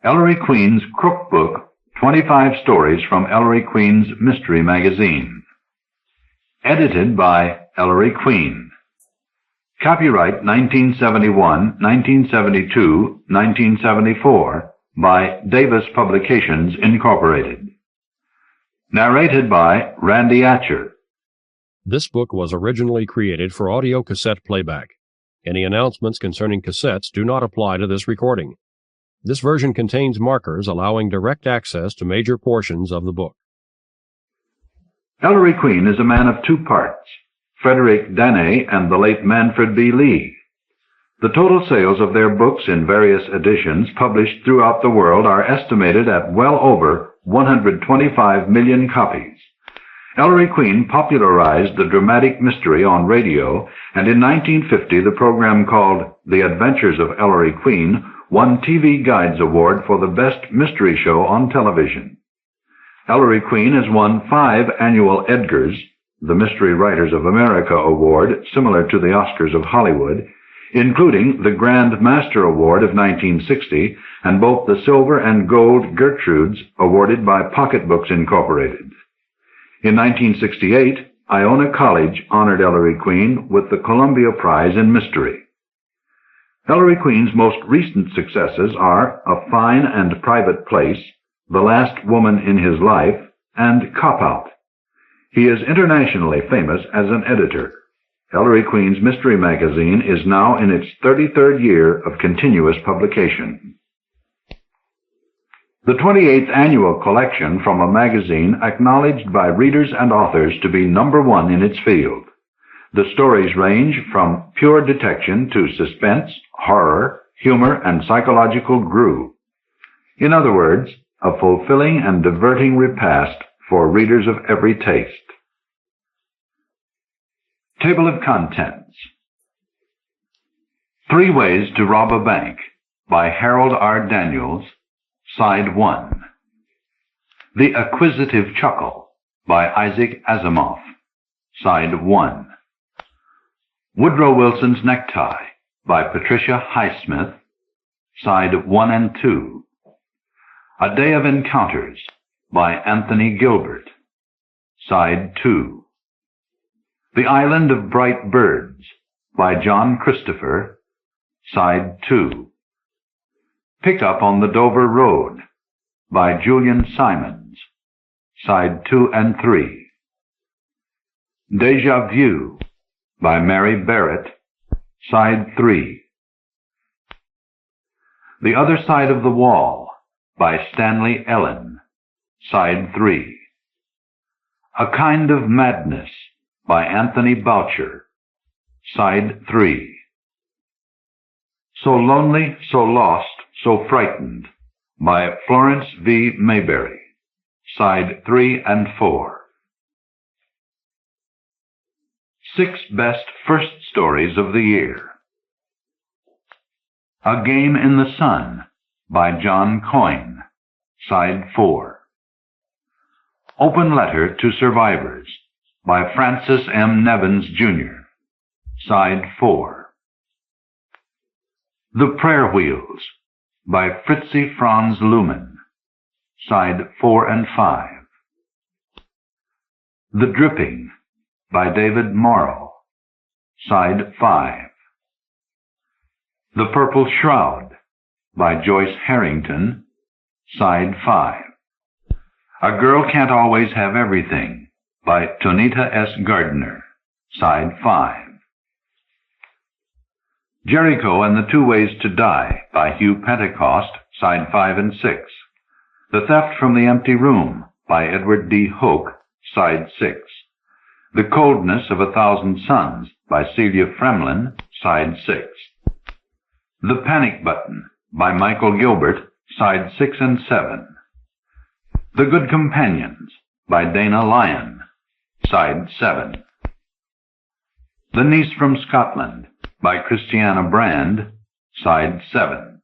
Ellery Queen's Crookbook, 25 Stories from Ellery Queen's Mystery Magazine. Edited by Ellery Queen. Copyright 1971, 1972, 1974 by Davis Publications, Incorporated. Narrated by Randy Atcher. This book was originally created for audio cassette playback. Any announcements concerning cassettes do not apply to this recording. This version contains markers allowing direct access to major portions of the book. Ellery Queen is a man of two parts, Frederick Danae and the late Manfred B. Lee. The total sales of their books in various editions published throughout the world are estimated at well over 125 million copies. Ellery Queen popularized the dramatic mystery on radio, and in 1950 the program called The Adventures of Ellery Queen won TV Guide's award for the best mystery show on television. Ellery Queen has won 5 annual Edgars, the Mystery Writers of America Award, similar to the Oscars of Hollywood, including the Grand Master Award of 1960 and both the Silver and Gold Gertrudes awarded by Pocketbooks Incorporated. In 1968, Iona College honored Ellery Queen with the Columbia Prize in Mystery. Ellery Queen's most recent successes are A Fine and Private Place, The Last Woman in His Life, and Cop-Out. He is internationally famous as an editor. Ellery Queen's Mystery Magazine is now in its 33rd year of continuous publication. The 28th annual collection from a magazine acknowledged by readers and authors to be #1 in its field. The stories range from pure detection to suspense, horror, humor, and psychological grue. In other words, a fulfilling and diverting repast for readers of every taste. Table of Contents. 3 Ways to Rob a Bank by Harold R. Daniels, Side 1. The Acquisitive Chuckle by Isaac Asimov, Side 1. Woodrow Wilson's Necktie by Patricia Highsmith, Side 1 and 2. A Day of Encounters by Anthony Gilbert, Side 2. The Island of Bright Birds by John Christopher, Side 2. Pick Up on the Dover Road by Julian Symons, Side 2 and 3. Déjà Vu by Mary Barrett, Side 3. The Other Side of the Wall by Stanley Ellin, Side 3. A Kind of Madness by Anthony Boucher, Side 3. So Lonely, So Lost, So Frightened by Florence V. Mayberry, Side 3 and 4. 6 Best First Stories of the Year. A Game in the Sun by John Coyne, Side 4. Open Letter to Survivors by Francis M. Nevins, Jr., Side 4. The Prayer Wheels by Fritzi Franz Lumen, Side 4 and 5. The Dripping by David Morrell, Side 5. The Purple Shroud by Joyce Harrington, Side 5. A Girl Can't Always Have Everything by Tonita S. Gardner, Side 5. Jericho and the 2 Ways to Die by Hugh Pentecost, Side 5 and 6. The Theft from the Empty Room by Edward D. Hoke, Side 6. The Coldness of 1,000 Suns by Celia Fremlin, Side 6. The Panic Button by Michael Gilbert, Side 6 and 7. The Good Companions by Dana Lyon, Side 7. The Niece from Scotland by Christiana Brand, Side 7.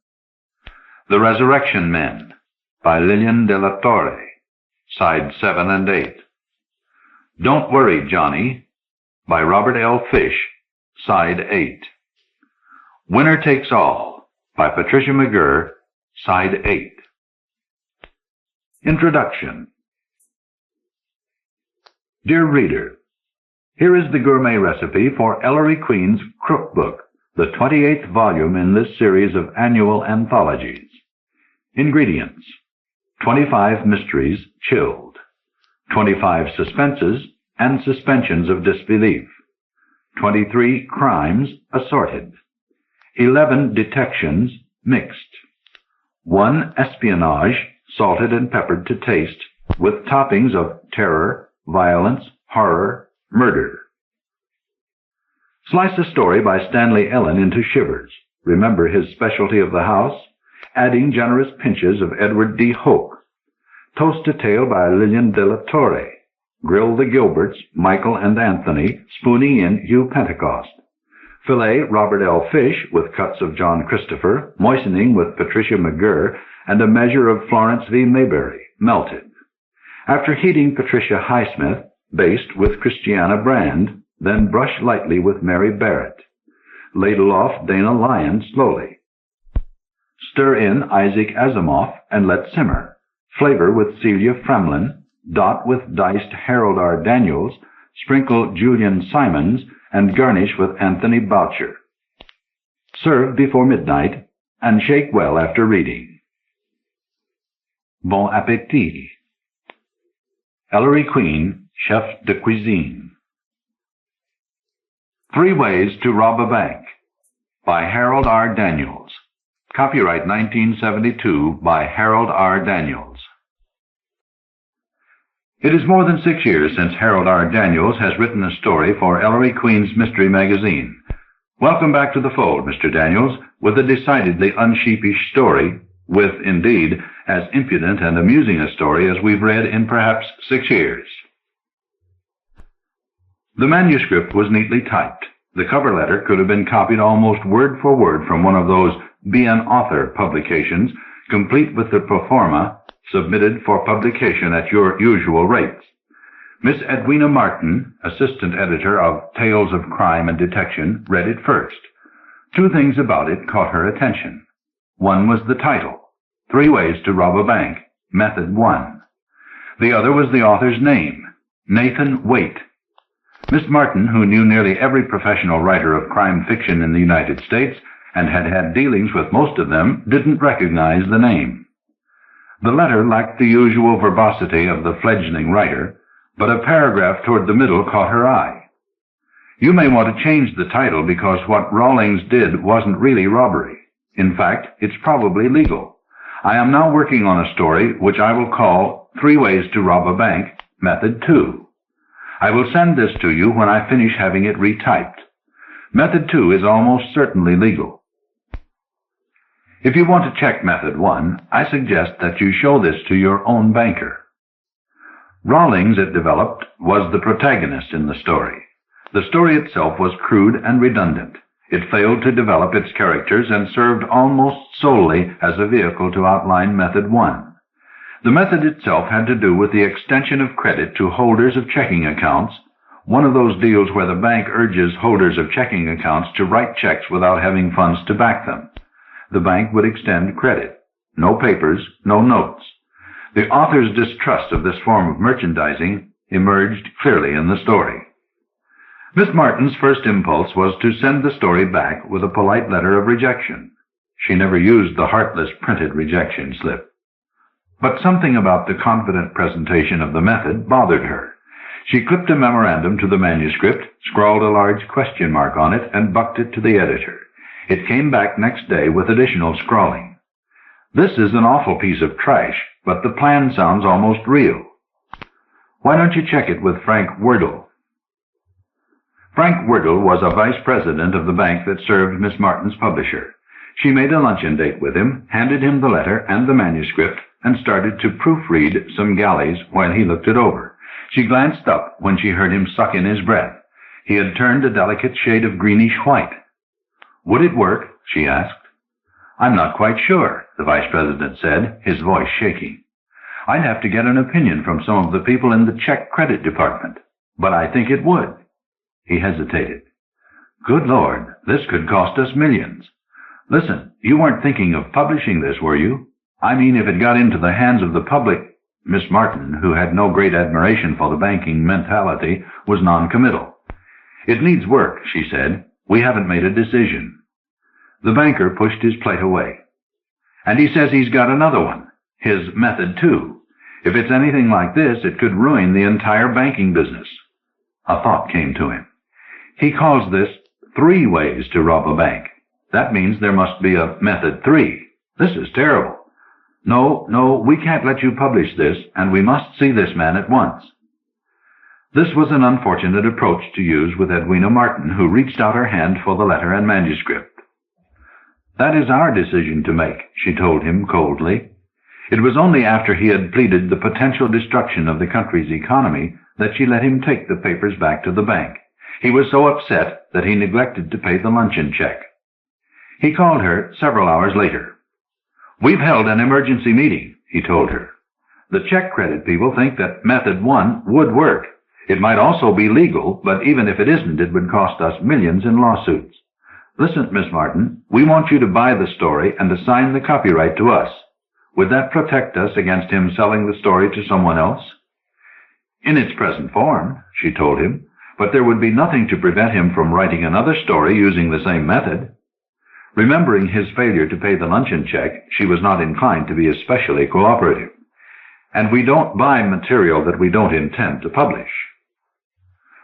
The Resurrection Men by Lillian de la Torre, Side 7 and 8. Don't Worry, Johnny by Robert L. Fish, Side 8. Winner Takes All by Patricia McGurr, Side 8. Introduction. Dear reader, here is the gourmet recipe for Ellery Queen's Crookbook, the 28th volume in this series of annual anthologies. Ingredients: 25 mysteries chilled, 25 suspenses and suspensions of disbelief, 23 crimes assorted, 11 detections mixed, 1 espionage salted and peppered to taste, with toppings of terror, violence, horror, murder. Slice a story by Stanley Ellin into shivers. Remember his specialty of the house, adding generous pinches of Edward D. Hoke. Toast a tale by Lillian de la Torre. Grill the Gilberts, Michael and Anthony, spooning in Hugh Pentecost. Fillet Robert L. Fish with cuts of John Christopher, moistening with Patricia McGurr, and a measure of Florence v. Mayberry, melted. After heating Patricia Highsmith, baste with Christiana Brand, then brush lightly with Mary Barrett. Ladle off Dana Lyon slowly. Stir in Isaac Asimov and let simmer. Flavor with Celia Fremlin, dot with diced Harold R. Daniels, sprinkle Julian Symons, and garnish with Anthony Boucher. Serve before midnight, and shake well after reading. Bon appétit. Ellery Queen, Chef de Cuisine. 3 Ways to Rob a Bank, by Harold R. Daniels. Copyright 1972 by Harold R. Daniels. It is more than 6 years since Harold R. Daniels has written a story for Ellery Queen's Mystery Magazine. Welcome back to the fold, Mr. Daniels, with a decidedly unsheepish story, with, indeed, as impudent and amusing a story as we've read in perhaps 6 years. The manuscript was neatly typed. The cover letter could have been copied almost word for word from one of those Be an Author publications, complete with the pro forma, submitted for publication at your usual rates. Miss Edwina Martin, assistant editor of Tales of Crime and Detection, read it first. 2 things about it caught her attention. One was the title, 3 Ways to Rob a Bank, Method 1. The other was the author's name, Nathan Waite. Miss Martin, who knew nearly every professional writer of crime fiction in the United States and had had dealings with most of them, didn't recognize the name. The letter lacked the usual verbosity of the fledgling writer, but a paragraph toward the middle caught her eye. You may want to change the title because what Rawlings did wasn't really robbery. In fact, it's probably legal. I am now working on a story which I will call 3 Ways to Rob a Bank, Method 2. I will send this to you when I finish having it retyped. Method 2 is almost certainly legal. If you want to check Method 1, I suggest that you show this to your own banker. Rawlings, it developed, was the protagonist in the story. The story itself was crude and redundant. It failed to develop its characters and served almost solely as a vehicle to outline Method 1. The method itself had to do with the extension of credit to holders of checking accounts, one of those deals where the bank urges holders of checking accounts to write checks without having funds to back them. The bank would extend credit. No papers, no notes. The author's distrust of this form of merchandising emerged clearly in the story. Miss Martin's first impulse was to send the story back with a polite letter of rejection. She never used the heartless printed rejection slip. But something about the confident presentation of the method bothered her. She clipped a memorandum to the manuscript, scrawled a large question mark on it, and bucked it to the editor. It came back next day with additional scrawling. This is an awful piece of trash, but the plan sounds almost real. Why don't you check it with Frank Wordle? Frank Wordle was a vice president of the bank that served Miss Martin's publisher. She made a luncheon date with him, handed him the letter and the manuscript, and started to proofread some galleys while he looked it over. She glanced up when she heard him suck in his breath. He had turned a delicate shade of greenish white. Would it work? She asked. I'm not quite sure, the vice president said, his voice shaking. I'd have to get an opinion from some of the people in the check credit department, but I think it would. He hesitated. Good Lord, this could cost us millions. Listen, you weren't thinking of publishing this, were you? I mean, if it got into the hands of the public, Miss Martin, who had no great admiration for the banking mentality, was noncommittal. "It needs work," she said. "We haven't made a decision." The banker pushed his plate away. "And he says he's got another one, his method too. If it's anything like this, it could ruin the entire banking business." A thought came to him. "He calls this 3 ways to rob a bank. That means there must be a method 3. This is terrible. No, we can't let you publish this, and we must see this man at once." This was an unfortunate approach to use with Edwina Martin, who reached out her hand for the letter and manuscript. "That is our decision to make," she told him coldly. It was only after he had pleaded the potential destruction of the country's economy that she let him take the papers back to the bank. He was so upset that he neglected to pay the luncheon check. He called her several hours later. "We've held an emergency meeting," he told her. "The check credit people think that method 1 would work. It might also be legal, but even if it isn't, it would cost us millions in lawsuits. Listen, Miss Martin, we want you to buy the story and assign the copyright to us. Would that protect us against him selling the story to someone else?" "In its present form," she told him, "but there would be nothing to prevent him from writing another story using the same method." Remembering his failure to pay the luncheon check, she was not inclined to be especially cooperative. "And we don't buy material that we don't intend to publish."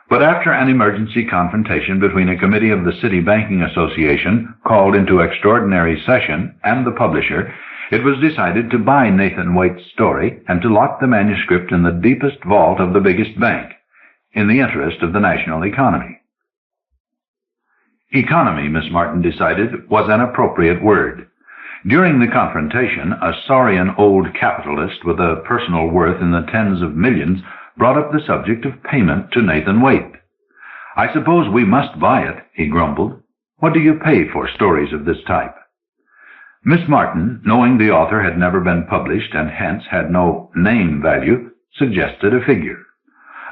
But after an emergency confrontation between a committee of the City Banking Association, called into extraordinary session, and the publisher, it was decided to buy Nathan Waite's story and to lock the manuscript in the deepest vault of the biggest bank, in the interest of the national economy. Economy, Miss Martin decided, was an appropriate word. During the confrontation, a saurian old capitalist with a personal worth in the tens of millions brought up the subject of payment to Nathan Waite. "I suppose we must buy it," he grumbled. "What do you pay for stories of this type?" Miss Martin, knowing the author had never been published and hence had no name value, suggested a figure.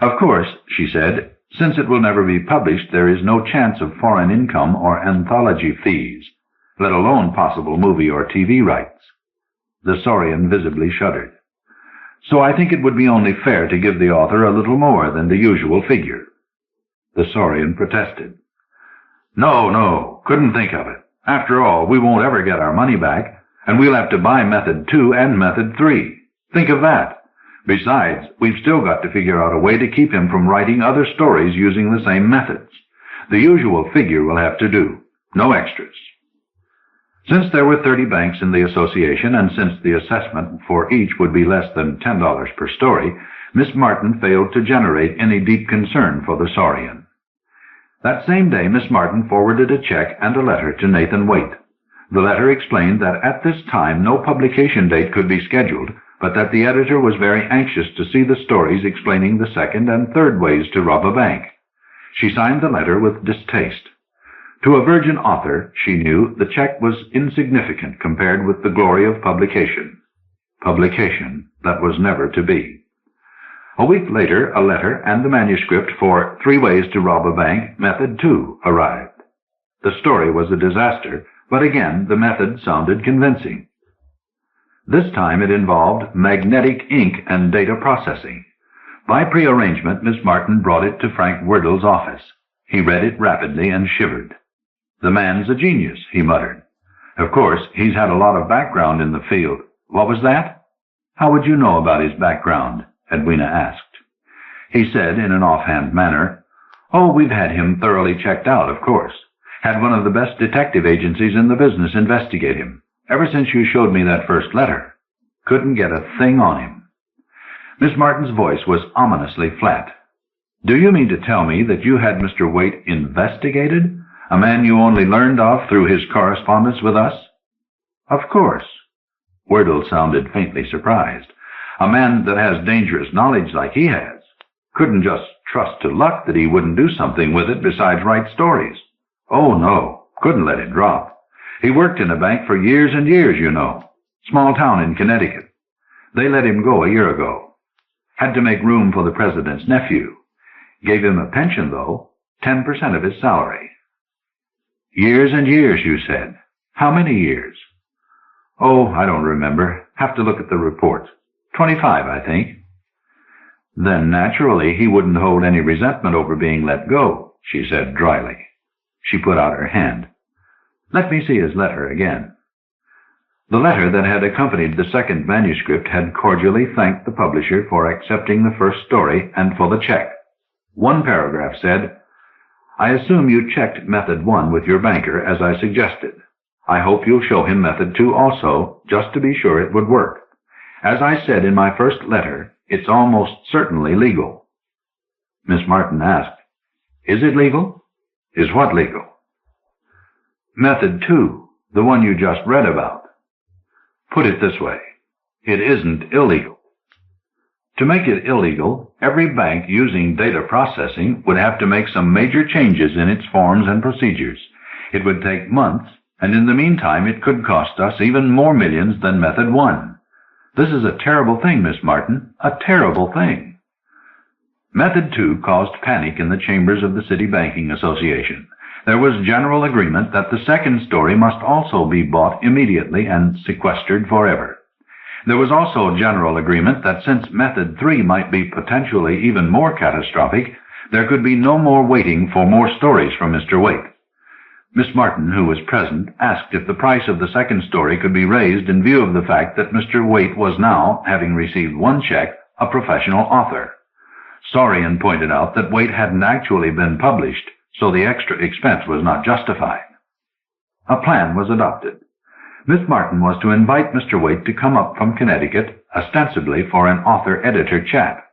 "Of course," she said, "since it will never be published, there is no chance of foreign income or anthology fees, let alone possible movie or TV rights." The saurian visibly shuddered. "So I think it would be only fair to give the author a little more than the usual figure." The saurian protested. No, couldn't think of it. After all, we won't ever get our money back, and we'll have to buy method 2 and method 3. Think of that. Besides, we've still got to figure out a way to keep him from writing other stories using the same methods. The usual figure will have to do. No extras." Since there were 30 banks in the association, and since the assessment for each would be less than $10 per story, Miss Martin failed to generate any deep concern for the saurian. That same day, Miss Martin forwarded a check and a letter to Nathan Waite. The letter explained that at this time no publication date could be scheduled, but that the editor was very anxious to see the stories explaining the 2nd and 3rd ways to rob a bank. She signed the letter with distaste. To a virgin author, she knew, the check was insignificant compared with the glory of publication. Publication that was never to be. A week later, a letter and the manuscript for 3 Ways to Rob a Bank, Method 2, arrived. The story was a disaster, but again the method sounded convincing. This time it involved magnetic ink and data processing. By prearrangement, Miss Martin brought it to Frank Werdle's office. He read it rapidly and shivered. "The man's a genius," he muttered. "Of course, he's had a lot of background in the field." "What was that?" "How would you know about his background?" Edwina asked. He said in an offhand manner, "Oh, we've had him thoroughly checked out, of course. Had one of the best detective agencies in the business investigate him. Ever since you showed me that first letter. Couldn't get a thing on him." Miss Martin's voice was ominously flat. "Do you mean to tell me that you had Mr. Waite investigated? A man you only learned of through his correspondence with us?" "Of course." Werdle sounded faintly surprised. "A man that has dangerous knowledge like he has couldn't just trust to luck that he wouldn't do something with it besides write stories. Oh, no, couldn't let it drop. He worked in a bank for years and years, you know. Small town in Connecticut. They let him go a year ago. Had to make room for the president's nephew. Gave him a pension, though, 10% of his salary." "Years and years, you said. How many years?" "Oh, I don't remember. Have to look at the report. 25, I think. Then, naturally, he wouldn't hold any resentment over being let go, she said dryly. She put out her hand. Let me see his letter again. The letter that had accompanied the second manuscript had cordially thanked the publisher for accepting the first story and for the check. One paragraph said, I assume you checked Method 1 with your banker as I suggested. I hope you'll show him Method 2 also, just to be sure it would work. As I said in my first letter, it's almost certainly legal. Miss Martin asked, Is it legal? Is what legal? Method 2, the one you just read about. Put it this way, it isn't illegal. To make it illegal, every bank using data processing would have to make some major changes in its forms and procedures. It would take months, and in the meantime it could cost us even more millions than Method 1. This is a terrible thing, Miss Martin, a terrible thing. Method 2 caused panic in the chambers of the City Banking Association. There was general agreement that the second story must also be bought immediately and sequestered forever. There was also general agreement that since Method 3 might be potentially even more catastrophic, there could be no more waiting for more stories from Mr. Waite. Miss Martin, who was present, asked if the price of the second story could be raised in view of the fact that Mr. Waite was now, having received one check, a professional author. Saurian pointed out that Waite hadn't actually been published, so the extra expense was not justified. A plan was adopted. Miss Martin was to invite Mr. Waite to come up from Connecticut, ostensibly for an author-editor chat.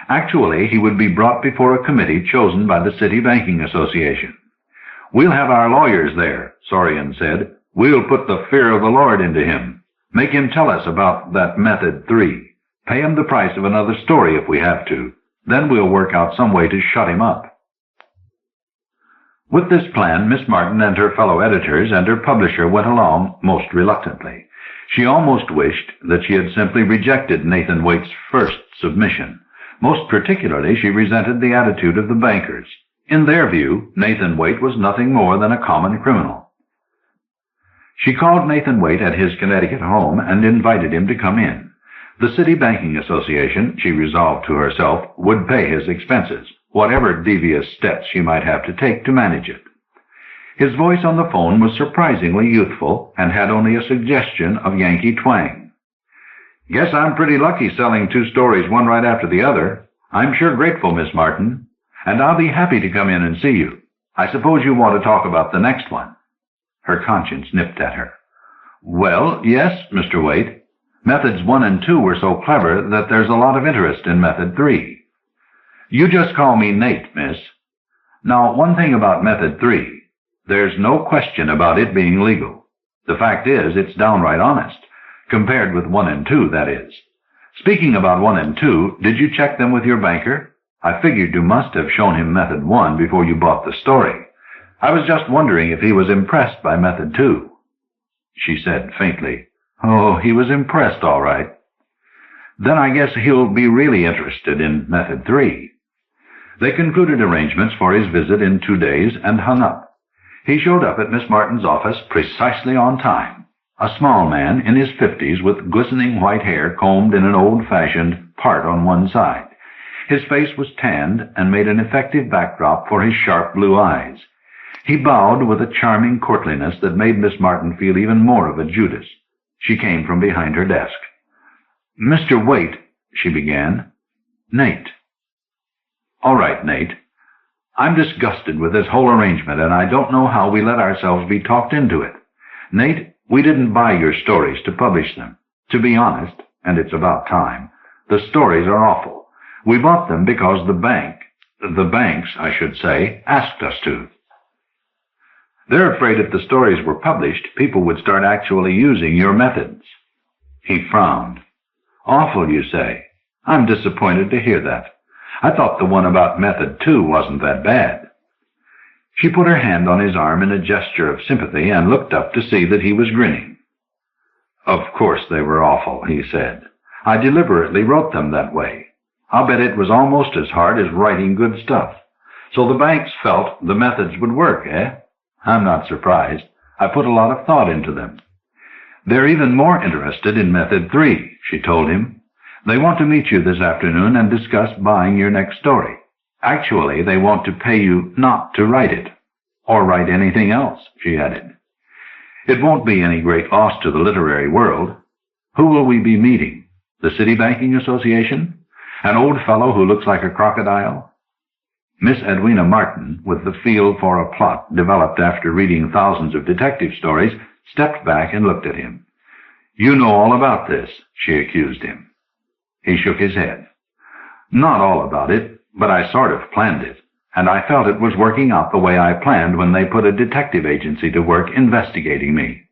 Actually, he would be brought before a committee chosen by the City Banking Association. We'll have our lawyers there, Saurian said. We'll put the fear of the Lord into him. Make him tell us about that Method 3. Pay him the price of another story if we have to. Then we'll work out some way to shut him up. With this plan, Miss Martin and her fellow editors and her publisher went along most reluctantly. She almost wished that she had simply rejected Nathan Waite's first submission. Most particularly, she resented the attitude of the bankers. In their view, Nathan Waite was nothing more than a common criminal. She called Nathan Waite at his Connecticut home and invited him to come in. The City Banking Association, she resolved to herself, would pay his expenses, whatever devious steps she might have to take to manage it. His voice on the phone was surprisingly youthful and had only a suggestion of Yankee twang. Guess I'm pretty lucky selling 2 stories one right after the other. I'm sure grateful, Miss Martin. And I'll be happy to come in and see you. I suppose you want to talk about the next one. Her conscience nipped at her. Well, yes, Mr. Waite. Methods 1 and 2 were so clever that there's a lot of interest in Method 3. You just call me Nate, miss. Now, one thing about Method 3. There's no question about it being legal. The fact is, it's downright honest. Compared with 1 and 2, that is. Speaking about 1 and 2, did you check them with your banker? I figured you must have shown him Method 1 before you bought the story. I was just wondering if he was impressed by Method 2. She said faintly, Oh, he was impressed, all right. Then I guess he'll be really interested in Method 3. They concluded arrangements for his visit in 2 days and hung up. He showed up at Miss Martin's office precisely on time. A small man in his 50s with glistening white hair combed in an old-fashioned part on one side. His face was tanned and made an effective backdrop for his sharp blue eyes. He bowed with a charming courtliness that made Miss Martin feel even more of a Judas. She came from behind her desk. Mr. Waite, she began. Nate. All right, Nate. I'm disgusted with this whole arrangement, and I don't know how we let ourselves be talked into it. Nate, we didn't buy your stories to publish them. To be honest, and it's about time, the stories are awful. We bought them because the banks, I should say, asked us to. They're afraid if the stories were published, people would start actually using your methods. He frowned. Awful, you say? I'm disappointed to hear that. I thought the one about Method 2 wasn't that bad. She put her hand on his arm in a gesture of sympathy and looked up to see that he was grinning. Of course they were awful, he said. I deliberately wrote them that way. I'll bet it was almost as hard as writing good stuff. So the banks felt the methods would work, eh? I'm not surprised. I put a lot of thought into them. They're even more interested in Method 3, she told him. They want to meet you this afternoon and discuss buying your next story. Actually, they want to pay you not to write it, or write anything else," she added. "It won't be any great loss to the literary world. Who will we be meeting? The City Banking Association? An old fellow who looks like a crocodile?" Miss Edwina Martin, with the feel for a plot developed after reading thousands of detective stories, stepped back and looked at him. "You know all about this," she accused him. He shook his head. "Not all about it, but I sort of planned it, and I felt it was working out the way I planned when they put a detective agency to work investigating me."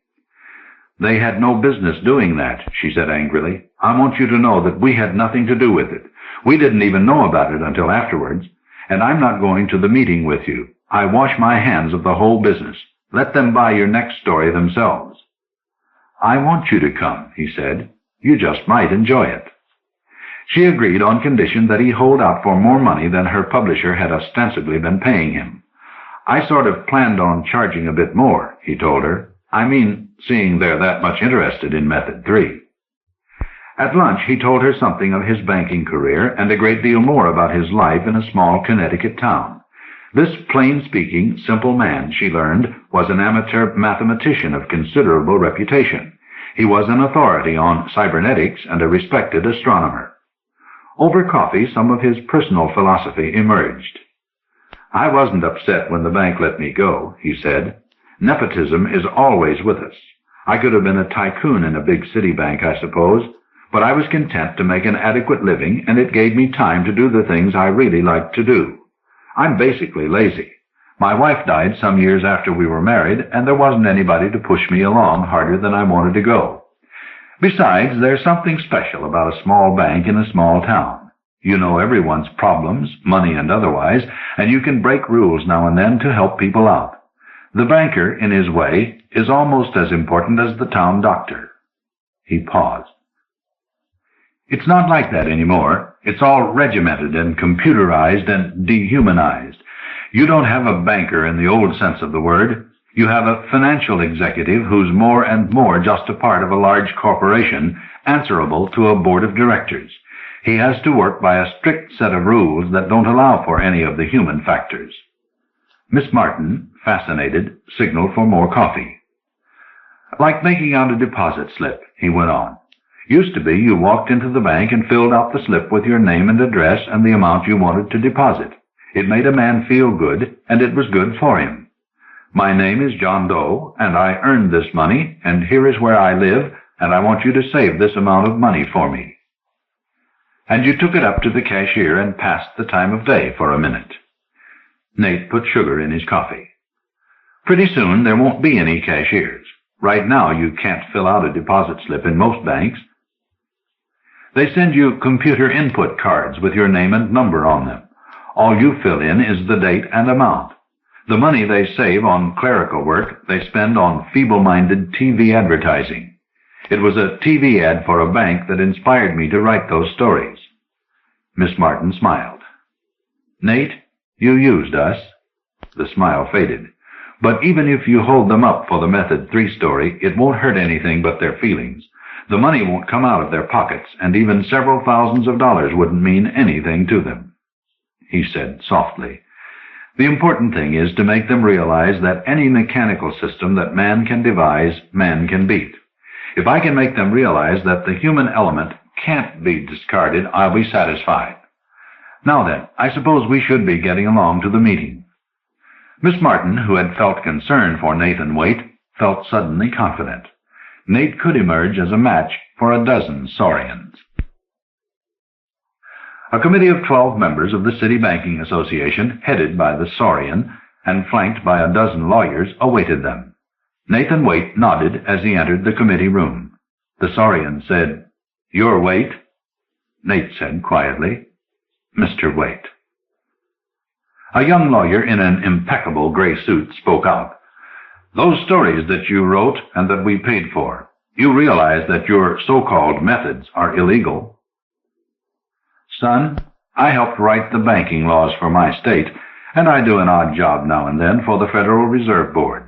"They had no business doing that," she said angrily. "I want you to know that we had nothing to do with it. We didn't even know about it until afterwards, and I'm not going to the meeting with you. I wash my hands of the whole business. Let them buy your next story themselves." "I want you to come," he said. "You just might enjoy it." She agreed on condition that he hold out for more money than her publisher had ostensibly been paying him. "I sort of planned on charging a bit more," he told her. "I mean, seeing they're that much interested in Method 3. At lunch, he told her something of his banking career and a great deal more about his life in a small Connecticut town. This plain-speaking, simple man, she learned, was an amateur mathematician of considerable reputation. He was an authority on cybernetics and a respected astronomer. Over coffee, some of his personal philosophy emerged. "I wasn't upset when the bank let me go," he said. "Nepotism is always with us. I could have been a tycoon in a big city bank, I suppose, but I was content to make an adequate living, and it gave me time to do the things I really liked to do. I'm basically lazy. My wife died some years after we were married, and there wasn't anybody to push me along harder than I wanted to go. Besides, there's something special about a small bank in a small town. You know everyone's problems, money and otherwise, and you can break rules now and then to help people out. The banker, in his way, is almost as important as the town doctor." He paused. "It's not like that anymore. It's all regimented and computerized and dehumanized. You don't have a banker in the old sense of the word. You have a financial executive who's more and more just a part of a large corporation, answerable to a board of directors. He has to work by a strict set of rules that don't allow for any of the human factors." Miss Martin, fascinated, signaled for more coffee. "Like making out a deposit slip," he went on. "Used to be you walked into the bank and filled out the slip with your name and address and the amount you wanted to deposit. It made a man feel good, and it was good for him. My name is John Doe, and I earned this money, and here is where I live, and I want you to save this amount of money for me." And you took it up to the cashier and passed the time of day for a minute. Nate put sugar in his coffee. "Pretty soon there won't be any cashiers. Right now you can't fill out a deposit slip in most banks. They send you computer input cards with your name and number on them. All you fill in is the date and amount. The money they save on clerical work they spend on feeble-minded TV advertising. It was a TV ad for a bank that inspired me to write those stories." Miss Martin smiled. "Nate, you used us." The smile faded. "But even if you hold them up for the Method 3 story, it won't hurt anything but their feelings. The money won't come out of their pockets, and even several thousands of dollars wouldn't mean anything to them." He said softly, "The important thing is to make them realize that any mechanical system that man can devise, man can beat. If I can make them realize that the human element can't be discarded, I'll be satisfied. Now then, I suppose we should be getting along to the meeting." Miss Martin, who had felt concern for Nathan Waite, felt suddenly confident. Nate could emerge as a match for a dozen saurians. A committee of 12 members of the City Banking Association, headed by the saurian and flanked by a dozen lawyers, awaited them. Nathan Waite nodded as he entered the committee room. The saurian said, "You're Waite?" Nate said quietly, "Mr. Waite." A young lawyer in an impeccable gray suit spoke out. "Those stories that you wrote and that we paid for, you realize that your so-called methods are illegal?" "Son, I helped write the banking laws for my state, and I do an odd job now and then for the Federal Reserve Board.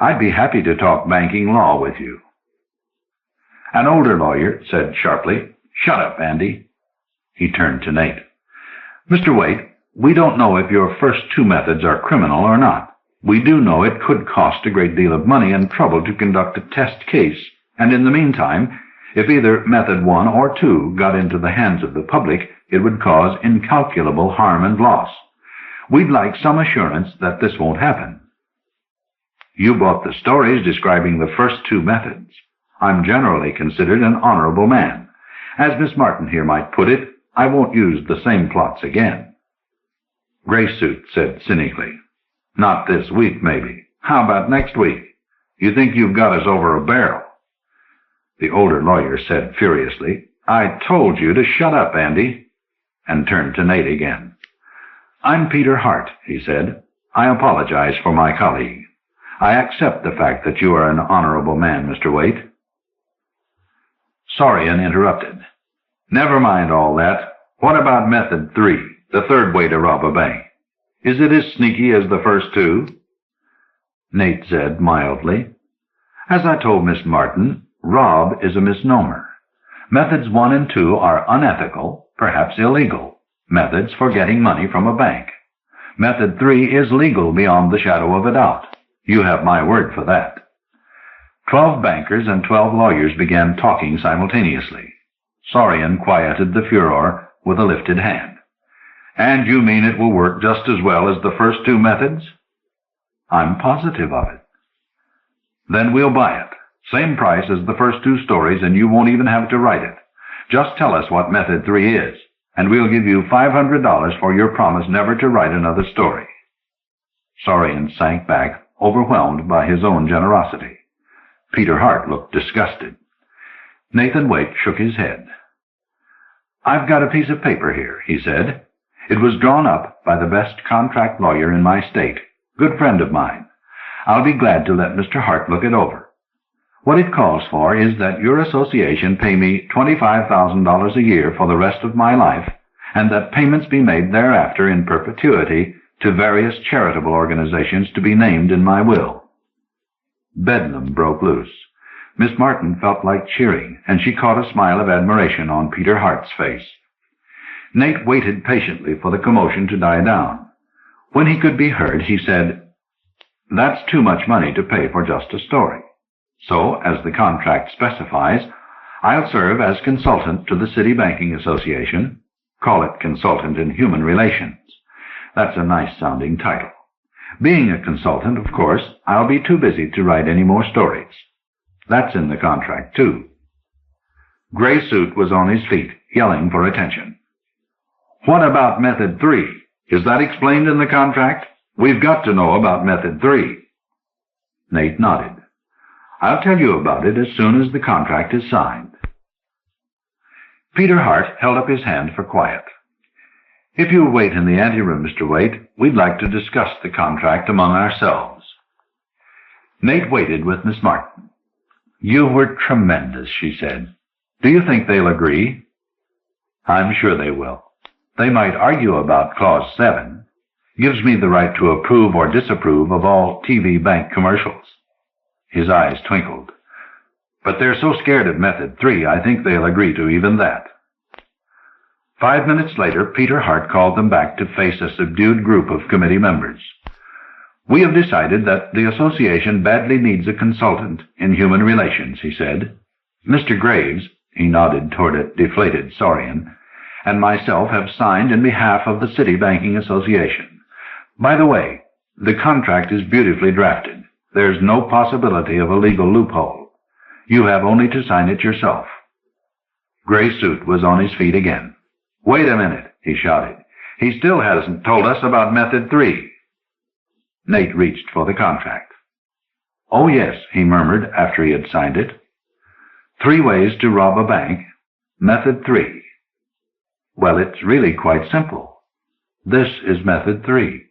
I'd be happy to talk banking law with you." An older lawyer said sharply, Shut up, Andy. He turned to Nate. Mr. Waite, we don't know if your first two methods are criminal or not. We do know it could cost a great deal of money and trouble to conduct a test case, and in the meantime, if either method 1 or 2 got into the hands of the public, it would cause incalculable harm and loss. We'd like some assurance that this won't happen. You bought the stories describing the first two methods. I'm generally considered an honorable man. As Miss Martin here might put it, I won't use the same plots again. Graysuit said cynically, Not this week, maybe. How about next week? You think you've got us over a barrel? The older lawyer said furiously, I told you to shut up, Andy, and turned to Nate again. I'm Peter Hart, he said. I apologize for my colleague. I accept the fact that you are an honorable man, Mr. Waite. Sorian interrupted. Never mind all that. What about method 3, the third way to rob a bank? Is it as sneaky as the first two? Nate said mildly, As I told Miss Martin, rob is a misnomer. Methods 1 and 2 are unethical, perhaps illegal, methods for getting money from a bank. Method 3 is legal beyond the shadow of a doubt. You have my word for that. 12 bankers and 12 lawyers began talking simultaneously. Sorian quieted the furor with a lifted hand. And you mean it will work just as well as the first two methods? I'm positive of it. Then we'll buy it. Same price as the first two stories, and you won't even have to write it. Just tell us what method 3 is, and we'll give you $500 for your promise never to write another story. Sorian sank back, overwhelmed by his own generosity. Peter Hart looked disgusted. Nathan Waite shook his head. I've got a piece of paper here, he said. It was drawn up by the best contract lawyer in my state, good friend of mine. I'll be glad to let Mr. Hart look it over. What it calls for is that your association pay me $25,000 a year for the rest of my life, and that payments be made thereafter in perpetuity to various charitable organizations to be named in my will. Bedlam broke loose. Miss Martin felt like cheering, and she caught a smile of admiration on Peter Hart's face. Nate waited patiently for the commotion to die down. When he could be heard, he said, That's too much money to pay for just a story. So, as the contract specifies, I'll serve as consultant to the City Banking Association. Call it Consultant in Human Relations. That's a nice-sounding title. Being a consultant, of course, I'll be too busy to write any more stories. That's in the contract, too. Graysuit was on his feet, yelling for attention. What about Method 3? Is that explained in the contract? We've got to know about Method 3. Nate nodded. I'll tell you about it as soon as the contract is signed. Peter Hart held up his hand for quiet. If you'll wait in the anteroom, Mr. Waite, we'd like to discuss the contract among ourselves. Nate waited with Miss Martin. You were tremendous, she said. Do you think they'll agree? I'm sure they will. They might argue about Clause 7. Gives me the right to approve or disapprove of all TV bank commercials. His eyes twinkled. But they're so scared of Method 3, I think they'll agree to even that. 5 minutes later, Peter Hart called them back to face a subdued group of committee members. We have decided that the association badly needs a consultant in human relations, he said. Mr. Graves, he nodded toward a deflated Sorian, and myself have signed in behalf of the City Banking Association. By the way, the contract is beautifully drafted. There's no possibility of a legal loophole. You have only to sign it yourself. Graysuit was on his feet again. Wait a minute, he shouted. He still hasn't told us about Method 3. Nate reached for the contract. Oh, yes, he murmured after he had signed it. 3 ways to rob a bank. Method 3. Well, it's really quite simple. This is Method 3.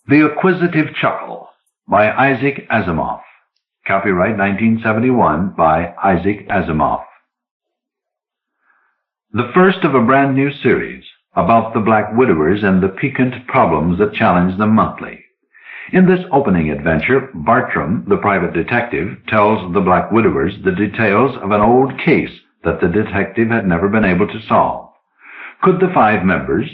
The Acquisitive Chuckle by Isaac Asimov. Copyright 1971 by Isaac Asimov. The first of a brand new series about the Black Widowers and the piquant problems that challenge them monthly. In this opening adventure, Bartram, the private detective, tells the Black Widowers the details of an old case that the detective had never been able to solve. Could the 5 members,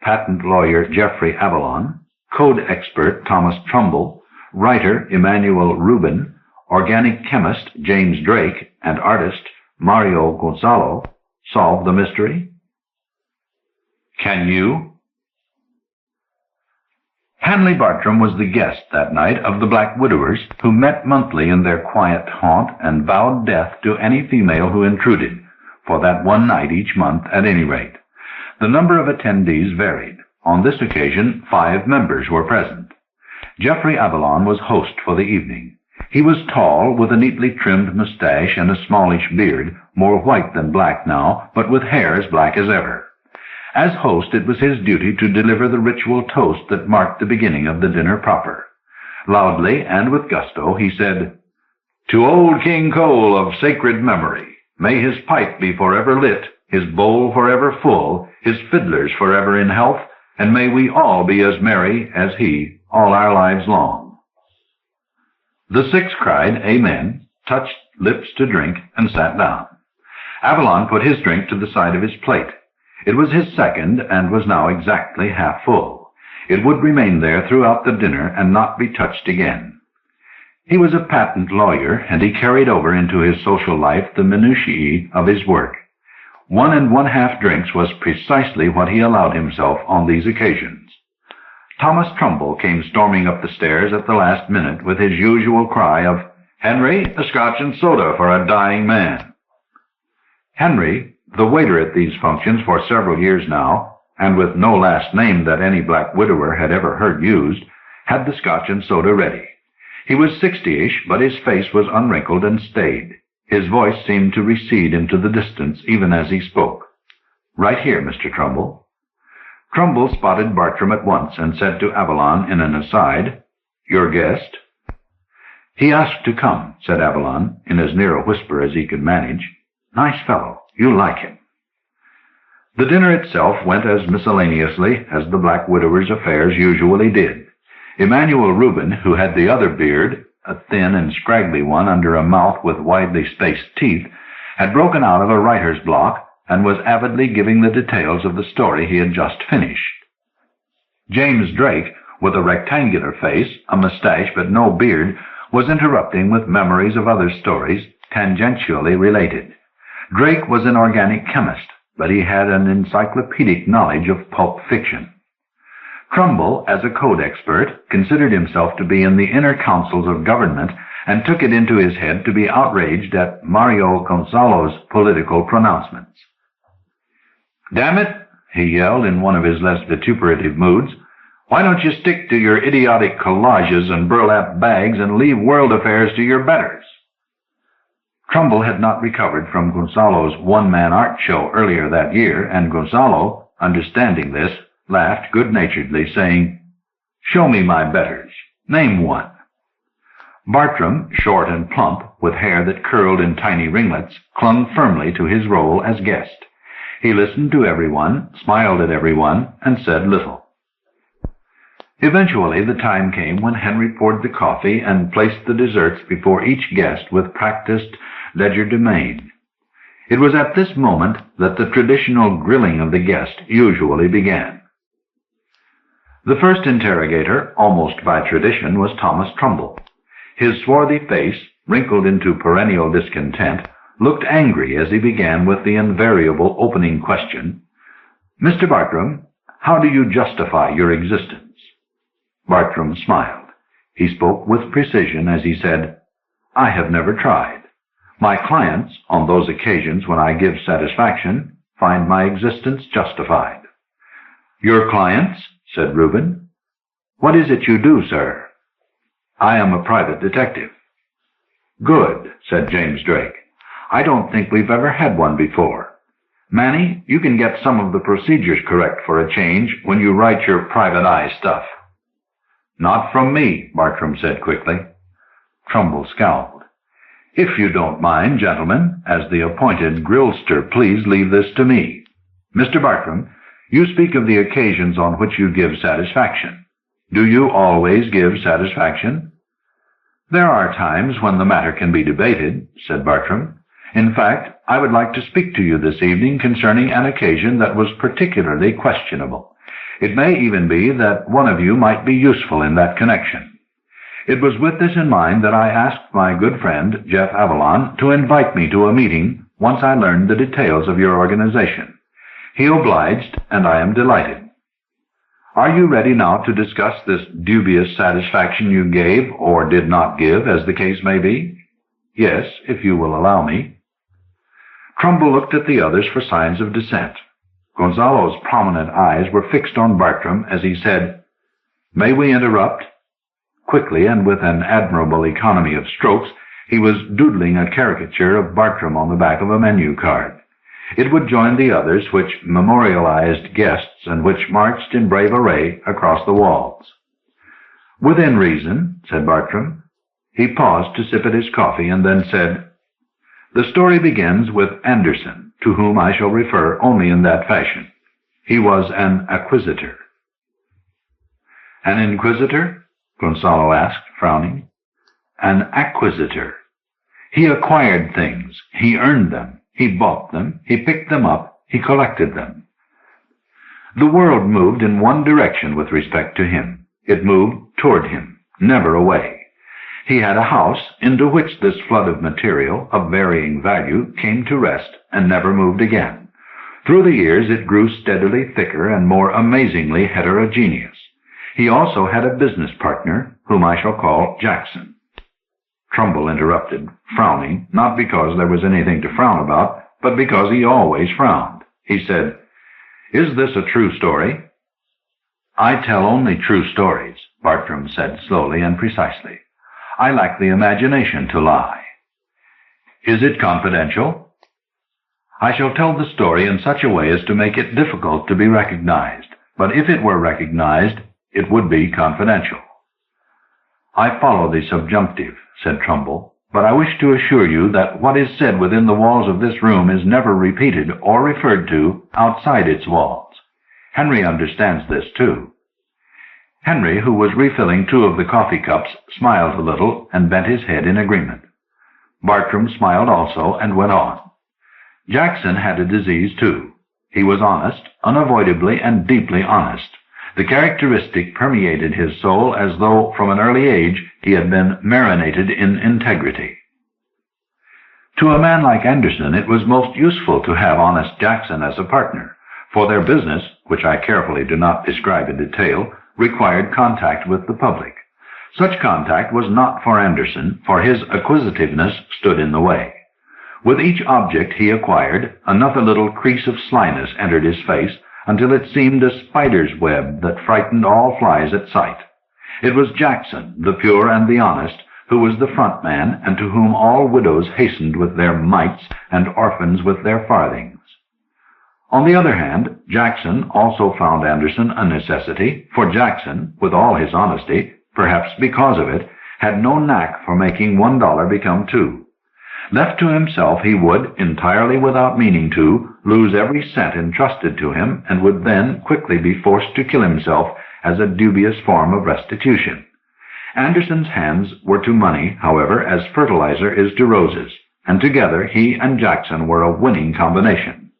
patent lawyer Geoffrey Avalon, code expert Thomas Trumbull, writer Emmanuel Rubin, organic chemist James Drake, and artist Mario Gonzalo, solve the mystery? Can you? Hanley Bartram was the guest that night of the Black Widowers, who met monthly in their quiet haunt and vowed death to any female who intruded, for that one night each month at any rate. The number of attendees varied. On this occasion, 5 members were present. Geoffrey Avalon was host for the evening. He was tall, with a neatly trimmed mustache and a smallish beard, more white than black now, but with hair as black as ever. As host, it was his duty to deliver the ritual toast that marked the beginning of the dinner proper. Loudly and with gusto, he said, "To old King Cole of sacred memory, may his pipe be forever lit, his bowl forever full, his fiddlers forever in health, and may we all be as merry as he all our lives long." The 6 cried, "Amen," touched lips to drink, and sat down. Avalon put his drink to the side of his plate. It was his second, and was now exactly half full. It would remain there throughout the dinner and not be touched again. He was a patent lawyer, and he carried over into his social life the minutiae of his work. 1 1/2 drinks was precisely what he allowed himself on these occasions. Thomas Trumbull came storming up the stairs at the last minute with his usual cry of, "Henry, a scotch and soda for a dying man." Henry, the waiter at these functions for several years now, and with no last name that any Black Widower had ever heard used, had the scotch and soda ready. He was 60-ish, but his face was unwrinkled and staid. His voice seemed to recede into the distance even as he spoke. "Right here, Mr. Trumbull." Trumbull spotted Bartram at once and said to Avalon in an aside, "Your guest?" "He asked to come," said Avalon, in as near a whisper as he could manage. "Nice fellow. You'll like him." The dinner itself went as miscellaneously as the Black Widower's affairs usually did. Emmanuel Rubin, who had the other beard, a thin and scraggly one under a mouth with widely spaced teeth, had broken out of a writer's block and was avidly giving the details of the story he had just finished. James Drake, with a rectangular face, a mustache but no beard, was interrupting with memories of other stories, tangentially related. Drake was an organic chemist, but he had an encyclopedic knowledge of pulp fiction. Trumbull, as a code expert, considered himself to be in the inner councils of government and took it into his head to be outraged at Mario Gonzalo's political pronouncements. "Damn it," he yelled in one of his less vituperative moods, "why don't you stick to your idiotic collages and burlap bags and leave world affairs to your betters?" Trumbull had not recovered from Gonzalo's one-man art show earlier that year, and Gonzalo, understanding this, laughed good-naturedly, saying, "Show me my betters. Name one." Bartram, short and plump, with hair that curled in tiny ringlets, clung firmly to his role as guest. He listened to everyone, smiled at everyone, and said little. Eventually the time came when Henry poured the coffee and placed the desserts before each guest with practiced legerdemain. It was at this moment that the traditional grilling of the guest usually began. The first interrogator, almost by tradition, was Thomas Trumbull. His swarthy face, wrinkled into perennial discontent, looked angry as he began with the invariable opening question, "Mr. Bartram, how do you justify your existence?" Bartram smiled. He spoke with precision as he said, "I have never tried. My clients, on those occasions when I give satisfaction, find my existence justified." "Your clients?" said Reuben. "What is it you do, sir?" "I am a private detective." "Good," said James Drake. "I don't think we've ever had one before. Manny, you can get some of the procedures correct for a change when you write your private eye stuff." "Not from me," Bartram said quickly. Trumbull scowled. "If you don't mind, gentlemen, as the appointed grillster, please leave this to me. Mr. Bartram, you speak of the occasions on which you give satisfaction. Do you always give satisfaction?" "There are times when the matter can be debated," said Bartram. "In fact, I would like to speak to you this evening concerning an occasion that was particularly questionable. It may even be that one of you might be useful in that connection. It was with this in mind that I asked my good friend, Jeff Avalon, to invite me to a meeting once I learned the details of your organization. He obliged, and I am delighted. Are you ready now to discuss this dubious satisfaction you gave, or did not give, as the case may be?" "Yes, if you will allow me." Trumbull looked at the others for signs of dissent. Gonzalo's prominent eyes were fixed on Bartram as he said, "May we interrupt?" Quickly, and with an admirable economy of strokes, he was doodling a caricature of Bartram on the back of a menu card. It would join the others which memorialized guests and which marched in brave array across the walls. "Within reason," said Bartram. He paused to sip at his coffee and then said, "The story begins with Anderson, to whom I shall refer only in that fashion. He was an acquisitor." "An inquisitor?" Gonzalo asked, frowning. "An acquisitor. He acquired things. He earned them. He bought them, he picked them up, he collected them. The world moved in one direction with respect to him. It moved toward him, never away. He had a house into which this flood of material, of varying value, came to rest and never moved again. Through the years it grew steadily thicker and more amazingly heterogeneous. He also had a business partner, whom I shall call Jackson." Trumbull interrupted, frowning, not because there was anything to frown about, but because he always frowned. He said, "Is this a true story?" "I tell only true stories," Bartram said slowly and precisely. "I lack the imagination to lie." "Is it confidential?" "I shall tell the story in such a way as to make it difficult to be recognized, but if it were recognized, it would be confidential." "I follow the subjunctive," said Trumbull, "but I wish to assure you that what is said within the walls of this room is never repeated or referred to outside its walls. Henry understands this, too." Henry, who was refilling 2 of the coffee cups, smiled a little and bent his head in agreement. Bartram smiled also and went on. "Jackson had a disease, too. He was honest, unavoidably and deeply honest. The characteristic permeated his soul as though from an early age he had been marinated in integrity. To a man like Anderson, it was most useful to have honest Jackson as a partner, for their business, which I carefully do not describe in detail, required contact with the public. Such contact was not for Anderson, for his acquisitiveness stood in the way. With each object he acquired, another little crease of slyness entered his face, until it seemed a spider's web that frightened all flies at sight. It was Jackson, the pure and the honest, who was the front man, and to whom all widows hastened with their mites and orphans with their farthings. On the other hand, Jackson also found Anderson a necessity, for Jackson, with all his honesty, perhaps because of it, had no knack for making $1 become 2. Left to himself, he would, entirely without meaning to, lose every cent entrusted to him, and would then quickly be forced to kill himself as a dubious form of restitution. Anderson's hands were to money, however, as fertilizer is to roses, and together he and Jackson were a winning combination.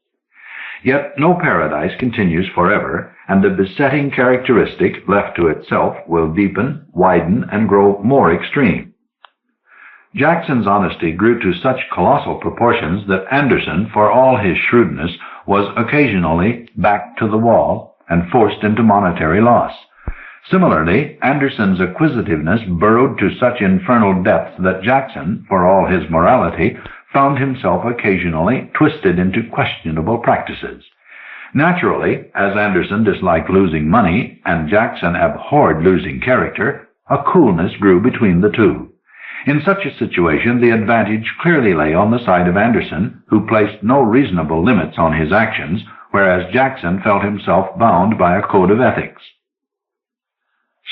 Yet no paradise continues forever, and the besetting characteristic left to itself will deepen, widen, and grow more extreme. Jackson's honesty grew to such colossal proportions that Anderson, for all his shrewdness, was occasionally backed to the wall and forced into monetary loss. Similarly, Anderson's acquisitiveness burrowed to such infernal depths that Jackson, for all his morality, found himself occasionally twisted into questionable practices. Naturally, as Anderson disliked losing money and Jackson abhorred losing character, a coolness grew between the two. In such a situation, the advantage clearly lay on the side of Anderson, who placed no reasonable limits on his actions, whereas Jackson felt himself bound by a code of ethics.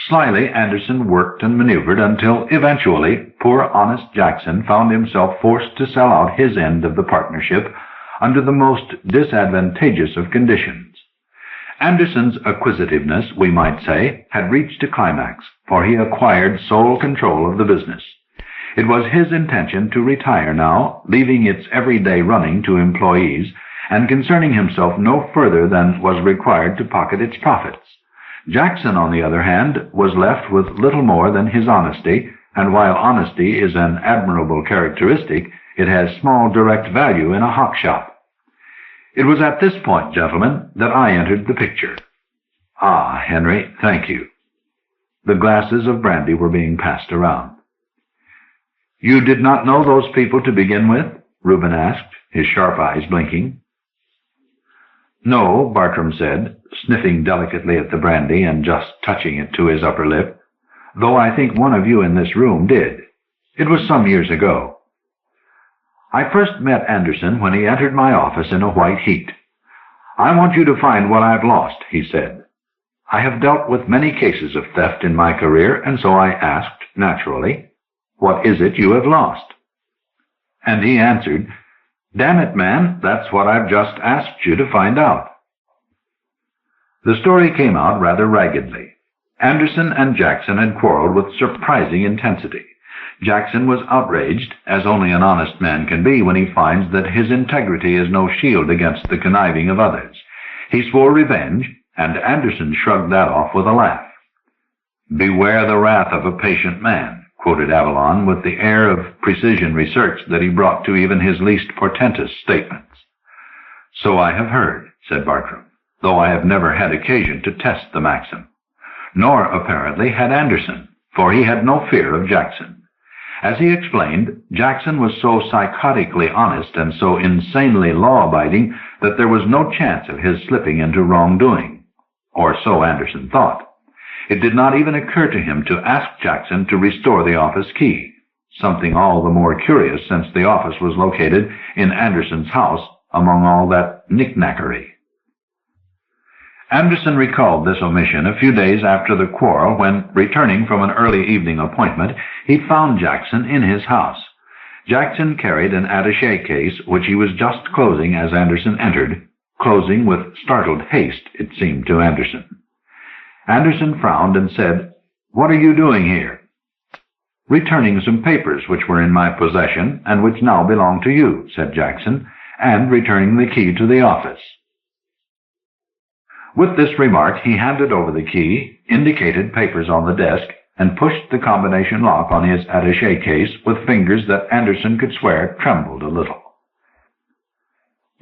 Slyly, Anderson worked and maneuvered until, eventually, poor honest Jackson found himself forced to sell out his end of the partnership under the most disadvantageous of conditions. Anderson's acquisitiveness, we might say, had reached a climax, for he acquired sole control of the business. It was his intention to retire now, leaving its everyday running to employees, and concerning himself no further than was required to pocket its profits. Jackson, on the other hand, was left with little more than his honesty, and while honesty is an admirable characteristic, it has small direct value in a hock shop. It was at this point, gentlemen, that I entered the picture. Ah, Henry, thank you. The glasses of brandy were being passed around. You did not know those people to begin with? Reuben asked, his sharp eyes blinking. No, Bartram said, sniffing delicately at the brandy and just touching it to his upper lip, though I think one of you in this room did. It was some years ago. I first met Anderson when he entered my office in a white heat. I want you to find what I've lost, he said. I have dealt with many cases of theft in my career, and so I asked, naturally, what is it you have lost? And he answered, damn it, man, that's what I've just asked you to find out. The story came out rather raggedly. Anderson and Jackson had quarreled with surprising intensity. Jackson was outraged, as only an honest man can be when he finds that his integrity is no shield against the conniving of others. He swore revenge, and Anderson shrugged that off with a laugh. Beware the wrath of a patient man, quoted Avalon with the air of precision research that he brought to even his least portentous statements. So I have heard, said Bartram, though I have never had occasion to test the maxim. Nor, apparently, had Anderson, for he had no fear of Jackson. As he explained, Jackson was so psychotically honest and so insanely law-abiding that there was no chance of his slipping into wrongdoing. Or so Anderson thought. It did not even occur to him to ask Jackson to restore the office key, something all the more curious since the office was located in Anderson's house among all that knick-knackery. Anderson recalled this omission a few days after the quarrel when, returning from an early evening appointment, he found Jackson in his house. Jackson carried an attaché case which he was just closing as Anderson entered, closing with startled haste, it seemed to Anderson. Anderson frowned and said, "What are you doing here?" "Returning some papers which were in my possession and which now belong to you," said Jackson, "and returning the key to the office." With this remark, he handed over the key, indicated papers on the desk, and pushed the combination lock on his attaché case with fingers that Anderson could swear trembled a little.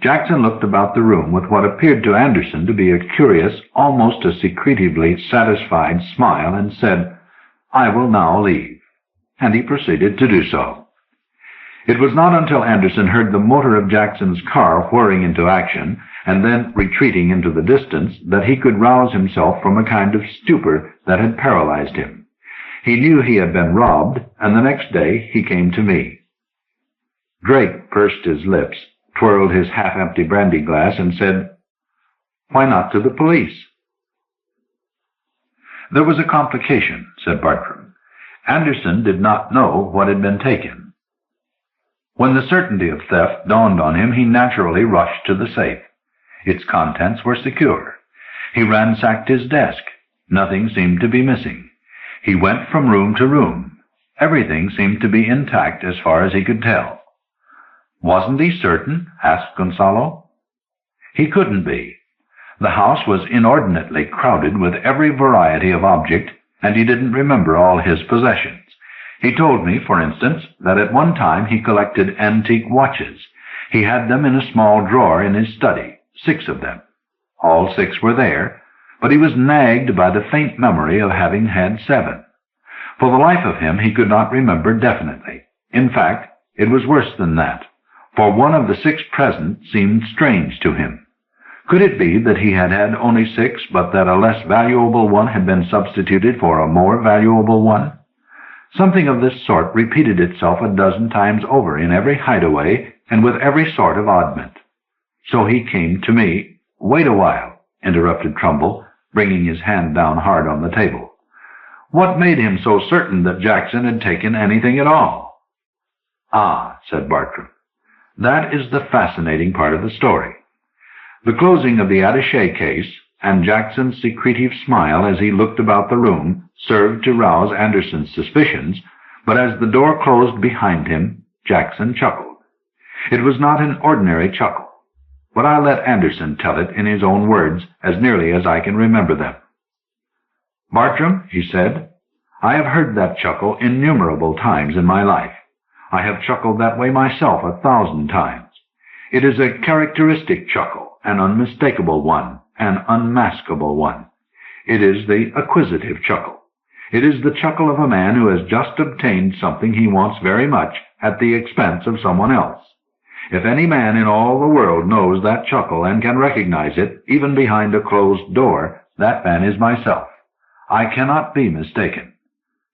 Jackson looked about the room with what appeared to Anderson to be a curious, almost a secretively satisfied smile, and said, "I will now leave." And he proceeded to do so. It was not until Anderson heard the motor of Jackson's car whirring into action, and then retreating into the distance, that he could rouse himself from a kind of stupor that had paralyzed him. He knew he had been robbed, and the next day he came to me. Drake pursed his lips, twirled his half-empty brandy glass, and said, "Why not to the police?" "There was a complication," said Bartram. "Anderson did not know what had been taken. When the certainty of theft dawned on him, he naturally rushed to the safe. Its contents were secure. He ransacked his desk. Nothing seemed to be missing. He went from room to room. Everything seemed to be intact as far as he could tell." "Wasn't he certain?" asked Gonzalo. "He couldn't be. The house was inordinately crowded with every variety of object, and he didn't remember all his possessions. He told me, for instance, that at one time he collected antique watches. He had them in a small drawer in his study, 6 of them. All 6 were there, but he was nagged by the faint memory of having had 7. For the life of him, he could not remember definitely. In fact, it was worse than that, for one of the 6 present seemed strange to him. Could it be that he had had only 6, but that a less valuable one had been substituted for a more valuable one? Something of this sort repeated itself a dozen times over in every hideaway and with every sort of oddment. So he came to me. "Wait a while," interrupted Trumbull, bringing his hand down hard on the table. "What made him so certain that Jackson had taken anything at all?" "Ah," said Bartram, "that is the fascinating part of the story. The closing of the attaché case, and Jackson's secretive smile as he looked about the room served to rouse Anderson's suspicions, but as the door closed behind him, Jackson chuckled. It was not an ordinary chuckle, but I'll let Anderson tell it in his own words as nearly as I can remember them. "Bartram," he said, "I have heard that chuckle innumerable times in my life. I have chuckled that way myself 1,000 times. It is a characteristic chuckle, an unmistakable one, an unmaskable one. It is the acquisitive chuckle. It is the chuckle of a man who has just obtained something he wants very much at the expense of someone else. If any man in all the world knows that chuckle and can recognize it, even behind a closed door, that man is myself. I cannot be mistaken.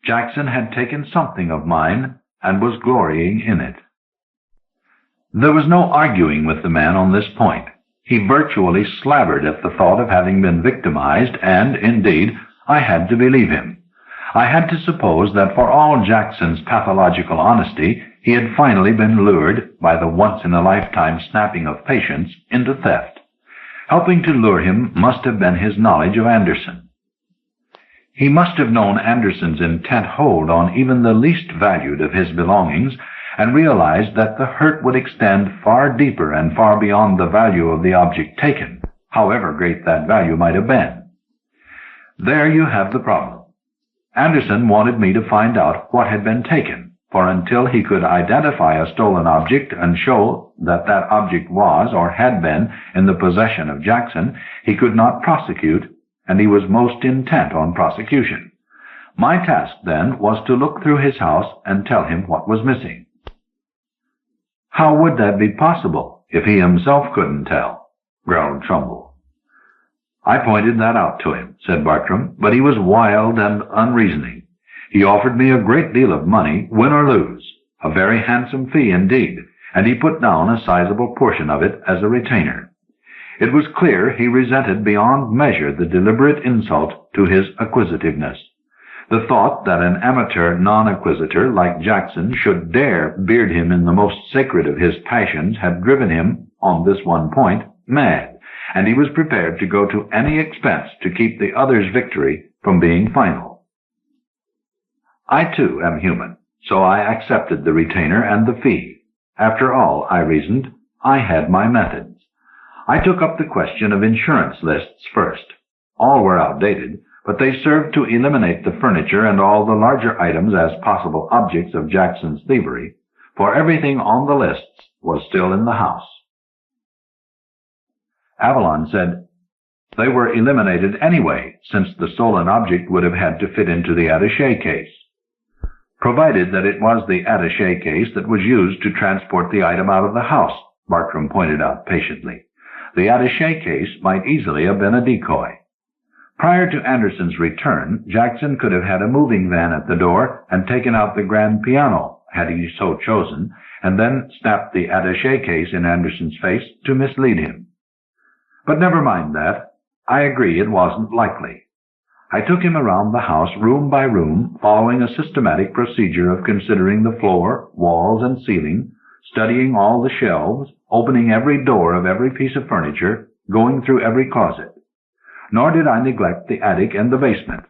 Jackson had taken something of mine and was glorying in it." There was no arguing with the man on this point. He virtually slavered at the thought of having been victimized, and, indeed, I had to believe him. I had to suppose that for all Jackson's pathological honesty, he had finally been lured, by the once-in-a-lifetime snapping of patience, into theft. Helping to lure him must have been his knowledge of Anderson. He must have known Anderson's intent hold on even the least valued of his belongings, and realized that the hurt would extend far deeper and far beyond the value of the object taken, however great that value might have been. There you have the problem. Anderson wanted me to find out what had been taken, for until he could identify a stolen object and show that that object was or had been in the possession of Jackson, he could not prosecute, and he was most intent on prosecution. My task, then, was to look through his house and tell him what was missing. "How would that be possible if he himself couldn't tell?" growled Trumbull. "I pointed that out to him," said Bartram, "but he was wild and unreasoning. He offered me a great deal of money, win or lose, a very handsome fee indeed, and he put down a sizable portion of it as a retainer. It was clear he resented beyond measure the deliberate insult to his acquisitiveness. The thought that an amateur non-acquisitor like Jackson should dare beard him in the most sacred of his passions had driven him, on this one point, mad, and he was prepared to go to any expense to keep the other's victory from being final. I, too, am human, so I accepted the retainer and the fee. After all, I reasoned, I had my methods. I took up the question of insurance lists first. All were outdated, but they served to eliminate the furniture and all the larger items as possible objects of Jackson's thievery, for everything on the lists was still in the house. Avalon said, "They were eliminated anyway, since the stolen object would have had to fit into the attaché case." "Provided that it was the attaché case that was used to transport the item out of the house," Bartram pointed out patiently. "The attaché case might easily have been a decoy. Prior to Anderson's return, Jackson could have had a moving van at the door and taken out the grand piano, had he so chosen, and then snapped the attaché case in Anderson's face to mislead him. But never mind that. I agree it wasn't likely. I took him around the house room by room, following a systematic procedure of considering the floor, walls, and ceiling, studying all the shelves, opening every door of every piece of furniture, going through every closet. Nor did I neglect the attic and the basement.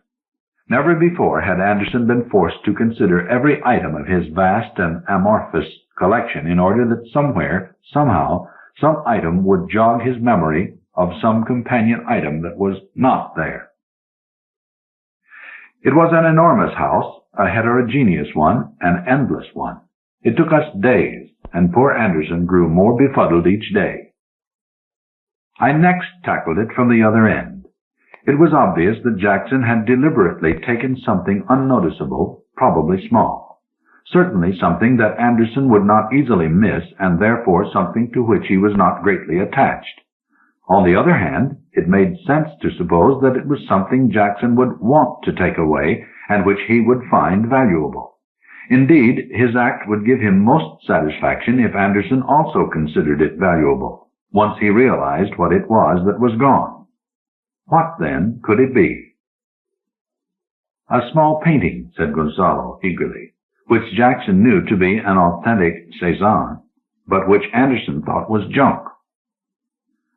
Never before had Anderson been forced to consider every item of his vast and amorphous collection in order that somewhere, somehow, some item would jog his memory of some companion item that was not there. It was an enormous house, a heterogeneous one, an endless one. It took us days, and poor Anderson grew more befuddled each day. I next tackled it from the other end. It was obvious that Jackson had deliberately taken something unnoticeable, probably small. Certainly something that Anderson would not easily miss, and therefore something to which he was not greatly attached. On the other hand, it made sense to suppose that it was something Jackson would want to take away, and which he would find valuable. Indeed, his act would give him most satisfaction if Anderson also considered it valuable, once he realized what it was that was gone. What, then, could it be? "A small painting," said Gonzalo eagerly, "which Jackson knew to be an authentic Cézanne, but which Anderson thought was junk."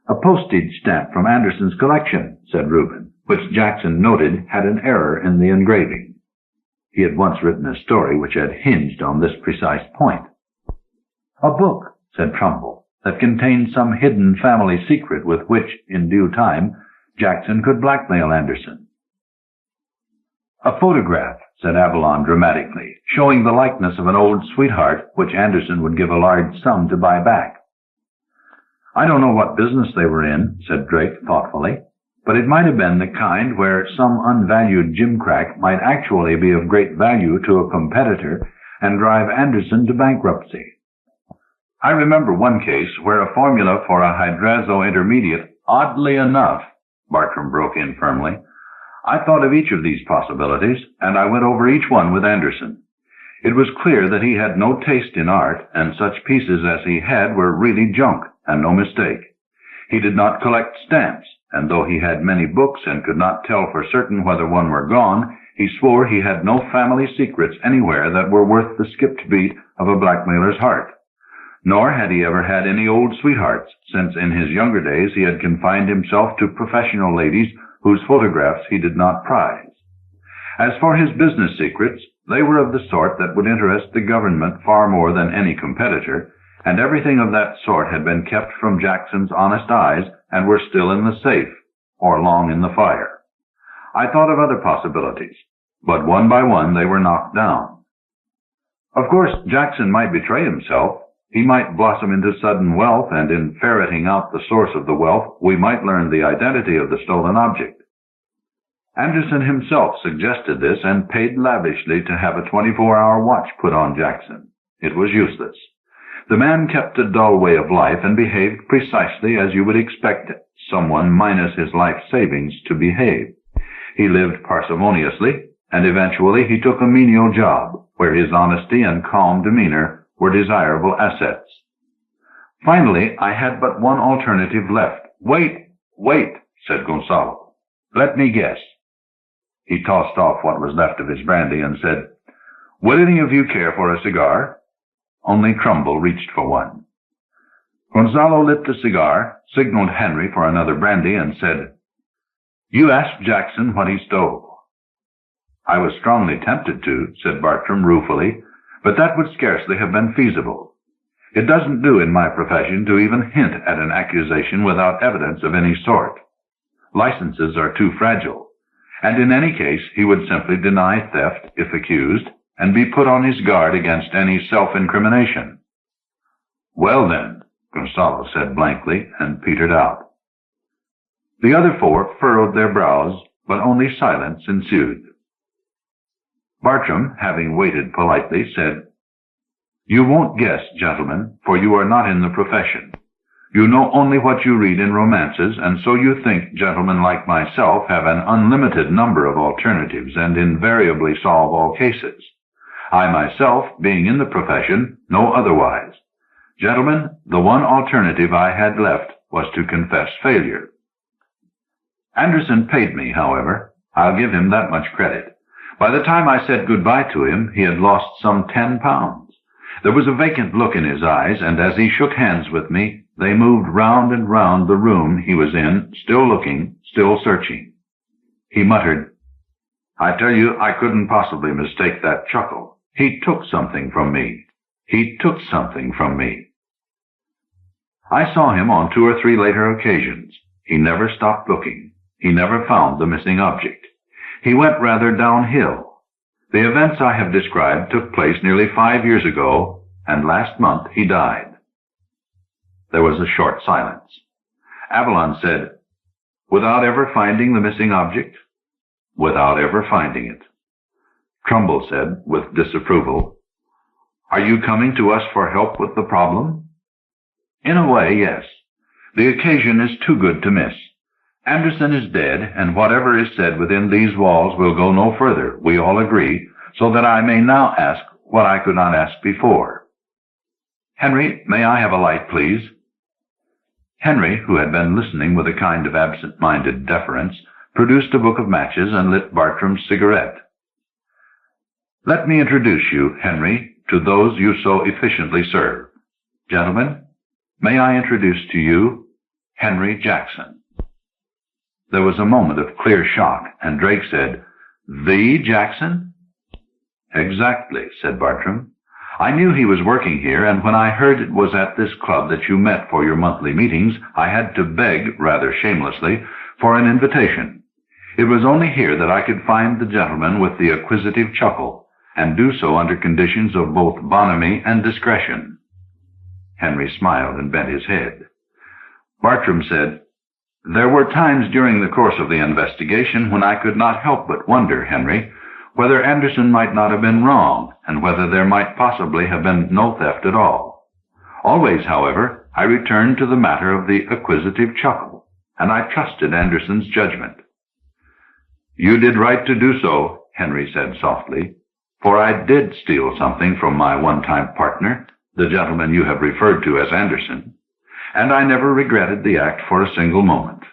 A postage stamp from Anderson's collection, said Reuben, which Jackson noted had an error in the engraving. He had once written a story which had hinged on this precise point. A book, said Trumbull, that contained some hidden family secret with which, in due time, Jackson could blackmail Anderson. A photograph, said Avalon dramatically, showing the likeness of an old sweetheart which Anderson would give a large sum to buy back. I don't know what business they were in, said Drake thoughtfully, but it might have been the kind where some unvalued gimcrack might actually be of great value to a competitor and drive Anderson to bankruptcy. I remember one case where a formula for a hydrazo intermediate, oddly enough, Bartram broke in firmly. I thought of each of these possibilities, and I went over each one with Anderson. It was clear that he had no taste in art, and such pieces as he had were really junk, and no mistake. He did not collect stamps, and though he had many books and could not tell for certain whether one were gone, he swore he had no family secrets anywhere that were worth the skipped beat of a blackmailer's heart. Nor had he ever had any old sweethearts, since in his younger days he had confined himself to professional ladies whose photographs he did not prize. As for his business secrets, they were of the sort that would interest the government far more than any competitor, and everything of that sort had been kept from Jackson's honest eyes and were still in the safe, or long in the fire. I thought of other possibilities, but one by one they were knocked down. Of course, Jackson might betray himself. He might blossom into sudden wealth, and in ferreting out the source of the wealth, we might learn the identity of the stolen object. Anderson himself suggested this and paid lavishly to have a 24-hour watch put on Jackson. It was useless. The man kept a dull way of life and behaved precisely as you would expect someone minus his life savings to behave. He lived parsimoniously, and eventually he took a menial job, where his honesty and calm demeanor were desirable assets. Finally, I had but one alternative left. Wait, said Gonzalo. Let me guess. He tossed off what was left of his brandy and said, Would any of you care for a cigar? Only Trumbull reached for one. Gonzalo lit the cigar, signaled Henry for another brandy, and said, You asked Jackson what he stole. I was strongly tempted to, said Bartram ruefully, but that would scarcely have been feasible. It doesn't do in my profession to even hint at an accusation without evidence of any sort. Licenses are too fragile, and in any case he would simply deny theft if accused, and be put on his guard against any self-incrimination. Well then, Gonzalo said blankly, and petered out. The other four furrowed their brows, but only silence ensued. Bartram, having waited politely, said, You won't guess, gentlemen, for you are not in the profession. You know only what you read in romances, and so you think gentlemen like myself have an unlimited number of alternatives and invariably solve all cases. I myself, being in the profession, know otherwise. Gentlemen, the one alternative I had left was to confess failure. Anderson paid me, however. I'll give him that much credit. By the time I said goodbye to him, he had lost some 10 pounds. There was a vacant look in his eyes, and as he shook hands with me, they moved round and round the room he was in, still looking, still searching. He muttered, I tell you, I couldn't possibly mistake that Chuckle. He took something from me. He took something from me. I saw him on 2 or 3 later occasions. He never stopped looking. He never found the missing object. He went rather downhill. The events I have described took place nearly 5 years ago, and last month he died. There was a short silence. Avalon said, Without ever finding the missing object? Without ever finding it. Trumbull said, with disapproval, Are you coming to us for help with the problem? In a way, yes. The occasion is too good to miss. Anderson is dead, and whatever is said within these walls will go no further, we all agree, so that I may now ask what I could not ask before. Henry, may I have a light, please? Henry, who had been listening with a kind of absent-minded deference, produced a book of matches and lit Bartram's cigarette. Let me introduce you, Henry, to those you so efficiently serve. Gentlemen, may I introduce to you Henry Jackson. There was a moment of clear shock, and Drake said, "The Jackson?" "Exactly," said Bartram. "I knew he was working here, and when I heard it was at this club that you met for your monthly meetings, I had to beg, rather shamelessly, for an invitation. It was only here that I could find the gentleman with the acquisitive chuckle, and do so under conditions of both bonhomie and discretion." Henry smiled and bent his head. Bartram said, "There were times during the course of the investigation when I could not help but wonder, Henry, whether Anderson might not have been wrong, and whether there might possibly have been no theft at all. Always, however, I returned to the matter of the acquisitive chuckle, and I trusted Anderson's judgment." "You did right to do so," Henry said softly, "for I did steal something from my one-time partner, the gentleman you have referred to as Anderson, and I never regretted the act for a single moment."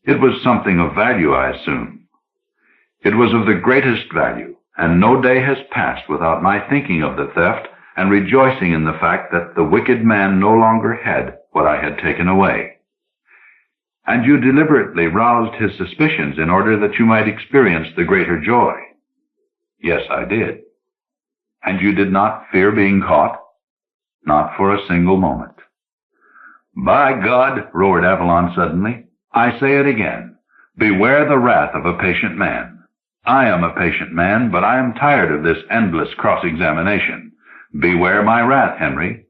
"It was something of value, I assume." "It was of the greatest value, and no day has passed without my thinking of the theft and rejoicing in the fact that the wicked man no longer had what I had taken away." "And you deliberately roused his suspicions in order that you might experience the greater joy." "Yes, I did." "And you did not fear being caught?" "Not for a single moment." "By God," roared Avalon suddenly, "I say it again. Beware the wrath of a patient man. I am a patient man, but I am tired of this endless cross-examination. Beware my wrath, Henry.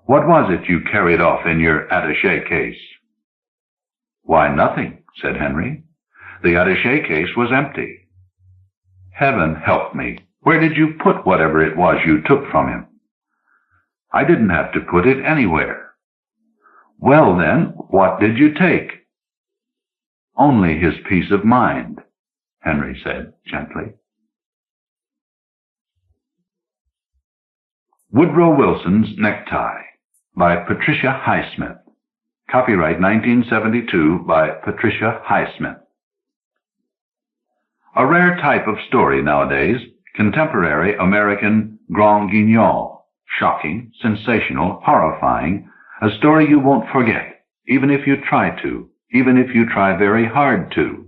What was it you carried off in your attaché case?" "Why, nothing," said Henry. "The attaché case was empty." "Heaven help me. Where did you put whatever it was you took from him?" "I didn't have to put it anywhere." "Well, then, what did you take?" "Only his peace of mind," Henry said gently. Woodrow Wilson's Necktie by Patricia Highsmith. Copyright 1972 by Patricia Highsmith. A rare type of story nowadays, contemporary American grand guignol. Shocking, sensational, horrifying, a story you won't forget, even if you try to, even if you try very hard to.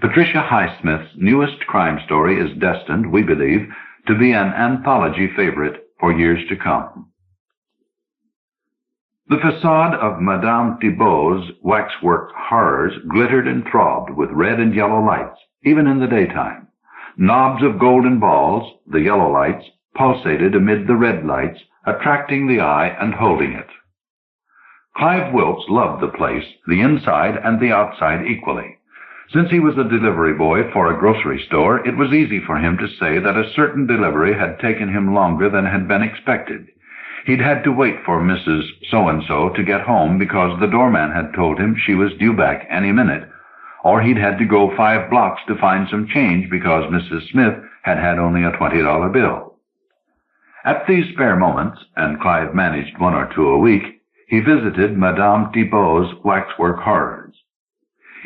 Patricia Highsmith's newest crime story is destined, we believe, to be an anthology favorite for years to come. The facade of Madame Thibault's waxwork horrors glittered and throbbed with red and yellow lights, even in the daytime. Knobs of golden balls, the yellow lights, pulsated amid the red lights, attracting the eye and holding it. Clive Wilkes loved the place, the inside and the outside equally. Since he was a delivery boy for a grocery store, it was easy for him to say that a certain delivery had taken him longer than had been expected. He'd had to wait for Mrs. So-and-so to get home because the doorman had told him she was due back any minute, or he'd had to go 5 blocks to find some change because Mrs. Smith had had only a $20 bill. At these spare moments, and Clive managed 1 or 2 a week, he visited Madame Thibault's waxwork horrors.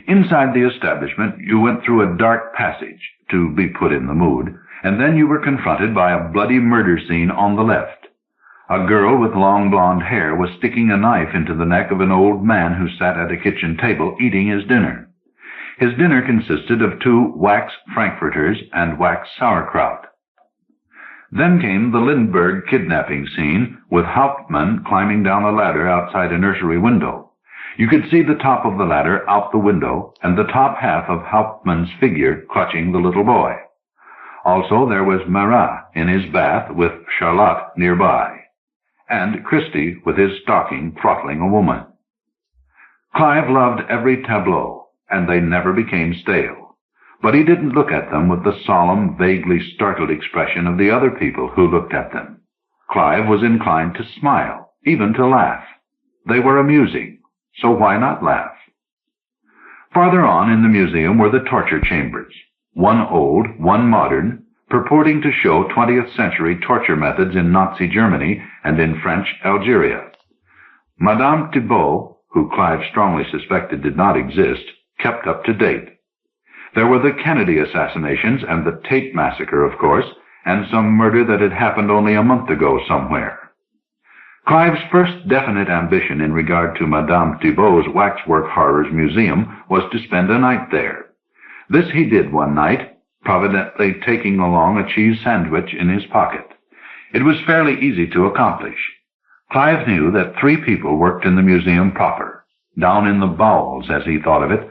Inside the establishment, you went through a dark passage, to be put in the mood, and then you were confronted by a bloody murder scene on the left. A girl with long blonde hair was sticking a knife into the neck of an old man who sat at a kitchen table eating his dinner. His dinner consisted of 2 wax frankfurters and wax sauerkraut. Then came the Lindbergh kidnapping scene, with Hauptmann climbing down a ladder outside a nursery window. You could see the top of the ladder out the window, and the top half of Hauptmann's figure clutching the little boy. Also there was Marat in his bath with Charlotte nearby, and Christie with his stocking throttling a woman. Clive loved every tableau, and they never became stale. But he didn't look at them with the solemn, vaguely startled expression of the other people who looked at them. Clive was inclined to smile, even to laugh. They were amusing, so why not laugh? Farther on in the museum were the torture chambers, one old, one modern, purporting to show 20th century torture methods in Nazi Germany and in French Algeria. Madame Thibault, who Clive strongly suspected did not exist, kept up to date. There were the Kennedy assassinations and the Tate massacre, of course, and some murder that had happened only a month ago somewhere. Clive's first definite ambition in regard to Madame Thibault's Waxwork Horrors Museum was to spend a night there. This he did one night, providently taking along a cheese sandwich in his pocket. It was fairly easy to accomplish. Clive knew that 3 people worked in the museum proper, down in the bowels, as he thought of it,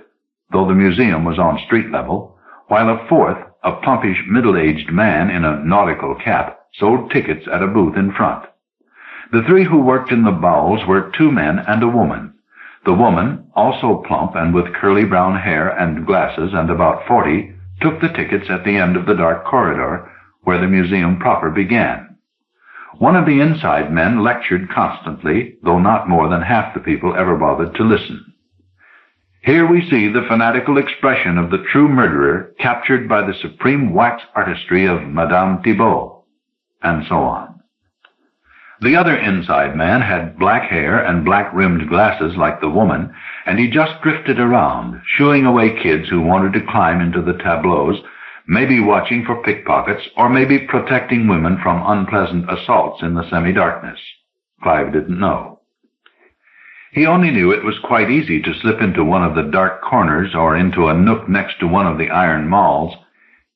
though the museum was on street level, while a 4th, a plumpish middle-aged man in a nautical cap, sold tickets at a booth in front. The 3 who worked in the bowels were 2 men and a woman. The woman, also plump and with curly brown hair and glasses and about 40, took the tickets at the end of the dark corridor where the museum proper began. One of the inside men lectured constantly, though not more than half the people ever bothered to listen. Here we see the fanatical expression of the true murderer captured by the supreme wax artistry of Madame Thibault, and so on. The other inside man had black hair and black-rimmed glasses like the woman, and he just drifted around, shooing away kids who wanted to climb into the tableaus, maybe watching for pickpockets, or maybe protecting women from unpleasant assaults in the semi-darkness. Clive didn't know. He only knew it was quite easy to slip into one of the dark corners or into a nook next to one of the iron malls,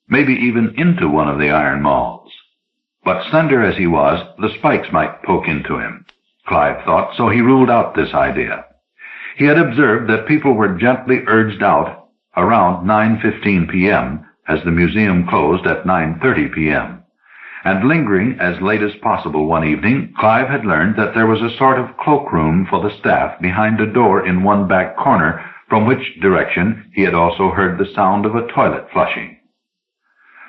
maybe even into one of the iron malls. But slender as he was, the spikes might poke into him, Clive thought, so he ruled out this idea. He had observed that people were gently urged out around 9:15 p.m., as the museum closed at 9:30 p.m. And lingering as late as possible one evening, Clive had learned that there was a sort of cloakroom for the staff behind a door in one back corner, from which direction he had also heard the sound of a toilet flushing.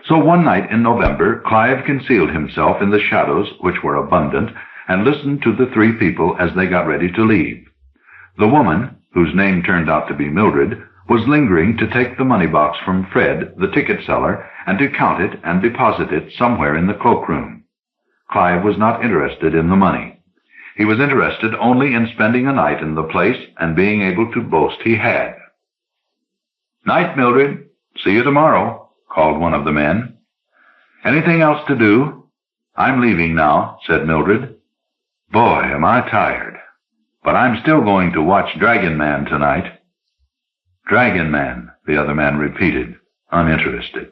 So one night in November, Clive concealed himself in the shadows, which were abundant, and listened to the 3 people as they got ready to leave. The woman, whose name turned out to be Mildred, was lingering to take the money box from Fred, the ticket seller, and to count it and deposit it somewhere in the cloakroom. Clive was not interested in the money. He was interested only in spending a night in the place and being able to boast he had. "Night, Mildred. See you tomorrow," called one of the men. "Anything else to do?" "I'm leaving now," said Mildred. "Boy, am I tired. But I'm still going to watch Dragon Man tonight." "Dragon Man," the other man repeated, uninterested.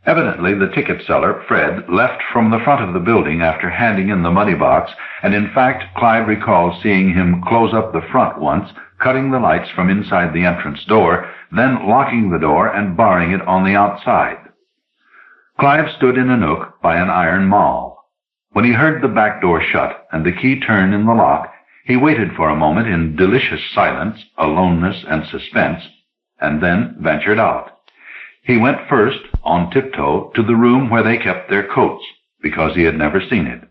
Evidently the ticket seller, Fred, left from the front of the building after handing in the money box, and in fact Clive recalled seeing him close up the front once, cutting the lights from inside the entrance door, then locking the door and barring it on the outside. Clive stood in a nook by an iron mall. When he heard the back door shut and the key turn in the lock, he waited for a moment in delicious silence, aloneness, and suspense, and then ventured out. He went first, on tiptoe, to the room where they kept their coats, because he had never seen it.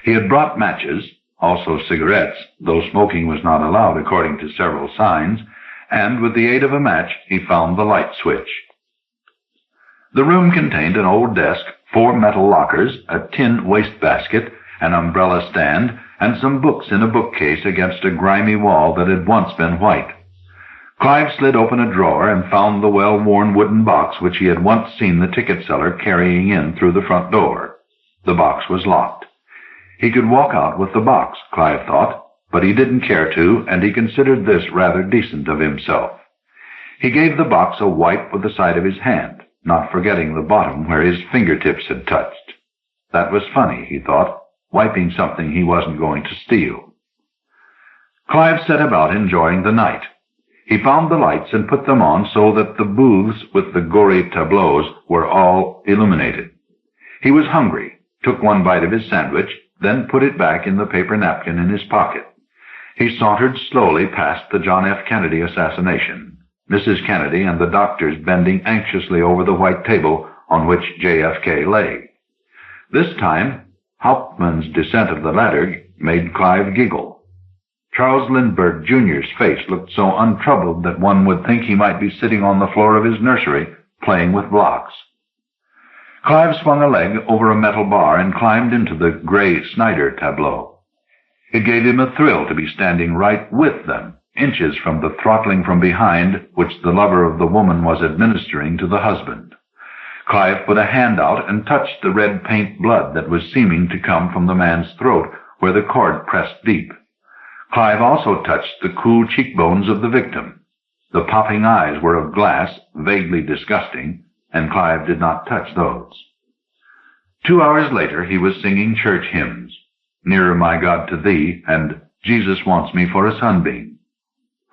He had brought matches, also cigarettes, though smoking was not allowed according to several signs, and with the aid of a match he found the light switch. The room contained an old desk, 4 metal lockers, a tin wastebasket, an umbrella stand, and some books in a bookcase against a grimy wall that had once been white. Clive slid open a drawer and found the well-worn wooden box which he had once seen the ticket seller carrying in through the front door. The box was locked. He could walk out with the box, Clive thought, but he didn't care to, and he considered this rather decent of himself. He gave the box a wipe with the side of his hand, not forgetting the bottom where his fingertips had touched. That was funny, he thought, wiping something he wasn't going to steal. Clive set about enjoying the night. He found the lights and put them on so that the booths with the gory tableaus were all illuminated. He was hungry, took one bite of his sandwich, then put it back in the paper napkin in his pocket. He sauntered slowly past the John F. Kennedy assassination, Mrs. Kennedy and the doctors bending anxiously over the white table on which JFK lay. This time, Hauptmann's descent of the ladder made Clive giggle. Charles Lindbergh Jr.'s face looked so untroubled that one would think he might be sitting on the floor of his nursery, playing with blocks. Clive swung a leg over a metal bar and climbed into the gray Snyder tableau. It gave him a thrill to be standing right with them, inches from the throttling from behind which the lover of the woman was administering to the husband. Clive put a hand out and touched the red paint blood that was seeming to come from the man's throat, where the cord pressed deep. Clive also touched the cool cheekbones of the victim. The popping eyes were of glass, vaguely disgusting, and Clive did not touch those. 2 hours later he was singing church hymns, Nearer My God to Thee, and Jesus Wants Me for a Sunbeam.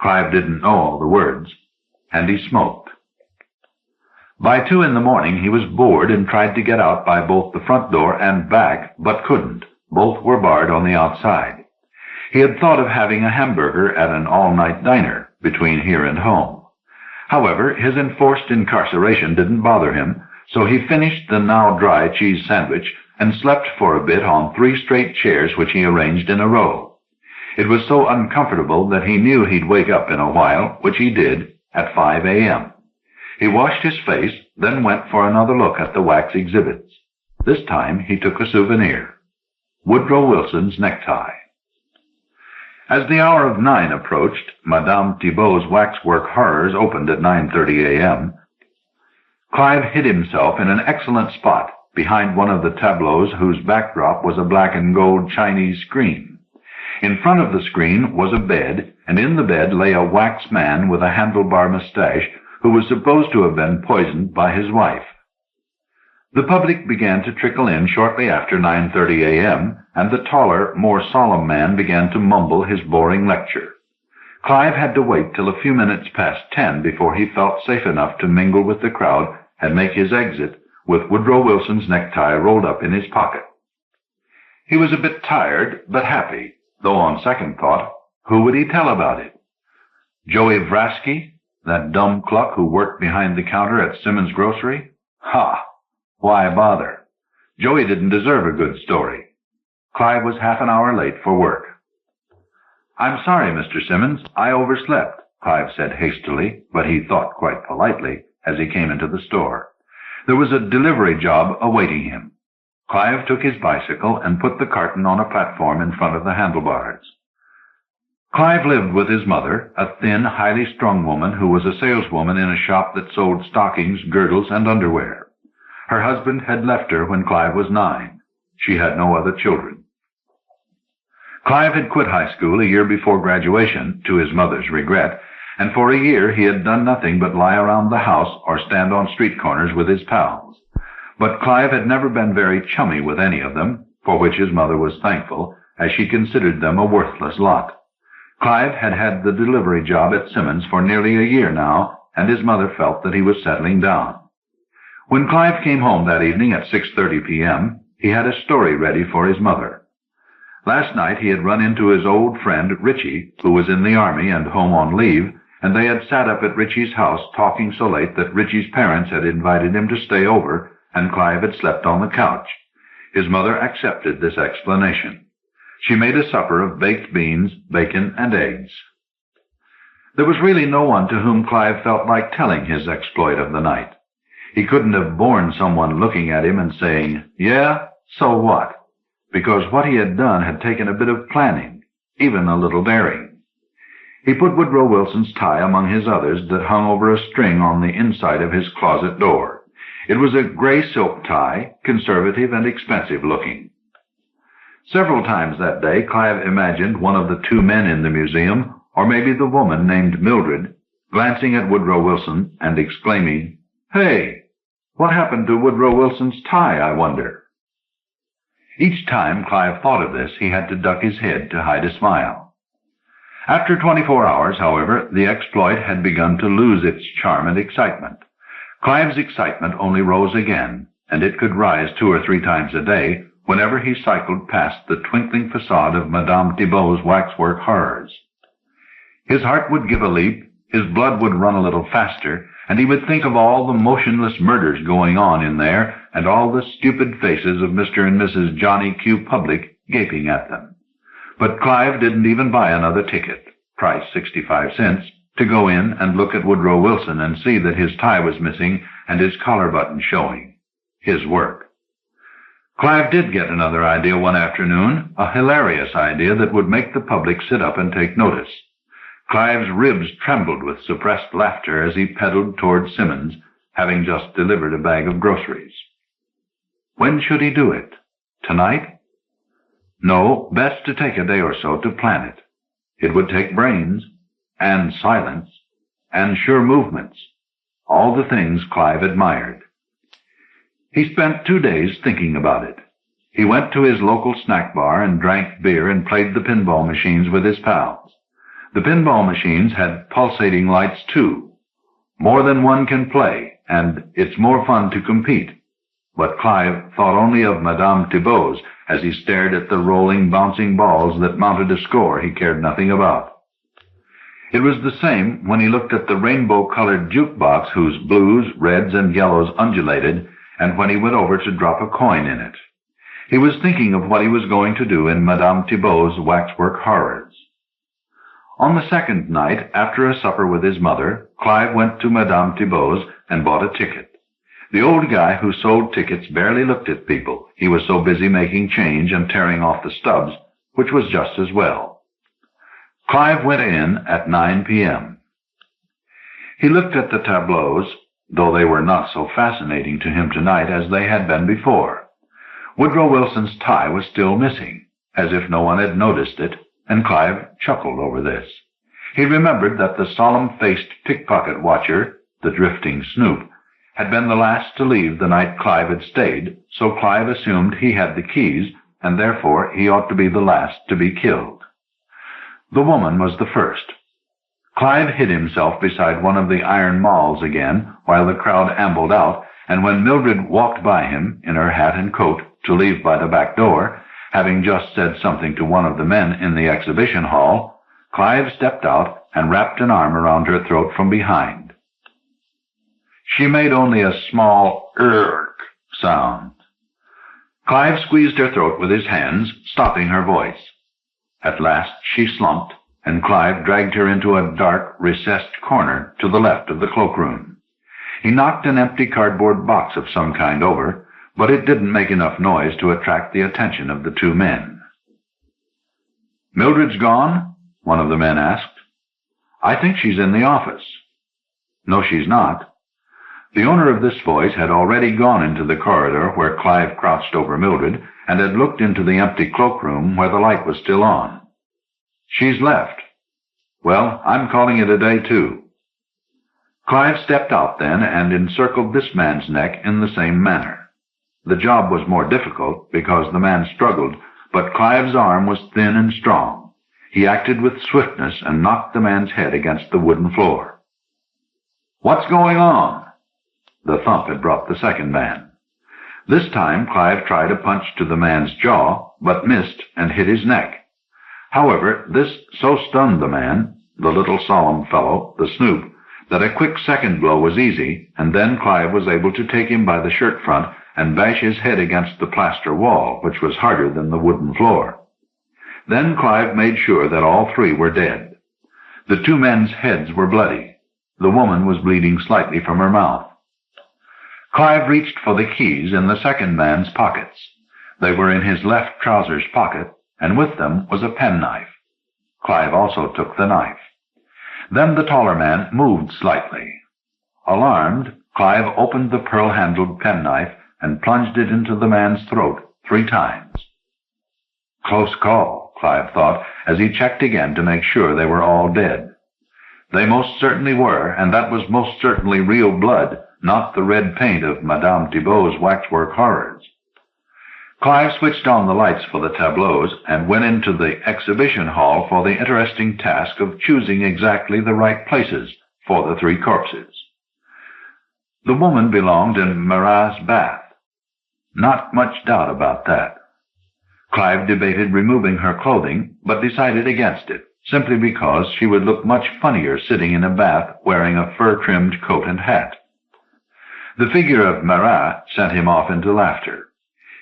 Clive didn't know all the words, and he smoked. By 2 a.m, he was bored and tried to get out by both the front door and back, but couldn't. Both were barred on the outside. He had thought of having a hamburger at an all-night diner between here and home. However, his enforced incarceration didn't bother him, so he finished the now dry cheese sandwich and slept for a bit on 3 straight chairs which he arranged in a row. It was so uncomfortable that he knew he'd wake up in a while, which he did, at 5 a.m. He washed his face, then went for another look at the wax exhibits. This time he took a souvenir. Woodrow Wilson's necktie. As the hour of 9 approached, Madame Thibault's waxwork horrors opened at 9:30 a.m. Clive hid himself in an excellent spot behind one of the tableaus whose backdrop was a black and gold Chinese screen. In front of the screen was a bed, and in the bed lay a wax man with a handlebar mustache who was supposed to have been poisoned by his wife. The public began to trickle in shortly after 9:30 a.m., and the taller, more solemn man began to mumble his boring lecture. Clive had to wait till a few minutes past 10 before he felt safe enough to mingle with the crowd and make his exit with Woodrow Wilson's necktie rolled up in his pocket. He was a bit tired, but happy, though on second thought, who would he tell about it? Joey Vrasky, that dumb cluck who worked behind the counter at Symons' grocery? Ha! Why bother? Joey didn't deserve a good story. Clive was half an hour late for work. "I'm sorry, Mr. Symons, I overslept," Clive said hastily, but he thought quite politely, as he came into the store. There was a delivery job awaiting him. Clive took his bicycle and put the carton on a platform in front of the handlebars. Clive lived with his mother, a thin, highly strung woman who was a saleswoman in a shop that sold stockings, girdles, and underwear. Her husband had left her when Clive was 9. She had no other children. Clive had quit high school a year before graduation, to his mother's regret, and for a year he had done nothing but lie around the house or stand on street corners with his pals. But Clive had never been very chummy with any of them, for which his mother was thankful, as she considered them a worthless lot. Clive had had the delivery job at Symons for nearly a year now, and his mother felt that he was settling down. When Clive came home that evening at 6:30 p.m., he had a story ready for his mother. Last night he had run into his old friend Richie, who was in the army and home on leave, and they had sat up at Richie's house talking so late that Richie's parents had invited him to stay over, and Clive had slept on the couch. His mother accepted this explanation. She made a supper of baked beans, bacon, and eggs. There was really no one to whom Clive felt like telling his exploit of the night. He couldn't have borne someone looking at him and saying, "Yeah, so what?" because what he had done had taken a bit of planning, even a little daring. He put Woodrow Wilson's tie among his others that hung over a string on the inside of his closet door. It was a gray silk tie, conservative and expensive looking. Several times that day Clive imagined one of the 2 men in the museum, or maybe the woman named Mildred, glancing at Woodrow Wilson and exclaiming, "Hey, what happened to Woodrow Wilson's tie, I wonder?" Each time Clive thought of this, he had to duck his head to hide a smile. After 24 hours, however, the exploit had begun to lose its charm and excitement. Clive's excitement only rose again, and it could rise 2 or 3 times a day whenever he cycled past the twinkling facade of Madame Thibault's waxwork horrors. His heart would give a leap, his blood would run a little faster, and he would think of all the motionless murders going on in there and all the stupid faces of Mr. and Mrs. Johnny Q. Public gaping at them. But Clive didn't even buy another ticket, price 65 cents, to go in and look at Woodrow Wilson and see that his tie was missing and his collar button showing. His work. Clive did get another idea one afternoon, a hilarious idea that would make the public sit up and take notice. Clive's ribs trembled with suppressed laughter as he pedaled toward Symons, having just delivered a bag of groceries. When should he do it? Tonight? No, best to take a day or so to plan it. It would take brains, and silence, and sure movements, all the things Clive admired. He spent 2 days thinking about it. He went to his local snack bar and drank beer and played the pinball machines with his pals. The pinball machines had pulsating lights too. More than one can play, and it's more fun to compete. But Clive thought only of Madame Thibault's as he stared at the rolling, bouncing balls that mounted a score he cared nothing about. It was the same when he looked at the rainbow-colored jukebox whose blues, reds, and yellows undulated, and when he went over to drop a coin in it. He was thinking of what he was going to do in Madame Thibault's waxwork horrors. On the second night, after a supper with his mother, Clive went to Madame Thibault's and bought a ticket. The old guy who sold tickets barely looked at people. He was so busy making change and tearing off the stubs, which was just as well. Clive went in at 9 p.m. He looked at the tableaus, though they were not so fascinating to him tonight as they had been before. Woodrow Wilson's tie was still missing, as if no one had noticed it, and Clive chuckled over this. He remembered that the solemn-faced pickpocket watcher, the drifting Snoop, had been the last to leave the night Clive had stayed, so Clive assumed he had the keys, and therefore he ought to be the last to be killed. The woman was the first. Clive hid himself beside one of the iron mauls again while the crowd ambled out, and when Mildred walked by him, in her hat and coat, to leave by the back door, having just said something to one of the men in the exhibition hall, Clive stepped out and wrapped an arm around her throat from behind. She made only a small "erk" sound. Clive squeezed her throat with his hands, stopping her voice. At last she slumped, and Clive dragged her into a dark, recessed corner to the left of the cloakroom. He knocked an empty cardboard box of some kind over, but it didn't make enough noise to attract the attention of the two men. "Mildred's gone?" one of the men asked. "I think she's in the office." "No, she's not." The owner of this voice had already gone into the corridor where Clive crouched over Mildred, and had looked into the empty cloakroom where the light was still on. "She's left." "Well, I'm calling it a day, too." Clive stepped out then and encircled this man's neck in the same manner. The job was more difficult because the man struggled, but Clive's arm was thin and strong. He acted with swiftness and knocked the man's head against the wooden floor. "What's going on?" The thump had brought the second man. This time Clive tried a punch to the man's jaw, but missed and hit his neck. However, this so stunned the man, the little solemn fellow, the Snoop, that a quick second blow was easy, and then Clive was able to take him by the shirt front and bash his head against the plaster wall, which was harder than the wooden floor. Then Clive made sure that all three were dead. The two men's heads were bloody. The woman was bleeding slightly from her mouth. Clive reached for the keys in the second man's pockets. They were in his left trousers pocket, and with them was a penknife. Clive also took the knife. Then the taller man moved slightly. Alarmed, Clive opened the pearl-handled penknife and plunged it into the man's throat 3 times. Close call, Clive thought, as he checked again to make sure they were all dead. They most certainly were, and that was most certainly real blood, not the red paint of Madame Thibault's waxwork horrors. Clive switched on the lights for the tableaus and went into the exhibition hall for the interesting task of choosing exactly the right places for the 3 corpses. The woman belonged in Marat's bath. Not much doubt about that. Clive debated removing her clothing, but decided against it, simply because she would look much funnier sitting in a bath wearing a fur-trimmed coat and hat. The figure of Marat sent him off into laughter.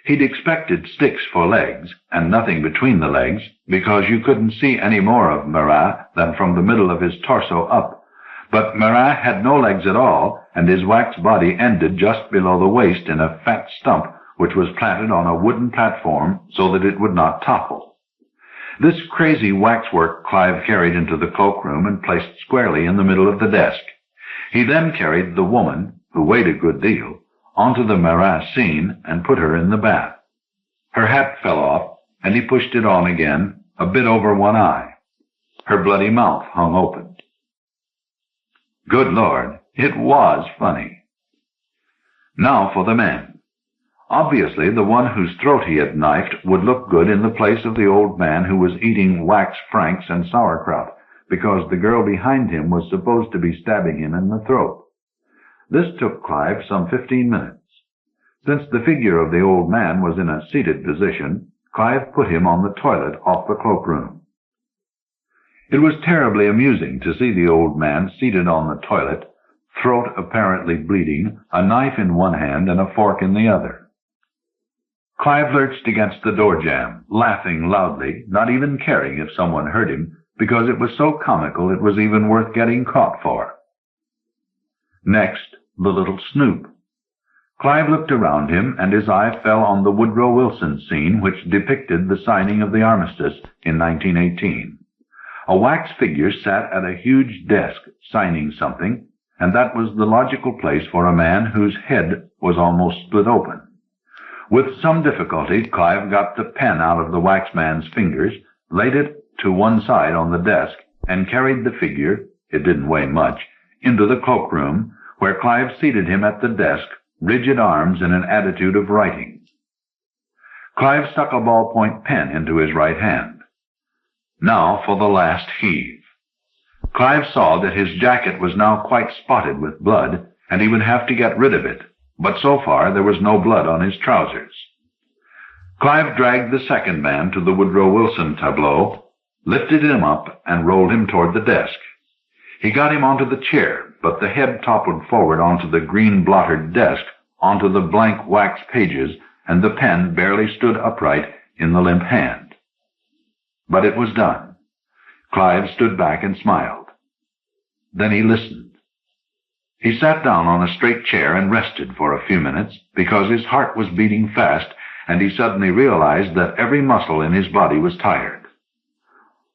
He'd expected sticks for legs, and nothing between the legs, because you couldn't see any more of Marat than from the middle of his torso up. But Marat had no legs at all, and his wax body ended just below the waist in a fat stump which was planted on a wooden platform so that it would not topple. This crazy waxwork Clive carried into the cloakroom and placed squarely in the middle of the desk. He then carried the woman, who weighed a good deal, onto the Marat scene and put her in the bath. Her hat fell off, and he pushed it on again, a bit over one eye. Her bloody mouth hung open. Good Lord, it was funny. Now for the men. Obviously, the one whose throat he had knifed would look good in the place of the old man who was eating wax franks and sauerkraut, because the girl behind him was supposed to be stabbing him in the throat. This took Clive some 15 minutes. Since the figure of the old man was in a seated position, Clive put him on the toilet off the cloakroom. It was terribly amusing to see the old man seated on the toilet, throat apparently bleeding, a knife in one hand and a fork in the other. Clive lurched against the door jamb, laughing loudly, not even caring if someone heard him, because it was so comical it was even worth getting caught for. Next, the little snoop. Clive looked around him, and his eye fell on the Woodrow Wilson scene which depicted the signing of the armistice in 1918. A wax figure sat at a huge desk signing something, and that was the logical place for a man whose head was almost split open. With some difficulty, Clive got the pen out of the waxman's fingers, laid it to one side on the desk, and carried the figure, it didn't weigh much, into the cloakroom, where Clive seated him at the desk, rigid arms in an attitude of writing. Clive stuck a ballpoint pen into his right hand. Now for the last heave. Clive saw that his jacket was now quite spotted with blood, and he would have to get rid of it, but so far there was no blood on his trousers. Clive dragged the second man to the Woodrow Wilson tableau, lifted him up, and rolled him toward the desk. He got him onto the chair, but the head toppled forward onto the green-blottered desk, onto the blank wax pages, and the pen barely stood upright in the limp hand. But it was done. Clive stood back and smiled. Then he listened. He sat down on a straight chair and rested for a few minutes, because his heart was beating fast, and he suddenly realized that every muscle in his body was tired.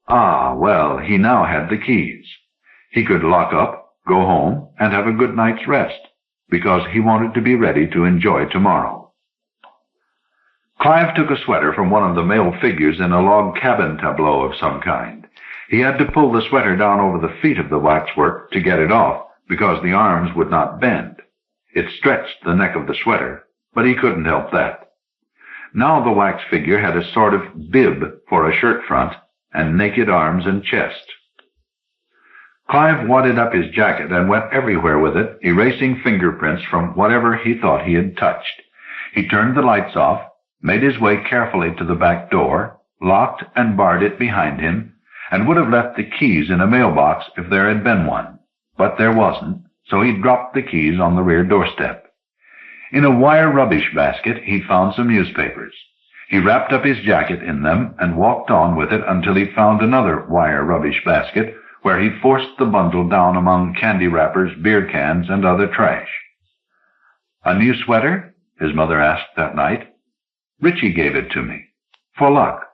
Ah, well, he now had the keys. He could lock up, go home, and have a good night's rest, because he wanted to be ready to enjoy tomorrow. Clive took a sweater from one of the male figures in a log cabin tableau of some kind. He had to pull the sweater down over the feet of the waxwork to get it off, because the arms would not bend. It stretched the neck of the sweater, but he couldn't help that. Now the wax figure had a sort of bib for a shirt front, and naked arms and chest. Clive wadded up his jacket and went everywhere with it, erasing fingerprints from whatever he thought he had touched. He turned the lights off, made his way carefully to the back door, locked and barred it behind him, and would have left the keys in a mailbox if there had been one. But there wasn't, so he dropped the keys on the rear doorstep. In a wire rubbish basket he found some newspapers. He wrapped up his jacket in them and walked on with it until he found another wire rubbish basket, where he forced the bundle down among candy wrappers, beer cans, and other trash. "A new sweater?" his mother asked that night. "Richie gave it to me. For luck."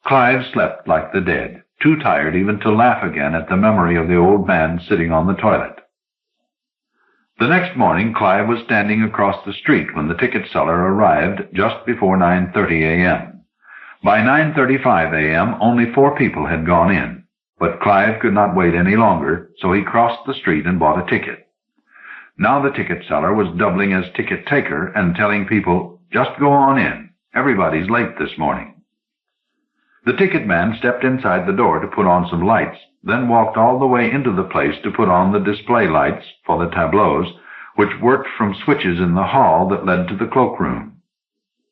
Clive slept like the dead, too tired even to laugh again at the memory of the old man sitting on the toilet. The next morning, Clive was standing across the street when the ticket seller arrived just before 9:30 a.m. By 9:35 a.m., only 4 people had gone in, but Clive could not wait any longer, so he crossed the street and bought a ticket. Now the ticket seller was doubling as ticket taker and telling people, "Just go on in. Everybody's late this morning." The ticket man stepped inside the door to put on some lights, then walked all the way into the place to put on the display lights for the tableaus, which worked from switches in the hall that led to the cloakroom.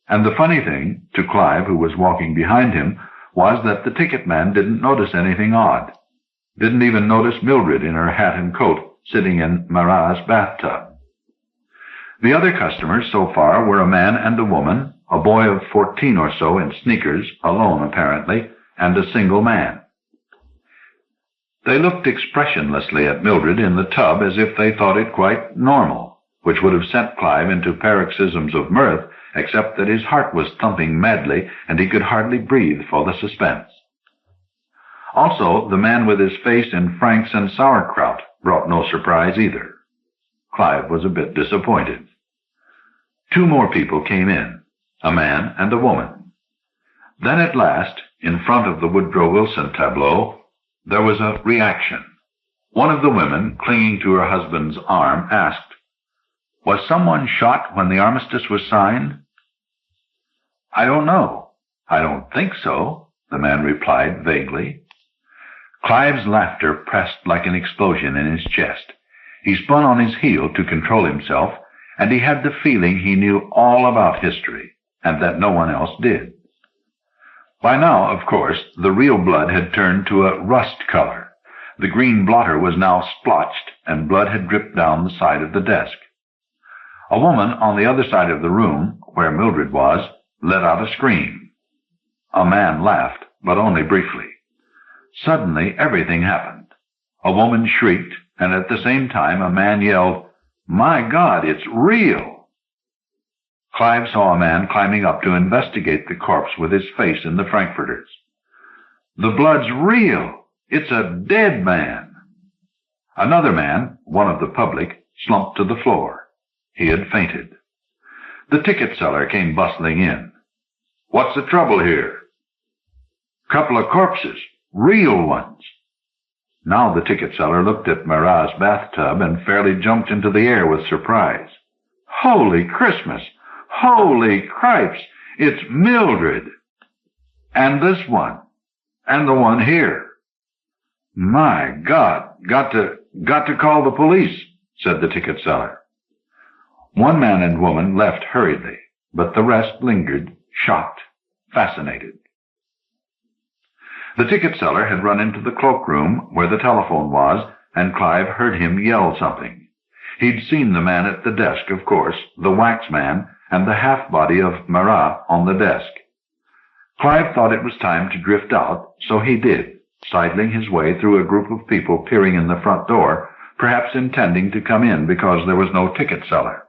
And the funny thing, to Clive, who was walking behind him, was that the ticket man didn't notice anything odd. Didn't even notice Mildred in her hat and coat, sitting in Marat's bathtub. The other customers so far were a man and a woman, a boy of 14 or so in sneakers, alone apparently, and a single man. They looked expressionlessly at Mildred in the tub as if they thought it quite normal, which would have sent Clive into paroxysms of mirth, except that his heart was thumping madly and he could hardly breathe for the suspense. Also, the man with his face in franks and sauerkraut brought no surprise either. Clive was a bit disappointed. 2 more people came in, a man and a woman. Then at last, in front of the Woodrow Wilson tableau, there was a reaction. One of the women, clinging to her husband's arm, asked, "Was someone shot when the armistice was signed?" "I don't know. I don't think so," the man replied vaguely. Clive's laughter pressed like an explosion in his chest. He spun on his heel to control himself, and he had the feeling he knew all about history, and that no one else did. By now, of course, the real blood had turned to a rust color. The green blotter was now splotched, and blood had dripped down the side of the desk. A woman on the other side of the room, where Mildred was, let out a scream. A man laughed, but only briefly. Suddenly, everything happened. A woman shrieked, and at the same time a man yelled, "My God, it's real!" Clive saw a man climbing up to investigate the corpse with his face in the Frankfurters. "The blood's real! It's a dead man!" Another man, one of the public, slumped to the floor. He had fainted. The ticket seller came bustling in. "What's the trouble here?" "Couple of corpses. Real ones." Now the ticket seller looked at Marat's bathtub and fairly jumped into the air with surprise. "Holy Christmas! Holy cripes! It's Mildred! And this one! And the one here!" "My God! Got to call the police," said the ticket seller. One man and woman left hurriedly, but the rest lingered, shocked, fascinated. The ticket seller had run into the cloakroom where the telephone was, and Clive heard him yell something. He'd seen the man at the desk, of course, the wax man, and the half-body of Marat on the desk. Clive thought it was time to drift out, so he did, sidling his way through a group of people peering in the front door, perhaps intending to come in because there was no ticket seller.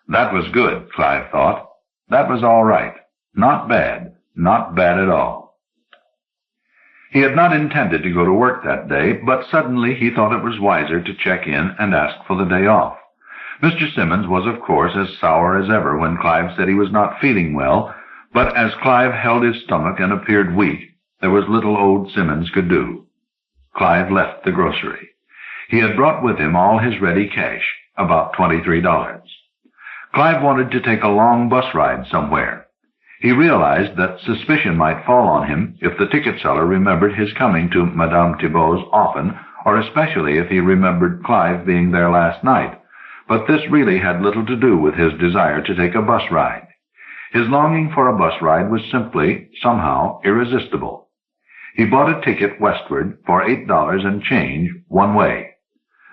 That was good, Clive thought. That was all right. Not bad at all. He had not intended to go to work that day, but suddenly he thought it was wiser to check in and ask for the day off. Mr. Symons was, of course, as sour as ever when Clive said he was not feeling well, but as Clive held his stomach and appeared weak, there was little old Symons could do. Clive left the grocery. He had brought with him all his ready cash, about $23. Clive wanted to take a long bus ride somewhere. He realized that suspicion might fall on him if the ticket seller remembered his coming to Madame Thibault's often, or especially if he remembered Clive being there last night. But this really had little to do with his desire to take a bus ride. His longing for a bus ride was simply, somehow, irresistible. He bought a ticket westward for $8 and change one way.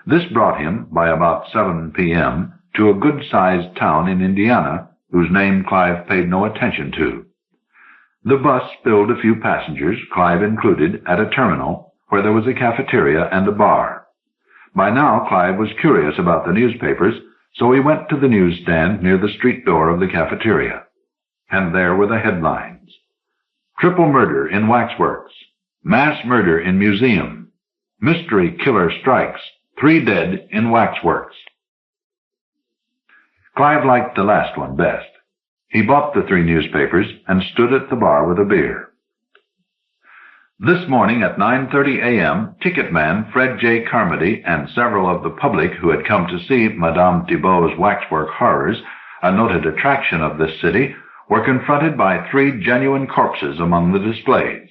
This brought him, by about 7 p.m., to a good-sized town in Indiana, whose name Clive paid no attention to. The bus spilled a few passengers, Clive included, at a terminal where there was a cafeteria and a bar. By now Clive was curious about the newspapers, so he went to the newsstand near the street door of the cafeteria. And there were the headlines. "Triple murder in waxworks. Mass murder in museum. Mystery killer strikes. 3 dead in waxworks." Clive liked the last one best. He bought the 3 newspapers and stood at the bar with a beer. This morning at 9:30 a.m., ticket man Fred J. Carmody and several of the public who had come to see Madame Thibault's waxwork horrors, a noted attraction of this city, were confronted by 3 genuine corpses among the displays.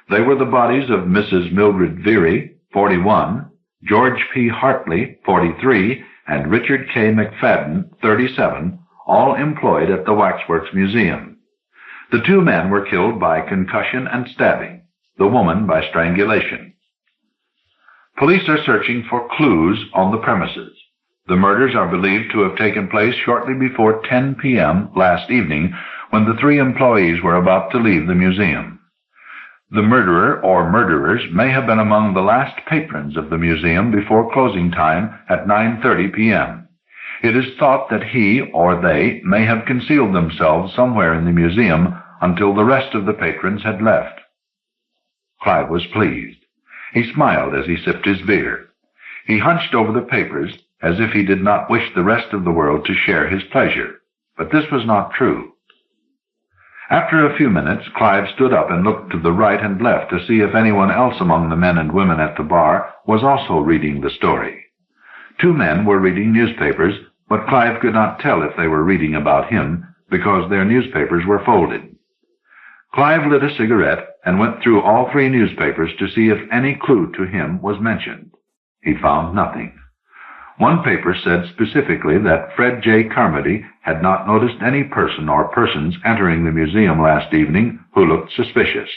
They were the bodies of Mrs. Mildred Veery, 41, George P. Hartley, 43, and Richard K. McFadden, 37, all employed at the Waxworks Museum. The 2 men were killed by concussion and stabbing, the woman by strangulation. Police are searching for clues on the premises. The murders are believed to have taken place shortly before 10 p.m. last evening, when the 3 employees were about to leave the museum. The murderer or murderers may have been among the last patrons of the museum before closing time at 9:30 p.m. It is thought that he or they may have concealed themselves somewhere in the museum until the rest of the patrons had left. Clive was pleased. He smiled as he sipped his beer. He hunched over the papers as if he did not wish the rest of the world to share his pleasure, but this was not true. After a few minutes, Clive stood up and looked to the right and left to see if anyone else among the men and women at the bar was also reading the story. 2 men were reading newspapers, but Clive could not tell if they were reading about him because their newspapers were folded. Clive lit a cigarette and went through all 3 newspapers to see if any clue to him was mentioned. He found nothing. One paper said specifically that Fred J. Carmody had not noticed any person or persons entering the museum last evening who looked suspicious.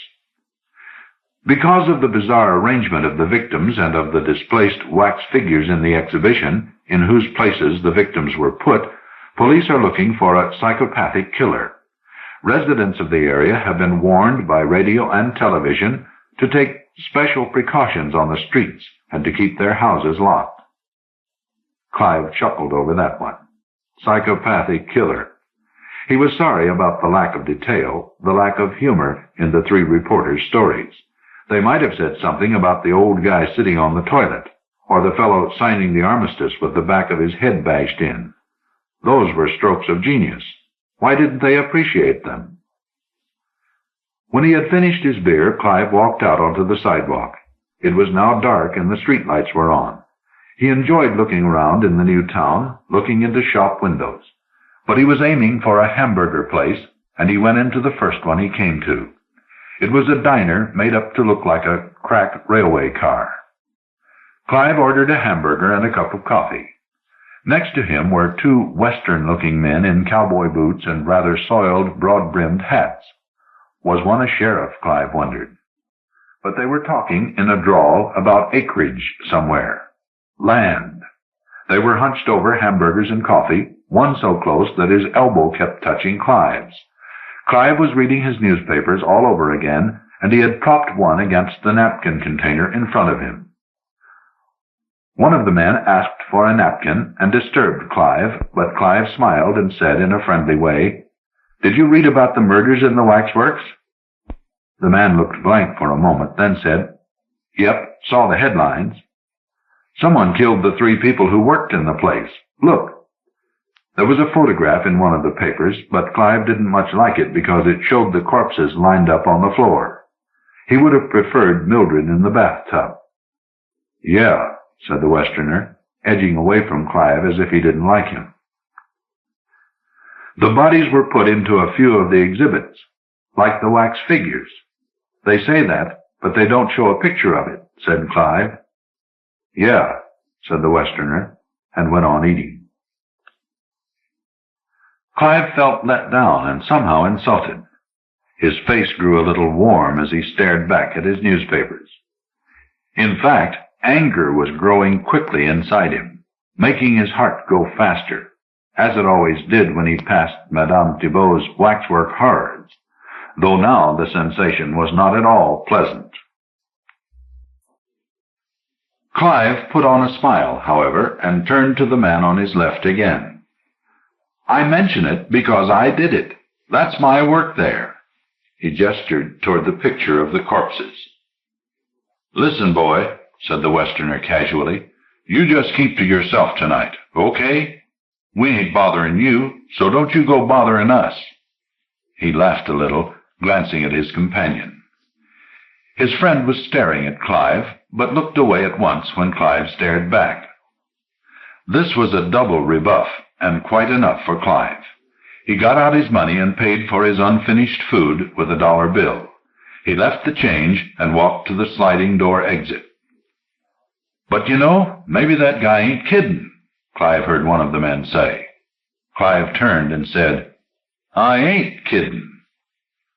Because of the bizarre arrangement of the victims and of the displaced wax figures in the exhibition, in whose places the victims were put, police are looking for a psychopathic killer. Residents of the area have been warned by radio and television to take special precautions on the streets and to keep their houses locked. Clive chuckled over that one. Psychopathic killer. He was sorry about the lack of detail, the lack of humor in the 3 reporters' stories. They might have said something about the old guy sitting on the toilet, or the fellow signing the armistice with the back of his head bashed in. Those were strokes of genius. Why didn't they appreciate them? When he had finished his beer, Clive walked out onto the sidewalk. It was now dark and the streetlights were on. He enjoyed looking around in the new town, looking into shop windows. But he was aiming for a hamburger place, and he went into the first one he came to. It was a diner made up to look like a cracked railway car. Clive ordered a hamburger and a cup of coffee. Next to him were 2 Western-looking men in cowboy boots and rather soiled, broad-brimmed hats. Was one a sheriff, Clive wondered. But they were talking in a drawl about acreage somewhere. Land. They were hunched over hamburgers and coffee, one so close that his elbow kept touching Clive's. Clive was reading his newspapers all over again, and he had propped one against the napkin container in front of him. One of the men asked for a napkin and disturbed Clive, but Clive smiled and said in a friendly way, "Did you read about the murders in the waxworks?" The man looked blank for a moment, then said, "Yep, saw the headlines." "Someone killed the 3 people who worked in the place. Look." There was a photograph in one of the papers, but Clive didn't much like it because it showed the corpses lined up on the floor. He would have preferred Mildred in the bathtub. "Yeah," said the Westerner, edging away from Clive as if he didn't like him. "The bodies were put into a few of the exhibits, like the wax figures. They say that, but they don't show a picture of it," said Clive. "Yeah," said the Westerner, and went on eating. Clive felt let down and somehow insulted. His face grew a little warm as he stared back at his newspapers. In fact, anger was growing quickly inside him, making his heart go faster, as it always did when he passed Madame Thibault's waxwork horrors, though now the sensation was not at all pleasant. Clive put on a smile, however, and turned to the man on his left again. "I mention it because I did it. That's my work there." He gestured toward the picture of the corpses. "Listen, boy," said the Westerner casually, "you just keep to yourself tonight, okay? We ain't bothering you, so don't you go bothering us." He laughed a little, glancing at his companion. His friend was staring at Clive, but looked away at once when Clive stared back. This was a double rebuff, and quite enough for Clive. He got out his money and paid for his unfinished food with a $1 bill. He left the change and walked to the sliding door exit. "But you know, maybe that guy ain't kiddin'," Clive heard one of the men say. Clive turned and said, "I ain't kiddin'."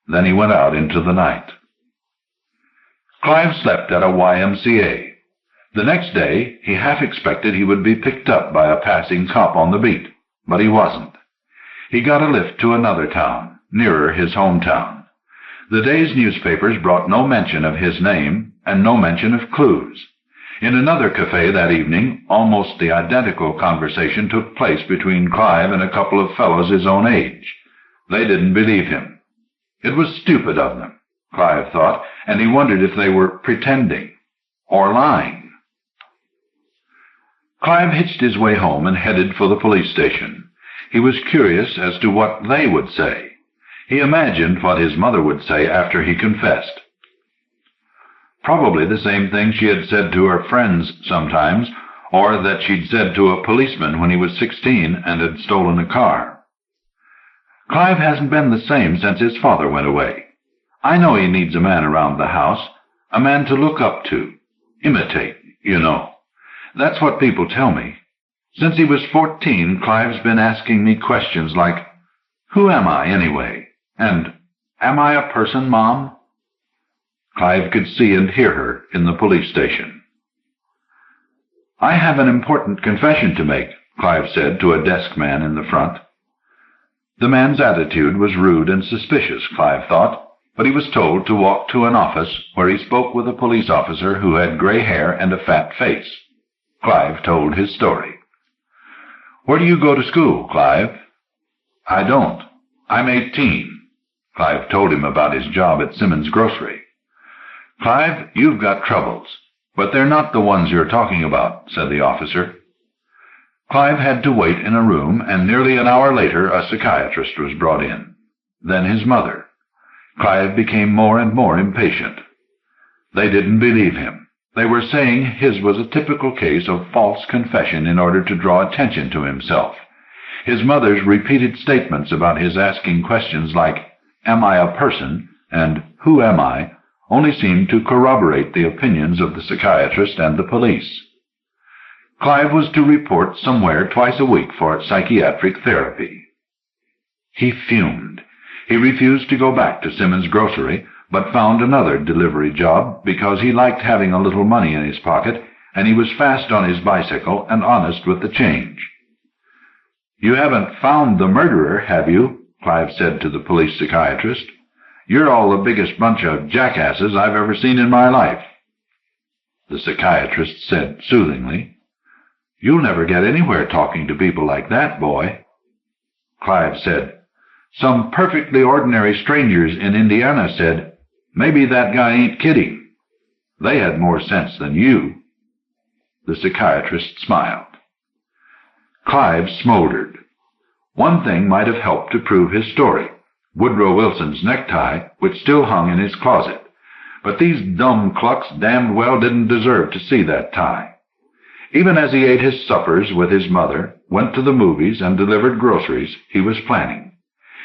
Then he went out into the night. Clive slept at a YMCA. The next day, he half expected he would be picked up by a passing cop on the beat, but he wasn't. He got a lift to another town, nearer his hometown. The day's newspapers brought no mention of his name and no mention of clues. In another cafe that evening, almost the identical conversation took place between Clive and a couple of fellows his own age. They didn't believe him. It was stupid of them, Clive thought, and he wondered if they were pretending or lying. Clive hitched his way home and headed for the police station. He was curious as to what they would say. He imagined what his mother would say after he confessed. Probably the same thing she had said to her friends sometimes, or that she'd said to a policeman when he was 16 and had stolen a car. Clive hasn't been the same since his father went away. I know he needs a man around the house, a man to look up to, imitate, you know. That's what people tell me. Since he was 14, Clive's been asking me questions like, "Who am I, anyway?" And, "Am I a person, Mom?" Clive could see and hear her in the police station. "I have an important confession to make," Clive said to a desk man in the front. The man's attitude was rude and suspicious, Clive thought, but he was told to walk to an office where he spoke with a police officer who had gray hair and a fat face. Clive told his story. "Where do you go to school, Clive?" "I don't. I'm 18. Clive told him about his job at Symons' grocery. "Clive, you've got troubles, but they're not the ones you're talking about," said the officer. Clive had to wait in a room, and nearly an hour later a psychiatrist was brought in. Then his mother. Clive became more and more impatient. They didn't believe him. They were saying his was a typical case of false confession in order to draw attention to himself. His mother's repeated statements about his asking questions like, "Am I a person?" and "Who am I?" only seemed to corroborate the opinions of the psychiatrist and the police. Clive was to report somewhere twice a week for psychiatric therapy. He fumed. He refused to go back to Symons' grocery, but found another delivery job because he liked having a little money in his pocket, and he was fast on his bicycle and honest with the change. "You haven't found the murderer, have you?" Clive said to the police psychiatrist. "You're all the biggest bunch of jackasses I've ever seen in my life." The psychiatrist said soothingly, "You'll never get anywhere talking to people like that, boy." Clive said, "Some perfectly ordinary strangers in Indiana said, 'Maybe that guy ain't kidding.' They had more sense than you." The psychiatrist smiled. Clive smoldered. One thing might have helped to prove his story, Woodrow Wilson's necktie, which still hung in his closet. But these dumb clucks damned well didn't deserve to see that tie. Even as he ate his suppers with his mother, went to the movies, and delivered groceries, he was planning.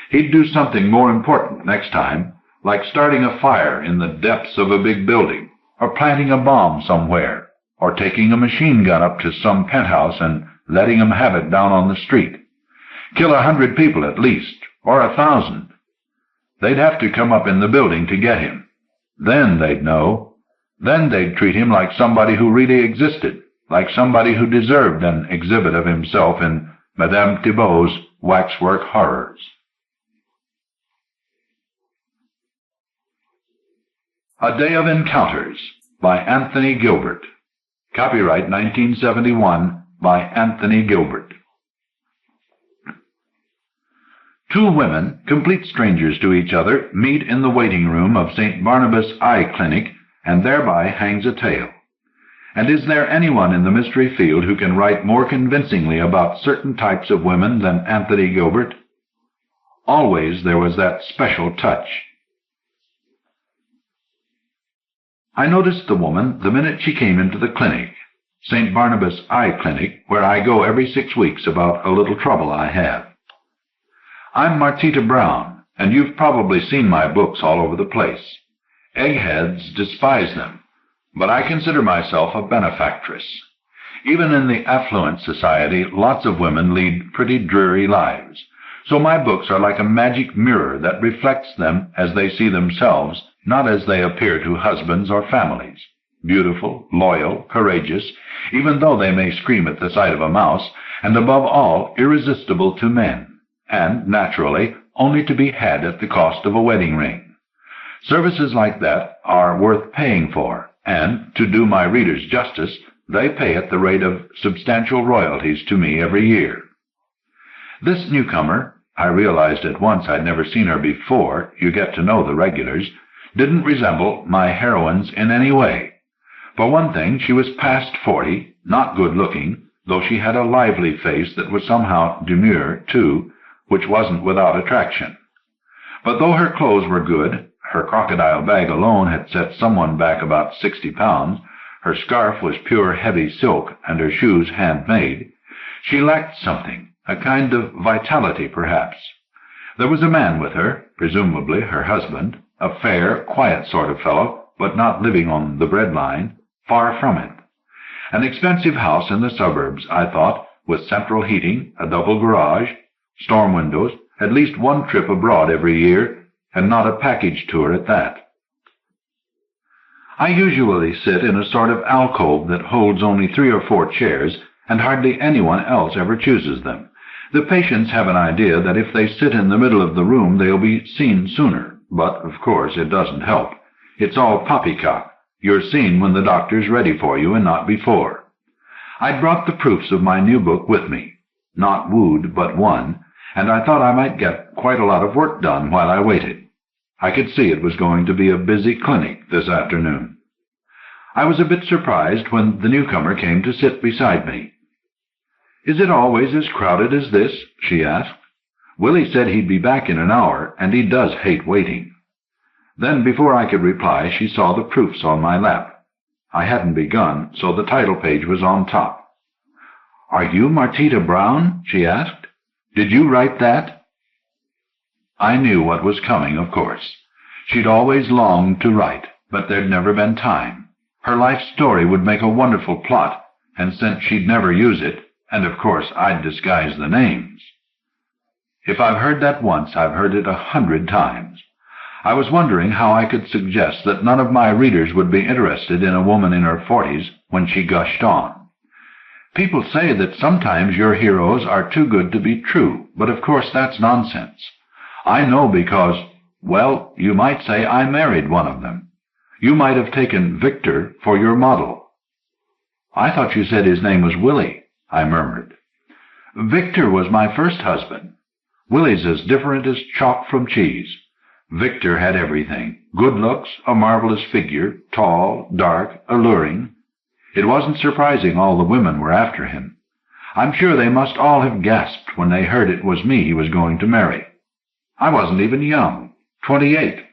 He'd do something more important next time, like starting a fire in the depths of a big building, or planting a bomb somewhere, or taking a machine gun up to some penthouse and letting 'em have it down on the street. Kill 100 people at least, or 1,000. They'd have to come up in the building to get him. Then they'd know. Then they'd treat him like somebody who really existed, like somebody who deserved an exhibit of himself in Madame Thibault's waxwork horrors. A Day of Encounters by Anthony Gilbert. Copyright 1971 by Anthony Gilbert. Two women, complete strangers to each other, meet in the waiting room of St. Barnabas Eye Clinic, and thereby hangs a tale. And is there anyone in the mystery field who can write more convincingly about certain types of women than Anthony Gilbert? Always there was that special touch. I noticed the woman the minute she came into the clinic, St. Barnabas Eye Clinic, where I go every 6 weeks about a little trouble I have. I'm Martita Brown, and you've probably seen my books all over the place. Eggheads despise them, but I consider myself a benefactress. Even in the affluent society, lots of women lead pretty dreary lives, so my books are like a magic mirror that reflects them as they see themselves, not as they appear to husbands or families. Beautiful, loyal, courageous, even though they may scream at the sight of a mouse, and above all, irresistible to men, and, naturally, only to be had at the cost of a wedding ring. Services like that are worth paying for, and, to do my readers justice, they pay at the rate of substantial royalties to me every year. This newcomer, I realized at once I'd never seen her before, you get to know the regulars, didn't resemble my heroines in any way. For one thing, she was past 40, not good-looking, though she had a lively face that was somehow demure, too, which wasn't without attraction. But though her clothes were good, her crocodile bag alone had set someone back about 60 pounds, her scarf was pure heavy silk, and her shoes handmade, she lacked something, a kind of vitality perhaps. There was a man with her, presumably her husband, a fair, quiet sort of fellow, but not living on the bread line, far from it. An expensive house in the suburbs, I thought, with central heating, a double garage, storm windows, at least one trip abroad every year, and not a package tour at that. I usually sit in a sort of alcove that holds only 3 or 4 chairs, and hardly anyone else ever chooses them. The patients have an idea that if they sit in the middle of the room they'll be seen sooner, but, of course, it doesn't help. It's all poppycock. You're seen when the doctor's ready for you and not before. I'd brought the proofs of my new book with me, not wooed but won, and I thought I might get quite a lot of work done while I waited. I could see it was going to be a busy clinic this afternoon. I was a bit surprised when the newcomer came to sit beside me. "Is it always as crowded as this?" she asked. "Willie said he'd be back in an hour, and he does hate waiting." Then, before I could reply, she saw the proofs on my lap. I hadn't begun, so the title page was on top. "Are you Martita Brown?" she asked. "Did you write that?" I knew what was coming, of course. She'd always longed to write, but there'd never been time. Her life story would make a wonderful plot, and since she'd never use it, and of course I'd disguise the names. If I've heard that once, I've heard it 100 times. I was wondering how I could suggest that none of my readers would be interested in a woman in her 40s when she gushed on. "People say that sometimes your heroes are too good to be true, but of course that's nonsense. I know because, well, you might say I married one of them. You might have taken Victor for your model." "I thought you said his name was Willie," I murmured. "Victor was my first husband. Willie's as different as chalk from cheese. Victor had everything. Good looks, a marvelous figure, tall, dark, alluring. It wasn't surprising all the women were after him. I'm sure they must all have gasped when they heard it was me he was going to marry. I wasn't even young, 28.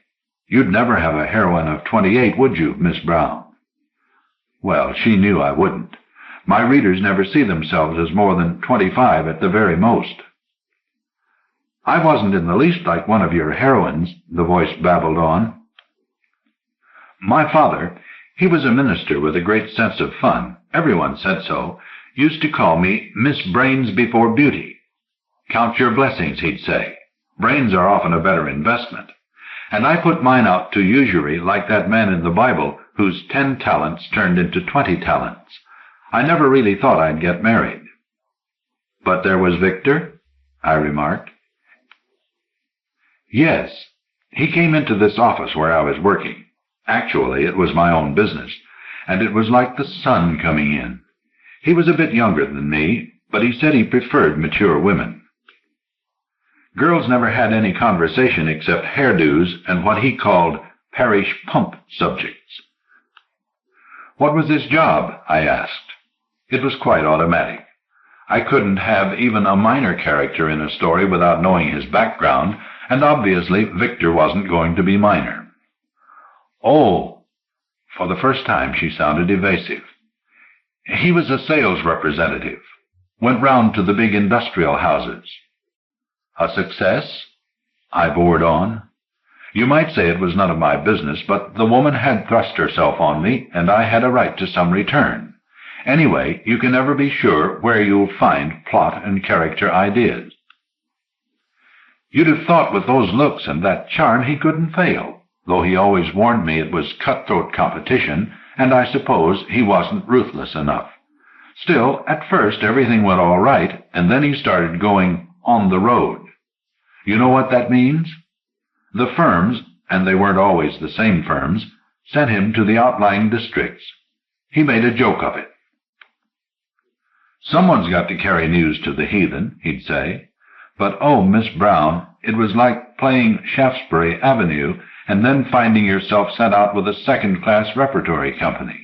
You'd never have a heroine of 28, would you, Miss Brown?" Well, she knew I wouldn't. My readers never see themselves as more than 25 at the very most. "I wasn't in the least like one of your heroines," the voice babbled on. "My father, he was a minister with a great sense of fun, everyone said so, used to call me Miss Brains Before Beauty. Count your blessings, he'd say. Brains are often a better investment. And I put mine out to usury like that man in the Bible whose 10 talents turned into 20 talents. I never really thought I'd get married." "But there was Victor?" I remarked. "Yes. He came into this office where I was working. Actually, it was my own business, and it was like the sun coming in. He was a bit younger than me, but he said he preferred mature women. Girls never had any conversation except hairdos and what he called parish pump subjects." "What was his job?" I asked. It was quite automatic. I couldn't have even a minor character in a story without knowing his background, and obviously Victor wasn't going to be minor. "Oh." For the first time she sounded evasive. "He was a sales representative. Went round to the big industrial houses." "A success?" I bored on. You might say it was none of my business, but the woman had thrust herself on me, and I had a right to some return. Anyway, you can never be sure where you'll find plot and character ideas. You'd have thought with those looks and that charm he couldn't fail, though he always warned me it was cutthroat competition, and I suppose he wasn't ruthless enough. Still, at first everything went all right, and then he started going on the road. You know what that means? The firms, and they weren't always the same firms, sent him to the outlying districts. He made a joke of it. "Someone's got to carry news to the heathen," he'd say. But, oh, Miss Brown, it was like playing Shaftesbury Avenue and then finding yourself sent out with a second-class repertory company.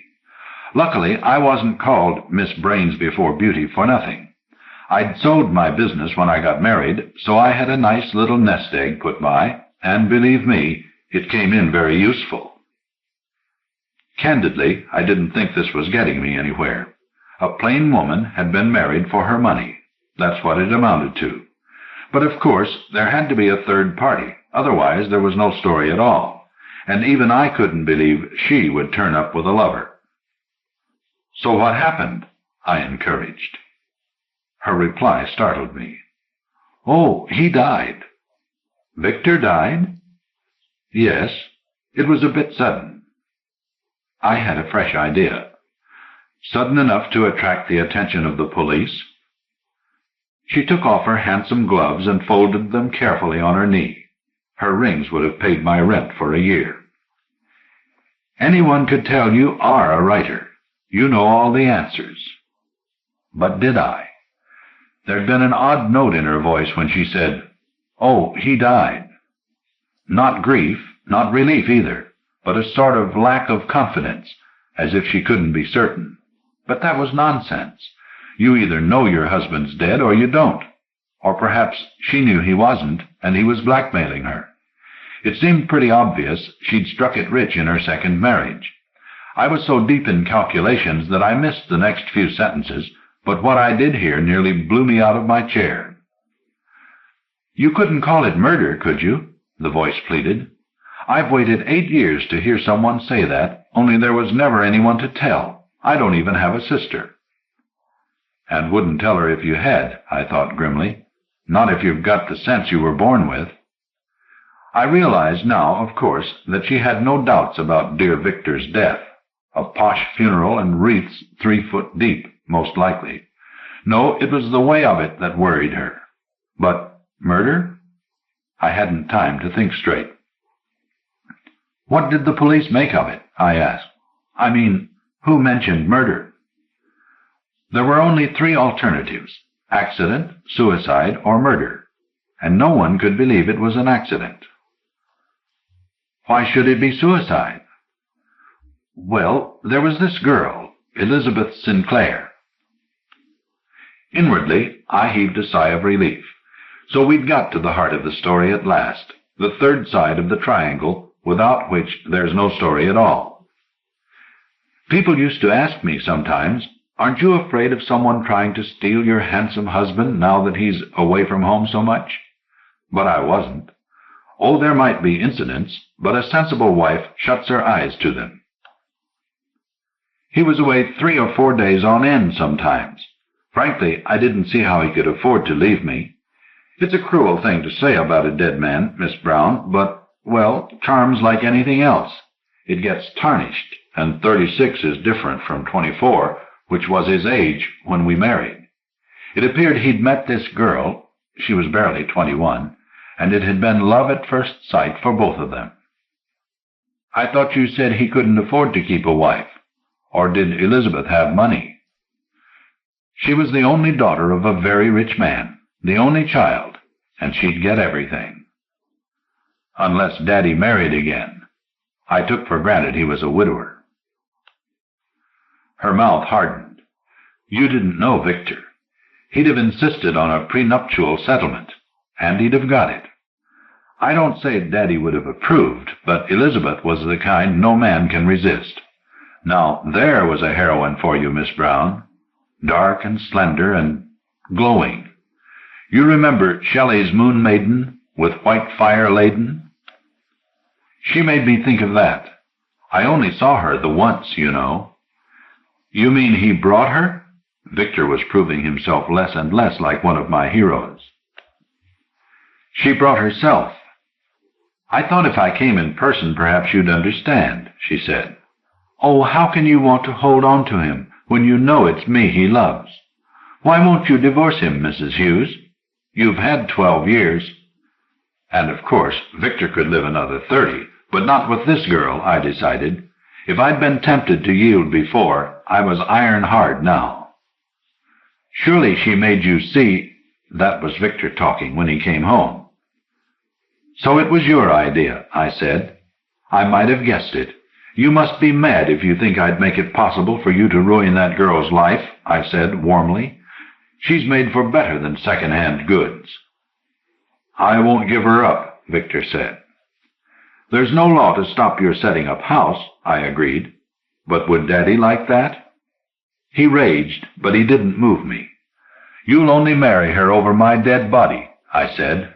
Luckily, I wasn't called Miss Brains Before Beauty for nothing. I'd sold my business when I got married, so I had a nice little nest egg put by, and believe me, it came in very useful. Candidly, I didn't think this was getting me anywhere. A plain woman had been married for her money. That's what it amounted to. But of course, there had to be a third party. Otherwise, there was no story at all. And even I couldn't believe she would turn up with a lover. "So what happened?" I encouraged. Her reply startled me. "Oh, he died." "Victor died?" "Yes. It was a bit sudden." I had a fresh idea. Sudden enough to attract the attention of the police? She took off her handsome gloves and folded them carefully on her knee. Her rings would have paid my rent for a year. "Anyone could tell you are a writer. You know all the answers." But did I? There'd been an odd note in her voice when she said, "Oh, he died." Not grief, not relief either, but a sort of lack of confidence, as if she couldn't be certain. But that was nonsense. You either know your husband's dead or you don't. Or perhaps she knew he wasn't, and he was blackmailing her. It seemed pretty obvious she'd struck it rich in her second marriage. I was so deep in calculations that I missed the next few sentences, but what I did hear nearly blew me out of my chair. "You couldn't call it murder, could you?" the voice pleaded. "I've waited 8 years to hear someone say that, only there was never anyone to tell. I don't even have a sister." "And wouldn't tell her if you had," I thought grimly. "Not if you've got the sense you were born with." I realized now, of course, that she had no doubts about dear Victor's death. A posh funeral and wreaths 3 foot deep, most likely. No, it was the way of it that worried her. But murder? I hadn't time to think straight. "What did the police make of it?" I asked. "I mean, who mentioned murder?" There were only 3 alternatives: accident, suicide, or murder, and no one could believe it was an accident. "Why should it be suicide?" "Well, there was this girl, Elizabeth Sinclair." Inwardly, I heaved a sigh of relief. So we'd got to the heart of the story at last, the third side of the triangle, without which there's no story at all. People used to ask me sometimes, "Aren't you afraid of someone trying to steal your handsome husband now that he's away from home so much?" But I wasn't. Oh, there might be incidents, but a sensible wife shuts her eyes to them. He was away 3 or 4 days on end sometimes. Frankly, I didn't see how he could afford to leave me. It's a cruel thing to say about a dead man, Miss Brown, but, well, charm's like anything else. It gets tarnished, and 36 is different from 24, which was his age when we married. It appeared he'd met this girl, she was barely 21, and it had been love at first sight for both of them. "I thought you said he couldn't afford to keep a wife. Or did Elizabeth have money?" "She was the only daughter of a very rich man, the only child, and she'd get everything." "Unless Daddy married again." I took for granted he was a widower. Her mouth hardened. "You didn't know Victor. He'd have insisted on a prenuptial settlement, and he'd have got it. I don't say Daddy would have approved, but Elizabeth was the kind no man can resist. Now, there was a heroine for you, Miss Brown. Dark and slender and glowing. You remember Shelley's Moon Maiden, with white fire laden? She made me think of that. I only saw her the once, you know." "You mean he brought her?" Victor was proving himself less and less like one of my heroes. "She brought herself. I thought if I came in person perhaps you'd understand," she said. "Oh, how can you want to hold on to him when you know it's me he loves? Why won't you divorce him, Mrs. Hughes? You've had 12 years. And, of course, Victor could live another 30, but not with this girl, I decided. If I'd been tempted to yield before, I was iron hard now. "Surely she made you see—" That was Victor talking when he came home. "So it was your idea," I said. "I might have guessed it. You must be mad if you think I'd make it possible for you to ruin that girl's life," I said warmly. "She's made for better than second-hand goods." "I won't give her up," Victor said. There's no law to stop your setting up house, I agreed. But would Daddy like that? He raged, but he didn't move me. You'll only marry her over my dead body, I said.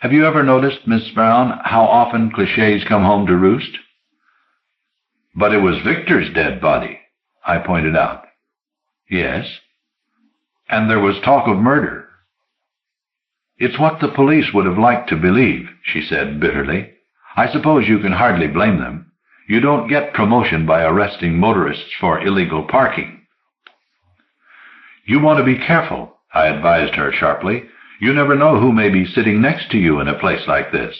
Have you ever noticed, Miss Brown, how often clichés come home to roost? But it was Victor's dead body, I pointed out. Yes. And there was talk of murder. It's what the police would have liked to believe, she said bitterly. I suppose you can hardly blame them. You don't get promotion by arresting motorists for illegal parking. You want to be careful, I advised her sharply. You never know who may be sitting next to you in a place like this.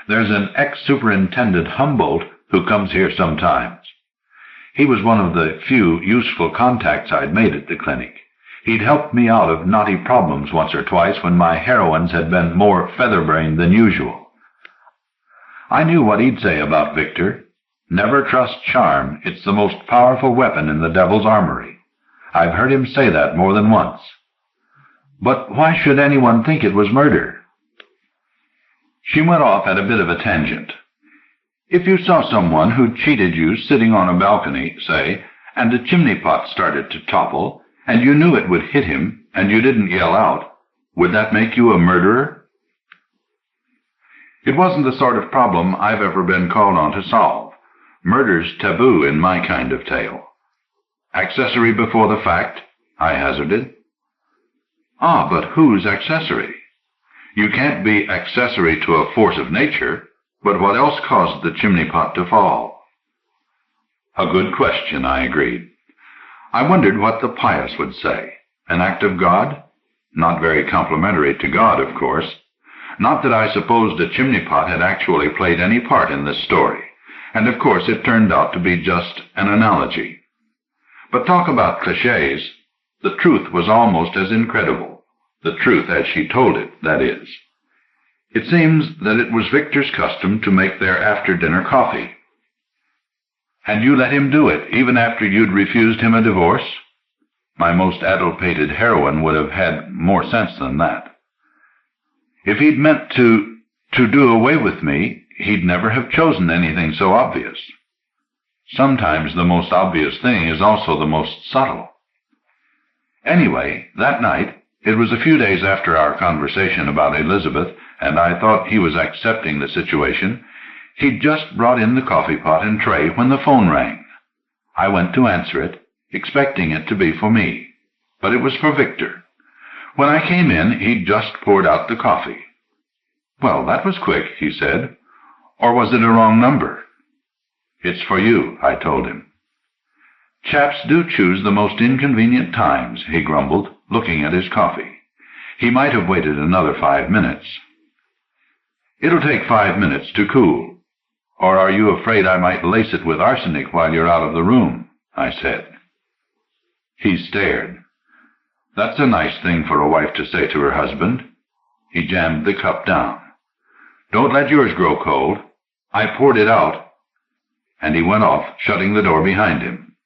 There's an ex-superintendent Humboldt who comes here sometimes. He was one of the few useful contacts I'd made at the clinic. He'd helped me out of knotty problems once or twice when my heroines had been more feather-brained than usual. I knew what he'd say about Victor. Never trust charm. It's the most powerful weapon in the devil's armory. I've heard him say that more than once. But why should anyone think it was murder? She went off at a bit of a tangent. If you saw someone who cheated you sitting on a balcony, say, and a chimney pot started to topple, and you knew it would hit him, and you didn't yell out, would that make you a murderer? It wasn't the sort of problem I've ever been called on to solve. Murder's taboo in my kind of tale. Accessory before the fact, I hazarded. Ah, but who's accessory? You can't be accessory to a force of nature, but what else caused the chimney pot to fall? A good question, I agreed. I wondered what the pious would say. An act of God? Not very complimentary to God, of course. Not that I supposed a chimney pot had actually played any part in this story, and of course it turned out to be just an analogy. But talk about clichés, the truth was almost as incredible. The truth as she told it, that is. It seems that it was Victor's custom to make their after-dinner coffee. And you let him do it, even after you'd refused him a divorce? My most addlepated heroine would have had more sense than that. If he'd meant to do away with me, he'd never have chosen anything so obvious. Sometimes the most obvious thing is also the most subtle. Anyway, that night, it was a few days after our conversation about Elizabeth, and I thought he was accepting the situation. He'd just brought in the coffee pot and tray when the phone rang. I went to answer it, expecting it to be for me, but it was for Victor. When I came in, he'd just poured out the coffee. Well, that was quick, he said. Or was it a wrong number? It's for you, I told him. Chaps do choose the most inconvenient times, he grumbled, looking at his coffee. He might have waited another 5 minutes. It'll take 5 minutes to cool. Or are you afraid I might lace it with arsenic while you're out of the room? I said. He stared. That's a nice thing for a wife to say to her husband. He jammed the cup down. Don't let yours grow cold. I poured it out. And he went off, shutting the door behind him.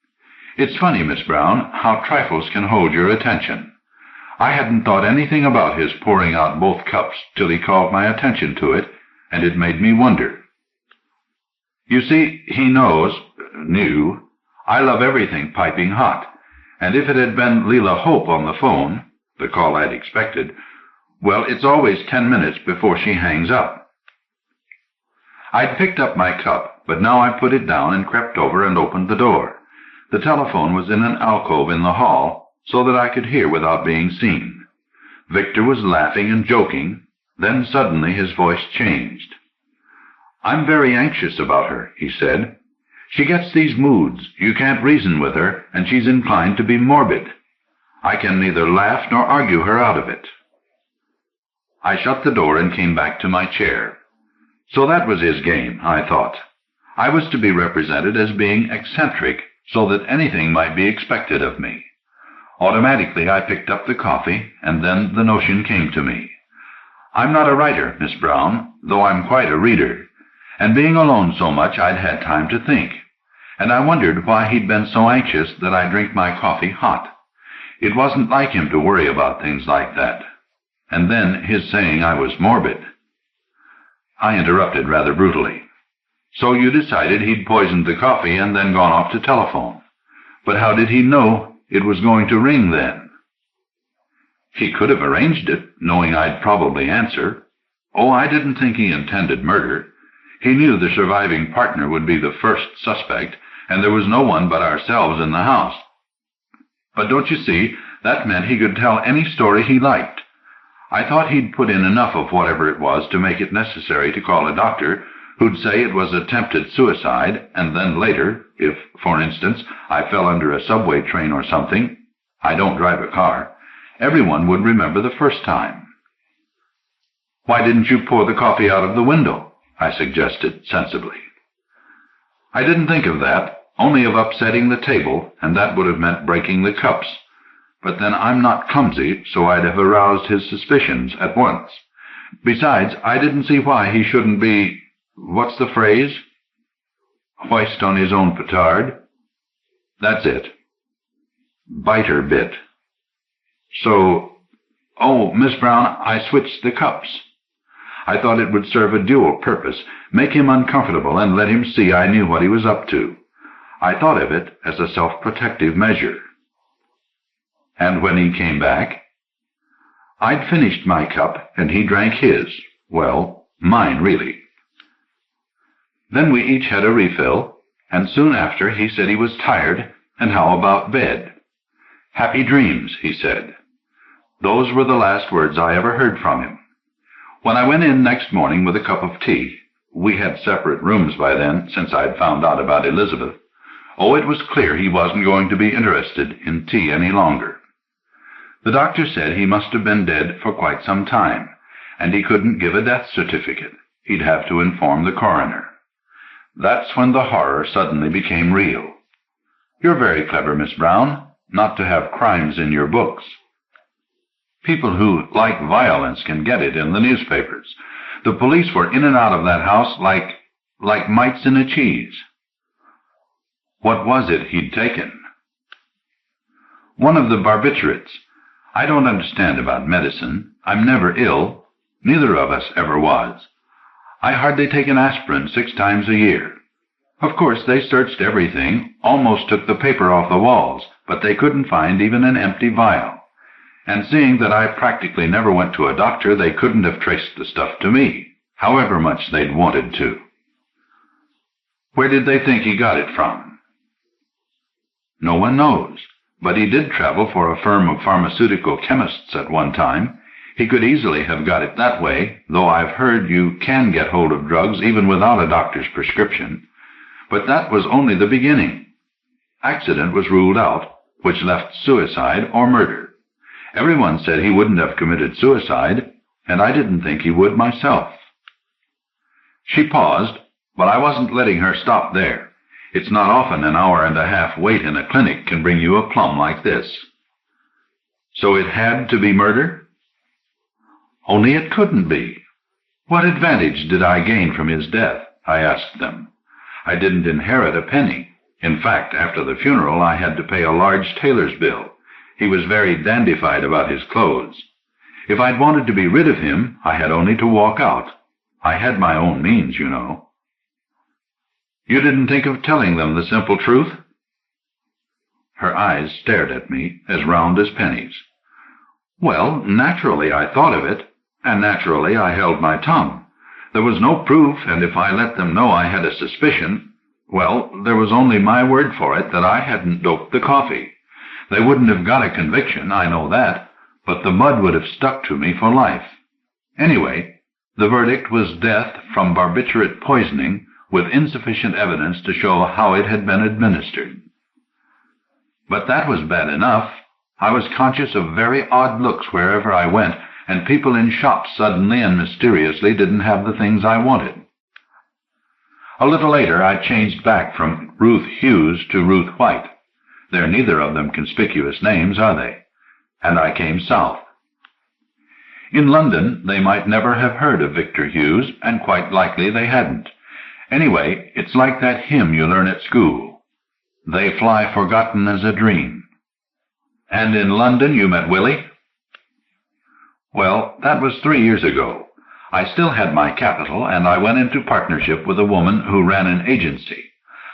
It's funny, Miss Brown, how trifles can hold your attention. I hadn't thought anything about his pouring out both cups till he called my attention to it, and it made me wonder. You see, he knew, I love everything piping hot, and if it had been Leela Hope on the phone, the call I'd expected, well, it's always 10 minutes before she hangs up. I'd picked up my cup, but now I put it down and crept over and opened the door. The telephone was in an alcove in the hall, so that I could hear without being seen. Victor was laughing and joking, then suddenly his voice changed. I'm very anxious about her, he said. She gets these moods, you can't reason with her, and she's inclined to be morbid. I can neither laugh nor argue her out of it. I shut the door and came back to my chair. So that was his game, I thought. I was to be represented as being eccentric, so that anything might be expected of me. Automatically I picked up the coffee, and then the notion came to me. I'm not a writer, Miss Brown, though I'm quite a reader, and being alone so much I'd had time to think, and I wondered why he'd been so anxious that I drink my coffee hot. It wasn't like him to worry about things like that. And then his saying I was morbid. I interrupted rather brutally. So you decided he'd poisoned the coffee and then gone off to telephone. But how did he know it was going to ring then? He could have arranged it, knowing I'd probably answer. Oh, I didn't think he intended murder. He knew the surviving partner would be the first suspect, and there was no one but ourselves in the house. But don't you see, that meant he could tell any story he liked. I thought he'd put in enough of whatever it was to make it necessary to call a doctor, who'd say it was attempted suicide, and then later, if, for instance, I fell under a subway train or something — I don't drive a car — everyone would remember the first time. Why didn't you pour the coffee out of the window? I suggested sensibly. I didn't think of that, only of upsetting the table, and that would have meant breaking the cups. But then I'm not clumsy, so I'd have aroused his suspicions at once. Besides, I didn't see why he shouldn't be, what's the phrase? Hoist on his own petard? That's it. Biter bit. So, oh, Miss Brown, I switched the cups. I thought it would serve a dual purpose, make him uncomfortable and let him see I knew what he was up to. I thought of it as a self-protective measure. And when he came back, I'd finished my cup and he drank his. Well, mine, really. Then we each had a refill, and soon after he said he was tired, and how about bed? Happy dreams, he said. Those were the last words I ever heard from him. When I went in next morning with a cup of tea — we had separate rooms by then, since I'd found out about Elizabeth — oh, it was clear he wasn't going to be interested in tea any longer. The doctor said he must have been dead for quite some time, and he couldn't give a death certificate. He'd have to inform the coroner. That's when the horror suddenly became real. You're very clever, Miss Brown, not to have crimes in your books. People who like violence can get it in the newspapers. The police were in and out of that house like mites in a cheese. What was it he'd taken? One of the barbiturates. I don't understand about medicine. I'm never ill. Neither of us ever was. I hardly take an aspirin 6 times a year. Of course, they searched everything, almost took the paper off the walls, but they couldn't find even an empty vial. And seeing that I practically never went to a doctor, they couldn't have traced the stuff to me, however much they'd wanted to. Where did they think he got it from? No one knows, but he did travel for a firm of pharmaceutical chemists at one time. He could easily have got it that way, though I've heard you can get hold of drugs even without a doctor's prescription. But that was only the beginning. Accident was ruled out, which left suicide or murder. Everyone said he wouldn't have committed suicide, and I didn't think he would myself. She paused, but I wasn't letting her stop there. It's not often an hour and a half wait in a clinic can bring you a plum like this. So it had to be murder? Only it couldn't be. What advantage did I gain from his death? I asked them. I didn't inherit a penny. In fact, after the funeral, I had to pay a large tailor's bill. He was very dandified about his clothes. If I'd wanted to be rid of him, I had only to walk out. I had my own means, you know. You didn't think of telling them the simple truth? Her eyes stared at me, as round as pennies. Well, naturally I thought of it, and naturally I held my tongue. There was no proof, and if I let them know I had a suspicion, well, there was only my word for it that I hadn't doped the coffee. They wouldn't have got a conviction, I know that, but the mud would have stuck to me for life. Anyway, the verdict was death from barbiturate poisoning, with insufficient evidence to show how it had been administered. But that was bad enough. I was conscious of very odd looks wherever I went, and people in shops suddenly and mysteriously didn't have the things I wanted. A little later, I changed back from Ruth Hughes to Ruth White. They're neither of them conspicuous names, are they? And I came south. In London, they might never have heard of Victor Hughes, and quite likely they hadn't. Anyway, it's like that hymn you learn at school. They fly forgotten as a dream. And in London you met Willie? Well, that was 3 years ago. I still had my capital, and I went into partnership with a woman who ran an agency.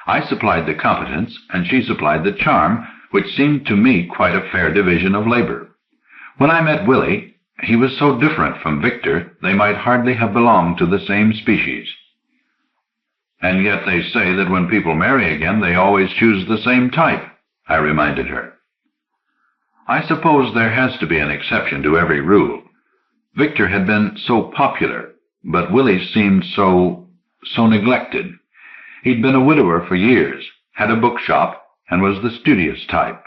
I supplied the competence, and she supplied the charm, which seemed to me quite a fair division of labor. When I met Willie, he was so different from Victor, they might hardly have belonged to the same species. And yet they say that when people marry again, they always choose the same type, I reminded her. I suppose there has to be an exception to every rule. Victor had been so popular, but Willie seemed so neglected. He'd been a widower for years, had a bookshop, and was the studious type.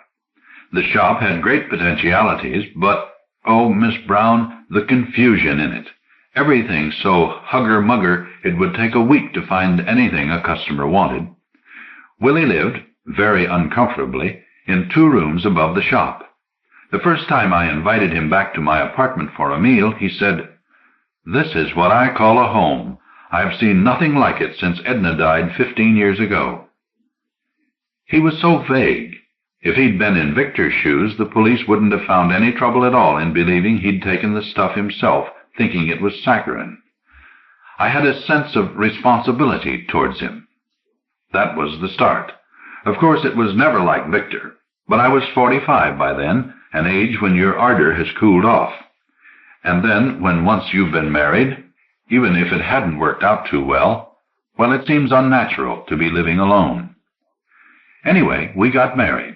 The shop had great potentialities, but, oh, Miss Brown, the confusion in it. Everything so hugger-mugger it would take a week to find anything a customer wanted. Willie lived, very uncomfortably, in 2 rooms above the shop. The first time I invited him back to my apartment for a meal, he said, "This is what I call a home. I've seen nothing like it since Edna died 15 years ago." He was so vague. If he'd been in Victor's shoes, the police wouldn't have found any trouble at all in believing he'd taken the stuff himself, thinking it was saccharin. I had a sense of responsibility towards him. That was the start. Of course, it was never like Victor, but I was 45 by then, an age when your ardor has cooled off. And then, when once you've been married, even if it hadn't worked out too well, it seems unnatural to be living alone. Anyway, we got married.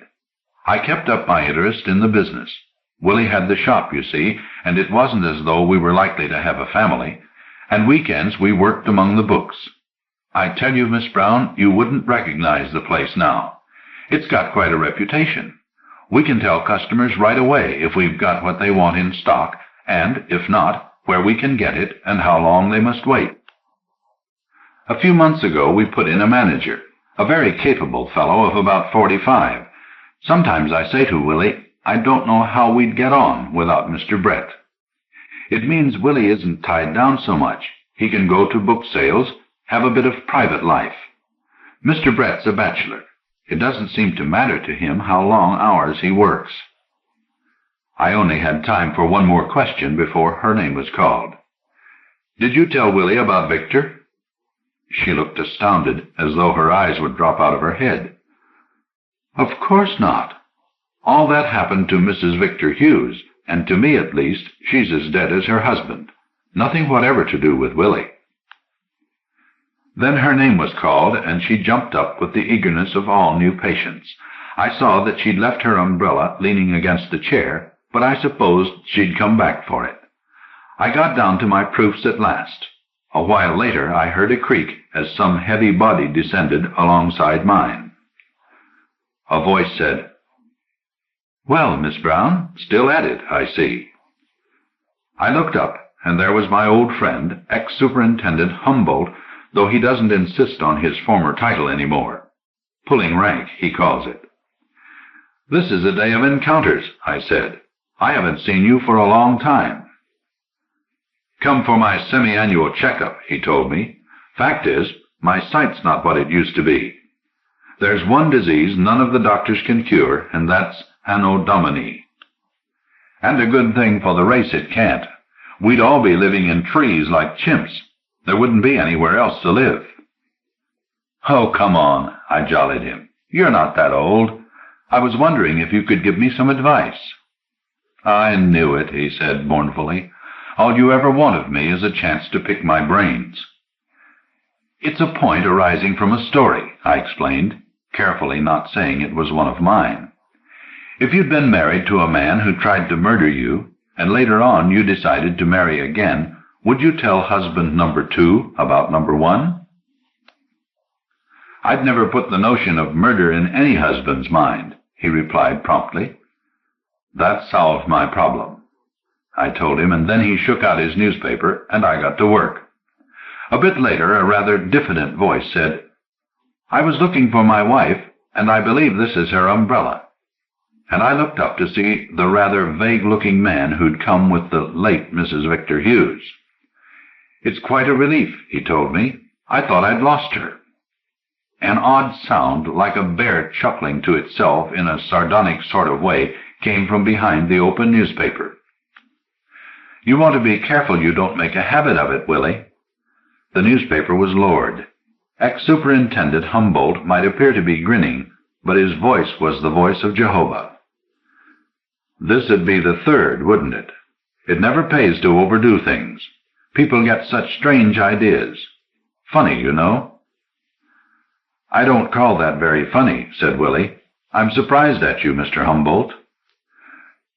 I kept up my interest in the business. Willie had the shop, you see, and it wasn't as though we were likely to have a family, and weekends we worked among the books. I tell you, Miss Brown, you wouldn't recognize the place now. It's got quite a reputation. We can tell customers right away if we've got what they want in stock, and, if not, where we can get it and how long they must wait. A few months ago we put in a manager, a very capable fellow of about 45. Sometimes I say to Willie, I don't know how we'd get on without Mr. Brett. It means Willie isn't tied down so much. He can go to book sales, have a bit of private life. Mr. Brett's a bachelor. It doesn't seem to matter to him how long hours he works. I only had time for one more question before her name was called. Did you tell Willie about Victor? She looked astounded, as though her eyes would drop out of her head. Of course not. All that happened to Mrs. Victor Hughes, and to me at least, she's as dead as her husband. Nothing whatever to do with Willie. Then her name was called, and she jumped up with the eagerness of all new patients. I saw that she'd left her umbrella leaning against the chair, but I supposed she'd come back for it. I got down to my proofs at last. A while later I heard a creak as some heavy body descended alongside mine. A voice said, "Well, Miss Brown, still at it, I see." I looked up, and there was my old friend, ex-superintendent Humboldt, though he doesn't insist on his former title anymore. Pulling rank, he calls it. "This is a day of encounters," I said. "I haven't seen you for a long time." "Come for my semi-annual checkup," he told me. "Fact is, my sight's not what it used to be. There's one disease none of the doctors can cure, and that's Anno Domini. And a good thing for the race it can't. We'd all be living in trees like chimps. There wouldn't be anywhere else to live." "Oh, come on," I jollied him. "You're not that old. I was wondering if you could give me some advice." "I knew it," he said mournfully. "All you ever want of me is a chance to pick my brains." "It's a point arising from a story," I explained, carefully not saying it was one of mine. "If you'd been married to a man who tried to murder you, and later on you decided to marry again, would you tell husband number 2 about number 1? "I'd never put the notion of murder in any husband's mind," he replied promptly. "That solved my problem," I told him, and then he shook out his newspaper, and I got to work. A bit later, a rather diffident voice said, "I was looking for my wife, and I believe this is her umbrella." And I looked up to see the rather vague-looking man who'd come with the late Mrs. Victor Hughes. "It's quite a relief," he told me. "I thought I'd lost her." An odd sound, like a bear chuckling to itself in a sardonic sort of way, came from behind the open newspaper. You want to be careful you don't make a habit of it, Willie." The newspaper was lowered. Ex-Superintendent Humboldt might appear to be grinning, but his voice was the voice of Jehovah. "This'd be the third, wouldn't it? It never pays to overdo things. People get such strange ideas. Funny, you know." "I don't call that very funny," said Willie. "I'm surprised at you, Mr. Humboldt."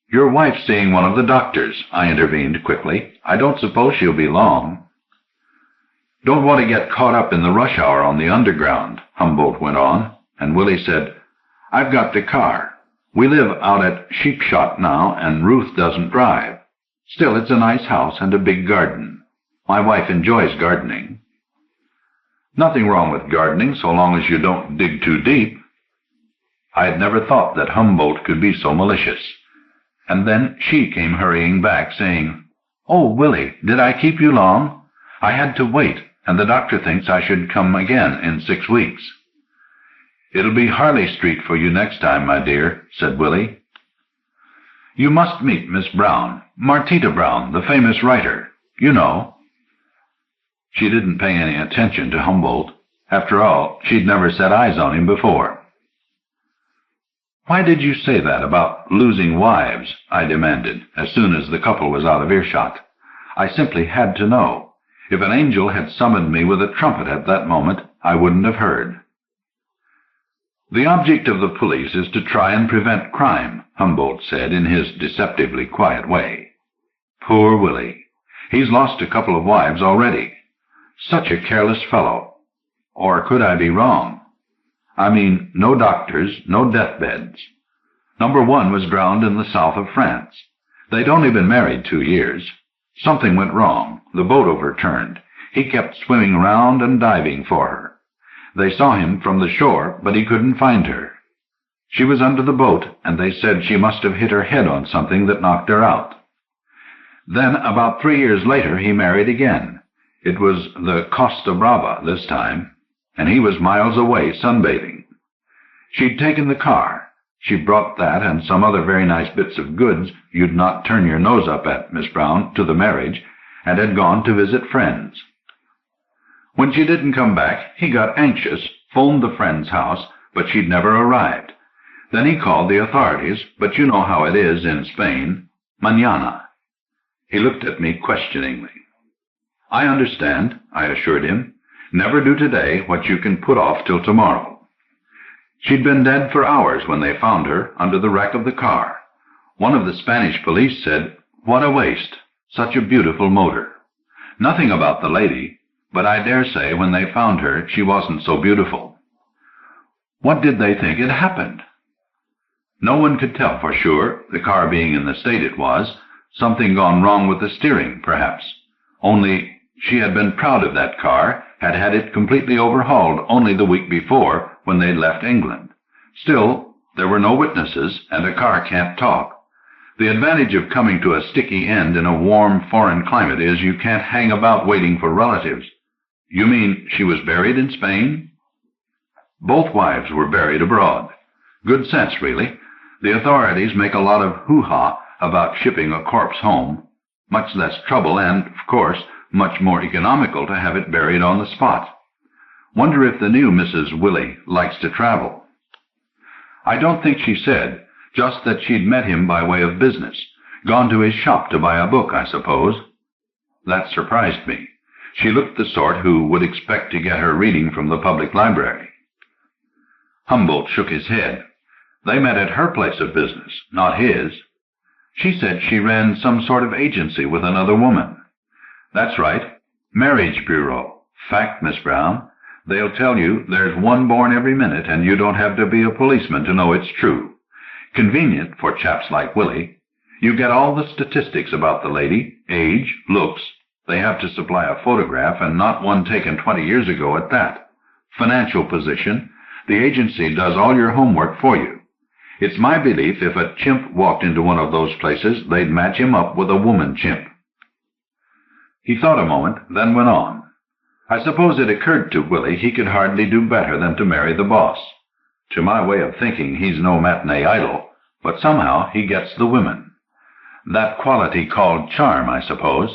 "Your wife's seeing one of the doctors," I intervened quickly. "I don't suppose she'll be long." "Don't want to get caught up in the rush hour on the Underground," Humboldt went on, and Willie said, "I've got the car. We live out at Sheepshot now, and Ruth doesn't drive. Still, it's a nice house and a big garden. My wife enjoys gardening." "Nothing wrong with gardening so long as you don't dig too deep." I had never thought that Humboldt could be so malicious. And then she came hurrying back, saying, "Oh, Willie, did I keep you long? I had to wait, and the doctor thinks I should come again in 6 weeks." "It'll be Harley Street for you next time, my dear," said Willie. "You must meet Miss Brown, Martita Brown, the famous writer. You know." She didn't pay any attention to Humboldt. After all, she'd never set eyes on him before. "Why did you say that about losing wives?" I demanded, as soon as the couple was out of earshot. I simply had to know. If an angel had summoned me with a trumpet at that moment, I wouldn't have heard. "The object of the police is to try and prevent crime," Humboldt said in his deceptively quiet way. "Poor Willie. He's lost a couple of wives already. Such a careless fellow. Or could I be wrong? I mean, no doctors, no deathbeds. Number 1 was drowned in the south of France. They'd only been married 2 years. Something went wrong. The boat overturned. He kept swimming around and diving for her. They saw him from the shore, but he couldn't find her. She was under the boat, and they said she must have hit her head on something that knocked her out. Then, about 3 years later, he married again. It was the Costa Brava this time, and he was miles away sunbathing. She'd taken the car. She brought that and some other very nice bits of goods you'd not turn your nose up at, Miss Brown, to the marriage, and had gone to visit friends. When she didn't come back, he got anxious, phoned the friend's house, but she'd never arrived. Then he called the authorities, but you know how it is in Spain. Mañana. He looked at me questioningly. "I understand," I assured him. "Never do today what you can put off till tomorrow." She'd been dead for hours when they found her under the wreck of the car. One of the Spanish police said, "What a waste. Such a beautiful motor." Nothing about the lady, but I dare say when they found her she wasn't so beautiful. What did they think had happened? No one could tell for sure, the car being in the state it was. Something gone wrong with the steering, perhaps. Only she had been proud of that car, had had it completely overhauled only the week before when they left England. Still, there were no witnesses, and a car can't talk. The advantage of coming to a sticky end in a warm foreign climate is you can't hang about waiting for relatives. You mean she was buried in Spain? Both wives were buried abroad. Good sense, really. The authorities make a lot of hoo-ha about shipping a corpse home. Much less trouble and, of course, much more economical to have it buried on the spot. Wonder if the new Mrs. Willie likes to travel. I don't think she said, just that she'd met him by way of business, gone to his shop to buy a book, I suppose. That surprised me. She looked the sort who would expect to get her reading from the public library. Humboldt shook his head. They met at her place of business, not his. She said she ran some sort of agency with another woman. That's right. Marriage Bureau. Fact, Miss Brown. They'll tell you there's one born every minute, and you don't have to be a policeman to know it's true. Convenient for chaps like Willie. You get all the statistics about the lady, age, looks. They have to supply a photograph, and not one taken 20 years ago at that. Financial position. The agency does all your homework for you. It's my belief if a chimp walked into one of those places, they'd match him up with a woman chimp. He thought a moment, then went on. I suppose it occurred to Willie he could hardly do better than to marry the boss. To my way of thinking, he's no matinee idol, but somehow he gets the women. That quality called charm, I suppose.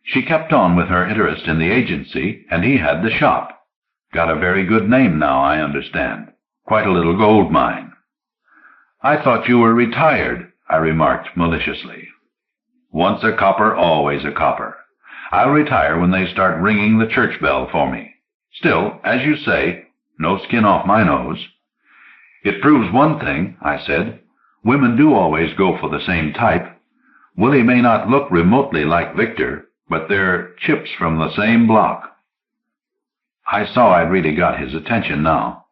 She kept on with her interest in the agency, and he had the shop. Got a very good name now, I understand. Quite a little gold mine. I thought you were retired, I remarked maliciously. Once a copper, always a copper. I'll retire when they start ringing the church bell for me. Still, as you say, no skin off my nose. It proves one thing, I said. Women do always go for the same type. Willie may not look remotely like Victor, but they're chips from the same block. I saw I'd really got his attention now.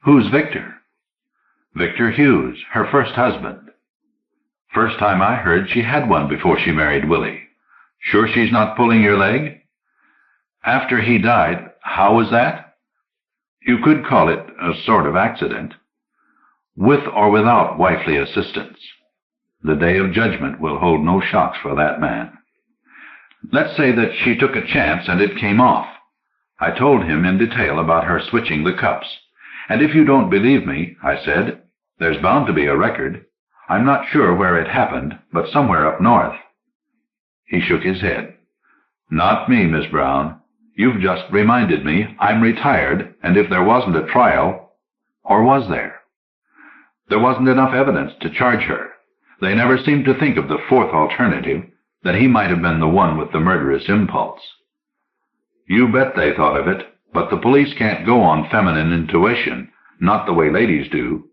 Who's Victor? Victor Hughes, her first husband. First time I heard she had one before she married Willie. Sure she's not pulling your leg? After he died, how was that? You could call it a sort of accident. With or without wifely assistance. The day of judgment will hold no shocks for that man. Let's say that she took a chance and it came off. I told him in detail about her switching the cups. And if you don't believe me, I said, there's bound to be a record. I'm not sure where it happened, but somewhere up north. He shook his head. Not me, Miss Brown. You've just reminded me I'm retired, and if there wasn't a trial, or was there? There wasn't enough evidence to charge her. They never seemed to think of the fourth alternative, that he might have been the one with the murderous impulse. You bet they thought of it, but the police can't go on feminine intuition, not the way ladies do.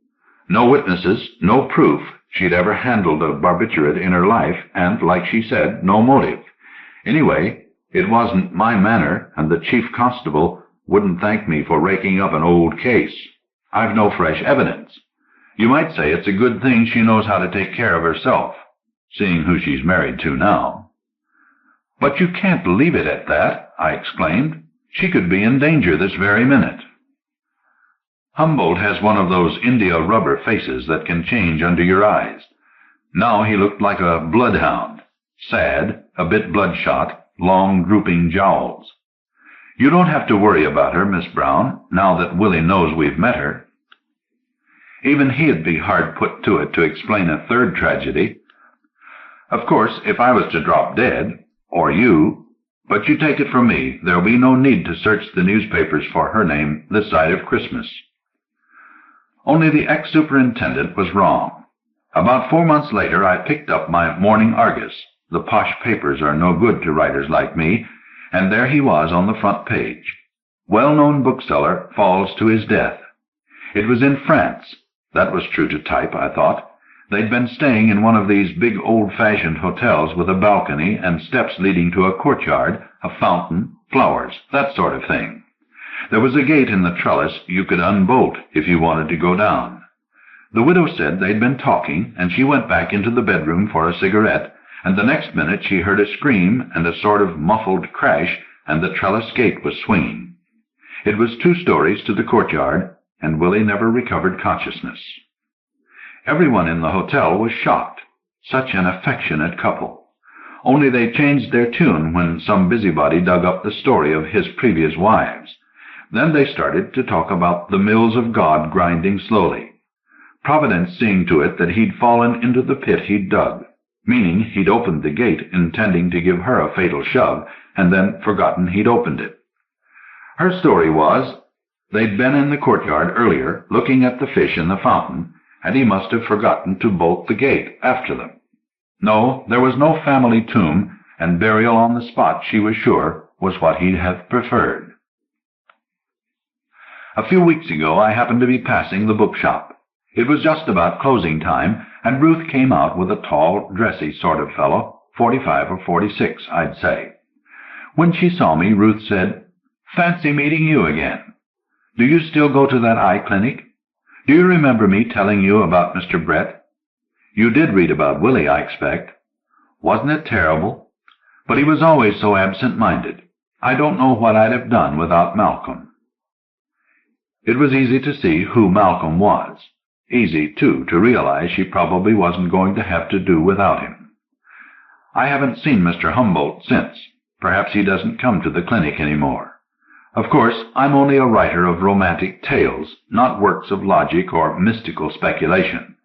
No witnesses, no proof she'd ever handled a barbiturate in her life, and, like she said, no motive. Anyway, it wasn't my manner, and the chief constable wouldn't thank me for raking up an old case. I've no fresh evidence. You might say it's a good thing she knows how to take care of herself, seeing who she's married to now. But you can't leave it at that, I exclaimed. She could be in danger this very minute. Humboldt has one of those India rubber faces that can change under your eyes. Now he looked like a bloodhound, sad, a bit bloodshot, long drooping jowls. You don't have to worry about her, Miss Brown, now that Willie knows we've met her. Even he'd be hard put to it to explain a third tragedy. Of course, if I was to drop dead, or you, but you take it from me, there'll be no need to search the newspapers for her name this side of Christmas. Only the ex-superintendent was wrong. About 4 months later, I picked up my Morning Argus. The posh papers are no good to writers like me, and there he was on the front page. Well-known bookseller falls to his death. It was in France. That was true to type, I thought. They'd been staying in one of these big old-fashioned hotels with a balcony and steps leading to a courtyard, a fountain, flowers, that sort of thing. There was a gate in the trellis you could unbolt if you wanted to go down. The widow said they'd been talking, and she went back into the bedroom for a cigarette, and the next minute she heard a scream and a sort of muffled crash, and the trellis gate was swinging. It was 2 stories to the courtyard, and Willie never recovered consciousness. Everyone in the hotel was shocked. Such an affectionate couple. Only they changed their tune when some busybody dug up the story of his previous wives. Then they started to talk about the mills of God grinding slowly. Providence seeing to it that he'd fallen into the pit he'd dug, meaning he'd opened the gate intending to give her a fatal shove, and then forgotten he'd opened it. Her story was, they'd been in the courtyard earlier, looking at the fish in the fountain, and he must have forgotten to bolt the gate after them. No, there was no family tomb, and burial on the spot, she was sure, was what he'd have preferred. A few weeks ago I happened to be passing the bookshop. It was just about closing time, and Ruth came out with a tall, dressy sort of fellow, 45 or 46, I'd say. When she saw me, Ruth said, "Fancy meeting you again. Do you still go to that eye clinic? Do you remember me telling you about Mr. Brett? You did read about Willie, I expect. Wasn't it terrible? But he was always so absent-minded. I don't know what I'd have done without Malcolm." It was easy to see who Malcolm was. Easy, too, to realize she probably wasn't going to have to do without him. I haven't seen Mr. Humboldt since. Perhaps he doesn't come to the clinic anymore. Of course, I'm only a writer of romantic tales, not works of logic or mystical speculation.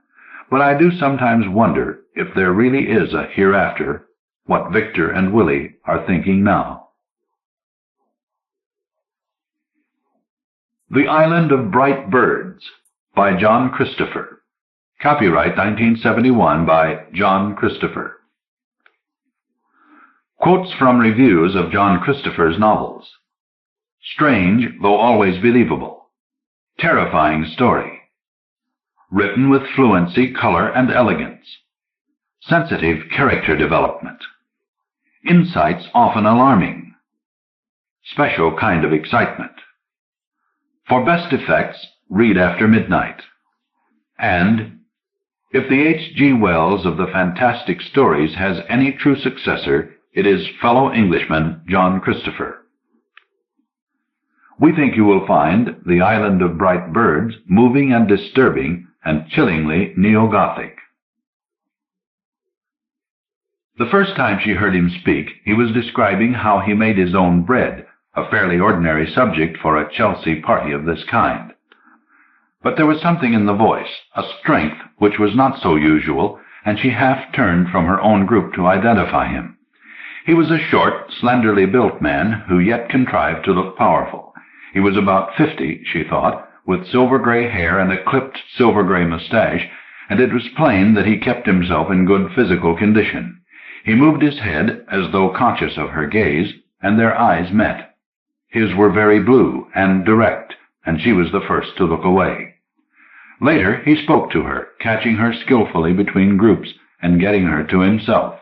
But I do sometimes wonder if there really is a hereafter, what Victor and Willie are thinking now. The Island of Bright Birds by John Christopher. Copyright 1971 by John Christopher. Quotes from reviews of John Christopher's novels. Strange, though always believable. Terrifying story. Written with fluency, color, and elegance. Sensitive character development. Insights often alarming. Special kind of excitement. For best effects, read after midnight. And if the H.G. Wells of the fantastic stories has any true successor, it is fellow Englishman John Christopher. We think you will find The Island of Bright Birds moving and disturbing and chillingly neo-Gothic. The first time she heard him speak, he was describing how he made his own bread, a fairly ordinary subject for a Chelsea party of this kind. But there was something in the voice, a strength which was not so usual, and she half turned from her own group to identify him. He was a short, slenderly built man who yet contrived to look powerful. He was about 50, she thought, with silver-gray hair and a clipped silver-gray mustache, and it was plain that he kept himself in good physical condition. He moved his head as though conscious of her gaze, and their eyes met. His were very blue and direct, and she was the first to look away. Later he spoke to her, catching her skillfully between groups and getting her to himself.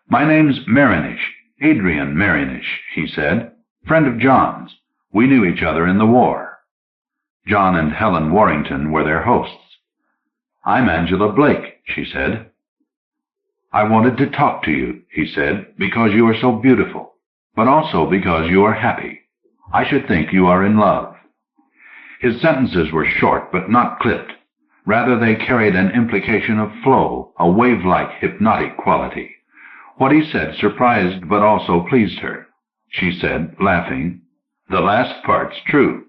"My name's Marinish, Adrian Marinish," he said. "Friend of John's. We knew each other in the war." John and Helen Warrington were their hosts. "I'm Angela Blake," she said. "I wanted to talk to you," he said, "because you are so beautiful, but also because you are happy. I should think you are in love." His sentences were short, but not clipped. Rather, they carried an implication of flow, a wave-like hypnotic quality. What he said surprised but also pleased her. She said, laughing, "The last part's true."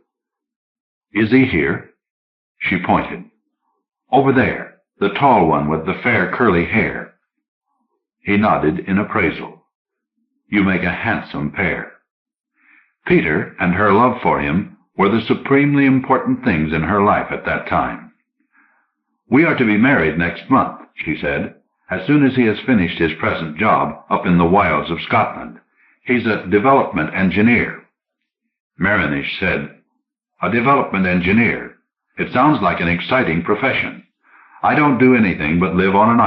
"Is he here?" She pointed. "Over there, the tall one with the fair curly hair." He nodded in appraisal. "You make a handsome pair." Peter and her love for him were the supremely important things in her life at that time. "We are to be married next month," she said, "as soon as he has finished his present job up in the wilds of Scotland. He's a development engineer." Marinish said, "A development engineer? It sounds like an exciting profession. I don't do anything but live on an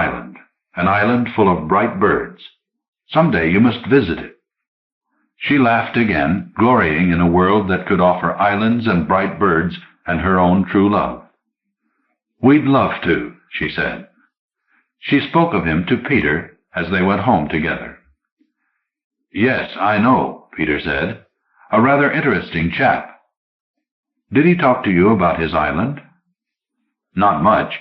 island full of bright birds. Someday you must visit it." She laughed again, glorying in a world that could offer islands and bright birds and her own true love. "We'd love to," she said. She spoke of him to Peter as they went home together. "Yes, I know," Peter said. "A rather interesting chap." "Did he talk to you about his island?" "Not much.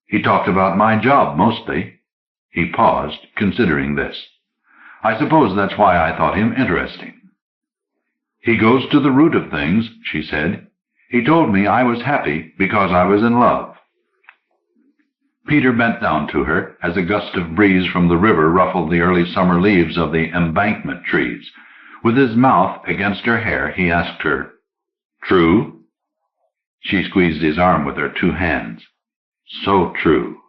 He talked about my job, mostly." He paused, considering this. "I suppose that's why I thought him interesting." "He goes to the root of things," she said. "He told me I was happy because I was in love." Peter bent down to her as a gust of breeze from the river ruffled the early summer leaves of the embankment trees. With his mouth against her hair, he asked her, "True?" She squeezed his arm with her two hands. "So true."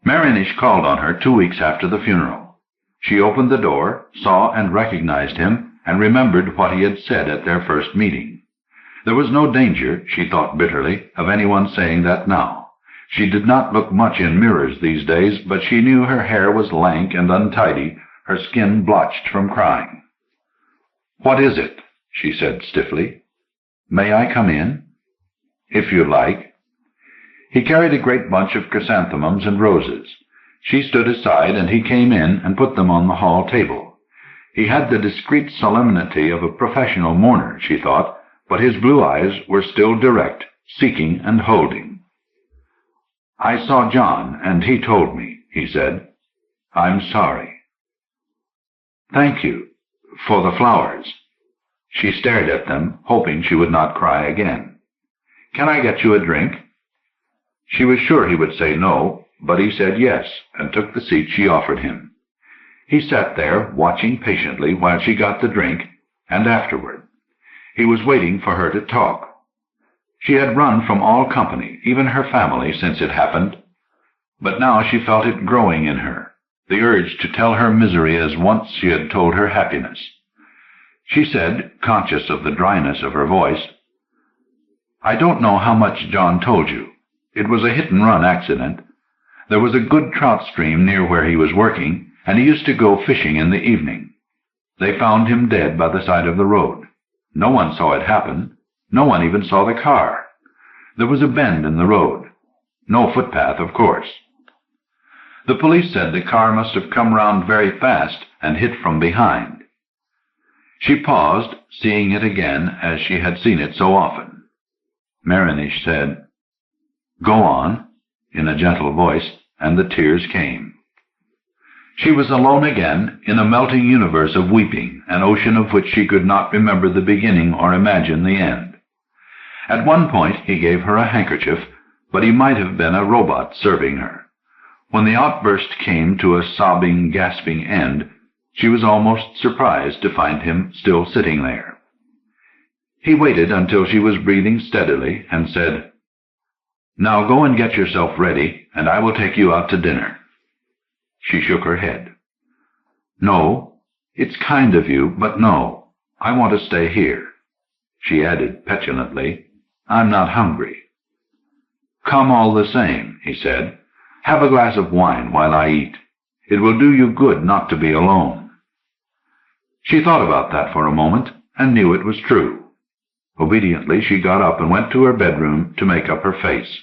Marinish called on her 2 weeks after the funeral. She opened the door, saw and recognized him, and remembered what he had said at their first meeting. There was no danger, she thought bitterly, of anyone saying that now. She did not look much in mirrors these days, but she knew her hair was lank and untidy, her skin blotched from crying. "What is it?" she said stiffly. "May I come in?" "If you like." He carried a great bunch of chrysanthemums and roses. She stood aside, and he came in and put them on the hall table. He had the discreet solemnity of a professional mourner, she thought, but his blue eyes were still direct, seeking and holding. "I saw John, and he told me," he said. "I'm sorry." "Thank you. For the flowers." She stared at them, hoping she would not cry again. "Can I get you a drink?" She was sure he would say no, but he said yes, and took the seat she offered him. He sat there, watching patiently while she got the drink, and afterward. He was waiting for her to talk. She had run from all company, even her family, since it happened, but now she felt it growing in her, the urge to tell her misery as once she had told her happiness. She said, conscious of the dryness of her voice, "I don't know how much John told you. It was a hit-and-run accident. There was a good trout stream near where he was working, and he used to go fishing in the evening. They found him dead by the side of the road. No one saw it happen. No one even saw the car. There was a bend in the road. No footpath, of course. The police said the car must have come round very fast and hit from behind." She paused, seeing it again as she had seen it so often. Marinish said, "Go on," in a gentle voice, and the tears came. She was alone again in a melting universe of weeping, an ocean of which she could not remember the beginning or imagine the end. At one point he gave her a handkerchief, but he might have been a robot serving her. When the outburst came to a sobbing, gasping end, she was almost surprised to find him still sitting there. He waited until she was breathing steadily and said, "Now go and get yourself ready, and I will take you out to dinner." She shook her head. "No, it's kind of you, but no, I want to stay here." She added petulantly, "I'm not hungry." "Come all the same," he said. "Have a glass of wine while I eat. It will do you good not to be alone." She thought about that for a moment and knew it was true. Obediently, she got up and went to her bedroom to make up her face.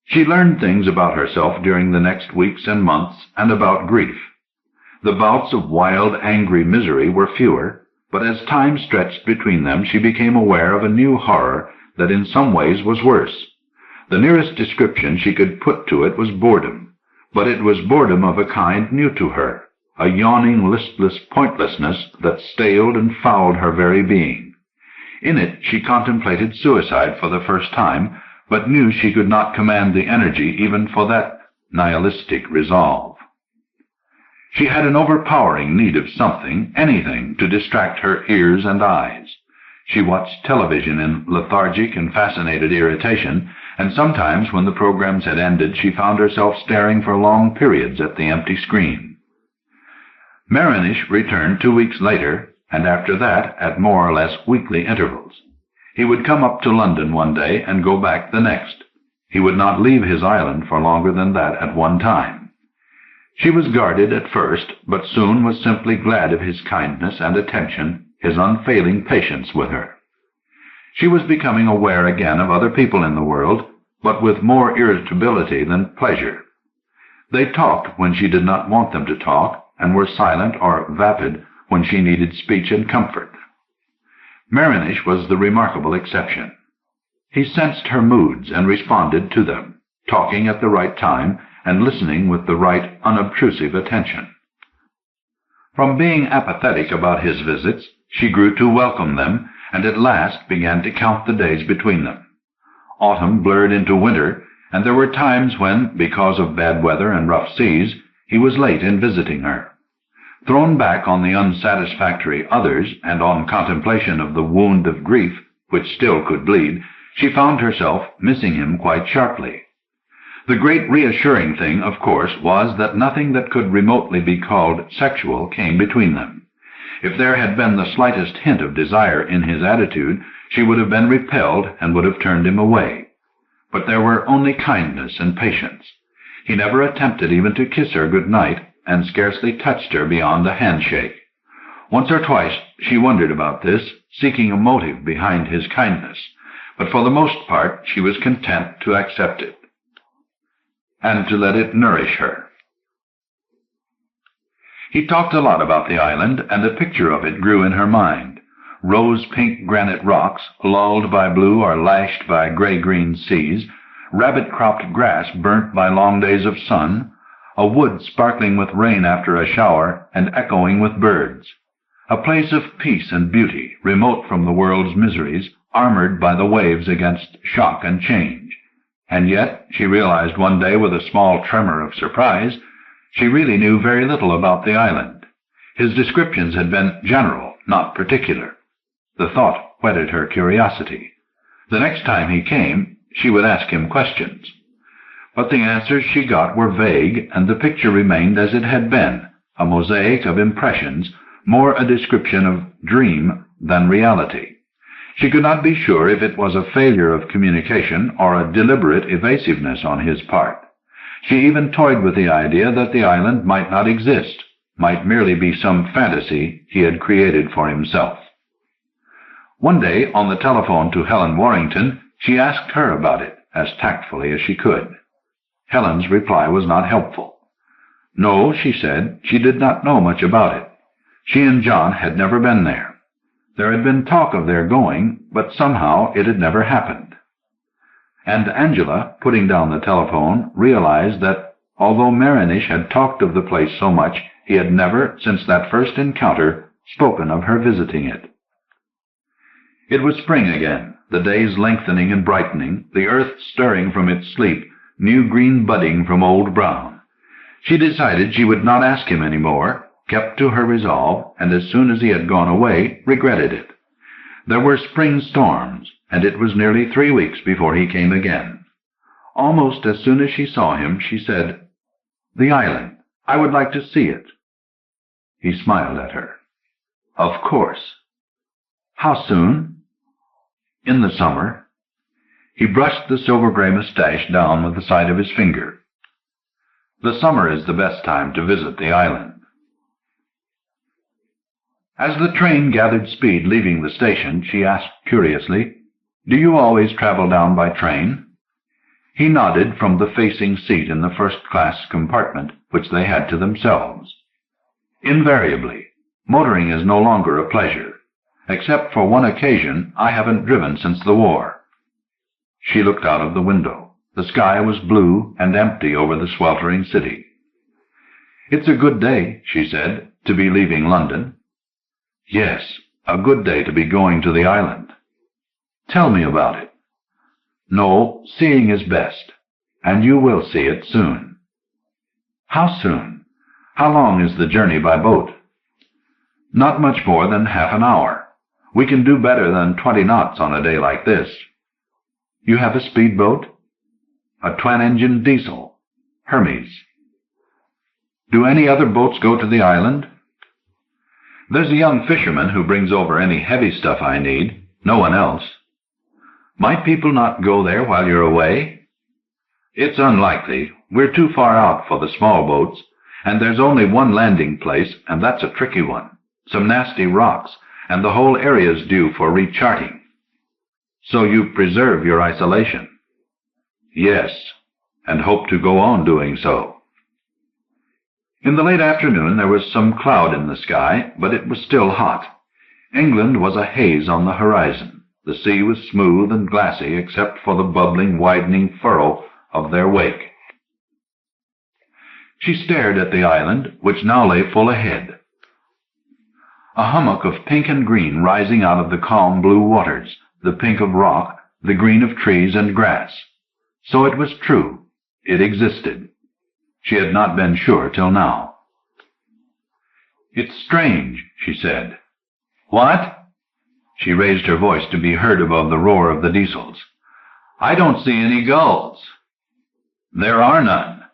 She learned things about herself during the next weeks and months, and about grief. The bouts of wild, angry misery were fewer, but as time stretched between them, she became aware of a new horror that in some ways was worse. The nearest description she could put to it was boredom, but it was boredom of a kind new to her, a yawning, listless pointlessness that staled and fouled her very being. In it she contemplated suicide for the first time, but knew she could not command the energy even for that nihilistic resolve. She had an overpowering need of something, anything, to distract her ears and eyes. She watched television in lethargic and fascinated irritation, and sometimes when the programs had ended she found herself staring for long periods at the empty screen. Marinish returned 2 weeks later, and after that at more or less weekly intervals. He would come up to London one day and go back the next. He would not leave his island for longer than that at one time. She was guarded at first, but soon was simply glad of his kindness and attention, his unfailing patience with her. She was becoming aware again of other people in the world, but with more irritability than pleasure. They talked when she did not want them to talk, and were silent or vapid when she needed speech and comfort. Marinish was the remarkable exception. He sensed her moods and responded to them, talking at the right time and listening with the right unobtrusive attention. From being apathetic about his visits, she grew to welcome them, and at last began to count the days between them. Autumn blurred into winter, and there were times when, because of bad weather and rough seas, he was late in visiting her. Thrown back on the unsatisfactory others, and on contemplation of the wound of grief, which still could bleed, she found herself missing him quite sharply. The great reassuring thing, of course, was that nothing that could remotely be called sexual came between them. If there had been the slightest hint of desire in his attitude, she would have been repelled and would have turned him away. But there were only kindness and patience. He never attempted even to kiss her good night, and scarcely touched her beyond a handshake. Once or twice she wondered about this, seeking a motive behind his kindness, but for the most part she was content to accept it, and to let it nourish her. He talked a lot about the island, and a picture of it grew in her mind. Rose-pink granite rocks, lulled by blue or lashed by gray-green seas, rabbit-cropped grass burnt by long days of sun, a wood sparkling with rain after a shower and echoing with birds, a place of peace and beauty, remote from the world's miseries, armored by the waves against shock and change. And yet, she realized one day with a small tremor of surprise, she really knew very little about the island. His descriptions had been general, not particular. The thought whetted her curiosity. The next time he came, she would ask him questions. But the answers she got were vague, and the picture remained as it had been, a mosaic of impressions, more a description of dream than reality. She could not be sure if it was a failure of communication or a deliberate evasiveness on his part. She even toyed with the idea that the island might not exist, might merely be some fantasy he had created for himself. One day, on the telephone to Helen Warrington, she asked her about it, as tactfully as she could. Helen's reply was not helpful. No, she said, she did not know much about it. She and John had never been there. There had been talk of their going, but somehow it had never happened. And Angela, putting down the telephone, realized that, although Marinish had talked of the place so much, he had never, since that first encounter, spoken of her visiting it. It was spring again, the days lengthening and brightening, the earth stirring from its sleep, new green budding from old brown. She decided she would not ask him any more, kept to her resolve, and as soon as he had gone away, regretted it. There were spring storms, and it was nearly 3 weeks before he came again. Almost as soon as she saw him, she said, "The island. I would like to see it." He smiled at her. "Of course." "How soon?" "In the summer." He brushed the silver-gray mustache down with the side of his finger. "The summer is the best time to visit the island." As the train gathered speed leaving the station, she asked curiously, "Do you always travel down by train?" He nodded from the facing seat in the first-class compartment, which they had to themselves. "Invariably. Motoring is no longer a pleasure. Except for one occasion, I haven't driven since the war." She looked out of the window. The sky was blue and empty over the sweltering city. "It's a good day," she said, "to be leaving London." "Yes, a good day to be going to the island." "Tell me about it." "No, seeing is best, and you will see it soon." "How soon? How long is the journey by boat?" "Not much more than half an hour. We can do better than 20 knots on a day like this." "You have a speedboat?" "A twin-engine diesel. Hermes." "Do any other boats go to the island?" "There's a young fisherman who brings over any heavy stuff I need. No one else." "Might people not go there while you're away?" "It's unlikely. We're too far out for the small boats, and there's only one landing place, and that's a tricky one. Some nasty rocks, and the whole area's due for recharting." "So you preserve your isolation?" "Yes, and hope to go on doing so." In the late afternoon there was some cloud in the sky, but it was still hot. England was a haze on the horizon. The sea was smooth and glassy except for the bubbling, widening furrow of their wake. She stared at the island, which now lay full ahead. A hummock of pink and green rising out of the calm blue waters, the pink of rock, the green of trees and grass. So it was true. It existed. She had not been sure till now. "It's strange," she said. "What?" She raised her voice to be heard above the roar of the diesels. "I don't see any gulls." "There are none."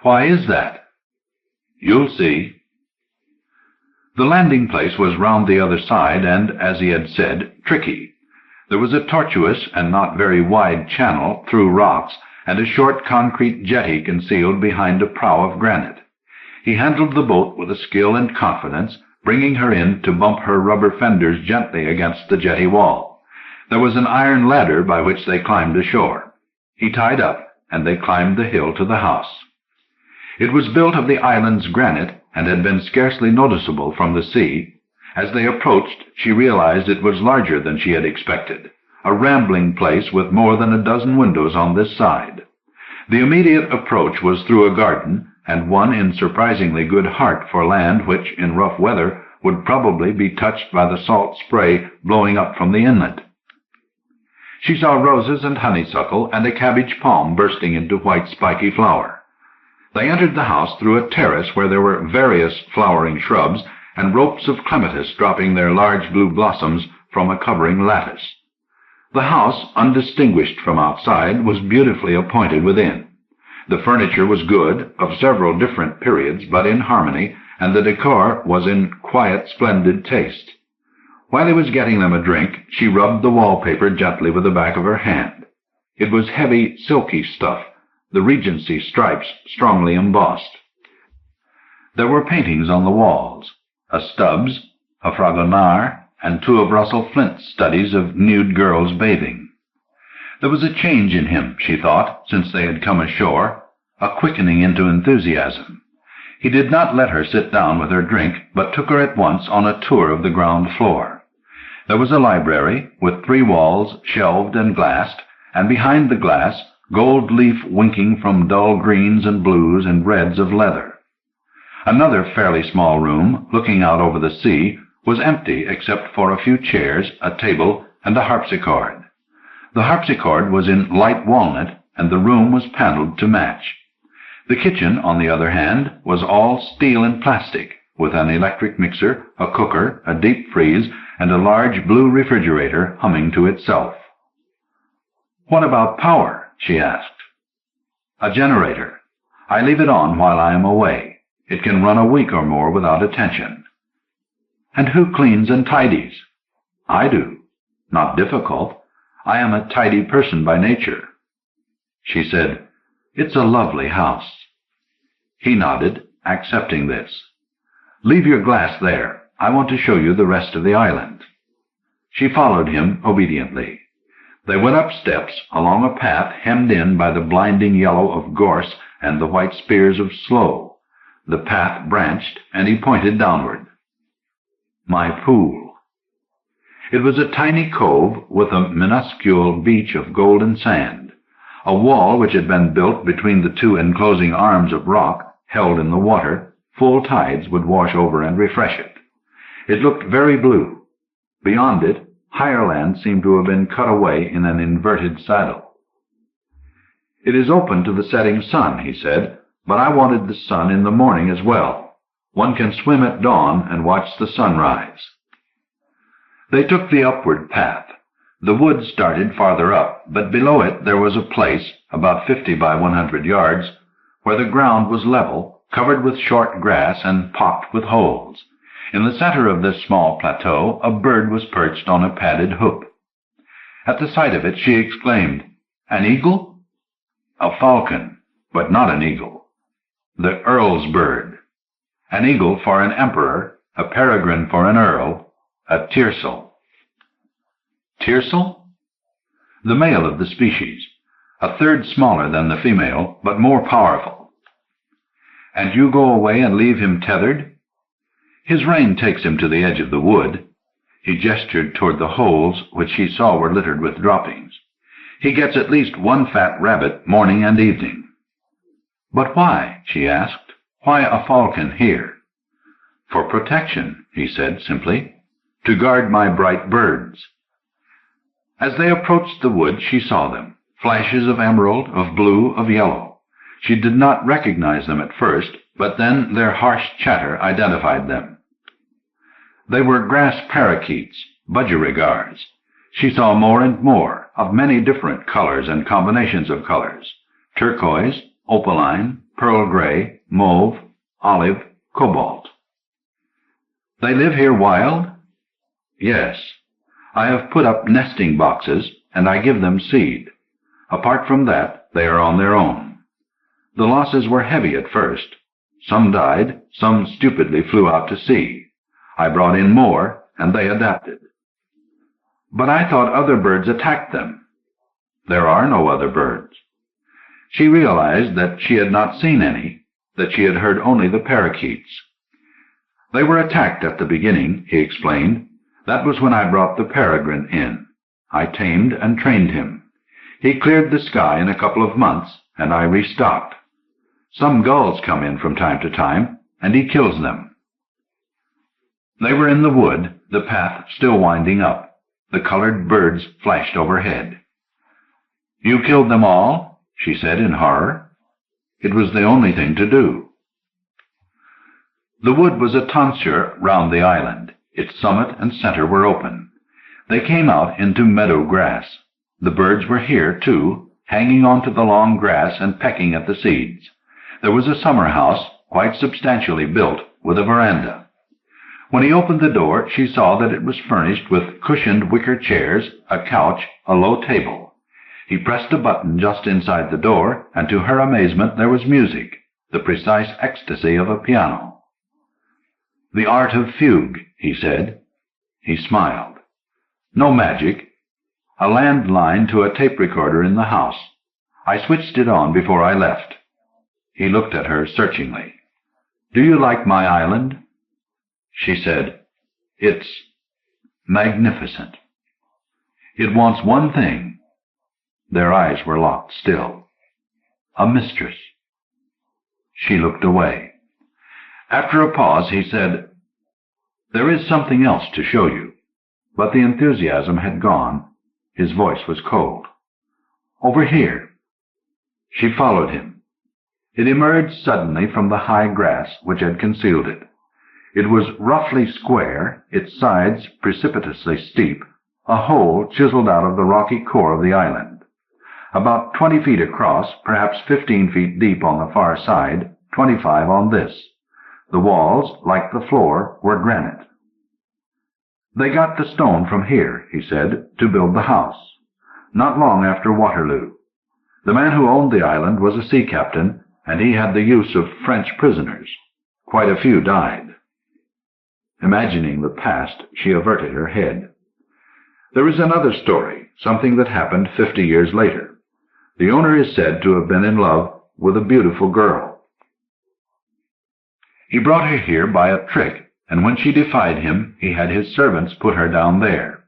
"Why is that?" "You'll see." The landing place was round the other side and, as he had said, tricky. There was a tortuous and not very wide channel through rocks, and a short concrete jetty concealed behind a prow of granite. He handled the boat with a skill and confidence, bringing her in to bump her rubber fenders gently against the jetty wall. There was an iron ladder by which they climbed ashore. He tied up, and they climbed the hill to the house. It was built of the island's granite, and had been scarcely noticeable from the sea. As they approached, she realized it was larger than she had expected, a rambling place with more than a dozen windows on this side. The immediate approach was through a garden, and one in surprisingly good heart for land which, in rough weather, would probably be touched by the salt spray blowing up from the inlet. She saw roses and honeysuckle and a cabbage palm bursting into white spiky flower. They entered the house through a terrace where there were various flowering shrubs and ropes of clematis dropping their large blue blossoms from a covering lattice. The house, undistinguished from outside, was beautifully appointed within. The furniture was good, of several different periods, but in harmony, and the decor was in quiet, splendid taste. While he was getting them a drink, she rubbed the wallpaper gently with the back of her hand. It was heavy, silky stuff, the Regency stripes strongly embossed. There were paintings on the walls, a Stubbs, a Fragonard, and two of Russell Flint's studies of nude girls bathing. There was a change in him, she thought, since they had come ashore, a quickening into enthusiasm. He did not let her sit down with her drink, but took her at once on a tour of the ground floor. There was a library, with 3 walls shelved and glassed, and behind the glass, gold leaf winking from dull greens and blues and reds of leather. Another fairly small room, looking out over the sea, was empty except for a few chairs, a table, and a harpsichord. The harpsichord was in light walnut, and the room was paneled to match. The kitchen, on the other hand, was all steel and plastic, with an electric mixer, a cooker, a deep freeze, and a large blue refrigerator humming to itself. "What about power?" she asked. "A generator. I leave it on while I am away. It can run a week or more without attention." "And who cleans and tidies?" "I do. Not difficult. I am a tidy person by nature." She said, "It's a lovely house." He nodded, accepting this. "Leave your glass there. I want to show you the rest of the island." She followed him obediently. They went up steps, along a path hemmed in by the blinding yellow of gorse and the white spears of sloe. The path branched, and he pointed downward. "My pool." It was a tiny cove with a minuscule beach of golden sand. A wall which had been built between the 2 enclosing arms of rock, held in the water, full tides would wash over and refresh it. It looked very blue. Beyond it, higher land seemed to have been cut away in an inverted saddle. "It is open to the setting sun," he said, "but I wanted the sun in the morning as well. One can swim at dawn and watch the sunrise." They took the upward path. The wood started farther up, but below it there was a place, about 50 by 100 yards, where the ground was level, covered with short grass and pocked with holes. In the center of this small plateau, a bird was perched on a padded hoop. At the sight of it, she exclaimed, "An eagle?" "A falcon, but not an eagle. The earl's bird. An eagle for an emperor, a peregrine for an earl, a tiercel." "Tiercel?" "The male of the species, a third smaller than the female, but more powerful." "And you go away and leave him tethered?" "His rein takes him to the edge of the wood." He gestured toward the holes, which he saw were littered with droppings. "He gets at least 1 fat rabbit morning and evening." "But why?" she asked. "Why a falcon here?" "For protection," he said simply. "To guard my bright birds." As they approached the wood, she saw them, flashes of emerald, of blue, of yellow. She did not recognize them at first, but then their harsh chatter identified them. They were grass parakeets, budgerigars. She saw more and more, of many different colors and combinations of colors: turquoise, opaline, pearl gray, mauve, olive, cobalt. "They live here wild?" "Yes. I have put up nesting boxes, and I give them seed. Apart from that, they are on their own. The losses were heavy at first. Some died, some stupidly flew out to sea. I brought in more, and they adapted." "But I thought other birds attacked them." "There are no other birds." She realized that she had not seen any, that she had heard only the parakeets. "They were attacked at the beginning," he explained. "That was when I brought the peregrine in. I tamed and trained him. He cleared the sky in a couple of months, and I restocked. Some gulls come in from time to time, and he kills them." They were in the wood, the path still winding up. The colored birds flashed overhead. You killed them all? She said in horror. It was the only thing to do. The wood was a tonsure round the island. Its summit and center were open. They came out into meadow grass. The birds were here, too, hanging on to the long grass and pecking at the seeds. There was a summer house, quite substantially built, with a veranda. When he opened the door, she saw that it was furnished with cushioned wicker chairs, a couch, a low table. He pressed a button just inside the door, and to her amazement there was music, the precise ecstasy of a piano. "The art of fugue," he said. He smiled. "No magic. A landline to a tape recorder in the house. I switched it on before I left." He looked at her searchingly. "Do you like my island?" She said, "It's magnificent. It wants one thing." Their eyes were locked still. "A mistress." She looked away. After a pause, he said, "There is something else to show you." But the enthusiasm had gone. His voice was cold. "Over here." She followed him. It emerged suddenly from the high grass which had concealed it. It was roughly square, its sides precipitously steep, a hole chiseled out of the rocky core of the island. About 20 feet across, perhaps 15 feet deep on the far side, 25 on this. The walls, like the floor, were granite. "They got the stone from here," he said, "to build the house. Not long after Waterloo. The man who owned the island was a sea captain, and he had the use of French prisoners. Quite a few died." Imagining the past, she averted her head. "There is another story, something that happened 50 years later. The owner is said to have been in love with a beautiful girl. He brought her here by a trick, and when she defied him, he had his servants put her down there.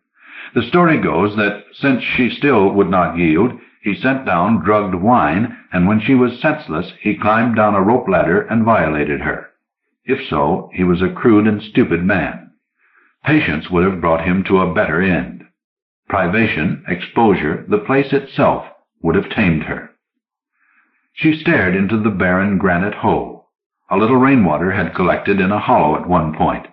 The story goes that, since she still would not yield, he sent down drugged wine, and when she was senseless, he climbed down a rope ladder and violated her. If so, he was a crude and stupid man. Patience would have brought him to a better end. Privation, exposure, the place itself, would have tamed her." She stared into the barren granite hole. A little rainwater had collected in a hollow at one point.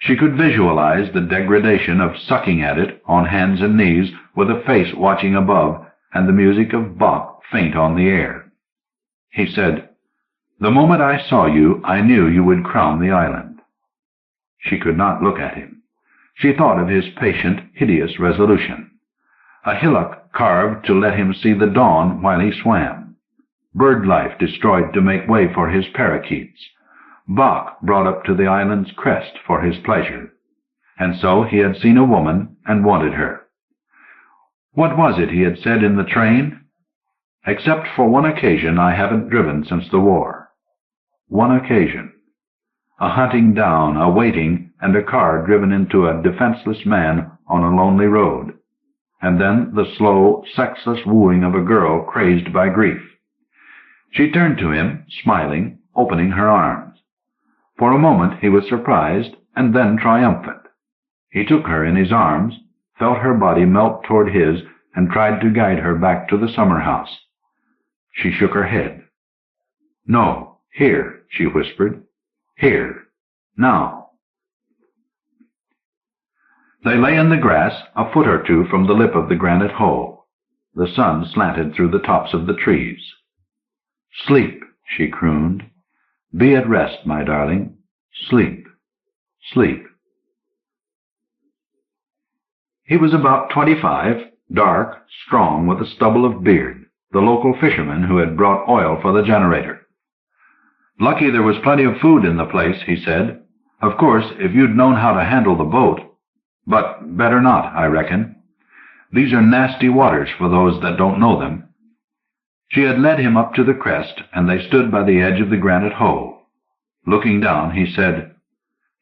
She could visualize the degradation of sucking at it on hands and knees, with a face watching above, and the music of Bach faint on the air. He said, "The moment I saw you, I knew you would crown the island." She could not look at him. She thought of his patient, hideous resolution. A hillock carved to let him see the dawn while he swam. Bird life destroyed to make way for his parakeets. Bach brought up to the island's crest for his pleasure. And so he had seen a woman and wanted her. What was it he had said in the train? "Except for one occasion, I haven't driven since the war." One occasion. A hunting down, a waiting, and a car driven into a defenseless man on a lonely road. And then the slow, sexless wooing of a girl crazed by grief. She turned to him, smiling, opening her arms. For a moment he was surprised, and then triumphant. He took her in his arms, felt her body melt toward his, and tried to guide her back to the summer house. She shook her head. "No, here," she whispered. "Here. Now." They lay in the grass, a foot or two from the lip of the granite hole. The sun slanted through the tops of the trees. "Sleep," she crooned. "Be at rest, my darling. Sleep. Sleep." He was about 25, dark, strong, with a stubble of beard, the local fisherman who had brought oil for the generator. "Lucky there was plenty of food in the place," he said. "Of course, if you'd known how to handle the boat. But better not, I reckon. These are nasty waters for those that don't know them." She had led him up to the crest, and they stood by the edge of the granite hole. Looking down, he said,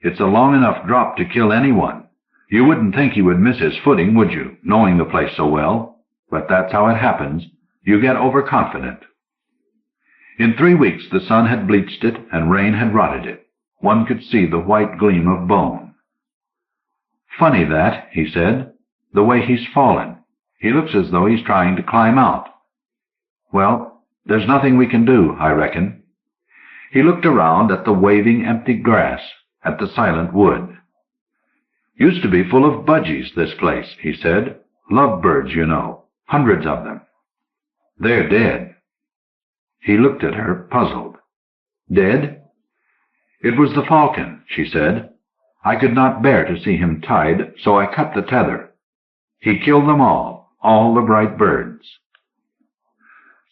"It's a long enough drop to kill anyone. You wouldn't think he would miss his footing, would you, knowing the place so well? But that's how it happens. You get overconfident." In 3 weeks the sun had bleached it, and rain had rotted it. One could see the white gleam of bone. "Funny that," he said, "the way he's fallen. He looks as though he's trying to climb out. Well, there's nothing we can do, I reckon. He looked around at the waving empty grass, at the silent wood. Used to be full of budgies, this place, he said. Lovebirds, you know. Hundreds of them. They're dead. He looked at her, puzzled. Dead? It was the falcon, she said. I could not bear to see him tied, so I cut the tether. He killed them all the bright birds.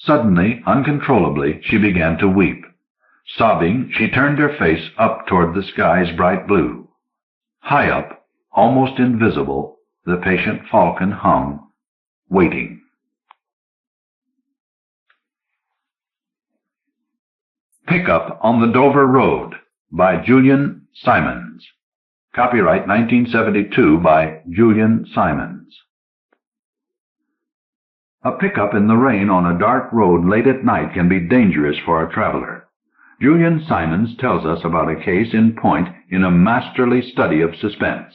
Suddenly, uncontrollably, she began to weep. Sobbing, she turned her face up toward the sky's bright blue. High up, almost invisible, the patient falcon hung, waiting. Pickup on the Dover Road by Julian Symons. Copyright 1972 by Julian Symons. A pickup in the rain on a dark road late at night can be dangerous for a traveler. Julian Symons tells us about a case in point in a masterly study of suspense.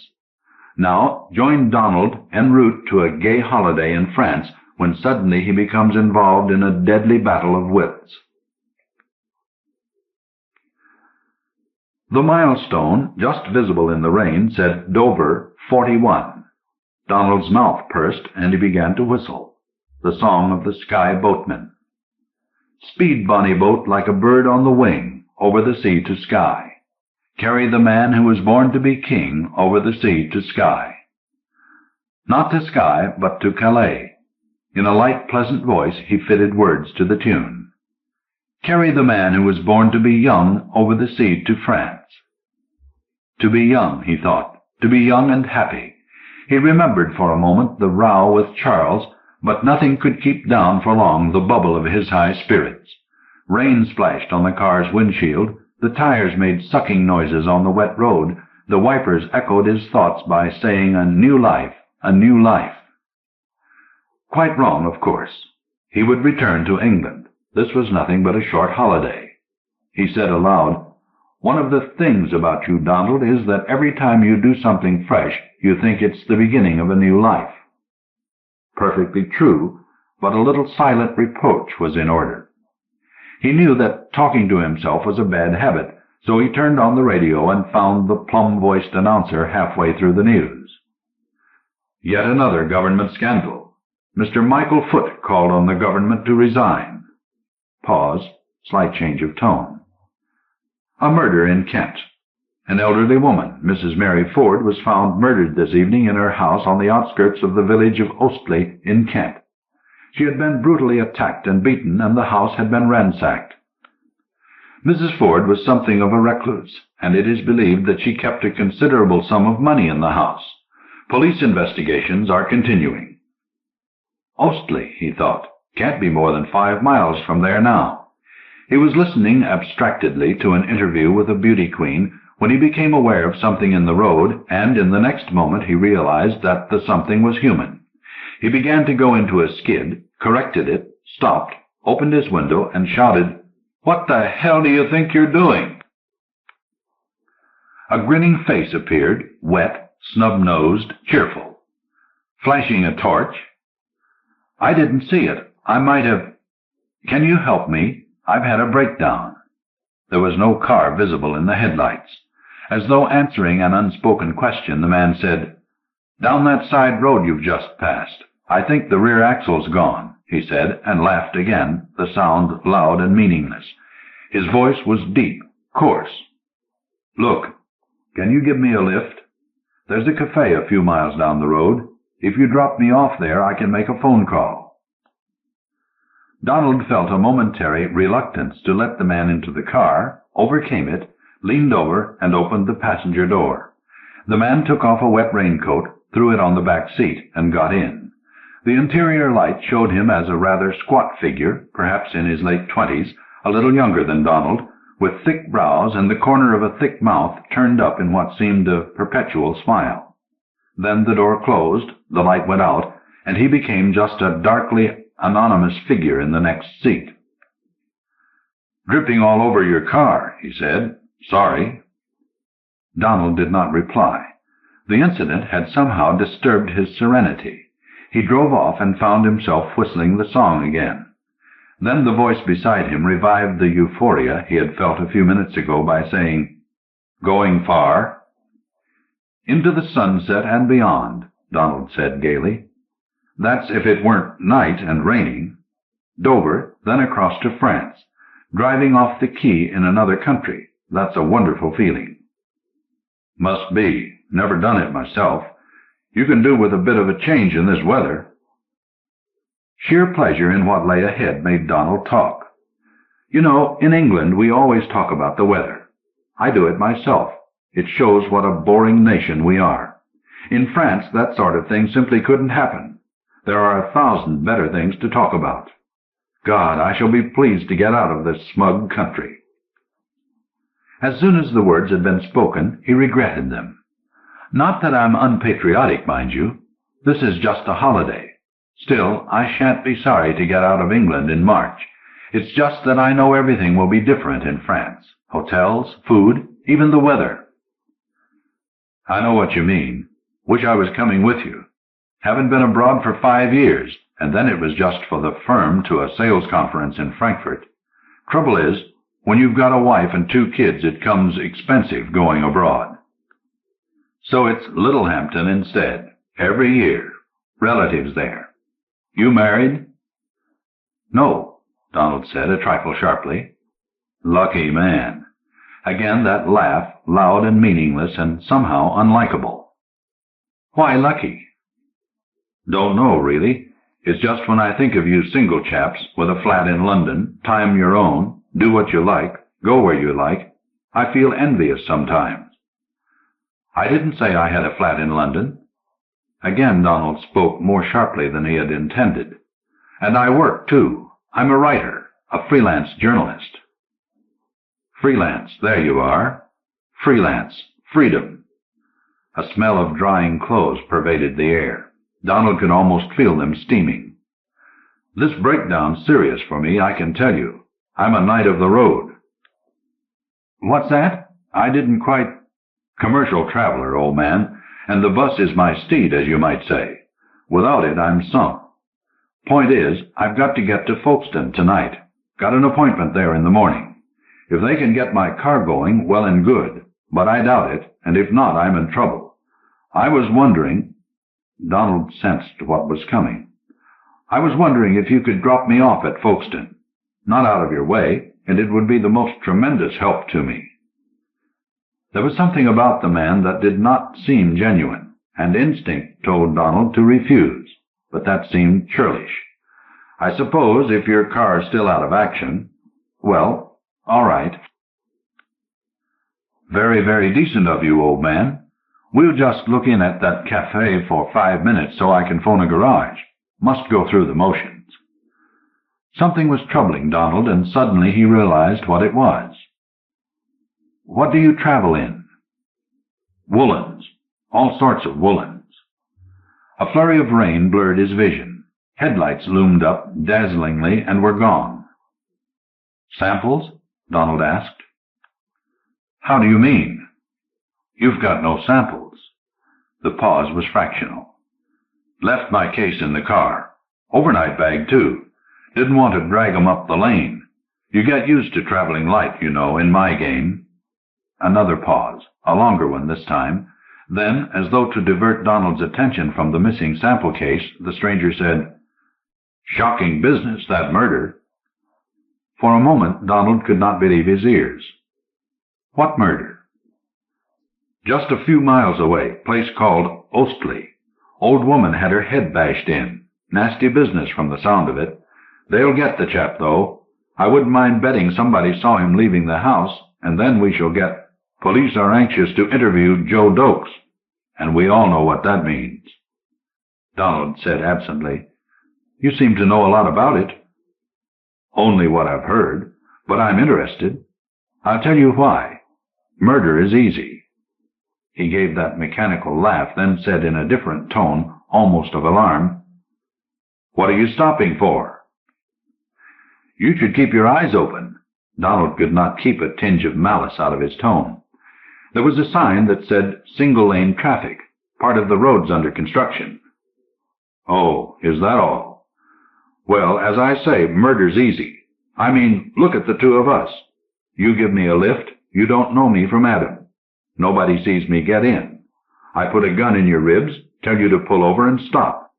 Now, join Donald en route to a gay holiday in France when suddenly he becomes involved in a deadly battle of wits. The milestone, just visible in the rain, said Dover 41. Donald's mouth pursed, and he began to whistle, the song of the sky boatman. Speed, bonny boat, like a bird on the wing, over the sea to sky. Carry the man who was born to be king over the sea to sky. Not to Skye, but to Calais. In a light, pleasant voice he fitted words to the tune. Carry the man who was born to be young over the sea to France. To be young, he thought, to be young and happy. He remembered for a moment the row with Charles, but nothing could keep down for long the bubble of his high spirits. Rain splashed on the car's windshield, the tires made sucking noises on the wet road, the wipers echoed his thoughts by saying, a new life, a new life. Quite wrong, of course. He would return to England. This was nothing but a short holiday. He said aloud, one of the things about you, Donald, is that every time you do something fresh, you think it's the beginning of a new life. Perfectly true, but a little silent reproach was in order. He knew that talking to himself was a bad habit, so he turned on the radio and found the plum-voiced announcer halfway through the news. Yet another government scandal. Mr. Michael Foote called on the government to resign. Pause, slight change of tone. A murder in Kent. An elderly woman, Mrs. Mary Ford, was found murdered this evening in her house on the outskirts of the village of Ostley in Kent. She had been brutally attacked and beaten, and the house had been ransacked. Mrs. Ford was something of a recluse, and it is believed that she kept a considerable sum of money in the house. Police investigations are continuing. Ostley, he thought, can't be more than 5 miles from there now. He was listening abstractedly to an interview with a beauty queen when he became aware of something in the road, and in the next moment he realized that the something was human. He began to go into a skid, corrected it, stopped, opened his window, and shouted, "What the hell do you think you're doing?" A grinning face appeared, wet, snub-nosed, cheerful. Flashing a torch, "I didn't see it. I might have... Can you help me? I've had a breakdown." There was no car visible in the headlights. As though answering an unspoken question, the man said, "Down that side road you've just passed. I think the rear axle's gone," he said, and laughed again, the sound loud and meaningless. His voice was deep, coarse. "Look, can you give me a lift? There's a cafe a few miles down the road. If you drop me off there, I can make a phone call." Donald felt a momentary reluctance to let the man into the car, overcame it, leaned over, and opened the passenger door. The man took off a wet raincoat, threw it on the back seat, and got in. The interior light showed him as a rather squat figure, perhaps in his late 20s, a little younger than Donald, with thick brows and the corner of a thick mouth turned up in what seemed a perpetual smile. Then the door closed, the light went out, and he became just a darkly anonymous figure in the next seat. "Dripping all over your car," he said. "Sorry." Donald did not reply. The incident had somehow disturbed his serenity. He drove off and found himself whistling the song again. Then the voice beside him revived the euphoria he had felt a few minutes ago by saying, "Going far?" "Into the sunset and beyond," Donald said gaily. "That's if it weren't night and raining. Dover, then across to France, driving off the quay in another country. That's a wonderful feeling." "Must be. Never done it myself. You can do with a bit of a change in this weather." Sheer pleasure in what lay ahead made Donald talk. "You know, in England we always talk about the weather. I do it myself. It shows what a boring nation we are. In France, that sort of thing simply couldn't happen. There are 1,000 better things to talk about. God, I shall be pleased to get out of this smug country." As soon as the words had been spoken, he regretted them. "Not that I'm unpatriotic, mind you. This is just a holiday. Still, I shan't be sorry to get out of England in March. It's just that I know everything will be different in France. Hotels, food, even the weather." "I know what you mean. Wish I was coming with you. Haven't been abroad for 5 years, and then it was just for the firm to a sales conference in Frankfurt. Trouble is, when you've got a wife and 2 kids, it comes expensive going abroad. So it's Littlehampton instead, every year. Relatives there. You married?" "No," Donald said, a trifle sharply. "Lucky man." Again that laugh, loud and meaningless and somehow unlikable. "Why lucky?" "Don't know, really. It's just when I think of you single chaps with a flat in London, time your own, do what you like, go where you like, I feel envious sometimes." "I didn't say I had a flat in London." Again Donald spoke more sharply than he had intended. "And I work, too. I'm a writer, a freelance journalist." "Freelance, there you are. Freelance, freedom." A smell of drying clothes pervaded the air. Donald could almost feel them steaming. "This breakdown's serious for me, I can tell you. I'm a knight of the road." "What's that? I didn't quite—" "Commercial traveler, old man, and the bus is my steed, as you might say. Without it, I'm sunk. Point is, I've got to get to Folkestone tonight. Got an appointment there in the morning. If they can get my car going, well and good, but I doubt it, and if not, I'm in trouble. I was wondering—" Donald sensed what was coming. "I was wondering if you could drop me off at Folkestone. Not out of your way, and it would be the most tremendous help to me." There was something about the man that did not seem genuine, and instinct told Donald to refuse, but that seemed churlish. "I suppose if your car's still out of action—" "Well, all right." "Very, very decent of you, old man. We'll just look in at that cafe for 5 minutes so I can phone a garage. Must go through the motions." Something was troubling Donald, and suddenly he realized what it was. "What do you travel in?" "Woolens. All sorts of woolens." A flurry of rain blurred his vision. Headlights loomed up dazzlingly and were gone. "Samples?" Donald asked. "How do you mean?" "You've got no samples." The pause was fractional. "Left my case in the car. Overnight bag, too. Didn't want to drag 'em up the lane. You get used to traveling light, you know, in my game." Another pause, a longer one this time. Then, as though to divert Donald's attention from the missing sample case, the stranger said, "Shocking business, that murder." For a moment, Donald could not believe his ears. "What murder?" "Just a few miles away, place called Ostley. Old woman had her head bashed in. Nasty business from the sound of it. They'll get the chap, though. I wouldn't mind betting somebody saw him leaving the house, and then we shall get— Police are anxious to interview Joe Dokes, and we all know what that means." Donald said absently, "You seem to know a lot about it." "Only what I've heard, but I'm interested. I'll tell you why. Murder is easy." He gave that mechanical laugh, then said in a different tone, almost of alarm, "What are you stopping for?" "You should keep your eyes open." Donald could not keep a tinge of malice out of his tone. There was a sign that said single-lane traffic, part of the roads under construction. "Oh, is that all? Well, as I say, murder's easy. I mean, look at the two of us. You give me a lift, you don't know me from Adam. Nobody sees me get in. I put a gun in your ribs, tell you to pull over and stop.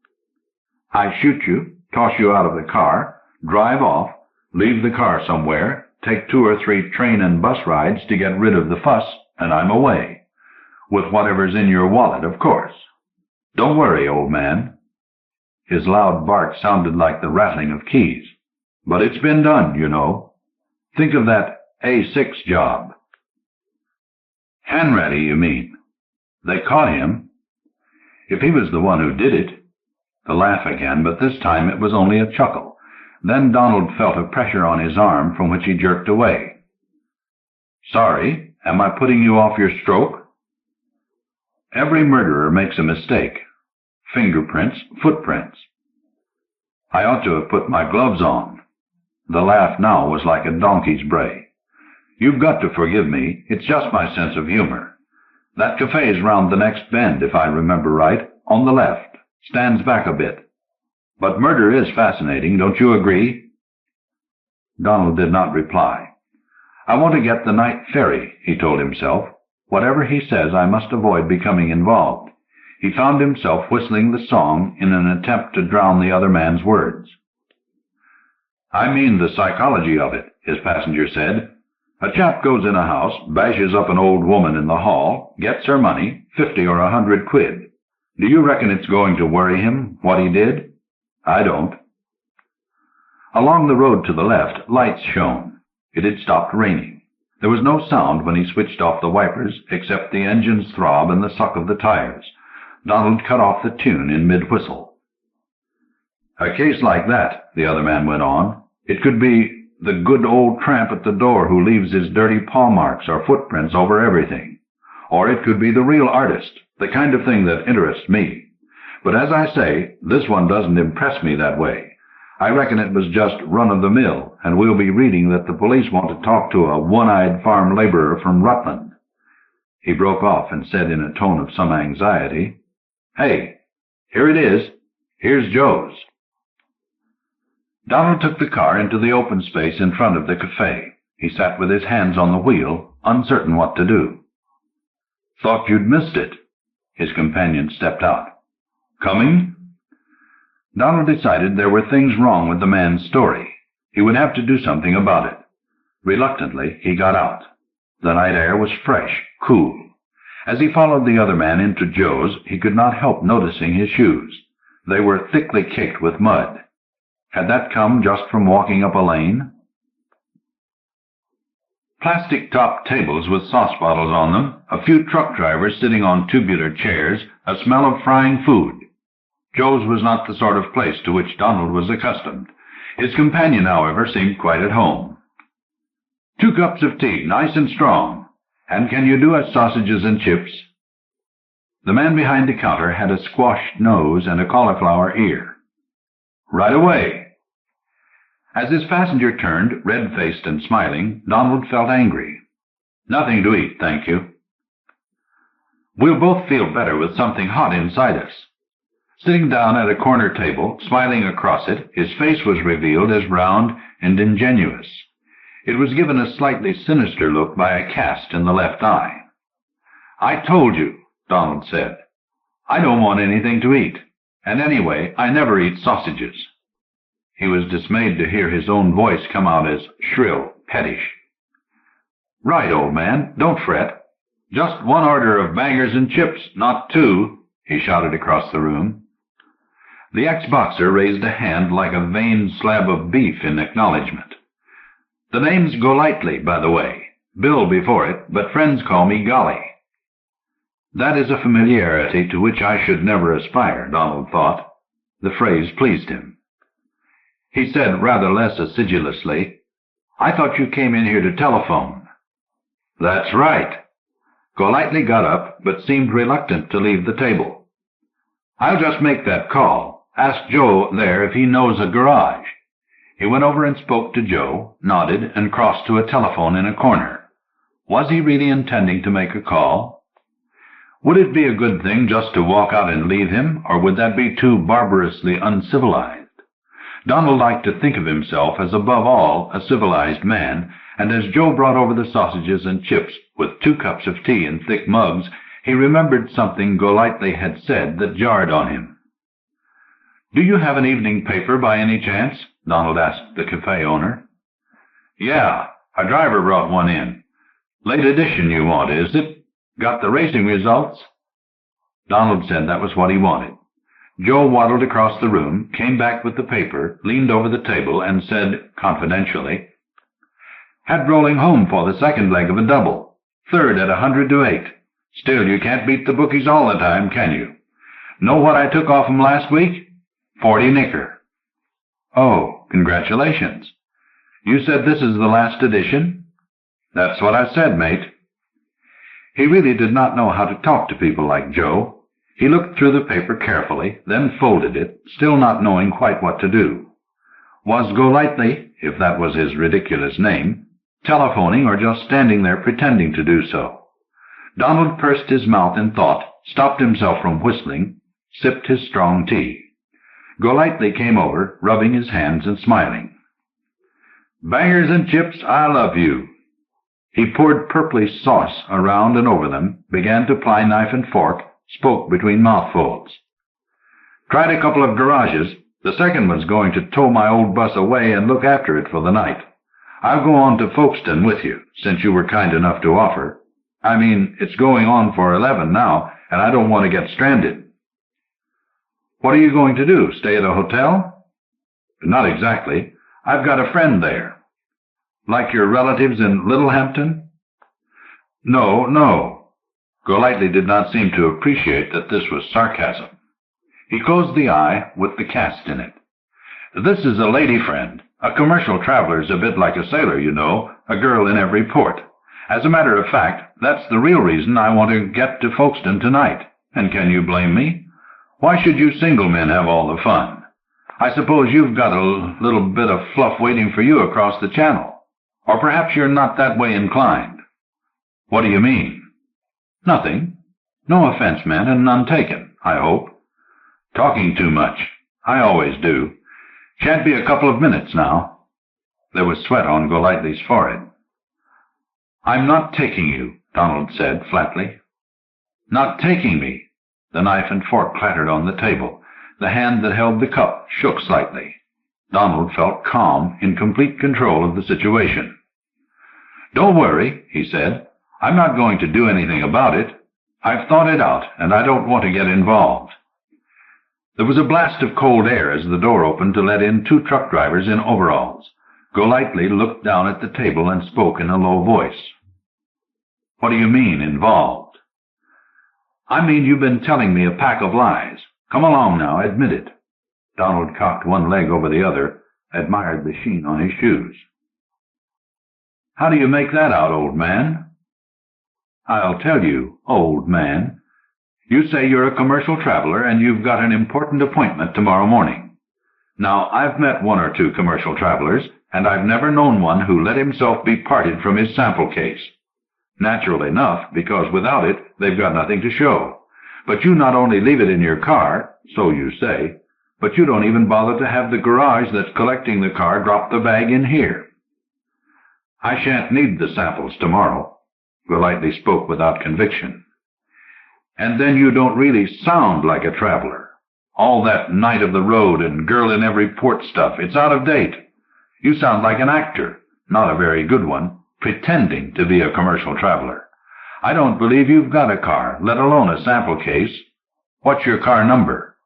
I shoot you, toss you out of the car, drive off, leave the car somewhere, take 2 or 3 train and bus rides to get rid of the fuss, and I'm away. With whatever's in your wallet, of course. Don't worry, old man. His loud bark sounded like the rattling of keys. But it's been done, you know. Think of that A6 job. Hanratty, you mean? They caught him? If he was the one who did it. The laugh again, but this time it was only a chuckle. Then Donald felt a pressure on his arm from which he jerked away. Sorry, am I putting you off your stroke? Every murderer makes a mistake. Fingerprints, footprints. I ought to have put my gloves on. The laugh now was like a donkey's bray. You've got to forgive me. It's just my sense of humor. That cafe's round the next bend, if I remember right, on the left. Stands back a bit. But murder is fascinating, don't you agree? Donald did not reply. I want to get the night ferry, he told himself. Whatever he says, I must avoid becoming involved. He found himself whistling the song in an attempt to drown the other man's words. I mean the psychology of it, his passenger said. A chap goes in a house, bashes up an old woman in the hall, gets her money, 50 or 100 quid. Do you reckon it's going to worry him, what he did? I don't. Along the road to the left, lights shone. It had stopped raining. There was no sound when he switched off the wipers, except the engine's throb and the suck of the tires. Donald cut off the tune in mid-whistle. A case like that, the other man went on, it could be the good old tramp at the door who leaves his dirty paw marks or footprints over everything. Or it could be the real artist, the kind of thing that interests me. But as I say, this one doesn't impress me that way. I reckon it was just run-of-the-mill, and we'll be reading that the police want to talk to a one-eyed farm laborer from Rutland. He broke off and said in a tone of some anxiety, Hey, here it is. Here's Joe's. Donald took the car into the open space in front of the cafe. He sat with his hands on the wheel, uncertain what to do. Thought you'd missed it. His companion stepped out. Coming? Donald decided there were things wrong with the man's story. He would have to do something about it. Reluctantly, he got out. The night air was fresh, cool. As he followed the other man into Joe's, he could not help noticing his shoes. They were thickly caked with mud. Had that come just from walking up a lane? Plastic-topped tables with sauce bottles on them, a few truck drivers sitting on tubular chairs, a smell of frying food. Joe's was not the sort of place to which Donald was accustomed. His companion, however, seemed quite at home. 2 cups of tea, nice and strong. And can you do us sausages and chips? The man behind the counter had a squashed nose and a cauliflower ear. Right away. As his passenger turned, red-faced and smiling, Donald felt angry. Nothing to eat, thank you. We'll both feel better with something hot inside us. Sitting down at a corner table, smiling across it, his face was revealed as round and ingenuous. It was given a slightly sinister look by a cast in the left eye. I told you, Donald said. I don't want anything to eat. And anyway, I never eat sausages. He was dismayed to hear his own voice come out as shrill, pettish. Right, old man, don't fret. Just 1 order of bangers and chips, not 2, he shouted across the room. The ex-boxer raised a hand like a veined slab of beef in acknowledgement. The name's Golightly, by the way. Bill before it, but friends call me Golly. That is a familiarity to which I should never aspire, Donald thought. The phrase pleased him. He said rather less acidulously, I thought you came in here to telephone. That's right. Golightly got up, but seemed reluctant to leave the table. I'll just make that call. Ask Joe there if he knows a garage. He went over and spoke to Joe, nodded, and crossed to a telephone in a corner. Was he really intending to make a call? Would it be a good thing just to walk out and leave him, or would that be too barbarously uncivilized? Donald liked to think of himself as above all a civilized man, and as Joe brought over the sausages and chips with 2 cups of tea in thick mugs, he remembered something Golightly had said that jarred on him. "Do you have an evening paper by any chance?" Donald asked the cafe owner. "Yeah, a driver brought one in. Late edition you want, is it? Got the racing results?" Donald said that was what he wanted. Joe waddled across the room, came back with the paper, leaned over the table, and said confidentially, "Had rolling home for the second leg of a double. Third at 100 to 8. Still, you can't beat the bookies all the time, can you? Know what I took off 'em last week? 40 knicker." "Oh, congratulations. You said this is the last edition?" "That's what I said, mate." He really did not know how to talk to people like Joe. He looked through the paper carefully, then folded it, still not knowing quite what to do. Was Golightly, if that was his ridiculous name, telephoning or just standing there pretending to do so? Donald pursed his mouth in thought, stopped himself from whistling, sipped his strong tea. Golightly came over, rubbing his hands and smiling. "Bangers and chips, I love you." He poured purplish sauce around and over them, began to ply knife and fork, spoke between mouthfuls. "Tried a couple of garages. The second one's going to tow my old bus away and look after it for the night. I'll go on to Folkestone with you, since you were kind enough to offer. I mean, it's going on for 11 now, and I don't want to get stranded." "What are you going to do, stay at a hotel?" "Not exactly. I've got a friend there." "Like your relatives in Littlehampton?" No. Golightly did not seem to appreciate that this was sarcasm. He closed the eye with the cast in it. "This is a lady friend. A commercial traveler's a bit like a sailor, you know, a girl in every port. As a matter of fact, that's the real reason I want to get to Folkestone tonight. And can you blame me? Why should you single men have all the fun? I suppose you've got a little bit of fluff waiting for you across the channel. Or perhaps you're not that way inclined." "What do you mean?" "Nothing. No offense meant and none taken, I hope." "Talking too much. I always do. Shan't be a couple of minutes now." There was sweat on Golightly's forehead. "I'm not taking you," Donald said flatly. "Not taking me." The knife and fork clattered on the table. The hand that held the cup shook slightly. Donald felt calm, in complete control of the situation. "Don't worry," he said. "I'm not going to do anything about it. I've thought it out, and I don't want to get involved." There was a blast of cold air as the door opened to let in 2 truck drivers in overalls. Golightly looked down at the table and spoke in a low voice. "What do you mean, involved?" "I mean you've been telling me a pack of lies. Come along now, admit it." Donald cocked one leg over the other, admired the sheen on his shoes. "How do you make that out, old man?" "I'll tell you, old man. You say you're a commercial traveler and you've got an important appointment tomorrow morning. Now, I've met 1 or 2 commercial travelers, and I've never known one who let himself be parted from his sample case. Natural enough, because without it, they've got nothing to show. But you not only leave it in your car, so you say, but you don't even bother to have the garage that's collecting the car drop the bag in here." "I shan't need the samples tomorrow." Golightly spoke without conviction. "And then you don't really sound like a traveler. All that night of the road and girl in every port stuff, it's out of date. You sound like an actor, not a very good one, pretending to be a commercial traveler. I don't believe you've got a car, let alone a sample case. What's your car number?"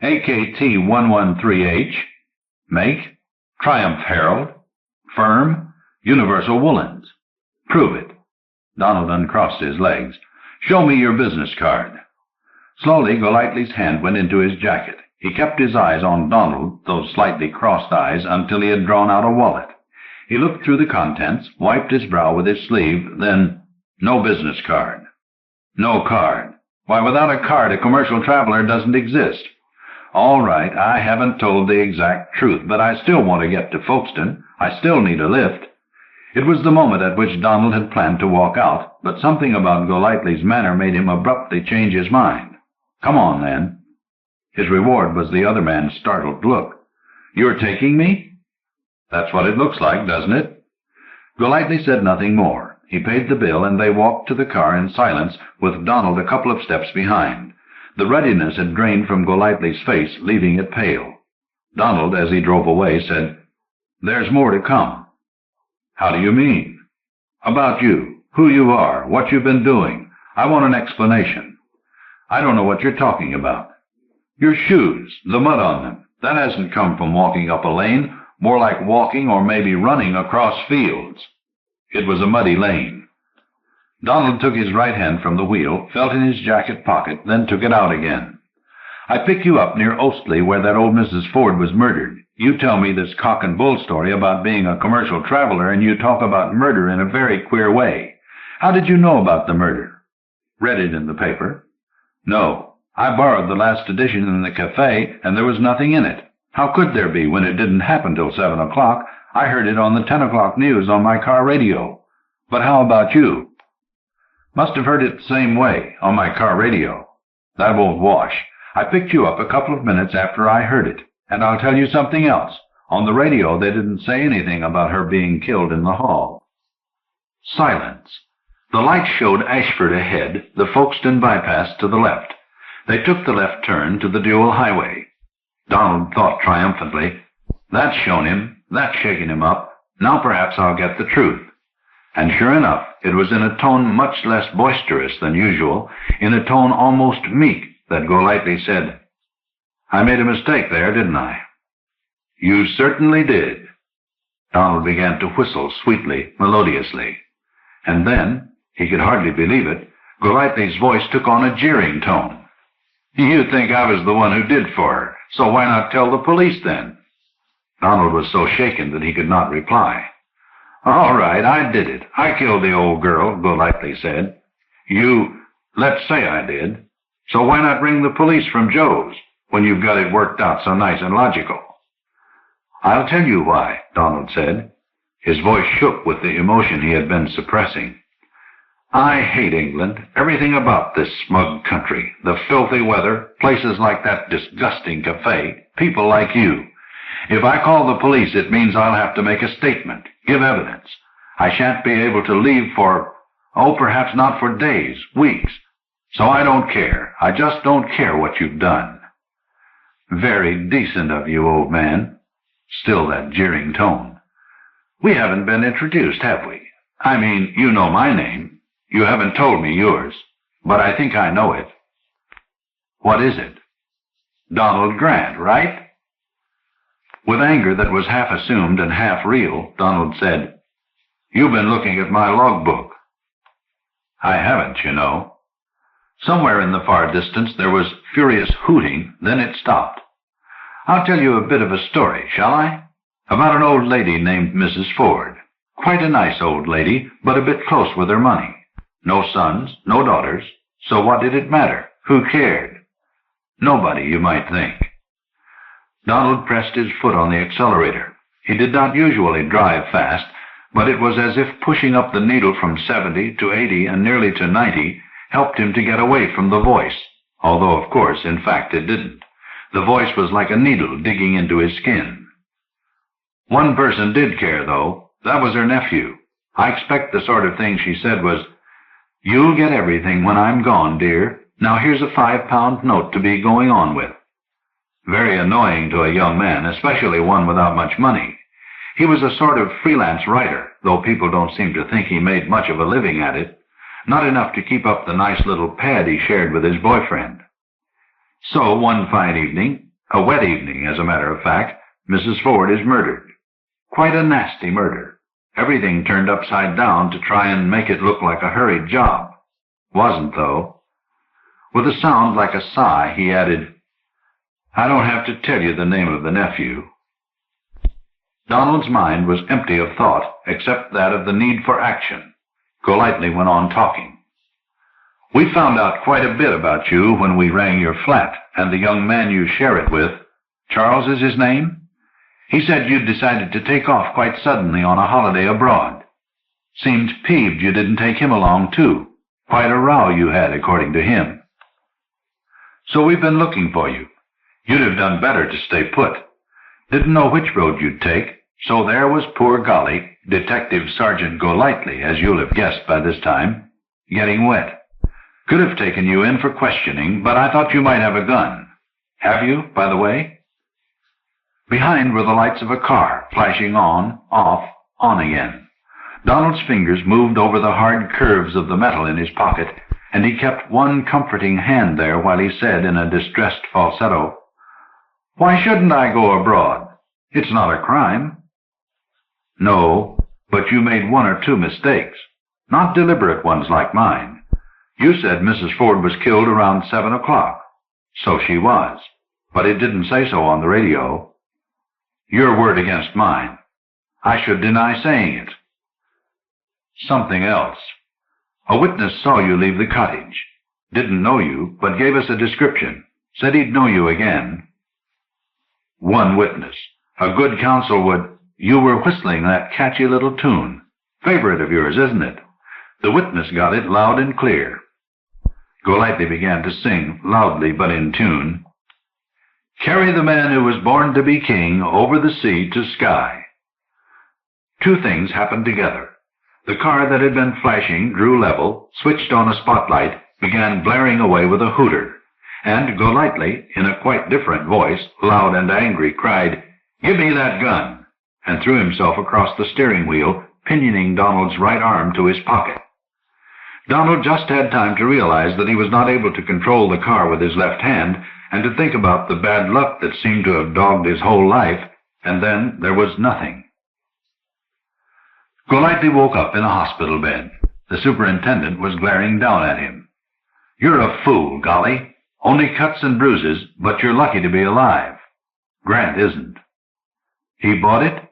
"AKT 113H. Make? Triumph Herald. Firm? Universal Woolens." "Prove it." Donald uncrossed his legs. "Show me your business card." Slowly, Golightly's hand went into his jacket. He kept his eyes on Donald, those slightly crossed eyes, until he had drawn out a wallet. He looked through the contents, wiped his brow with his sleeve, then, "No business card." "No card. Why, without a card, a commercial traveler doesn't exist." "All right, I haven't told the exact truth, but I still want to get to Folkestone. I still need a lift." It was the moment at which Donald had planned to walk out, but something about Golightly's manner made him abruptly change his mind. "Come on, then." His reward was the other man's startled look. You're taking me? That's what it looks like, doesn't it? Golightly said nothing more. He paid the bill, and they walked to the car in silence, with Donald a couple of steps behind. The ruddiness had drained from Golightly's face, leaving it pale. Donald, as he drove away, said, "There's more to come." "How do you mean?" "About you, who you are, what you've been doing. I want an explanation." "I don't know what you're talking about." "Your shoes, the mud on them. That hasn't come from walking up a lane, more like walking or maybe running across fields." It was a muddy lane. Donald took his right hand from the wheel, felt in his jacket pocket, then took it out again. "I picked you up near Ostley, where that old Mrs. Ford was murdered. You tell me this cock and bull story about being a commercial traveler, and you talk about murder in a very queer way. How did you know about the murder?" "Read it in the paper." "No. I borrowed the last edition in the cafe, and there was nothing in it. How could there be when it didn't happen till 7 o'clock? I heard it on the 10 o'clock news on my car radio." "But how about you?" "Must have heard it the same way, on my car radio." "That won't wash. I picked you up a couple of minutes after I heard it. And I'll tell you something else. On the radio they didn't say anything about her being killed in the hall." Silence. The light showed Ashford ahead, the Folkestone bypass to the left. They took the left turn to the dual highway. Donald thought triumphantly, "That's shown him. That's shaken him up. Now perhaps I'll get the truth." And sure enough, it was in a tone much less boisterous than usual, in a tone almost meek, that Golightly said, "I made a mistake there, didn't I?" "You certainly did." Donald began to whistle sweetly, melodiously. And then, he could hardly believe it, Golightly's voice took on a jeering tone. "You think I was the one who did for her, so why not tell the police then?" Donald was so shaken that he could not reply. "All right, I did it. I killed the old girl," Golightly said. Let's say I did. So why not ring the police from Joe's, when you've got it worked out so nice and logical?" "I'll tell you why," Donald said. His voice shook with the emotion he had been suppressing. "I hate England, everything about this smug country, the filthy weather, places like that disgusting cafe, people like you. If I call the police, it means I'll have to make a statement, give evidence. I shan't be able to leave for, perhaps not for days, weeks. So I don't care. I just don't care what you've done." "Very decent of you, old man." Still that jeering tone. "We haven't been introduced, have we? I mean, you know my name. You haven't told me yours, but I think I know it." "What is it?" "Donald Grant, right?" With anger that was half assumed and half real, Donald said, "You've been looking at my logbook." "I haven't, you know." Somewhere in the far distance there was furious hooting, then it stopped. "I'll tell you a bit of a story, shall I? About an old lady named Mrs. Ford. Quite a nice old lady, but a bit close with her money. No sons, no daughters, so what did it matter? Who cared? Nobody, you might think." Donald pressed his foot on the accelerator. He did not usually drive fast, but it was as if pushing up the needle from 70 to 80 and nearly to 90 helped him to get away from the voice, although, of course, in fact, it didn't. The voice was like a needle digging into his skin. One person did care, though. That was her nephew. I expect the sort of thing she said was, "You'll get everything when I'm gone, dear. Now here's a 5-pound note to be going on with." Very annoying to a young man, especially one without much money. He was a sort of freelance writer, though people don't seem to think he made much of a living at it. Not enough to keep up the nice little pad he shared with his boyfriend. So one fine evening, a wet evening as a matter of fact, Mrs. Ford is murdered. Quite a nasty murder. Everything turned upside down to try and make it look like a hurried job. Wasn't, though. With a sound like a sigh, he added, "I don't have to tell you the name of the nephew." Donald's mind was empty of thought, except that of the need for action. Golightly went on talking. "We found out quite a bit about you when we rang your flat, and the young man you share it with, Charles is his name? He said you'd decided to take off quite suddenly on a holiday abroad. Seemed peeved you didn't take him along, too. Quite a row you had, according to him. So we've been looking for you. You'd have done better to stay put. Didn't know which road you'd take, so there was poor golly, Detective Sergeant Golightly, as you'll have guessed by this time, getting wet. Could have taken you in for questioning, but I thought you might have a gun. Have you, by the way?" Behind were the lights of a car, flashing on, off, on again. Donald's fingers moved over the hard curves of the metal in his pocket, and he kept one comforting hand there while he said in a distressed falsetto, "Why shouldn't I go abroad? It's not a crime." "No, but you made one or two mistakes, not deliberate ones like mine. You said Mrs. Ford was killed around 7 o'clock. So she was, but it didn't say so on the radio. Your word against mine. I should deny saying it." "Something else. A witness saw you leave the cottage. Didn't know you, but gave us a description. Said he'd know you again." "One witness. A good counsel would—" "You were whistling that catchy little tune. Favorite of yours, isn't it?" The witness got it loud and clear. Golightly began to sing, loudly but in tune. "Carry the man who was born to be king over the sea to sky." Two things happened together. The car that had been flashing drew level, switched on a spotlight, began blaring away with a hooter, and Golightly, in a quite different voice, loud and angry, cried, "Give me that gun," and threw himself across the steering wheel, pinioning Donald's right arm to his pocket. Donald just had time to realize that he was not able to control the car with his left hand, and to think about the bad luck that seemed to have dogged his whole life, and then there was nothing. Golightly woke up in a hospital bed. The superintendent was glaring down at him. "You're a fool, golly. Only cuts and bruises, but you're lucky to be alive. Grant isn't." "He bought it?"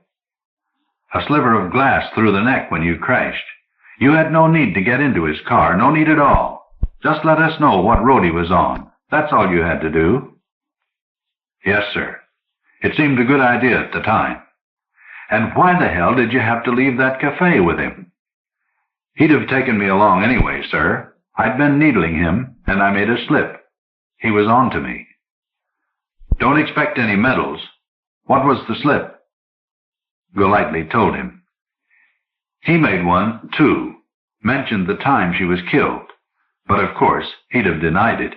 "A sliver of glass through the neck when you crashed. You had no need to get into his car, no need at all. Just let us know what road he was on. That's all you had to do." "Yes, sir. It seemed a good idea at the time." "And why the hell did you have to leave that cafe with him?" "He'd have taken me along anyway, sir. I'd been needling him, and I made a slip. He was on to me." "Don't expect any medals. What was the slip?" Golightly told him. "He made one, too. Mentioned the time she was killed. But, of course, he'd have denied it.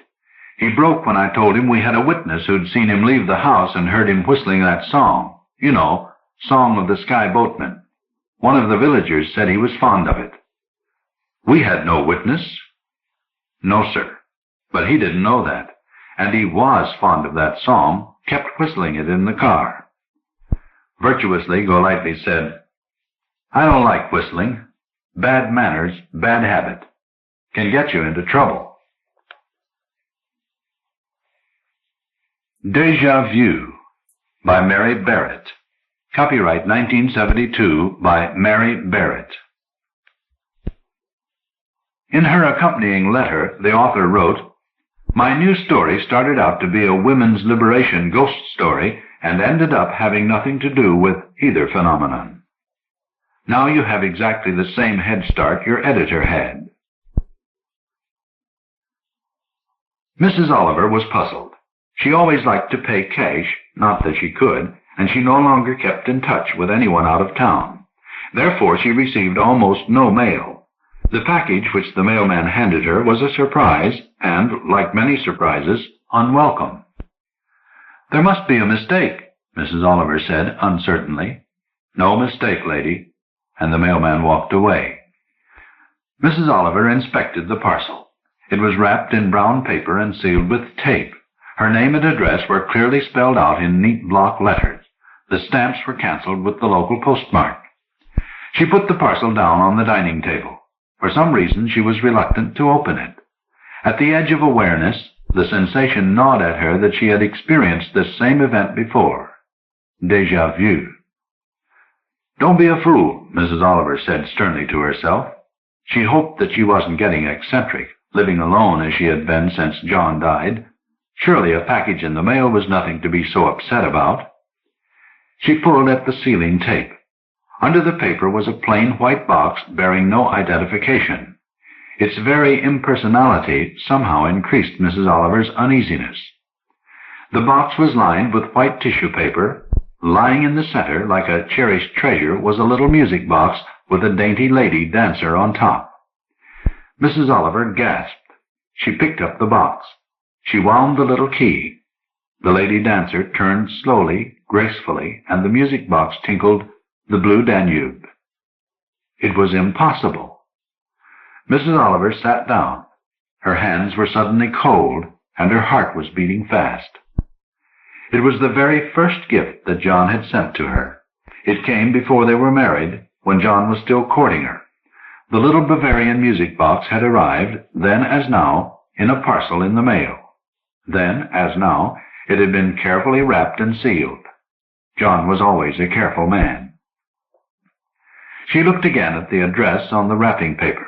He broke when I told him we had a witness who'd seen him leave the house and heard him whistling that song. You know, Song of the Sky Boatman. One of the villagers said he was fond of it." "We had no witness." "No, sir. But he didn't know that. And he was fond of that song, kept whistling it in the car." Virtuously, Golightly said, "I don't like whistling. Bad manners, bad habit. Can get you into trouble." Déjà Vu by Mary Barrett. Copyright 1972 by Mary Barrett. In her accompanying letter, the author wrote, "My new story started out to be a women's liberation ghost story and ended up having nothing to do with either phenomenon. Now you have exactly the same head start your editor had." Mrs. Oliver was puzzled. She always liked to pay cash, not that she could, and she no longer kept in touch with anyone out of town. Therefore she received almost no mail. The package which the mailman handed her was a surprise, and, like many surprises, unwelcome. "There must be a mistake," Mrs. Oliver said uncertainly. "No mistake, lady," and the mailman walked away. Mrs. Oliver inspected the parcel. It was wrapped in brown paper and sealed with tape. Her name and address were clearly spelled out in neat block letters. The stamps were canceled with the local postmark. She put the parcel down on the dining table. For some reason she was reluctant to open it. At the edge of awareness, the sensation gnawed at her that she had experienced this same event before. Déjà vu. "Don't be a fool," Mrs. Oliver said sternly to herself. She hoped that she wasn't getting eccentric, living alone as she had been since John died. Surely a package in the mail was nothing to be so upset about. She pulled at the sealing tape. Under the paper was a plain white box bearing no identification. Its very impersonality somehow increased Mrs. Oliver's uneasiness. The box was lined with white tissue paper, Lying in the center, like a cherished treasure, was a little music box with a dainty lady dancer on top. Mrs. Oliver gasped. She picked up the box. She wound the little key. The lady dancer turned slowly, gracefully, and the music box tinkled "The Blue Danube." It was impossible. Mrs. Oliver sat down. Her hands were suddenly cold, and her heart was beating fast. It was the very first gift that John had sent to her. It came before they were married, when John was still courting her. The little Bavarian music box had arrived, then as now, in a parcel in the mail. Then, as now, it had been carefully wrapped and sealed. John was always a careful man. She looked again at the address on the wrapping paper.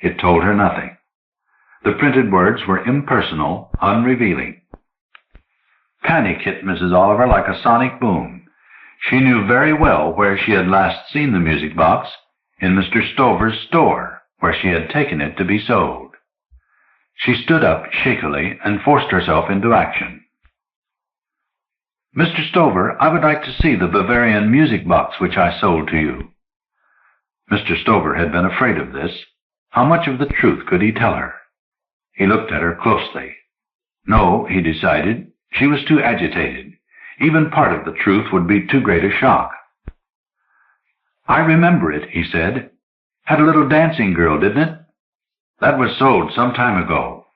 It told her nothing. The printed words were impersonal, unrevealing. Panic hit Mrs. Oliver like a sonic boom. She knew very well where she had last seen the music box, in Mr. Stover's store, where she had taken it to be sold. She stood up shakily and forced herself into action. "Mr. Stover, I would like to see the Bavarian music box which I sold to you." Mr. Stover had been afraid of this. How much of the truth could he tell her? He looked at her closely. No, he decided, she was too agitated. Even part of the truth would be too great a shock. "I remember it," he said. "Had a little dancing girl, didn't it?" "That was sold some time ago."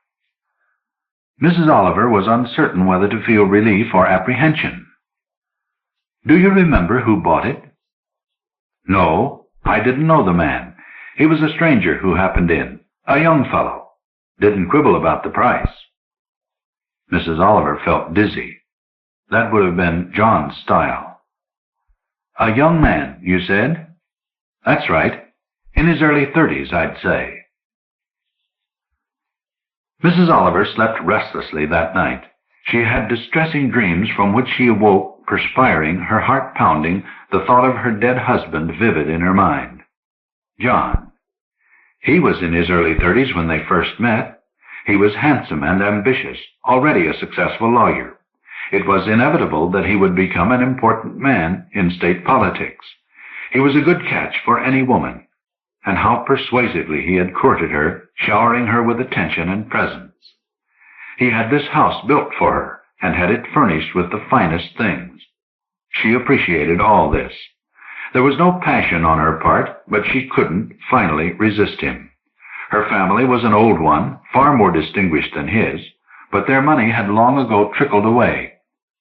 Mrs. Oliver was uncertain whether to feel relief or apprehension. "Do you remember who bought it?" "No, I didn't know the man. He was a stranger who happened in, a young fellow. Didn't quibble about the price." Mrs. Oliver felt dizzy. That would have been John's style. "A young man, you said?" "That's right. In his early 30s, I'd say." Mrs. Oliver slept restlessly that night. She had distressing dreams from which she awoke, perspiring, her heart pounding, the thought of her dead husband vivid in her mind. John. He was in his early 30s when they first met. He was handsome and ambitious, already a successful lawyer. It was inevitable that he would become an important man in state politics. He was a good catch for any woman. And how persuasively he had courted her, showering her with attention and presents. He had this house built for her, and had it furnished with the finest things. She appreciated all this. There was no passion on her part, but she couldn't, finally, resist him. Her family was an old one, far more distinguished than his, but their money had long ago trickled away.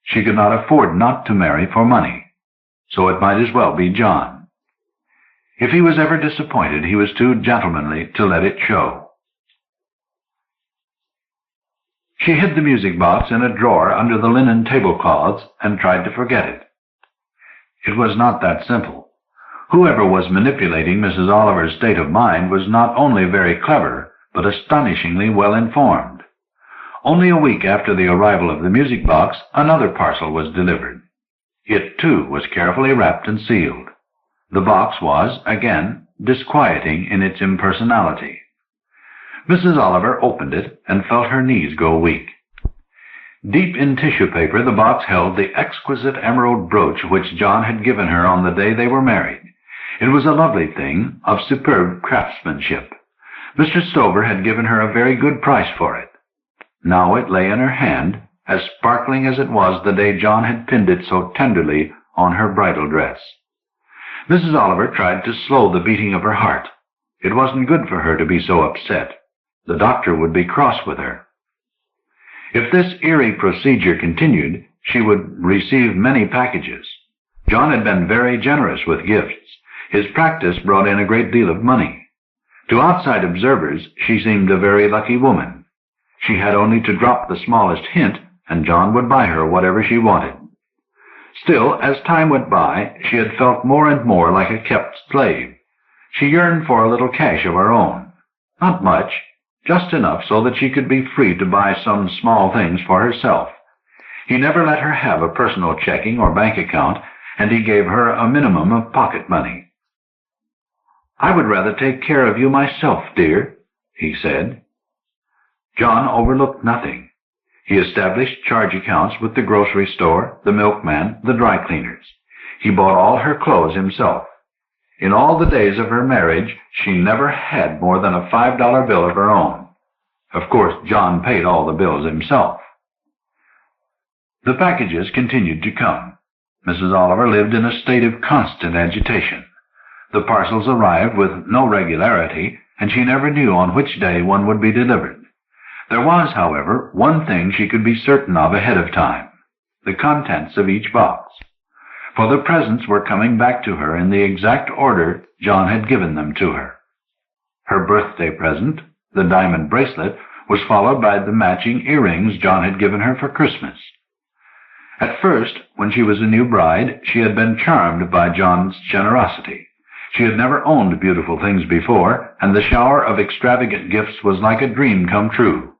She could not afford not to marry for money. So it might as well be John. If he was ever disappointed, he was too gentlemanly to let it show. She hid the music box in a drawer under the linen tablecloths and tried to forget it. It was not that simple. Whoever was manipulating Mrs. Oliver's state of mind was not only very clever, but astonishingly well informed. Only a week after the arrival of the music box, another parcel was delivered. It, too, was carefully wrapped and sealed. The box was, again, disquieting in its impersonality. Mrs. Oliver opened it and felt her knees go weak. Deep in tissue paper, the box held the exquisite emerald brooch which John had given her on the day they were married. It was a lovely thing, of superb craftsmanship. Mr. Stover had given her a very good price for it. Now it lay in her hand, as sparkling as it was the day John had pinned it so tenderly on her bridal dress. Mrs. Oliver tried to slow the beating of her heart. It wasn't good for her to be so upset. The doctor would be cross with her. If this eerie procedure continued, she would receive many packages. John had been very generous with gifts. His practice brought in a great deal of money. To outside observers, she seemed a very lucky woman. She had only to drop the smallest hint, and John would buy her whatever she wanted. Still, as time went by, she had felt more and more like a kept slave. She yearned for a little cash of her own. Not much, just enough so that she could be free to buy some small things for herself. He never let her have a personal checking or bank account, and he gave her a minimum of pocket money. "I would rather take care of you myself, dear," he said. John overlooked nothing. He established charge accounts with the grocery store, the milkman, the dry cleaners. He bought all her clothes himself. In all the days of her marriage, she never had more than a $5 bill of her own. Of course, John paid all the bills himself. The packages continued to come. Mrs. Oliver lived in a state of constant agitation. The parcels arrived with no regularity, and she never knew on which day one would be delivered. There was, however, one thing she could be certain of ahead of time: the contents of each box. For the presents were coming back to her in the exact order John had given them to her. Her birthday present, the diamond bracelet, was followed by the matching earrings John had given her for Christmas. At first, when she was a new bride, she had been charmed by John's generosity. She had never owned beautiful things before, and the shower of extravagant gifts was like a dream come true.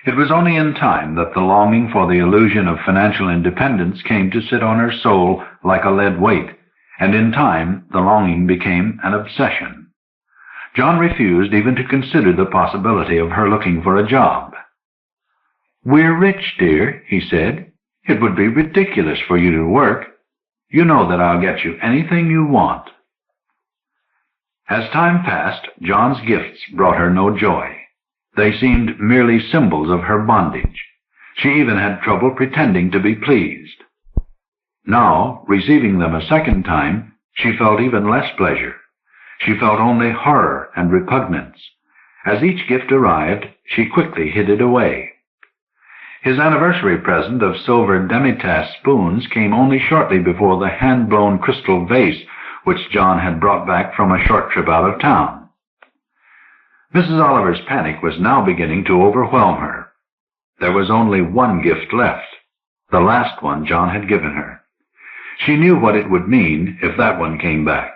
It was only in time that the longing for the illusion of financial independence came to sit on her soul like a lead weight, and in time the longing became an obsession. John refused even to consider the possibility of her looking for a job. "We're rich, dear," he said. "It would be ridiculous for you to work. You know that I'll get you anything you want." As time passed, John's gifts brought her no joy. They seemed merely symbols of her bondage. She even had trouble pretending to be pleased. Now, receiving them a second time, she felt even less pleasure. She felt only horror and repugnance. As each gift arrived, she quickly hid it away. His anniversary present of silver demi-tasse spoons came only shortly before the hand-blown crystal vase which John had brought back from a short trip out of town. Mrs. Oliver's panic was now beginning to overwhelm her. There was only one gift left, the last one John had given her. She knew what it would mean if that one came back.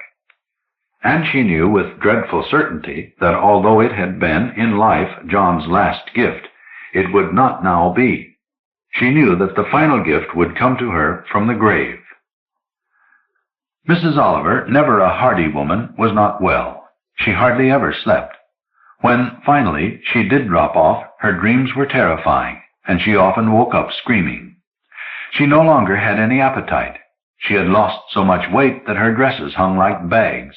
And she knew with dreadful certainty that although it had been, in life, John's last gift, it would not now be. She knew that the final gift would come to her from the grave. Mrs. Oliver, never a hardy woman, was not well. She hardly ever slept. When, finally, she did drop off, her dreams were terrifying, and she often woke up screaming. She no longer had any appetite. She had lost so much weight that her dresses hung like bags.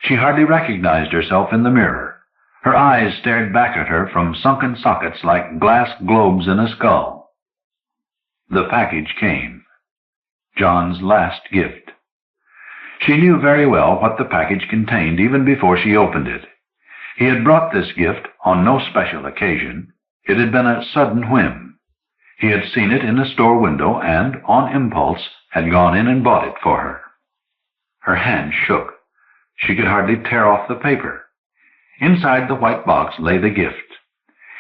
She hardly recognized herself in the mirror. Her eyes stared back at her from sunken sockets like glass globes in a skull. The package came. John's last gift. She knew very well what the package contained even before she opened it. He had brought this gift on no special occasion. It had been a sudden whim. He had seen it in a store window and, on impulse, had gone in and bought it for her. Her hand shook. She could hardly tear off the paper. Inside the white box lay the gift.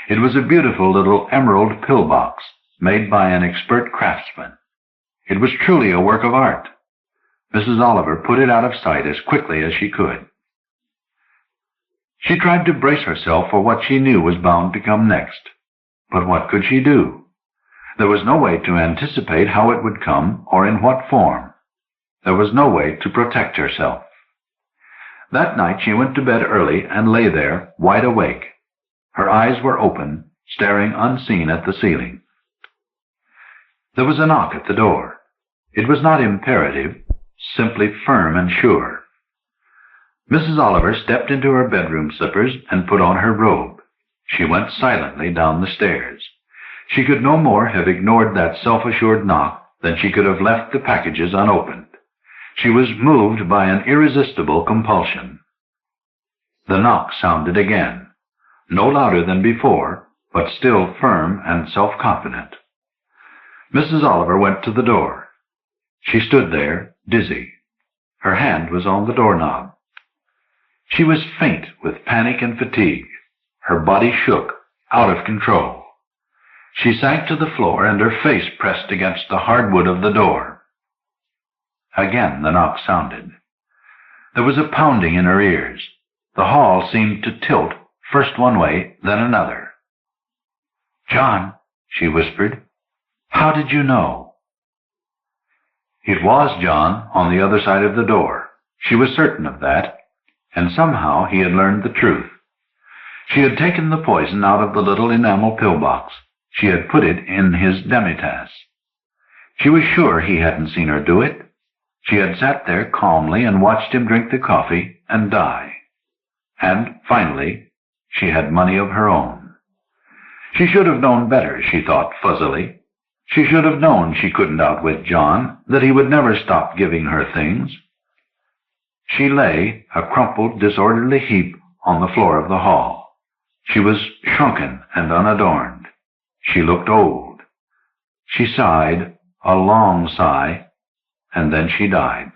It was a beautiful little emerald pillbox, made by an expert craftsman. It was truly a work of art. Mrs. Oliver put it out of sight as quickly as she could. She tried to brace herself for what she knew was bound to come next. But what could she do? There was no way to anticipate how it would come or in what form. There was no way to protect herself. That night she went to bed early and lay there, wide awake. Her eyes were open, staring unseen at the ceiling. There was a knock at the door. It was not imperative, simply firm and sure. Mrs. Oliver stepped into her bedroom slippers and put on her robe. She went silently down the stairs. She could no more have ignored that self-assured knock than she could have left the packages unopened. She was moved by an irresistible compulsion. The knock sounded again, no louder than before, but still firm and self-confident. Mrs. Oliver went to the door. She stood there, dizzy. Her hand was on the doorknob. She was faint with panic and fatigue. Her body shook, out of control. She sank to the floor and her face pressed against the hardwood of the door. Again the knock sounded. There was a pounding in her ears. The hall seemed to tilt, first one way, then another. "John," she whispered, "how did you know?" It was John on the other side of the door. She was certain of that, and somehow he had learned the truth. She had taken the poison out of the little enamel pillbox. she had put it in his demitasse. She was sure he hadn't seen her do it. She had sat there calmly and watched him drink the coffee and die. And, finally, she had money of her own. She should have known better, she thought fuzzily. She should have known she couldn't outwit John, that he would never stop giving her things. She lay, a crumpled, disorderly heap, on the floor of the hall. She was shrunken and unadorned. She looked old. She sighed, a long sigh, and then she died.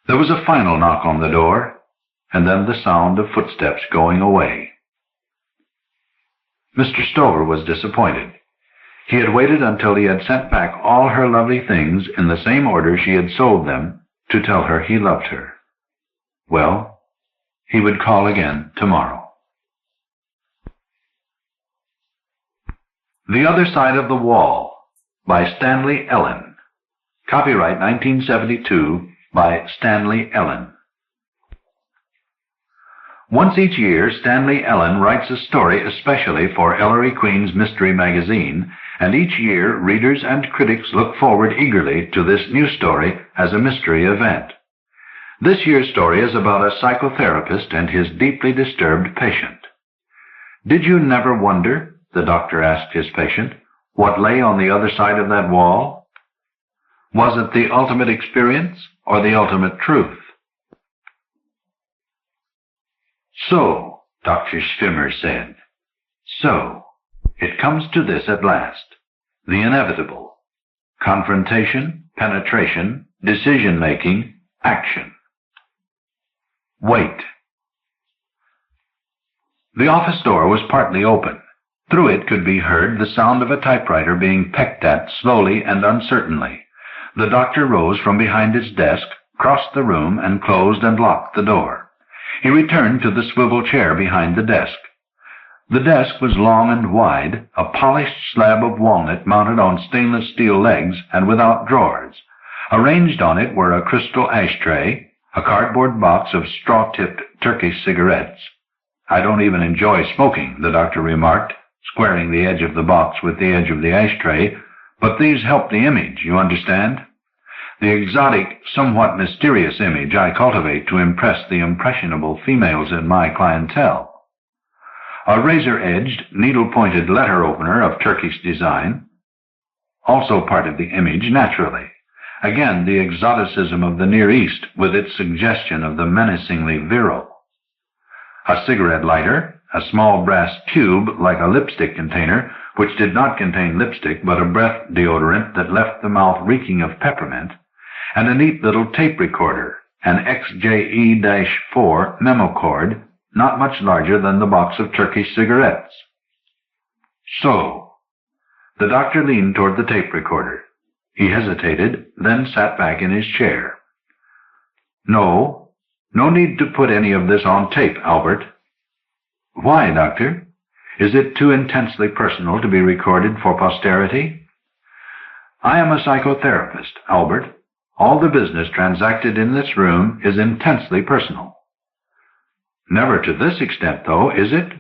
There was a final knock on the door, and then the sound of footsteps going away. Mr. Stover was disappointed. He had waited until he had sent back all her lovely things in the same order she had sold them to tell her he loved her. Well, he would call again tomorrow. The Other Side of the Wall, by Stanley Ellin. Copyright 1972 by Stanley Ellin. Once each year, Stanley Ellin writes a story especially for Ellery Queen's Mystery Magazine, and each year readers and critics look forward eagerly to this new story as a mystery event. This year's story is about a psychotherapist and his deeply disturbed patient. Did you never wonder, the doctor asked his patient, what lay on the other side of that wall? Was it the ultimate experience or the ultimate truth? So, Dr. Schwimmer said, so, it comes to this at last, the inevitable. Confrontation, penetration, decision-making, action. Wait. The office door was partly open. Through it could be heard the sound of a typewriter being pecked at slowly and uncertainly. The doctor rose from behind his desk, crossed the room, and closed and locked the door. He returned to the swivel chair behind the desk. The desk was long and wide, a polished slab of walnut mounted on stainless steel legs and without drawers. Arranged on it were a crystal ashtray, a cardboard box of straw-tipped Turkish cigarettes. I don't even enjoy smoking, the doctor remarked, squaring the edge of the box with the edge of the ashtray, but these help the image, you understand? The exotic, somewhat mysterious image I cultivate to impress the impressionable females in my clientele. A razor-edged, needle-pointed letter opener of Turkish design, also part of the image, naturally. Again, the exoticism of the Near East with its suggestion of the menacingly virile. A cigarette lighter, a small brass tube like a lipstick container, which did not contain lipstick but a breath deodorant that left the mouth reeking of peppermint, and a neat little tape recorder, an XJE-4 memo cord, not much larger than the box of Turkish cigarettes. So, the doctor leaned toward the tape recorder. He hesitated, then sat back in his chair. No need to put any of this on tape, Albert. Why, Doctor? Is it too intensely personal to be recorded for posterity? I am a psychotherapist, Albert. All the business transacted in this room is intensely personal. Never to this extent, though, is it?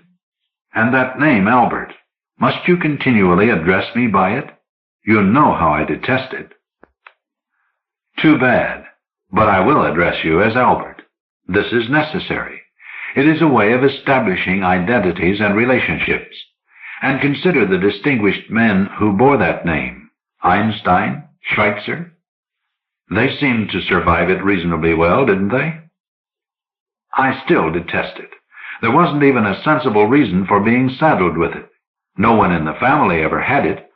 And that name, Albert, must you continually address me by it? You know how I detest it. Too bad, but I will address you as Albert. This is necessary. It is a way of establishing identities and relationships. And consider the distinguished men who bore that name. Einstein, Schweitzer. They seemed to survive it reasonably well, didn't they? I still detest it. There wasn't even a sensible reason for being saddled with it. No one in the family ever had it.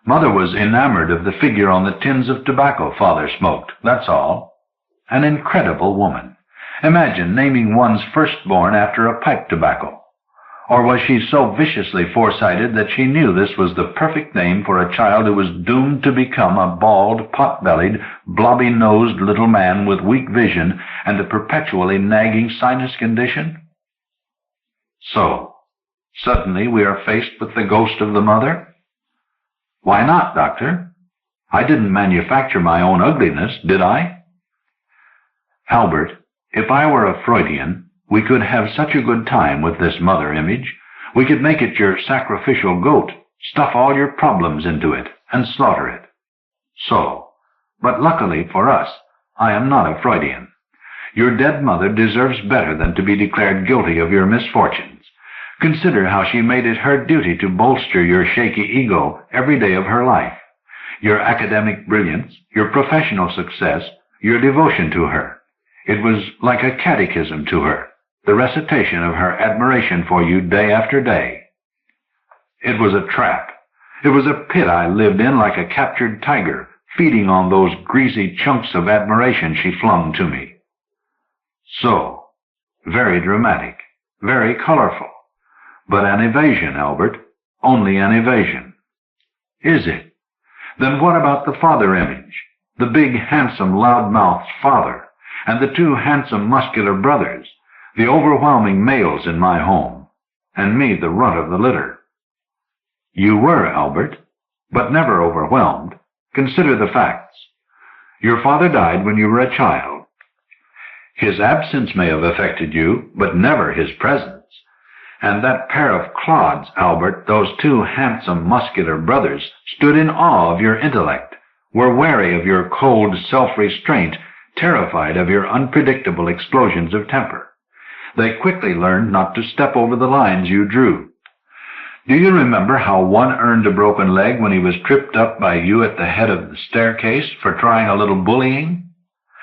Mother was enamored of the figure on the tins of tobacco Father smoked, that's all. An incredible woman. Imagine naming one's firstborn after a pipe tobacco. Or was she so viciously foresighted that she knew this was the perfect name for a child who was doomed to become a bald, pot-bellied, blobby-nosed little man with weak vision and a perpetually nagging sinus condition? So, suddenly we are faced with the ghost of the mother? Why not, Doctor? I didn't manufacture my own ugliness, did I? Albert, if I were a Freudian, we could have such a good time with this mother image. We could make it your sacrificial goat, stuff all your problems into it, and slaughter it. So, but luckily for us, I am not a Freudian. Your dead mother deserves better than to be declared guilty of your misfortunes. Consider how she made it her duty to bolster your shaky ego every day of her life. Your academic brilliance, your professional success, your devotion to her. It was like a catechism to her, the recitation of her admiration for you day after day. It was a trap. It was a pit I lived in like a captured tiger, feeding on those greasy chunks of admiration she flung to me. So, very dramatic, very colorful, but an evasion, Albert, only an evasion. Is it? Then what about the father image, the big, handsome, loud-mouthed father, and the two handsome, muscular brothers, the overwhelming males in my home, and me the runt of the litter? You were, Albert, but never overwhelmed. Consider the facts. Your father died when you were a child. His absence may have affected you, but never his presence. And that pair of clods, Albert, those two handsome, muscular brothers, stood in awe of your intellect, were wary of your cold self-restraint, terrified of your unpredictable explosions of temper. They quickly learned not to step over the lines you drew. Do you remember how one earned a broken leg when he was tripped up by you at the head of the staircase for trying a little bullying?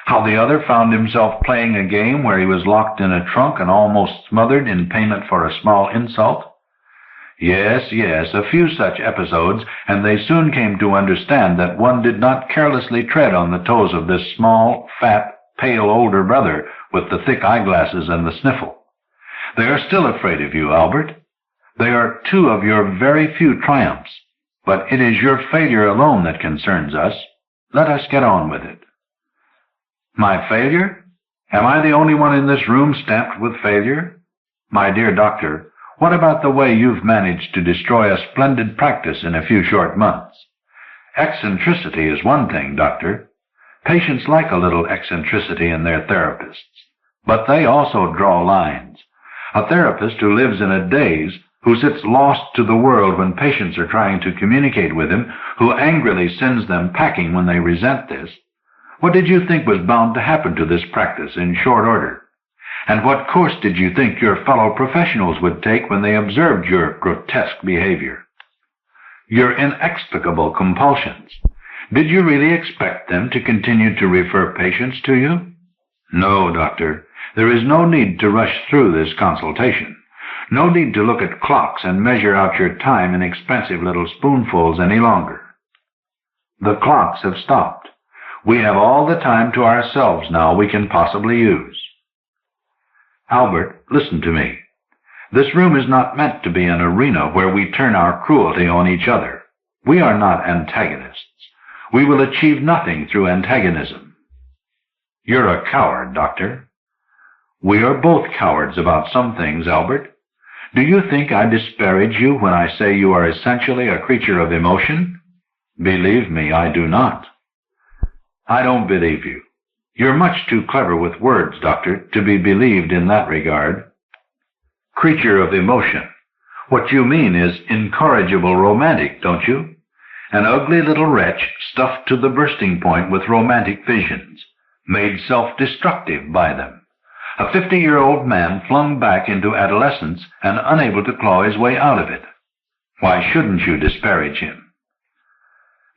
How the other found himself playing a game where he was locked in a trunk and almost smothered in payment for a small insult? Yes, a few such episodes, and they soon came to understand that one did not carelessly tread on the toes of this small, fat, pale older brother with the thick eyeglasses and the sniffle. They are still afraid of you, Albert. They are two of your very few triumphs, but it is your failure alone that concerns us. Let us get on with it. My failure? Am I the only one in this room stamped with failure? My dear doctor, what about the way you've managed to destroy a splendid practice in a few short months? Eccentricity is one thing, doctor. Patients like a little eccentricity in their therapists, but they also draw lines. A therapist who lives in a daze, who sits lost to the world when patients are trying to communicate with him, who angrily sends them packing when they resent this. What did you think was bound to happen to this practice in short order? And what course did you think your fellow professionals would take when they observed your grotesque behavior? Your inexplicable compulsions. Did you really expect them to continue to refer patients to you? No, doctor. There is no need to rush through this consultation. No need to look at clocks and measure out your time in expensive little spoonfuls any longer. The clocks have stopped. We have all the time to ourselves now we can possibly use. Albert, listen to me. This room is not meant to be an arena where we turn our cruelty on each other. We are not antagonists. We will achieve nothing through antagonism. You're a coward, Doctor. We are both cowards about some things, Albert. Do you think I disparage you when I say you are essentially a creature of emotion? Believe me, I do not. I don't believe you. You're much too clever with words, Doctor, to be believed in that regard. Creature of emotion. What you mean is incorrigible romantic, don't you? An ugly little wretch stuffed to the bursting point with romantic visions, made self-destructive by them. A 50-year-old man flung back into adolescence and unable to claw his way out of it. Why shouldn't you disparage him?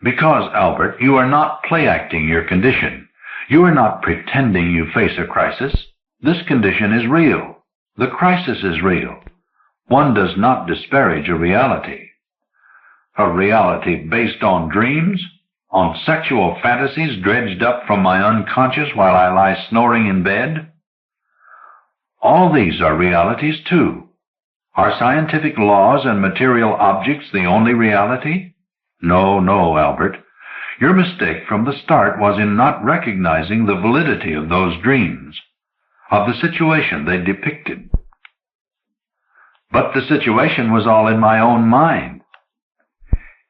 Because, Albert, you are not play-acting your condition. You are not pretending you face a crisis. This condition is real. The crisis is real. One does not disparage a reality. A reality based on dreams? On sexual fantasies dredged up from my unconscious while I lie snoring in bed? All these are realities, too. Are scientific laws and material objects the only reality? No, Albert. Your mistake from the start was in not recognizing the validity of those dreams, of the situation they depicted. But the situation was all in my own mind.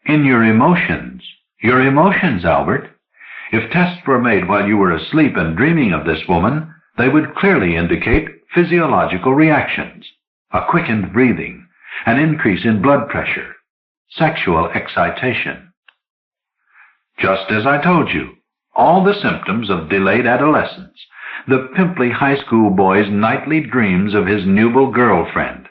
In your emotions, Albert. If tests were made while you were asleep and dreaming of this woman, they would clearly indicate physiological reactions, a quickened breathing, an increase in blood pressure, sexual excitation. Just as I told you, all the symptoms of delayed adolescence, the pimply high school boy's nightly dreams of his nubile girlfriend.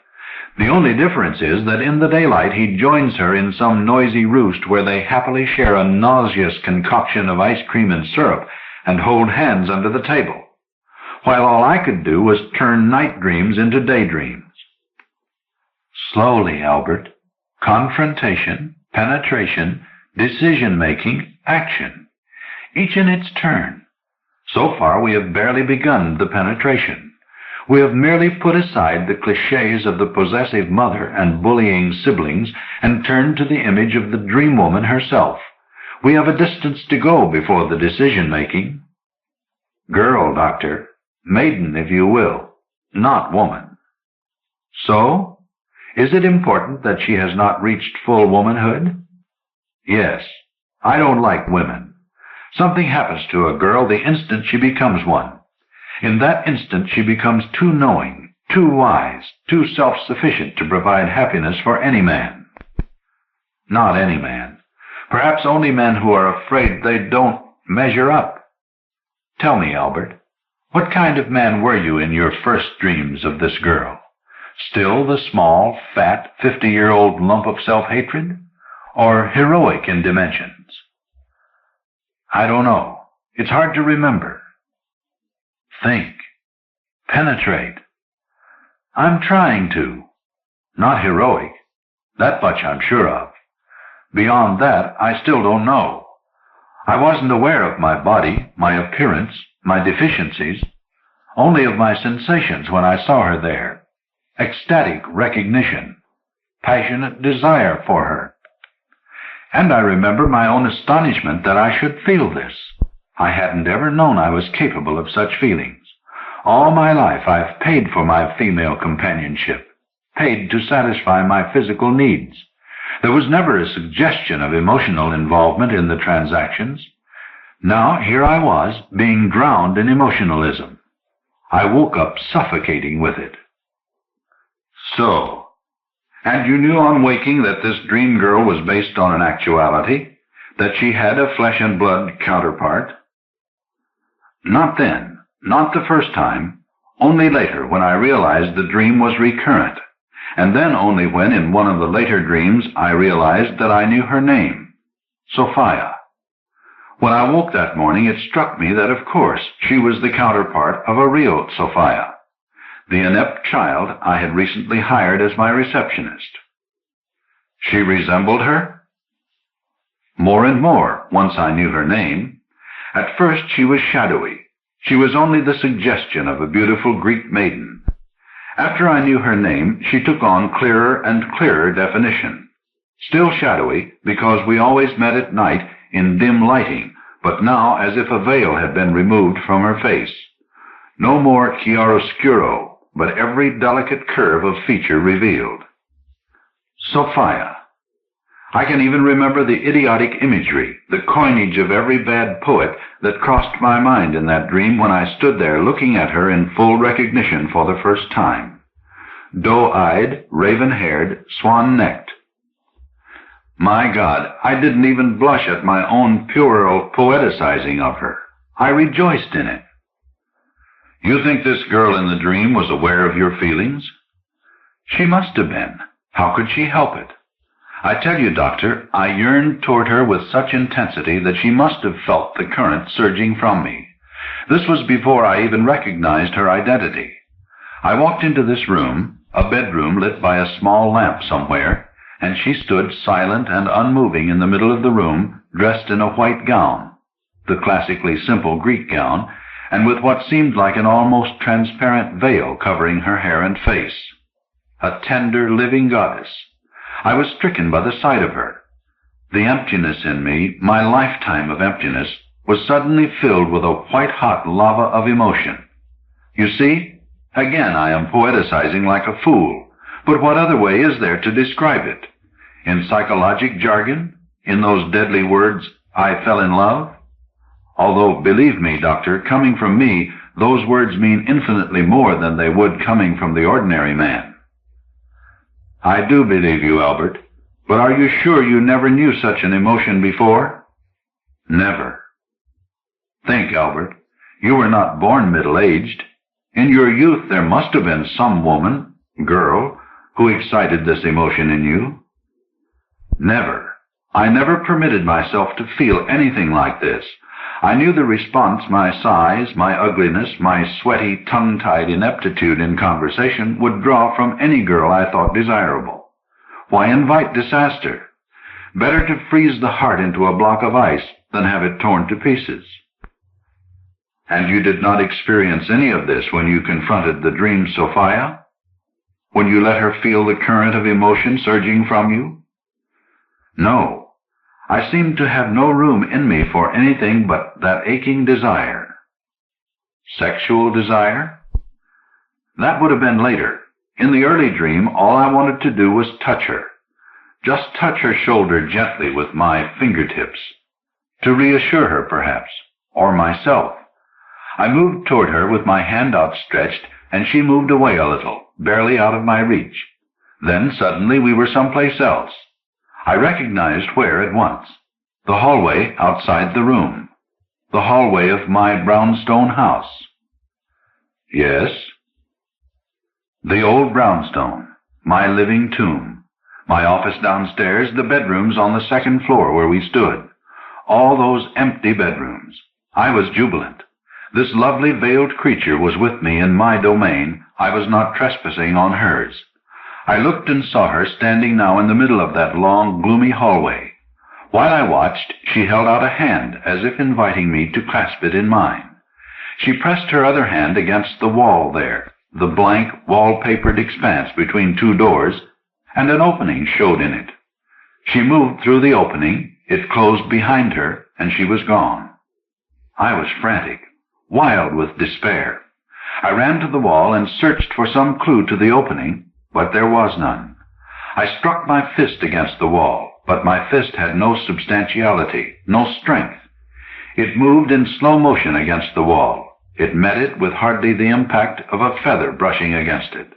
The only difference is that in the daylight he joins her in some noisy roost where they happily share a nauseous concoction of ice cream and syrup and hold hands under the table, while all I could do was turn night dreams into daydreams. Slowly, Albert. Confrontation, penetration, decision-making, action, each in its turn. So far we have barely begun the penetration. We have merely put aside the clichés of the possessive mother and bullying siblings and turned to the image of the dream woman herself. We have a distance to go before the decision-making. Girl, Doctor. Maiden, if you will. Not woman. So, is it important that she has not reached full womanhood? Yes. I don't like women. Something happens to a girl the instant she becomes one. In that instant she becomes too knowing, too wise, too self-sufficient to provide happiness for any man. Not any man. Perhaps only men who are afraid they don't measure up. Tell me, Albert, what kind of man were you in your first dreams of this girl? Still the small, fat, 50-year-old lump of self-hatred? Or heroic in dimensions? I don't know. It's hard to remember. Think. Penetrate. I'm trying to. Not heroic. That much I'm sure of. Beyond that, I still don't know. I wasn't aware of my body, my appearance, my deficiencies, only of my sensations when I saw her there. Ecstatic recognition. Passionate desire for her. And I remember my own astonishment that I should feel this. I hadn't ever known I was capable of such feelings. All my life I've paid for my female companionship, paid to satisfy my physical needs. There was never a suggestion of emotional involvement in the transactions. Now here I was, being drowned in emotionalism. I woke up suffocating with it. So, and you knew on waking that this dream girl was based on an actuality, that she had a flesh and blood counterpart? Not then, not the first time, only later when I realized the dream was recurrent, and then only when in one of the later dreams I realized that I knew her name, Sophia. When I woke that morning it struck me that of course she was the counterpart of a real Sophia, the inept child I had recently hired as my receptionist. She resembled her? More and more, once I knew her name. At first she was shadowy. She was only the suggestion of a beautiful Greek maiden. After I knew her name, she took on clearer and clearer definition. Still shadowy, because we always met at night in dim lighting, but now as if a veil had been removed from her face. No more chiaroscuro, but every delicate curve of feature revealed. Sophia. I can even remember the idiotic imagery, the coinage of every bad poet that crossed my mind in that dream when I stood there looking at her in full recognition for the first time. Doe-eyed, raven-haired, swan-necked. My God, I didn't even blush at my own puerile poeticizing of her. I rejoiced in it. You think this girl in the dream was aware of your feelings? She must have been. How could she help it? I tell you, Doctor, I yearned toward her with such intensity that she must have felt the current surging from me. This was before I even recognized her identity. I walked into this room, a bedroom lit by a small lamp somewhere, and she stood silent and unmoving in the middle of the room, dressed in a white gown, the classically simple Greek gown, and with what seemed like an almost transparent veil covering her hair and face. A tender, living goddess. I was stricken by the sight of her. The emptiness in me, my lifetime of emptiness, was suddenly filled with a white-hot lava of emotion. You see, again I am poeticizing like a fool, but what other way is there to describe it? In psychologic jargon? In those deadly words, I fell in love? Although, believe me, Doctor, coming from me, those words mean infinitely more than they would coming from the ordinary man. I do believe you, Albert. But are you sure you never knew such an emotion before? Never. Think, Albert. You were not born middle-aged. In your youth there must have been some woman, girl, who excited this emotion in you. Never. I never permitted myself to feel anything like this. I knew the response my size, my ugliness, my sweaty, tongue-tied ineptitude in conversation would draw from any girl I thought desirable. Why invite disaster? Better to freeze the heart into a block of ice than have it torn to pieces. And you did not experience any of this when you confronted the dream Sophia? When you let her feel the current of emotion surging from you? No. I seemed to have no room in me for anything but that aching desire. Sexual desire? That would have been later. In the early dream, all I wanted to do was touch her. Just touch her shoulder gently with my fingertips. To reassure her, perhaps, or myself. I moved toward her with my hand outstretched, and she moved away a little, barely out of my reach. Then suddenly we were someplace else. I recognized where at once. The hallway outside the room. The hallway of my brownstone house. Yes. The old brownstone. My living tomb. My office downstairs, the bedrooms on the second floor where we stood. All those empty bedrooms. I was jubilant. This lovely veiled creature was with me in my domain. I was not trespassing on hers. I looked and saw her standing now in the middle of that long, gloomy hallway. While I watched, she held out a hand, as if inviting me to clasp it in mine. She pressed her other hand against the wall there, the blank, wall-papered expanse between two doors, and an opening showed in it. She moved through the opening, it closed behind her, and she was gone. I was frantic, wild with despair. I ran to the wall and searched for some clue to the opening, but there was none. I struck my fist against the wall, but my fist had no substantiality, no strength. It moved in slow motion against the wall. It met it with hardly the impact of a feather brushing against it.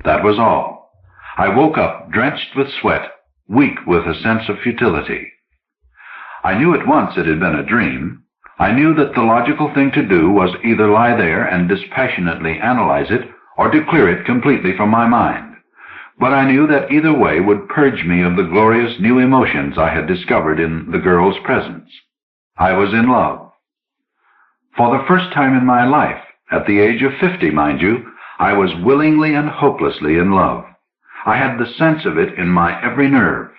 That was all. I woke up drenched with sweat, weak with a sense of futility. I knew at once it had been a dream. I knew that the logical thing to do was either lie there and dispassionately analyze it, or to clear it completely from my mind. But I knew that either way would purge me of the glorious new emotions I had discovered in the girl's presence. I was in love. For the first time in my life, at the age of 50, mind you, I was willingly and hopelessly in love. I had the sense of it in my every nerve.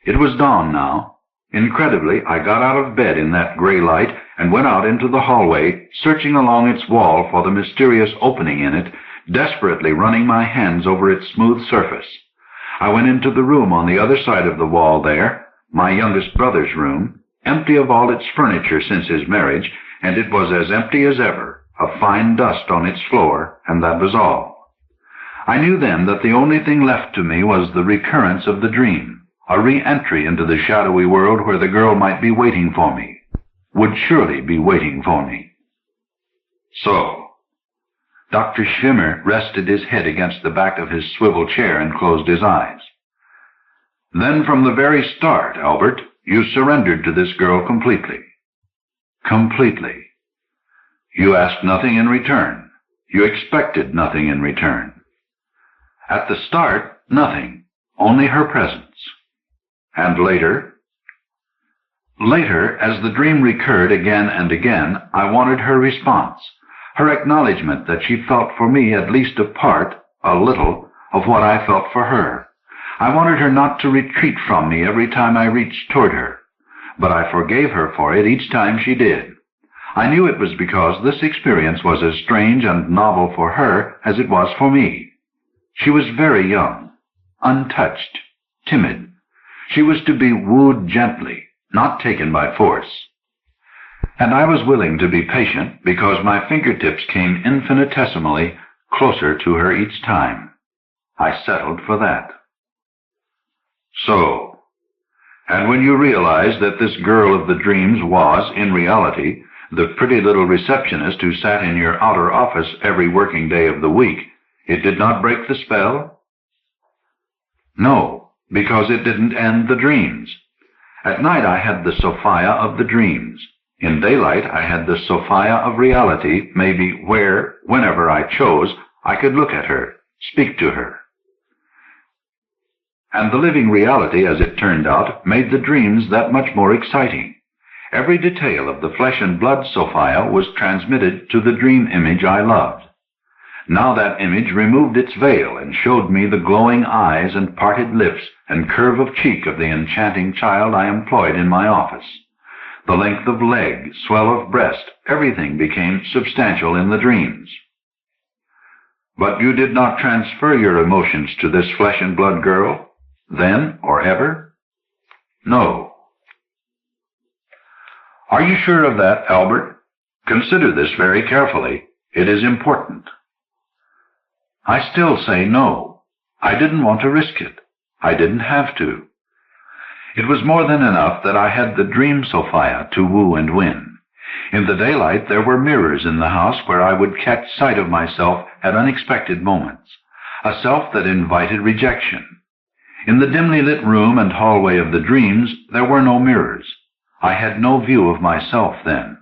It was dawn now. Incredibly, I got out of bed in that gray light and went out into the hallway, searching along its wall for the mysterious opening in it, desperately running my hands over its smooth surface. I went into the room on the other side of the wall there, my youngest brother's room, empty of all its furniture since his marriage, and it was as empty as ever, a fine dust on its floor, and that was all. I knew then that the only thing left to me was the recurrence of the dream. A re-entry into the shadowy world where the girl might be waiting for me, would surely be waiting for me. So, Dr. Schwimmer rested his head against the back of his swivel chair and closed his eyes. Then from the very start, Albert, you surrendered to this girl completely. Completely. You asked nothing in return. You expected nothing in return. At the start, nothing, only her presence. And later? Later, as the dream recurred again and again, I wanted her response, her acknowledgement that she felt for me at least a part, a little, of what I felt for her. I wanted her not to retreat from me every time I reached toward her, but I forgave her for it each time she did. I knew it was because this experience was as strange and novel for her as it was for me. She was very young, untouched, timid. She was to be wooed gently, not taken by force. And I was willing to be patient because my fingertips came infinitesimally closer to her each time. I settled for that. So, and when you realized that this girl of the dreams was, in reality, the pretty little receptionist who sat in your outer office every working day of the week, it did not break the spell? No, because it didn't end the dreams. At night I had the Sophia of the dreams. In daylight I had the Sophia of reality, maybe where, whenever I chose, I could look at her, speak to her. And the living reality, as it turned out, made the dreams that much more exciting. Every detail of the flesh and blood Sophia was transmitted to the dream image I loved. Now that image removed its veil and showed me the glowing eyes and parted lips and curve of cheek of the enchanting child I employed in my office. The length of leg, swell of breast, everything became substantial in the dreams. But you did not transfer your emotions to this flesh and blood girl, then or ever? No. Are you sure of that, Albert? Consider this very carefully. It is important. I still say no. I didn't want to risk it. I didn't have to. It was more than enough that I had the dream Sophia to woo and win. In the daylight there were mirrors in the house where I would catch sight of myself at unexpected moments, a self that invited rejection. In the dimly lit room and hallway of the dreams there were no mirrors. I had no view of myself then.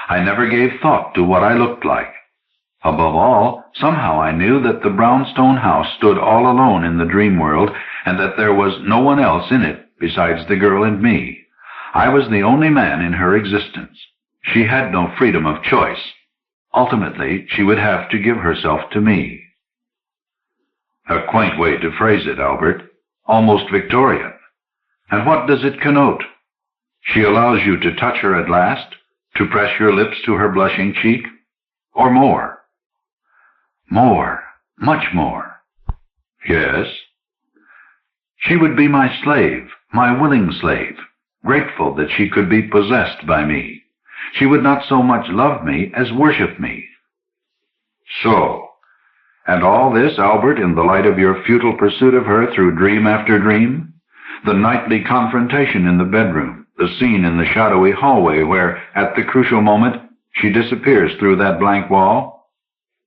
I never gave thought to what I looked like. Above all, somehow I knew that the brownstone house stood all alone in the dream world, and that there was no one else in it besides the girl and me. I was the only man in her existence. She had no freedom of choice. Ultimately, she would have to give herself to me. A quaint way to phrase it, Albert. Almost Victorian. And what does it connote? She allows you to touch her at last, to press your lips to her blushing cheek, or more? More, much more. Yes. She would be my slave, my willing slave, grateful that she could be possessed by me. She would not so much love me as worship me. So, and all this, Albert, in the light of your futile pursuit of her through dream after dream? The nightly confrontation in the bedroom, the scene in the shadowy hallway where, at the crucial moment, she disappears through that blank wall?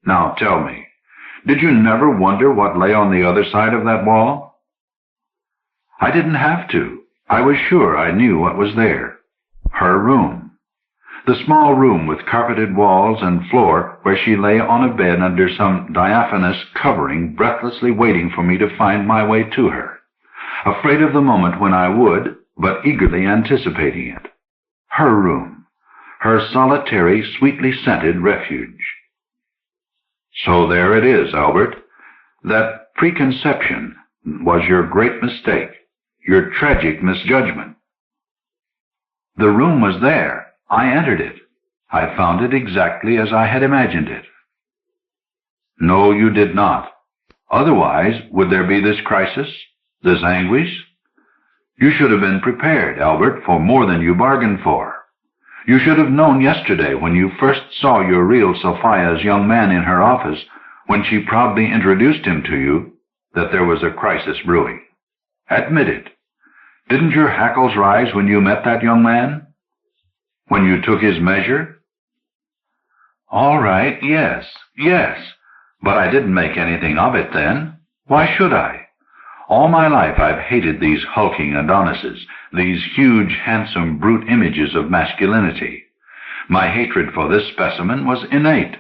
Now tell me, did you never wonder what lay on the other side of that wall? I didn't have to. I was sure I knew what was there. Her room. The small room with carpeted walls and floor where she lay on a bed under some diaphanous covering, breathlessly waiting for me to find my way to her. Afraid of the moment when I would, but eagerly anticipating it. Her room. Her solitary, sweetly scented refuge. So there it is, Albert. That preconception was your great mistake, your tragic misjudgment. The room was there. I entered it. I found it exactly as I had imagined it. No, you did not. Otherwise, would there be this crisis, this anguish? You should have been prepared, Albert, for more than you bargained for. You should have known yesterday when you first saw your real Sophia's young man in her office, when she proudly introduced him to you, that there was a crisis brewing. Admit it. Didn't your hackles rise when you met that young man? When you took his measure? All right, yes, but I didn't make anything of it then. Why should I? All my life I've hated these hulking Adonises, these huge, handsome, brute images of masculinity. My hatred for this specimen was innate.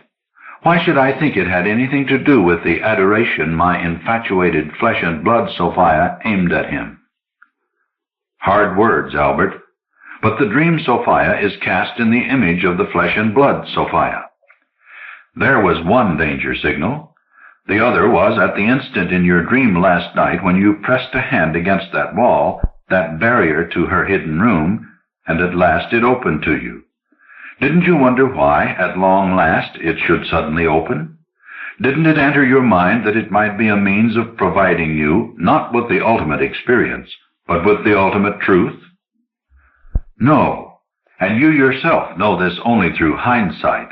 Why should I think it had anything to do with the adoration my infatuated flesh and blood Sophia aimed at him? Hard words, Albert. But the dream Sophia is cast in the image of the flesh and blood Sophia. There was one danger signal. The other was at the instant in your dream last night when you pressed a hand against that wall, that barrier to her hidden room, and at last it opened to you. Didn't you wonder why, at long last, it should suddenly open? Didn't it enter your mind that it might be a means of providing you, not with the ultimate experience, but with the ultimate truth? No, and you yourself know this only through hindsight.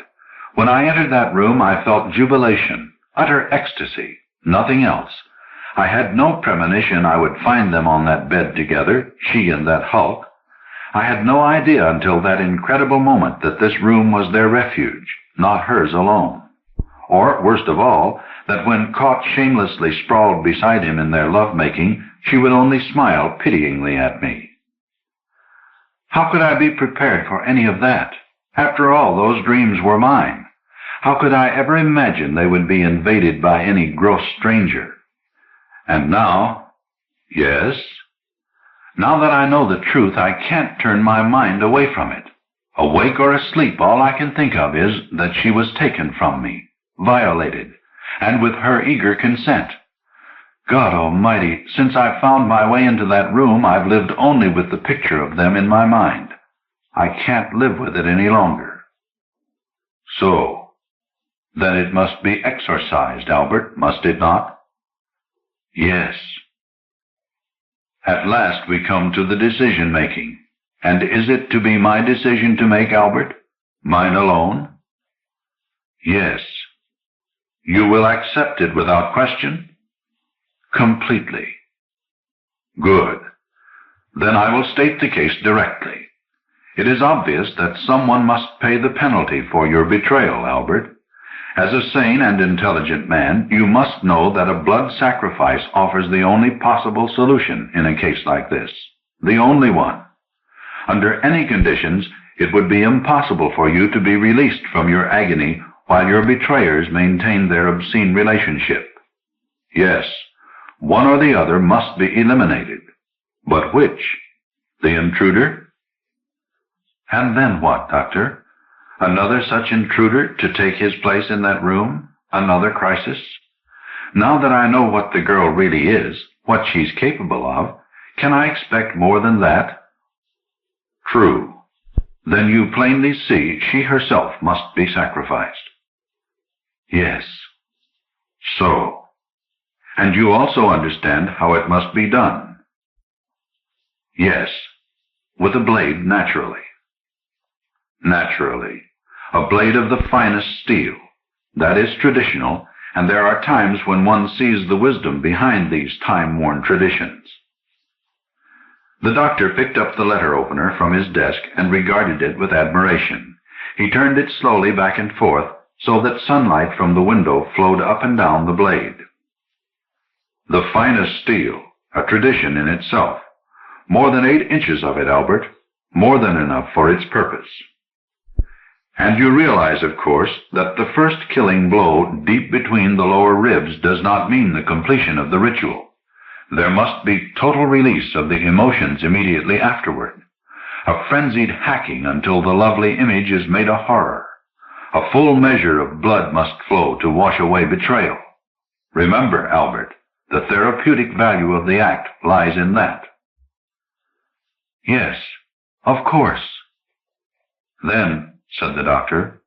When I entered that room, I felt jubilation, utter ecstasy, nothing else. I had no premonition I would find them on that bed together, she and that hulk. I had no idea until that incredible moment that this room was their refuge, not hers alone. Or, worst of all, that when caught shamelessly sprawled beside him in their love-making, she would only smile pityingly at me. How could I be prepared for any of that? After all, those dreams were mine. How could I ever imagine they would be invaded by any gross stranger? And now, yes, now that I know the truth, I can't turn my mind away from it. Awake or asleep, all I can think of is that she was taken from me, violated, and with her eager consent. God Almighty, since I found my way into that room, I've lived only with the picture of them in my mind. I can't live with it any longer. So, then it must be exorcised, Albert, must it not? Yes. At last we come to the decision-making. And is it to be my decision to make, Albert? Mine alone? Yes. You will accept it without question? Completely. Good. Then I will state the case directly. It is obvious that someone must pay the penalty for your betrayal, Albert. As a sane and intelligent man, you must know that a blood sacrifice offers the only possible solution in a case like this. The only one. Under any conditions, it would be impossible for you to be released from your agony while your betrayers maintain their obscene relationship. Yes, one or the other must be eliminated. But which? The intruder? And then what, Doctor? Another such intruder to take his place in that room? Another crisis? Now that I know what the girl really is, what she's capable of, can I expect more than that? True. Then you plainly see she herself must be sacrificed. Yes. So. And you also understand how it must be done. Yes. With a blade, naturally. Naturally. A blade of the finest steel. That is traditional, and there are times when one sees the wisdom behind these time-worn traditions. The doctor picked up the letter opener from his desk and regarded it with admiration. He turned it slowly back and forth so that sunlight from the window flowed up and down the blade. The finest steel, a tradition in itself. More than 8 inches of it, Albert. More than enough for its purpose. And you realize, of course, that the first killing blow deep between the lower ribs does not mean the completion of the ritual. There must be total release of the emotions immediately afterward. A frenzied hacking until the lovely image is made a horror. A full measure of blood must flow to wash away betrayal. Remember, Albert, the therapeutic value of the act lies in that. Yes, of course. Then, said the doctor,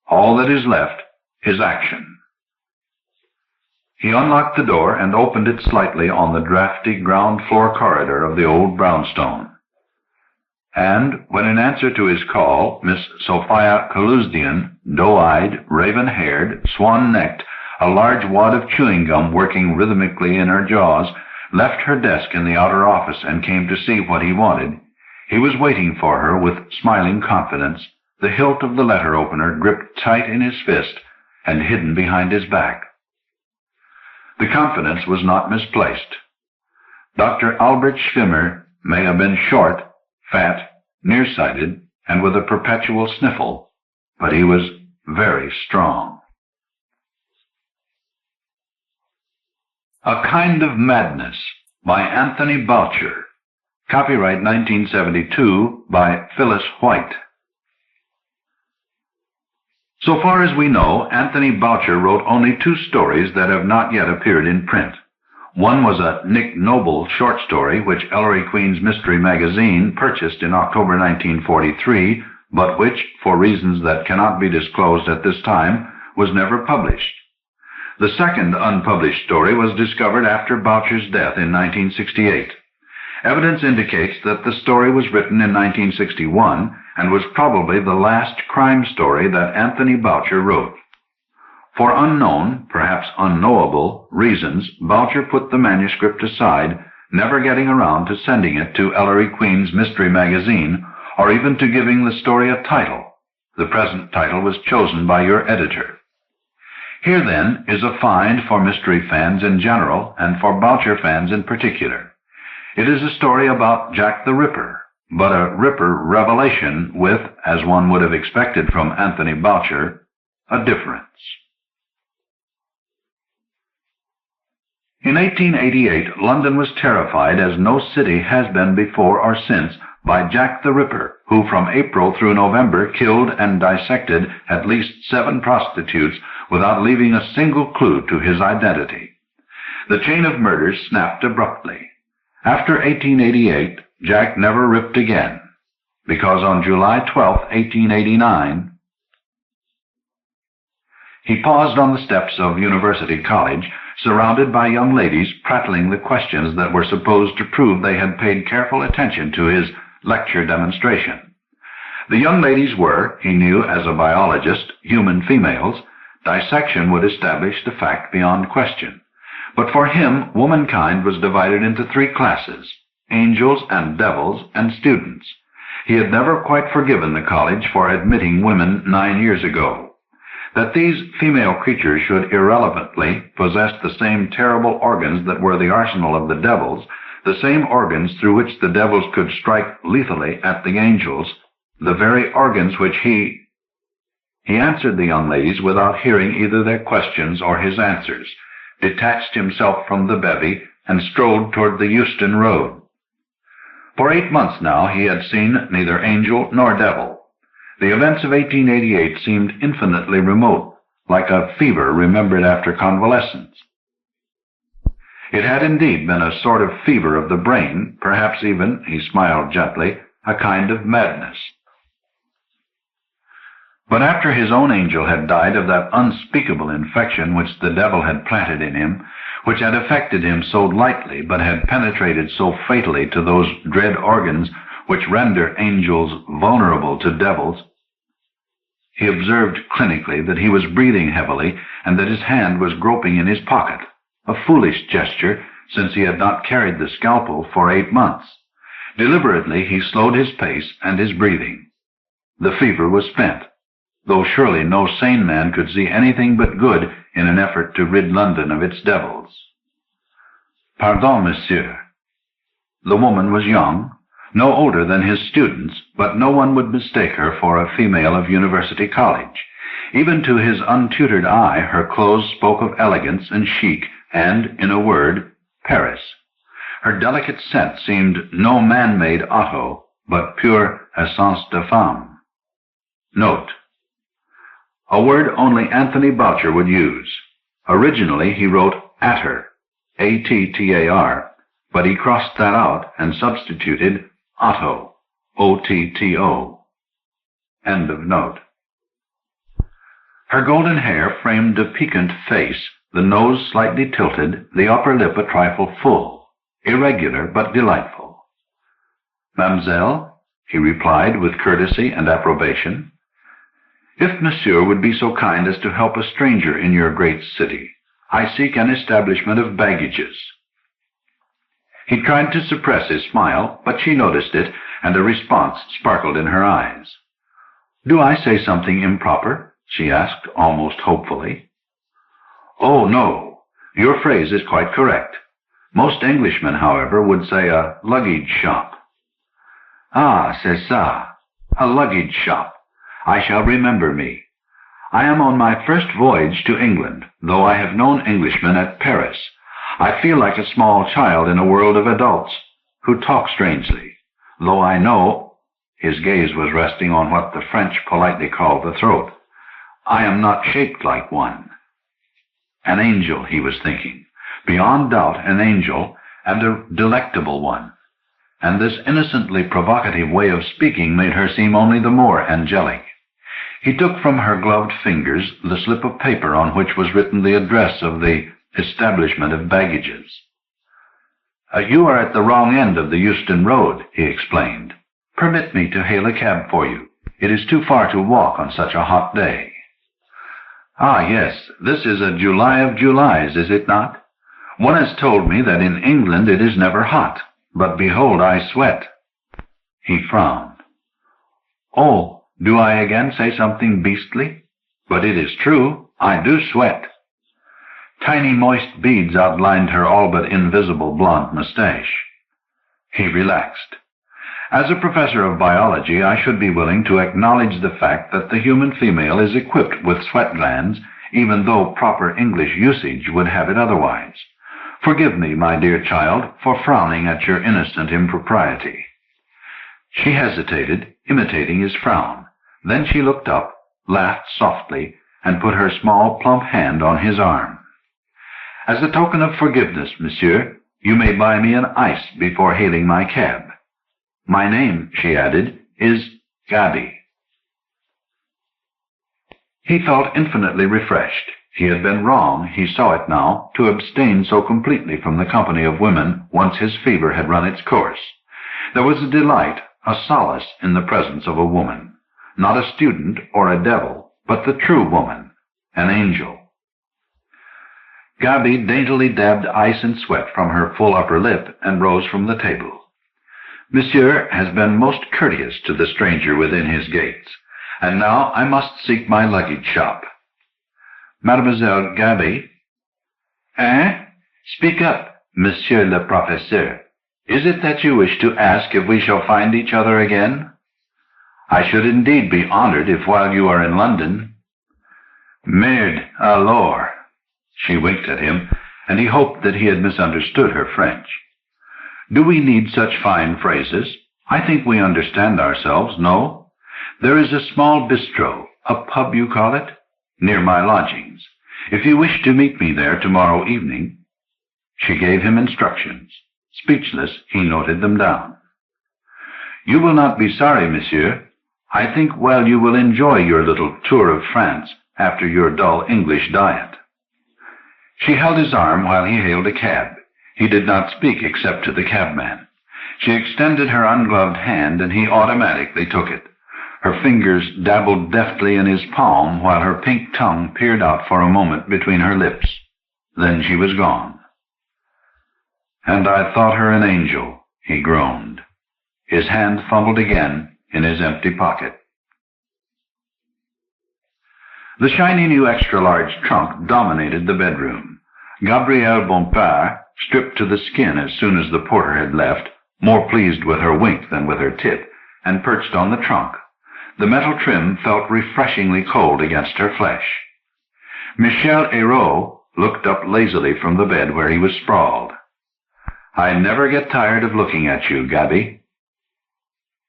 all that is left is action. He unlocked the door and opened it slightly on the drafty ground-floor corridor of the old brownstone. And when in answer to his call, Miss Sophia Kaluzdian, doe-eyed, raven-haired, swan-necked, a large wad of chewing gum working rhythmically in her jaws, left her desk in the outer office and came to see what he wanted, he was waiting for her with smiling confidence, the hilt of the letter opener gripped tight in his fist and hidden behind his back. The confidence was not misplaced. Dr. Albert Schwimmer may have been short, fat, nearsighted, and with a perpetual sniffle, but he was very strong. A Kind of Madness by Anthony Boucher. Copyright 1972 by Phyllis White. So far as we know, Anthony Boucher wrote only 2 stories that have not yet appeared in print. One was a Nick Noble short story, which Ellery Queen's Mystery Magazine purchased in October 1943, but which, for reasons that cannot be disclosed at this time, was never published. The second unpublished story was discovered after Boucher's death in 1968. Evidence indicates that the story was written in 1961 and was probably the last crime story that Anthony Boucher wrote. For unknown, perhaps unknowable, reasons, Boucher put the manuscript aside, never getting around to sending it to Ellery Queen's Mystery Magazine, or even to giving the story a title. The present title was chosen by your editor. Here, then, is a find for mystery fans in general and for Boucher fans in particular. It is a story about Jack the Ripper, but a Ripper revelation with, as one would have expected from Anthony Boucher, a difference. In 1888, London was terrified as no city has been before or since by Jack the Ripper, who from April through November killed and dissected at least 7 prostitutes without leaving a single clue to his identity. The chain of murders snapped abruptly. After 1888, Jack never ripped again, because on July 12, 1889, he paused on the steps of University College, surrounded by young ladies prattling the questions that were supposed to prove they had paid careful attention to his lecture demonstration. The young ladies were, he knew as a biologist, human females. Dissection would establish the fact beyond question. But for him, womankind was divided into 3 classes: angels and devils and students. He had never quite forgiven the college for admitting women 9 years ago. That these female creatures should irrelevantly possess the same terrible organs that were the arsenal of the devils, the same organs through which the devils could strike lethally at the angels, the very organs which he answered the young ladies without hearing either their questions or his answers, detached himself from the bevy, and strolled toward the Euston Road. For 8 months now he had seen neither angel nor devil. The events of 1888 seemed infinitely remote, like a fever remembered after convalescence. It had indeed been a sort of fever of the brain, perhaps even, he smiled gently, a kind of madness. But after his own angel had died of that unspeakable infection which the devil had planted in him, which had affected him so lightly but had penetrated so fatally to those dread organs which render angels vulnerable to devils, he observed clinically that he was breathing heavily and that his hand was groping in his pocket, a foolish gesture since he had not carried the scalpel for 8 months. Deliberately he slowed his pace and his breathing. The fever was spent, though surely no sane man could see anything but good in an effort to rid London of its devils. "Pardon, monsieur." The woman was young, no older than his students, but no one would mistake her for a female of University College. Even to his untutored eye, her clothes spoke of elegance and chic, and, in a word, Paris. Her delicate scent seemed no man-made auto, but pure essence de femme. Note: a word only Anthony Boucher would use. Originally he wrote Atcher, A-T-T-A-R, but he crossed that out and substituted Otto, O-T-T-O. End of note. Her golden hair framed a piquant face, the nose slightly tilted, the upper lip a trifle full, irregular but delightful. "Mademoiselle," he replied with courtesy and approbation, "if monsieur would be so kind as to help a stranger in your great city, I seek an establishment of baggages." He tried to suppress his smile, but she noticed it, and a response sparkled in her eyes. "Do I say something improper?" she asked, almost hopefully. "Oh, no. Your phrase is quite correct. Most Englishmen, however, would say a luggage shop." "Ah, c'est ça. A luggage shop. I shall remember me. I am on my first voyage to England, though I have known Englishmen at Paris. I feel like a small child in a world of adults who talk strangely, though I know," his gaze was resting on what the French politely call the throat, "I am not shaped like one." An angel, he was thinking. Beyond doubt an angel, and a delectable one. And this innocently provocative way of speaking made her seem only the more angelic. He took from her gloved fingers the slip of paper on which was written the address of the establishment of baggages. "You are at the wrong end of the Euston Road," he explained. "Permit me to hail a cab for you. It is too far to walk on such a hot day." "Ah, yes, this is a July of Julys, is it not? One has told me that in England it is never hot, but behold, I sweat." He frowned. "Oh, do I again say something beastly? But it is true, I do sweat." Tiny moist beads outlined her all but invisible blonde mustache. He relaxed. As a professor of biology, I should be willing to acknowledge the fact that the human female is equipped with sweat glands, even though proper English usage would have it otherwise. Forgive me, my dear child, for frowning at your innocent impropriety. She hesitated, imitating his frown. Then she looked up, laughed softly, and put her small, plump hand on his arm. As a token of forgiveness, monsieur, you may buy me an ice before hailing my cab. My name, she added, is Gaby. He felt infinitely refreshed. He had been wrong, he saw it now, to abstain so completely from the company of women once his fever had run its course. There was a delight, a solace in the presence of a woman, not a student or a devil, but the true woman, an angel. Gaby daintily dabbed ice and sweat from her full upper lip and rose from the table. Monsieur has been most courteous to the stranger within his gates, and now I must seek my luggage shop. Mademoiselle Gaby? Eh? Speak up, Monsieur le Professeur. Is it that you wish to ask if we shall find each other again? I should indeed be honored if while you are in London. Merde, alors. She winked at him, and he hoped that he had misunderstood her French. Do we need such fine phrases? I think we understand ourselves, no? There is a small bistro, a pub you call it, near my lodgings. If you wish to meet me there tomorrow evening. She gave him instructions. Speechless, he noted them down. You will not be sorry, monsieur. I think, well, you will enjoy your little tour of France after your dull English diet. She held his arm while he hailed a cab. He did not speak except to the cabman. She extended her ungloved hand, and he automatically took it. Her fingers dabbled deftly in his palm, while her pink tongue peered out for a moment between her lips. Then she was gone. And I thought her an angel, he groaned. His hand fumbled again in his empty pocket. The shiny new extra-large trunk dominated the bedroom. Gabrielle Bompard, stripped to the skin as soon as the porter had left, more pleased with her wink than with her tip, and perched on the trunk. The metal trim felt refreshingly cold against her flesh. Michel Hérault looked up lazily from the bed where he was sprawled. I never get tired of looking at you, Gaby.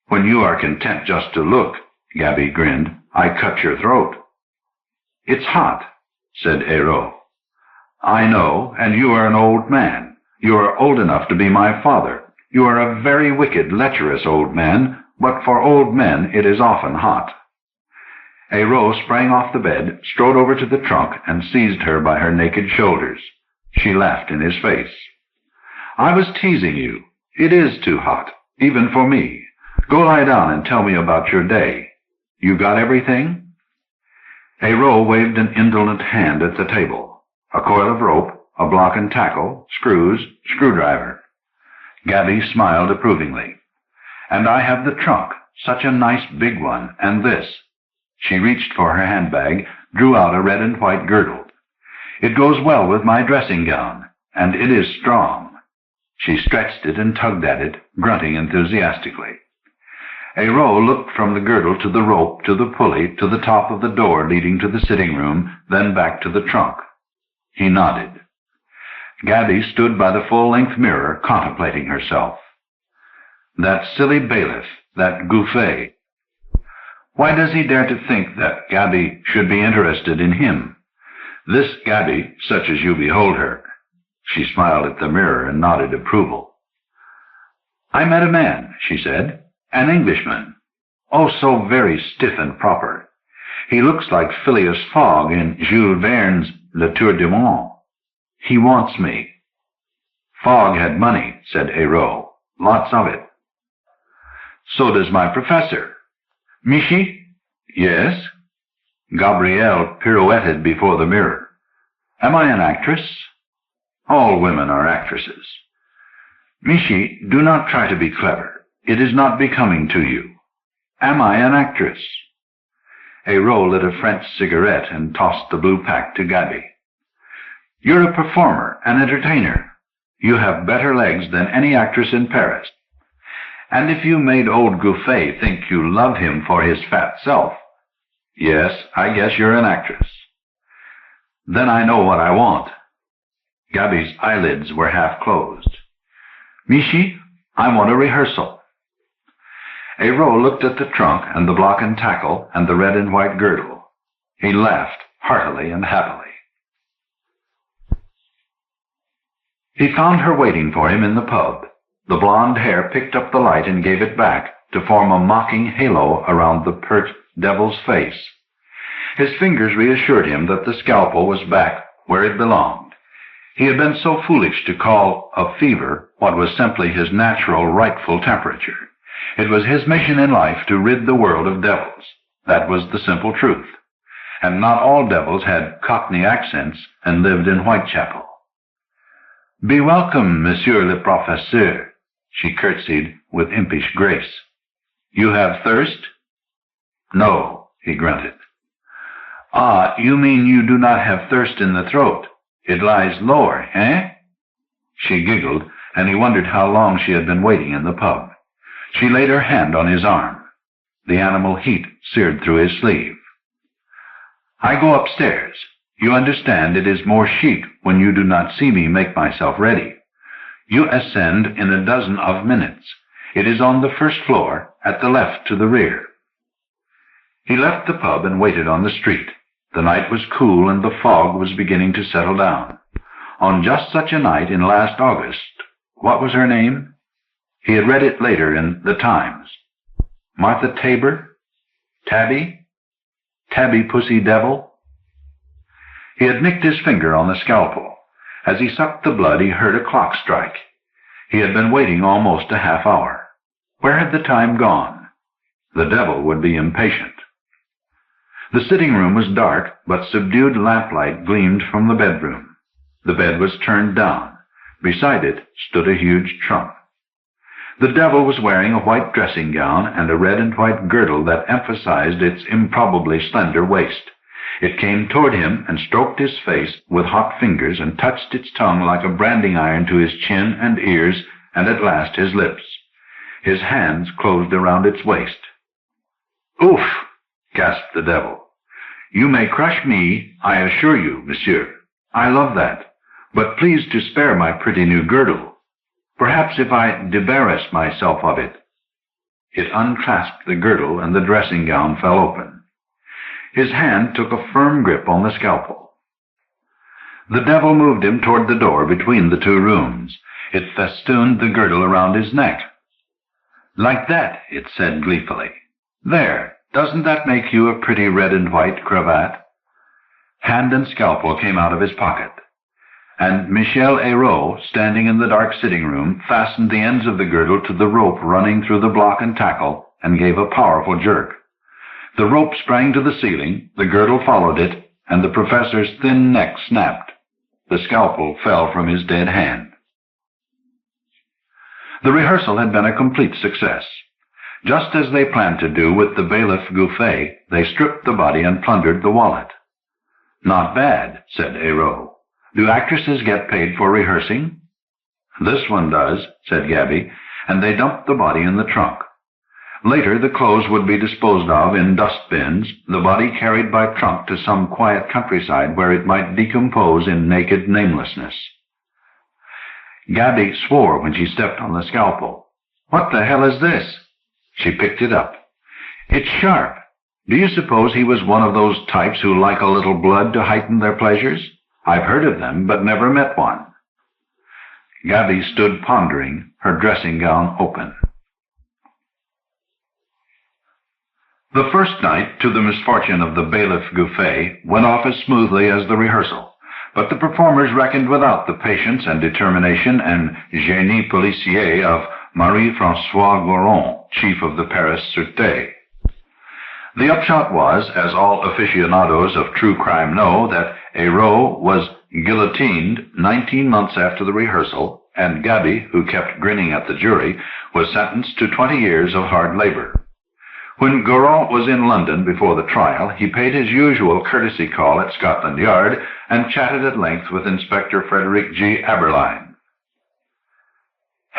When you are content just to look, Gaby grinned, I cut your throat. It's hot, said Hérault. I know, and you are an old man. You are old enough to be my father. You are a very wicked, lecherous old man, but for old men it is often hot. Hérault sprang off the bed, strode over to the trunk, and seized her by her naked shoulders. She laughed in his face. I was teasing you. It is too hot, even for me. Go lie down and tell me about your day. You got everything? Hérault waved an indolent hand at the table. A coil of rope, a block and tackle, screws, screwdriver. Gaby smiled approvingly. And I have the trunk, such a nice big one, and this. She reached for her handbag, drew out a red and white girdle. It goes well with my dressing gown, and it is strong. She stretched it and tugged at it, grunting enthusiastically. Hérault looked from the girdle to the rope, to the pulley, to the top of the door leading to the sitting room, then back to the trunk. He nodded. Gaby stood by the full-length mirror, contemplating herself. That silly bailiff, that Gouffet. Why does he dare to think that Gaby should be interested in him? This Gaby, such as you behold her. She smiled at the mirror and nodded approval. I met a man, she said, an Englishman. Oh, so very stiff and proper. He looks like Phileas Fogg in Jules Verne's Le Tour du Monde. He wants me. Fogg had money, said Hérault. Lots of it. So does my professor. Michi? Yes? Gabrielle pirouetted before the mirror. Am I an actress? All women are actresses. Michi, do not try to be clever. It is not becoming to you. Am I an actress? Hérault lit a French cigarette and tossed the blue pack to Gaby. You're a performer, an entertainer. You have better legs than any actress in Paris. And if you made old Gouffet think you love him for his fat self, yes, I guess you're an actress. Then I know what I want. Gabby's eyelids were half closed. Michi, I want a rehearsal. Hérault looked at the trunk and the block and tackle and the red and white girdle. He laughed heartily and happily. He found her waiting for him in the pub. The blonde hair picked up the light and gave it back to form a mocking halo around the pert devil's face. His fingers reassured him that the scalpel was back where it belonged. He had been so foolish to call a fever what was simply his natural, rightful temperature. It was his mission in life to rid the world of devils. That was the simple truth. And not all devils had Cockney accents and lived in Whitechapel. Be welcome, Monsieur le Professeur, she curtsied with impish grace. You have thirst? No, he grunted. Ah, you mean you do not have thirst in the throat. It lies lower, eh? She giggled, and he wondered how long she had been waiting in the pub. She laid her hand on his arm. The animal heat seared through his sleeve. I go upstairs. You understand it is more chic when you do not see me make myself ready. You ascend in a dozen of minutes. It is on the first floor, at the left to the rear. He left the pub and waited on the street. The night was cool and the fog was beginning to settle down. On just such a night in last August, what was her name? He had read it later in the Times. Martha Tabor? Tabby? Tabby Pussy Devil? He had nicked his finger on the scalpel. As he sucked the blood, he heard a clock strike. He had been waiting almost a half hour. Where had the time gone? The devil would be impatient. The sitting room was dark, but subdued lamplight gleamed from the bedroom. The bed was turned down. Beside it stood a huge trunk. The devil was wearing a white dressing gown and a red and white girdle that emphasized its improbably slender waist. It came toward him and stroked his face with hot fingers and touched its tongue like a branding iron to his chin and ears and at last his lips. His hands closed around its waist. Oof! Gasped the devil. You may crush me, I assure you, monsieur. I love that. But please to spare my pretty new girdle. Perhaps if I debarrass myself of it. It unclasped the girdle and the dressing gown fell open. His hand took a firm grip on the scalpel. The devil moved him toward the door between the two rooms. It festooned the girdle around his neck. Like that, it said gleefully. There, doesn't that make you a pretty red and white cravat? Hand and scalpel came out of his pocket. And Michel Hérault, standing in the dark sitting room, fastened the ends of the girdle to the rope running through the block and tackle and gave a powerful jerk. The rope sprang to the ceiling, the girdle followed it, and the professor's thin neck snapped. The scalpel fell from his dead hand. The rehearsal had been a complete success. Just as they planned to do with the bailiff Gouffet, they stripped the body and plundered the wallet. Not bad, said Hérault. Do actresses get paid for rehearsing? This one does, said Gabby, and they dumped the body in the trunk. Later, the clothes would be disposed of in dustbins, the body carried by trunk to some quiet countryside where it might decompose in naked namelessness. Gabby swore when she stepped on the scalpel. What the hell is this? She picked it up. It's sharp. Do you suppose he was one of those types who like a little blood to heighten their pleasures? I've heard of them, but never met one. Gabby stood pondering, her dressing gown open. The first night, to the misfortune of the bailiff Gouffet, went off as smoothly as the rehearsal, but the performers reckoned without the patience and determination and génie policier of Marie-Françoise Goron, chief of the Paris Sûreté. The upshot was, as all aficionados of true crime know, that Hérault was guillotined 19 months after the rehearsal, and Gabby, who kept grinning at the jury, was sentenced to 20 years of hard labor. When Goron was in London before the trial, he paid his usual courtesy call at Scotland Yard and chatted at length with Inspector Frederick G. Aberline.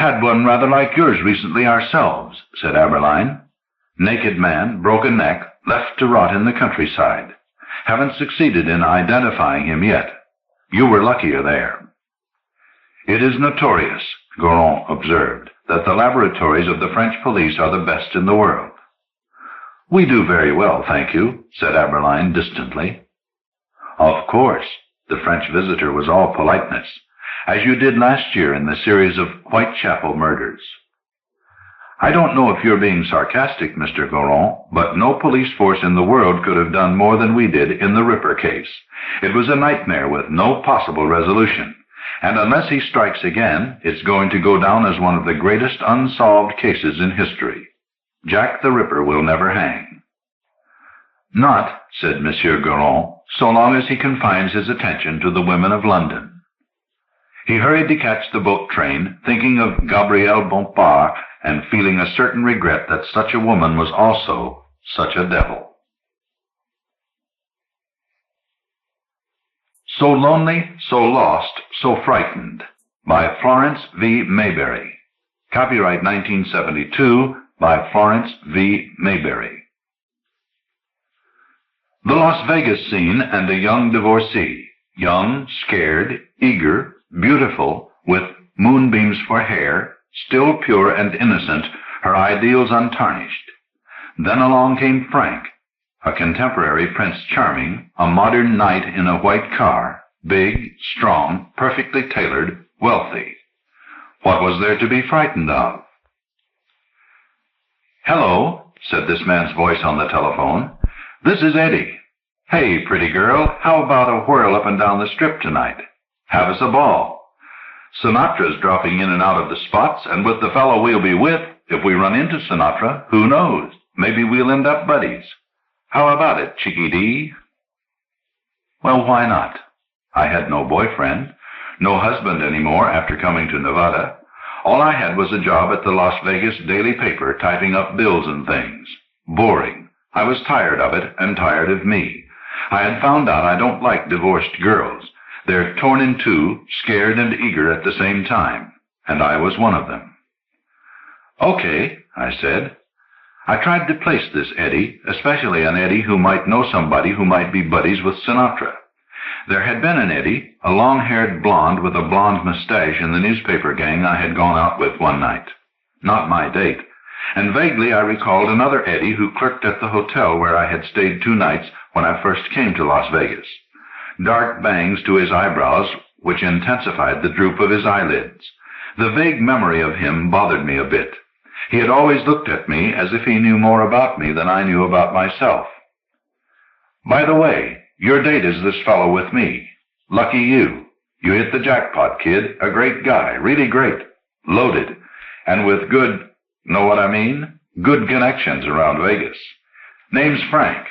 Had one rather like yours recently ourselves, said Aberline. Naked man, broken neck, left to rot in the countryside. Haven't succeeded in identifying him yet. You were luckier there. It is notorious, Goron observed, that the laboratories of the French police are the best in the world. We do very well, thank you, said Aberline distantly. Of course, the French visitor was all politeness, as you did last year in the series of Whitechapel murders. I don't know if you're being sarcastic, Mr. Goron, but no police force in the world could have done more than we did in the Ripper case. It was a nightmare with no possible resolution, and unless he strikes again, it's going to go down as one of the greatest unsolved cases in history. Jack the Ripper will never hang. Not, said Monsieur Goron, so long as he confines his attention to the women of London. He hurried to catch the boat train, thinking of Gabrielle Bompard and feeling a certain regret that such a woman was also such a devil. So Lonely, So Lost, So Frightened, by Florence V. Mayberry. Copyright 1972 by Florence V. Mayberry. The Las Vegas scene and a young divorcee, young, scared, eager, beautiful, with moonbeams for hair, still pure and innocent, her ideals untarnished. Then along came Frank, a contemporary Prince Charming, a modern knight in a white car, big, strong, perfectly tailored, wealthy. What was there to be frightened of? Hello, said this man's voice on the telephone. This is Eddie. Hey, pretty girl, how about a whirl up and down the strip tonight? Have us a ball. Sinatra's dropping in and out of the spots, and with the fellow we'll be with, if we run into Sinatra, who knows? Maybe we'll end up buddies. How about it, Chicky-dee? Well, why not? I had no boyfriend, no husband anymore after coming to Nevada. All I had was a job at the Las Vegas daily paper typing up bills and things. Boring. I was tired of it and tired of me. I had found out I don't like divorced girls. They're torn in two, scared and eager at the same time, and I was one of them. Okay, I said. I tried to place this Eddie, especially an Eddie who might know somebody who might be buddies with Sinatra. There had been an Eddie, a long-haired blonde with a blonde mustache in the newspaper gang I had gone out with one night. Not my date. And vaguely I recalled another Eddie who clerked at the hotel where I had stayed 2 nights when I first came to Las Vegas. Dark bangs to his eyebrows, which intensified the droop of his eyelids. The vague memory of him bothered me a bit. He had always looked at me as if he knew more about me than I knew about myself. By the way, your date is this fellow with me. Lucky you. You hit the jackpot, kid. A great guy. Really great. Loaded. And with good, know what I mean? Good connections around Vegas. Name's Frank.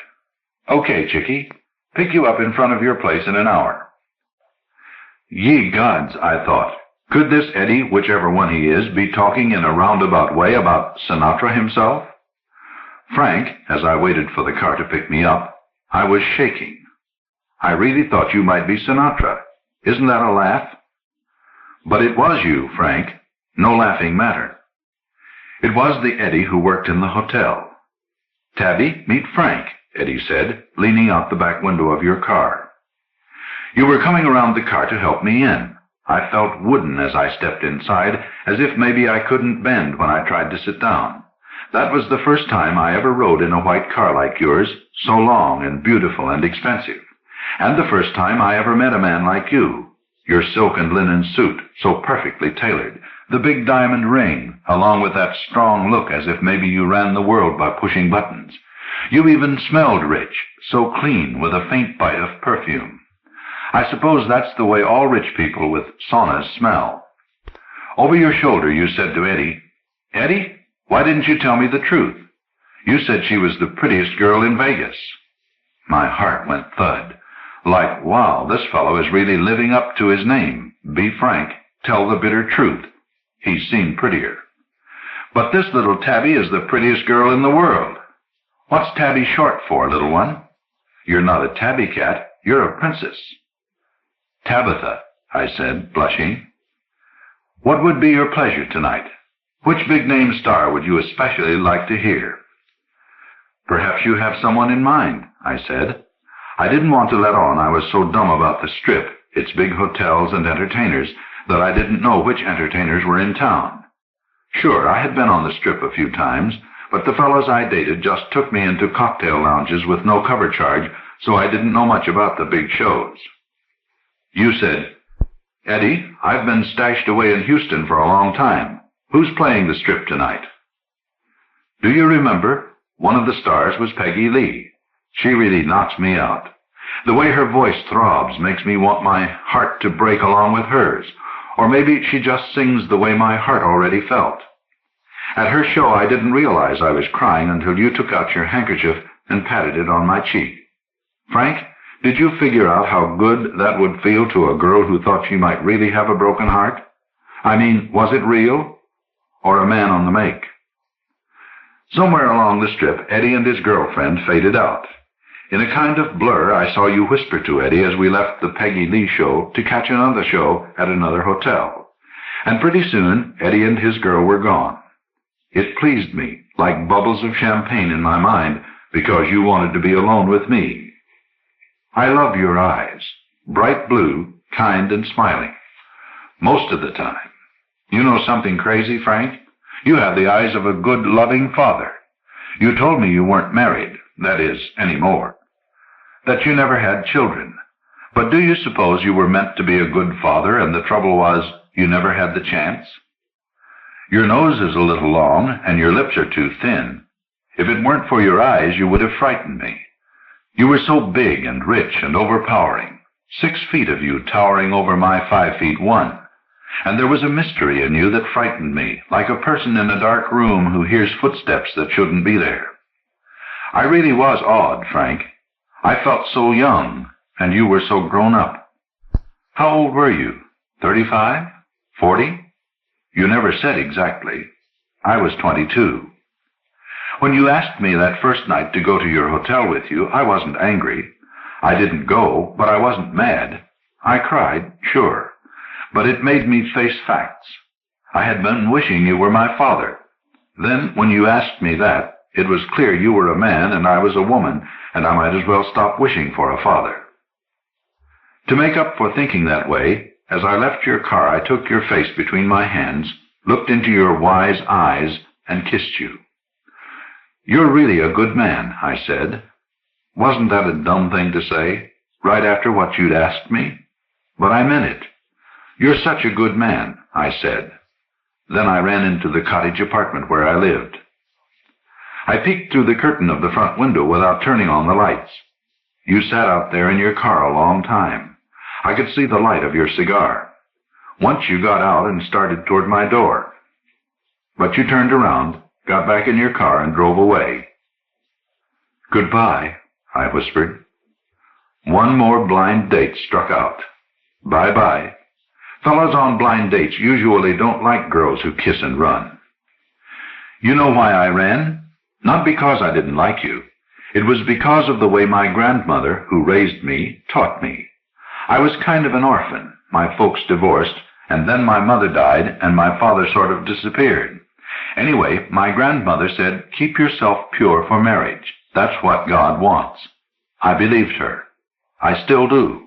Okay, chickie. Pick you up in front of your place in an hour. Ye gods, I thought. Could this Eddie, whichever one he is, be talking in a roundabout way about Sinatra himself? Frank, as I waited for the car to pick me up, I was shaking. I really thought you might be Sinatra. Isn't that a laugh? But it was you, Frank. No laughing matter. It was the Eddie who worked in the hotel. Tabby, meet Frank, Eddie said, leaning out the back window of your car. You were coming around the car to help me in. I felt wooden as I stepped inside, as if maybe I couldn't bend when I tried to sit down. That was the first time I ever rode in a white car like yours, so long and beautiful and expensive. And the first time I ever met a man like you. Your silk and linen suit, so perfectly tailored. The big diamond ring, along with that strong look as if maybe you ran the world by pushing buttons. You even smelled rich, so clean, with a faint bite of perfume. I suppose that's the way all rich people with saunas smell. Over your shoulder you said to Eddie, Eddie, why didn't you tell me the truth? You said she was the prettiest girl in Vegas. My heart went thud. Like, wow, this fellow is really living up to his name. Be frank, tell the bitter truth. He's seen prettier. But this little Tabby is the prettiest girl in the world. What's Tabby short for, little one? You're not a tabby cat, you're a princess. Tabitha, I said, blushing. What would be your pleasure tonight? Which big-name star would you especially like to hear? Perhaps you have someone in mind, I said. I didn't want to let on I was so dumb about the Strip, its big hotels and entertainers, that I didn't know which entertainers were in town. Sure, I had been on the Strip a few times, but the fellows I dated just took me into cocktail lounges with no cover charge, so I didn't know much about the big shows. You said, Eddie, I've been stashed away in Houston for a long time. Who's playing the Strip tonight? Do you remember? One of the stars was Peggy Lee. She really knocks me out. The way her voice throbs makes me want my heart to break along with hers. Or maybe she just sings the way my heart already felt. At her show, I didn't realize I was crying until you took out your handkerchief and patted it on my cheek. Frank, did you figure out how good that would feel to a girl who thought she might really have a broken heart? I mean, was it real? Or a man on the make? Somewhere along the Strip, Eddie and his girlfriend faded out. In a kind of blur, I saw you whisper to Eddie as we left the Peggy Lee show to catch another show at another hotel. And pretty soon, Eddie and his girl were gone. It pleased me, like bubbles of champagne in my mind, because you wanted to be alone with me. I love your eyes, bright blue, kind and smiling. Most of the time. You know something crazy, Frank? You have the eyes of a good, loving father. You told me you weren't married, that is, anymore. That you never had children. But do you suppose you were meant to be a good father, and the trouble was you never had the chance? Your nose is a little long, and your lips are too thin. If it weren't for your eyes, you would have frightened me. You were so big and rich and overpowering, 6 feet of you towering over my 5'1". And there was a mystery in you that frightened me, like a person in a dark room who hears footsteps that shouldn't be there. I really was awed, Frank. I felt so young, and you were so grown up. How old were you? 35? 40? You never said exactly. I was 22. When you asked me that first night to go to your hotel with you, I wasn't angry. I didn't go, but I wasn't mad. I cried, sure. But it made me face facts. I had been wishing you were my father. Then, when you asked me that, it was clear you were a man and I was a woman, and I might as well stop wishing for a father. To make up for thinking that way, as I left your car, I took your face between my hands, looked into your wise eyes, and kissed you. You're really a good man, I said. Wasn't that a dumb thing to say, right after what you'd asked me? But I meant it. You're such a good man, I said. Then I ran into the cottage apartment where I lived. I peeked through the curtain of the front window without turning on the lights. You sat out there in your car a long time. I could see the light of your cigar. Once you got out and started toward my door. But you turned around, got back in your car, and drove away. Goodbye, I whispered. One more blind date struck out. Bye-bye. Fellows on blind dates usually don't like girls who kiss and run. You know why I ran? Not because I didn't like you. It was because of the way my grandmother, who raised me, taught me. I was kind of an orphan. My folks divorced, and then my mother died, and my father sort of disappeared. Anyway, my grandmother said, keep yourself pure for marriage. That's what God wants. I believed her. I still do.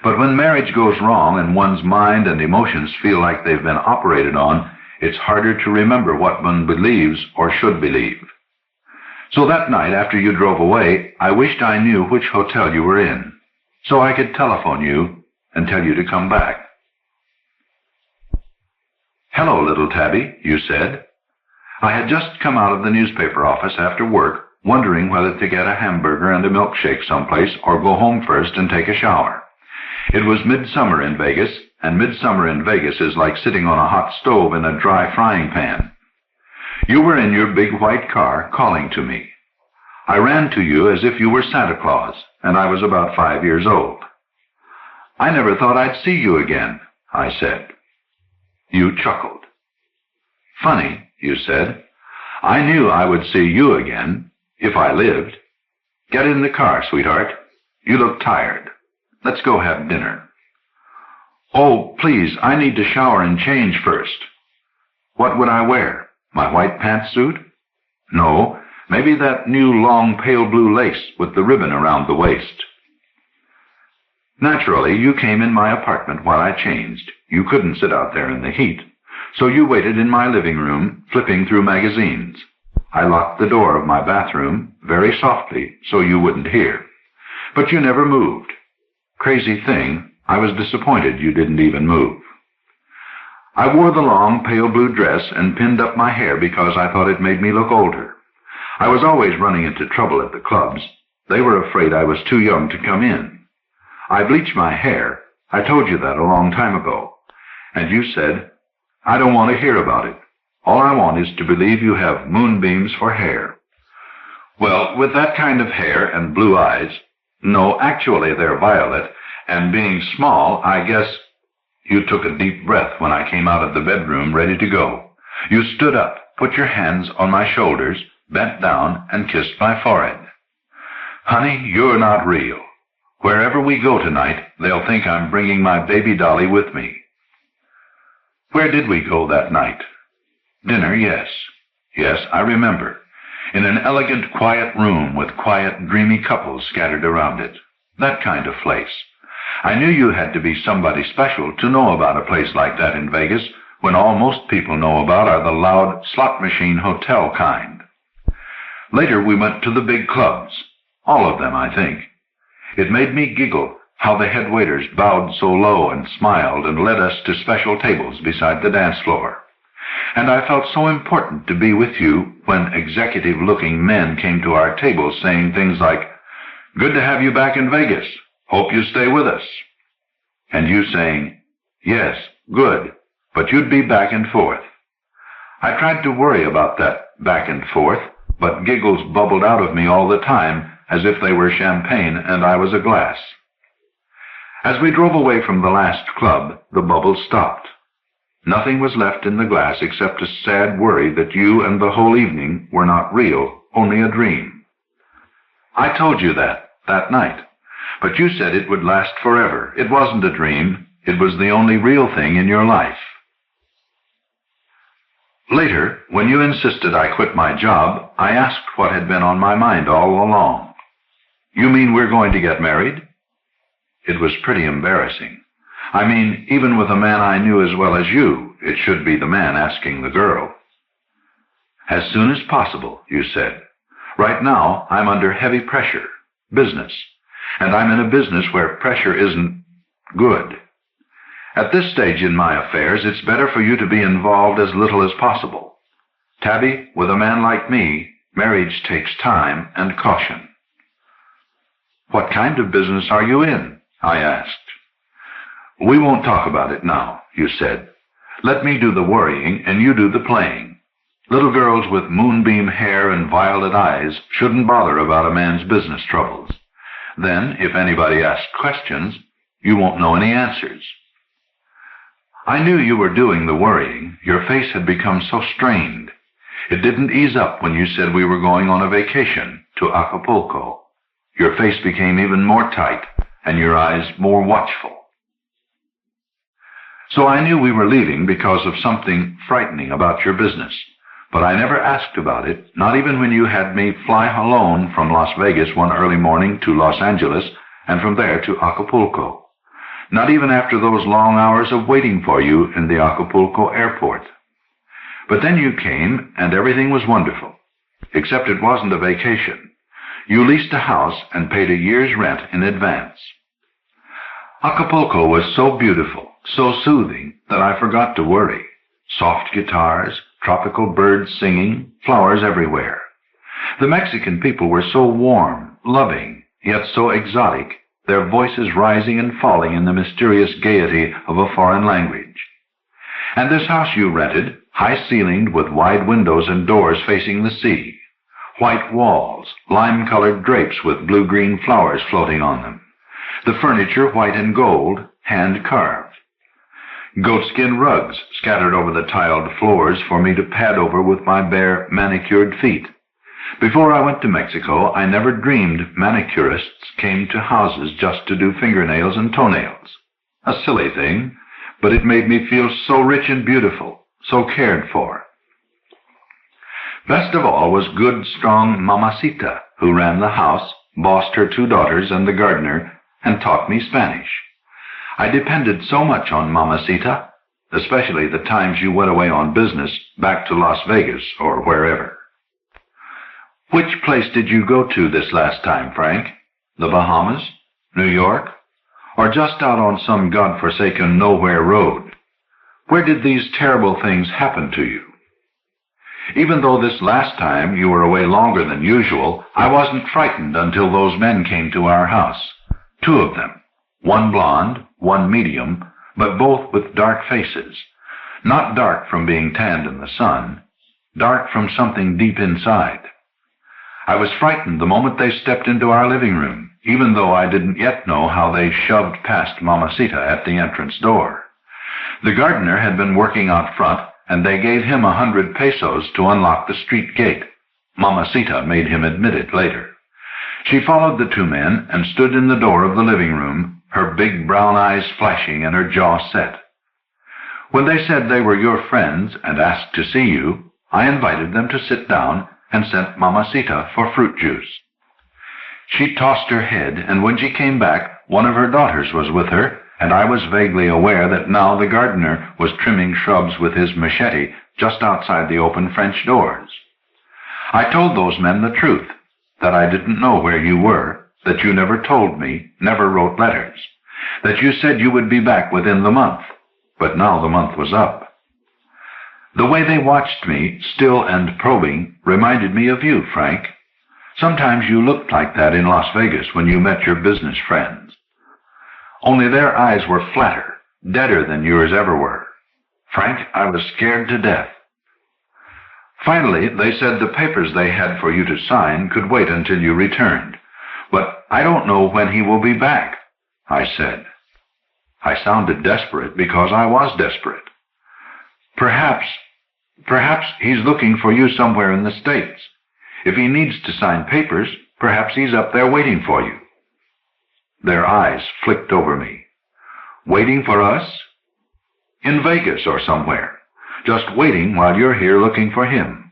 But when marriage goes wrong and one's mind and emotions feel like they've been operated on, it's harder to remember what one believes or should believe. So that night after you drove away, I wished I knew which hotel you were in, so I could telephone you and tell you to come back. Hello, little Tabby, you said. I had just come out of the newspaper office after work, wondering whether to get a hamburger and a milkshake someplace or go home first and take a shower. It was midsummer in Vegas, and midsummer in Vegas is like sitting on a hot stove in a dry frying pan. You were in your big white car calling to me. I ran to you as if you were Santa Claus, and I was about 5 years old. I never thought I'd see you again, I said. You chuckled. Funny, you said. I knew I would see you again, if I lived. Get in the car, sweetheart. You look tired. Let's go have dinner. "Oh, please, I need to shower and change first." "What would I wear? My white pantsuit?" "No, maybe that new long pale blue lace with the ribbon around the waist." Naturally, you came in my apartment while I changed. You couldn't sit out there in the heat. So you waited in my living room, flipping through magazines. I locked the door of my bathroom very softly so you wouldn't hear. But you never moved. Crazy thing, I was disappointed you didn't even move. I wore the long pale blue dress and pinned up my hair because I thought it made me look older. I was always running into trouble at the clubs. They were afraid I was too young to come in. I bleached my hair. I told you that a long time ago. And you said, "I don't want to hear about it. All I want is to believe you have moonbeams for hair." Well, with that kind of hair and blue eyes, no, actually they're violet, and being small, I guess you took a deep breath when I came out of the bedroom ready to go. You stood up, put your hands on my shoulders, bent down, and kissed my forehead. "Honey, you're not real. Wherever we go tonight, they'll think I'm bringing my baby dolly with me." Where did we go that night? Dinner, yes. Yes, I remember. In an elegant, quiet room with quiet, dreamy couples scattered around it. That kind of place. I knew you had to be somebody special to know about a place like that in Vegas, when all most people know about are the loud slot machine hotel kind. Later we went to the big clubs. All of them, I think. It made me giggle how the head waiters bowed so low and smiled and led us to special tables beside the dance floor. And I felt so important to be with you when executive-looking men came to our tables saying things like, "Good to have you back in Vegas. Hope you stay with us." And you saying, "Yes, good, but you'd be back and forth." I tried to worry about that back and forth, but giggles bubbled out of me all the time as if they were champagne and I was a glass. As we drove away from the last club, the bubbles stopped. Nothing was left in the glass except a sad worry that you and the whole evening were not real, only a dream. I told you that night, but you said it would last forever. It wasn't a dream. It was the only real thing in your life. Later, when you insisted I quit my job, I asked what had been on my mind all along. "You mean we're going to get married?" It was pretty embarrassing. I mean, even with a man I knew as well as you, it should be the man asking the girl. "As soon as possible," you said. "Right now, I'm under heavy pressure, business, and I'm in a business where pressure isn't good. At this stage in my affairs, it's better for you to be involved as little as possible. Tabby, with a man like me, marriage takes time and caution." "What kind of business are you in?" I asked. "We won't talk about it now," you said. "Let me do the worrying and you do the playing. Little girls with moonbeam hair and violet eyes shouldn't bother about a man's business troubles. Then, if anybody asks questions, you won't know any answers." I knew you were doing the worrying. Your face had become so strained. It didn't ease up when you said we were going on a vacation to Acapulco. Your face became even more tight, and your eyes more watchful. So I knew we were leaving because of something frightening about your business, but I never asked about it, not even when you had me fly alone from Las Vegas one early morning to Los Angeles, and from there to Acapulco. Not even after those long hours of waiting for you in the Acapulco airport. But then you came, and everything was wonderful, except it wasn't a vacation. You leased a house and paid a year's rent in advance. Acapulco was so beautiful, so soothing, that I forgot to worry. Soft guitars, tropical birds singing, flowers everywhere. The Mexican people were so warm, loving, yet so exotic, their voices rising and falling in the mysterious gaiety of a foreign language. And this house you rented, high-ceilinged with wide windows and doors facing the sea. White walls, lime-colored drapes with blue-green flowers floating on them. The furniture white and gold, hand-carved. Goatskin rugs scattered over the tiled floors for me to pad over with my bare, manicured feet. Before I went to Mexico, I never dreamed manicurists came to houses just to do fingernails and toenails. A silly thing, but it made me feel so rich and beautiful, so cared for. Best of all was good, strong Mamacita, who ran the house, bossed her 2 daughters and the gardener, and taught me Spanish. I depended so much on Mamacita, especially the times you went away on business back to Las Vegas or wherever. Which place did you go to this last time, Frank? The Bahamas? New York? Or just out on some godforsaken nowhere road? Where did these terrible things happen to you? Even though this last time you were away longer than usual, I wasn't frightened until those men came to our house. 2 of them. 1 blonde, 1 medium, but both with dark faces. Not dark from being tanned in the sun, dark from something deep inside. I was frightened the moment they stepped into our living room, even though I didn't yet know how they shoved past Mamacita at the entrance door. The gardener had been working out front, and they gave him 100 pesos to unlock the street gate. Mamacita made him admit it later. She followed the 2 men and stood in the door of the living room, her big brown eyes flashing and her jaw set. When they said they were your friends and asked to see you, I invited them to sit down and sent Mamacita for fruit juice. She tossed her head, and when she came back, one of her daughters was with her, and I was vaguely aware that now the gardener was trimming shrubs with his machete just outside the open French doors. I told those men the truth, that I didn't know where you were, that you never told me, never wrote letters, that you said you would be back within the month, but now the month was up. The way they watched me, still and probing, reminded me of you, Frank. Sometimes you looked like that in Las Vegas when you met your business friends. Only their eyes were flatter, deader than yours ever were. Frank, I was scared to death. Finally, they said the papers they had for you to sign could wait until you returned. But I don't know when he will be back, I said. I sounded desperate because I was desperate. Perhaps he's looking for you somewhere in the States. If he needs to sign papers, perhaps he's up there waiting for you. Their eyes flicked over me. Waiting for us? In Vegas or somewhere. Just waiting while you're here looking for him.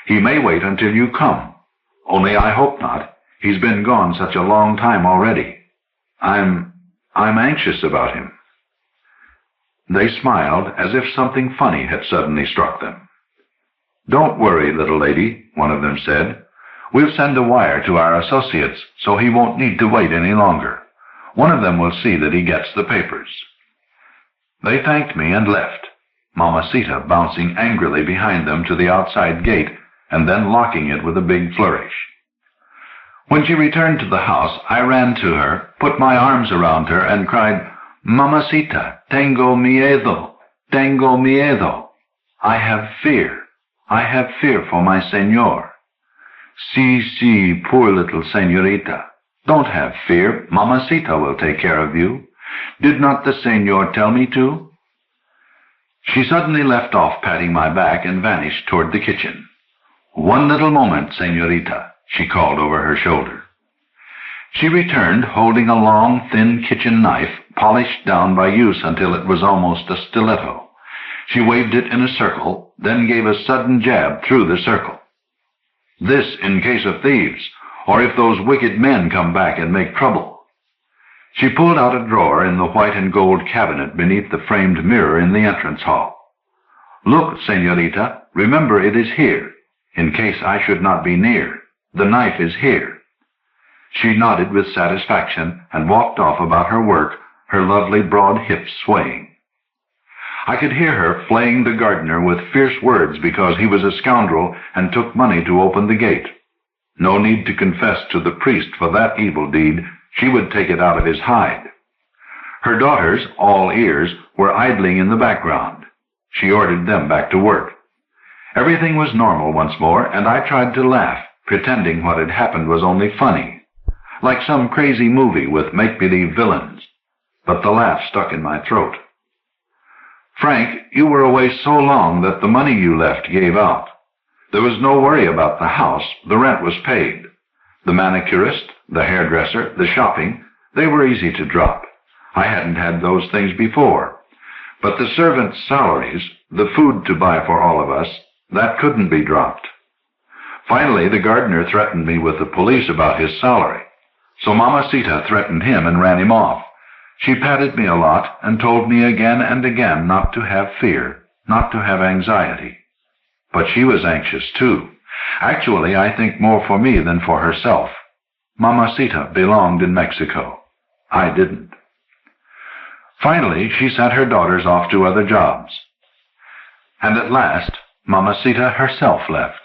He may wait until you come. Only I hope not. He's been gone such a long time already. I'm anxious about him. They smiled as if something funny had suddenly struck them. Don't worry, little lady, one of them said. We'll send a wire to our associates so he won't need to wait any longer. One of them will see that he gets the papers. They thanked me and left, Mamacita bouncing angrily behind them to the outside gate and then locking it with a big flourish. When she returned to the house, I ran to her, put my arms around her, and cried, Mamacita, tengo miedo, tengo miedo. I have fear. I have fear for my señor. Si, poor little señorita. Don't have fear. Mamacita will take care of you. Did not the señor tell me to? She suddenly left off patting my back and vanished toward the kitchen. One little moment, señorita, she called over her shoulder. She returned, holding a long, thin kitchen knife, polished down by use until it was almost a stiletto. She waved it in a circle, then gave a sudden jab through the circle. This in case of thieves, or if those wicked men come back and make trouble. She pulled out a drawer in the white and gold cabinet beneath the framed mirror in the entrance hall. Look, señorita, remember it is here, in case I should not be near. The knife is here. She nodded with satisfaction and walked off about her work, her lovely broad hips swaying. I could hear her flaying the gardener with fierce words because he was a scoundrel and took money to open the gate. No need to confess to the priest for that evil deed. She would take it out of his hide. Her daughters, all ears, were idling in the background. She ordered them back to work. Everything was normal once more, and I tried to laugh, pretending what had happened was only funny, like some crazy movie with make-believe villains. But the laugh stuck in my throat. Frank, you were away so long that the money you left gave out. There was no worry about the house. The rent was paid. The manicurist, the hairdresser, the shopping, they were easy to drop. I hadn't had those things before. But the servants' salaries, the food to buy for all of us, that couldn't be dropped. Finally, the gardener threatened me with the police about his salary. So Mamacita threatened him and ran him off. She patted me a lot and told me again and again not to have fear, not to have anxiety. But she was anxious too. Actually, I think more for me than for herself. Mamacita belonged in Mexico. I didn't. Finally, she sent her daughters off to other jobs. And at last, Mamacita herself left.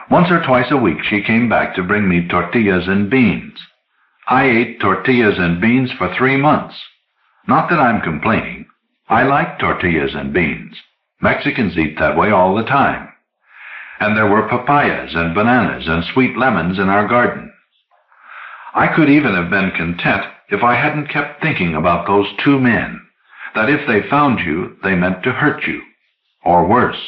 Once or twice a week she came back to bring me tortillas and beans. I ate tortillas and beans for 3 months. Not that I'm complaining. I like tortillas and beans. Mexicans eat that way all the time. And there were papayas and bananas and sweet lemons in our garden. I could even have been content if I hadn't kept thinking about those 2 men, that if they found you, they meant to hurt you, or worse.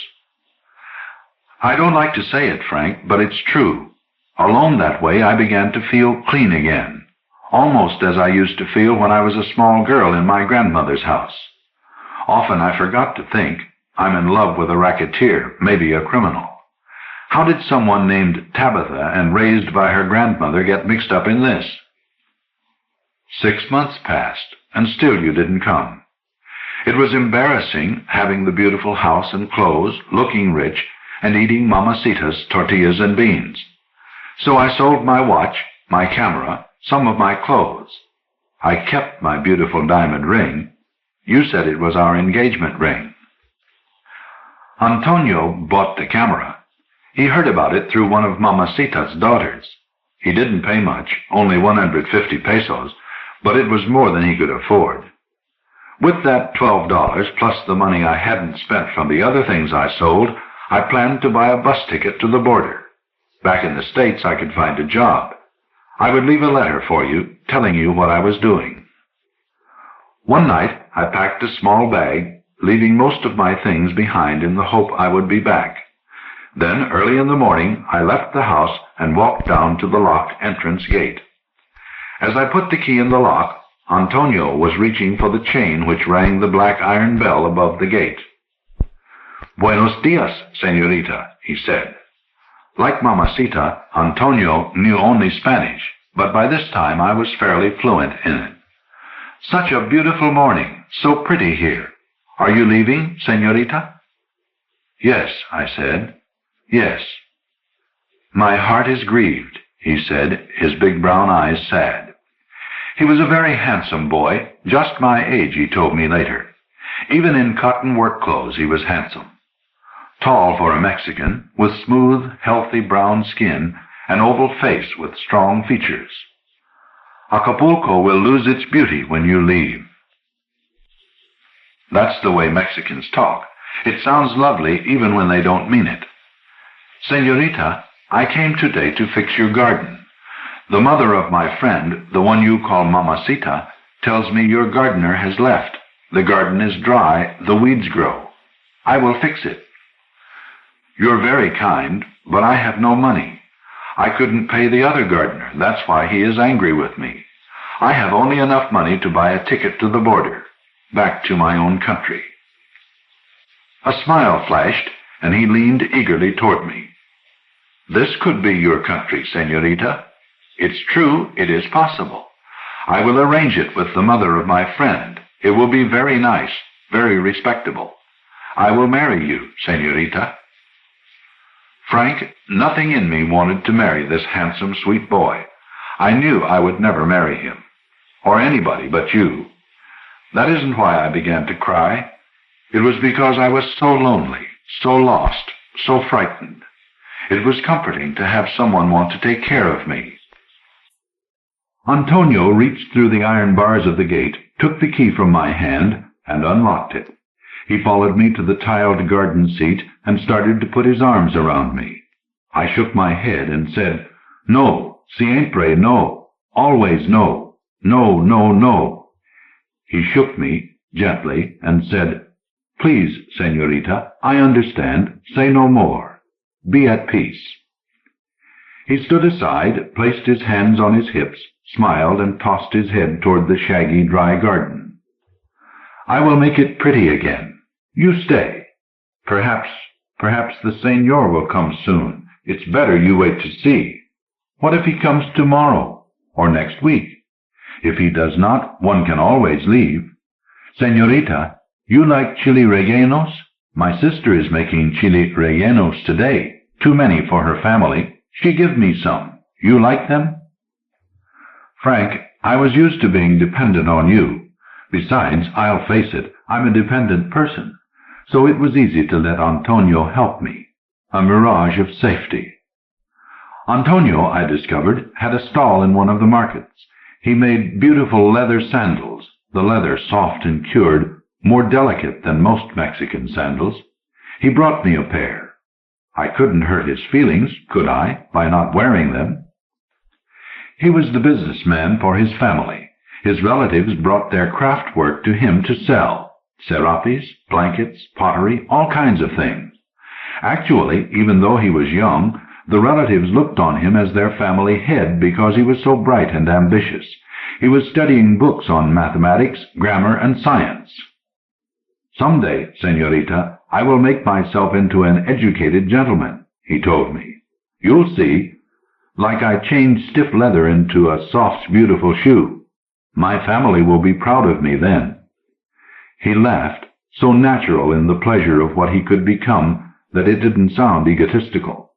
I don't like to say it, Frank, but it's true. Alone that way, I began to feel clean again, almost as I used to feel when I was a small girl in my grandmother's house. Often I forgot to think, I'm in love with a racketeer, maybe a criminal. How did someone named Tabitha and raised by her grandmother get mixed up in this? 6 months passed, and still you didn't come. It was embarrassing having the beautiful house and clothes, looking rich, and eating Mamacita's tortillas and beans. So I sold my watch, my camera, some of my clothes. I kept my beautiful diamond ring. You said it was our engagement ring. Antonio bought the camera. He heard about it through one of Mamacita's daughters. He didn't pay much, only 150 pesos, but it was more than he could afford. With that $12 plus the money I hadn't spent from the other things I sold, I planned to buy a bus ticket to the border. Back in the States, I could find a job. I would leave a letter for you, telling you what I was doing. One night, I packed a small bag, leaving most of my things behind in the hope I would be back. Then, early in the morning, I left the house and walked down to the locked entrance gate. As I put the key in the lock, Antonio was reaching for the chain which rang the black iron bell above the gate. "Buenos dias, señorita," he said. Like Mamacita, Antonio knew only Spanish, but by this time I was fairly fluent in it. "Such a beautiful morning, so pretty here. Are you leaving, señorita?" "Yes," I said. "Yes." "My heart is grieved," he said, his big brown eyes sad. He was a very handsome boy, just my age, he told me later. Even in cotton work clothes he was handsome. Tall for a Mexican, with smooth, healthy brown skin, an oval face with strong features. "Acapulco will lose its beauty when you leave." That's the way Mexicans talk. It sounds lovely even when they don't mean it. "Señorita, I came today to fix your garden. The mother of my friend, the one you call Mamacita, tells me your gardener has left. The garden is dry, the weeds grow. I will fix it." "You're very kind, but I have no money. I couldn't pay the other gardener. That's why he is angry with me. I have only enough money to buy a ticket to the border, back to my own country." A smile flashed, and he leaned eagerly toward me. "This could be your country, señorita. It's true, it is possible. I will arrange it with the mother of my friend. It will be very nice, very respectable. I will marry you, señorita." Frank, nothing in me wanted to marry this handsome, sweet boy. I knew I would never marry him, or anybody but you. That isn't why I began to cry. It was because I was so lonely, so lost, so frightened. It was comforting to have someone want to take care of me. Antonio reached through the iron bars of the gate, took the key from my hand, and unlocked it. He followed me to the tiled garden seat and started to put his arms around me. I shook my head and said, "No, siempre no, always no, no, no, no." He shook me gently and said, "Please, señorita, I understand. Say no more. Be at peace." He stood aside, placed his hands on his hips, smiled, and tossed his head toward the shaggy, dry garden. I will make it pretty again. You stay. Perhaps the senor will come soon. It's better you wait to see. What if he comes tomorrow, or next week? If he does not, one can always leave. Senorita, you like chili rellenos? My sister is making chili rellenos today. Too many for her family. She give me some. You like them? Frank, I was used to being dependent on you. Besides, I'll face it, I'm a dependent person. So it was easy to let Antonio help me. A mirage of safety. Antonio, I discovered, had a stall in one of the markets. He made beautiful leather sandals, the leather soft and cured, more delicate than most Mexican sandals. He brought me a pair. I couldn't hurt his feelings, could I, by not wearing them? He was the businessman for his family. His relatives brought their craft work to him to sell. Serapes, blankets, pottery, all kinds of things. Actually, even though he was young, the relatives looked on him as their family head because he was so bright and ambitious. He was studying books on mathematics, grammar, and science. Someday, senorita, I will make myself into an educated gentleman, he told me. You'll see. Like I changed stiff leather into a soft, beautiful shoe. My family will be proud of me then. He laughed, so natural in the pleasure of what he could become that it didn't sound egotistical.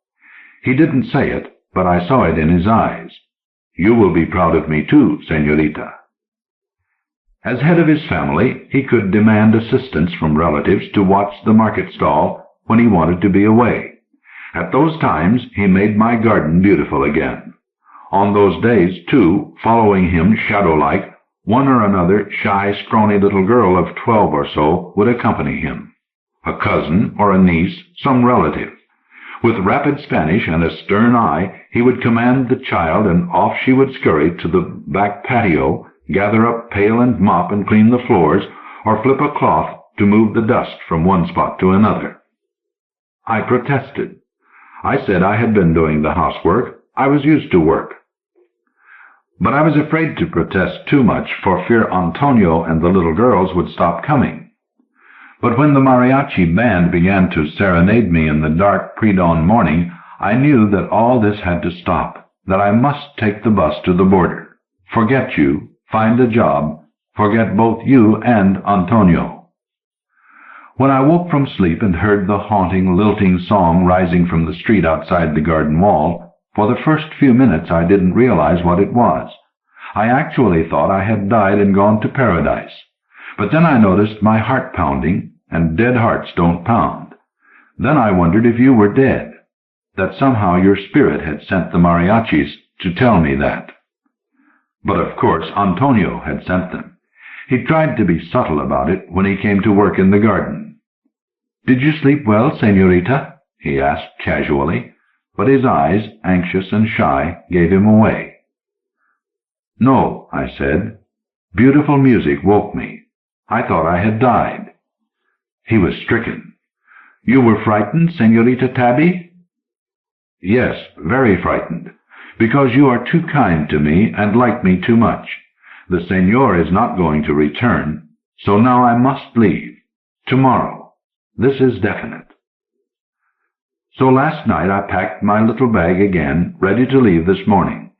He didn't say it, but I saw it in his eyes. You will be proud of me too, senorita. As head of his family, he could demand assistance from relatives to watch the market stall when he wanted to be away. At those times, he made my garden beautiful again. On those days, too, following him shadow-like, one or another shy, scrawny little girl of 12 or so would accompany him. A cousin or a niece, some relative. With rapid Spanish and a stern eye, he would command the child, and off she would scurry to the back patio, gather up pail and mop and clean the floors, or flip a cloth to move the dust from one spot to another. I protested. I said I had been doing the housework. I was used to work. But I was afraid to protest too much for fear Antonio and the little girls would stop coming. But when the mariachi band began to serenade me in the dark pre-dawn morning, I knew that all this had to stop, that I must take the bus to the border. Forget you, find a job, forget both you and Antonio. When I woke from sleep and heard the haunting, lilting song rising from the street outside the garden wall, for the first few minutes I didn't realize what it was. I actually thought I had died and gone to paradise. But then I noticed my heart pounding, and dead hearts don't pound. Then I wondered if you were dead, that somehow your spirit had sent the mariachis to tell me that. But of course Antonio had sent them. He tried to be subtle about it when he came to work in the garden. "Did you sleep well, senorita?" he asked casually, but his eyes, anxious and shy, gave him away. "No," I said. "Beautiful music woke me. I thought I had died." He was stricken. "You were frightened, Senorita Tabby?" "Yes, very frightened, because you are too kind to me and like me too much. The senor is not going to return, so now I must leave. Tomorrow. This is definite." So last night I packed my little bag again, ready to leave this morning.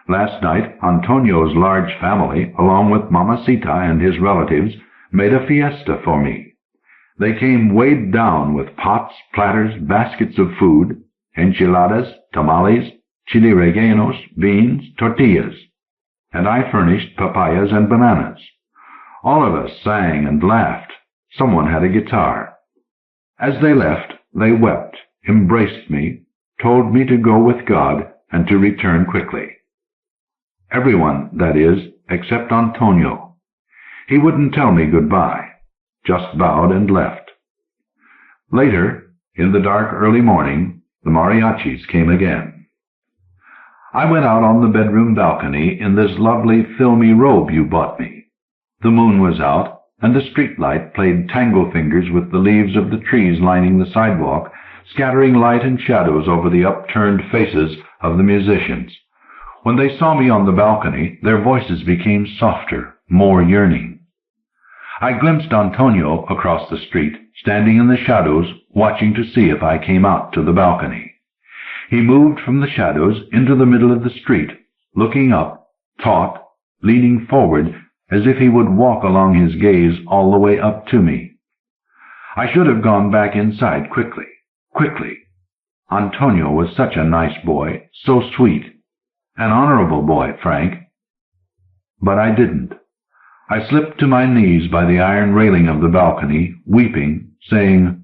Last night, Antonio's large family, along with Mamacita and his relatives, made a fiesta for me. They came weighed down with pots, platters, baskets of food, enchiladas, tamales, chili rellenos, beans, tortillas, and I furnished papayas and bananas. All of us sang and laughed. Someone had a guitar. As they left, they wept, embraced me, told me to go with God and to return quickly. Everyone, that is, except Antonio. He wouldn't tell me goodbye, just bowed and left. Later, in the dark early morning, the mariachis came again. I went out on the bedroom balcony in this lovely filmy robe you bought me. The moon was out, and the streetlight played tangle fingers with the leaves of the trees lining the sidewalk, scattering light and shadows over the upturned faces of the musicians. When they saw me on the balcony, their voices became softer, more yearning. I glimpsed Antonio across the street, standing in the shadows, watching to see if I came out to the balcony. He moved from the shadows into the middle of the street, looking up, taut, leaning forward, as if he would walk along his gaze all the way up to me. I should have gone back inside quickly. Antonio was such a nice boy, so sweet. An honorable boy, Frank. But I didn't. I slipped to my knees by the iron railing of the balcony, weeping, saying,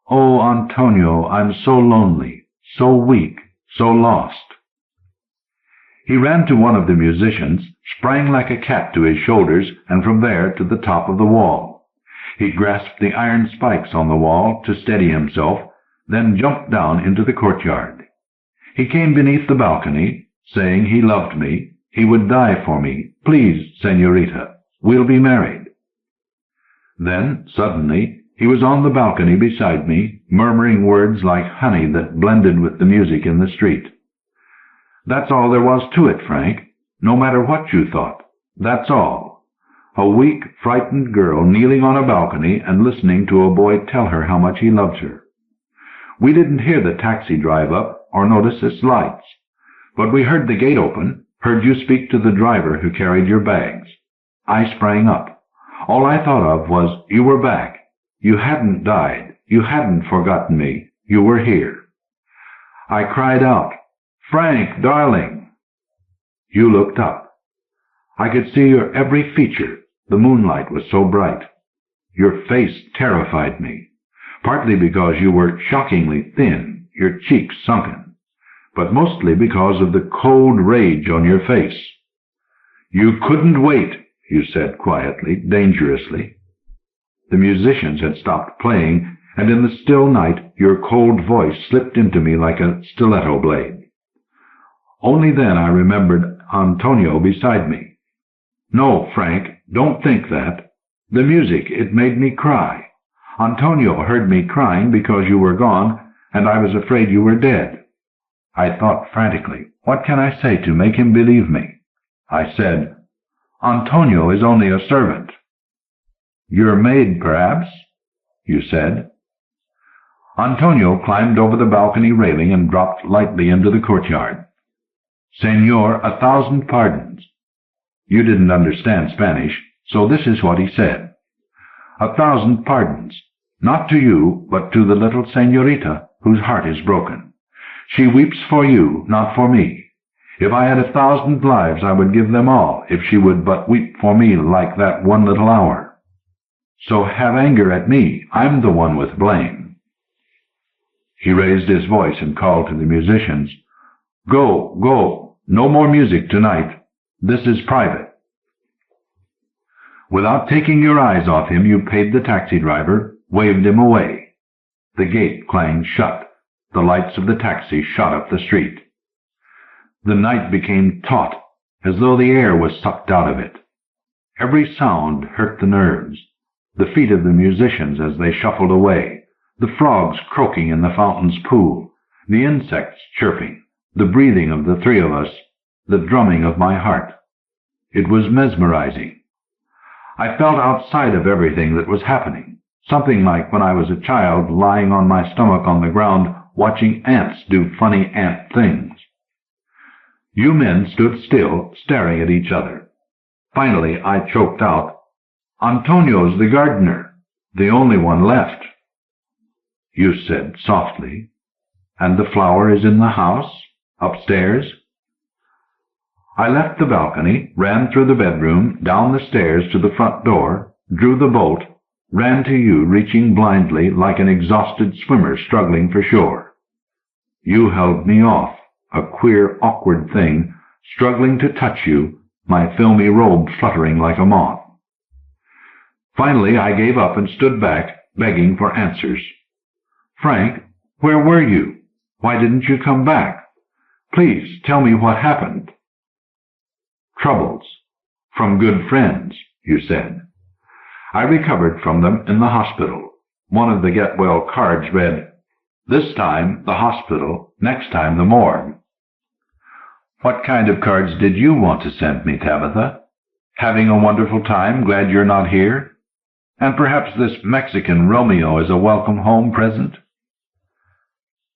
"Oh, Antonio, I'm so lonely, so weak, so lost." He ran to one of the musicians, sprang like a cat to his shoulders, and from there to the top of the wall. He grasped the iron spikes on the wall to steady himself, then jumped down into the courtyard. He came beneath the balcony, saying he loved me, he would die for me. "Please, señorita, we'll be married." Then, suddenly, he was on the balcony beside me, murmuring words like honey that blended with the music in the street. That's all there was to it, Frank. No matter what you thought. That's all. A weak, frightened girl kneeling on a balcony and listening to a boy tell her how much he loved her. We didn't hear the taxi drive up or notice its lights, but we heard the gate open, heard you speak to the driver who carried your bags. I sprang up. All I thought of was you were back. You hadn't died. You hadn't forgotten me. You were here. I cried out, "Frank, darling!" You looked up. I could see your every feature. The moonlight was so bright. Your face terrified me, partly because you were shockingly thin, your cheeks sunken, but mostly because of the cold rage on your face. "You couldn't wait," you said quietly, dangerously. The musicians had stopped playing, and in the still night your cold voice slipped into me like a stiletto blade. Only then I remembered Antonio beside me. "No, Frank, don't think that. The music, it made me cry. Antonio heard me crying because you were gone, and I was afraid you were dead." I thought frantically, what can I say to make him believe me? I said, "Antonio is only a servant." "Your maid, perhaps?" you said. Antonio climbed over the balcony railing and dropped lightly into the courtyard. "Señor, 1,000 pardons." You didn't understand Spanish, so this is what he said. 1,000 pardons, not to you, but to the little señorita whose heart is broken. She weeps for you, not for me. If I had 1,000 lives, I would give them all, if she would but weep for me like that one little hour. So have anger at me. I'm the one with blame." He raised his voice and called to the musicians, "Go, go. No more music tonight. This is private." Without taking your eyes off him, you paid the taxi driver, waved him away. The gate clanged shut. The lights of the taxi shot up the street. The night became taut, as though the air was sucked out of it. Every sound hurt the nerves. The feet of the musicians as they shuffled away, the frogs croaking in the fountain's pool, the insects chirping, the breathing of the three of us, the drumming of my heart. It was mesmerizing. I felt outside of everything that was happening, something like when I was a child lying on my stomach on the ground watching ants do funny ant things. You men stood still, staring at each other. Finally, I choked out, "Antonio's the gardener, the only one left." You said softly, "And the flower is in the house, upstairs?" I left the balcony, ran through the bedroom, down the stairs to the front door, drew the bolt, ran to you, reaching blindly like an exhausted swimmer struggling for shore. You held me off, a queer, awkward thing, struggling to touch you, my filmy robe fluttering like a moth. Finally, I gave up and stood back, begging for answers. "Frank, where were you? Why didn't you come back? Please tell me what happened." "Troubles. From good friends," you said. I recovered from them in the hospital. One of the get-well cards read, "This time the hospital, next time the morgue." What kind of cards did you want to send me, Tabitha? "Having a wonderful time, glad you're not here"? And perhaps this Mexican Romeo is a welcome home present?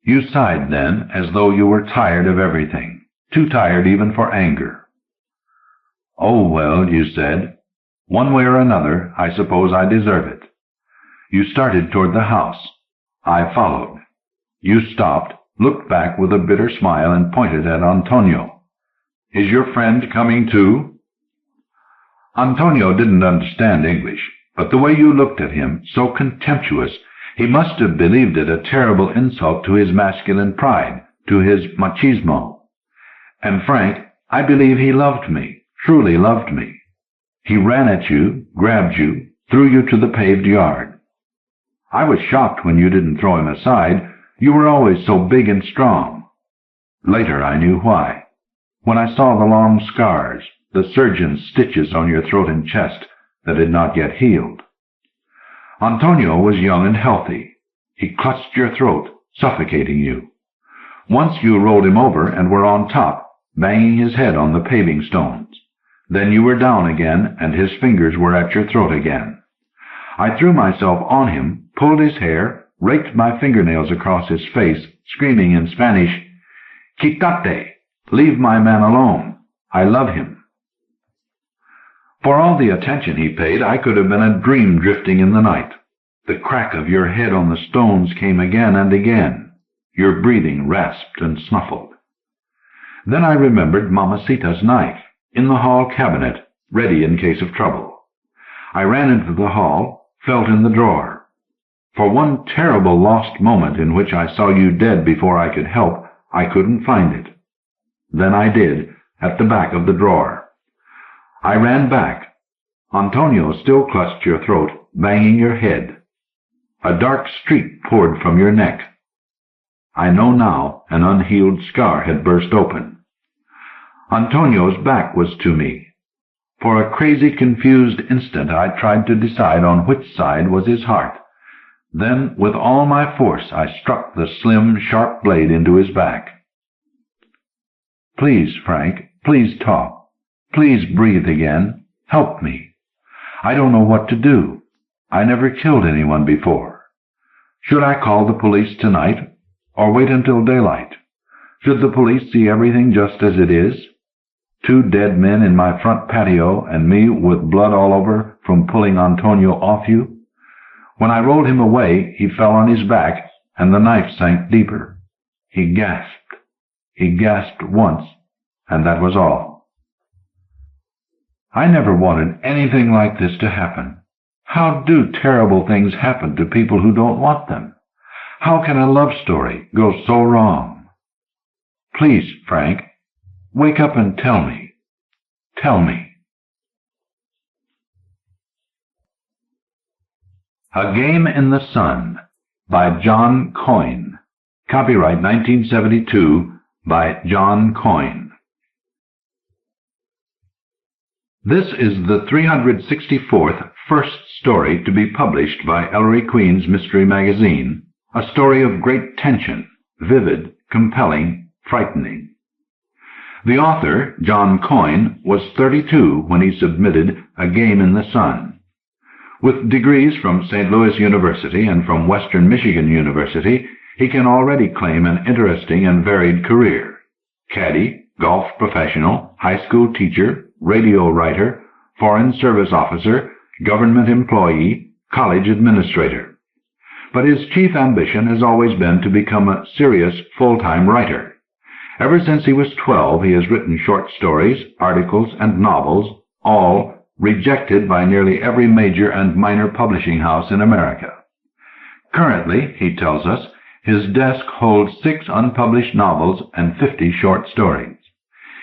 You sighed then, as though you were tired of everything, too tired even for anger. Oh, well, you said, one way or another, I suppose I deserve it. You started toward the house. I followed. You stopped, looked back with a bitter smile, and pointed at Antonio. Is your friend coming too? Antonio didn't understand English, but the way you looked at him, so contemptuous, he must have believed it a terrible insult to his masculine pride, to his machismo. And Frank, I believe he loved me, truly loved me. He ran at you, grabbed you, threw you to the paved yard. I was shocked when you didn't throw him aside. You were always so big and strong. Later I knew why. When I saw the long scars, the surgeon's stitches on your throat and chest that had not yet healed. Antonio was young and healthy. He clutched your throat, suffocating you. Once you rolled him over and were on top, banging his head on the paving stones. Then you were down again, and his fingers were at your throat again. I threw myself on him, pulled his hair, raked my fingernails across his face, screaming in Spanish, "Quítate! Leave my man alone. I love him." For all the attention he paid, I could have been a dream drifting in the night. The crack of your head on the stones came again and again. Your breathing rasped and snuffled. Then I remembered Mamacita's knife, in the hall cabinet, ready in case of trouble. I ran into the hall, felt in the drawer. For one terrible lost moment in which I saw you dead before I could help, I couldn't find it. Then I did, at the back of the drawer. I ran back. Antonio still clutched your throat, banging your head. A dark streak poured from your neck. I know now an unhealed scar had burst open. Antonio's back was to me. For a crazy, confused instant I tried to decide on which side was his heart. Then, with all my force, I struck the slim, sharp blade into his back. Please, Frank, please talk. Please breathe again. Help me. I don't know what to do. I never killed anyone before. Should I call the police tonight, or wait until daylight? Should the police see everything just as it is? 2 dead men in my front patio, and me with blood all over from pulling Antonio off you? When I rolled him away, he fell on his back, and the knife sank deeper. He gasped. He gasped once, and that was all. I never wanted anything like this to happen. How do terrible things happen to people who don't want them? How can a love story go so wrong? Please, Frank, wake up and tell me. Tell me. A Game in the Sun by John Coyne. Copyright 1972 by John Coyne. This is the 364th first story to be published by Ellery Queen's Mystery Magazine, a story of great tension, vivid, compelling, frightening. The author, John Coyne, was 32 when he submitted A Game in the Sun. With degrees from St. Louis University and from Western Michigan University, he can already claim an interesting and varied career. Caddy, golf professional, high school teacher, radio writer, foreign service officer, government employee, college administrator. But his chief ambition has always been to become a serious, full-time writer. Ever since he was 12, he has written short stories, articles, and novels, all rejected by nearly every major and minor publishing house in America. Currently, he tells us, his desk holds 6 unpublished novels and 50 short stories.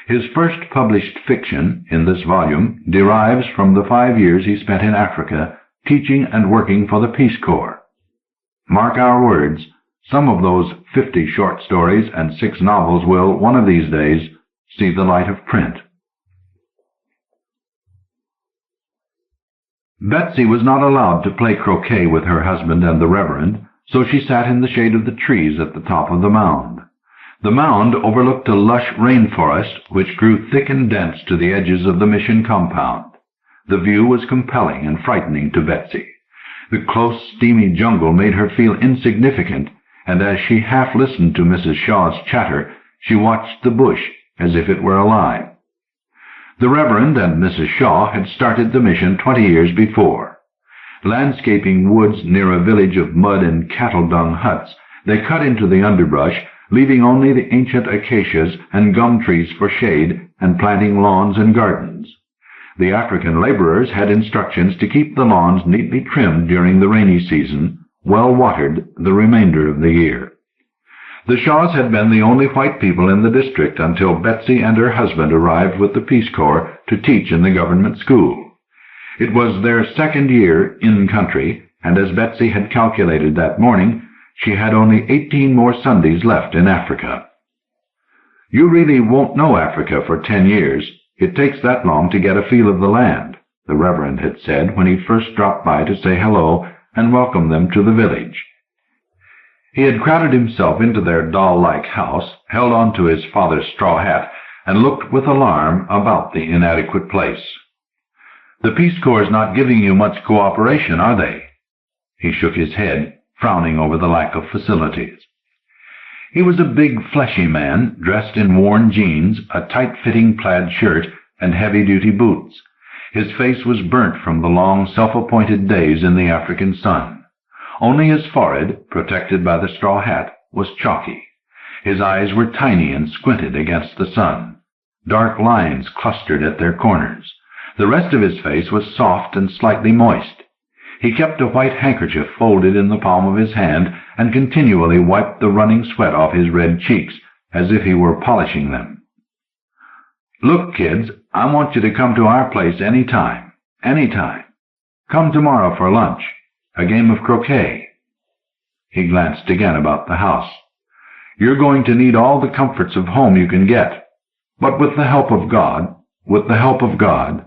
His first published fiction in this volume derives from the 5 years he spent in Africa teaching and working for the Peace Corps. Mark our words, some of those 50 short stories and 6 novels will, one of these days, see the light of print. Betsy was not allowed to play croquet with her husband and the Reverend, so she sat in the shade of the trees at the top of the mound. The mound overlooked a lush rainforest which grew thick and dense to the edges of the mission compound. The view was compelling and frightening to Betsy. The close, steamy jungle made her feel insignificant, and as she half listened to Mrs. Shaw's chatter, she watched the bush as if it were alive. The Reverend and Mrs. Shaw had started the mission 20 years before. Landscaping woods near a village of mud and cattle-dung huts, they cut into the underbrush, leaving only the ancient acacias and gum trees for shade and planting lawns and gardens. The African laborers had instructions to keep the lawns neatly trimmed during the rainy season, well watered the remainder of the year. The Shaws had been the only white people in the district until Betsy and her husband arrived with the Peace Corps to teach in the government school. It was their second year in country, and as Betsy had calculated that morning, she had only 18 more Sundays left in Africa. "You really won't know Africa for 10 years. It takes that long to get a feel of the land," the Reverend had said when he first dropped by to say hello and welcome them to the village. He had crowded himself into their doll-like house, held on to his father's straw hat, and looked with alarm about the inadequate place. "The Peace Corps is not giving you much cooperation, are they?" He shook his head, frowning over the lack of facilities. He was a big, fleshy man, dressed in worn jeans, a tight-fitting plaid shirt, and heavy-duty boots. His face was burnt from the long, self-appointed days in the African sun. Only his forehead, protected by the straw hat, was chalky. His eyes were tiny and squinted against the sun. Dark lines clustered at their corners. The rest of his face was soft and slightly moist. He kept a white handkerchief folded in the palm of his hand and continually wiped the running sweat off his red cheeks, as if he were polishing them. "Look, kids, I want you to come to our place any time. Any time. Come tomorrow for lunch. A game of croquet." He glanced again about the house. "You're going to need all the comforts of home you can get. But with the help of God, with the help of God."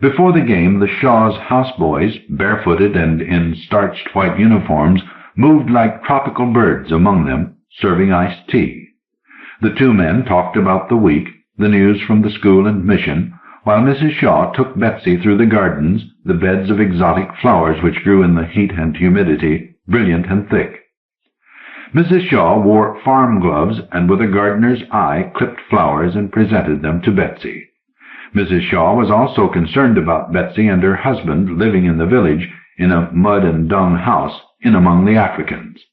Before the game, the Shaws' houseboys, barefooted and in starched white uniforms, moved like tropical birds among them, serving iced tea. The two men talked about the week, the news from the school and mission, while Mrs. Shaw took Betsy through the gardens, the beds of exotic flowers which grew in the heat and humidity, brilliant and thick. Mrs. Shaw wore farm gloves and with a gardener's eye clipped flowers and presented them to Betsy. Mrs. Shaw was also concerned about Betsy and her husband living in the village in a mud and dung house in among the Africans.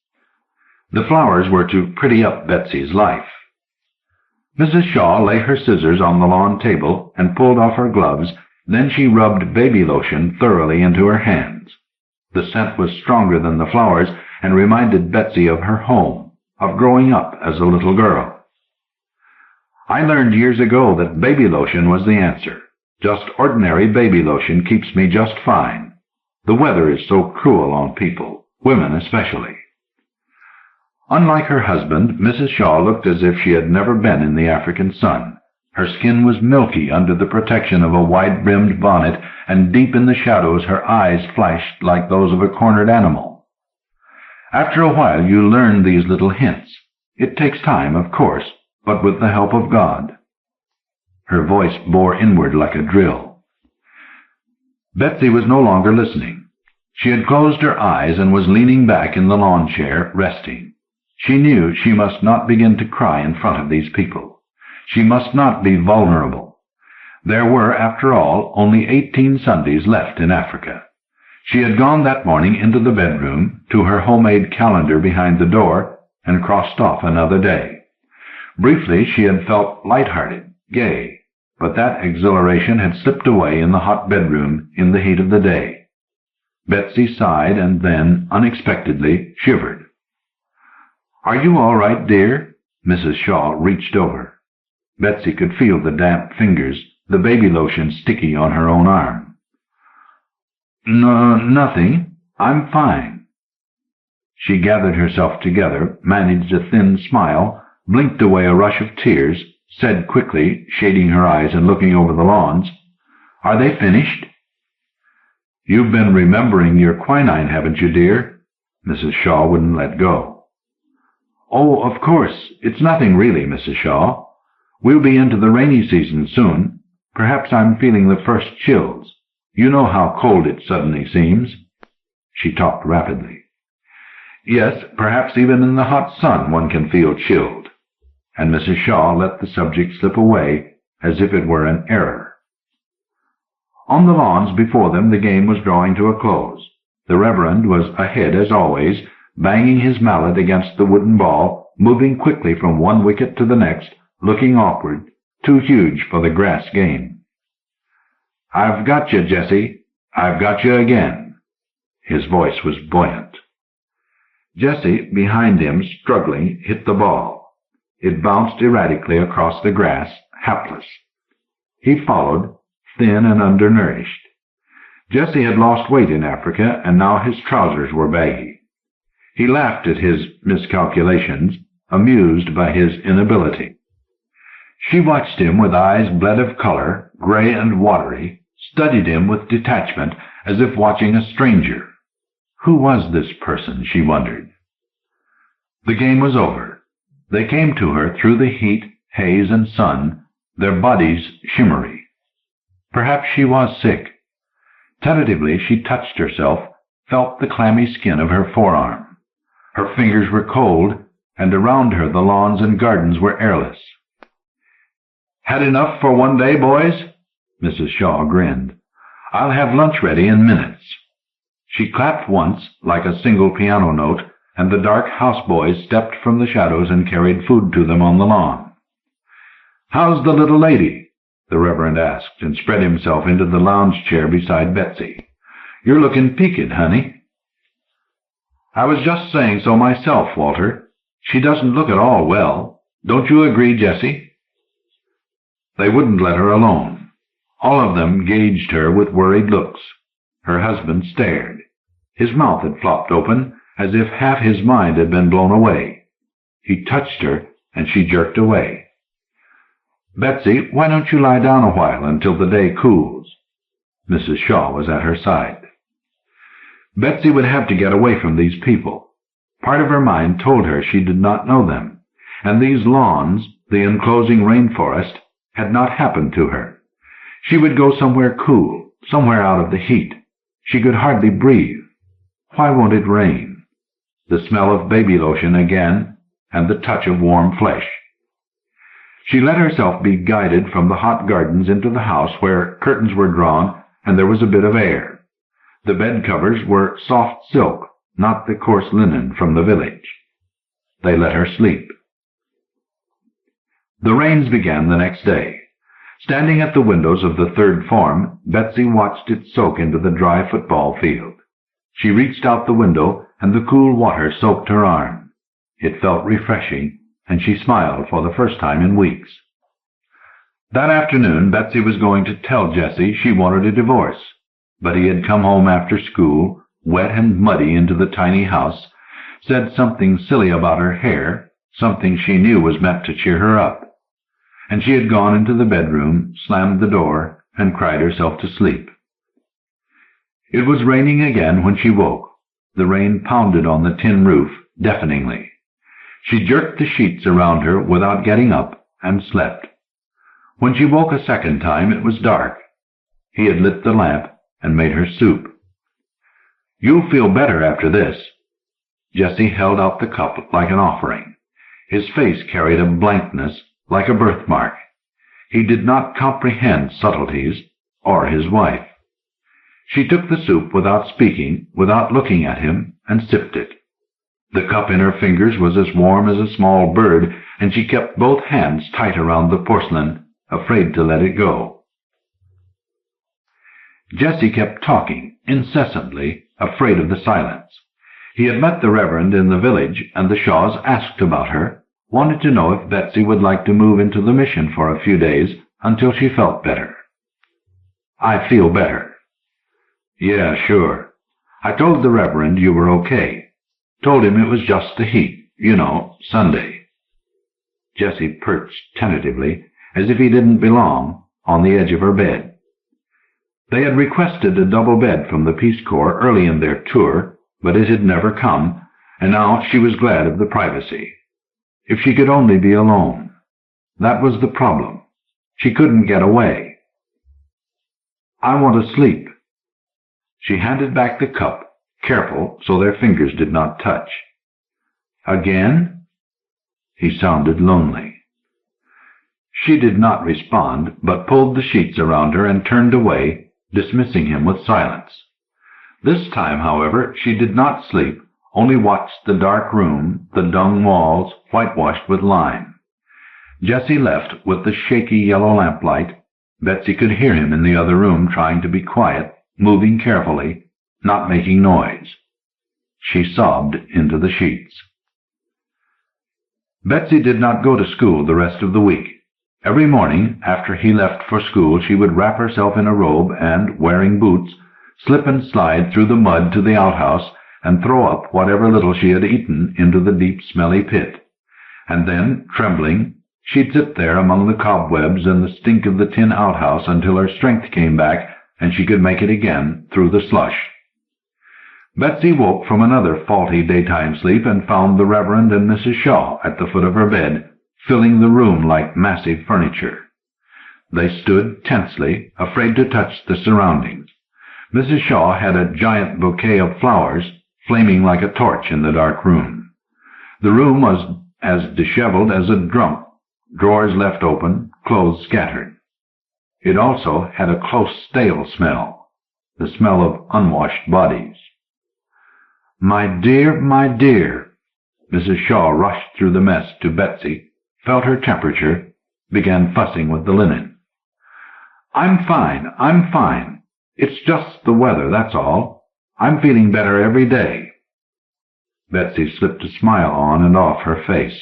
The flowers were to pretty up Betsy's life. Mrs. Shaw laid her scissors on the lawn table and pulled off her gloves. Then she rubbed baby lotion thoroughly into her hands. The scent was stronger than the flowers and reminded Betsy of her home, of growing up as a little girl. "I learned years ago that baby lotion was the answer. Just ordinary baby lotion keeps me just fine. The weather is so cruel on people, women especially." Unlike her husband, Mrs. Shaw looked as if she had never been in the African sun. Her skin was milky under the protection of a wide-brimmed bonnet, and deep in the shadows her eyes flashed like those of a cornered animal. "After a while you learn these little hints. It takes time, of course, but with the help of God." Her voice bore inward like a drill. Betsy was no longer listening. She had closed her eyes and was leaning back in the lawn chair, resting. She knew she must not begin to cry in front of these people. She must not be vulnerable. There were, after all, only 18 Sundays left in Africa. She had gone that morning into the bedroom, to her homemade calendar behind the door, and crossed off another day. Briefly she had felt light-hearted, gay, but that exhilaration had slipped away in the hot bedroom in the heat of the day. Betsy sighed and then, unexpectedly, shivered. "Are you all right, dear?" Mrs. Shaw reached over. Betsy could feel the damp fingers, the baby lotion sticky on her own arm. "No, nothing. I'm fine." She gathered herself together, managed a thin smile, blinked away a rush of tears, said quickly, shading her eyes and looking over the lawns, "Are they finished?" "You've been remembering your quinine, haven't you, dear?" Mrs. Shaw wouldn't let go. "Oh, of course. It's nothing really, Mrs. Shaw. We'll be into the rainy season soon. Perhaps I'm feeling the first chills. You know how cold it suddenly seems." She talked rapidly. "Yes, perhaps even in the hot sun one can feel chilled." And Mrs. Shaw let the subject slip away as if it were an error. On the lawns before them the game was drawing to a close. The Reverend was ahead as always, banging his mallet against the wooden ball, moving quickly from one wicket to the next, looking awkward, too huge for the grass game. "I've got you, Jessie. I've got you again." His voice was buoyant. Jessie, behind him, struggling, hit the ball. It bounced erratically across the grass, hapless. He followed, thin and undernourished. Jessie had lost weight in Africa, and now his trousers were baggy. He laughed at his miscalculations, amused by his inability. She watched him with eyes bled of color, gray and watery, studied him with detachment, as if watching a stranger. Who was this person, she wondered. The game was over. They came to her through the heat, haze, and sun, their bodies shimmery. Perhaps she was sick. Tentatively she touched herself, felt the clammy skin of her forearm. Her fingers were cold, and around her the lawns and gardens were airless. "Had enough for one day, boys?" Mrs. Shaw grinned. "I'll have lunch ready in minutes." She clapped once, like a single piano note, and the dark houseboys stepped from the shadows and carried food to them on the lawn. "How's the little lady?" the Reverend asked, and spread himself into the lounge chair beside Betsy. "You're looking peaked, honey." "I was just saying so myself, Walter. She doesn't look at all well. Don't you agree, Jessie?" They wouldn't let her alone. All of them gauged her with worried looks. Her husband stared. His mouth had flopped open, as if half his mind had been blown away. He touched her, and she jerked away. "Betsy, why don't you lie down a while until the day cools?" Mrs. Shaw was at her side. Betsy would have to get away from these people. Part of her mind told her she did not know them, and these lawns, the enclosing rainforest, had not happened to her. She would go somewhere cool, somewhere out of the heat. She could hardly breathe. Why won't it rain? The smell of baby lotion again, and the touch of warm flesh. She let herself be guided from the hot gardens into the house where curtains were drawn and there was a bit of air. The bed covers were soft silk, not the coarse linen from the village. They let her sleep. The rains began the next day. Standing at the windows of the third form, Betsy watched it soak into the dry football field. She reached out the window, and the cool water soaked her arm. It felt refreshing, and she smiled for the first time in weeks. That afternoon, Betsy was going to tell Jessie she wanted a divorce, but he had come home after school, wet and muddy, into the tiny house, said something silly about her hair, something she knew was meant to cheer her up, and she had gone into the bedroom, slammed the door, and cried herself to sleep. It was raining again when she woke. The rain pounded on the tin roof deafeningly. She jerked the sheets around her without getting up and slept. When she woke a second time, it was dark. He had lit the lamp and made her soup. "You'll feel better after this." Jessie held out the cup like an offering. His face carried a blankness like a birthmark. He did not comprehend subtleties, or his wife. She took the soup without speaking, without looking at him, and sipped it. The cup in her fingers was as warm as a small bird, and she kept both hands tight around the porcelain, afraid to let it go. Jessie kept talking, incessantly, afraid of the silence. He had met the Reverend in the village, and the Shaws asked about her, wanted to know if Betsy would like to move into the mission for a few days until she felt better. "I feel better." "Yeah, sure. I told the Reverend you were okay. Told him it was just the heat, Sunday." Jessie perched tentatively, as if he didn't belong, on the edge of her bed. They had requested a double bed from the Peace Corps early in their tour, but it had never come, and now she was glad of the privacy. If she could only be alone. That was the problem. She couldn't get away. "I want to sleep," She handed back the cup, careful so their fingers did not touch. Again? He sounded lonely. She did not respond, but pulled the sheets around her and turned away, dismissing him with silence. This time, however, she did not sleep, only watched the dark room, the dung walls, whitewashed with lime. Jessie left with the shaky yellow lamplight. Betsy could hear him in the other room trying to be quiet, moving carefully, not making noise. She sobbed into the sheets. Betsy did not go to school the rest of the week. Every morning, after he left for school, she would wrap herself in a robe and, wearing boots, slip and slide through the mud to the outhouse and throw up whatever little she had eaten into the deep, smelly pit. And then, trembling, she'd sit there among the cobwebs and the stink of the tin outhouse until her strength came back and she could make it again through the slush. Betsy woke from another faulty daytime sleep and found the Reverend and Mrs. Shaw at the foot of her bed, filling the room like massive furniture. They stood tensely, afraid to touch the surroundings. Mrs. Shaw had a giant bouquet of flowers, flaming like a torch in the dark room. The room was as disheveled as a drum, drawers left open, clothes scattered. It also had a close, stale smell, the smell of unwashed bodies. My dear, Mrs. Shaw rushed through the mess to Betsy, felt her temperature, began fussing with the linen. I'm fine. It's just the weather, that's all. I'm feeling better every day. Betsy slipped a smile on and off her face.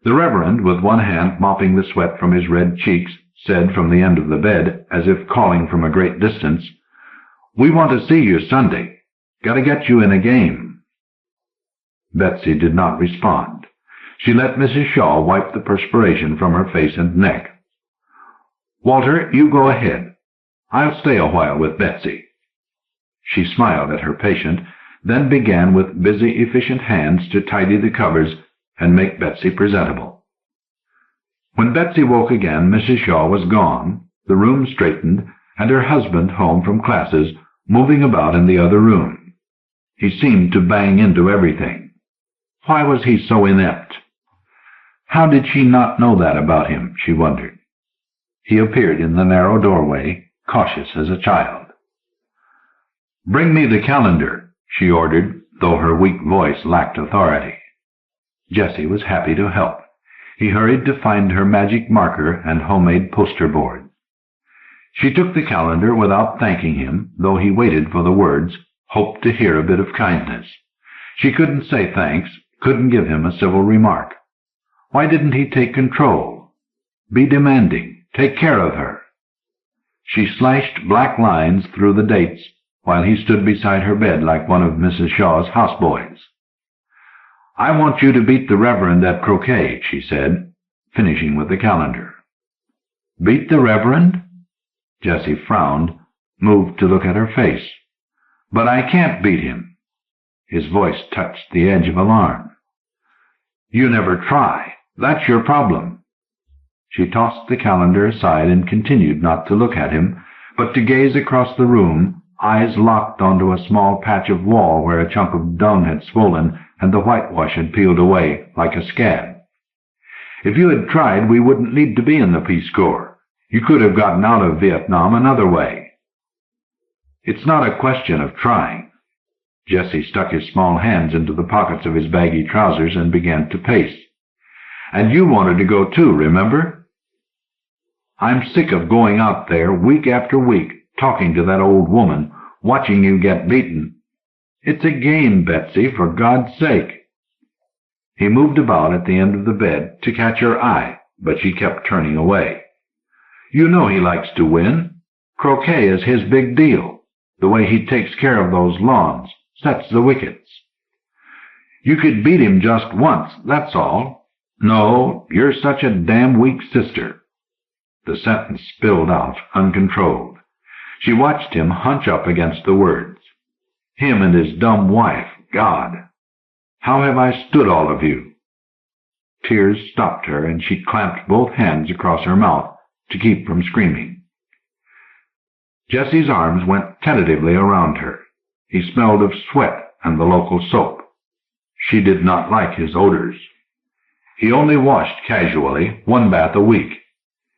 The Reverend, with one hand mopping the sweat from his red cheeks, said from the end of the bed, as if calling from a great distance, We want to see you Sunday. Got to get you in a game. Betsy did not respond. She let Mrs. Shaw wipe the perspiration from her face and neck. Walter, you go ahead. I'll stay a while with Betsy. She smiled at her patient, then began with busy, efficient hands to tidy the covers and make Betsy presentable. When Betsy woke again, Mrs. Shaw was gone, the room straightened, and her husband home from classes, moving about in the other room. He seemed to bang into everything. Why was he so inept? How did she not know that about him, she wondered. He appeared in the narrow doorway, cautious as a child. Bring me the calendar, she ordered, though her weak voice lacked authority. Jessie was happy to help. He hurried to find her magic marker and homemade poster board. She took the calendar without thanking him, though he waited for the words, hoped to hear a bit of kindness. She couldn't say thanks, couldn't give him a civil remark. Why didn't he take control? Be demanding, take care of her. She slashed black lines through the dates while he stood beside her bed like one of Mrs. Shaw's houseboys. I want you to beat the Reverend at croquet, she said, finishing with the calendar. Beat the Reverend? Jessie frowned, moved to look at her face. But I can't beat him. His voice touched the edge of alarm. You never try. That's your problem. She tossed the calendar aside and continued not to look at him, but to gaze across the room, eyes locked onto a small patch of wall where a chunk of dung had swollen and the whitewash had peeled away like a scab. If you had tried, we wouldn't need to be in the Peace Corps. You could have gotten out of Vietnam another way. It's not a question of trying. Jessie stuck his small hands into the pockets of his baggy trousers and began to pace. And you wanted to go too, remember? I'm sick of going out there week after week, talking to that old woman, watching you get beaten. It's a game, Betsy, for God's sake. He moved about at the end of the bed to catch her eye, but she kept turning away. You know he likes to win. Croquet is his big deal. The way he takes care of those lawns, sets the wickets. You could beat him just once, that's all. No, you're such a damn weak sister. The sentence spilled out, uncontrolled. She watched him hunch up against the words. Him and his dumb wife, God. How have I stood all of you? Tears stopped her, and she clamped both hands across her mouth to keep from screaming. Jesse's arms went tentatively around her. He smelled of sweat and the local soap. She did not like his odors. He only washed casually, 1 bath a week.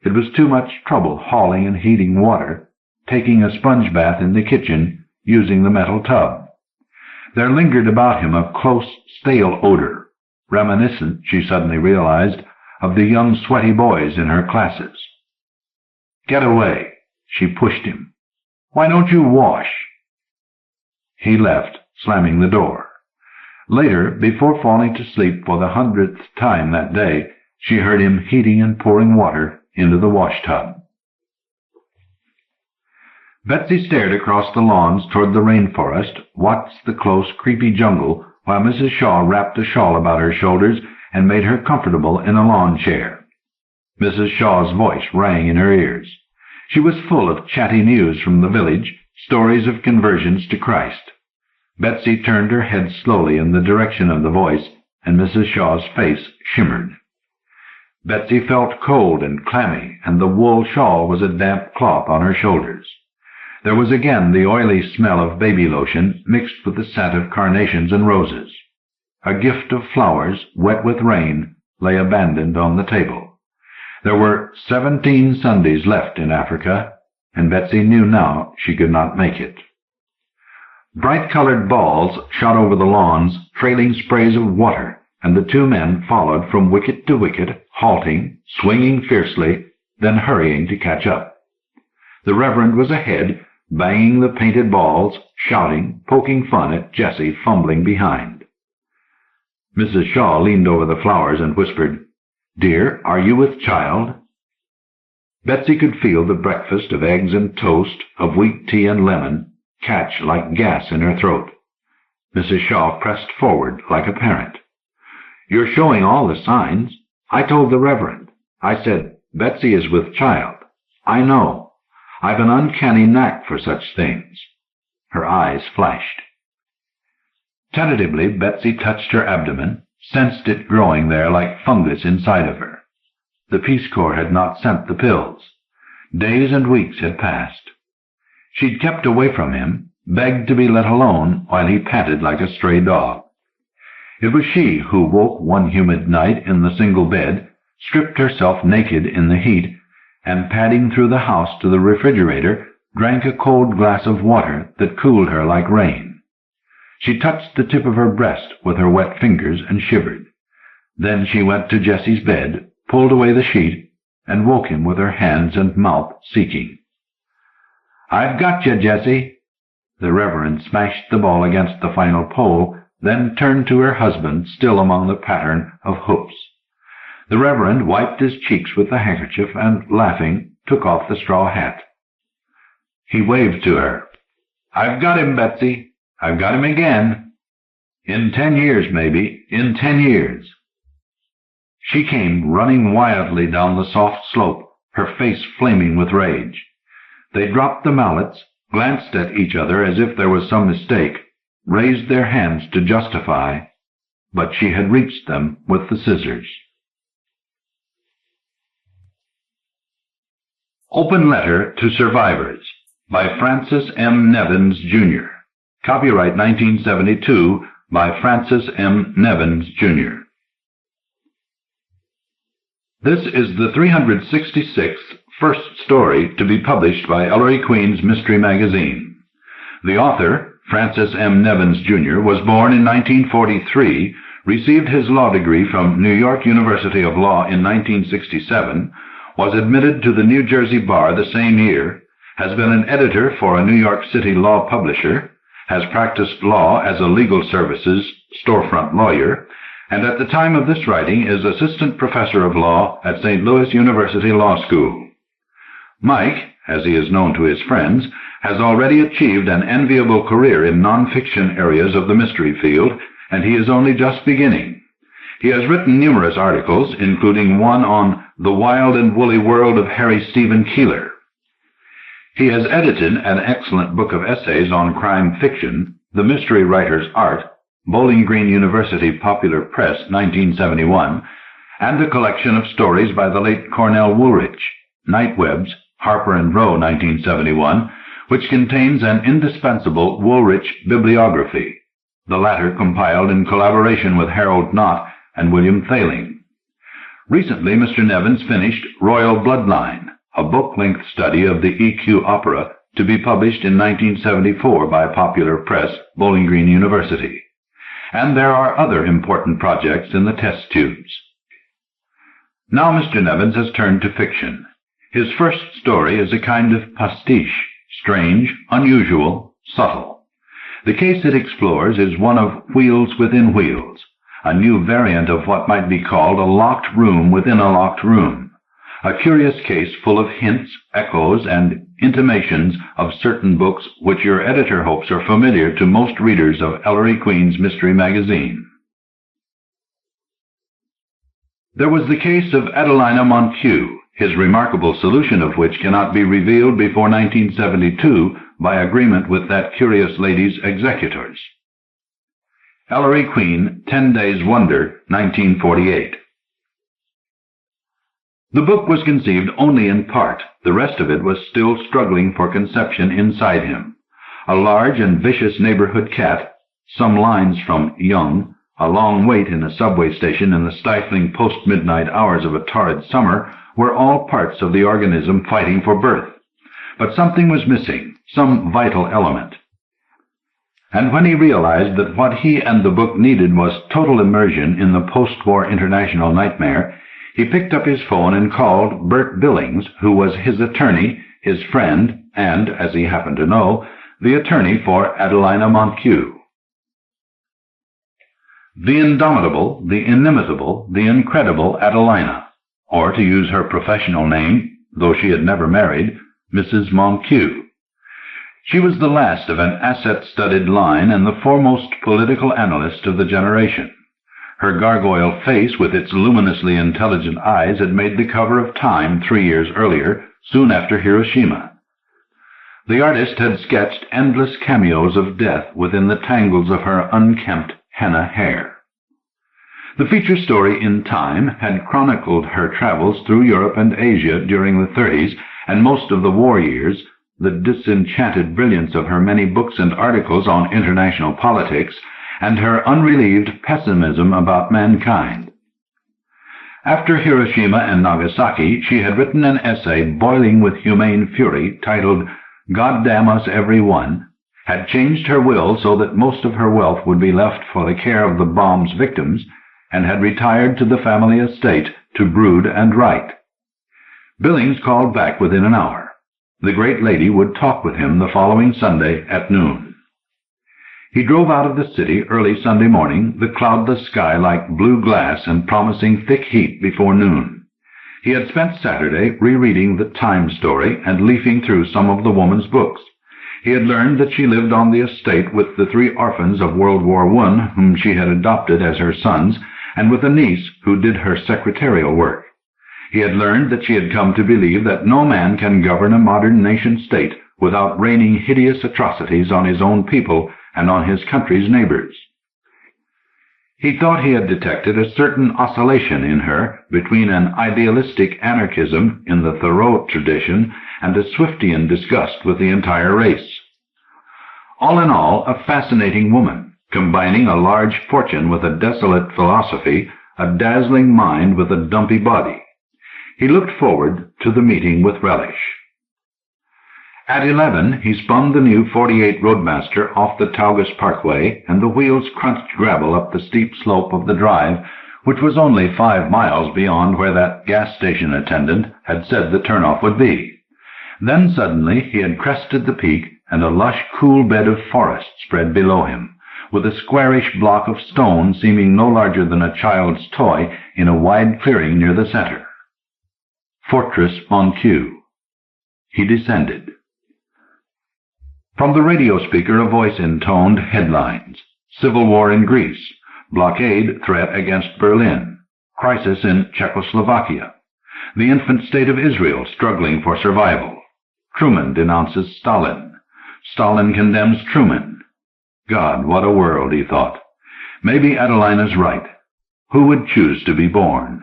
It was too much trouble hauling and heating water, taking a sponge bath in the kitchen, using the metal tub. There lingered about him a close, stale odor, reminiscent, she suddenly realized, of the young sweaty boys in her classes. "Get away," she pushed him. "Why don't you wash?" He left, slamming the door. Later, before falling to sleep for the 100th time that day, she heard him heating and pouring water into the washtub. Betsy stared across the lawns toward the rainforest, watched the close, creepy jungle, while Mrs. Shaw wrapped a shawl about her shoulders and made her comfortable in a lawn chair. Mrs. Shaw's voice rang in her ears. She was full of chatty news from the village, stories of conversions to Christ. Betsy turned her head slowly in the direction of the voice, and Mrs. Shaw's face shimmered. Betsy felt cold and clammy, and the wool shawl was a damp cloth on her shoulders. There was again the oily smell of baby lotion mixed with the scent of carnations and roses. A gift of flowers, wet with rain, lay abandoned on the table. There were 17 Sundays left in Africa, and Betsy knew now she could not make it. Bright-colored balls shot over the lawns, trailing sprays of water, and the 2 men followed from wicket to wicket, halting, swinging fiercely, then hurrying to catch up. The Reverend was ahead, banging the painted balls, shouting, poking fun at Jessie fumbling behind. Mrs. Shaw leaned over the flowers and whispered, "Dear, are you with child?" Betsy could feel the breakfast of eggs and toast, of wheat tea and lemon, catch like gas in her throat. Mrs. Shaw pressed forward like a parent. "You're showing all the signs. I told the Reverend. I said, Betsy is with child. I know. I've an uncanny knack for such things." Her eyes flashed. Tentatively, Betsy touched her abdomen, sensed it growing there like fungus inside of her. The Peace Corps had not sent the pills. Days and weeks had passed. She'd kept away from him, begged to be let alone while he panted like a stray dog. It was she who woke one humid night in the single bed, stripped herself naked in the heat, and padding through the house to the refrigerator, drank a cold glass of water that cooled her like rain. She touched the tip of her breast with her wet fingers and shivered. Then she went to Jesse's bed, pulled away the sheet, and woke him with her hands and mouth seeking. "I've got you, Jessie." The Reverend smashed the ball against the final pole, then turned to her husband, still among the pattern of hoops. The Reverend wiped his cheeks with the handkerchief and, laughing, took off the straw hat. He waved to her. "I've got him, Betsy. I've got him again. In 10 years, maybe. In 10 years. She came running wildly down the soft slope, her face flaming with rage. They dropped the mallets, glanced at each other as if there was some mistake, raised their hands to justify, but she had reached them with the scissors. Open Letter to Survivors by Francis M. Nevins, Jr. Copyright 1972 by Francis M. Nevins, Jr. This is the 366th first story to be published by Ellery Queen's Mystery Magazine. The author, Francis M. Nevins, Jr., was born in 1943, received his law degree from New York University of Law in 1967, was admitted to the New Jersey Bar the same year, has been an editor for a New York City law publisher, has practiced law as a legal services storefront lawyer, and at the time of this writing is assistant professor of law at St. Louis University Law School. Mike, as he is known to his friends, has already achieved an enviable career in non-fiction areas of the mystery field, and he is only just beginning. He has written numerous articles, including one on The Wild and Woolly World of Harry Stephen Keeler. He has edited an excellent book of essays on crime fiction, The Mystery Writer's Art, Bowling Green University Popular Press, 1971, and a collection of stories by the late Cornell Woolrich, Nightwebs, Harper and Row, 1971, which contains an indispensable Woolrich bibliography, the latter compiled in collaboration with Harold Knott and William Thayling. Recently, Mr. Nevins finished Royal Bloodline, a book-length study of the EQ opera to be published in 1974 by Popular Press, Bowling Green University. And there are other important projects in the test tubes. Now Mr. Nevins has turned to fiction. His first story is a kind of pastiche, strange, unusual, subtle. The case it explores is one of wheels within wheels, a new variant of what might be called a locked room within a locked room, a curious case full of hints, echoes, and intimations of certain books which your editor hopes are familiar to most readers of Ellery Queen's Mystery Magazine. There was the case of Adelina Montague, his remarkable solution of which cannot be revealed before 1972 by agreement with that curious lady's executors. Ellery Queen, 10 Days Wonder, 1948. The book was conceived only in part. The rest of it was still struggling for conception inside him. A large and vicious neighborhood cat, some lines from Young, a long wait in a subway station in the stifling post-midnight hours of a torrid summer were all parts of the organism fighting for birth. But something was missing, some vital element. And when he realized that what he and the book needed was total immersion in the post-war international nightmare, he picked up his phone and called Bert Billings, who was his attorney, his friend, and, as he happened to know, the attorney for Adelina Montague. The indomitable, the inimitable, the incredible Adelina, or to use her professional name, though she had never married, Mrs. Montague. She was the last of an asset-studded line and the foremost political analyst of the generation. Her gargoyle face with its luminously intelligent eyes had made the cover of Time 3 years earlier, soon after Hiroshima. The artist had sketched endless cameos of death within the tangles of her unkempt henna hair. The feature story in Time had chronicled her travels through Europe and Asia during the 30s and most of the war years, the disenchanted brilliance of her many books and articles on international politics, and her unrelieved pessimism about mankind. After Hiroshima and Nagasaki, she had written an essay boiling with humane fury titled God Damn Us Every One, had changed her will so that most of her wealth would be left for the care of the bomb's victims, and had retired to the family estate to brood and write. Billings called back within an hour. The great lady would talk with him the following Sunday at noon. He drove out of the city early Sunday morning, the cloudless sky like blue glass and promising thick heat before noon. He had spent Saturday rereading the Time story and leafing through some of the woman's books. He had learned that she lived on the estate with the 3 orphans of World War I whom she had adopted as her sons, and with a niece who did her secretarial work. He had learned that she had come to believe that no man can govern a modern nation-state without raining hideous atrocities on his own people and on his country's neighbors. He thought he had detected a certain oscillation in her between an idealistic anarchism in the Thoreau tradition and a Swiftian disgust with the entire race. All in all, a fascinating woman, combining a large fortune with a desolate philosophy, a dazzling mind with a dumpy body. He looked forward to the meeting with relish. At 11, he spun the new 48 Roadmaster off the Taugust Parkway, and the wheels crunched gravel up the steep slope of the drive, which was only 5 miles beyond where that gas station attendant had said the turnoff would be. Then suddenly he had crested the peak, and a lush, cool bed of forest spread below him, with a squarish block of stone seeming no larger than a child's toy in a wide clearing near the center. Fortress Montague. He descended. From the radio speaker a voice intoned headlines. Civil war in Greece. Blockade threat against Berlin. Crisis in Czechoslovakia. The infant state of Israel struggling for survival. Truman denounces Stalin. Stalin condemns Truman. God, what a world, he thought. Maybe Adelina's right. Who would choose to be born?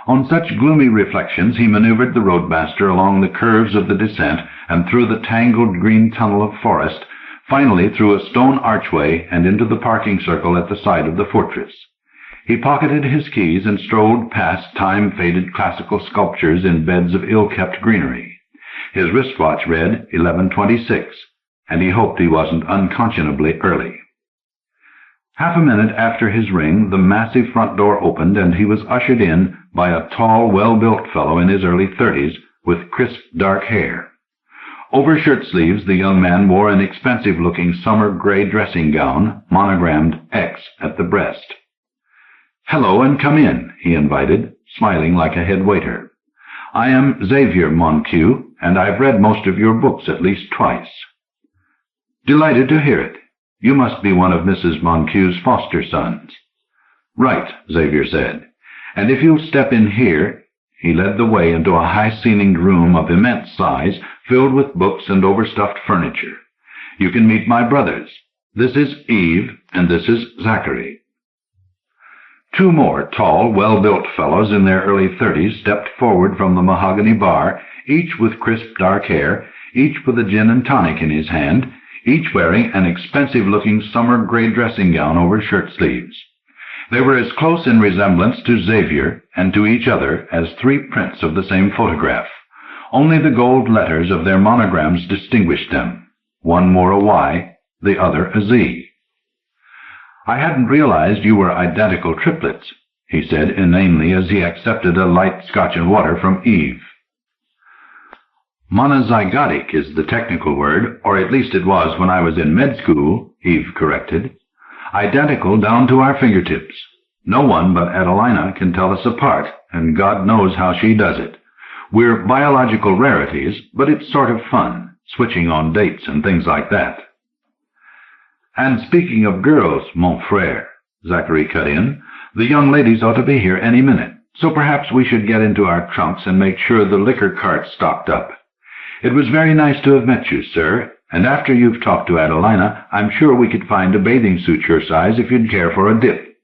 On such gloomy reflections he maneuvered the roadmaster along the curves of the descent and through the tangled green tunnel of forest, finally through a stone archway and into the parking circle at the side of the fortress. He pocketed his keys and strolled past time-faded classical sculptures in beds of ill-kept greenery. His wristwatch read 11:26, and he hoped he wasn't unconscionably early. Half a minute after his ring, the massive front door opened, and he was ushered in by a tall, well-built fellow in his early 30s with crisp, dark hair. Over shirt-sleeves, the young man wore an expensive-looking summer gray dressing gown, monogrammed X at the breast. "Hello, and come in," he invited, smiling like a head waiter. "I am Xavier Monqueux, and I've read most of your books at least twice." "Delighted to hear it. You must be one of Mrs. Monqueux's foster sons." "Right," Xavier said. "And if you'll step in here—" He led the way into a high-ceilinged room of immense size, filled with books and overstuffed furniture. "You can meet my brothers. This is Eve, and this is Zachary." Two more tall, well-built fellows in their early 30s stepped forward from the mahogany bar, each with crisp dark hair, each with a gin and tonic in his hand, each wearing an expensive-looking summer gray dressing gown over shirt-sleeves. They were as close in resemblance to Xavier and to each other as three prints of the same photograph. Only the gold letters of their monograms distinguished them. One wore a Y, the other a Z. "I hadn't realized you were identical triplets," he said inanely as he accepted a light scotch and water from Eve. "Monozygotic is the technical word, or at least it was when I was in med school," Eve corrected. "Identical down to our fingertips. No one but Adelina can tell us apart, and God knows how she does it. We're biological rarities, but it's sort of fun, switching on dates and things like that." "And speaking of girls, mon frère," Zachary cut in, "the young ladies ought to be here any minute, so perhaps we should get into our trunks and make sure the liquor cart's stocked up. It was very nice to have met you, sir, and after you've talked to Adelina, I'm sure we could find a bathing suit your size if you'd care for a dip."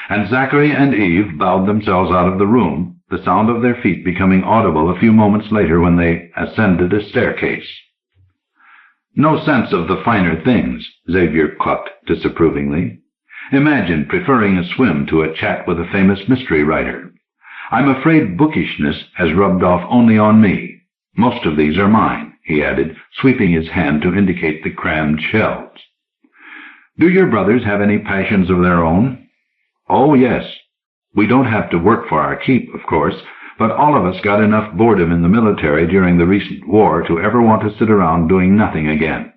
And Zachary and Eve bowed themselves out of the room, the sound of their feet becoming audible a few moments later when they ascended a staircase. "No sense of the finer things," Xavier clucked disapprovingly. "Imagine preferring a swim to a chat with a famous mystery writer. I'm afraid bookishness has rubbed off only on me. Most of these are mine," he added, sweeping his hand to indicate the crammed shelves. "Do your brothers have any passions of their own?" "Oh, yes. We don't have to work for our keep, of course, but all of us got enough boredom in the military during the recent war to ever want to sit around doing nothing again.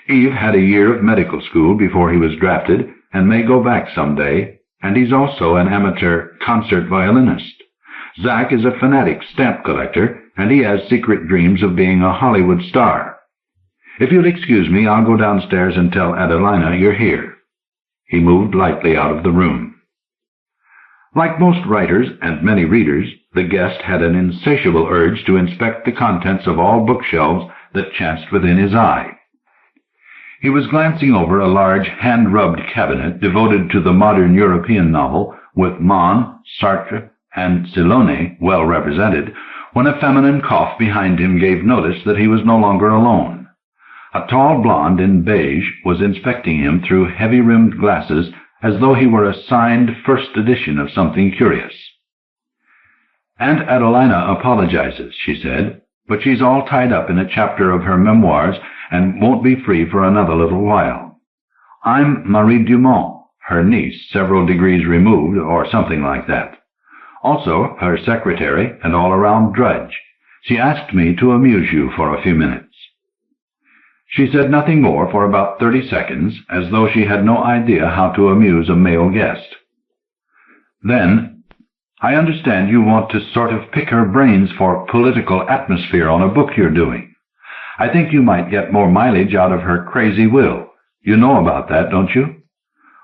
Eve had a year of medical school before he was drafted, and may go back someday, and he's also an amateur concert violinist. Zach is a fanatic stamp collector, and he has secret dreams of being a Hollywood star. If you'll excuse me, I'll go downstairs and tell Adelina you're here." He moved lightly out of the room. Like most writers and many readers, the guest had an insatiable urge to inspect the contents of all bookshelves that chanced within his eye. He was glancing over a large hand-rubbed cabinet devoted to the modern European novel, with Mann, Sartre, and Silone well represented, when a feminine cough behind him gave notice that he was no longer alone. A tall blonde in beige was inspecting him through heavy-rimmed glasses as though he were a signed first edition of something curious. "Aunt Adelina apologizes," she said, "but she's all tied up in a chapter of her memoirs and won't be free for another little while. I'm Marie Dumont, her niece, several degrees removed, or something like that. Also her secretary and all-around drudge. She asked me to amuse you for a few minutes." She said nothing more for about 30 seconds, as though she had no idea how to amuse a male guest. Then, "I understand you want to sort of pick her brains for political atmosphere on a book you're doing. I think you might get more mileage out of her crazy will. You know about that, don't you?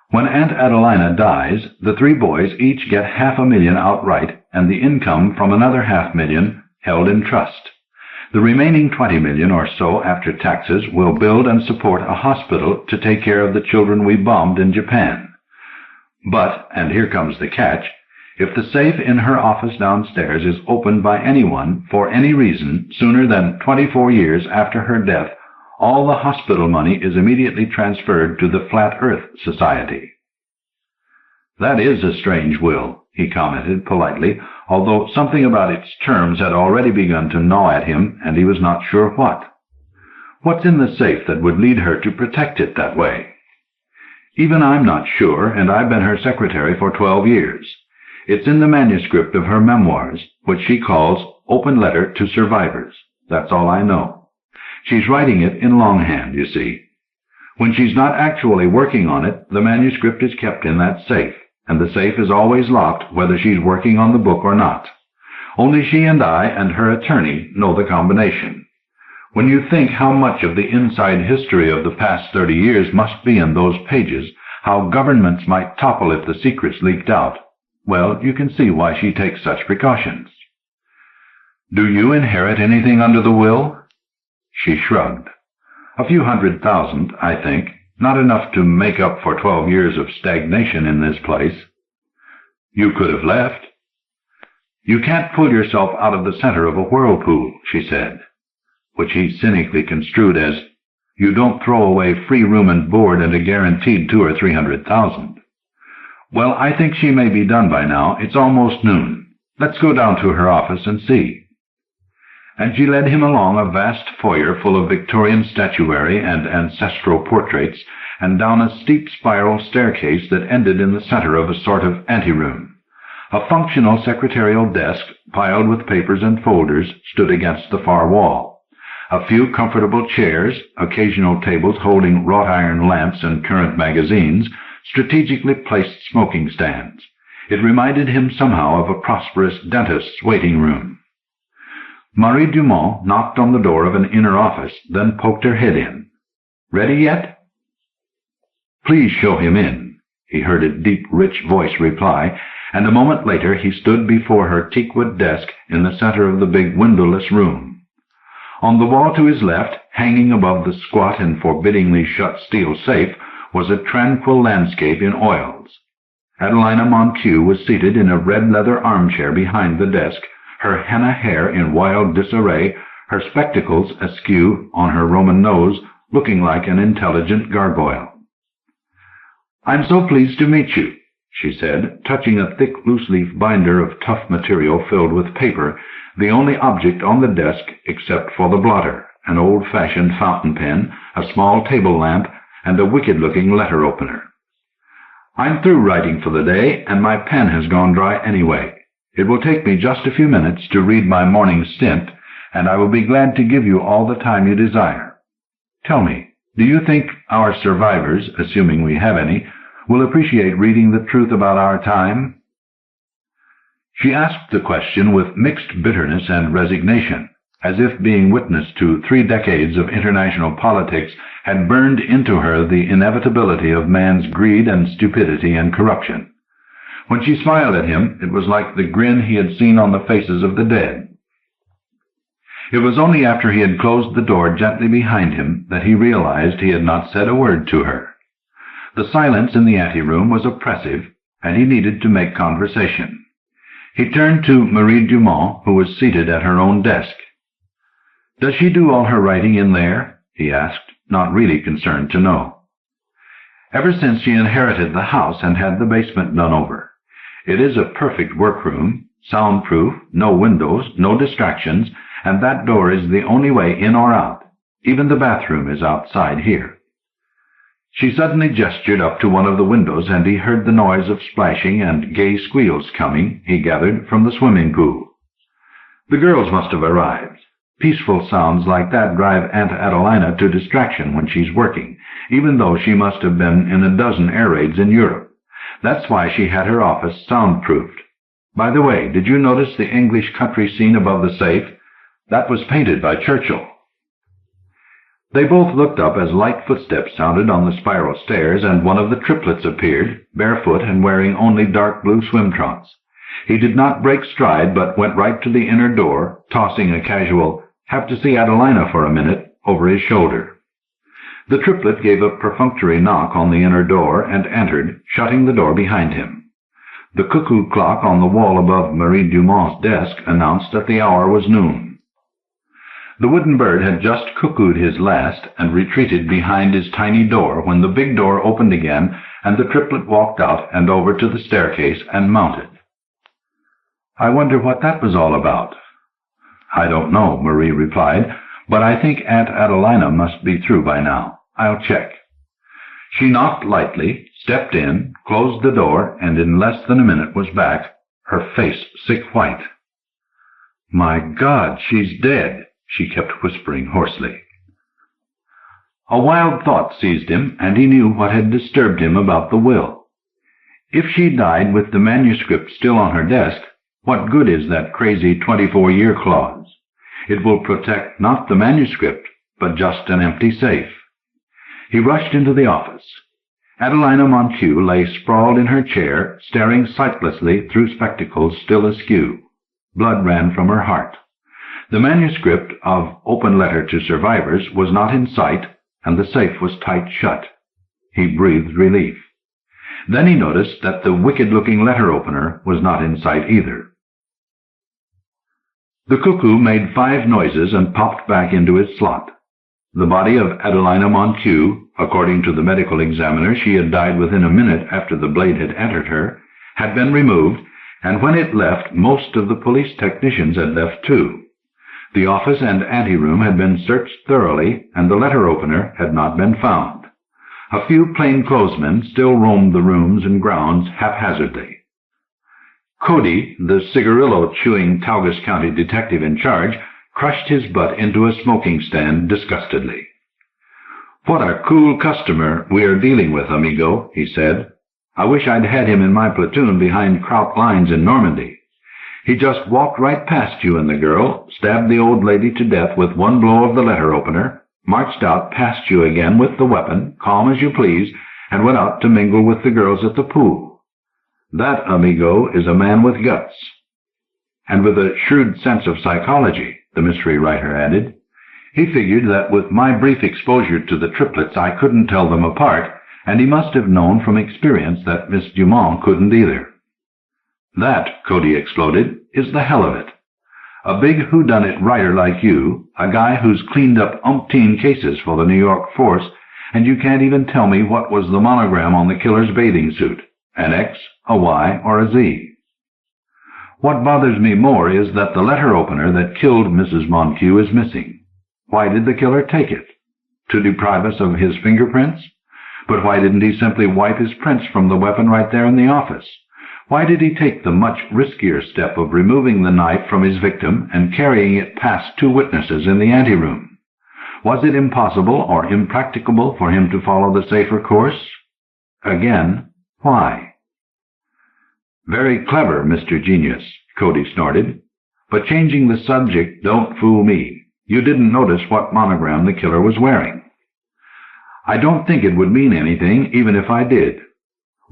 When Aunt Adelina dies, the three boys each get $500,000 outright, and the income from another $500,000 held in trust. The remaining $20 million or so after taxes will build and support a hospital to take care of the children we bombed in Japan. But, and here comes the catch, If the safe in her office downstairs is opened by anyone, for any reason, sooner than 24 years after her death, all the hospital money is immediately transferred to the Flat Earth Society." "That is a strange will," he commented politely, although something about its terms had already begun to gnaw at him, and he was not sure what. "What's in the safe that would lead her to protect it that way?" "Even I'm not sure, and I've been her secretary for 12 years. It's in the manuscript of her memoirs, which she calls Open Letter to Survivors. That's all I know. She's writing it in longhand, you see. When she's not actually working on it, the manuscript is kept in that safe, and the safe is always locked whether she's working on the book or not. Only she and I and her attorney know the combination. When you think how much of the inside history of the past 30 years must be in those pages, how governments might topple if the secrets leaked out, well, you can see why she takes such precautions." "Do you inherit anything under the will?" She shrugged. "A few $100,000, I think. Not enough to make up for 12 years of stagnation in this place." "You could have left." "You can't pull yourself out of the center of a whirlpool," she said, which he cynically construed as, "You don't throw away free room and board and a guaranteed $200,000 or $300,000. "Well, I think she may be done by now. It's almost noon. Let's go down to her office and see." And she led him along a vast foyer full of Victorian statuary and ancestral portraits, and down a steep spiral staircase that ended in the center of a sort of anteroom. A functional secretarial desk, piled with papers and folders, stood against the far wall. A few comfortable chairs, occasional tables holding wrought-iron lamps and current magazines, strategically placed smoking stands. It reminded him somehow of a prosperous dentist's waiting room. Marie Dumont knocked on the door of an inner office, then poked her head in. "Ready yet?" "Please show him in," he heard a deep, rich voice reply, and a moment later he stood before her teakwood desk in the center of the big windowless room. On the wall to his left, hanging above the squat and forbiddingly shut steel safe, was a tranquil landscape in oils. Adelina Montague was seated in a red leather armchair behind the desk, her henna hair in wild disarray, her spectacles askew on her Roman nose, looking like an intelligent gargoyle. "I'm so pleased to meet you," she said, touching a thick loose-leaf binder of tough material filled with paper, the only object on the desk except for the blotter, an old-fashioned fountain pen, a small table lamp, and a wicked-looking letter opener. "I'm through writing for the day, and my pen has gone dry anyway. It will take me just a few minutes to read my morning stint, and I will be glad to give you all the time you desire. Tell me, do you think our survivors, assuming we have any, will appreciate reading the truth about our time?" She asked the question with mixed bitterness and resignation, as if being witness to 3 decades of international politics had burned into her the inevitability of man's greed and stupidity and corruption. When she smiled at him, it was like the grin he had seen on the faces of the dead. It was only after he had closed the door gently behind him that he realized he had not said a word to her. The silence in the anteroom was oppressive, and he needed to make conversation. He turned to Marie Dumont, who was seated at her own desk. "Does she do all her writing in there?" he asked, not really concerned to know. "Ever since she inherited the house and had the basement done over. It is a perfect workroom, soundproof, no windows, no distractions, and that door is the only way in or out. Even the bathroom is outside here." She suddenly gestured up to one of the windows, and he heard the noise of splashing and gay squeals coming, he gathered, from the swimming pool. The girls must have arrived. Peaceful sounds like that drive Aunt Adelina to distraction when she's working, even though she must have been in a dozen air raids in Europe. That's why she had her office soundproofed. By the way, did you notice the English country scene above the safe? That was painted by Churchill. They both looked up as light footsteps sounded on the spiral stairs, and one of the triplets appeared, barefoot and wearing only dark blue swim trunks. He did not break stride, but went right to the inner door, tossing a casual, "Have to see Adelina for a minute," over his shoulder. The triplet gave a perfunctory knock on the inner door and entered, shutting the door behind him. The cuckoo clock on the wall above Marie Dumont's desk announced that the hour was noon. The wooden bird had just cuckooed his last and retreated behind his tiny door when the big door opened again and the triplet walked out and over to the staircase and mounted. "I wonder what that was all about." "I don't know," Marie replied, "but I think Aunt Adelina must be through by now. I'll check." She knocked lightly, stepped in, closed the door, and in less than a minute was back, her face sick white. "My God, she's dead," she kept whispering hoarsely. A wild thought seized him, and he knew what had disturbed him about the will. If she died with the manuscript still on her desk, what good is that crazy 24-year clause? It will protect not the manuscript, but just an empty safe. He rushed into the office. Adelina Montague lay sprawled in her chair, staring sightlessly through spectacles still askew. Blood ran from her heart. The manuscript of Open Letter to Survivors was not in sight, and the safe was tight shut. He breathed relief. Then he noticed that the wicked-looking letter opener was not in sight either. The cuckoo made 5 noises and popped back into its slot. The body of Adelina Montague, according to the medical examiner, she had died within a minute after the blade had entered her, had been removed, and when it left, most of the police technicians had left too. The office and anteroom had been searched thoroughly, and the letter opener had not been found. A few plainclothesmen still roamed the rooms and grounds haphazardly. Cody, the cigarillo-chewing Tagus County detective in charge, crushed his butt into a smoking stand disgustedly. "What a cool customer we are dealing with, amigo," he said. "I wish I'd had him in my platoon behind Kraut lines in Normandy. He just walked right past you and the girl, stabbed the old lady to death with one blow of the letter opener, marched out past you again with the weapon, calm as you please, and went out to mingle with the girls at the pool. That, amigo, is a man with guts." "And with a shrewd sense of psychology," the mystery writer added. "He figured that with my brief exposure to the triplets I couldn't tell them apart, and he must have known from experience that Miss Dumont couldn't either." "That," Cody exploded, "is the hell of it. A big whodunit writer like you, a guy who's cleaned up umpteen cases for the New York force, and you can't even tell me what was the monogram on the killer's bathing suit, an X, a Y, or a Z. What bothers me more is that the letter opener that killed Mrs. Montague is missing. Why did the killer take it? To deprive us of his fingerprints? But why didn't he simply wipe his prints from the weapon right there in the office? Why did he take the much riskier step of removing the knife from his victim and carrying it past 2 witnesses in the anteroom? Was it impossible or impracticable for him to follow the safer course? Again, why? "Very clever, Mr. Genius," Cody snorted. "But changing the subject, don't fool me. You didn't notice what monogram the killer was wearing." "I don't think it would mean anything, even if I did.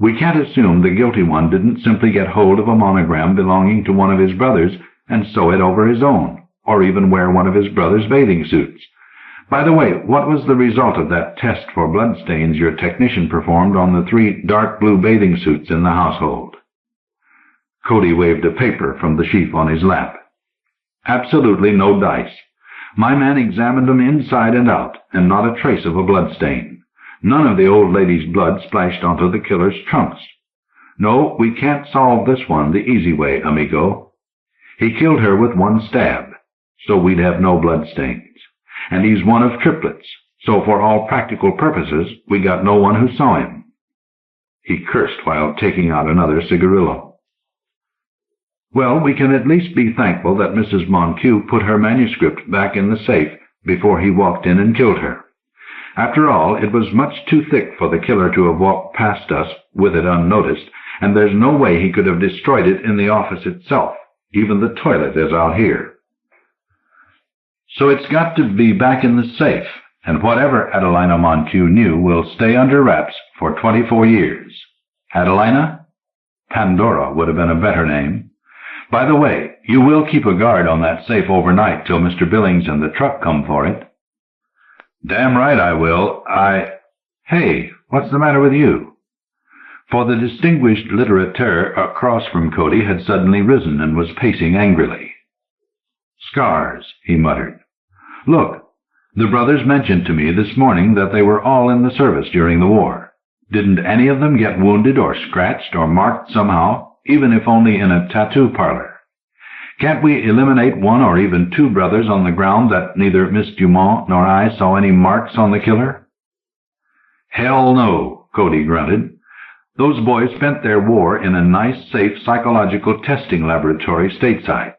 We can't assume the guilty one didn't simply get hold of a monogram belonging to one of his brothers and sew it over his own, or even wear one of his brother's bathing suits. By the way, what was the result of that test for bloodstains your technician performed on the 3 dark blue bathing suits in the household?" Cody waved a paper from the sheaf on his lap. "Absolutely no dice. My man examined them inside and out, and not a trace of a bloodstain. None of the old lady's blood splashed onto the killer's trunks. No, we can't solve this one the easy way, amigo. He killed her with 1 stab, so we'd have no bloodstains. And he's one of triplets, so for all practical purposes, we got no one who saw him." He cursed while taking out another cigarillo. "Well, we can at least be thankful that Mrs. Montague put her manuscript back in the safe before he walked in and killed her. After all, it was much too thick for the killer to have walked past us with it unnoticed, and there's no way he could have destroyed it in the office itself. Even the toilet is out here. So it's got to be back in the safe, and whatever Adelina Montague knew will stay under wraps for 24 years. Adelina? Pandora would have been a better name. By the way, you will keep a guard on that safe overnight till Mr. Billings and the truck come for it." "Damn right I will. Hey, what's the matter with you?" For the distinguished litterateur across from Cody had suddenly risen and was pacing angrily. "Scars," he muttered. "Look, the brothers mentioned to me this morning that they were all in the service during the war. Didn't any of them get wounded or scratched or marked somehow, even if only in a tattoo parlor? Can't we eliminate one or even two brothers on the ground that neither Miss Dumont nor I saw any marks on the killer?" "Hell no," Cody grunted. "Those boys spent their war in a nice, safe psychological testing laboratory stateside.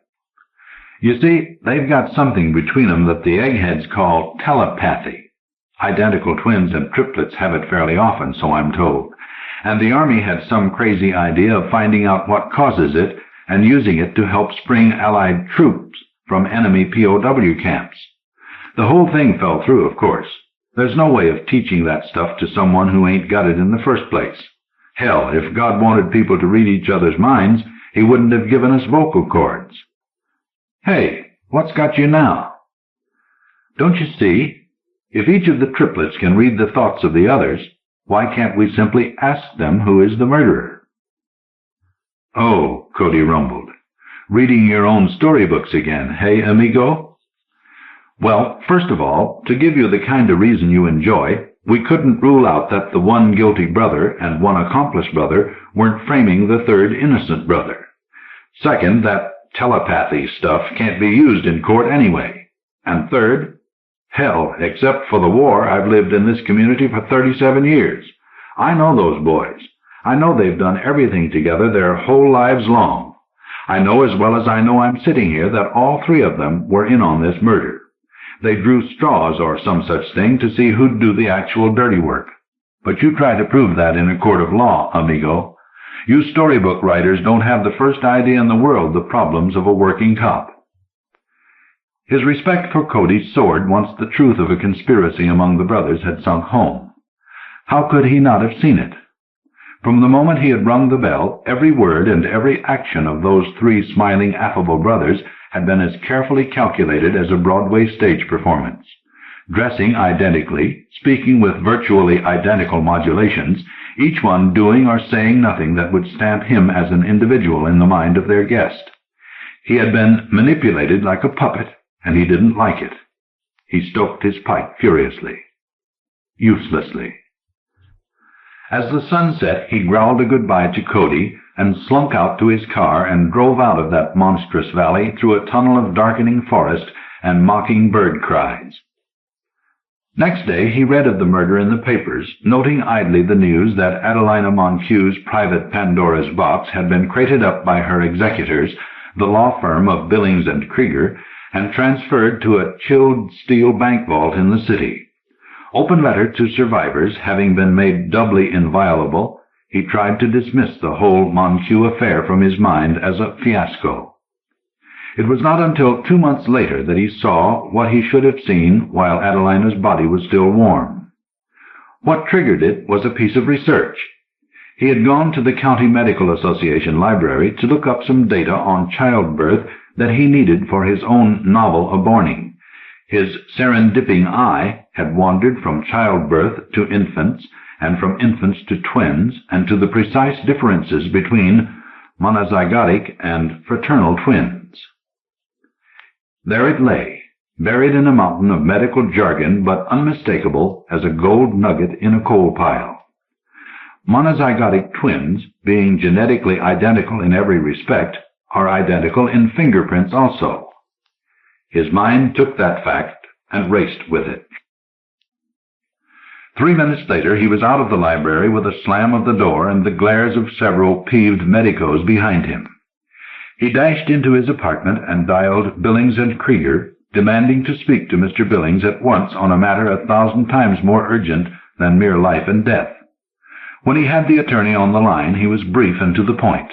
You see, they've got something between them that the eggheads call telepathy. Identical twins and triplets have it fairly often, so I'm told. And the Army had some crazy idea of finding out what causes it and using it to help spring Allied troops from enemy POW camps. The whole thing fell through, of course. There's no way of teaching that stuff to someone who ain't got it in the first place. Hell, if God wanted people to read each other's minds, he wouldn't have given us vocal cords." "Hey, what's got you now?" "Don't you see? If each of the triplets can read the thoughts of the others, why can't we simply ask them who is the murderer?" "Oh," Cody rumbled. "Reading your own storybooks again, hey, amigo?" "Well, first of all, to give you the kind of reason you enjoy, we couldn't rule out that the one guilty brother and one accomplice brother weren't framing the third innocent brother. Second, that telepathy stuff can't be used in court anyway. And third, hell, except for the war, I've lived in this community for 37 years. I know those boys. I know they've done everything together their whole lives long. I know as well as I know I'm sitting here that all three of them were in on this murder. They drew straws or some such thing to see who'd do the actual dirty work. But you try to prove that in a court of law, amigo. You storybook writers don't have the first idea in the world the problems of a working cop." His respect for Cody soared once the truth of a conspiracy among the brothers had sunk home. How could he not have seen it? From the moment he had rung the bell, every word and every action of those three smiling, affable brothers had been as carefully calculated as a Broadway stage performance. Dressing identically, speaking with virtually identical modulations, each one doing or saying nothing that would stamp him as an individual in the mind of their guest. He had been manipulated like a puppet, and he didn't like it. He stoked his pipe furiously. Uselessly. As the sun set, he growled a goodbye to Cody and slunk out to his car and drove out of that monstrous valley through a tunnel of darkening forest and mocking bird cries. Next day he read of the murder in the papers, noting idly the news that Adelina Moncue's private Pandora's box had been crated up by her executors, the law firm of Billings and Krieger, and transferred to a chilled steel bank vault in the city. Open letter to survivors having been made doubly inviolable, he tried to dismiss the whole Moncue affair from his mind as a fiasco. It was not until 2 months later that he saw what he should have seen while Adelina's body was still warm. What triggered it was a piece of research. He had gone to the County Medical Association library to look up some data on childbirth that he needed for his own novel Aborning. His serendipping eye had wandered from childbirth to infants, and from infants to twins, and to the precise differences between monozygotic and fraternal twins. There it lay, buried in a mountain of medical jargon, but unmistakable as a gold nugget in a coal pile. Monozygotic twins, being genetically identical in every respect, are identical in fingerprints also. His mind took that fact and raced with it. 3 minutes later he was out of the library with a slam of the door and the glares of several peeved medicos behind him. He dashed into his apartment and dialed Billings and Krieger, demanding to speak to Mr. Billings at once on a matter 1,000 times more urgent than mere life and death. When he had the attorney on the line, he was brief and to the point.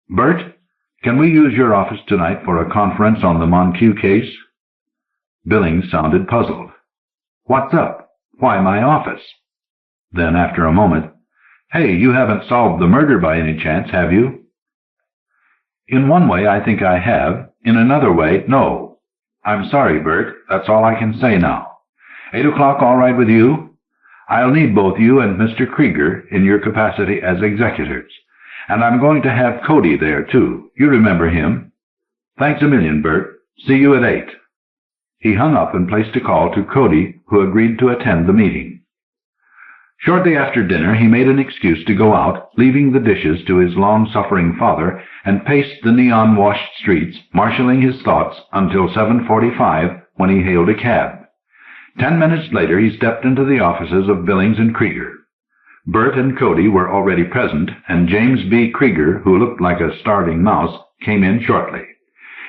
"Bert, can we use your office tonight for a conference on the Moncue case?" Billings sounded puzzled. "What's up? Why my office?" Then, after a moment, "Hey, you haven't solved the murder by any chance, have you?" "In one way I think I have. In another way, no. I'm sorry, Bert. That's all I can say now. 8 o'clock all right with you? I'll need both you and Mr. Krieger in your capacity as executors. And I'm going to have Cody there, too. You remember him. Thanks a million, Bert. See you at 8. He hung up and placed a call to Cody, who agreed to attend the meeting. Shortly after dinner, he made an excuse to go out, leaving the dishes to his long-suffering father, and paced the neon-washed streets, marshalling his thoughts until 7:45, when he hailed a cab. 10 minutes later, he stepped into the offices of Billings and Krieger. Bert and Cody were already present, and James B. Krieger, who looked like a starving mouse, came in shortly.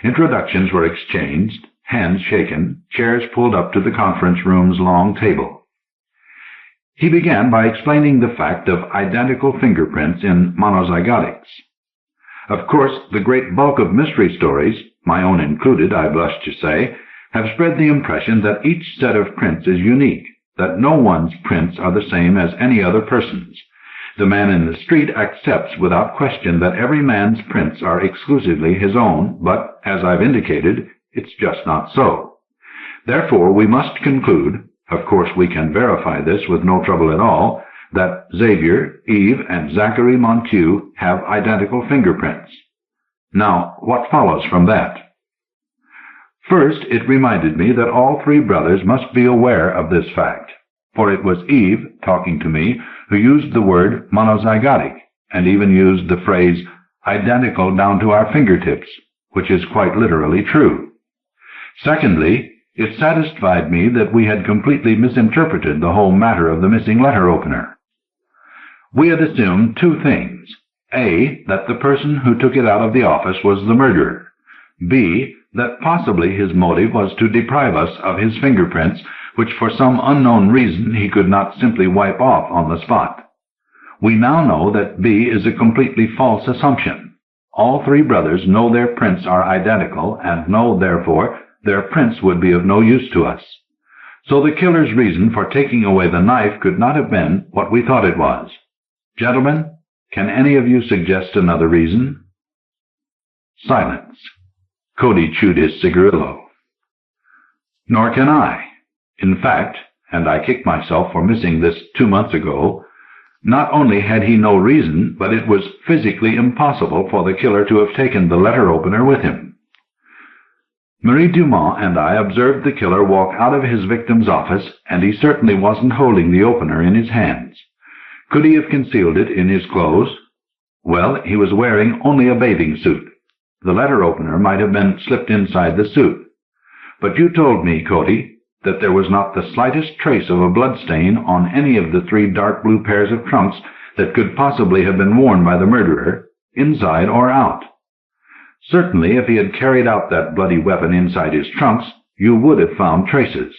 Introductions were exchanged, hands shaken, chairs pulled up to the conference room's long table. He began by explaining the fact of identical fingerprints in monozygotics. Of course, the great bulk of mystery stories, my own included, I blush to say, have spread the impression that each set of prints is unique, that no one's prints are the same as any other person's. The man in the street accepts without question that every man's prints are exclusively his own, but, as I've indicated, it's just not so. Therefore, we must conclude, of course we can verify this with no trouble at all, that Xavier, Eve, and Zachary Montague have identical fingerprints. Now, what follows from that? First, it reminded me that all three brothers must be aware of this fact, for it was Eve, talking to me, who used the word monozygotic, and even used the phrase identical down to our fingertips, which is quite literally true. Secondly, it satisfied me that we had completely misinterpreted the whole matter of the missing letter opener. We had assumed two things. A, that the person who took it out of the office was the murderer. B, that possibly his motive was to deprive us of his fingerprints, which for some unknown reason he could not simply wipe off on the spot. We now know that B is a completely false assumption. All three brothers know their prints are identical and know, therefore, their prints would be of no use to us. So the killer's reason for taking away the knife could not have been what we thought it was. Gentlemen, can any of you suggest another reason? Silence. Cody chewed his cigarillo. Nor can I. In fact, and I kick myself for missing this 2 months ago, not only had he no reason, but it was physically impossible for the killer to have taken the letter opener with him. Marie Dumont and I observed the killer walk out of his victim's office, and he certainly wasn't holding the opener in his hands. Could he have concealed it in his clothes? Well, he was wearing only a bathing suit. The letter opener might have been slipped inside the suit. But you told me, Cody, that there was not the slightest trace of a bloodstain on any of the 3 dark blue pairs of trunks that could possibly have been worn by the murderer, inside or out. Certainly, if he had carried out that bloody weapon inside his trunks, you would have found traces.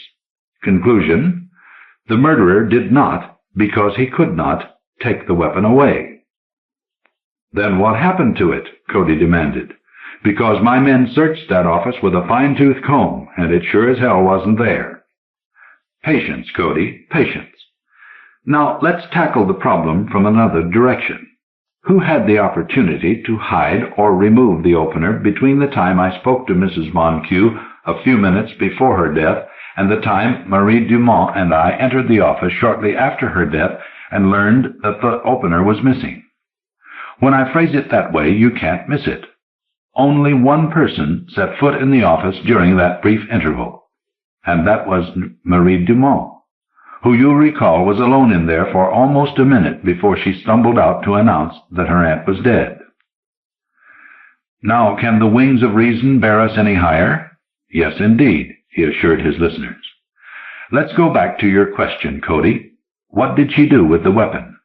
Conclusion: the murderer did not, because he could not, take the weapon away. Then what happened to it? Cody demanded. Because my men searched that office with a fine-tooth comb, and it sure as hell wasn't there. Patience, Cody, patience. Now, let's tackle the problem from another direction. Who had the opportunity to hide or remove the opener between the time I spoke to Mrs. Montague a few minutes before her death and the time Marie Dumont and I entered the office shortly after her death and learned that the opener was missing? When I phrase it that way, you can't miss it. Only one person set foot in the office during that brief interval, and that was Marie Dumont, who you'll recall was alone in there for almost a minute before she stumbled out to announce that her aunt was dead. Now, can the wings of reason bear us any higher? Yes, indeed, he assured his listeners. Let's go back to your question, Cody. What did she do with the weapon?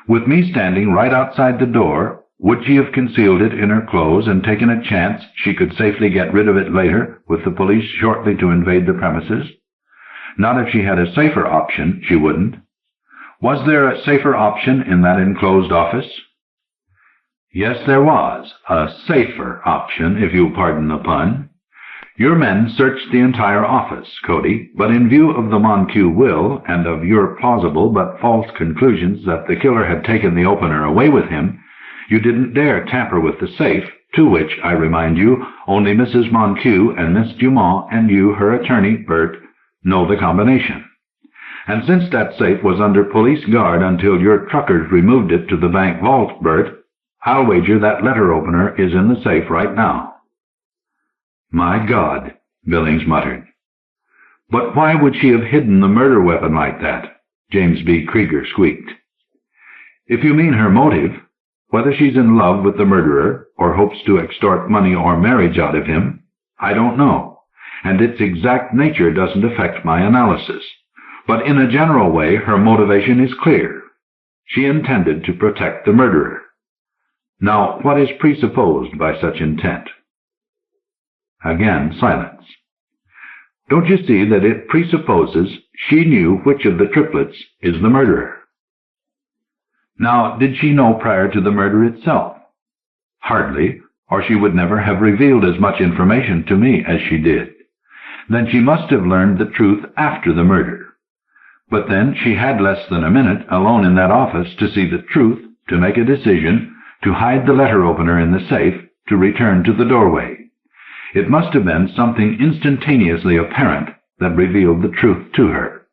With me standing right outside the door, would she have concealed it in her clothes and taken a chance she could safely get rid of it later, with the police shortly to invade the premises? Not if she had a safer option, she wouldn't. Was there a safer option in that enclosed office? Yes, there was. A safer option, if you'll pardon the pun. Your men searched the entire office, Cody, but in view of the Montague will and of your plausible but false conclusions that the killer had taken the opener away with him, you didn't dare tamper with the safe, to which, I remind you, only Mrs. Montague and Miss Dumont and you, her attorney, Bert, know the combination. And since that safe was under police guard until your truckers removed it to the bank vault, Bert, I'll wager that letter opener is in the safe right now." "My God," Billings muttered. "But why would she have hidden the murder weapon like that?" James B. Krieger squeaked. "If you mean her motive, whether she's in love with the murderer or hopes to extort money or marriage out of him, I don't know, and its exact nature doesn't affect my analysis. But in a general way, her motivation is clear. She intended to protect the murderer. Now, what is presupposed by such intent?" Again, silence. "Don't you see that it presupposes she knew which of the triplets is the murderer?" "Now, did she know prior to the murder itself?" "Hardly, or she would never have revealed as much information to me as she did. Then she must have learned the truth after the murder. But then she had less than a minute alone in that office to see the truth, to make a decision, to hide the letter opener in the safe, to return to the doorway. It must have been something instantaneously apparent that revealed the truth to her.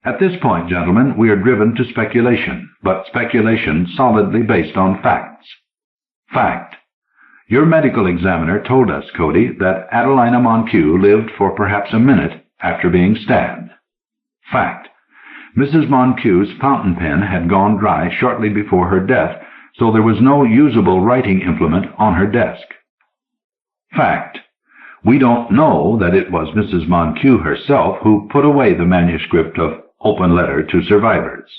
At this point, gentlemen, we are driven to speculation, but speculation solidly based on facts. Fact. Your medical examiner told us, Cody, that Adelina Montague lived for perhaps a minute after being stabbed. Fact. Mrs. Montague's fountain pen had gone dry shortly before her death, so there was no usable writing implement on her desk. Fact. We don't know that it was Mrs. Montague herself who put away the manuscript of Open Letter to Survivors.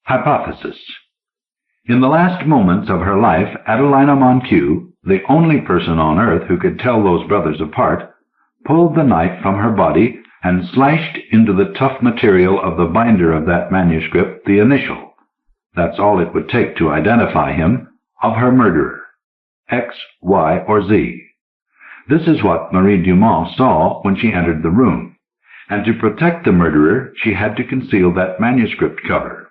Hypothesis. In the last moments of her life, Adelina Montague, the only person on earth who could tell those brothers apart, pulled the knife from her body and slashed into the tough material of the binder of that manuscript the initial, that's all it would take to identify him, of her murderer, X, Y, or Z. This is what Marie Dumont saw when she entered the room, and to protect the murderer she had to conceal that manuscript cover.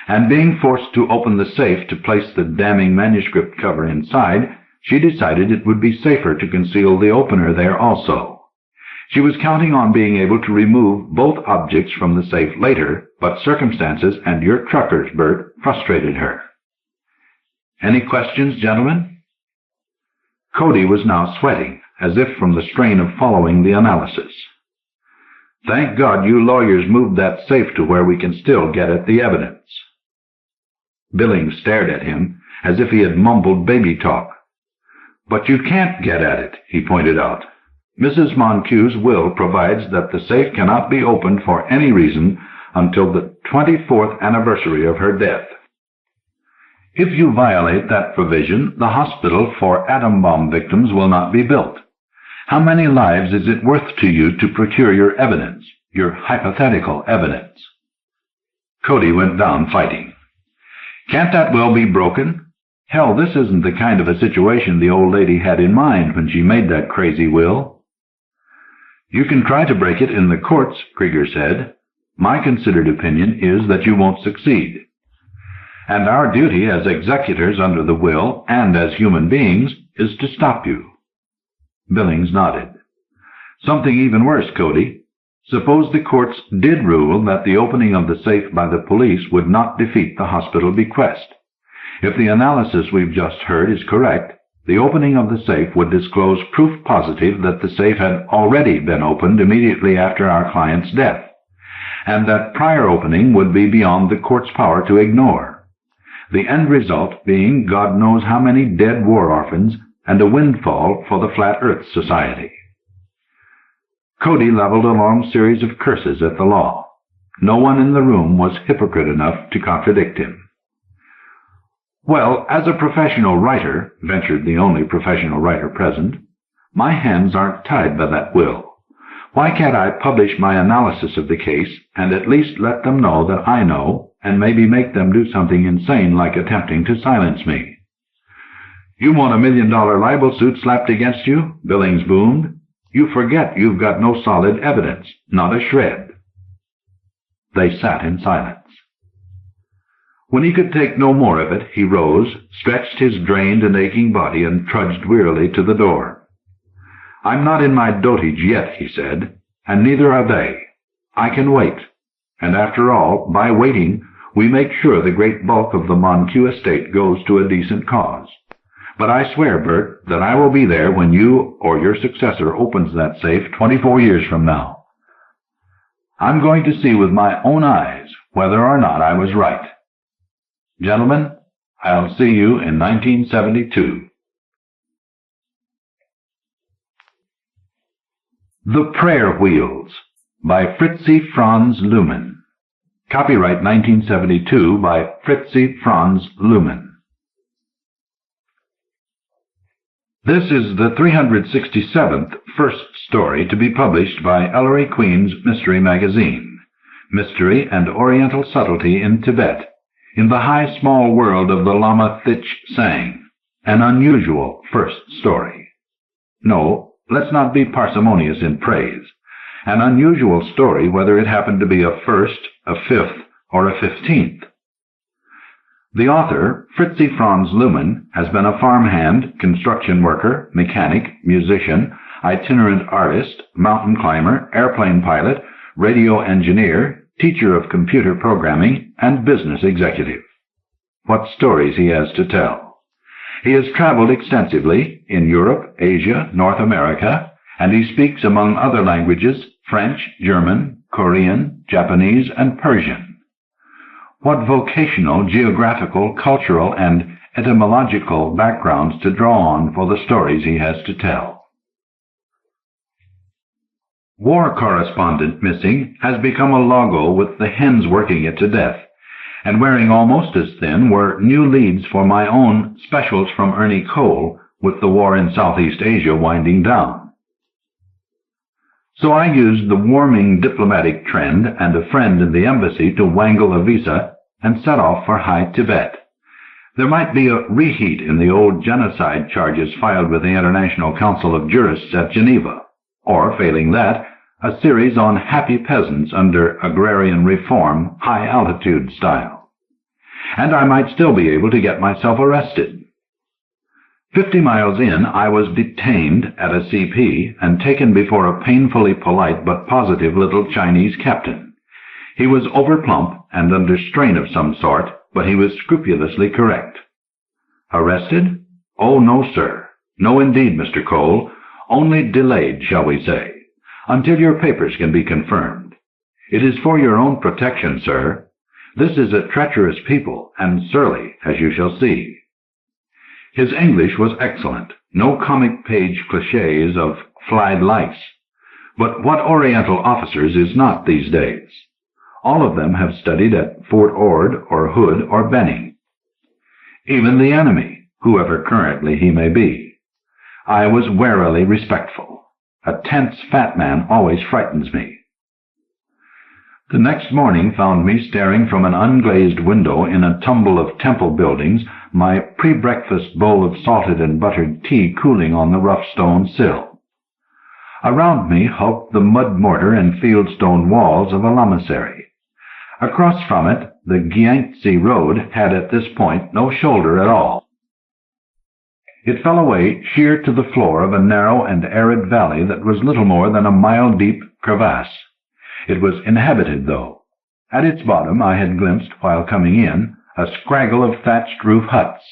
And being forced to open the safe to place the damning manuscript cover inside, she decided it would be safer to conceal the opener there also. She was counting on being able to remove both objects from the safe later, but circumstances and your truckers, Bert, frustrated her. Any questions, gentlemen? Cody was now sweating, as if from the strain of following the analysis. Thank God you lawyers moved that safe to where we can still get at the evidence. Billings stared at him, as if he had mumbled baby talk. But you can't get at it, he pointed out. Mrs. Montague's will provides that the safe cannot be opened for any reason until the 24th anniversary of her death. If you violate that provision, the hospital for atom bomb victims will not be built. How many lives is it worth to you to procure your evidence, your hypothetical evidence? Cody went down fighting. Can't that will be broken? Hell, this isn't the kind of a situation the old lady had in mind when she made that crazy will. You can try to break it in the courts, Krieger said. My considered opinion is that you won't succeed. And our duty as executors under the will and as human beings is to stop you. Billings nodded. Something even worse, Cody. Suppose the courts did rule that the opening of the safe by the police would not defeat the hospital bequest. If the analysis we've just heard is correct, the opening of the safe would disclose proof positive that the safe had already been opened immediately after our client's death, and that prior opening would be beyond the court's power to ignore. The end result being God knows how many dead war orphans and a windfall for the Flat Earth Society. Cody leveled a long series of curses at the law. No one in the room was hypocrite enough to contradict him. Well, as a professional writer, ventured the only professional writer present, my hands aren't tied by that will. Why can't I publish my analysis of the case and at least let them know that I know, and maybe make them do something insane like attempting to silence me? You want $1 million libel suit slapped against you? Billings boomed. You forget you've got no solid evidence, not a shred. They sat in silence. When he could take no more of it, he rose, stretched his drained and aching body, and trudged wearily to the door. I'm not in my dotage yet, he said, and neither are they. I can wait, and after all, by waiting, we make sure the great bulk of the Montague estate goes to a decent cause. But I swear, Bert, that I will be there when you or your successor opens that safe 24 years from now. I'm going to see with my own eyes whether or not I was right. Gentlemen, I'll see you in 1972. The Prayer Wheels by Fritzi Franz Lumen. Copyright 1972 by Fritzi Franz Lumen. This is the 367th first story to be published by Ellery Queen's Mystery Magazine, Mystery and Oriental Subtlety in Tibet, in the high small world of the Lama Thich Sang, an unusual first story. No, let's not be parsimonious in praise. An unusual story whether it happened to be a first, a fifth, or a 15th. The author, Fritzi Franz Lumen, has been a farmhand, construction worker, mechanic, musician, itinerant artist, mountain climber, airplane pilot, radio engineer, teacher of computer programming, and business executive. What stories he has to tell. He has traveled extensively in Europe, Asia, North America, and he speaks, among other languages, French, German, Korean, Japanese, and Persian. What vocational, geographical, cultural, and etymological backgrounds to draw on for the stories he has to tell. War Correspondent Missing has become a logo with the hens working it to death, and wearing almost as thin were new leads for my own Specials from Ernie Cole, with the war in Southeast Asia winding down. So I used the warming diplomatic trend and a friend in the embassy to wangle a visa and set off for High Tibet. There might be a reheat in the old genocide charges filed with the International Council of Jurists at Geneva, or, failing that, a series on happy peasants under agrarian reform, high-altitude style. And I might still be able to get myself arrested. 50 miles in, I was detained at a CP and taken before a painfully polite but positive little Chinese captain. He was overplump and under strain of some sort, but he was scrupulously correct. Arrested? Oh, no, sir. No, indeed, Mr. Cole. Only delayed, shall we say, until your papers can be confirmed. It is for your own protection, sir. This is a treacherous people, and surly, as you shall see. His English was excellent, no comic page clichés of flied lice. But what Oriental officers is not these days? All of them have studied at Fort Ord or Hood or Benning. Even the enemy, whoever currently he may be. I was warily respectful. A tense fat man always frightens me. The next morning found me staring from an unglazed window in a tumble of temple buildings, my pre-breakfast bowl of salted and buttered tea cooling on the rough stone sill. Around me hulked the mud mortar and fieldstone walls of a lamasery. Across from it, the Gyangtze Road had at this point no shoulder at all. It fell away sheer to the floor of a narrow and arid valley that was little more than a mile-deep crevasse. It was inhabited, though. At its bottom I had glimpsed, while coming in, a scraggle of thatched roof huts.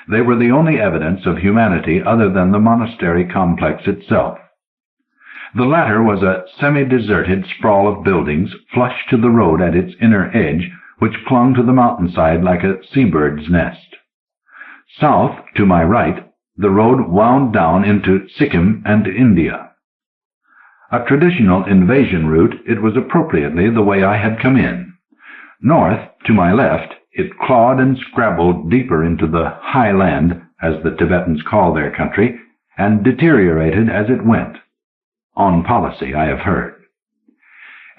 They were the only evidence of humanity other than the monastery complex itself. The latter was a semi-deserted sprawl of buildings flush to the road at its inner edge, which clung to the mountainside like a seabird's nest. South, to my right, the road wound down into Sikkim and India. A traditional invasion route, it was appropriately the way I had come in. North, to my left, it clawed and scrabbled deeper into the high land, as the Tibetans call their country, and deteriorated as it went. On policy, I have heard.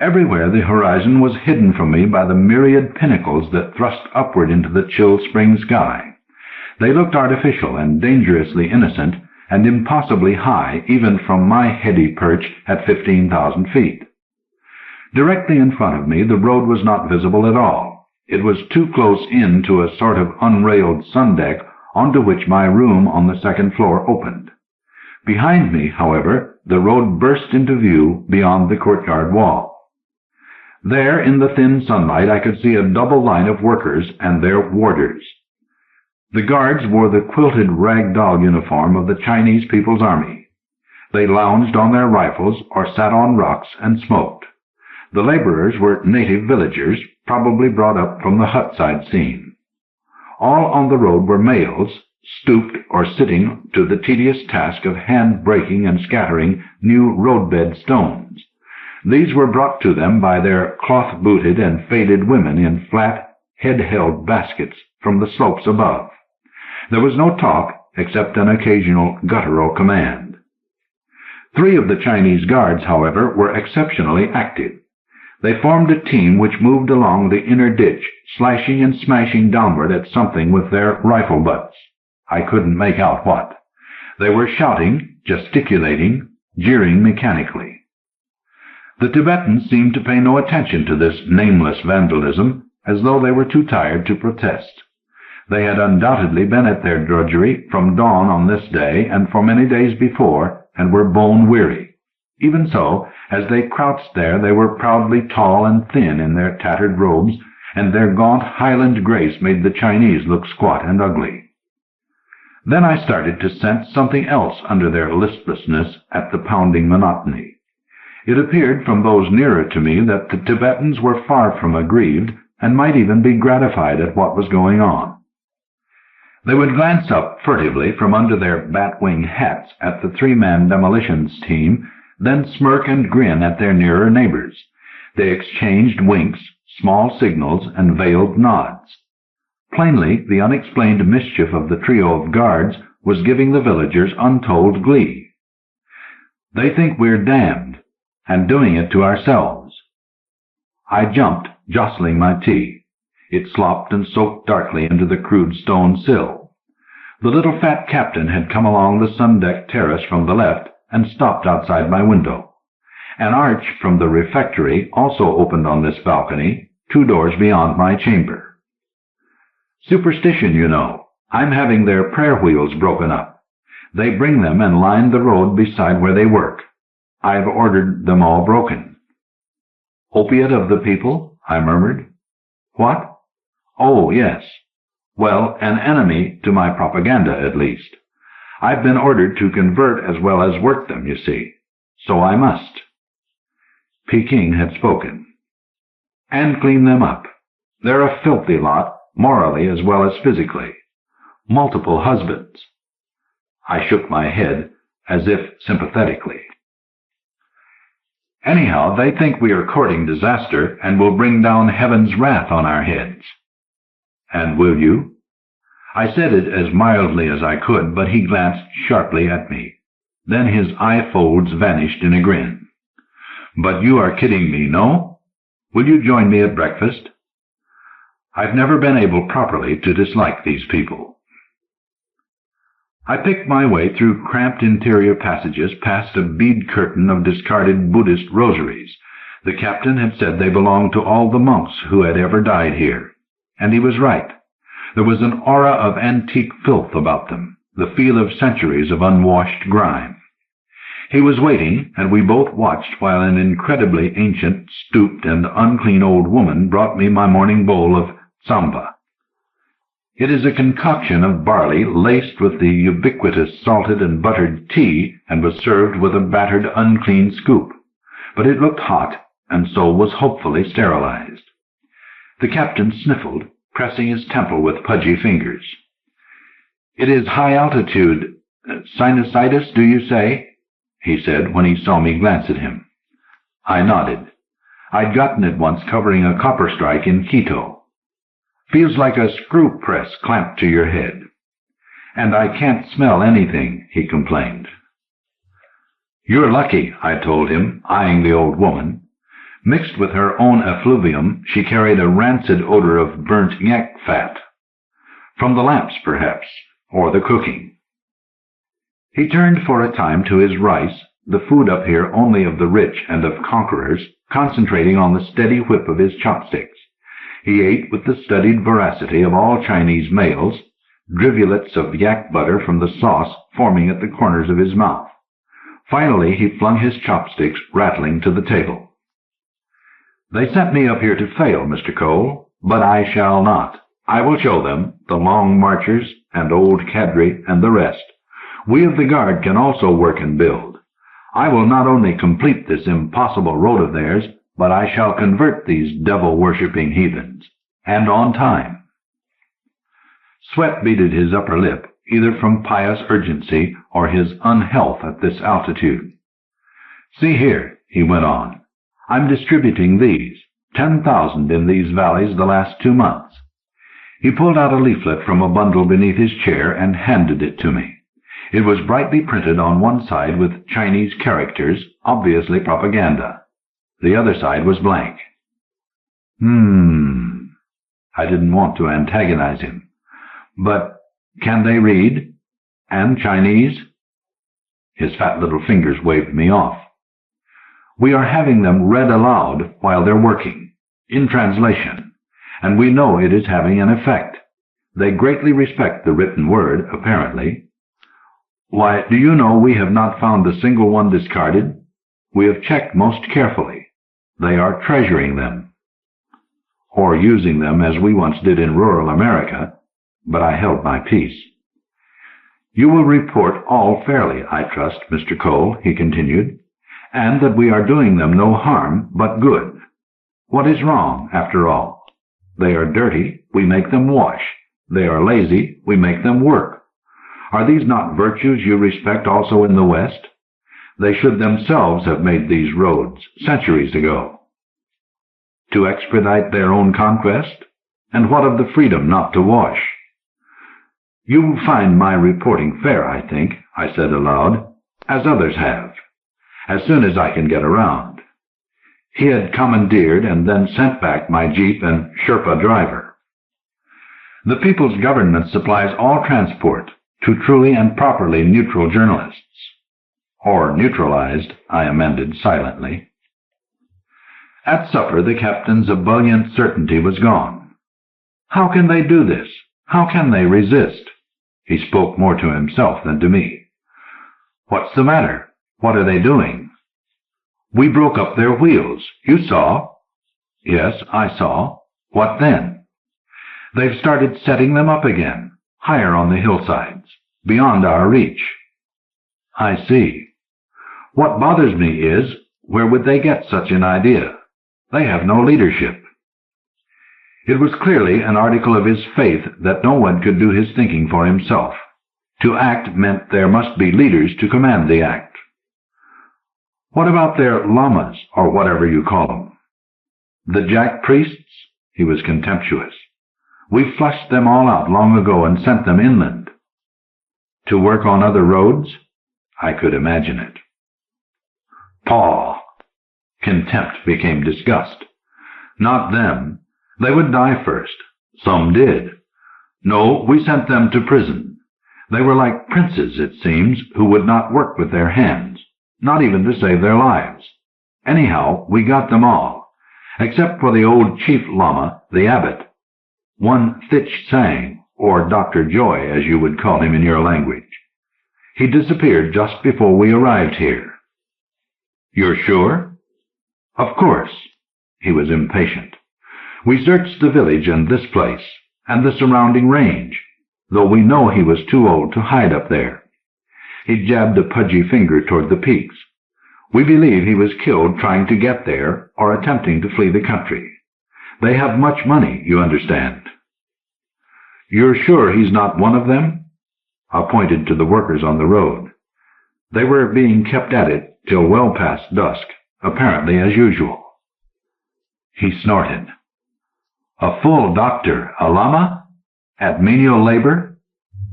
Everywhere the horizon was hidden from me by the myriad pinnacles that thrust upward into the chill spring sky. They looked artificial and dangerously innocent, and impossibly high even from my heady perch at 15,000 feet. Directly in front of me the road was not visible at all. It was too close in to a sort of unrailed sun deck onto which my room on the second floor opened. Behind me, however, the road burst into view beyond the courtyard wall. There, in the thin sunlight, I could see a double line of workers and their warders. The guards wore the quilted rag-doll uniform of the Chinese People's Army. They lounged on their rifles or sat on rocks and smoked. The laborers were native villagers, probably brought up from the hut-side scene. All on the road were males, stooped or sitting to the tedious task of hand-breaking and scattering new roadbed stones. These were brought to them by their cloth-booted and faded women in flat, head-held baskets from the slopes above. There was no talk except an occasional guttural command. 3 of the Chinese guards, however, were exceptionally active. They formed a team which moved along the inner ditch, slashing and smashing downward at something with their rifle butts. I couldn't make out what. They were shouting, gesticulating, jeering mechanically. The Tibetans seemed to pay no attention to this nameless vandalism, as though they were too tired to protest. They had undoubtedly been at their drudgery from dawn on this day and for many days before, and were bone-weary. Even so, as they crouched there, they were proudly tall and thin in their tattered robes, and their gaunt Highland grace made the Chinese look squat and ugly. Then I started to sense something else under their listlessness at the pounding monotony. It appeared from those nearer to me that the Tibetans were far from aggrieved, and might even be gratified at what was going on. They would glance up furtively from under their bat-wing hats at the 3-man demolitions team, then smirk and grin at their nearer neighbors. They exchanged winks, small signals, and veiled nods. Plainly, the unexplained mischief of the trio of guards was giving the villagers untold glee. They think we're damned, and doing it to ourselves. I jumped, jostling my tea. It slopped and soaked darkly into the crude stone sill. The little fat captain had come along the sun-decked terrace from the left and stopped outside my window. An arch from the refectory also opened on this balcony, 2 doors beyond my chamber. Superstition, you know. I'm having their prayer wheels broken up. They bring them and line the road beside where they work. I've ordered them all broken. Opiate of the people? I murmured. What? Oh, yes. Well, an enemy to my propaganda, at least. I've been ordered to convert as well as work them, you see. So I must. Peking had spoken. And clean them up. They're a filthy lot, morally as well as physically. Multiple husbands. I shook my head, as if sympathetically. Anyhow, they think we are courting disaster and will bring down heaven's wrath on our heads. And will you? I said it as mildly as I could, but he glanced sharply at me. Then his eye folds vanished in a grin. But you are kidding me, no? Will you join me at breakfast? I've never been able properly to dislike these people. I picked my way through cramped interior passages past a bead curtain of discarded Buddhist rosaries. The captain had said they belonged to all the monks who had ever died here. And he was right. There was an aura of antique filth about them, the feel of centuries of unwashed grime. He was waiting, and we both watched while an incredibly ancient, stooped, and unclean old woman brought me my morning bowl of samba. It is a concoction of barley laced with the ubiquitous salted and buttered tea, and was served with a battered, unclean scoop. But it looked hot, and so was hopefully sterilized. The captain sniffled, pressing his temple with pudgy fingers. It is high-altitude sinusitis, do you say? He said when he saw me glance at him. I nodded. I'd gotten it once covering a copper strike in Quito. Feels like a screw press clamped to your head. And I can't smell anything, he complained. You're lucky, I told him, eyeing the old woman. Mixed with her own effluvium, she carried a rancid odor of burnt yak fat. From the lamps, perhaps, or the cooking. He turned for a time to his rice, the food up here only of the rich and of conquerors, concentrating on the steady whip of his chopsticks. He ate with the studied voracity of all Chinese males, drivulets of yak butter from the sauce forming at the corners of his mouth. Finally, he flung his chopsticks rattling to the table. They sent me up here to fail, Mr. Cole, but I shall not. I will show them, the long marchers and old cadre and the rest. We of the Guard can also work and build. I will not only complete this impossible road of theirs, but I shall convert these devil-worshipping heathens, and on time." Sweat beaded his upper lip, either from pious urgency or his unhealth at this altitude. "See here," he went on, "I'm distributing these, 10,000 in these valleys the last 2 months. He pulled out a leaflet from a bundle beneath his chair and handed it to me. It was brightly printed on one side with Chinese characters, obviously propaganda. The other side was blank. I didn't want to antagonize him. "But can they read? And Chinese?" His fat little fingers waved me off. "We are having them read aloud while they're working, in translation, and we know it is having an effect. They greatly respect the written word, apparently. Why, do you know we have not found a single one discarded? We have checked most carefully. They are treasuring them. Or using them as we once did in rural America, but I held my peace. You will report all fairly, I trust, Mr. Cole," he continued, "and that we are doing them no harm but good. What is wrong, after all? They are dirty, we make them wash. They are lazy, we make them work. Are these not virtues you respect also in the West? They should themselves have made these roads centuries ago. To expedite their own conquest? And what of the freedom not to wash?" "You will find my reporting fair, I think," I said aloud, "as others have, as soon as I can get around." He had commandeered and then sent back my jeep and Sherpa driver. "The People's Government supplies all transport to truly and properly neutral journalists." "Or neutralized," I amended silently. At supper the captain's ebullient certainty was gone. "How can they do this? How can they resist?" He spoke more to himself than to me. "What's the matter? What are they doing?" "We broke up their wheels. You saw?" "Yes, I saw. What then?" "They've started setting them up again, higher on the hillsides, beyond our reach." "I see. What bothers me is, where would they get such an idea? They have no leadership." It was clearly an article of his faith that no one could do his thinking for himself. To act meant there must be leaders to command the act. "What about their llamas, or whatever you call them?" "The jack priests?" He was contemptuous. "We flushed them all out long ago and sent them inland." "To work on other roads?" I could imagine it. "Paw!" Contempt became disgust. "Not them. They would die first. Some did. No, we sent them to prison. They were like princes, it seems, who would not work with their hands, not even to save their lives. Anyhow, we got them all, except for the old chief lama, the abbot. One Thich Sang, or Dr. Joy, as you would call him in your language. He disappeared just before we arrived here." "You're sure?" "Of course." He was impatient. "We searched the village and this place, and the surrounding range, though we know he was too old to hide up there." He jabbed a pudgy finger toward the peaks. "We believe he was killed trying to get there or attempting to flee the country. They have much money, you understand." "You're sure he's not one of them?" I pointed to the workers on the road. They were being kept at it till well past dusk, apparently as usual. He snorted. "A full doctor, a lama? At menial labor?"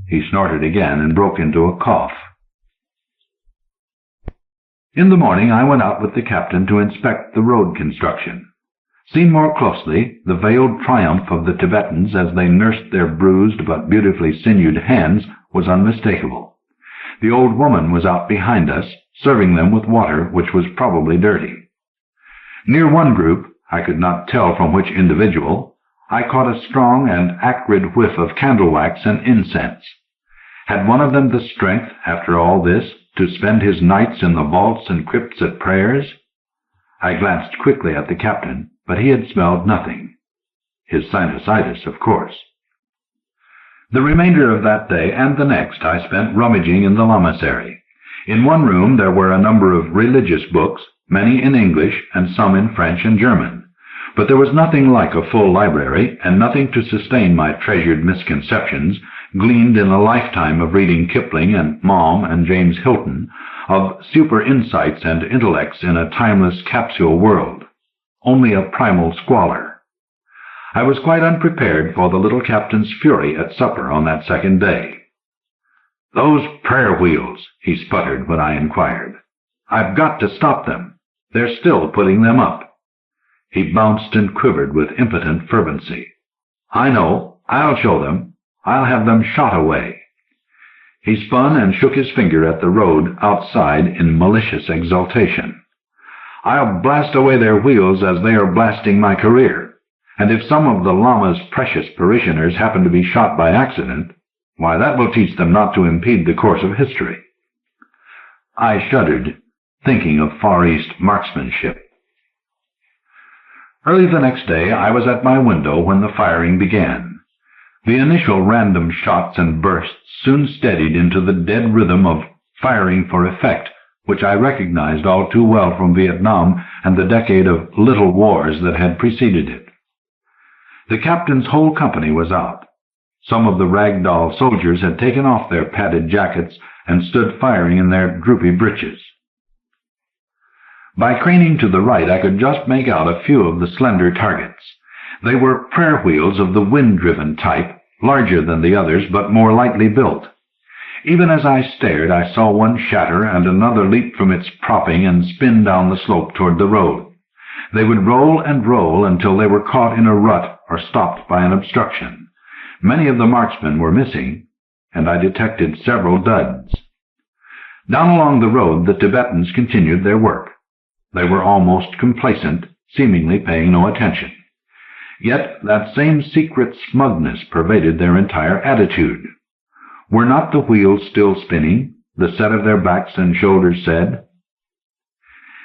He snorted again and broke into a cough. In the morning I went out with the captain to inspect the road construction. Seen more closely, the veiled triumph of the Tibetans as they nursed their bruised but beautifully sinewed hands was unmistakable. The old woman was out behind us, serving them with water which was probably dirty. Near one group, I could not tell from which individual, I caught a strong and acrid whiff of candle wax and incense. Had one of them the strength, after all this, to spend his nights in the vaults and crypts at prayers? I glanced quickly at the captain, but he had smelled nothing. His sinusitis, of course. The remainder of that day and the next I spent rummaging in the lamasery. In one room there were a number of religious books, many in English and some in French and German. But there was nothing like a full library, and nothing to sustain my treasured misconceptions, gleaned in a lifetime of reading Kipling and Maugham and James Hilton, of super insights and intellects in a timeless capsule world. Only a primal squalor. I was quite unprepared for the little captain's fury at supper on that second day. "Those prayer wheels," he sputtered when I inquired. "I've got to stop them. They're still putting them up." He bounced and quivered with impotent fervency. "I know. I'll show them. I'll have them shot away." He spun and shook his finger at the road outside in malicious exultation. "I'll blast away their wheels as they are blasting my career. And if some of the Lama's precious parishioners happen to be shot by accident, why, that will teach them not to impede the course of history." I shuddered, thinking of Far East marksmanship. Early the next day I was at my window when the firing began. The initial random shots and bursts soon steadied into the dead rhythm of firing for effect, which I recognized all too well from Vietnam and the decade of little wars that had preceded it. The captain's whole company was out. Some of the ragdoll soldiers had taken off their padded jackets and stood firing in their droopy breeches. By craning to the right, I could just make out a few of the slender targets. They were prayer wheels of the wind-driven type, larger than the others, but more lightly built. Even as I stared, I saw one shatter and another leap from its propping and spin down the slope toward the road. They would roll and roll until they were caught in a rut or stopped by an obstruction. Many of the marksmen were missing, and I detected several duds. Down along the road, the Tibetans continued their work. They were almost complacent, seemingly paying no attention. Yet that same secret smugness pervaded their entire attitude. Were not the wheels still spinning? The set of their backs and shoulders said.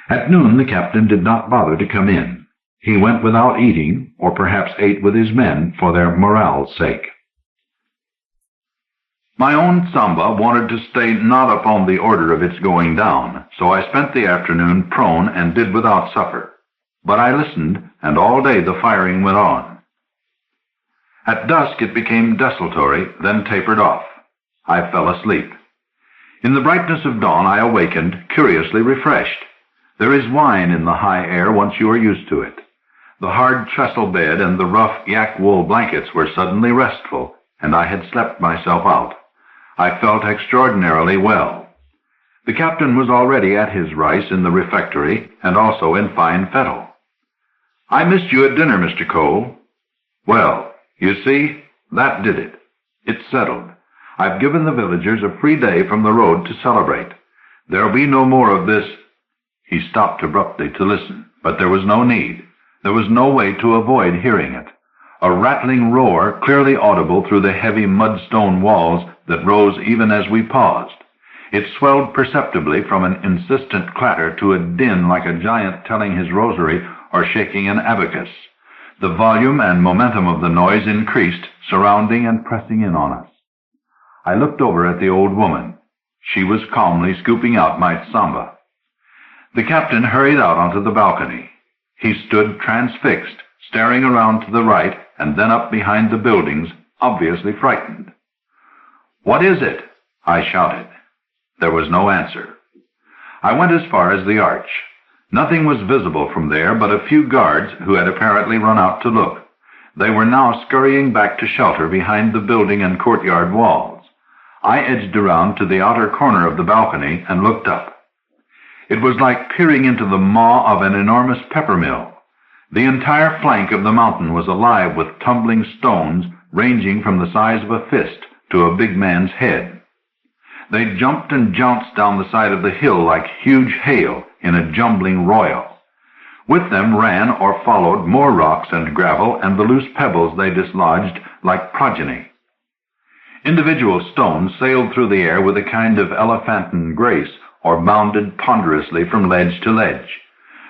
At noon the captain did not bother to come in. He went without eating, or perhaps ate with his men for their morale's sake. My own samba wanted to stay not upon the order of its going down, so I spent the afternoon prone and did without supper. But I listened, and all day the firing went on. At dusk it became desultory, then tapered off. I fell asleep. In the brightness of dawn I awakened, curiously refreshed. There is wine in the high air once you are used to it. The hard trestle bed and the rough yak wool blankets were suddenly restful, and I had slept myself out. I felt extraordinarily well. The captain was already at his rice in the refectory, and also in fine fettle. "I missed you at dinner, Mr. Cole." "Well, you see, that did it. It's settled. I've given the villagers a free day from the road to celebrate. There'll be no more of this—" He stopped abruptly to listen, but there was no need. There was no way to avoid hearing it. A rattling roar, clearly audible through the heavy mudstone walls that rose even as we paused. It swelled perceptibly from an insistent clatter to a din like a giant telling his rosary or shaking an abacus. The volume and momentum of the noise increased, surrounding and pressing in on us. I looked over at the old woman. She was calmly scooping out my samba. The captain hurried out onto the balcony. He stood transfixed, staring around to the right and then up behind the buildings, obviously frightened. "What is it?" I shouted. There was no answer. I went as far as the arch. Nothing was visible from there but a few guards who had apparently run out to look. They were now scurrying back to shelter behind the building and courtyard walls. I edged around to the outer corner of the balcony and looked up. It was like peering into the maw of an enormous peppermill. The entire flank of the mountain was alive with tumbling stones ranging from the size of a fist to a big man's head. They jumped and jounced down the side of the hill like huge hail in a jumbling royal. With them ran or followed more rocks and gravel and the loose pebbles they dislodged like progeny. Individual stones sailed through the air with a kind of elephantine grace or bounded ponderously from ledge to ledge.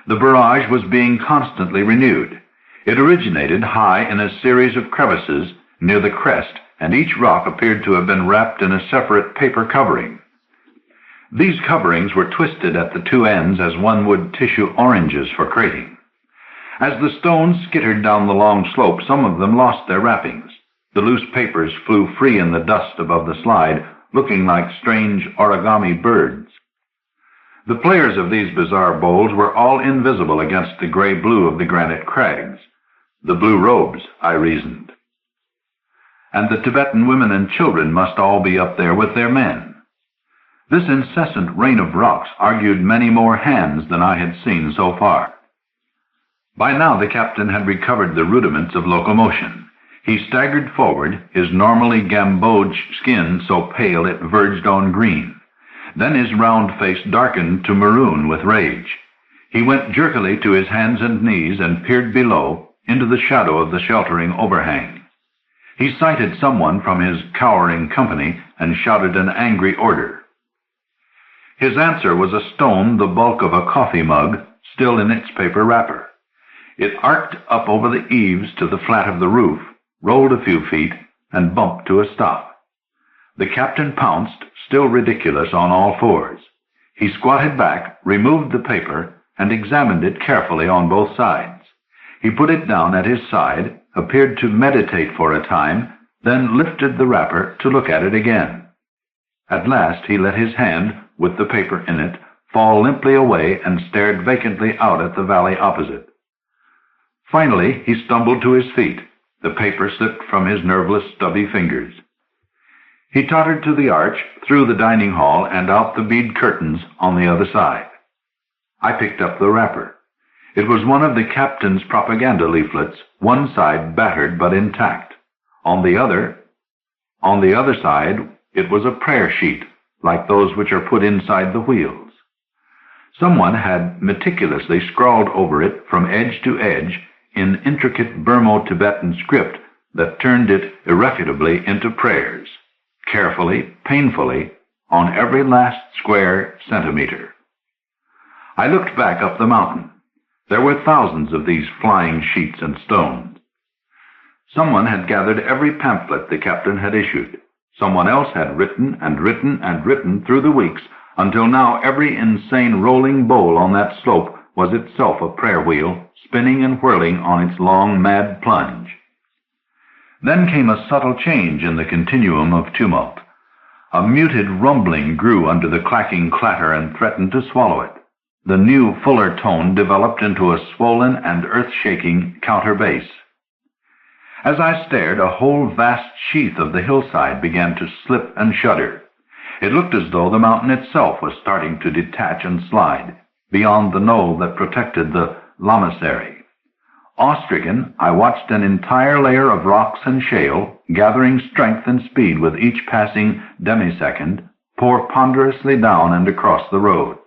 The barrage was being constantly renewed. It originated high in a series of crevices near the crest, and each rock appeared to have been wrapped in a separate paper covering. These coverings were twisted at the two ends as one would tissue oranges for crating. As the stones skittered down the long slope, some of them lost their wrappings. The loose papers flew free in the dust above the slide, looking like strange origami birds. The players of these bizarre bowls were all invisible against the gray-blue of the granite crags. The blue robes, I reasoned. And the Tibetan women and children must all be up there with their men. This incessant rain of rocks argued many more hands than I had seen so far. By now the captain had recovered the rudiments of locomotion. He staggered forward, his normally gamboge skin so pale it verged on green. Then his round face darkened to maroon with rage. He went jerkily to his hands and knees and peered below into the shadow of the sheltering overhang. He sighted someone from his cowering company and shouted an angry order. His answer was a stone the bulk of a coffee mug, still in its paper wrapper. It arced up over the eaves to the flat of the roof, rolled a few feet, and bumped to a stop. The captain pounced, still ridiculous, on all fours. He squatted back, removed the paper, and examined it carefully on both sides. He put it down at his side, appeared to meditate for a time, then lifted the wrapper to look at it again. At last he let his hand, with the paper in it, fall limply away and stared vacantly out at the valley opposite. Finally he stumbled to his feet. The paper slipped from his nerveless, stubby fingers. He tottered to the arch, through the dining hall, and out the bead curtains on the other side. I picked up the wrapper. It was one of the captain's propaganda leaflets, one side battered but intact. On the other side, it was a prayer sheet, like those which are put inside the wheels. Someone had meticulously scrawled over it from edge to edge in intricate Burmo-Tibetan script that turned it irrefutably into prayers, carefully, painfully, on every last square centimeter. I looked back up the mountain. There were thousands of these flying sheets and stones. Someone had gathered every pamphlet the captain had issued. Someone else had written and written and written through the weeks, until now every insane rolling bowl on that slope was itself a prayer wheel, spinning and whirling on its long, mad plunge. Then came a subtle change in the continuum of tumult. A muted rumbling grew under the clacking clatter and threatened to swallow it. The new, fuller tone developed into a swollen and earth-shaking counterbass. As I stared, a whole vast sheath of the hillside began to slip and shudder. It looked as though the mountain itself was starting to detach and slide, beyond the knoll that protected the lamasery. Awe-stricken, I watched an entire layer of rocks and shale, gathering strength and speed with each passing demisecond, pour ponderously down and across the road.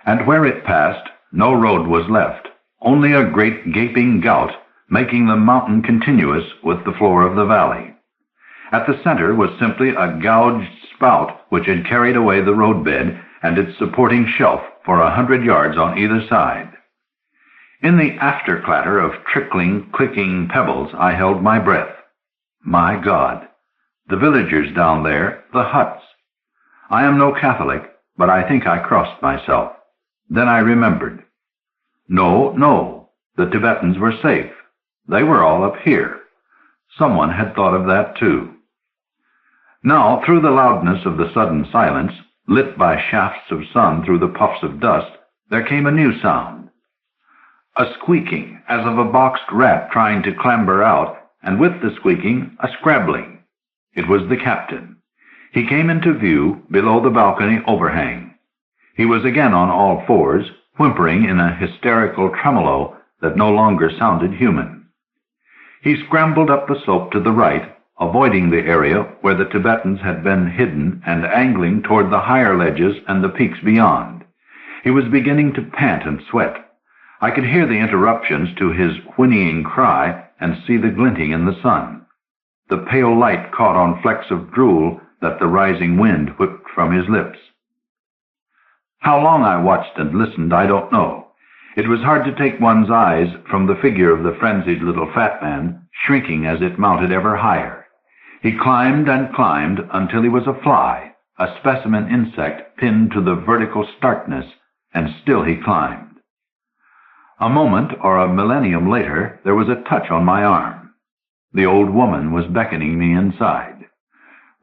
And where it passed, no road was left, only a great gaping gout, making the mountain continuous with the floor of the valley. At the center was simply a gouged spout which had carried away the roadbed and its supporting shelf for 100 yards on either side. In the after-clatter of trickling, clicking pebbles, I held my breath. My God! The villagers down there, the huts. I am no Catholic, but I think I crossed myself. Then I remembered. No, the Tibetans were safe. They were all up here. Someone had thought of that too. Now, through the loudness of the sudden silence, lit by shafts of sun through the puffs of dust, there came a new sound. A squeaking, as of a boxed rat trying to clamber out, and with the squeaking, a scrabbling. It was the captain. He came into view below the balcony overhang. He was again on all fours, whimpering in a hysterical tremolo that no longer sounded human. He scrambled up the slope to the right, avoiding the area where the Tibetans had been hidden and angling toward the higher ledges and the peaks beyond. He was beginning to pant and sweat. I could hear the interruptions to his whinnying cry and see the glinting in the sun. The pale light caught on flecks of drool that the rising wind whipped from his lips. How long I watched and listened, I don't know. It was hard to take one's eyes from the figure of the frenzied little fat man, shrinking as it mounted ever higher. He climbed and climbed until he was a fly, a specimen insect pinned to the vertical starkness, and still he climbed. A moment or a millennium later, there was a touch on my arm. The old woman was beckoning me inside.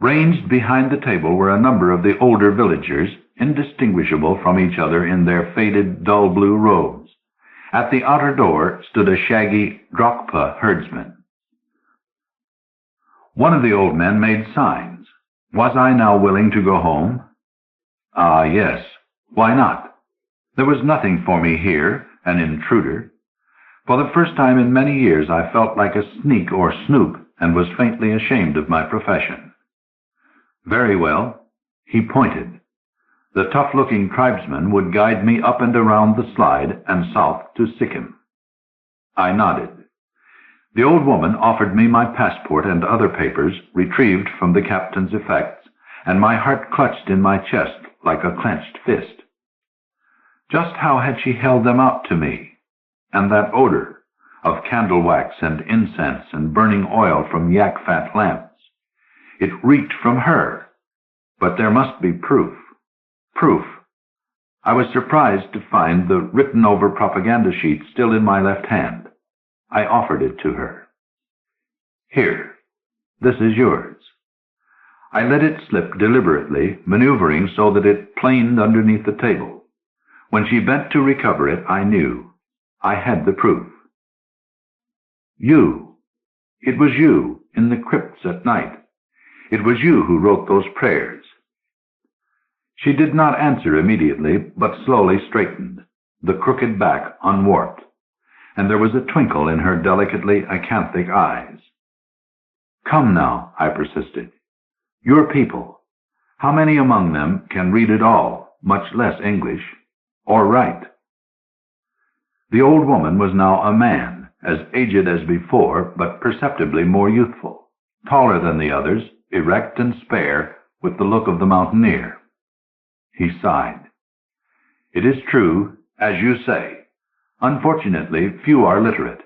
Ranged behind the table were a number of the older villagers, indistinguishable from each other in their faded, dull blue robes. At the outer door stood a shaggy drachpa herdsman. One of the old men made signs. Was I now willing to go home? Ah, yes. Why not? There was nothing for me here, an intruder. For the first time in many years I felt like a sneak or snoop, and was faintly ashamed of my profession. Very well. He pointed. The tough-looking tribesman would guide me up and around the slide and south to Sikkim. I nodded. The old woman offered me my passport and other papers retrieved from the captain's effects, and my heart clutched in my chest like a clenched fist. Just how had she held them out to me? And that odor of candle wax and incense and burning oil from yak-fat lamps. It reeked from her. But there must be proof. Proof. I was surprised to find the written-over propaganda sheet still in my left hand. I offered it to her. Here. This is yours. I let it slip deliberately, maneuvering so that it planed underneath the table. When she bent to recover it, I knew. I had the proof. You. It was you, in the crypts at night. It was you who wrote those prayers. She did not answer immediately, but slowly straightened, the crooked back unwarped, and there was a twinkle in her delicately acanthic eyes. Come now, I persisted. Your people. How many among them can read at all, much less English, or write? The old woman was now a man, as aged as before, but perceptibly more youthful, taller than the others, erect and spare, with the look of the mountaineer. He sighed. It is true, as you say. Unfortunately, few are literate.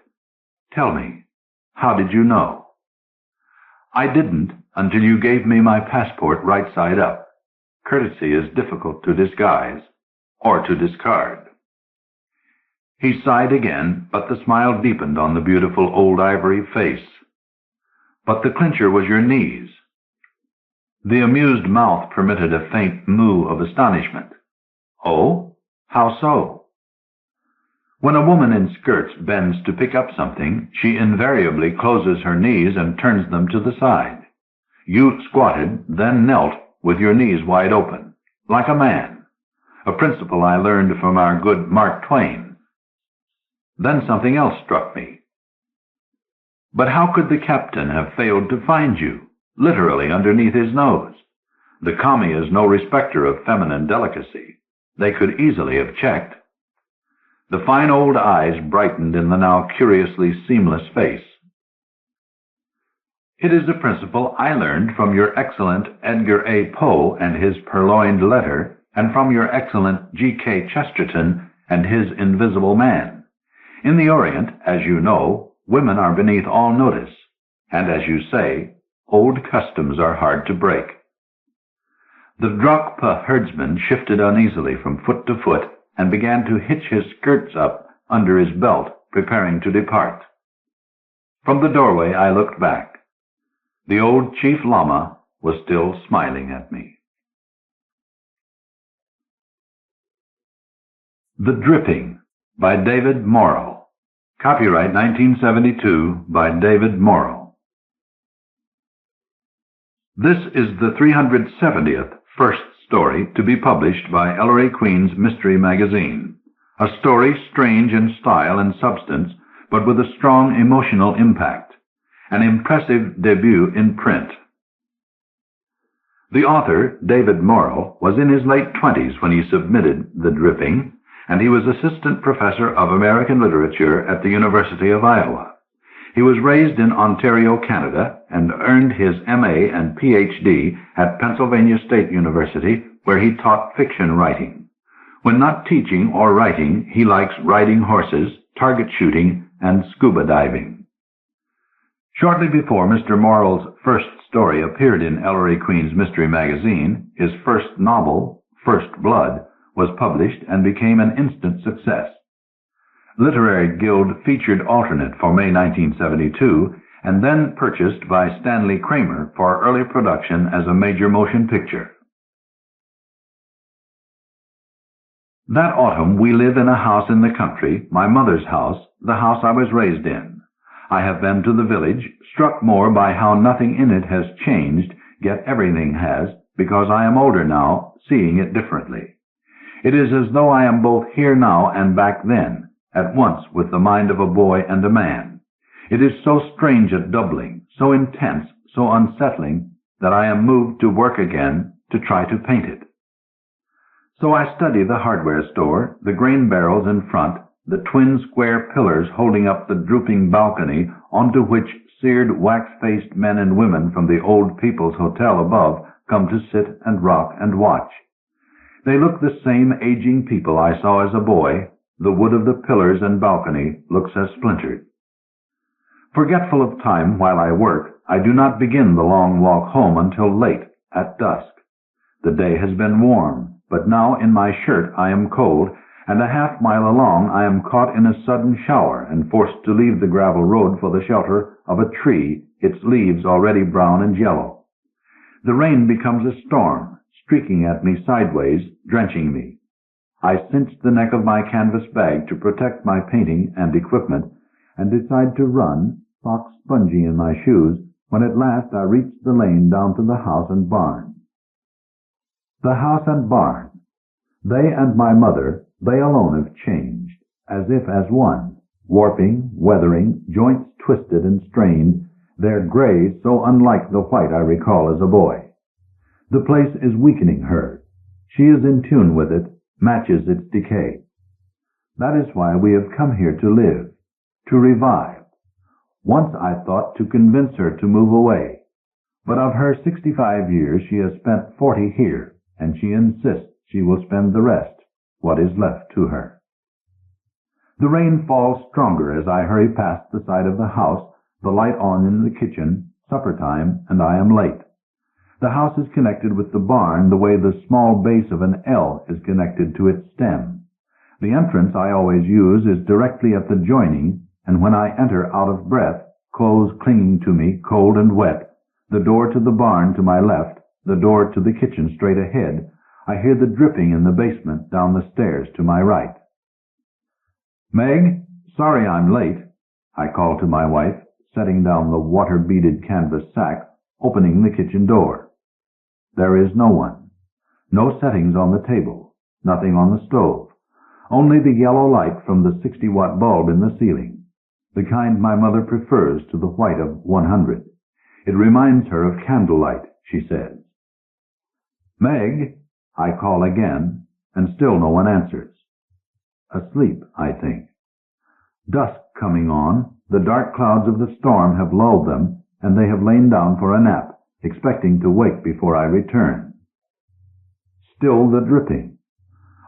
Tell me, how did you know? I didn't until you gave me my passport right side up. Courtesy is difficult to disguise, or to discard. He sighed again, but the smile deepened on the beautiful old ivory face. But the clincher was your knees. The amused mouth permitted a faint moo of astonishment. Oh? How so? When a woman in skirts bends to pick up something, she invariably closes her knees and turns them to the side. You squatted, then knelt with your knees wide open, like a man, a principle I learned from our good Mark Twain. Then something else struck me. But how could the captain have failed to find you? Literally underneath his nose. The commie is no respecter of feminine delicacy. They could easily have checked. The fine old eyes brightened in the now curiously seamless face. It is a principle I learned from your excellent Edgar A. Poe and his Purloined Letter, and from your excellent G.K. Chesterton and his Invisible Man. In the Orient, as you know, women are beneath all notice, and as you say, old customs are hard to break. The drachpa herdsman shifted uneasily from foot to foot and began to hitch his skirts up under his belt, preparing to depart. From the doorway I looked back. The old chief lama was still smiling at me. The Dripping by David Morrell. Copyright 1972 by David Morrell. This is the 370th first story to be published by Ellery Queen's Mystery Magazine, a story strange in style and substance, but with a strong emotional impact, an impressive debut in print. The author, David Morrell, was in his late 20s when he submitted The Dripping, and he was assistant professor of American literature at the University of Iowa. He was raised in Ontario, Canada, and earned his M.A. and Ph.D. at Pennsylvania State University, where he taught fiction writing. When not teaching or writing, he likes riding horses, target shooting, and scuba diving. Shortly before Mr. Morrell's first story appeared in Ellery Queen's Mystery Magazine, his first novel, First Blood, was published and became an instant success. Literary Guild featured alternate for May 1972, and then purchased by Stanley Kramer for early production as a major motion picture. That autumn we live in a house in the country, my mother's house, the house I was raised in. I have been to the village, struck more by how nothing in it has changed, yet everything has, because I am older now, seeing it differently. It is as though I am both here now and back then, at once with the mind of a boy and a man. It is so strange a doubling, so intense, so unsettling, that I am moved to work again to try to paint it. So I study the hardware store, the grain barrels in front, the twin square pillars holding up the drooping balcony onto which seared wax-faced men and women from the Old People's Hotel above come to sit and rock and watch. They look the same aging people I saw as a boy. The wood of the pillars and balcony looks as splintered. Forgetful of time while I work, I do not begin the long walk home until late, at dusk. The day has been warm, but now in my shirt I am cold, and a half-mile along I am caught in a sudden shower and forced to leave the gravel road for the shelter of a tree, its leaves already brown and yellow. The rain becomes a storm, streaking at me sideways, drenching me. I cinch the neck of my canvas bag to protect my painting and equipment, and decide to run, socks spongy in my shoes, when at last I reach the lane down to the house and barn. The house and barn. They and my mother, they alone have changed, as if as one, warping, weathering, joints twisted and strained, their gray so unlike the white I recall as a boy. The place is weakening her. She is in tune with it, matches its decay. That is why we have come here to live, to revive. Once I thought to convince her to move away, but of her 65 years she has spent 40 here, and she insists she will spend the rest, what is left to her. The rain falls stronger as I hurry past the side of the house, the light on in the kitchen, supper time, and I am late. The house is connected with the barn the way the small base of an L is connected to its stem. The entrance I always use is directly at the joining, and when I enter out of breath, clothes clinging to me, cold and wet, the door to the barn to my left, the door to the kitchen straight ahead, I hear the dripping in the basement down the stairs to my right. "Meg, sorry I'm late," I call to my wife, setting down the water-beaded canvas sack, opening the kitchen door. There is no one. No settings on the table. Nothing on the stove. Only the yellow light from the 60-watt bulb in the ceiling. The kind my mother prefers to the white of 100. It reminds her of candlelight, she says. "Meg," I call again, and still no one answers. Asleep, I think. Dusk coming on, the dark clouds of the storm have lulled them, and they have lain down for a nap, expecting to wake before I return. Still the dripping.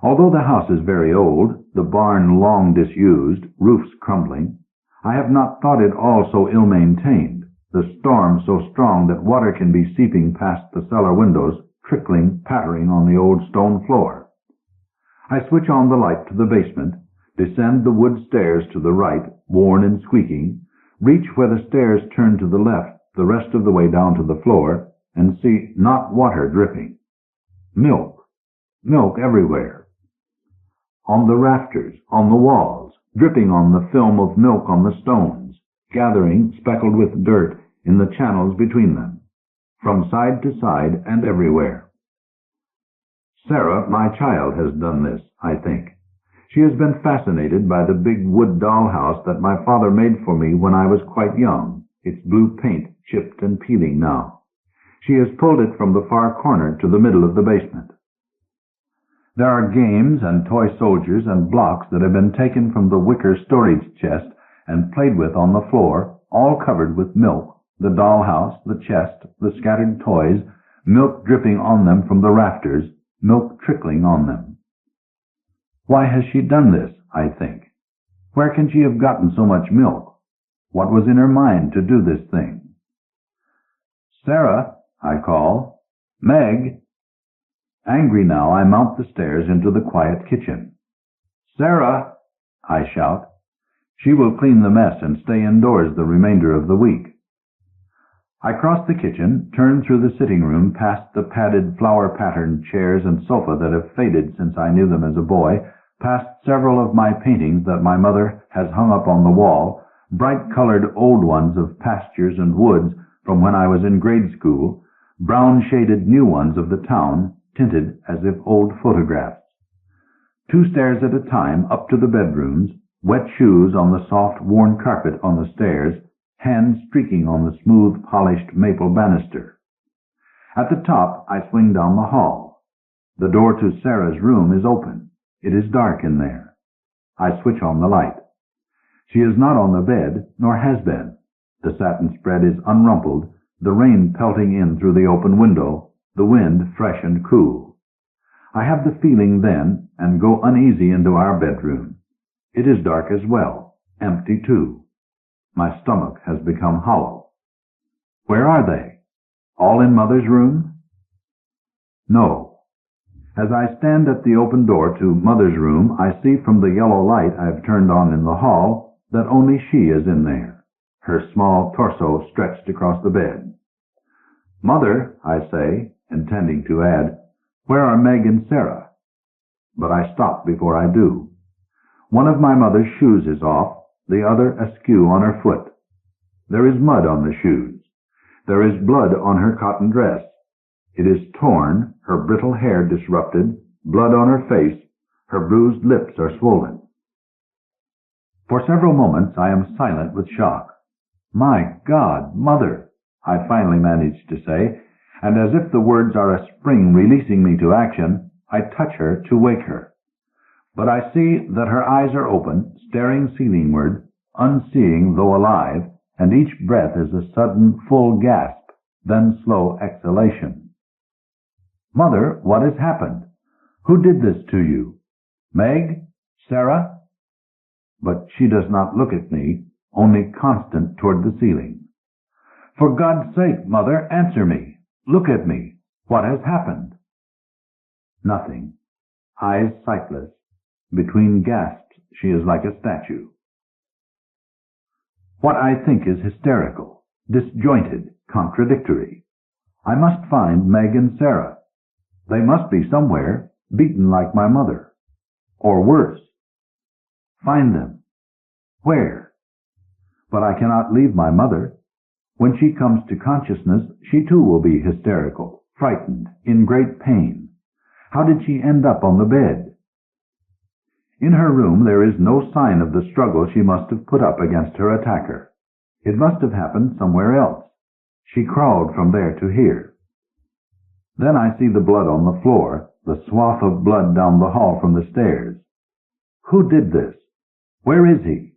Although the house is very old, the barn long disused, roofs crumbling, I have not thought it all so ill-maintained, the storm so strong that water can be seeping past the cellar windows, trickling, pattering on the old stone floor. I switch on the light to the basement, descend the wood stairs to the right, worn and squeaking, reach where the stairs turn to the left the rest of the way down to the floor, and see not water dripping. Milk. Milk everywhere. On the rafters, on the walls, dripping on the film of milk on the stones, gathering, speckled with dirt, in the channels between them, from side to side and everywhere. Sarah, my child, has done this, I think. She has been fascinated by the big wood dollhouse that my father made for me when I was quite young, its blue paint chipped and peeling now. She has pulled it from the far corner to the middle of the basement. There are games and toy soldiers and blocks that have been taken from the wicker storage chest and played with on the floor, all covered with milk, the dollhouse, the chest, the scattered toys, milk dripping on them from the rafters, milk trickling on them. Why has she done this, I think? Where can she have gotten so much milk? What was in her mind to do this thing? Sarah, I call. Meg. Angry now, I mount the stairs into the quiet kitchen. Sarah, I shout. She will clean the mess and stay indoors the remainder of the week. I cross the kitchen, turn through the sitting room, past the padded flower-patterned chairs and sofa that have faded since I knew them as a boy, past several of my paintings that my mother has hung up on the wall, bright-colored old ones of pastures and woods from when I was in grade school, brown-shaded new ones of the town, tinted as if old photographs. 2 stairs at a time up to the bedrooms, wet shoes on the soft, worn carpet on the stairs, hands streaking on the smooth, polished maple banister. At the top, I swing down the hall. The door to Sarah's room is open. It is dark in there. I switch on the light. She is not on the bed, nor has been. The satin spread is unrumpled, the rain pelting in through the open window, the wind fresh and cool. I have the feeling then, and go uneasy into our bedroom. It is dark as well, empty too. My stomach has become hollow. Where are they? All in Mother's room? No. As I stand at the open door to Mother's room, I see from the yellow light I've turned on in the hall that only she is in there, her small torso stretched across the bed. Mother, I say, intending to add, where are Meg and Sarah? But I stop before I do. One of my mother's shoes is off, the other askew on her foot. There is mud on the shoes. There is blood on her cotton dress. It is torn, her brittle hair disrupted, blood on her face, her bruised lips are swollen. For several moments I am silent with shock. My God, Mother, I finally manage to say, and as if the words are a spring releasing me to action, I touch her to wake her. But I see that her eyes are open, staring ceilingward, unseeing though alive, and each breath is a sudden full gasp, then slow exhalation. Mother, what has happened? Who did this to you? Meg? Sarah? But she does not look at me, only constant toward the ceiling. For God's sake, Mother, answer me. Look at me. What has happened? Nothing. Eyes sightless. Between gasps, she is like a statue. What I think is hysterical, disjointed, contradictory. I must find Meg and Sarah. They must be somewhere, beaten like my mother. Or worse. Find them. Where? But I cannot leave my mother. When she comes to consciousness, she too will be hysterical, frightened, in great pain. How did she end up on the bed? In her room there is no sign of the struggle she must have put up against her attacker. It must have happened somewhere else. She crawled from there to here. Then I see the blood on the floor, the swath of blood down the hall from the stairs. Who did this? Where is he?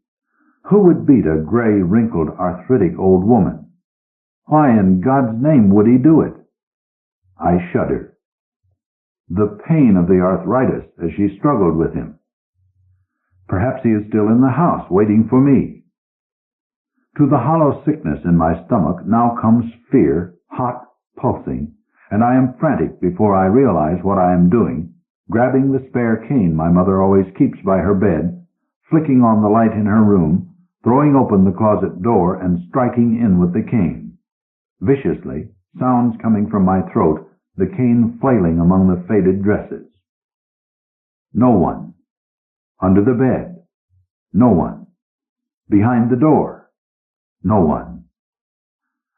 Who would beat a gray, wrinkled, arthritic old woman? Why in God's name would he do it? I shudder. The pain of the arthritis as she struggled with him. Perhaps he is still in the house, waiting for me. To the hollow sickness in my stomach now comes fear, hot, pulsing, and I am frantic before I realize what I am doing, grabbing the spare cane my mother always keeps by her bed, flicking on the light in her room, throwing open the closet door and striking in with the cane. Viciously, sounds coming from my throat, the cane flailing among the faded dresses. No one. Under the bed. No one. Behind the door. No one.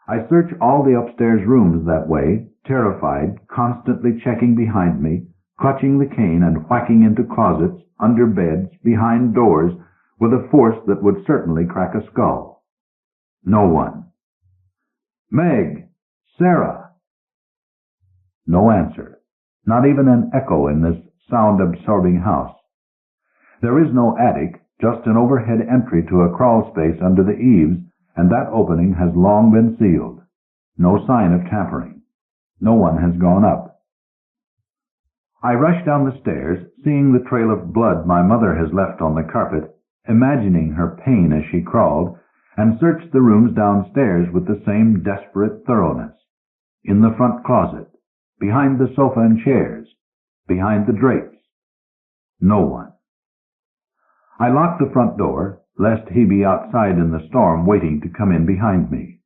I search all the upstairs rooms that way, terrified, constantly checking behind me, clutching the cane and whacking into closets, under beds, behind doors, with a force that would certainly crack a skull. No one. Meg! Sarah! No answer. Not even an echo in this sound-absorbing house. There is no attic, just an overhead entry to a crawl space under the eaves, and that opening has long been sealed. No sign of tampering. No one has gone up. I rush down the stairs, seeing the trail of blood my mother has left on the carpet, imagining her pain as she crawled, and search the rooms downstairs with the same desperate thoroughness. In the front closet, behind the sofa and chairs, behind the drapes. No one. I lock the front door, lest he be outside in the storm waiting to come in behind me.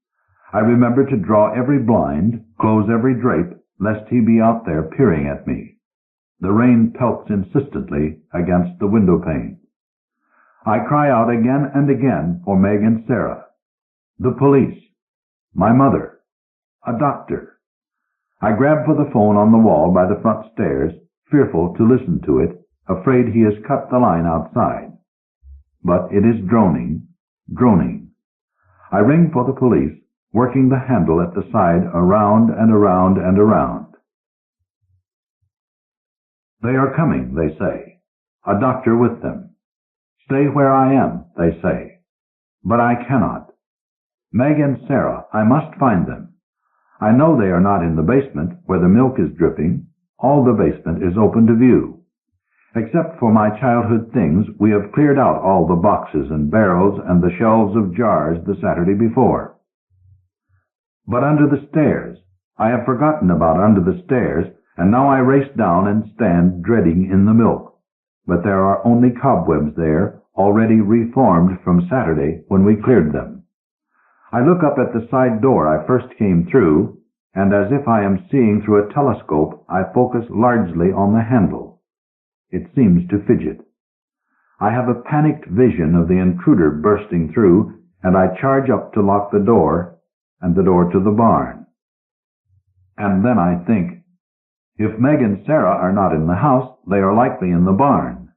I remember to draw every blind, close every drape, lest he be out there peering at me. The rain pelts insistently against the window pane. I cry out again and again for Meg and Sarah. The police. My mother. A doctor. I grab for the phone on the wall by the front stairs, fearful to listen to it, afraid he has cut the line outside. But it is droning, droning. I ring for the police, working the handle at the side around and around and around. They are coming, they say. A doctor with them. Stay where I am, they say. But I cannot. Meg and Sarah, I must find them. I know they are not in the basement where the milk is dripping. All the basement is open to view. Except for my childhood things, we have cleared out all the boxes and barrels and the shelves of jars the Saturday before. But under the stairs, I have forgotten about under the stairs, and now I race down and stand dreading in the milk. But there are only cobwebs there, already reformed from Saturday when we cleared them. I look up at the side door I first came through, and as if I am seeing through a telescope, I focus largely on the handle. It seems to fidget. I have a panicked vision of the intruder bursting through, and I charge up to lock the door, and the door to the barn. And then I think, if Meg and Sarah are not in the house, they are likely in the barn.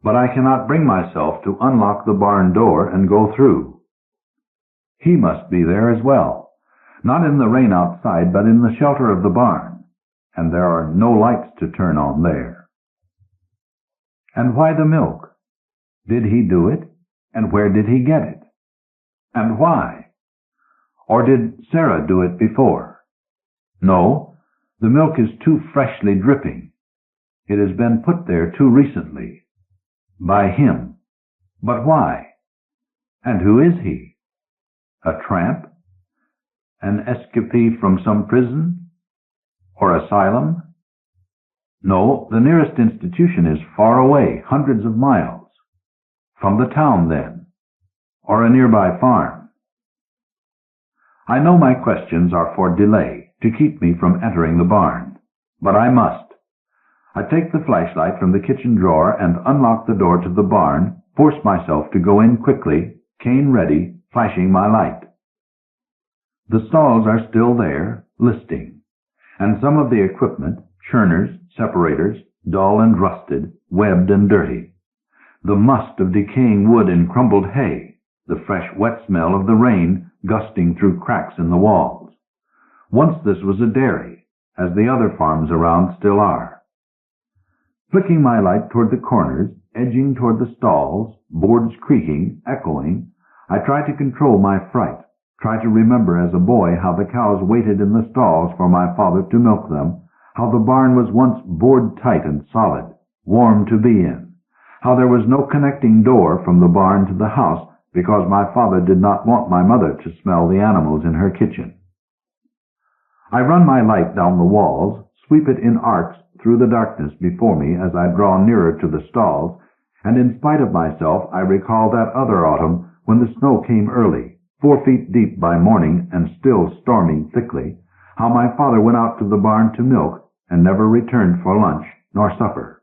But I cannot bring myself to unlock the barn door and go through. He must be there as well, not in the rain outside, but in the shelter of the barn, and there are no lights to turn on there. And why the milk? Did he do it? And where did he get it? And why? Or did Sarah do it before? No, the milk is too freshly dripping. It has been put there too recently. By him. But why? And who is he? A tramp? An escapee from some prison? Or asylum? No, the nearest institution is far away, hundreds of miles. From the town, then. Or a nearby farm. I know my questions are for delay, to keep me from entering the barn. But I must. I take the flashlight from the kitchen drawer and unlock the door to the barn, force myself to go in quickly, cane ready, flashing my light. The stalls are still there, listing, and some of the equipment, churners, separators, dull and rusted, webbed and dirty. The must of decaying wood and crumbled hay, the fresh wet smell of the rain gusting through cracks in the walls. Once this was a dairy, as the other farms around still are. Flicking my light toward the corners, edging toward the stalls, boards creaking, echoing, I try to control my fright, try to remember as a boy how the cows waited in the stalls for my father to milk them, how the barn was once board tight and solid, warm to be in, how there was no connecting door from the barn to the house because my father did not want my mother to smell the animals in her kitchen. I run my light down the walls, sweep it in arcs through the darkness before me as I draw nearer to the stalls, and in spite of myself I recall that other autumn when the snow came early, 4 feet deep by morning and still storming thickly, how my father went out to the barn to milk and never returned for lunch nor supper.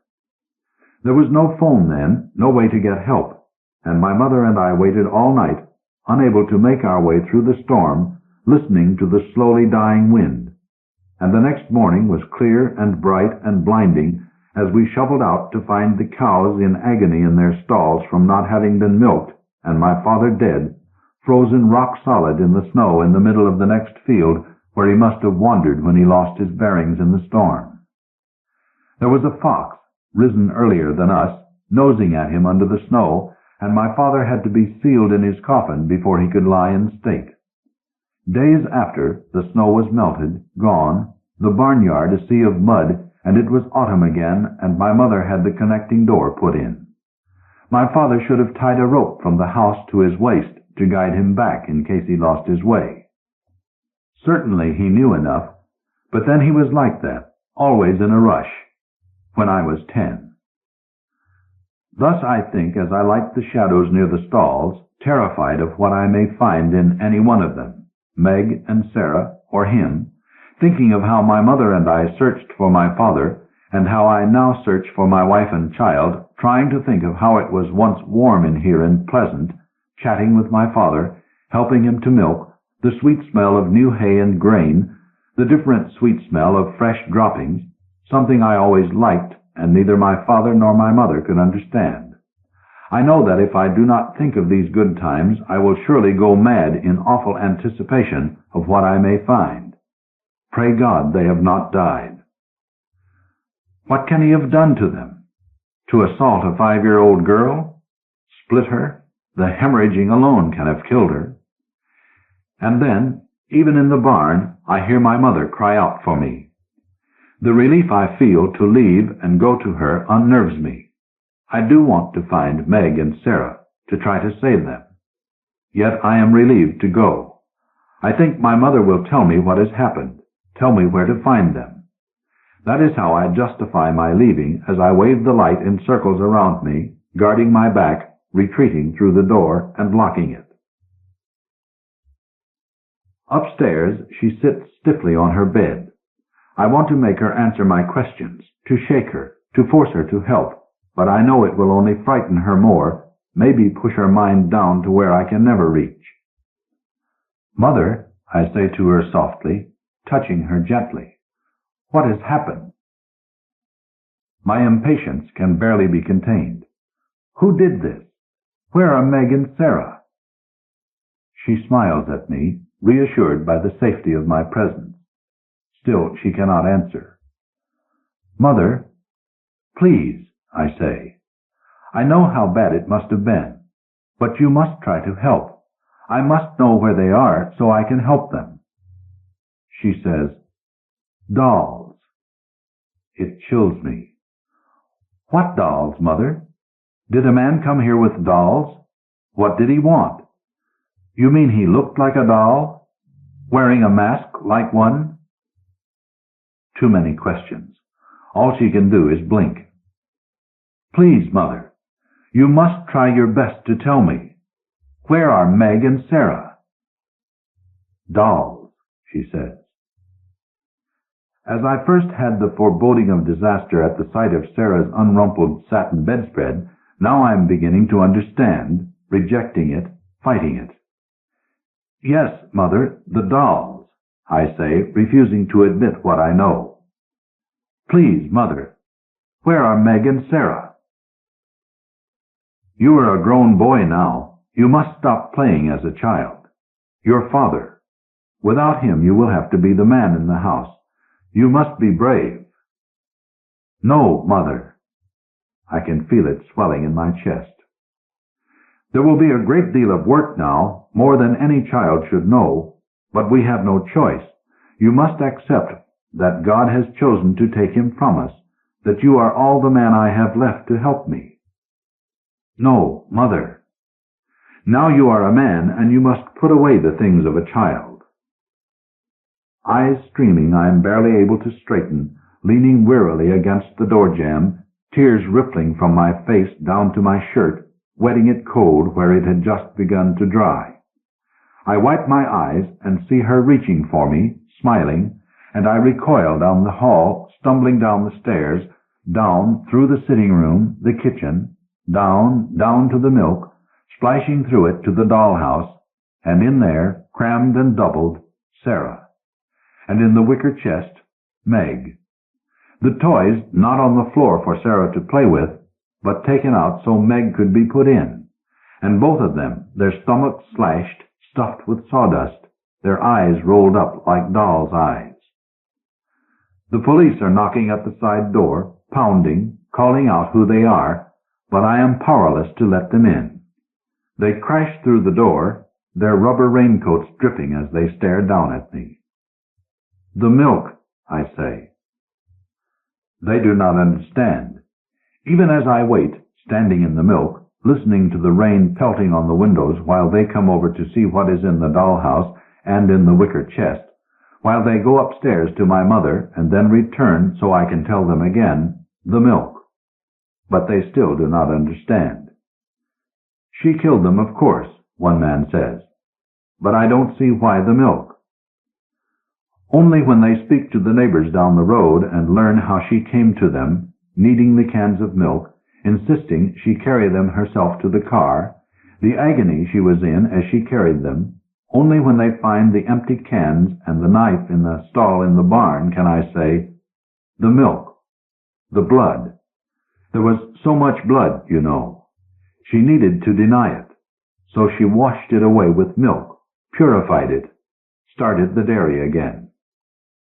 There was no phone then, no way to get help, and my mother and I waited all night, unable to make our way through the storm, listening to the slowly dying wind. And the next morning was clear and bright and blinding as we shoveled out to find the cows in agony in their stalls from not having been milked, and my father dead, frozen rock solid in the snow in the middle of the next field where he must have wandered when he lost his bearings in the storm. There was a fox, risen earlier than us, nosing at him under the snow, and my father had to be sealed in his coffin before he could lie in state. Days after, the snow was melted, gone, the barnyard a sea of mud, and it was autumn again, and my mother had the connecting door put in. My father should have tied a rope from the house to his waist to guide him back in case he lost his way. Certainly he knew enough, but then he was like that, always in a rush, when I was 10. Thus I think as I light the shadows near the stalls, terrified of what I may find in any one of them, Meg and Sarah, or him, thinking of how my mother and I searched for my father, and how I now search for my wife and child, trying to think of how it was once warm in here and pleasant, chatting with my father, helping him to milk, the sweet smell of new hay and grain, the different sweet smell of fresh droppings, something I always liked, and neither my father nor my mother could understand. I know that if I do not think of these good times, I will surely go mad in awful anticipation of what I may find. Pray God they have not died. What can he have done to them? To assault a 5-year-old girl? Split her? The hemorrhaging alone can have killed her. And then, even in the barn, I hear my mother cry out for me. The relief I feel to leave and go to her unnerves me. I do want to find Meg and Sarah, to try to save them. Yet I am relieved to go. I think my mother will tell me what has happened, tell me where to find them. That is how I justify my leaving as I wave the light in circles around me, guarding my back, retreating through the door and locking it. Upstairs, she sits stiffly on her bed. I want to make her answer my questions, to shake her, to force her to help, but I know it will only frighten her more, maybe push her mind down to where I can never reach. Mother, I say to her softly, touching her gently, what has happened? My impatience can barely be contained. Who did this? Where are Meg and Sarah? She smiles at me, reassured by the safety of my presence. Still she cannot answer. Mother, please, I say. I know how bad it must have been, but you must try to help. I must know where they are so I can help them. She says, dolls. It chills me. What dolls, Mother? Did a man come here with dolls? What did he want? You mean he looked like a doll? Wearing a mask like one? Too many questions. All she can do is blink. Please, Mother, you must try your best to tell me. Where are Meg and Sarah? Dolls, she says. As I first had the foreboding of disaster at the sight of Sarah's unrumpled satin bedspread, now I am beginning to understand, rejecting it, fighting it. Yes, Mother, the dolls, I say, refusing to admit what I know. Please, Mother, where are Meg and Sarah? You are a grown boy now. You must stop playing as a child. Your father. Without him you will have to be the man in the house. You must be brave. No, Mother. I can feel it swelling in my chest. There will be a great deal of work now, more than any child should know, but we have no choice. You must accept that God has chosen to take him from us, that you are all the man I have left to help me. No, Mother. Now you are a man, and you must put away the things of a child. Eyes streaming, I am barely able to straighten, leaning wearily against the door jamb, tears rippling from my face down to my shirt, wetting it cold where it had just begun to dry. I wipe my eyes and see her reaching for me, smiling, and I recoil down the hall, stumbling down the stairs, down through the sitting room, the kitchen, down to the milk, splashing through it to the dollhouse, and in there, crammed and doubled, Sarah. And in the wicker chest, Meg. The toys not on the floor for Sarah to play with, but taken out so Meg could be put in, and both of them, their stomachs slashed, stuffed with sawdust, their eyes rolled up like dolls' eyes. The police are knocking at the side door, pounding, calling out who they are, but I am powerless to let them in. They crash through the door, their rubber raincoats dripping as they stare down at me. The milk, I say. They do not understand. Even as I wait, standing in the milk, listening to the rain pelting on the windows while they come over to see what is in the dollhouse and in the wicker chest, while they go upstairs to my mother and then return so I can tell them again, the milk. But they still do not understand. She killed them, of course, one man says. But I don't see why the milk. Only when they speak to the neighbors down the road and learn how she came to them, needing the cans of milk, insisting she carry them herself to the car, the agony she was in as she carried them, only when they find the empty cans and the knife in the stall in the barn can I say, the milk, the blood. There was so much blood, you know. She needed to deny it, so she washed it away with milk, purified it, started the dairy again.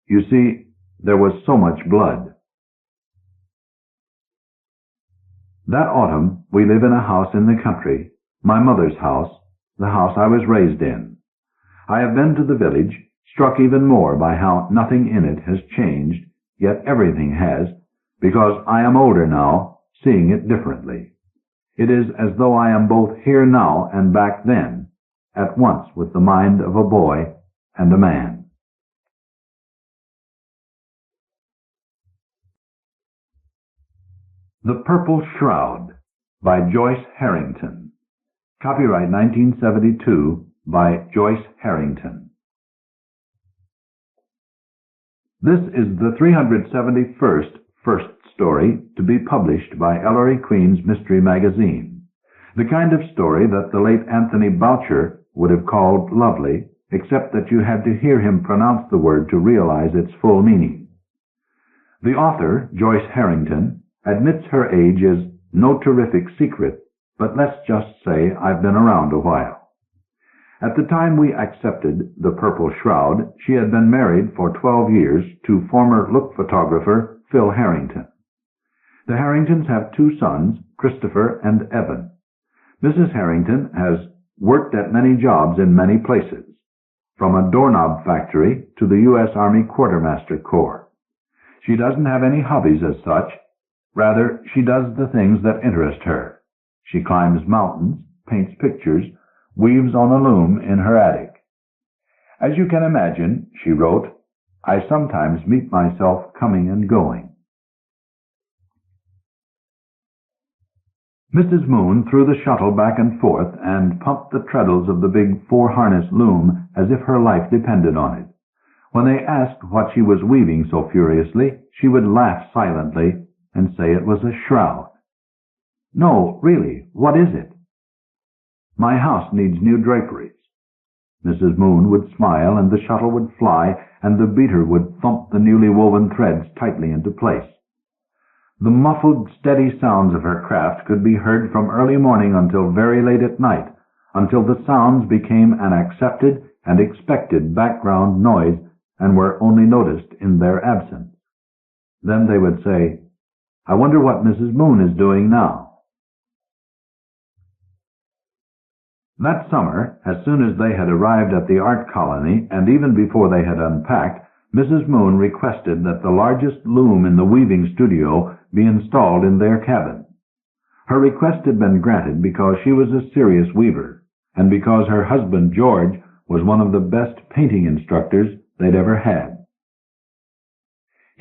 You see, there was so much blood. That autumn, we live in a house in the country, my mother's house, the house I was raised in. I have been to the village, struck even more by how nothing in it has changed, yet everything has, because I am older now, seeing it differently. It is as though I am both here now and back then, at once with the mind of a boy and a man. The Purple Shroud by Joyce Harrington. Copyright 1972 by Joyce Harrington. This is the 371st first story to be published by Ellery Queen's Mystery Magazine, the kind of story that the late Anthony Boucher would have called lovely, except that you had to hear him pronounce the word to realize its full meaning. The author, Joyce Harrington, admits her age is no terrific secret, but let's just say I've been around a while. At the time we accepted The Purple Shroud, she had been married for 12 years to former look photographer Phil Harrington. The Harringtons have two sons, Christopher and Evan. Mrs. Harrington has worked at many jobs in many places, from a doorknob factory to the U.S. Army Quartermaster Corps. She doesn't have any hobbies as such. Rather, she does the things that interest her. She climbs mountains, paints pictures, weaves on a loom in her attic. As you can imagine, she wrote, I sometimes meet myself coming and going. Mrs. Moon threw the shuttle back and forth and pumped the treadles of the big four-harness loom as if her life depended on it. When they asked what she was weaving so furiously, she would laugh silently and say it was a shroud. No, really, what is it? My house needs new draperies. Mrs. Moon would smile, and the shuttle would fly, and the beater would thump the newly woven threads tightly into place. The muffled, steady sounds of her craft could be heard from early morning until very late at night, until the sounds became an accepted and expected background noise and were only noticed in their absence. Then they would say, I wonder what Mrs. Moon is doing now. That summer, as soon as they had arrived at the art colony, and even before they had unpacked, Mrs. Moon requested that the largest loom in the weaving studio be installed in their cabin. Her request had been granted because she was a serious weaver, and because her husband George was one of the best painting instructors they'd ever had.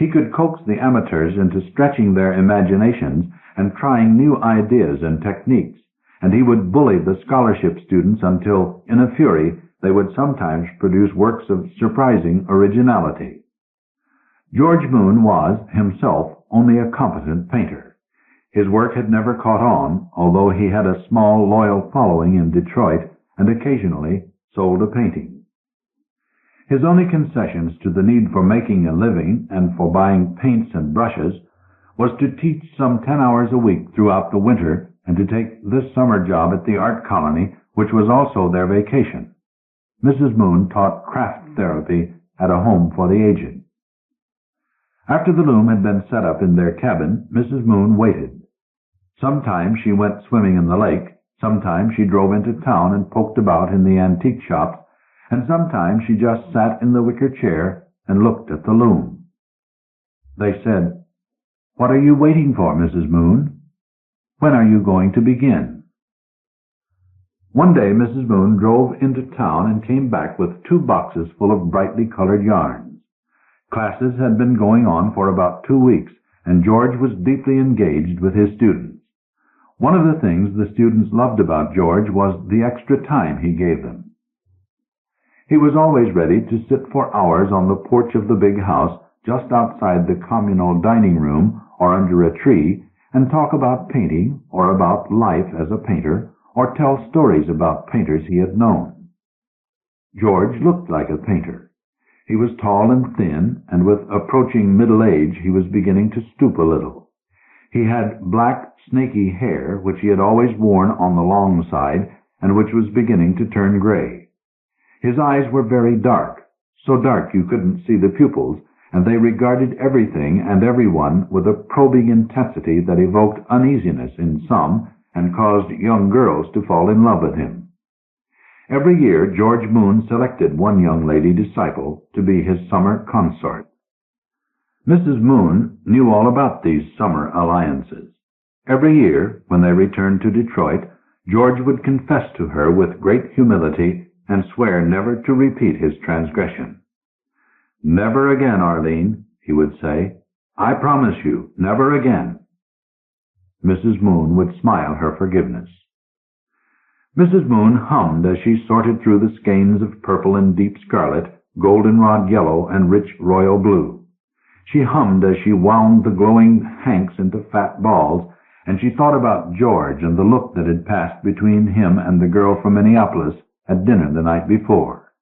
He could coax the amateurs into stretching their imaginations and trying new ideas and techniques, and he would bully the scholarship students until, in a fury, they would sometimes produce works of surprising originality. George Moon was, himself, only a competent painter. His work had never caught on, although he had a small, loyal following in Detroit and occasionally sold a painting. His only concessions to the need for making a living and for buying paints and brushes was to teach some 10 hours a week throughout the winter and to take this summer job at the art colony, which was also their vacation. Mrs. Moon taught craft therapy at a home for the aged. After the loom had been set up in their cabin, Mrs. Moon waited. Sometimes she went swimming in the lake, sometimes she drove into town and poked about in the antique shops, and sometimes she just sat in the wicker chair and looked at the loom. They said, What are you waiting for, Mrs. Moon? When are you going to begin? One day Mrs. Moon drove into town and came back with 2 boxes full of brightly colored yarns. Classes had been going on for about 2 weeks, and George was deeply engaged with his students. One of the things the students loved about George was the extra time he gave them. He was always ready to sit for hours on the porch of the big house just outside the communal dining room or under a tree and talk about painting or about life as a painter or tell stories about painters he had known. George looked like a painter. He was tall and thin, and with approaching middle age he was beginning to stoop a little. He had black, snaky hair, which he had always worn on the long side, and which was beginning to turn gray. His eyes were very dark, so dark you couldn't see the pupils, and they regarded everything and everyone with a probing intensity that evoked uneasiness in some and caused young girls to fall in love with him. Every year George Moon selected one young lady disciple to be his summer consort. Mrs. Moon knew all about these summer alliances. Every year, when they returned to Detroit, George would confess to her with great humility and swear never to repeat his transgression. "Never again, Arline," he would say. "I promise you, never again." Mrs. Moon would smile her forgiveness. Mrs. Moon hummed as she sorted through the skeins of purple and deep scarlet, goldenrod yellow, and rich royal blue. She hummed as she wound the glowing hanks into fat balls, and she thought about George and the look that had passed between him and the girl from Minneapolis at dinner the night before.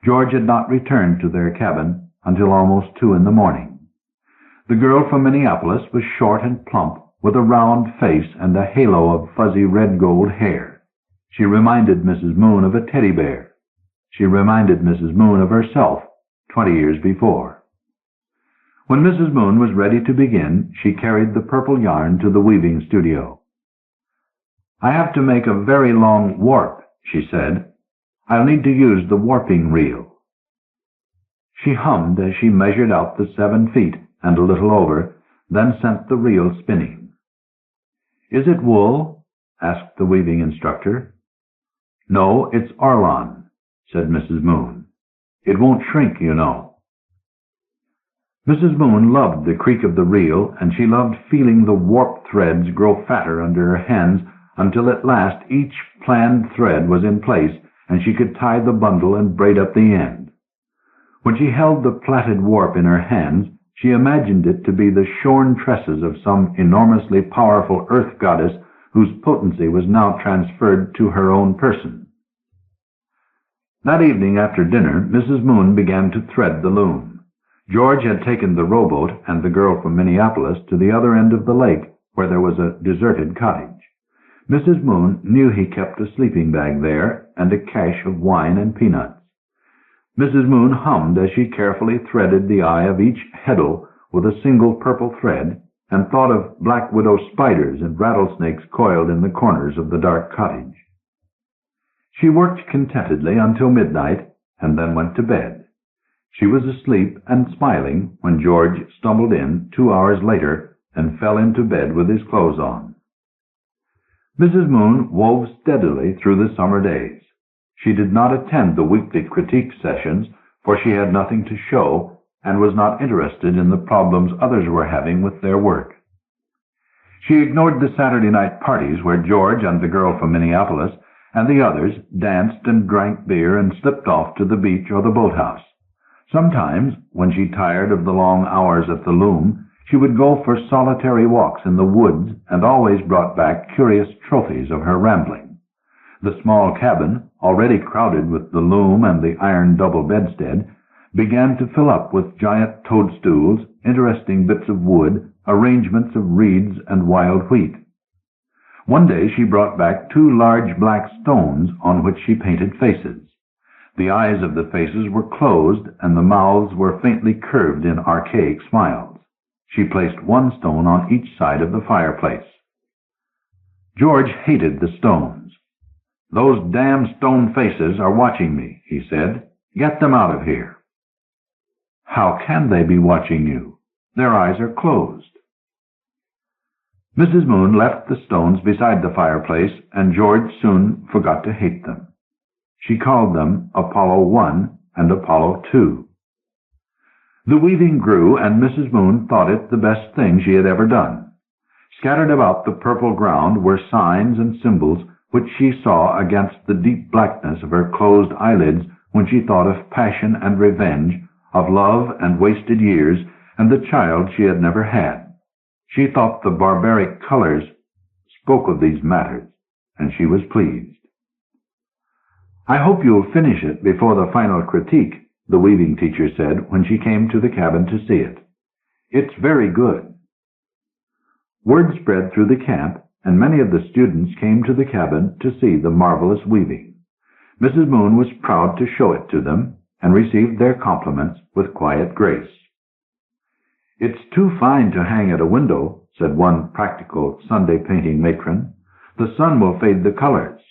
George had not returned to their cabin until almost 2 in the morning. The girl from Minneapolis was short and plump, with a round face and a halo of fuzzy red-gold hair. She reminded Mrs. Moon of a teddy bear. She reminded Mrs. Moon of herself 20 years before. When Mrs. Moon was ready to begin, she carried the purple yarn to the weaving studio. "I have to make a very long warp," she said. "I'll need to use the warping reel." She hummed as she measured out the 7 feet and a little over, then sent the reel spinning. "Is it wool?" asked the weaving instructor. "No, it's Orlon," said Mrs. Moon. "It won't shrink, you know." Mrs. Moon loved the creak of the reel, and she loved feeling the warp threads grow fatter under her hands until at last each planned thread was in place and she could tie the bundle and braid up the end. When she held the plaited warp in her hands, she imagined it to be the shorn tresses of some enormously powerful earth goddess whose potency was now transferred to her own person. That evening after dinner, Mrs. Moon began to thread the loom. George had taken the rowboat and the girl from Minneapolis to the other end of the lake, where there was a deserted cottage. Mrs. Moon knew he kept a sleeping bag there and a cache of wine and peanuts. Mrs. Moon hummed as she carefully threaded the eye of each heddle with a single purple thread, and thought of black widow spiders and rattlesnakes coiled in the corners of the dark cottage. She worked contentedly until midnight, and then went to bed. She was asleep and smiling when George stumbled in 2 hours later and fell into bed with his clothes on. Mrs. Moon wove steadily through the summer days. She did not attend the weekly critique sessions, for she had nothing to show and was not interested in the problems others were having with their work. She ignored the Saturday night parties where George and the girl from Minneapolis and the others danced and drank beer and slipped off to the beach or the boathouse. Sometimes, when she tired of the long hours at the loom, she would go for solitary walks in the woods and always brought back curious trophies of her rambling. The small cabin, already crowded with the loom and the iron double bedstead, began to fill up with giant toadstools, interesting bits of wood, arrangements of reeds and wild wheat. One day she brought back 2 large black stones on which she painted faces. The eyes of the faces were closed, and the mouths were faintly curved in archaic smiles. She placed 1 stone on each side of the fireplace. George hated the stones. "Those damn stone faces are watching me," he said. "Get them out of here." "How can they be watching you? Their eyes are closed." Mrs. Moon left the stones beside the fireplace, and George soon forgot to hate them. She called them Apollo 1 and Apollo 2. The weaving grew, and Mrs. Moon thought it the best thing she had ever done. Scattered about the purple ground were signs and symbols which she saw against the deep blackness of her closed eyelids when she thought of passion and revenge, of love and wasted years, and the child she had never had. She thought the barbaric colors spoke of these matters, and she was pleased. "I hope you'll finish it before the final critique," the weaving teacher said when she came to the cabin to see it. "It's very good." Word spread through the camp, and many of the students came to the cabin to see the marvelous weaving. Mrs. Moon was proud to show it to them, and received their compliments with quiet grace. "It's too fine to hang at a window," said one practical Sunday painting matron. "The sun will fade the colors."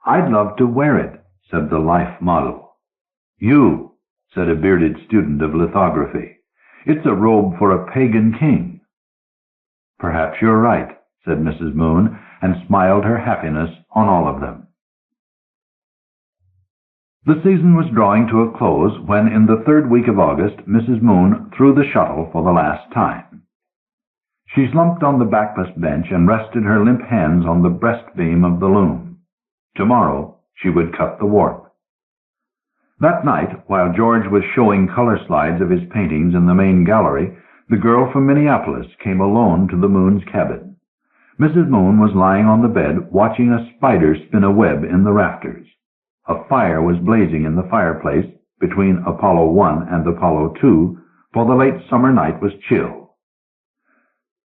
"I'd love to wear it," said the life model. "You," said a bearded student of lithography. "It's a robe for a pagan king." "Perhaps you're right," said Mrs. Moon, and smiled her happiness on all of them. The season was drawing to a close when, in the 3rd week of August, Mrs. Moon threw the shuttle for the last time. She slumped on the backless bench and rested her limp hands on the breastbeam of the loom. Tomorrow she would cut the warp. That night, while George was showing color slides of his paintings in the main gallery, the girl from Minneapolis came alone to the Moon's cabin. Mrs. Moon was lying on the bed, watching a spider spin a web in the rafters. A fire was blazing in the fireplace between Apollo 1 and Apollo 2, for the late summer night was chill.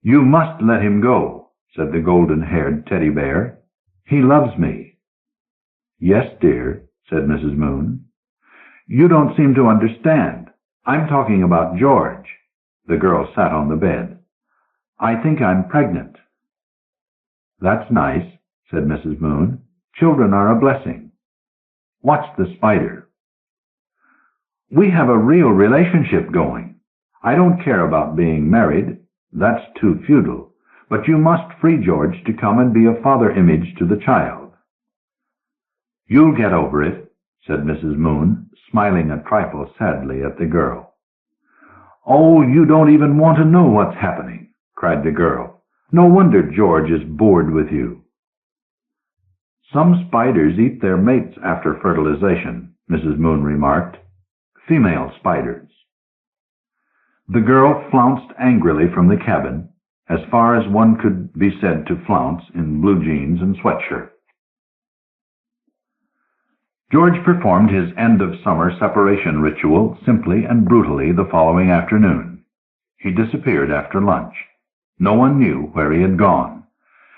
"You must let him go," said the golden-haired teddy bear. "He loves me." "Yes, dear," said Mrs. Moon. "You don't seem to understand. I'm talking about George." The girl sat on the bed. "I think I'm pregnant." "That's nice," said Mrs. Moon. "Children are a blessing. Watch the spider." "We have a real relationship going. I don't care about being married. That's too feudal. But you must free George to come and be a father image to the child." "You'll get over it," said Mrs. Moon, smiling a trifle sadly at the girl. "Oh, you don't even want to know what's happening," cried the girl. "No wonder George is bored with you." "Some spiders eat their mates after fertilization," Mrs. Moon remarked. "Female spiders." The girl flounced angrily from the cabin, as far as one could be said to flounce in blue jeans and sweatshirt. George performed his end-of-summer separation ritual simply and brutally the following afternoon. He disappeared after lunch. No one knew where he had gone.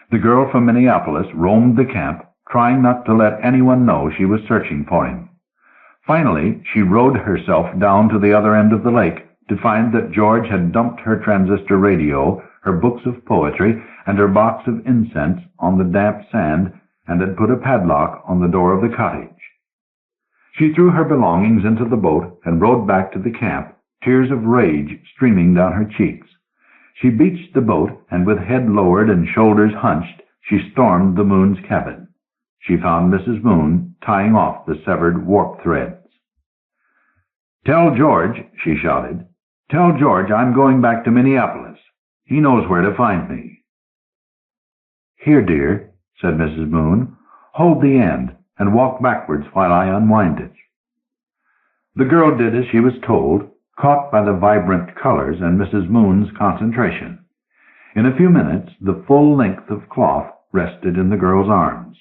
The girl from Minneapolis roamed the camp, trying not to let anyone know she was searching for him. Finally, she rowed herself down to the other end of the lake to find that George had dumped her transistor radio, her books of poetry, and her box of incense on the damp sand, and had put a padlock on the door of the cottage. She threw her belongings into the boat and rowed back to the camp, tears of rage streaming down her cheeks. She beached the boat, and with head lowered and shoulders hunched, she stormed the Moon's cabin. She found Mrs. Moon tying off the severed warp threads. "Tell George," she shouted. "Tell George I'm going back to Minneapolis. He knows where to find me." "Here, dear," said Mrs. Moon. "Hold the end and walk backwards while I unwind it." The girl did as she was told, caught by the vibrant colors and Mrs. Moon's concentration. In a few minutes, the full length of cloth rested in the girl's arms.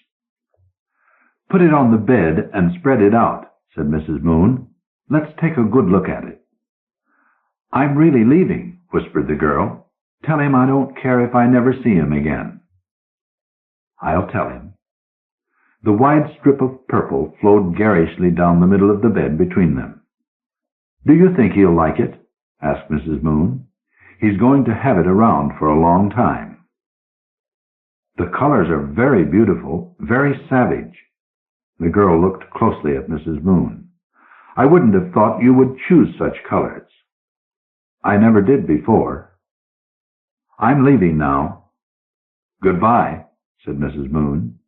"Put it on the bed and spread it out," said Mrs. Moon. "Let's take a good look at it." "I'm really leaving," whispered the girl. "Tell him I don't care if I never see him again." "I'll tell him." The wide strip of purple flowed garishly down the middle of the bed between them. "Do you think he'll like it?" asked Mrs. Moon. "He's going to have it around for a long time." "The colors are very beautiful, very savage." The girl looked closely at Mrs. Moon. "I wouldn't have thought you would choose such colors." "I never did before." I'm leaving now." "Goodbye," said Mrs. Moon.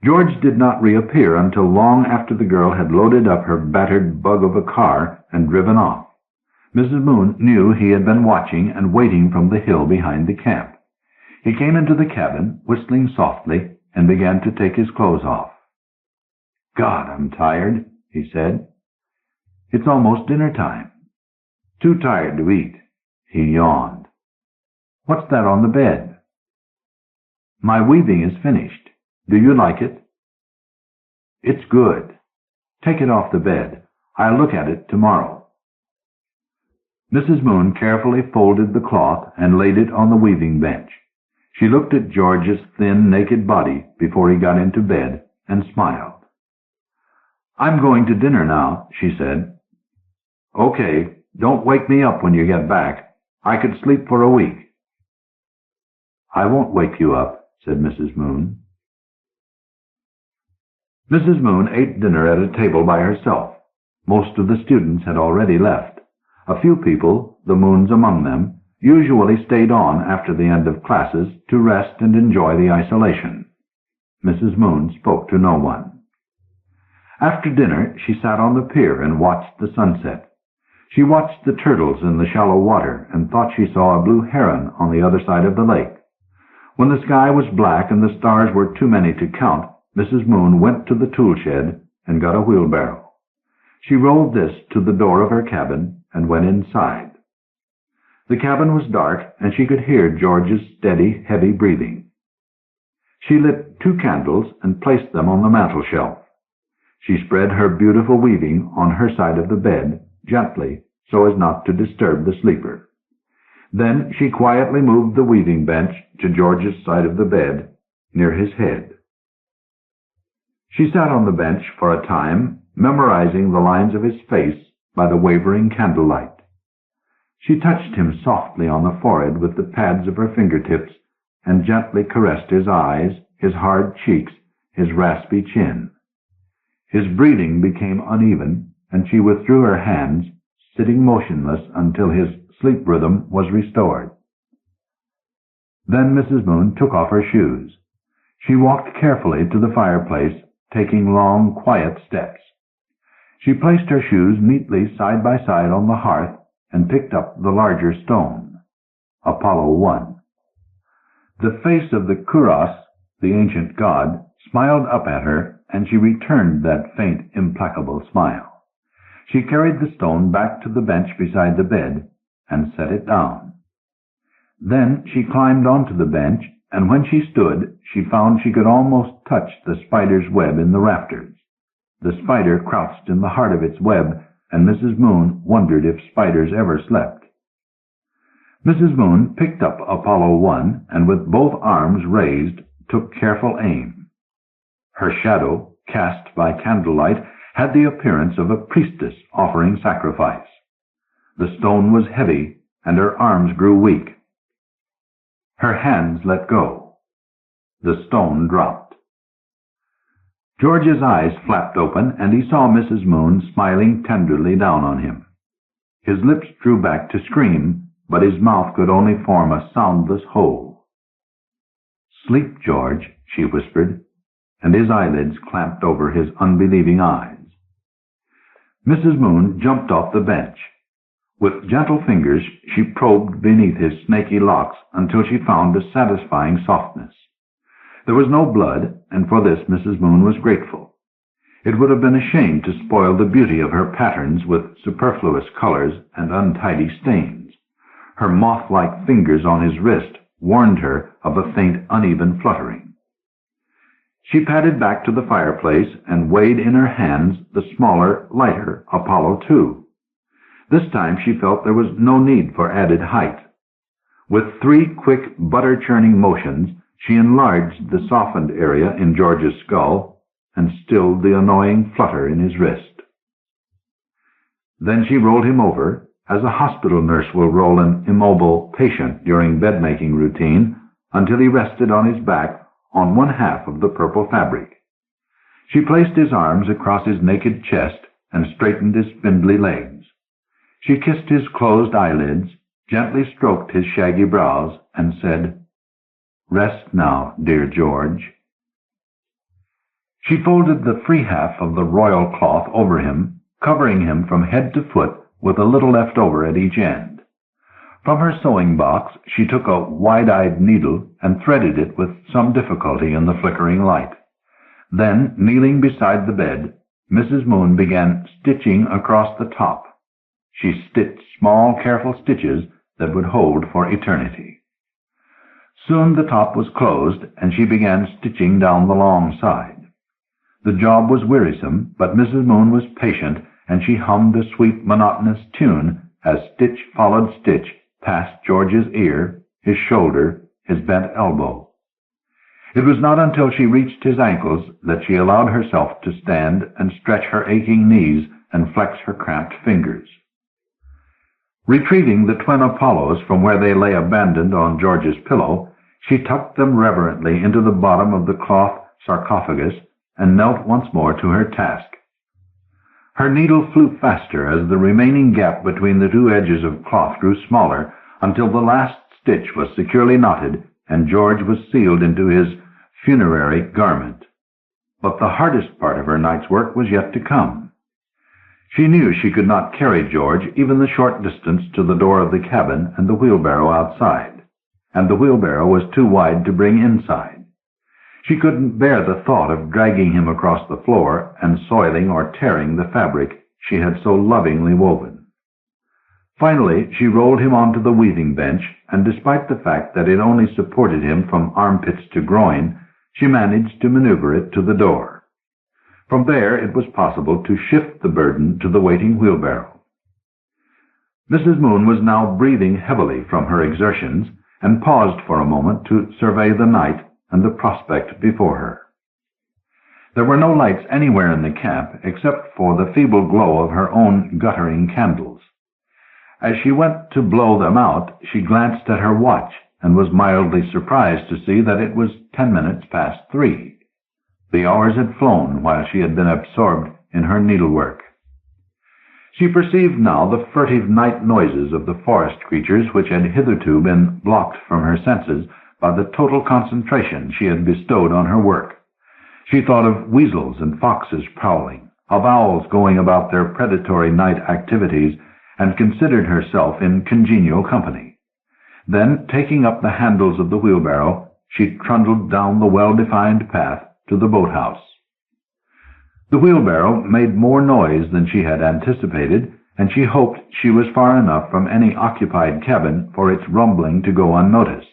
George did not reappear until long after the girl had loaded up her battered bug of a car and driven off. Mrs. Moon knew he had been watching and waiting from the hill behind the camp. He came into the cabin, whistling softly, and began to take his clothes off. "God, I'm tired," he said. "It's almost dinner time." "Too tired to eat." He yawned. "What's that on the bed?" "My weaving is finished. Do you like it?" "It's good. Take it off the bed. I'll look at it tomorrow." Mrs. Moon carefully folded the cloth and laid it on the weaving bench. She looked at George's thin, naked body before he got into bed and smiled. "I'm going to dinner now," she said. "Okay, don't wake me up when you get back. I could sleep for a week." "I won't wake you up," said Mrs. Moon. Mrs. Moon ate dinner at a table by herself. Most of the students had already left. A few people, the Moons among them, usually stayed on after the end of classes to rest and enjoy the isolation. Mrs. Moon spoke to no one. After dinner, she sat on the pier and watched the sunset. She watched the turtles in the shallow water and thought she saw a blue heron on the other side of the lake. When the sky was black and the stars were too many to count, Mrs. Moon went to the tool shed and got a wheelbarrow. She rolled this to the door of her cabin and went inside. The cabin was dark, and she could hear George's steady, heavy breathing. She lit 2 candles and placed them on the mantel shelf. She spread her beautiful weaving on her side of the bed, gently, so as not to disturb the sleeper. Then she quietly moved the weaving bench to George's side of the bed, near his head. She sat on the bench for a time, memorizing the lines of his face by the wavering candlelight. She touched him softly on the forehead with the pads of her fingertips and gently caressed his eyes, his hard cheeks, his raspy chin. His breathing became uneven, and she withdrew her hands, sitting motionless until his sleep rhythm was restored. Then Mrs. Moon took off her shoes. She walked carefully to the fireplace, taking long, quiet steps. She placed her shoes neatly side by side on the hearth and picked up the larger stone, Apollo 1. The face of the Kuros, the ancient god, smiled up at her, and she returned that faint, implacable smile. She carried the stone back to the bench beside the bed and set it down. Then she climbed onto the bench, and when she stood, she found she could almost touch the spider's web in the rafters. The spider crouched in the heart of its web, and Mrs. Moon wondered if spiders ever slept. Mrs. Moon picked up Apollo 1 and with both arms raised took careful aim. Her shadow, cast by candlelight, had the appearance of a priestess offering sacrifice. The stone was heavy, and her arms grew weak. Her hands let go. The stone dropped. George's eyes flapped open, and he saw Mrs. Moon smiling tenderly down on him. His lips drew back to scream, but his mouth could only form a soundless hole. "Sleep, George," she whispered, and his eyelids clamped over his unbelieving eyes. Mrs. Moon jumped off the bench. With gentle fingers, she probed beneath his snaky locks until she found a satisfying softness. There was no blood, and for this Mrs. Moon was grateful. It would have been a shame to spoil the beauty of her patterns with superfluous colors and untidy stains. Her moth-like fingers on his wrist warned her of a faint, uneven fluttering. She padded back to the fireplace and weighed in her hands the smaller, lighter Apollo 2. This time she felt there was no need for added height. With 3 quick, butter-churning motions, she enlarged the softened area in George's skull and stilled the annoying flutter in his wrist. Then she rolled him over, as a hospital nurse will roll an immobile patient during bed-making routine, until he rested on his back on one half of the purple fabric. She placed his arms across his naked chest and straightened his spindly legs. She kissed his closed eyelids, gently stroked his shaggy brows, and said, "Rest now, dear George." She folded the free half of the royal cloth over him, covering him from head to foot with a little left over at each end. From her sewing box she took a wide-eyed needle and threaded it with some difficulty in the flickering light. Then, kneeling beside the bed, Mrs. Moon began stitching across the top. She stitched small, careful stitches that would hold for eternity. Soon the top was closed, and she began stitching down the long side. The job was wearisome, but Mrs. Moon was patient, and she hummed a sweet, monotonous tune as stitch followed stitch past George's ear, his shoulder, his bent elbow. It was not until she reached his ankles that she allowed herself to stand and stretch her aching knees and flex her cramped fingers. Retrieving the twin Apollos from where they lay abandoned on George's pillow, she tucked them reverently into the bottom of the cloth sarcophagus and knelt once more to her task. Her needle flew faster as the remaining gap between the two edges of cloth grew smaller until the last stitch was securely knotted and George was sealed into his funerary garment. But the hardest part of her night's work was yet to come. She knew she could not carry George even the short distance to the door of the cabin and the wheelbarrow outside, and the wheelbarrow was too wide to bring inside. She couldn't bear the thought of dragging him across the floor and soiling or tearing the fabric she had so lovingly woven. Finally, she rolled him onto the weaving bench, and despite the fact that it only supported him from armpits to groin, she managed to maneuver it to the door. From there it was possible to shift the burden to the waiting wheelbarrow. Mrs. Moon was now breathing heavily from her exertions, and paused for a moment to survey the night and the prospect before her. There were no lights anywhere in the camp except for the feeble glow of her own guttering candles. As she went to blow them out, she glanced at her watch and was mildly surprised to see that it was 10 minutes past 3. The hours had flown while she had been absorbed in her needlework. She perceived now the furtive night noises of the forest creatures which had hitherto been blocked from her senses by the total concentration she had bestowed on her work. She thought of weasels and foxes prowling, of owls going about their predatory night activities, and considered herself in congenial company. Then, taking up the handles of the wheelbarrow, she trundled down the well-defined path to the boathouse. The wheelbarrow made more noise than she had anticipated, and she hoped she was far enough from any occupied cabin for its rumbling to go unnoticed.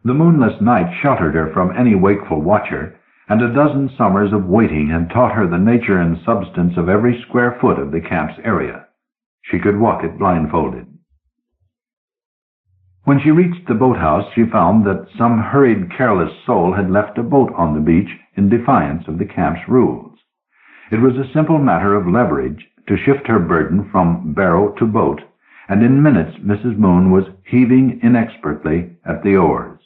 The moonless night sheltered her from any wakeful watcher, and a dozen summers of waiting had taught her the nature and substance of every square foot of the camp's area. She could walk it blindfolded. When she reached the boathouse, she found that some hurried, careless soul had left a boat on the beach in defiance of the camp's rules. It was a simple matter of leverage to shift her burden from barrow to boat, and in minutes Mrs. Moon was heaving inexpertly at the oars.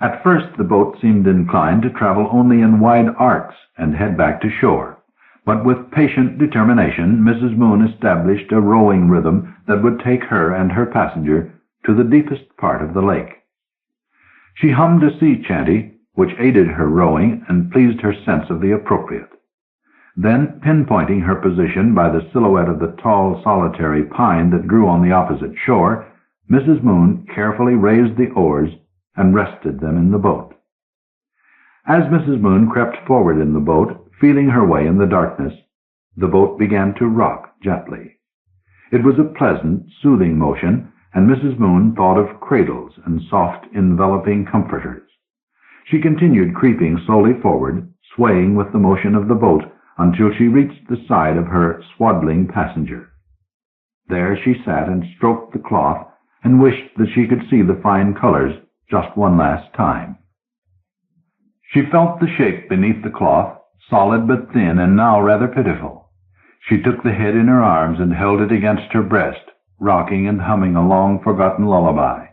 At first the boat seemed inclined to travel only in wide arcs and head back to shore, but with patient determination Mrs. Moon established a rowing rhythm that would take her and her passenger to the deepest part of the lake. She hummed a sea chanty, which aided her rowing and pleased her sense of the appropriate. Then, pinpointing her position by the silhouette of the tall, solitary pine that grew on the opposite shore, Mrs. Moon carefully raised the oars and rested them in the boat. As Mrs. Moon crept forward in the boat, feeling her way in the darkness, the boat began to rock gently. It was a pleasant, soothing motion, and Mrs. Moon thought of cradles and soft, enveloping comforters. She continued creeping slowly forward, swaying with the motion of the boat, until she reached the side of her swaddling passenger. There she sat and stroked the cloth, and wished that she could see the fine colors just one last time. She felt the shape beneath the cloth, solid but thin and now rather pitiful. She took the head in her arms and held it against her breast, rocking and humming a long-forgotten lullaby.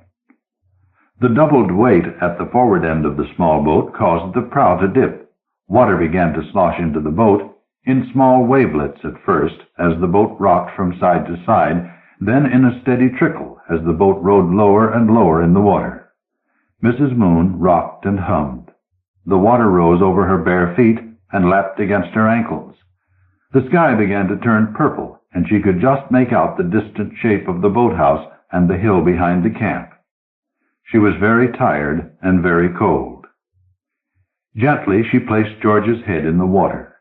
The doubled weight at the forward end of the small boat caused the prow to dip. Water began to slosh into the boat, in small wavelets at first, as the boat rocked from side to side, then in a steady trickle as the boat rode lower and lower in the water. Mrs. Moon rocked and hummed. The water rose over her bare feet and lapped against her ankles. The sky began to turn purple, and she could just make out the distant shape of the boathouse and the hill behind the camp. She was very tired and very cold. Gently she placed George's head in the water.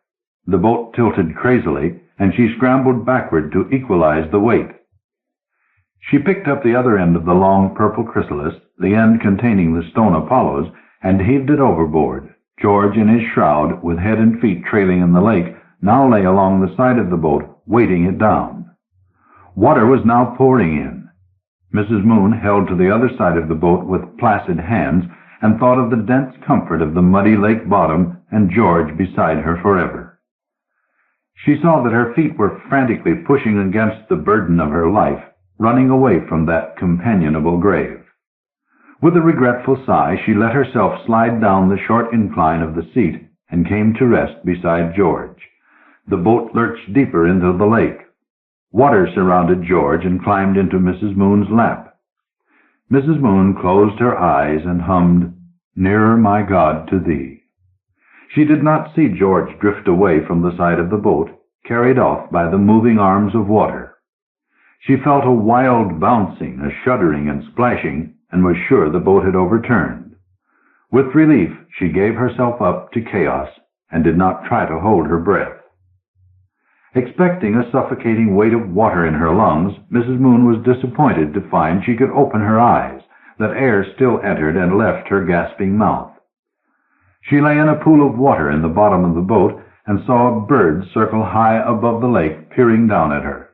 The boat tilted crazily, and she scrambled backward to equalize the weight. She picked up the other end of the long purple chrysalis, the end containing the stone Apollos, and heaved it overboard. George, in his shroud, with head and feet trailing in the lake, now lay along the side of the boat, weighting it down. Water was now pouring in. Mrs. Moon held to the other side of the boat with placid hands and thought of the dense comfort of the muddy lake bottom and George beside her forever. She saw that her feet were frantically pushing against the burden of her life, running away from that companionable grave. With a regretful sigh, she let herself slide down the short incline of the seat and came to rest beside George. The boat lurched deeper into the lake. Water surrounded George and climbed into Mrs. Moon's lap. Mrs. Moon closed her eyes and hummed, "Nearer, my God, to Thee." She did not see George drift away from the side of the boat, carried off by the moving arms of water. She felt a wild bouncing, a shuddering and splashing, and was sure the boat had overturned. With relief, she gave herself up to chaos and did not try to hold her breath. Expecting a suffocating weight of water in her lungs, Mrs. Moon was disappointed to find she could open her eyes, that air still entered and left her gasping mouth. She lay in a pool of water in the bottom of the boat and saw a bird circle high above the lake, peering down at her.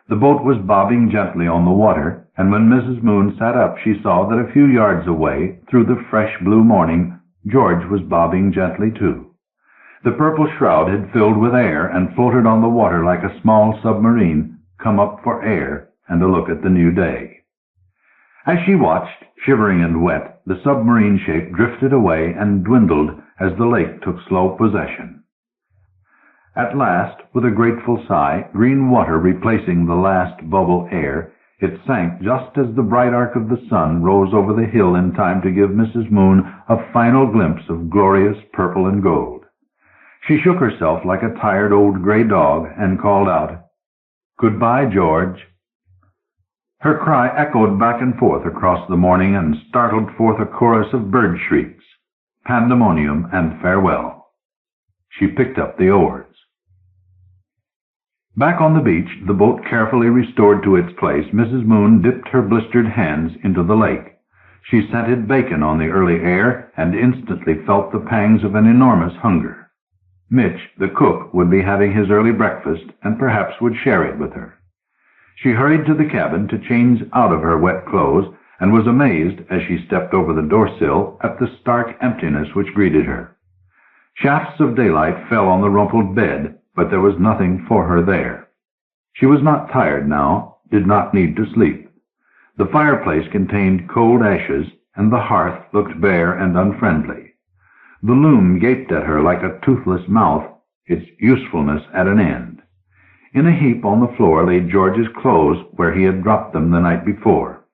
The boat was bobbing gently on the water, and when Mrs. Moon sat up she saw that a few yards away, through the fresh blue morning, George was bobbing gently too. The purple shroud had filled with air and floated on the water like a small submarine come up for air and a look at the new day. As she watched, shivering and wet, the submarine shape drifted away and dwindled as the lake took slow possession. At last, with a grateful sigh, green water replacing the last bubble air, it sank just as the bright arc of the sun rose over the hill in time to give Mrs. Moon a final glimpse of glorious purple and gold. She shook herself like a tired old gray dog and called out, "Goodbye, George." Her cry echoed back and forth across the morning and startled forth a chorus of bird shrieks, pandemonium and farewell. She picked up the oars. Back on the beach, the boat carefully restored to its place, Mrs. Moon dipped her blistered hands into the lake. She scented bacon on the early air and instantly felt the pangs of an enormous hunger. Mitch, the cook, would be having his early breakfast and perhaps would share it with her. She hurried to the cabin to change out of her wet clothes and was amazed, as she stepped over the doorsill, at the stark emptiness which greeted her. Shafts of daylight fell on the rumpled bed, but there was nothing for her there. She was not tired now, did not need to sleep. The fireplace contained cold ashes, and the hearth looked bare and unfriendly. The loom gaped at her like a toothless mouth, its usefulness at an end. In a heap on the floor lay George's clothes where he had dropped them the night before.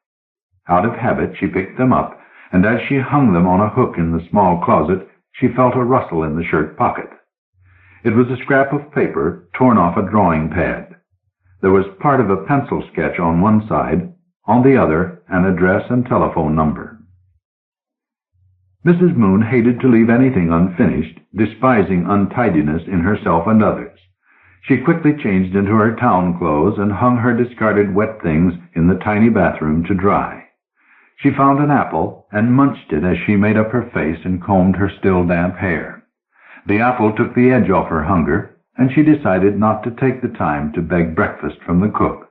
Out of habit she picked them up, and as she hung them on a hook in the small closet, she felt a rustle in the shirt pocket. It was a scrap of paper torn off a drawing pad. There was part of a pencil sketch on one side, on the other an address and telephone number. Mrs. Moon hated to leave anything unfinished, despising untidiness in herself and others. She quickly changed into her town clothes and hung her discarded wet things in the tiny bathroom to dry. She found an apple and munched it as she made up her face and combed her still damp hair. The apple took the edge off her hunger, and she decided not to take the time to beg breakfast from the cook.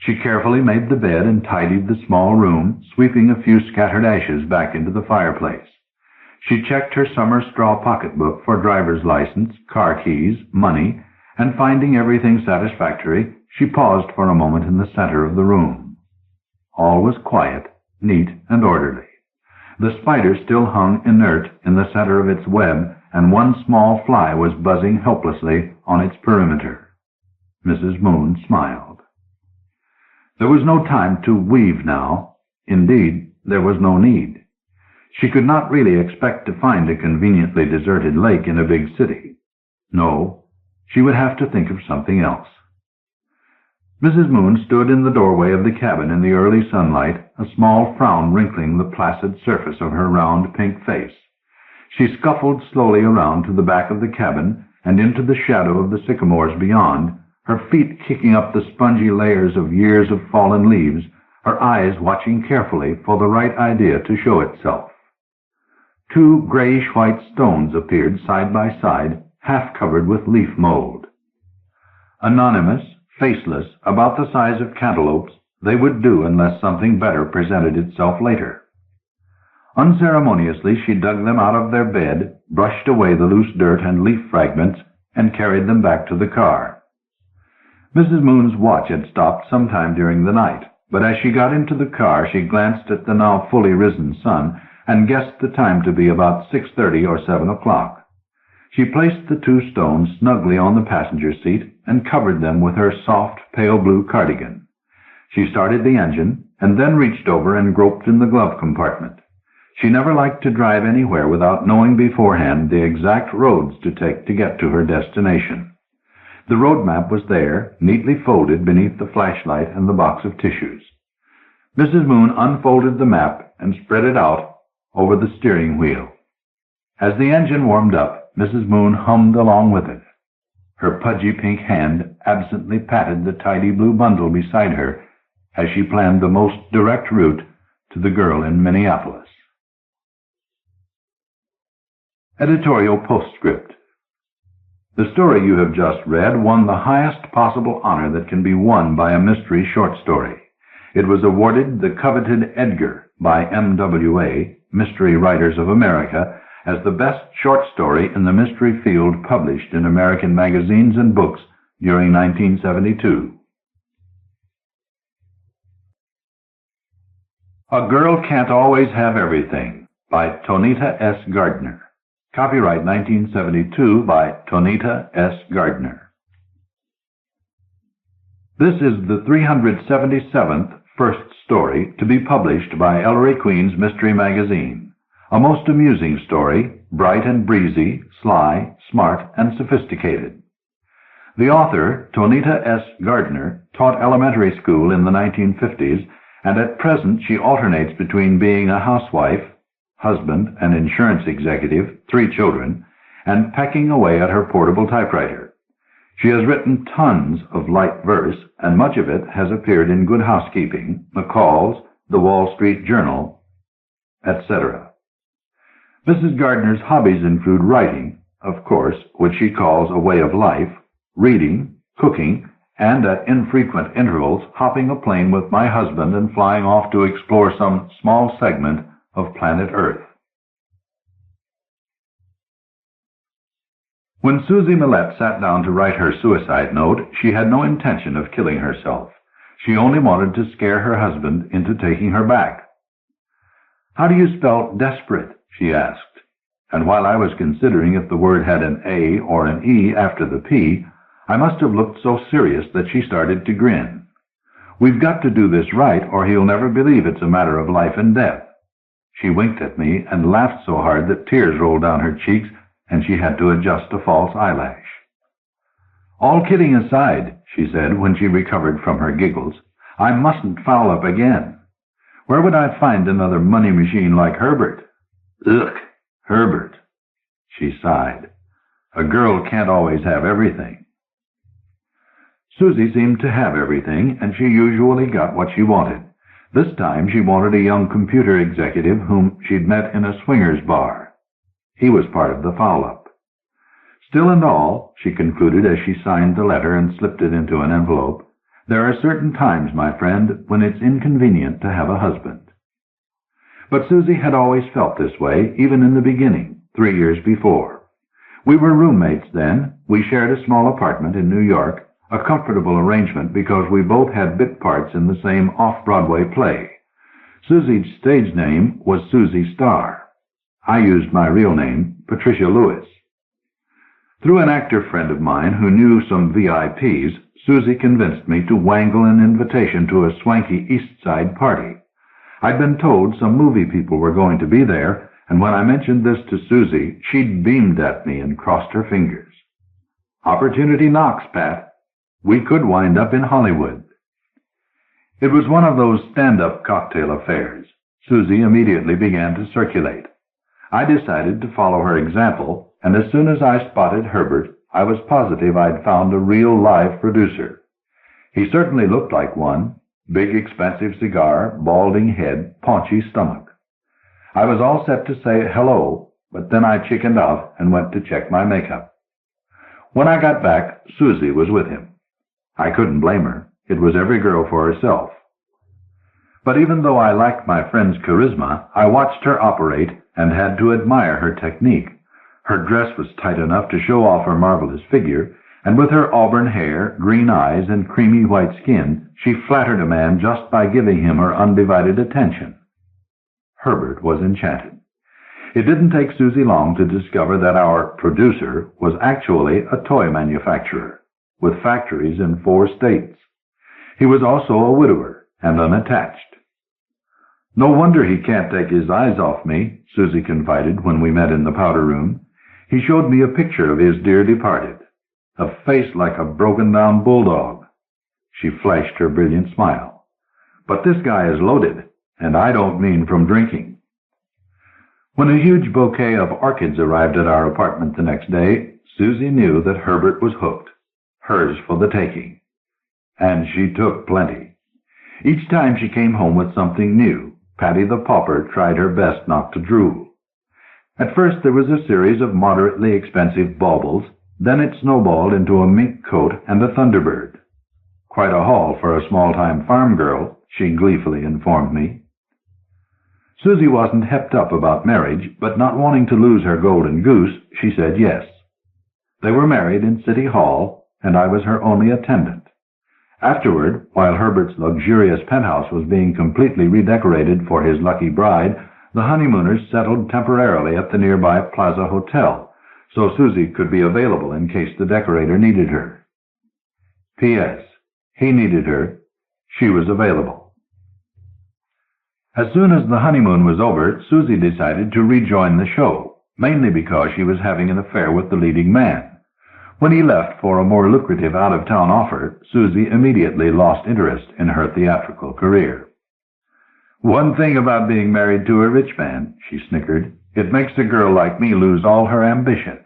She carefully made the bed and tidied the small room, sweeping a few scattered ashes back into the fireplace. She checked her summer straw pocketbook for driver's license, car keys, money, and finding everything satisfactory, she paused for a moment in the center of the room. All was quiet, neat, and orderly. The spider still hung inert in the center of its web, and one small fly was buzzing helplessly on its perimeter. Mrs. Moon smiled. There was no time to weave now. Indeed, there was no need. She could not really expect to find a conveniently deserted lake in a big city. No, she would have to think of something else. Mrs. Moon stood in the doorway of the cabin in the early sunlight, a small frown wrinkling the placid surface of her round pink face. She scuffled slowly around to the back of the cabin and into the shadow of the sycamores beyond, her feet kicking up the spongy layers of years of fallen leaves, her eyes watching carefully for the right idea to show itself. 2 grayish-white stones appeared side by side, half covered with leaf mold. Anonymous, faceless, about the size of cantaloupes, they would do unless something better presented itself later. Unceremoniously she dug them out of their bed, brushed away the loose dirt and leaf fragments, and carried them back to the car. Mrs. Moon's watch had stopped sometime during the night, but as she got into the car she glanced at the now fully risen sun and guessed the time to be about 6:30 or 7 o'clock. She placed the 2 stones snugly on the passenger seat and covered them with her soft, pale blue cardigan. She started the engine and then reached over and groped in the glove compartment. She never liked to drive anywhere without knowing beforehand the exact roads to take to get to her destination. The road map was there, neatly folded beneath the flashlight and the box of tissues. Mrs. Moon unfolded the map and spread it out over the steering wheel. As the engine warmed up, Mrs. Moon hummed along with it. Her pudgy pink hand absently patted the tidy blue bundle beside her as she planned the most direct route to the girl in Minneapolis. Editorial Postscript. The story you have just read won the highest possible honor that can be won by a mystery short story. It was awarded the coveted Edgar by MWA, Mystery Writers of America, as the best short story in the mystery field published in American magazines and books during 1972. A Girl Can't Always Have Everything by Tonita S. Gardner. Copyright 1972 by Tonita S. Gardner. This is the 377th first story to be published by Ellery Queen's Mystery Magazine. A most amusing story, bright and breezy, sly, smart, and sophisticated. The author, Tonita S. Gardner, taught elementary school in the 1950s, and at present she alternates between being a housewife, husband, and insurance executive, 3 children, and pecking away at her portable typewriter. She has written tons of light verse, and much of it has appeared in Good Housekeeping, McCall's, The Wall Street Journal, etc. Mrs. Gardner's hobbies include writing, of course, which she calls a way of life, reading, cooking, and at infrequent intervals hopping a plane with my husband and flying off to explore some small segment of planet Earth. When Susie Millette sat down to write her suicide note, she had no intention of killing herself. She only wanted to scare her husband into taking her back. "How do you spell desperate?" she asked. And while I was considering if the word had an A or an E after the P, I must have looked so serious that she started to grin. "We've got to do this right, or he'll never believe it's a matter of life and death." She winked at me and laughed so hard that tears rolled down her cheeks, and she had to adjust a false eyelash. "All kidding aside," she said when she recovered from her giggles, "I mustn't foul up again. Where would I find another money machine like Herbert?" "Ugh, Herbert." She sighed. "A girl can't always have everything." Susie seemed to have everything, and she usually got what she wanted. This time she wanted a young computer executive whom she'd met in a swingers bar. He was part of the foul-up. "Still and all," she concluded as she signed the letter and slipped it into an envelope, "there are certain times, my friend, when it's inconvenient to have a husband." But Susie had always felt this way, even in the beginning, 3 years before. We were roommates then. We shared a small apartment in New York, a comfortable arrangement because we both had bit parts in the same off-Broadway play. Susie's stage name was Susie Starr. I used my real name, Patricia Lewis. Through an actor friend of mine who knew some VIPs, Susie convinced me to wangle an invitation to a swanky East Side party. I'd been told some movie people were going to be there, and when I mentioned this to Susie, she beamed at me and crossed her fingers. Opportunity knocks, Pat. We could wind up in Hollywood. It was one of those stand-up cocktail affairs. Susie immediately began to circulate. I decided to follow her example, and as soon as I spotted Herbert, I was positive I'd found a real live producer. He certainly looked like one. Big, expensive cigar, balding head, paunchy stomach. I was all set to say hello, but then I chickened out and went to check my makeup. When I got back, Susie was with him. I couldn't blame her. It was every girl for herself. But even though I liked my friend's charisma, I watched her operate and had to admire her technique. Her dress was tight enough to show off her marvelous figure, and with her auburn hair, green eyes, and creamy white skin, she flattered a man just by giving him her undivided attention. Herbert was enchanted. It didn't take Susie long to discover that our producer was actually a toy manufacturer, with factories in 4 states. He was also a widower and unattached. "No wonder he can't take his eyes off me," Susie confided when we met in the powder room. "He showed me a picture of his dear departed. A face like a broken-down bulldog." She flashed her brilliant smile. "But this guy is loaded, and I don't mean from drinking." When a huge bouquet of orchids arrived at our apartment the next day, Susie knew that Herbert was hooked, hers for the taking. And she took plenty. Each time she came home with something new, Patty the Pauper tried her best not to drool. At first there was a series of moderately expensive baubles, then it snowballed into a mink coat and a Thunderbird. Quite a haul for a small-time farm girl, she gleefully informed me. Susie wasn't hepped up about marriage, but not wanting to lose her golden goose, she said yes. They were married in City Hall, and I was her only attendant. Afterward, while Herbert's luxurious penthouse was being completely redecorated for his lucky bride, the honeymooners settled temporarily at the nearby Plaza Hotel, so Susie could be available in case the decorator needed her. P.S. He needed her. She was available. As soon as the honeymoon was over, Susie decided to rejoin the show, mainly because she was having an affair with the leading man. When he left for a more lucrative out-of-town offer, Susie immediately lost interest in her theatrical career. "One thing about being married to a rich man," she snickered, "it makes a girl like me lose all her ambition."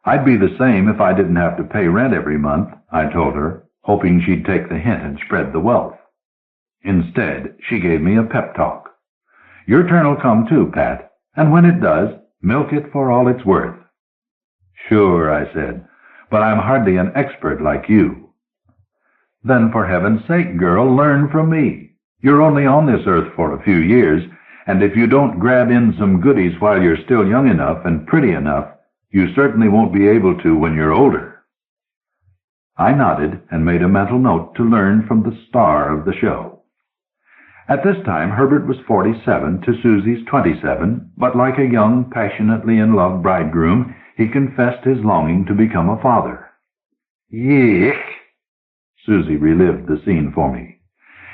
"I'd be the same if I didn't have to pay rent every month," I told her, hoping she'd take the hint and spread the wealth. Instead, she gave me a pep talk. "Your turn'll come too, Pat, and when it does, milk it for all it's worth." "Sure," I said, "but I'm hardly an expert like you." "Then for heaven's sake, girl, learn from me. You're only on this earth for a few years, and if you don't grab in some goodies while you're still young enough and pretty enough, you certainly won't be able to when you're older." I nodded and made a mental note to learn from the star of the show. At this time, Herbert was 47 to Susie's 27, but like a young, passionately in love bridegroom, he confessed his longing to become a father. "Yick!" Susie relived the scene for me.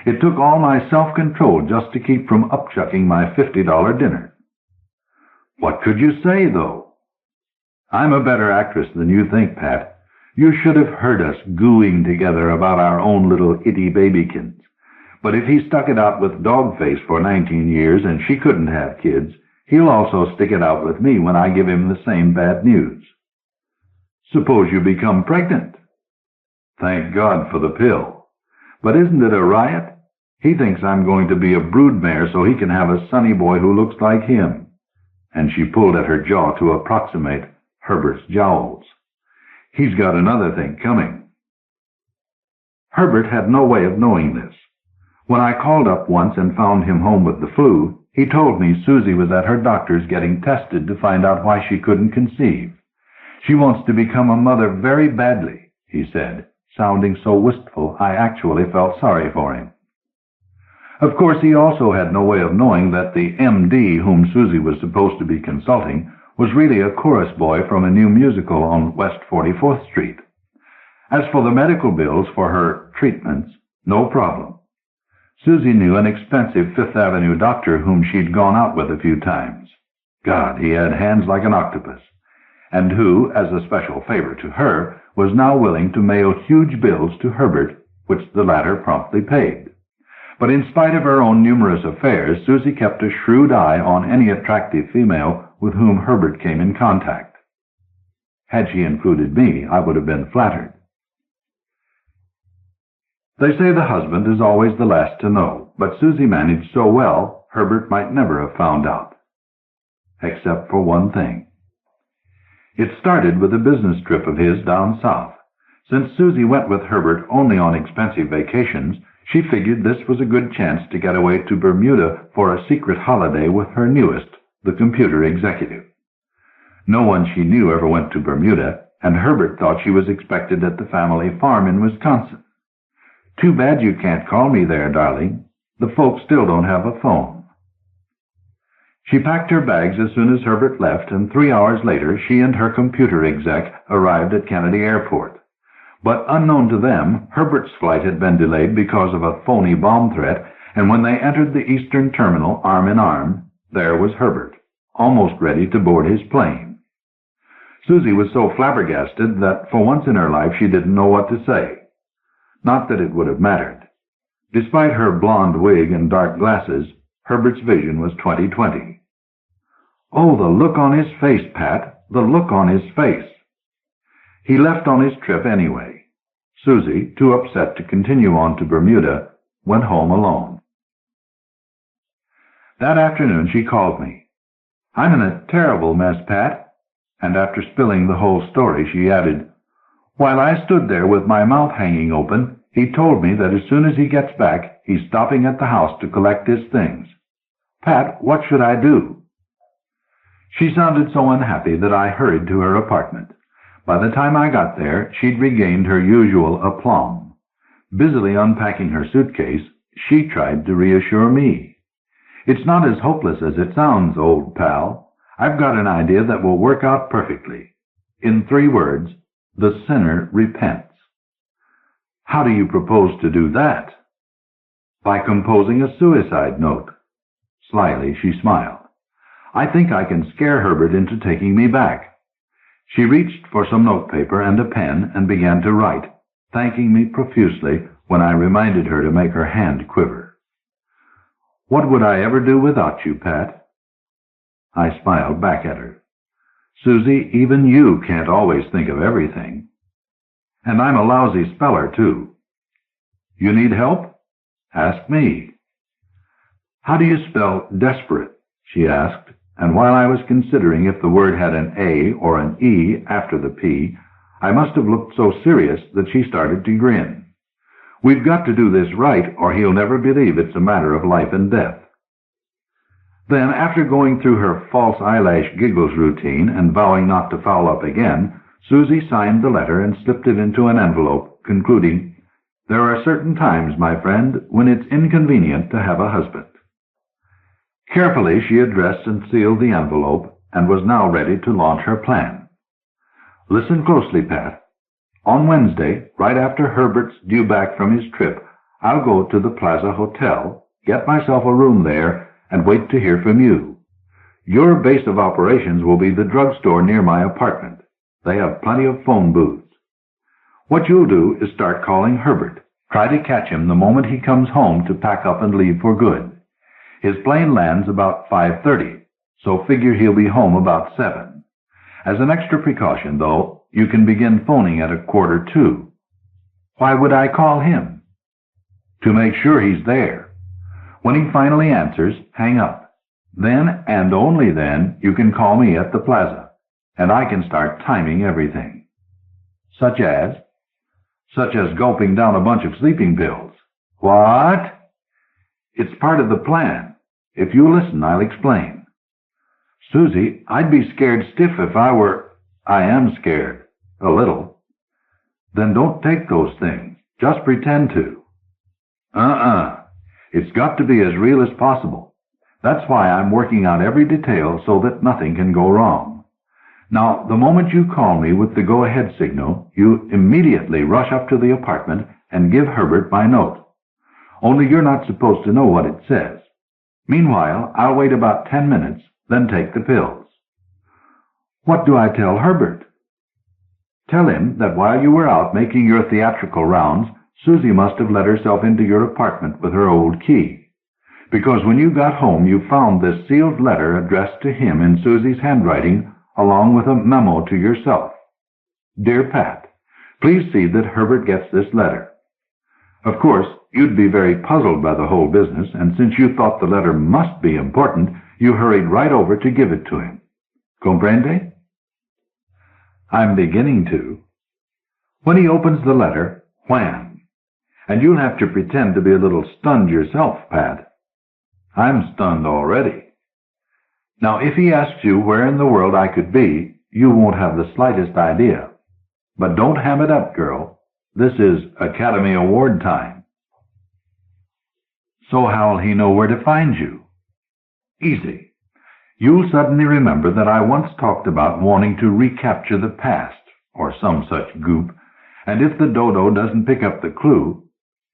"It took all my self-control just to keep from upchucking my $50 dinner." "What could you say, though?" "I'm a better actress than you think, Pat. You should have heard us gooing together about our own little itty babykins. But if he stuck it out with Dogface for 19 years and she couldn't have kids, he'll also stick it out with me when I give him the same bad news." "Suppose you become pregnant?" "Thank God for the pill. But isn't it a riot? He thinks I'm going to be a broodmare so he can have a sonny boy who looks like him." And she pulled at her jaw to approximate Herbert's jowls. "He's got another thing coming." Herbert had no way of knowing this. When I called up once and found him home with the flu, he told me Susie was at her doctor's getting tested to find out why she couldn't conceive. "She wants to become a mother very badly," he said, sounding so wistful I actually felt sorry for him. Of course, he also had no way of knowing that the MD whom Susie was supposed to be consulting was really a chorus boy from a new musical on West 44th Street. As for the medical bills for her treatments, no problem. Susie knew an expensive Fifth Avenue doctor whom she'd gone out with a few times. God, he had hands like an octopus, and who, as a special favor to her, was now willing to mail huge bills to Herbert, which the latter promptly paid. But in spite of her own numerous affairs, Susie kept a shrewd eye on any attractive female with whom Herbert came in contact. Had she included me, I would have been flattered. They say the husband is always the last to know, but Susie managed so well, Herbert might never have found out. Except for one thing. It started with a business trip of his down south. Since Susie went with Herbert only on expensive vacations, she figured this was a good chance to get away to Bermuda for a secret holiday with her newest, the computer executive. No one she knew ever went to Bermuda, and Herbert thought she was expected at the family farm in Wisconsin. Too bad you can't call me there, darling. The folks still don't have a phone. She packed her bags as soon as Herbert left, and 3 hours later she and her computer exec arrived at Kennedy Airport. But unknown to them, Herbert's flight had been delayed because of a phony bomb threat, and when they entered the eastern terminal arm in arm, there was Herbert, almost ready to board his plane. Susie was so flabbergasted that for once in her life she didn't know what to say. Not that it would have mattered. Despite her blonde wig and dark glasses, Herbert's vision was 20/20. Oh, the look on his face, Pat, the look on his face. He left on his trip anyway. Susie, too upset to continue on to Bermuda, went home alone. That afternoon she called me. I'm in a terrible mess, Pat. And after spilling the whole story, she added, While I stood there with my mouth hanging open, he told me that as soon as he gets back, he's stopping at the house to collect his things. Pat, what should I do? She sounded so unhappy that I hurried to her apartment. By the time I got there, she'd regained her usual aplomb. Busily unpacking her suitcase, she tried to reassure me. It's not as hopeless as it sounds, old pal. I've got an idea that will work out perfectly. In 3 words, the sinner repents. How do you propose to do that? By composing a suicide note. Slyly, she smiled. I think I can scare Herbert into taking me back. She reached for some notepaper and a pen and began to write, thanking me profusely when I reminded her to make her hand quiver. What would I ever do without you, Pat? I smiled back at her. Susie, even you can't always think of everything. And I'm a lousy speller, too. You need help? Ask me. How do you spell desperate? She asked, and while I was considering if the word had an A or an E after the P, I must have looked so serious that she started to grin. We've got to do this right, or he'll never believe it's a matter of life and death. Then, after going through her false eyelash giggles routine and vowing not to foul up again, Susie signed the letter and slipped it into an envelope, concluding, There are certain times, my friend, when it's inconvenient to have a husband. Carefully she addressed and sealed the envelope and was now ready to launch her plan. Listen closely, Pat. On Wednesday, right after Herbert's due back from his trip, I'll go to the Plaza Hotel, get myself a room there, and wait to hear from you. Your base of operations will be the drugstore near my apartment. They have plenty of phone booths. What you'll do is start calling Herbert. Try to catch him the moment he comes home to pack up and leave for good. His plane lands about 5:30, so figure he'll be home about 7. As an extra precaution, though, you can begin phoning at 1:45. Why would I call him? To make sure he's there. When he finally answers, hang up. Then, and only then, you can call me at the plaza, and I can start timing everything. Such as gulping down a bunch of sleeping pills. What? It's part of the plan. If you listen, I'll explain. Susie, I'd be scared stiff if I were... I am scared. A little. Then don't take those things. Just pretend to. It's got to be as real as possible. That's why I'm working out every detail so that nothing can go wrong. Now, the moment you call me with the go-ahead signal, you immediately rush up to the apartment and give Herbert my note. Only you're not supposed to know what it says. Meanwhile, I'll wait about 10 minutes, then take the pills. What do I tell Herbert? Tell him that while you were out making your theatrical rounds, Susie must have let herself into your apartment with her old key. Because when you got home, you found this sealed letter addressed to him in Susie's handwriting, along with a memo to yourself. Dear Pat, please see that Herbert gets this letter. Of course, you'd be very puzzled by the whole business, and since you thought the letter must be important, you hurried right over to give it to him. Comprende? I'm beginning to. When he opens the letter, wham! And you'll have to pretend to be a little stunned yourself, Pat. I'm stunned already. Now, if he asks you where in the world I could be, you won't have the slightest idea. But don't ham it up, girl. This is Academy Award time. So how'll he know where to find you? Easy. You'll suddenly remember that I once talked about wanting to recapture the past, or some such goop, and if the dodo doesn't pick up the clue,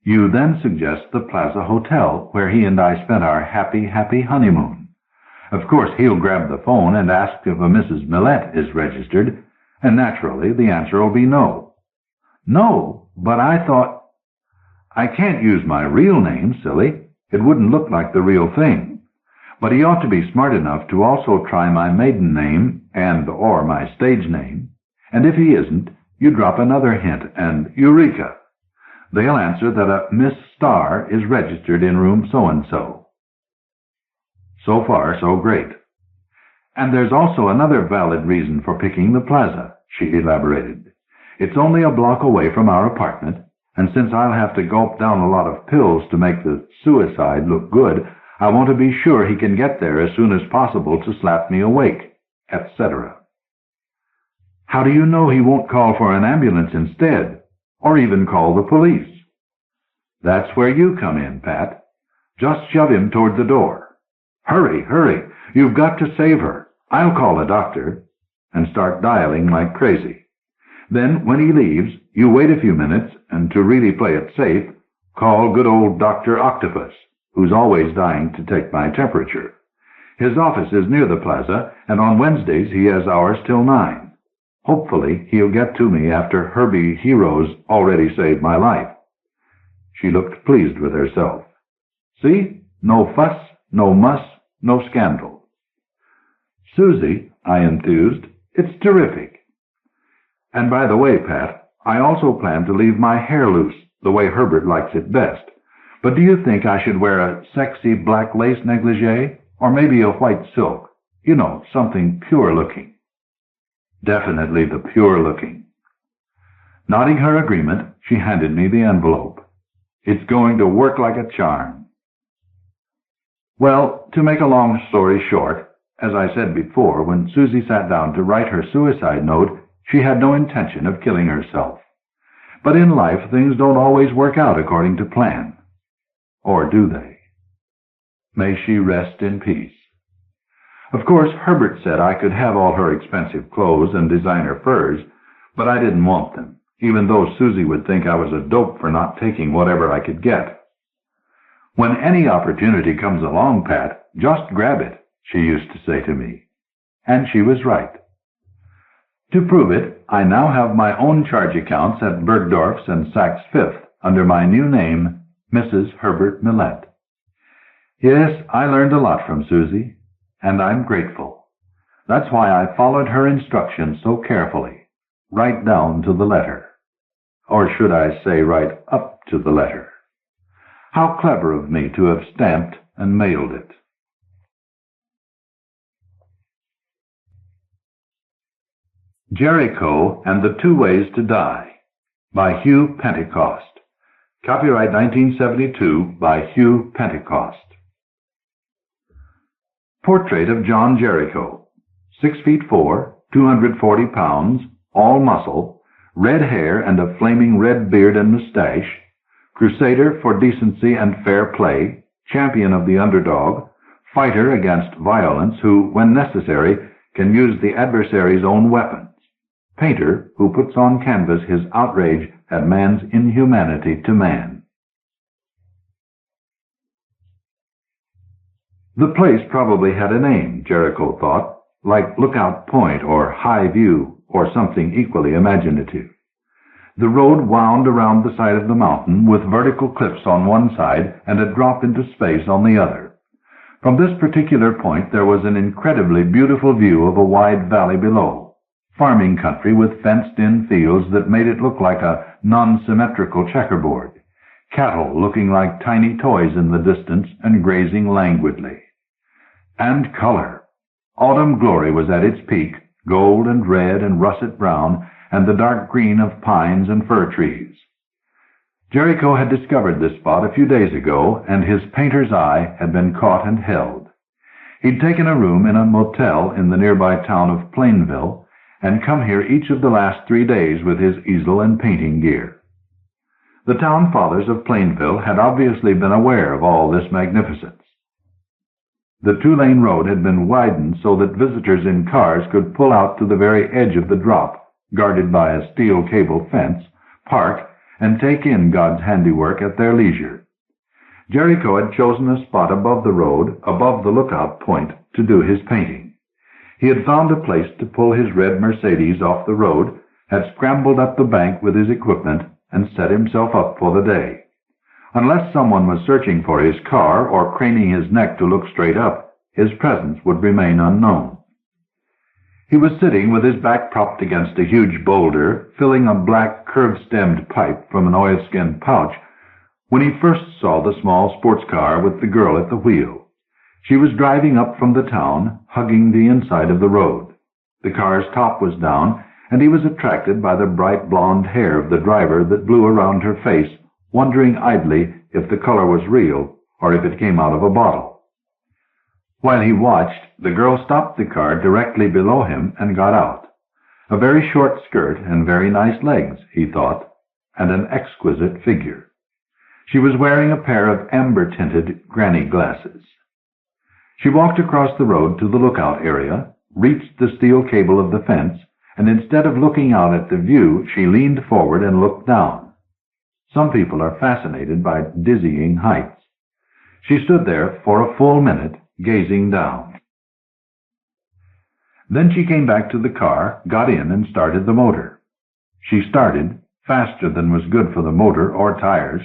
you then suggest the Plaza Hotel, where he and I spent our happy honeymoon. Of course, he'll grab the phone and ask if a Mrs. Millette is registered, and naturally the answer will be no. No, but I thought, I can't use my real name, silly. It wouldn't look like the real thing. But he ought to be smart enough to also try my maiden name and/or my stage name, and if he isn't, you drop another hint, and eureka! They'll answer that a Miss Starr is registered in room so-and-so. So far, so great. And there's also another valid reason for picking the Plaza, she elaborated. It's only a block away from our apartment, and since I'll have to gulp down a lot of pills to make the suicide look good, I want to be sure he can get there as soon as possible to slap me awake, etc. How do you know he won't call for an ambulance instead, or even call the police? That's where you come in, Pat. Just shove him toward the door. Hurry, hurry, you've got to save her. I'll call a doctor, and start dialing like crazy. Then, when he leaves, you wait a few minutes, and to really play it safe, call good old Dr. Octopus, who's always dying to take my temperature. His office is near the Plaza, and on Wednesdays he has hours till 9. Hopefully he'll get to me after Herbie Heroes already saved my life. She looked pleased with herself. See? No fuss, no muss, no scandal. Susie, I enthused, it's terrific. And by the way, Pat, I also plan to leave my hair loose, the way Herbert likes it best. But do you think I should wear a sexy black lace negligee, or maybe a white silk? You know, something pure-looking. Definitely the pure-looking. Nodding her agreement, she handed me the envelope. It's going to work like a charm. Well, to make a long story short, as I said before, when Susie sat down to write her suicide note, she had no intention of killing herself. But in life, things don't always work out according to plan. Or do they? May she rest in peace. Of course, Herbert said I could have all her expensive clothes and designer furs, but I didn't want them, even though Susie would think I was a dope for not taking whatever I could get. When any opportunity comes along, Pat, just grab it, she used to say to me. And she was right. To prove it, I now have my own charge accounts at Bergdorf's and Saks Fifth under my new name, Mrs. Herbert Millette. Yes, I learned a lot from Susie, and I'm grateful. That's why I followed her instructions so carefully, right down to the letter. Or should I say right up to the letter? How clever of me to have stamped and mailed it. Jericho and the Two Ways to Die by Hugh Pentecost. Copyright 1972 by Hugh Pentecost. Portrait of John Jericho, 6 feet 4, 240 pounds, all muscle, red hair and a flaming red beard and mustache, crusader for decency and fair play, champion of the underdog, fighter against violence who, when necessary, can use the adversary's own weapons. Painter who puts on canvas his outrage at man's inhumanity to man. The place probably had a name, Jericho thought, like Lookout Point or High View or something equally imaginative. The road wound around the side of the mountain with vertical cliffs on one side and a drop into space on the other. From this particular point there was an incredibly beautiful view of a wide valley below, farming country with fenced-in fields that made it look like a non-symmetrical checkerboard, cattle looking like tiny toys in the distance and grazing languidly. And color. Autumn glory was at its peak, gold and red and russet brown, and the dark green of pines and fir trees. Jericho had discovered this spot a few days ago, and his painter's eye had been caught and held. He'd taken a room in a motel in the nearby town of Plainville, and come here each of the last 3 days with his easel and painting gear. The town fathers of Plainville had obviously been aware of all this magnificence. The two-lane road had been widened so that visitors in cars could pull out to the very edge of the drop, guarded by a steel cable fence, park, and take in God's handiwork at their leisure. Jericho had chosen a spot above the road, above the lookout point, to do his painting. He had found a place to pull his red Mercedes off the road, had scrambled up the bank with his equipment, and set himself up for the day. Unless someone was searching for his car or craning his neck to look straight up, his presence would remain unknown. He was sitting with his back propped against a huge boulder, filling a black curved-stemmed pipe from an oilskin pouch, when he first saw the small sports car with the girl at the wheel. She was driving up from the town, hugging the inside of the road. The car's top was down, and he was attracted by the bright blonde hair of the driver that blew around her face, wondering idly if the color was real or if it came out of a bottle. While he watched, the girl stopped the car directly below him and got out. A very short skirt and very nice legs, he thought, and an exquisite figure. She was wearing a pair of amber-tinted granny glasses. She walked across the road to the lookout area, reached the steel cable of the fence, and instead of looking out at the view, she leaned forward and looked down. Some people are fascinated by dizzying heights. She stood there for a full minute, gazing down. Then she came back to the car, got in, and started the motor. She started, faster than was good for the motor or tires,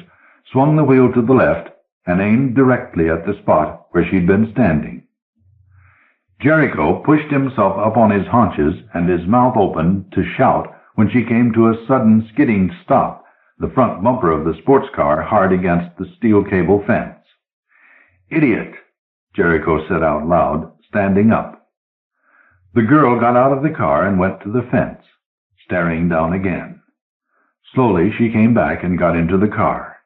swung the wheel to the left, and aimed directly at the spot where she'd been standing. Jericho pushed himself up on his haunches and his mouth opened to shout when she came to a sudden skidding stop, the front bumper of the sports car hard against the steel cable fence. "Idiot," Jericho said out loud, standing up. The girl got out of the car and went to the fence, staring down again. Slowly she came back and got into the car.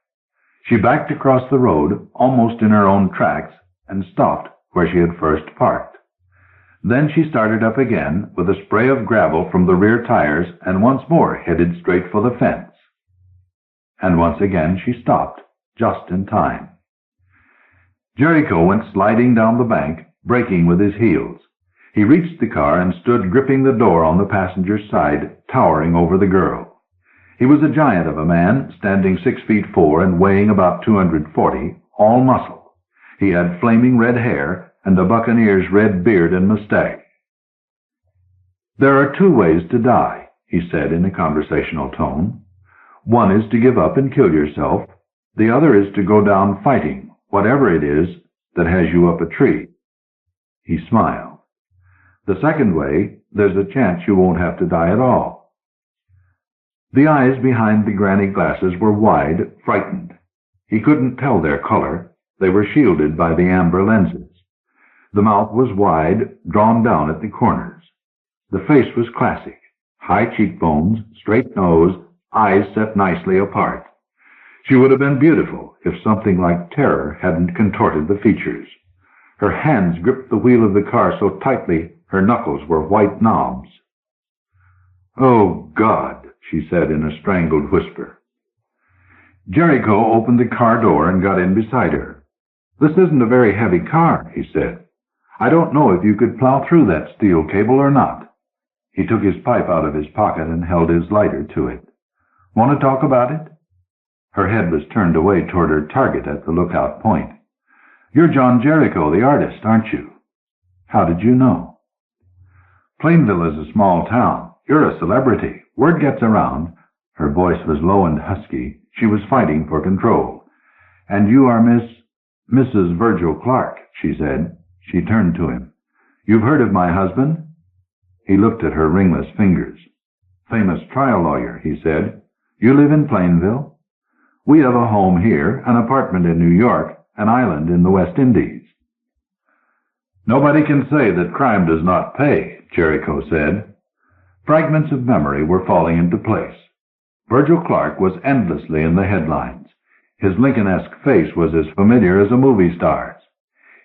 She backed across the road, almost in her own tracks, and stopped where she had first parked. Then she started up again with a spray of gravel from the rear tires and once more headed straight for the fence. And once again she stopped, just in time. Jericho went sliding down the bank, braking with his heels. He reached the car and stood gripping the door on the passenger's side, towering over the girl. He was a giant of a man, standing 6'4" and weighing about 240, all muscle. He had flaming red hair and a buccaneer's red beard and mustache. "There are 2 ways to die," he said in a conversational tone. "One is to give up and kill yourself. The other is to go down fighting, whatever it is that has you up a tree." He smiled. "The second way, there's a chance you won't have to die at all." The eyes behind the granny glasses were wide, frightened. He couldn't tell their color. They were shielded by the amber lenses. The mouth was wide, drawn down at the corners. The face was classic. High cheekbones, straight nose, eyes set nicely apart. She would have been beautiful if something like terror hadn't contorted the features. Her hands gripped the wheel of the car so tightly her knuckles were white knobs. "Oh, God," she said in a strangled whisper. Jericho opened the car door and got in beside her. "This isn't a very heavy car," he said. I don't know if you could plow through that steel cable or not." He took his pipe out of his pocket and held his lighter to it. "Want to talk about it?" Her head was turned away toward her target at the lookout point. "You're John Jericho, the artist, aren't you?" "How did you know?" "Plainville is a small town. You're a celebrity. Word gets around." Her voice was low and husky. She was fighting for control. "And you are Mrs. Virgil Clark," she said. She turned to him. "You've heard of my husband?" He looked at her ringless fingers. "Famous trial lawyer," he said. "You live in Plainville?" "We have a home here, an apartment in New York, an island in the West Indies." "Nobody can say that crime does not pay," Jericho said. Fragments of memory were falling into place. Virgil Clark was endlessly in the headlines. His Lincoln-esque face was as familiar as a movie star's.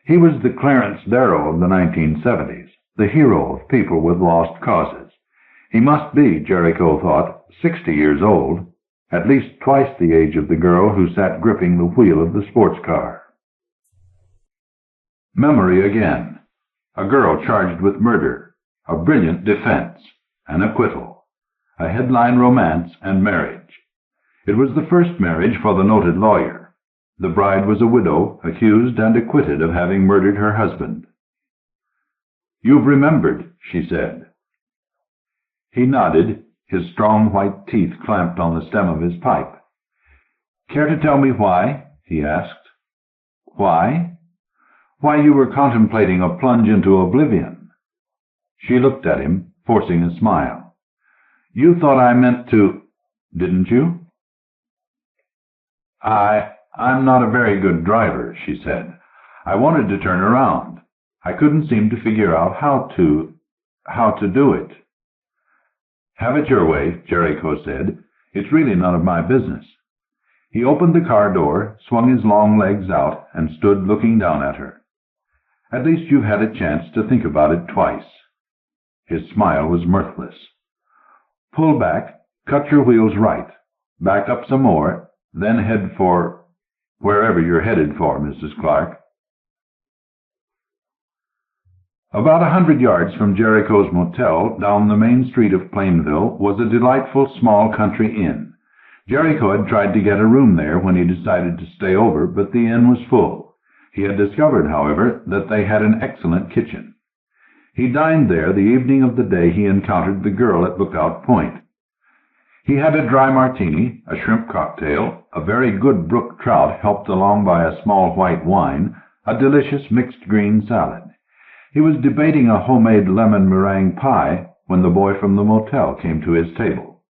He was the Clarence Darrow of the 1970s, the hero of people with lost causes. He must be, Jericho thought, 60 years old, at least twice the age of the girl who sat gripping the wheel of the sports car. Memory again. A girl charged with murder, a brilliant defense, an acquittal, a headline romance and marriage. It was the first marriage for the noted lawyer. The bride was a widow, accused and acquitted of having murdered her husband. "You've remembered," she said. He nodded, his strong white teeth clamped on the stem of his pipe. "Care to tell me why?" he asked. "Why?" "Why you were contemplating a plunge into oblivion." She looked at him, forcing a smile. "You thought I meant to, didn't you?" I'm not a very good driver," she said. "I wanted to turn around. I couldn't seem to figure out how to do it." "Have it your way," Jericho said. "It's really none of my business." He opened the car door, swung his long legs out, and stood looking down at her. "At least you've had a chance to think about it twice." His smile was mirthless. "Pull back, cut your wheels right, back up some more, then head for wherever you're headed for, Mrs. Clark." About 100 yards from Jericho's motel, down the main street of Plainville, was a delightful small country inn. Jericho had tried to get a room there when he decided to stay over, but the inn was full. He had discovered, however, that they had an excellent kitchen. He dined there the evening of the day he encountered the girl at Lookout Point. He had a dry martini, a shrimp cocktail, a very good brook trout helped along by a small white wine, a delicious mixed green salad. He was debating a homemade lemon meringue pie when the boy from the motel came to his table.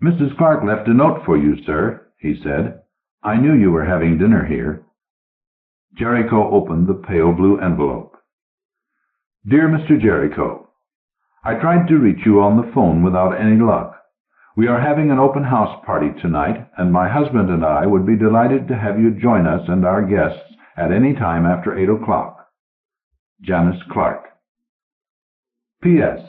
"Mrs. Clark left a note for you, sir," he said. "I knew you were having dinner here." Jericho opened the pale blue envelope. "Dear Mr. Jericho, I tried to reach you on the phone without any luck. We are having an open house party tonight, and my husband and I would be delighted to have you join us and our guests at any time after 8 o'clock. Janice Clark. P.S.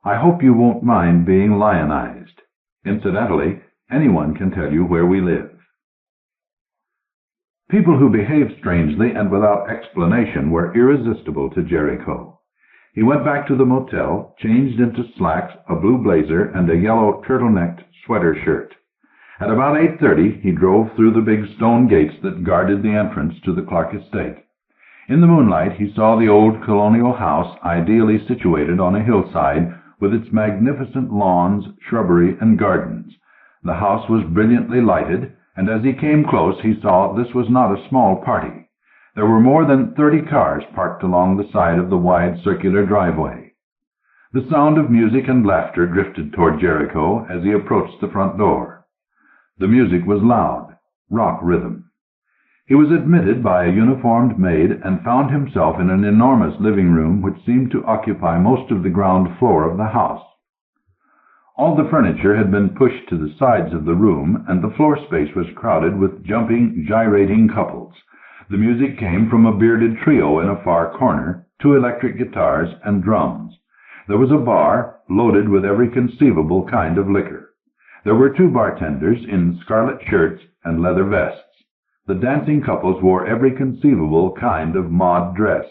I hope you won't mind being lionized. Incidentally, anyone can tell you where we live." People who behaved strangely and without explanation were irresistible to Jericho. He went back to the motel, changed into slacks, a blue blazer, and a yellow turtle-necked sweater shirt. At about 8:30, he drove through the big stone gates that guarded the entrance to the Clark estate. In the moonlight, he saw the old colonial house ideally situated on a hillside with its magnificent lawns, shrubbery, and gardens. The house was brilliantly lighted, and as he came close, he saw this was not a small party. There were more than 30 cars parked along the side of the wide circular driveway. The sound of music and laughter drifted toward Jericho as he approached the front door. The music was loud, rock rhythm. He was admitted by a uniformed maid and found himself in an enormous living room which seemed to occupy most of the ground floor of the house. All the furniture had been pushed to the sides of the room, and the floor space was crowded with jumping, gyrating couples. The music came from a bearded trio in a far corner, 2 electric guitars, and drums. There was a bar loaded with every conceivable kind of liquor. There were 2 bartenders in scarlet shirts and leather vests. The dancing couples wore every conceivable kind of mod dress.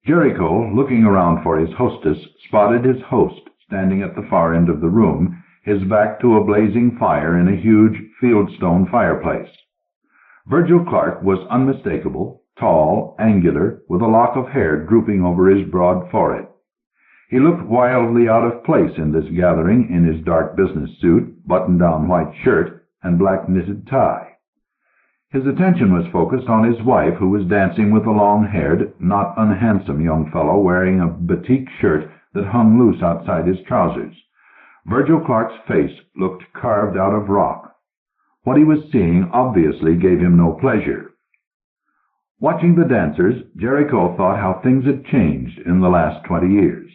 Jericho, looking around for his hostess, spotted his host standing at the far end of the room, his back to a blazing fire in a huge fieldstone fireplace. Virgil Clark was unmistakable, tall, angular, with a lock of hair drooping over his broad forehead. He looked wildly out of place in this gathering in his dark business suit, button-down white shirt, and black knitted tie. His attention was focused on his wife, who was dancing with a long-haired, not unhandsome young fellow wearing a batik shirt that hung loose outside his trousers. Virgil Clark's face looked carved out of rock. What he was seeing obviously gave him no pleasure. Watching the dancers, Jericho thought how things had changed in the last 20 years.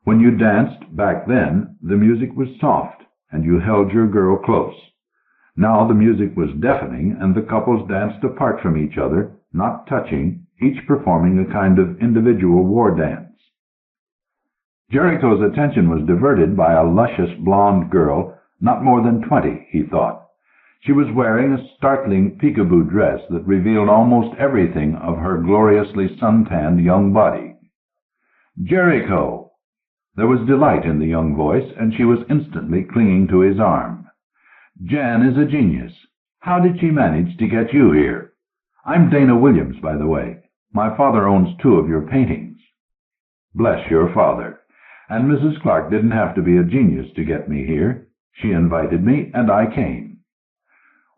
When you danced back then, the music was soft, and you held your girl close. Now the music was deafening, and the couples danced apart from each other, not touching, each performing a kind of individual war dance. Jericho's attention was diverted by a luscious blonde girl, not more than 20, he thought. She was wearing a startling peekaboo dress that revealed almost everything of her gloriously suntanned young body. "Jericho!" There was delight in the young voice, and she was instantly clinging to his arm. "Jan is a genius. How did she manage to get you here? I'm Dana Williams, by the way. My father owns 2 of your paintings." "Bless your father. And Mrs. Clark didn't have to be a genius to get me here. She invited me, and I came.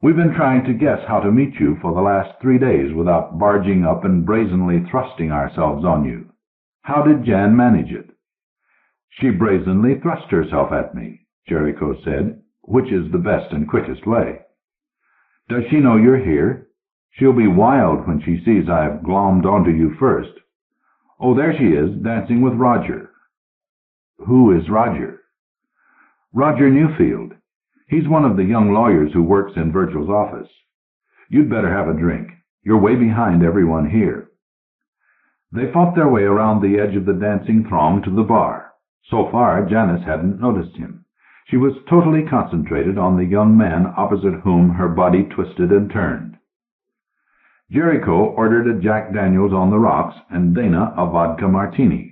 We've been trying to guess how to meet you for the last 3 days without barging up and brazenly thrusting ourselves on you. How did Jan manage it?" "She brazenly thrust herself at me," Jericho said, "which is the best and quickest way." "Does she know you're here? She'll be wild when she sees I've glommed onto you first. Oh, there she is, dancing with Roger." "Who is Roger?" "Roger Newfield. He's one of the young lawyers who works in Virgil's office. You'd better have a drink. You're way behind everyone here." They fought their way around the edge of the dancing throng to the bar. So far, Janice hadn't noticed him. She was totally concentrated on the young man opposite whom her body twisted and turned. Jericho ordered a Jack Daniels on the rocks and Dana a vodka martini.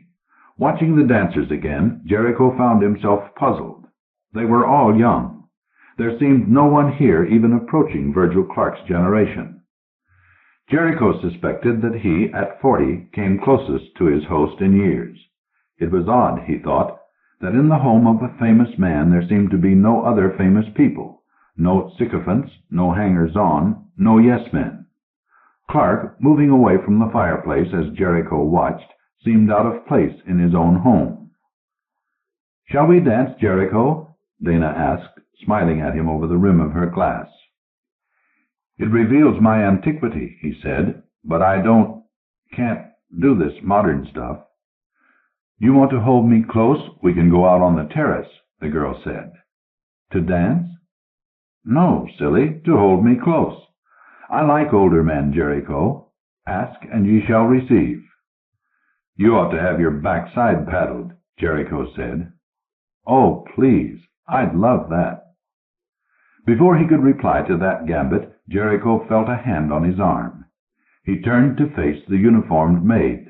Watching the dancers again, Jericho found himself puzzled. They were all young. There seemed no one here even approaching Virgil Clark's generation. Jericho suspected that he, at 40, came closest to his host in years. It was odd, he thought, that in the home of a famous man there seemed to be no other famous people, no sycophants, no hangers-on, no yes-men. Clark, moving away from the fireplace as Jericho watched, seemed out of place in his own home. "Shall we dance, Jericho?" Dana asked, smiling at him over the rim of her glass. "It reveals my antiquity," he said, "but I can't do this modern stuff." "You want to hold me close? We can go out on the terrace," the girl said. "To dance?" "No, silly, to hold me close. I like older men, Jericho. Ask, and ye shall receive." "You ought to have your backside paddled," Jericho said. "Oh, please, I'd love that." Before he could reply to that gambit, Jericho felt a hand on his arm. He turned to face the uniformed maid.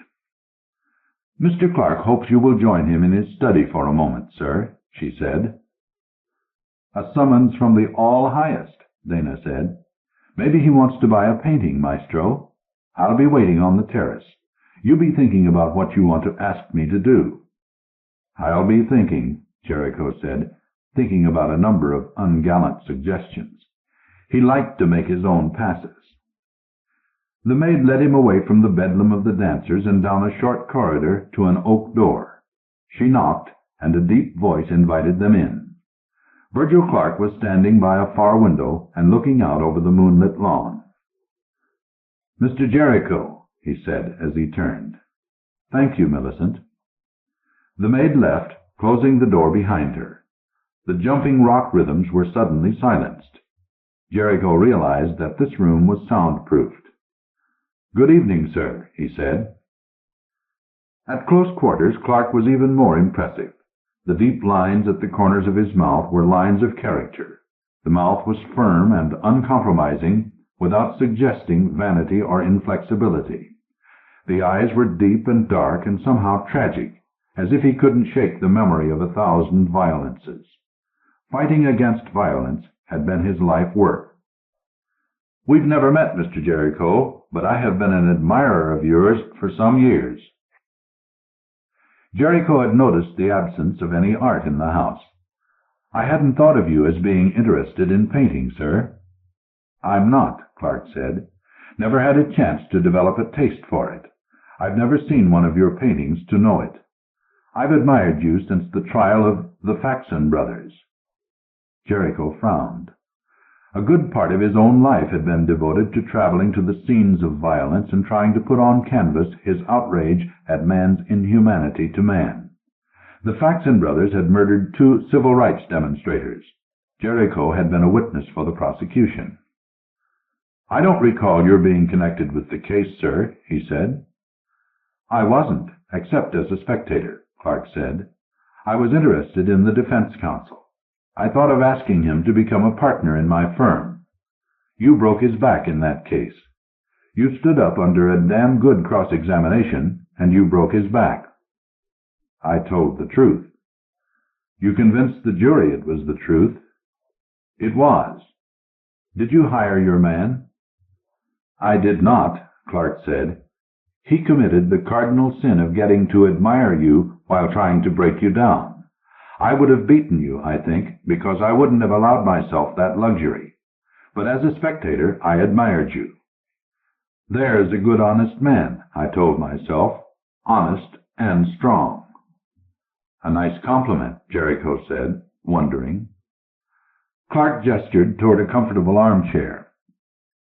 "Mr. Clark hopes you will join him in his study for a moment, sir," she said. "A summons from the All-Highest," Dana said. "Maybe he wants to buy a painting, Maestro. I'll be waiting on the terrace. You be thinking about what you want to ask me to do." "I'll be thinking," Jericho said, thinking about a number of ungallant suggestions. He liked to make his own passes. The maid led him away from the bedlam of the dancers and down a short corridor to an oak door. She knocked, and a deep voice invited them in. Virgil Clark was standing by a far window and looking out over the moonlit lawn. "Mr. Jericho," he said as he turned. "Thank you, Millicent." The maid left, closing the door behind her. The jumping rock rhythms were suddenly silenced. Jericho realized that this room was soundproofed. "Good evening, sir," he said. At close quarters, Clark was even more impressive. The deep lines at the corners of his mouth were lines of character. The mouth was firm and uncompromising, without suggesting vanity or inflexibility. The eyes were deep and dark and somehow tragic, as if he couldn't shake the memory of 1,000 violences. Fighting against violence had been his life work. "We've never met, Mr. Jericho, but I have been an admirer of yours for some years." Jericho had noticed the absence of any art in the house. "I hadn't thought of you as being interested in painting, sir." "I'm not," Clark said. "Never had a chance to develop a taste for it. I've never seen one of your paintings to know it. I've admired you since the trial of the Faxon brothers." Jericho frowned. A good part of his own life had been devoted to traveling to the scenes of violence and trying to put on canvas his outrage at man's inhumanity to man. The Faxon brothers had murdered 2 civil rights demonstrators. Jericho had been a witness for the prosecution. "I don't recall your being connected with the case, sir," he said. "I wasn't, except as a spectator," Clark said. "I was interested in the defense counsel. I thought of asking him to become a partner in my firm. You broke his back in that case. You stood up under a damn good cross-examination, and you broke his back." "I told the truth." "You convinced the jury it was the truth." "It was." "Did you hire your man?" "I did not," Clark said. "He committed the cardinal sin of getting to admire you while trying to break you down. I would have beaten you, I think, because I wouldn't have allowed myself that luxury. But as a spectator, I admired you. There's a good honest man, I told myself, honest and strong." "A nice compliment," Jericho said, wondering. Clark gestured toward a comfortable armchair.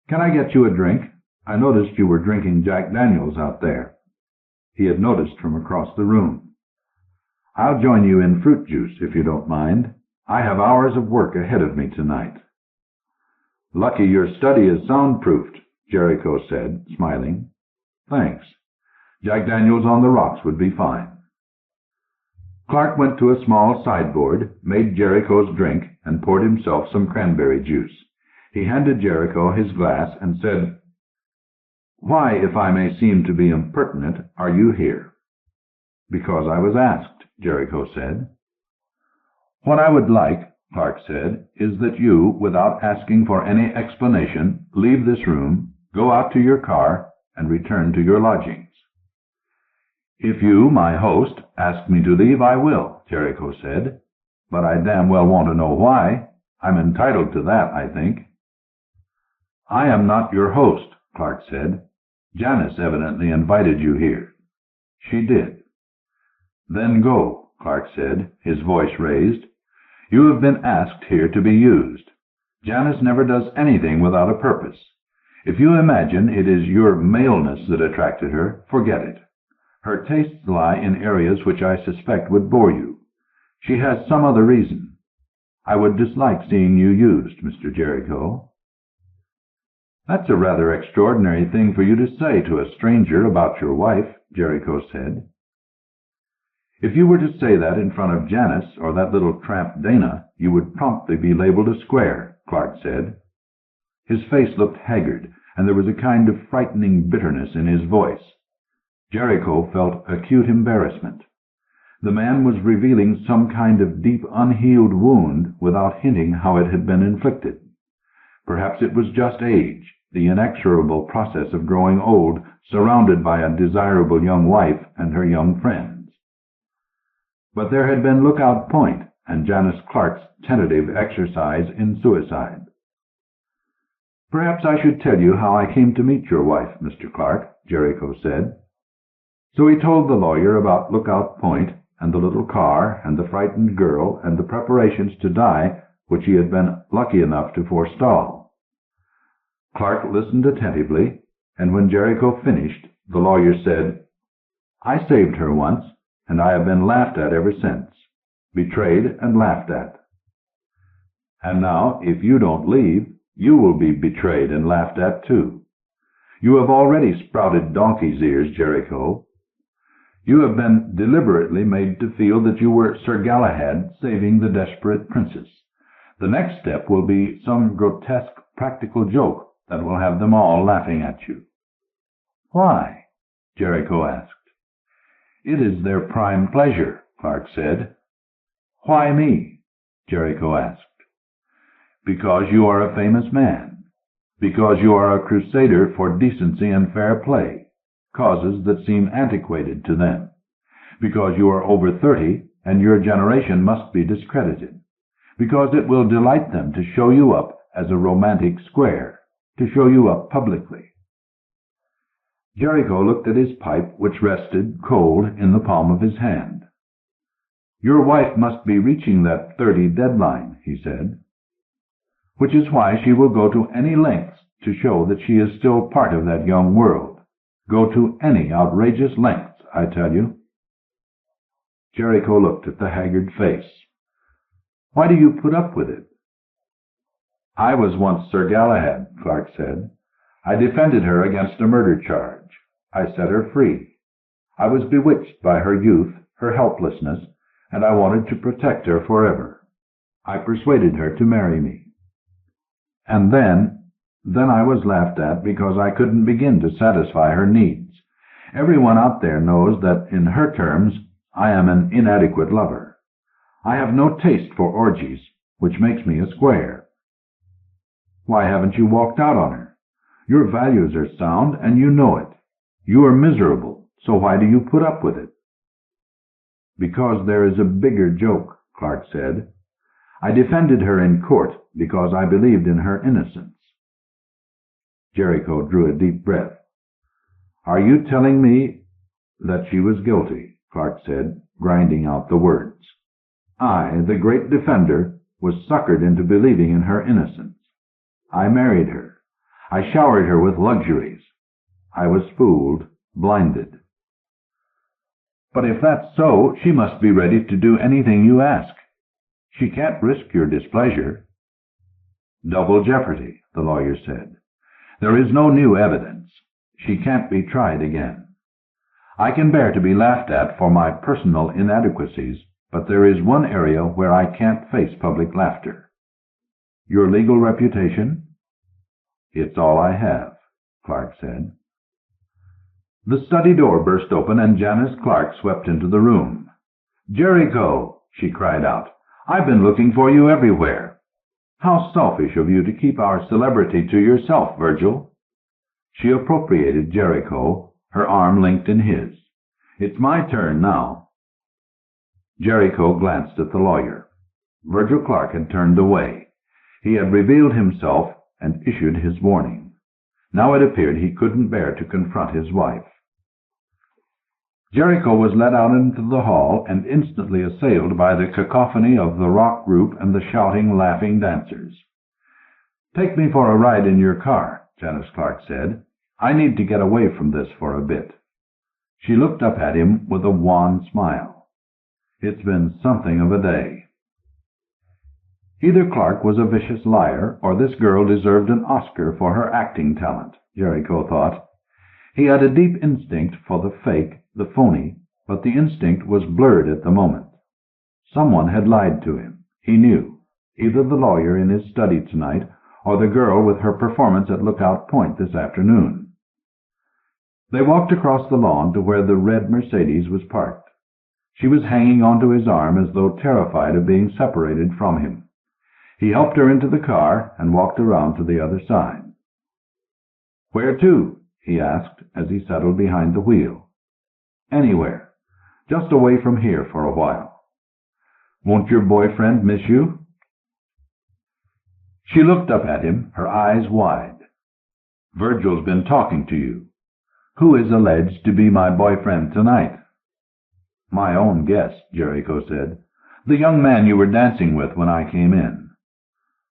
"Can I get you a drink? I noticed you were drinking Jack Daniels out there." He had noticed from across the room. "I'll join you in fruit juice, if you don't mind. I have hours of work ahead of me tonight." "Lucky your study is soundproofed," Jericho said, smiling. "Thanks. Jack Daniels on the rocks would be fine." Clark went to a small sideboard, made Jericho's drink, and poured himself some cranberry juice. He handed Jericho his glass and said, "Why, if I may seem to be impertinent, are you here?" "Because I was asked," Jericho said. "What I would like," Clark said, "is that you, without asking for any explanation, leave this room, go out to your car, and return to your lodgings." "If you, my host, ask me to leave, I will," Jericho said. "But I damn well want to know why. I'm entitled to that, I think." "I am not your host," Clark said. "Janice evidently invited you here." "She did." "Then go," Clark said, his voice raised. "You have been asked here to be used. Janice never does anything without a purpose. If you imagine it is your maleness that attracted her, forget it. Her tastes lie in areas which I suspect would bore you. She has some other reason. I would dislike seeing you used, Mr. Jericho." "That's a rather extraordinary thing for you to say to a stranger about your wife," Jericho said. "If you were to say that in front of Janice or that little tramp Dana, you would promptly be labeled a square," Clark said. His face looked haggard, and there was a kind of frightening bitterness in his voice. Jericho felt acute embarrassment. The man was revealing some kind of deep unhealed wound without hinting how it had been inflicted. Perhaps it was just age, the inexorable process of growing old, surrounded by a desirable young wife and her young friends. But there had been Lookout Point and Janice Clark's tentative exercise in suicide. "Perhaps I should tell you how I came to meet your wife, Mr. Clark," Jericho said. So he told the lawyer about Lookout Point and the little car and the frightened girl and the preparations to die which he had been lucky enough to forestall. Clark listened attentively, and when Jericho finished, the lawyer said, "I saved her once, and I have been laughed at ever since. Betrayed and laughed at. And now, if you don't leave, you will be betrayed and laughed at too. You have already sprouted donkey's ears, Jericho. You have been deliberately made to feel that you were Sir Galahad saving the desperate princess. The next step will be some grotesque practical joke that will have them all laughing at you." "Why?" Jericho asked. It is their prime pleasure, Clark said. Why me? Jericho asked. Because you are a famous man. Because you are a crusader for decency and fair play, causes that seem antiquated to them. Because you are over 30, and your generation must be discredited. Because it will delight them to show you up as a romantic square, to show you up publicly. Jericho looked at his pipe, which rested, cold, in the palm of his hand. Your wife must be reaching that 30 deadline, he said. Which is why she will go to any lengths to show that she is still part of that young world. Go to any outrageous lengths, I tell you. Jericho looked at the haggard face. Why do you put up with it? I was once Sir Galahad, Clark said. I defended her against a murder charge. I set her free. I was bewitched by her youth, her helplessness, and I wanted to protect her forever. I persuaded her to marry me. And then I was laughed at because I couldn't begin to satisfy her needs. Everyone out there knows that, in her terms, I am an inadequate lover. I have no taste for orgies, which makes me a square. Why haven't you walked out on her? Your values are sound, and you know it. You are miserable, so why do you put up with it? Because there is a bigger joke, Clark said. I defended her in court because I believed in her innocence. Jericho drew a deep breath. Are you telling me that she was guilty? Clark said, grinding out the words. I, the great defender, was suckered into believing in her innocence. I married her. I showered her with luxuries. I was fooled, blinded. But if that's so, she must be ready to do anything you ask. She can't risk your displeasure. Double jeopardy, the lawyer said. There is no new evidence. She can't be tried again. I can bear to be laughed at for my personal inadequacies, but there is one area where I can't face public laughter. Your legal reputation? It's all I have, Clark said. The study door burst open and Janice Clark swept into the room. Jericho, she cried out, I've been looking for you everywhere. How selfish of you to keep our celebrity to yourself, Virgil. She appropriated Jericho, her arm linked in his. It's my turn now. Jericho glanced at the lawyer. Virgil Clark had turned away. He had revealed himself and issued his warning. Now it appeared he couldn't bear to confront his wife. Jericho was led out into the hall and instantly assailed by the cacophony of the rock group and the shouting, laughing dancers. Take me for a ride in your car, Janice Clark said. I need to get away from this for a bit. She looked up at him with a wan smile. It's been something of a day. Either Clark was a vicious liar, or this girl deserved an Oscar for her acting talent, Jericho thought. He had a deep instinct for the fake, the phony, but the instinct was blurred at the moment. Someone had lied to him, he knew, either the lawyer in his study tonight, or the girl with her performance at Lookout Point this afternoon. They walked across the lawn to where the red Mercedes was parked. She was hanging onto his arm as though terrified of being separated from him. He helped her into the car and walked around to the other side. Where to? He asked as he settled behind the wheel. Anywhere. Just away from here for a while. Won't your boyfriend miss you? She looked up at him, her eyes wide. Virgil's been talking to you. Who is alleged to be my boyfriend tonight? My own guess, Jericho said. The young man you were dancing with when I came in.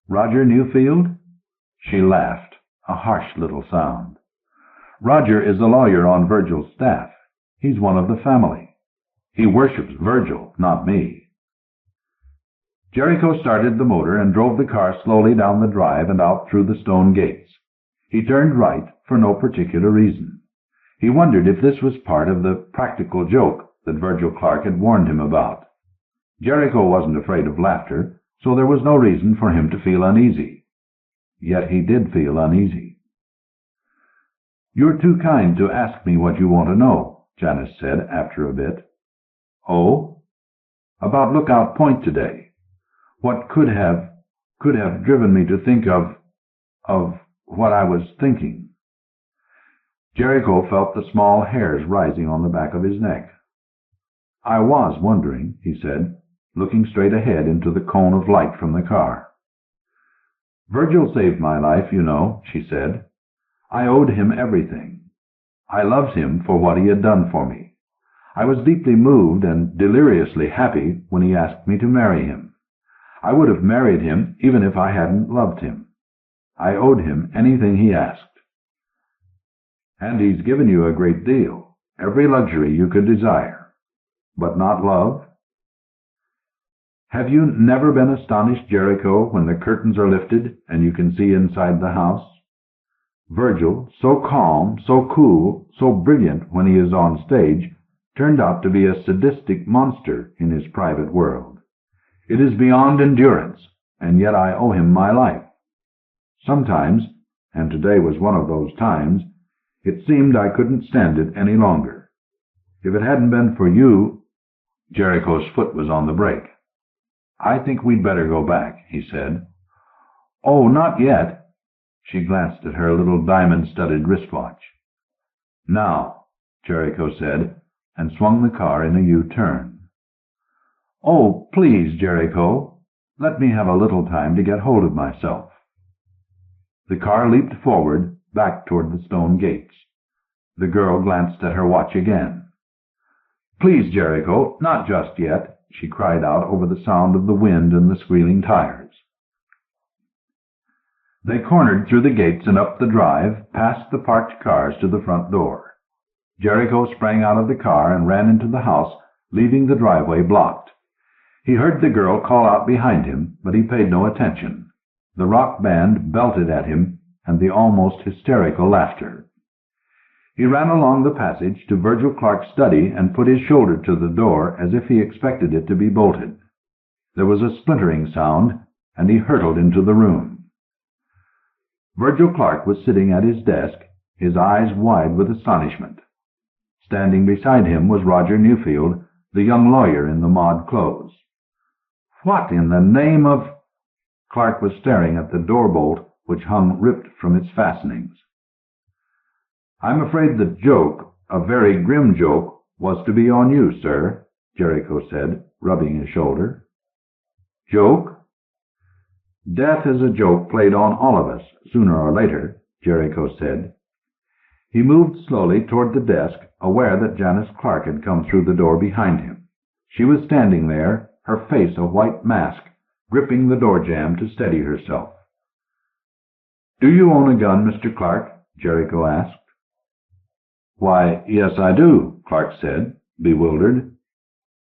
Roger Newfield? She laughed, a harsh little sound. Roger is a lawyer on Virgil's staff. He's one of the family. He worships Virgil, not me. Jericho started the motor and drove the car slowly down the drive and out through the stone gates. He turned right for no particular reason. He wondered if this was part of the practical joke that Virgil Clark had warned him about. Jericho wasn't afraid of laughter, so there was no reason for him to feel uneasy. Yet he did feel uneasy. "You're too kind to ask me what you want to know," Janice said after a bit. "Oh? About Lookout Point today. What could have driven me to think of what I was thinking?" Jericho felt the small hairs rising on the back of his neck. "I was wondering," he said, looking straight ahead into the cone of light from the car. "Virgil saved my life, you know," she said. "I owed him everything. I loved him for what he had done for me. I was deeply moved and deliriously happy when he asked me to marry him. I would have married him even if I hadn't loved him. I owed him anything he asked." "And he's given you a great deal, every luxury you could desire. But not love?" "Have you never been astonished, Jericho, when the curtains are lifted and you can see inside the house? Virgil, so calm, so cool, so brilliant when he is on stage, turned out to be a sadistic monster in his private world. It is beyond endurance, and yet I owe him my life. Sometimes, and today was one of those times, it seemed I couldn't stand it any longer. If it hadn't been for you—" Jericho's foot was on the brake. "I think we'd better go back," he said. "Oh, not yet." She glanced at her little diamond-studded wristwatch. "Now," Jericho said, and swung the car in a U-turn. "Oh, please, Jericho, let me have a little time to get hold of myself." The car leaped forward, back toward the stone gates. The girl glanced at her watch again. "Please, Jericho, not just yet," she cried out over the sound of the wind and the squealing tires. They cornered through the gates and up the drive, past the parked cars to the front door. Jericho sprang out of the car and ran into the house, leaving the driveway blocked. He heard the girl call out behind him, but he paid no attention. The rock band belted at him, and the almost hysterical laughter. He ran along the passage to Virgil Clark's study and put his shoulder to the door as if he expected it to be bolted. There was a splintering sound, and he hurtled into the room. Virgil Clark was sitting at his desk, his eyes wide with astonishment. Standing beside him was Roger Newfield, the young lawyer in the mod clothes. "What in the name of—" Clark was staring at the door bolt, which hung ripped from its fastenings. "I'm afraid the joke, a very grim joke, was to be on you, sir," Jericho said, rubbing his shoulder. "Joke?" "Death is a joke played on all of us, sooner or later," Jericho said. He moved slowly toward the desk, aware that Janice Clark had come through the door behind him. She was standing there, her face a white mask, gripping the door jamb to steady herself. "Do you own a gun, Mr. Clark?" Jericho asked. "Why, yes, I do," Clark said, bewildered.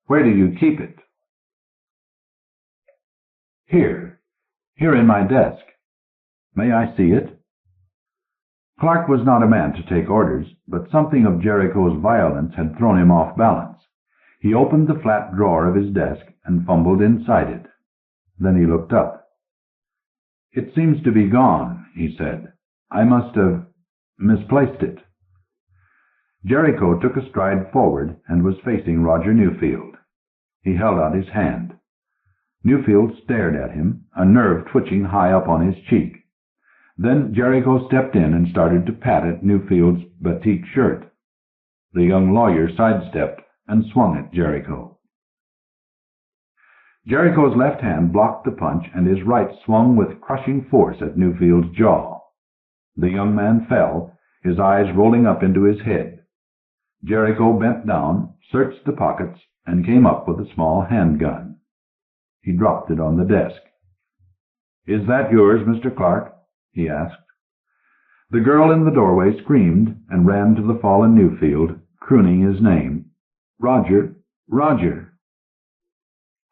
"Where do you keep it?" Here in my desk. May I see it?" Clark was not a man to take orders, but something of Jericho's violence had thrown him off balance. He opened the flat drawer of his desk and fumbled inside it. Then he looked up. "It seems to be gone," he said. "I must have misplaced it." Jericho took a stride forward and was facing Roger Newfield. He held out his hand. Newfield stared at him, a nerve twitching high up on his cheek. Then Jericho stepped in and started to pat at Newfield's batik shirt. The young lawyer sidestepped and swung at Jericho. Jericho's left hand blocked the punch, and his right swung with crushing force at Newfield's jaw. The young man fell, his eyes rolling up into his head. Jericho bent down, searched the pockets, and came up with a small handgun. He dropped it on the desk. "Is that yours, Mr. Clark?" he asked. The girl in the doorway screamed and ran to the fallen Newfield, crooning his name. "Roger, Roger."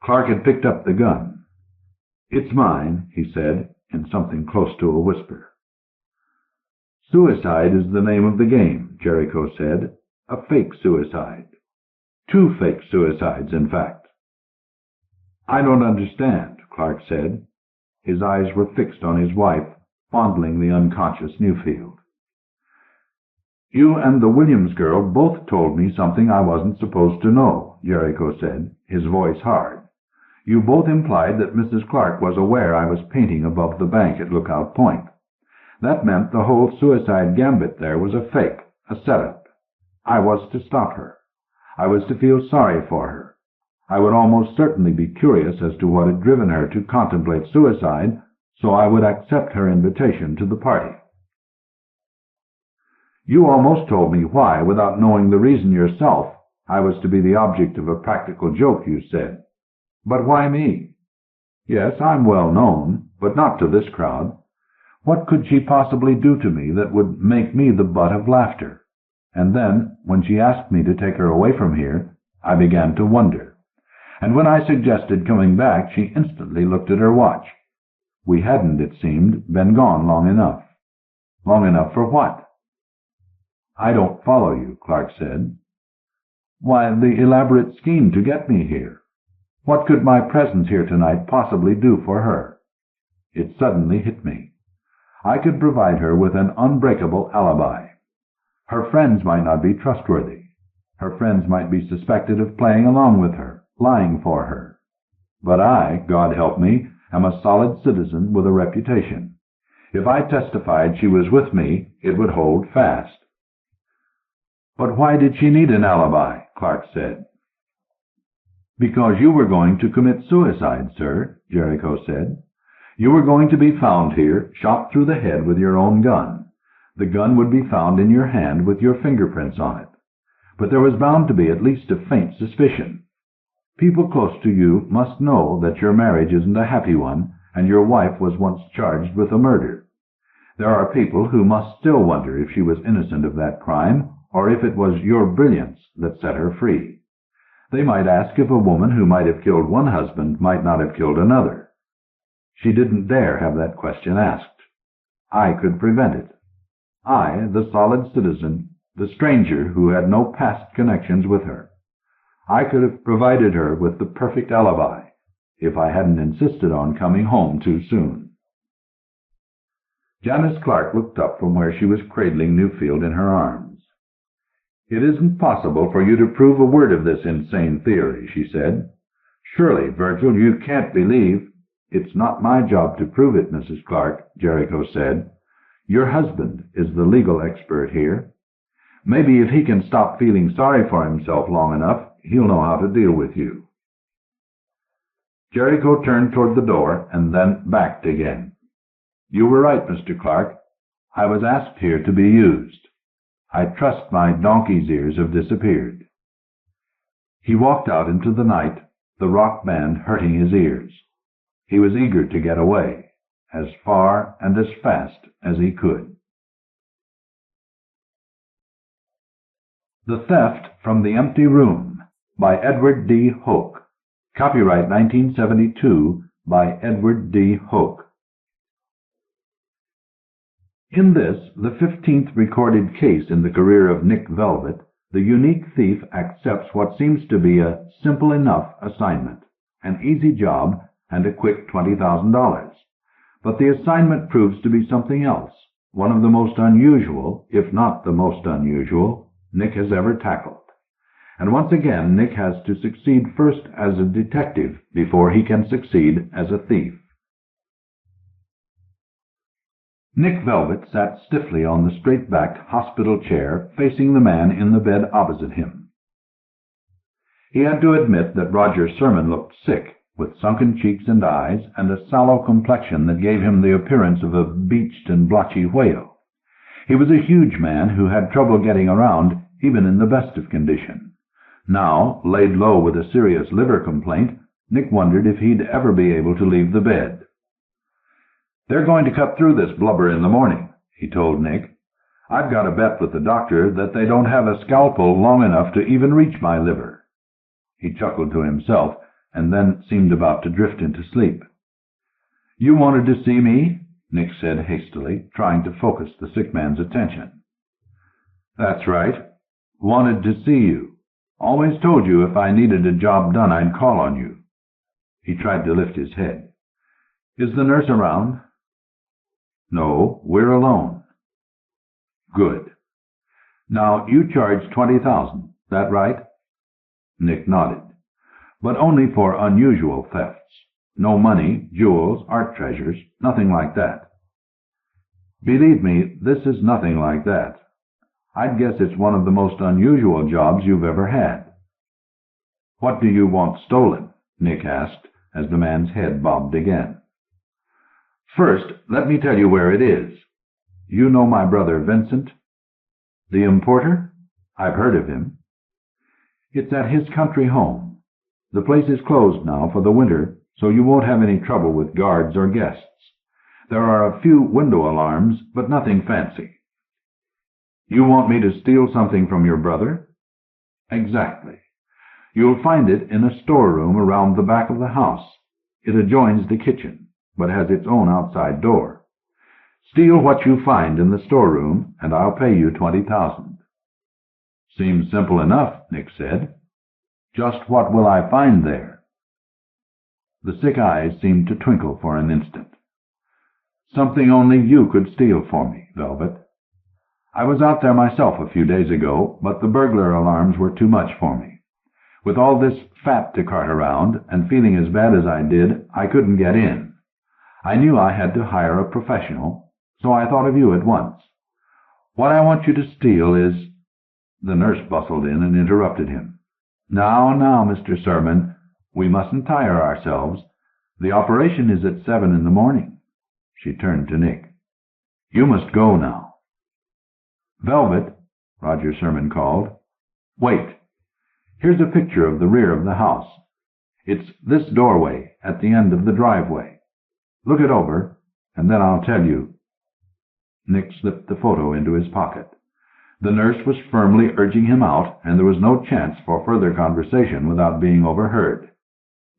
Clark had picked up the gun. "It's mine," he said, in something close to a whisper. "Suicide is the name of the game," Jericho said. "A fake suicide. 2 fake suicides, in fact." "I don't understand," Clark said. His eyes were fixed on his wife, fondling the unconscious Newfield. You and the Williams girl both told me something I wasn't supposed to know, Jericho said, his voice hard. You both implied that Mrs. Clark was aware I was painting above the bank at Lookout Point. That meant the whole suicide gambit there was a fake, a setup. I was to stop her. I was to feel sorry for her. I would almost certainly be curious as to what had driven her to contemplate suicide, so I would accept her invitation to the party. You almost told me why, without knowing the reason yourself, I was to be the object of a practical joke, you said. But why me? Yes, I'm well known, but not to this crowd. What could she possibly do to me that would make me the butt of laughter? And then, when she asked me to take her away from here, I began to wonder. And when I suggested coming back, she instantly looked at her watch. We hadn't, it seemed, been gone long enough. Long enough for what? I don't follow you, Clark said. Why, the elaborate scheme to get me here. What could my presence here tonight possibly do for her? It suddenly hit me. I could provide her with an unbreakable alibi. Her friends might not be trustworthy. Her friends might be suspected of playing along with her, lying for her. But I, God help me, am a solid citizen with a reputation. If I testified she was with me, it would hold fast. But why did she need an alibi? Clark said. Because you were going to commit suicide, sir, Jericho said. You were going to be found here, shot through the head with your own gun. The gun would be found in your hand with your fingerprints on it. But there was bound to be at least a faint suspicion. People close to you must know that your marriage isn't a happy one, and your wife was once charged with a murder. There are people who must still wonder if she was innocent of that crime, or if it was your brilliance that set her free. They might ask if a woman who might have killed one husband might not have killed another. She didn't dare have that question asked. I could prevent it. I, the solid citizen, the stranger who had no past connections with her. I could have provided her with the perfect alibi if I hadn't insisted on coming home too soon. Janice Clark looked up from where she was cradling Newfield in her arms. It isn't possible for you to prove a word of this insane theory, she said. Surely, Virgil, you can't believe— It's not my job to prove it, Mrs. Clark, Jericho said. Your husband is the legal expert here. Maybe if he can stop feeling sorry for himself long enough, he'll know how to deal with you. Jericho turned toward the door and then backed again. You were right, Mr. Clark. I was asked here to be used. I trust my donkey's ears have disappeared. He walked out into the night, the rock band hurting his ears. He was eager to get away, as far and as fast as he could. The Theft from the Empty Room by Edward D. Hoke. Copyright 1972 by Edward D. Hoke. In this, the 15th recorded case in the career of Nick Velvet, the unique thief accepts what seems to be a simple enough assignment, an easy job, and a quick $20,000. But the assignment proves to be something else, one of the most unusual, if not the most unusual, Nick has ever tackled. And once again, Nick has to succeed first as a detective before he can succeed as a thief. Nick Velvet sat stiffly on the straight-backed hospital chair facing the man in the bed opposite him. He had to admit that Roger Sherman looked sick, with sunken cheeks and eyes, and a sallow complexion that gave him the appearance of a beached and blotchy whale. He was a huge man who had trouble getting around, even in the best of condition. Now, laid low with a serious liver complaint, Nick wondered if he'd ever be able to leave the bed. They're going to cut through this blubber in the morning, he told Nick. I've got a bet with the doctor that they don't have a scalpel long enough to even reach my liver. He chuckled to himself, and then seemed about to drift into sleep. You wanted to see me? Nick said hastily, trying to focus the sick man's attention. That's right. Wanted to see you. Always told you if I needed a job done, I'd call on you. He tried to lift his head. Is the nurse around? No, we're alone. Good. Now, you charge $20,000, that right? Nick nodded. But only for unusual thefts. No money, jewels, art treasures, nothing like that. Believe me, this is nothing like that. I'd guess it's one of the most unusual jobs you've ever had. What do you want stolen? Nick asked, as the man's head bobbed again. First, let me tell you where it is. You know my brother Vincent? The importer? I've heard of him. It's at his country home. The place is closed now for the winter, so you won't have any trouble with guards or guests. There are a few window alarms, but nothing fancy. You want me to steal something from your brother? Exactly. You'll find it in a storeroom around the back of the house. It adjoins the kitchen, but has its own outside door. Steal what you find in the storeroom, and I'll pay you $20,000. Seems simple enough, Nick said. Just what will I find there? The sick eyes seemed to twinkle for an instant. Something only you could steal for me, Velvet. I was out there myself a few days ago, but the burglar alarms were too much for me. With all this fat to cart around, and feeling as bad as I did, I couldn't get in. I knew I had to hire a professional, so I thought of you at once. What I want you to steal is— The nurse bustled in and interrupted him. Now, Mr. Sherman, we mustn't tire ourselves. The operation is at 7 in the morning. She turned to Nick. You must go now. Velvet, Roger Sherman called. Wait. Here's a picture of the rear of the house. It's this doorway at the end of the driveway. Look it over, and then I'll tell you. Nick slipped the photo into his pocket. The nurse was firmly urging him out, and there was no chance for further conversation without being overheard.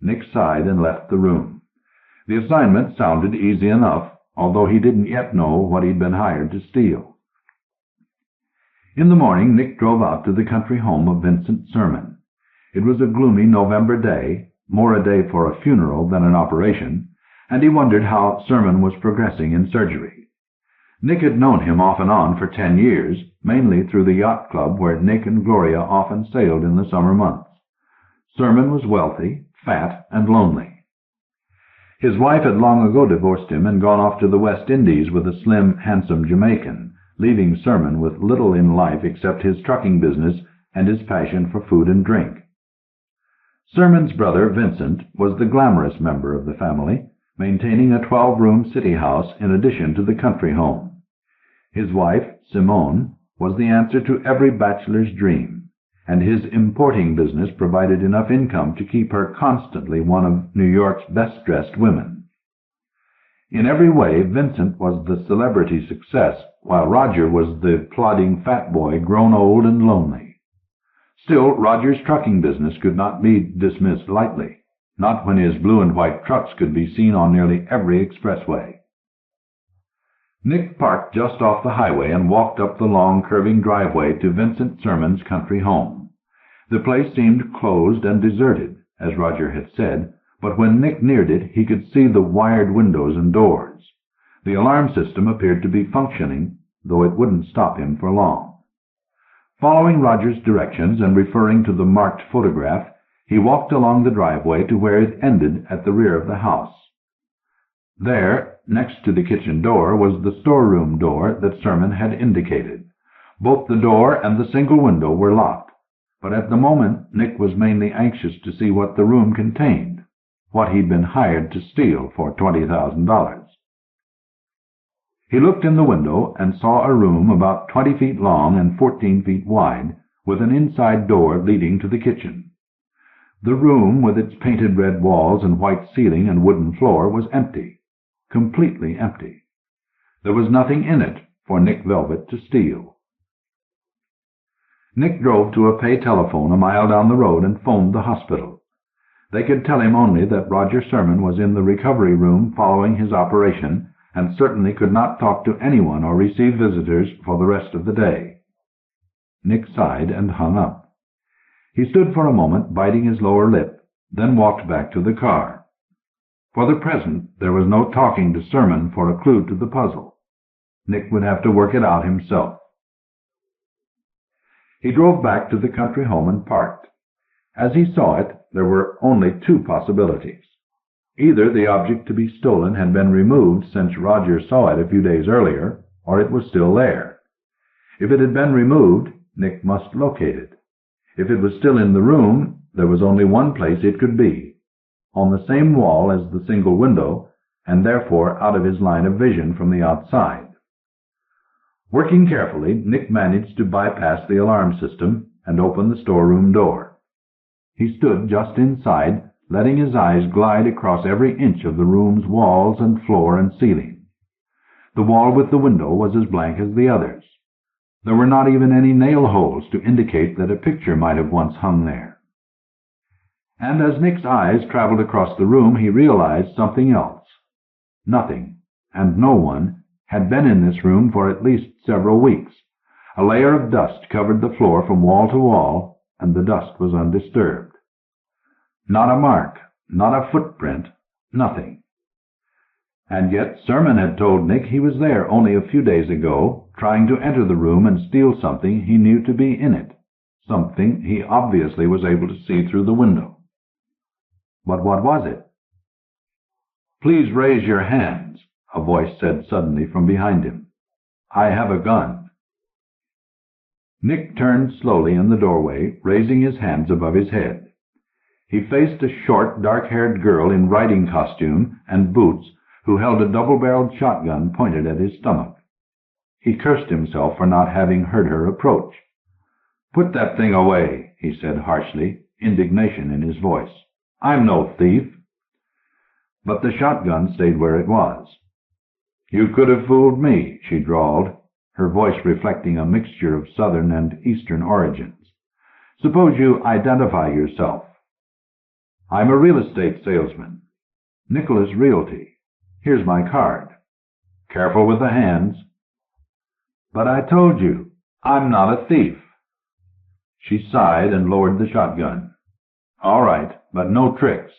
Nick sighed and left the room. The assignment sounded easy enough, although he didn't yet know what he'd been hired to steal. In the morning, Nick drove out to the country home of Vincent Sherman. It was a gloomy November day, more a day for a funeral than an operation, and he wondered how Sherman was progressing in surgery. Nick had known him off and on for 10 years, mainly through the yacht club where Nick and Gloria often sailed in the summer months. Sherman was wealthy, fat, and lonely. His wife had long ago divorced him and gone off to the West Indies with a slim, handsome Jamaican, leaving Sherman with little in life except his trucking business and his passion for food and drink. Sherman's brother, Vincent, was the glamorous member of the family, maintaining a 12-room city house in addition to the country home. His wife, Symons, was the answer to every bachelor's dream, and his importing business provided enough income to keep her constantly one of New York's best-dressed women. In every way, Vincent was the celebrity success, while Roger was the plodding fat boy grown old and lonely. Still, Roger's trucking business could not be dismissed lightly, not when his blue and white trucks could be seen on nearly every expressway. Nick parked just off the highway and walked up the long, curving driveway to Vincent Sherman's country home. The place seemed closed and deserted, as Roger had said, but when Nick neared it, he could see the wired windows and doors. The alarm system appeared to be functioning, though it wouldn't stop him for long. Following Roger's directions and referring to the marked photograph, he walked along the driveway to where it ended at the rear of the house. There, next to the kitchen door, was the storeroom door that Sherman had indicated. Both the door and the single window were locked, but at the moment Nick was mainly anxious to see what the room contained, what he'd been hired to steal for $20,000. He looked in the window and saw a room about 20 feet long and 14 feet wide, with an inside door leading to the kitchen. The room, with its painted red walls and white ceiling and wooden floor, was empty, completely empty. There was nothing in it for Nick Velvet to steal. Nick drove to a pay telephone a mile down the road and phoned the hospital. They could tell him only that Roger Sherman was in the recovery room following his operation and certainly could not talk to anyone or receive visitors for the rest of the day. Nick sighed and hung up. He stood for a moment, biting his lower lip, then walked back to the car. For the present, there was no talking to Sherman for a clue to the puzzle. Nick would have to work it out himself. He drove back to the country home and parked. As he saw it, there were only two possibilities. Either the object to be stolen had been removed since Roger saw it a few days earlier, or it was still there. If it had been removed, Nick must locate it. If it was still in the room, there was only one place it could be, on the same wall as the single window, and therefore out of his line of vision from the outside. Working carefully, Nick managed to bypass the alarm system and open the storeroom door. He stood just inside, letting his eyes glide across every inch of the room's walls and floor and ceiling. The wall with the window was as blank as the others. There were not even any nail holes to indicate that a picture might have once hung there. And as Nick's eyes traveled across the room, he realized something else. Nothing, and no one, had been in this room for at least several weeks. A layer of dust covered the floor from wall to wall, and the dust was undisturbed. Not a mark, not a footprint, nothing. And yet Symons had told Nick he was there only a few days ago, trying to enter the room and steal something he knew to be in it, something he obviously was able to see through the window. But what was it? "Please raise your hands," a voice said suddenly from behind him. "I have a gun." Nick turned slowly in the doorway, raising his hands above his head. He faced a short, dark-haired girl in riding costume and boots who held a double-barreled shotgun pointed at his stomach. He cursed himself for not having heard her approach. "Put that thing away," he said harshly, indignation in his voice. "I'm no thief." But the shotgun stayed where it was. "You could have fooled me," she drawled, her voice reflecting a mixture of Southern and Eastern origins. "Suppose you identify yourself." "I'm a real estate salesman. Nicholas Realty. Here's my card." "Careful with the hands." "But I told you, I'm not a thief." She sighed and lowered the shotgun. "All right, but no tricks."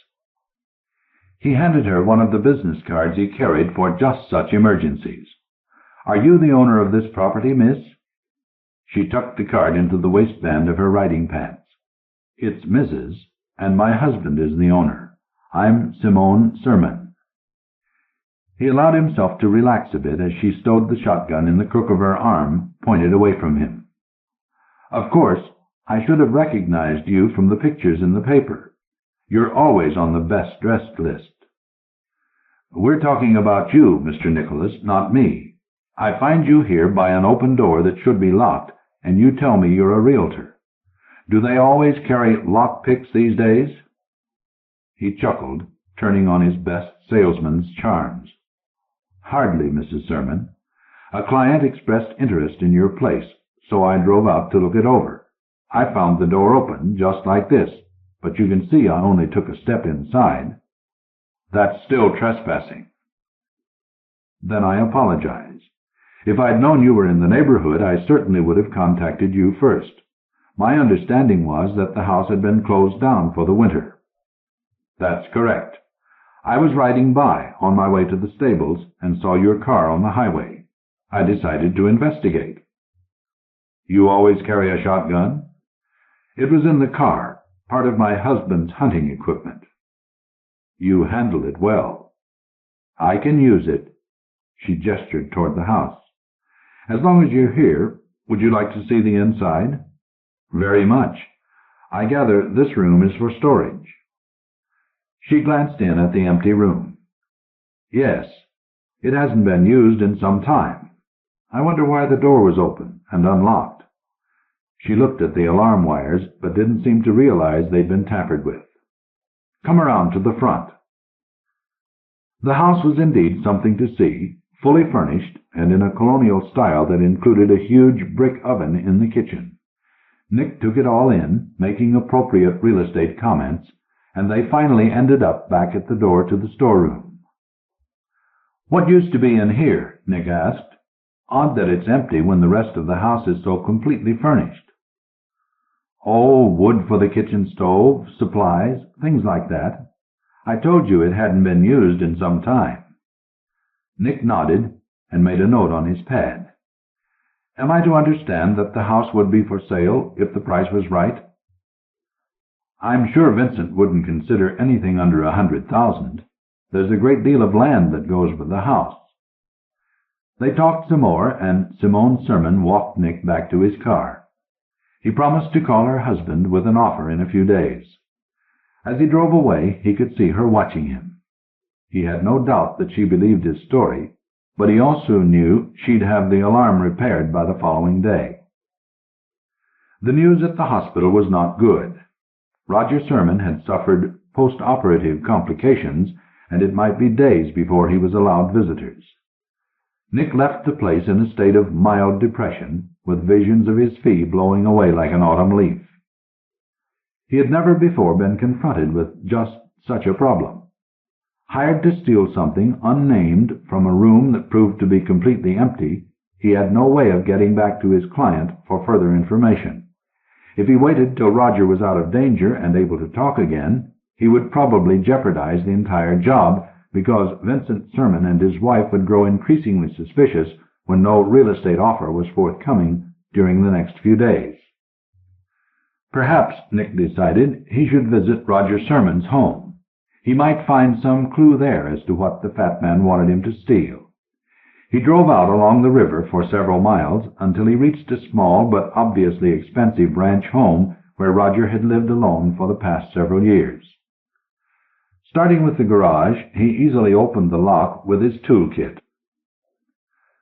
He handed her one of the business cards he carried for just such emergencies. "Are you the owner of this property, miss?" She tucked the card into the waistband of her riding pants. "It's Mrs., and my husband is the owner. I'm Symons. He allowed himself to relax a bit as she stowed the shotgun in the crook of her arm, pointed away from him. "Of course, I should have recognized you from the pictures in the paper. You're always on the best-dressed list." "We're talking about you, Mr. Nicholas, not me. I find you here by an open door that should be locked, and you tell me you're a realtor. Do they always carry lock-picks these days?" He chuckled, turning on his best salesman's charms. "Hardly, Mrs. Symons. A client expressed interest in your place, so I drove out to look it over. I found the door open, just like this, but you can see I only took a step inside." "That's still trespassing." "Then I apologize. If I'd known you were in the neighborhood, I certainly would have contacted you first. My understanding was that the house had been closed down for the winter." "That's correct. I was riding by on my way to the stables and saw your car on the highway. I decided to investigate." "You always carry a shotgun?" "It was in the car, part of my husband's hunting equipment." "You handle it well." "I can use it." She gestured toward the house. "As long as you're here, would you like to see the inside?" "Very much. I gather this room is for storage." She glanced in at the empty room. "Yes, it hasn't been used in some time. I wonder why the door was open and unlocked." She looked at the alarm wires, but didn't seem to realize they'd been tampered with. "Come around to the front." The house was indeed something to see, fully furnished and in a colonial style that included a huge brick oven in the kitchen. Nick took it all in, making appropriate real estate comments, and they finally ended up back at the door to the storeroom. "What used to be in here?" Nick asked. "Odd that it's empty when the rest of the house is so completely furnished." "Oh, wood for the kitchen stove, supplies, things like that. I told you it hadn't been used in some time." Nick nodded and made a note on his pad. Am I to understand that the house would be for sale if the price was right? I'm sure Vincent wouldn't consider anything under 100,000. There's a great deal of land that goes with the house. They talked some more, and Simone Symons walked Nick back to his car. He promised to call her husband with an offer in a few days. As he drove away, he could see her watching him. He had no doubt that she believed his story, but he also knew she'd have the alarm repaired by the following day. The news at the hospital was not good. Roger Symons had suffered post-operative complications, and it might be days before he was allowed visitors. Nick left the place in a state of mild depression, with visions of his fee blowing away like an autumn leaf. He had never before been confronted with just such a problem. Hired to steal something unnamed from a room that proved to be completely empty, he had no way of getting back to his client for further information. If he waited till Roger was out of danger and able to talk again, he would probably jeopardize the entire job, because Vincent Symons and his wife would grow increasingly suspicious when no real estate offer was forthcoming during the next few days. Perhaps, Nick decided, he should visit Roger Symons' home. He might find some clue there as to what the fat man wanted him to steal. He drove out along the river for several miles until he reached a small but obviously expensive ranch home where Roger had lived alone for the past several years. Starting with the garage, he easily opened the lock with his toolkit.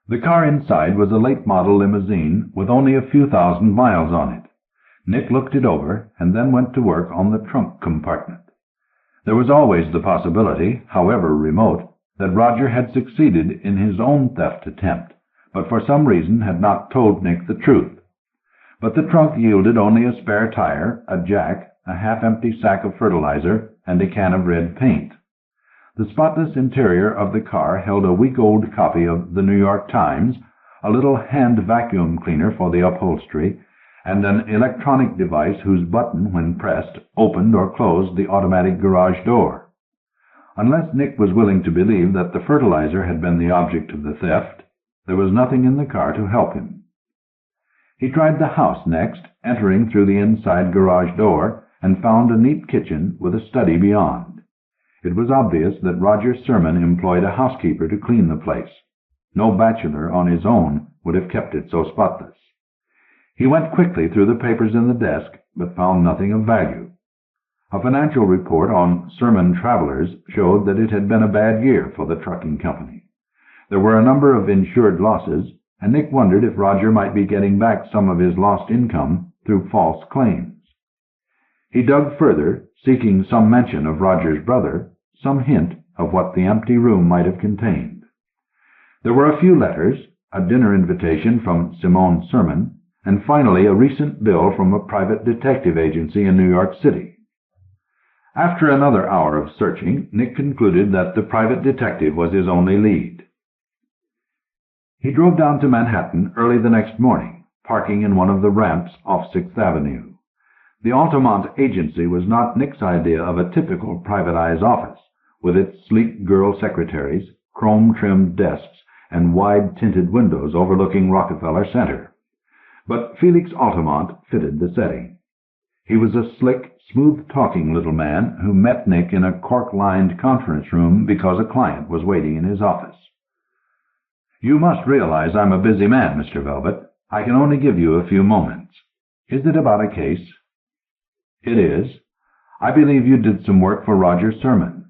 The car inside was a late-model limousine with only a few thousand miles on it. Nick looked it over and then went to work on the trunk compartment. There was always the possibility, however remote, that Roger had succeeded in his own theft attempt, but for some reason had not told Nick the truth. But the trunk yielded only a spare tire, a jack, a half-empty sack of fertilizer, and a can of red paint. The spotless interior of the car held a week-old copy of the New York Times, a little hand vacuum cleaner for the upholstery, and an electronic device whose button, when pressed, opened or closed the automatic garage door. Unless Nick was willing to believe that the fertilizer had been the object of the theft, there was nothing in the car to help him. He tried the house next, entering through the inside garage door, and found a neat kitchen with a study beyond. It was obvious that Roger Symons employed a housekeeper to clean the place. No bachelor on his own would have kept it so spotless. He went quickly through the papers in the desk, but found nothing of value. A financial report on Symons Travelers showed that it had been a bad year for the trucking company. There were a number of insured losses, and Nick wondered if Roger might be getting back some of his lost income through false claims. He dug further, seeking some mention of Roger's brother, some hint of what the empty room might have contained. There were a few letters, a dinner invitation from Simone Symons, and finally a recent bill from a private detective agency in New York City. After another hour of searching, Nick concluded that the private detective was his only lead. He drove down to Manhattan early the next morning, parking in one of the ramps off 6th Avenue. The Altamont agency was not Nick's idea of a typical private eye's office, with its sleek girl secretaries, chrome-trimmed desks, and wide-tinted windows overlooking Rockefeller Center. But Felix Altamont fitted the setting. He was a slick, smooth-talking little man who met Nick in a cork-lined conference room because a client was waiting in his office. "You must realize I'm a busy man, Mr. Velvet. I can only give you a few moments. Is it about a case?" "It is. I believe you did some work for Roger Symons."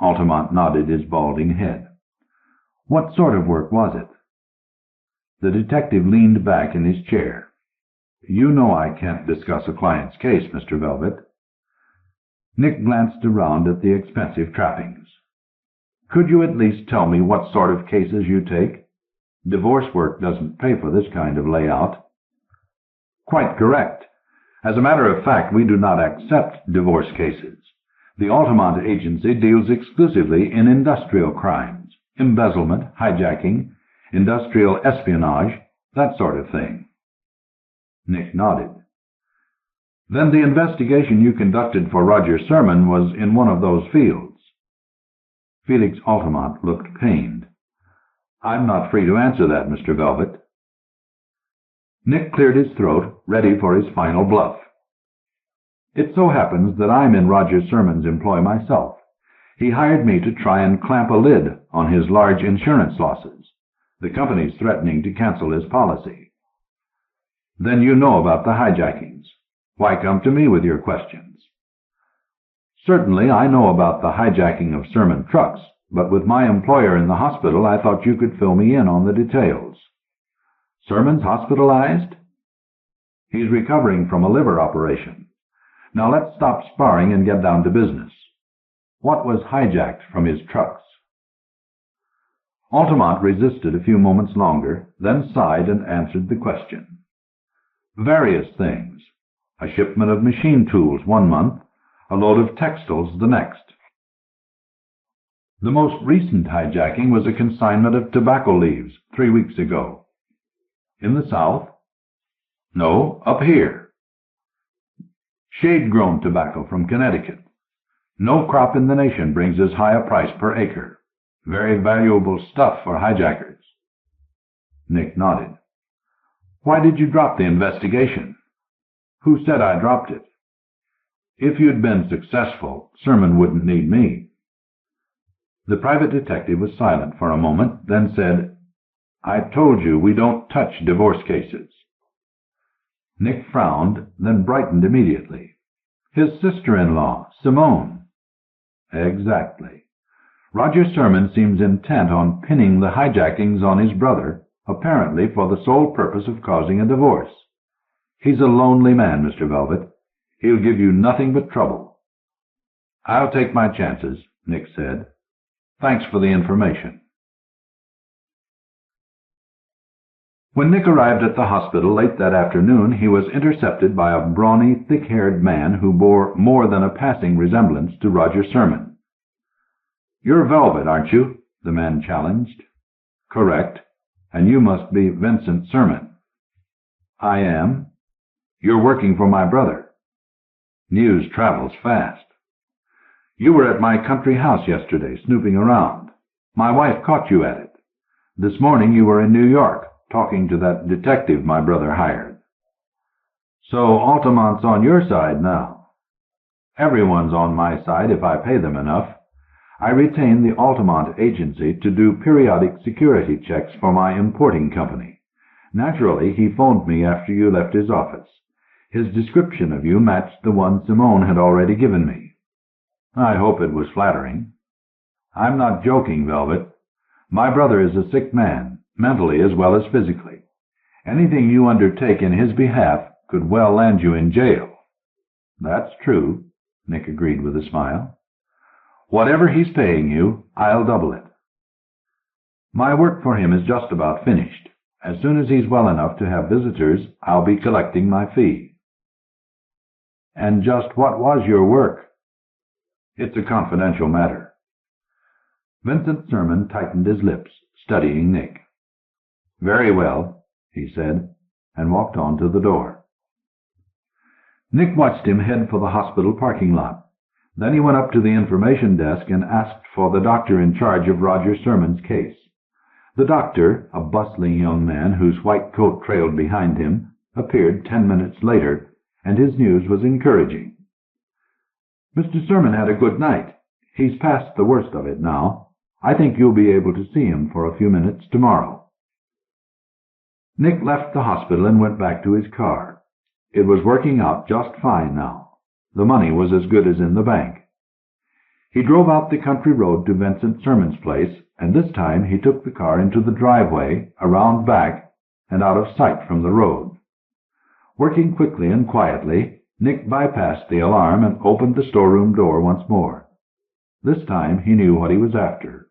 Altamont nodded his balding head. "What sort of work was it?" The detective leaned back in his chair. "You know I can't discuss a client's case, Mr. Velvet." Nick glanced around at the expensive trappings. "Could you at least tell me what sort of cases you take? Divorce work doesn't pay for this kind of layout." "Quite correct. As a matter of fact, we do not accept divorce cases. The Altamont agency deals exclusively in industrial crimes, embezzlement, hijacking, industrial espionage, that sort of thing." Nick nodded. "Then the investigation you conducted for Roger Symons was in one of those fields?" Felix Altamont looked pained. "I'm not free to answer that, Mr. Velvet." Nick cleared his throat, ready for his final bluff. It so happens that I'm in Roger Symons' employ myself. He hired me to try and clamp a lid on his large insurance losses. The company's threatening to cancel his policy. Then you know about the hijackings. Why come to me with your questions? Certainly I know about the hijacking of Symons trucks, but with my employer in the hospital I thought you could fill me in on the details. Symons hospitalized? He's recovering from a liver operation. Now let's stop sparring and get down to business. What was hijacked from his trucks? Altamont resisted a few moments longer, then sighed and answered the question. Various things. A shipment of machine tools one month, a load of textiles the next. The most recent hijacking was a consignment of tobacco leaves 3 weeks ago. In the South? No, up here. Shade-grown tobacco from Connecticut. No crop in the nation brings as high a price per acre. Very valuable stuff for hijackers. Nick nodded. Why did you drop the investigation? Who said I dropped it? If you'd been successful, Symons wouldn't need me. The private detective was silent for a moment, then said, I told you we don't touch divorce cases. Nick frowned, then brightened immediately. His sister-in-law, Simone. Exactly. Roger Symons seems intent on pinning the hijackings on his brother, apparently for the sole purpose of causing a divorce. He's a lonely man, Mr. Velvet. He'll give you nothing but trouble. I'll take my chances, Nick said. Thanks for the information. When Nick arrived at the hospital late that afternoon, he was intercepted by a brawny, thick-haired man who bore more than a passing resemblance to Roger Symons. You're Velvet, aren't you? The man challenged. Correct. And you must be Vincent Symons. I am. You're working for my brother. News travels fast. You were at my country house yesterday, snooping around. My wife caught you at it. This morning you were in New York, talking to that detective my brother hired. So Altamont's on your side now. Everyone's on my side if I pay them enough. I retain the Altamont agency to do periodic security checks for my importing company. Naturally, he phoned me after you left his office. His description of you matched the one Simone had already given me. I hope it was flattering. I'm not joking, Velvet. My brother is a sick man, mentally as well as physically. Anything you undertake in his behalf could well land you in jail. That's true, Nick agreed with a smile. Whatever he's paying you, I'll double it. My work for him is just about finished. As soon as he's well enough to have visitors, I'll be collecting my fee. And just what was your work? It's a confidential matter. Vincent Symons tightened his lips, studying Nick. Very well, he said, and walked on to the door. Nick watched him head for the hospital parking lot. Then he went up to the information desk and asked for the doctor in charge of Roger Symons' case. The doctor, a bustling young man whose white coat trailed behind him, appeared 10 minutes later, and his news was encouraging. Mr. Symons had a good night. He's past the worst of it now. I think you'll be able to see him for a few minutes tomorrow. Nick left the hospital and went back to his car. It was working out just fine now. The money was as good as in the bank. He drove out the country road to Vincent Symons' place, and this time he took the car into the driveway, around back, and out of sight from the road. Working quickly and quietly, Nick bypassed the alarm and opened the storeroom door once more. This time he knew what he was after.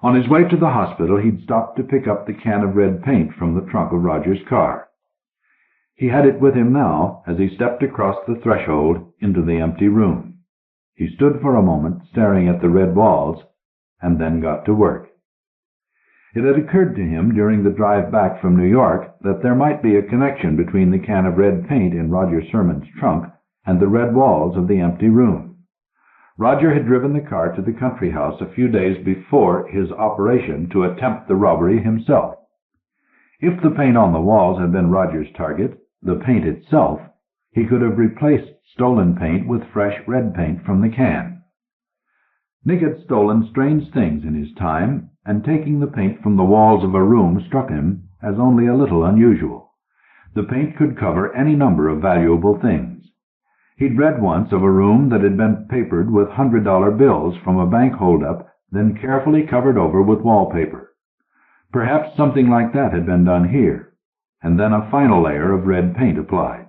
On his way to the hospital, he'd stopped to pick up the can of red paint from the trunk of Roger's car. He had it with him now as he stepped across the threshold into the empty room. He stood for a moment staring at the red walls, and then got to work. It had occurred to him during the drive back from New York that there might be a connection between the can of red paint in Roger Symons' trunk and the red walls of the empty room. Roger had driven the car to the country house a few days before his operation to attempt the robbery himself. If the paint on the walls had been Roger's target, the paint itself, he could have replaced stolen paint with fresh red paint from the can. Nick had stolen strange things in his time, and taking the paint from the walls of a room struck him as only a little unusual. The paint could cover any number of valuable things. He'd read once of a room that had been papered with $100 bills from a bank holdup, then carefully covered over with wallpaper. Perhaps something like that had been done here, and then a final layer of red paint applied.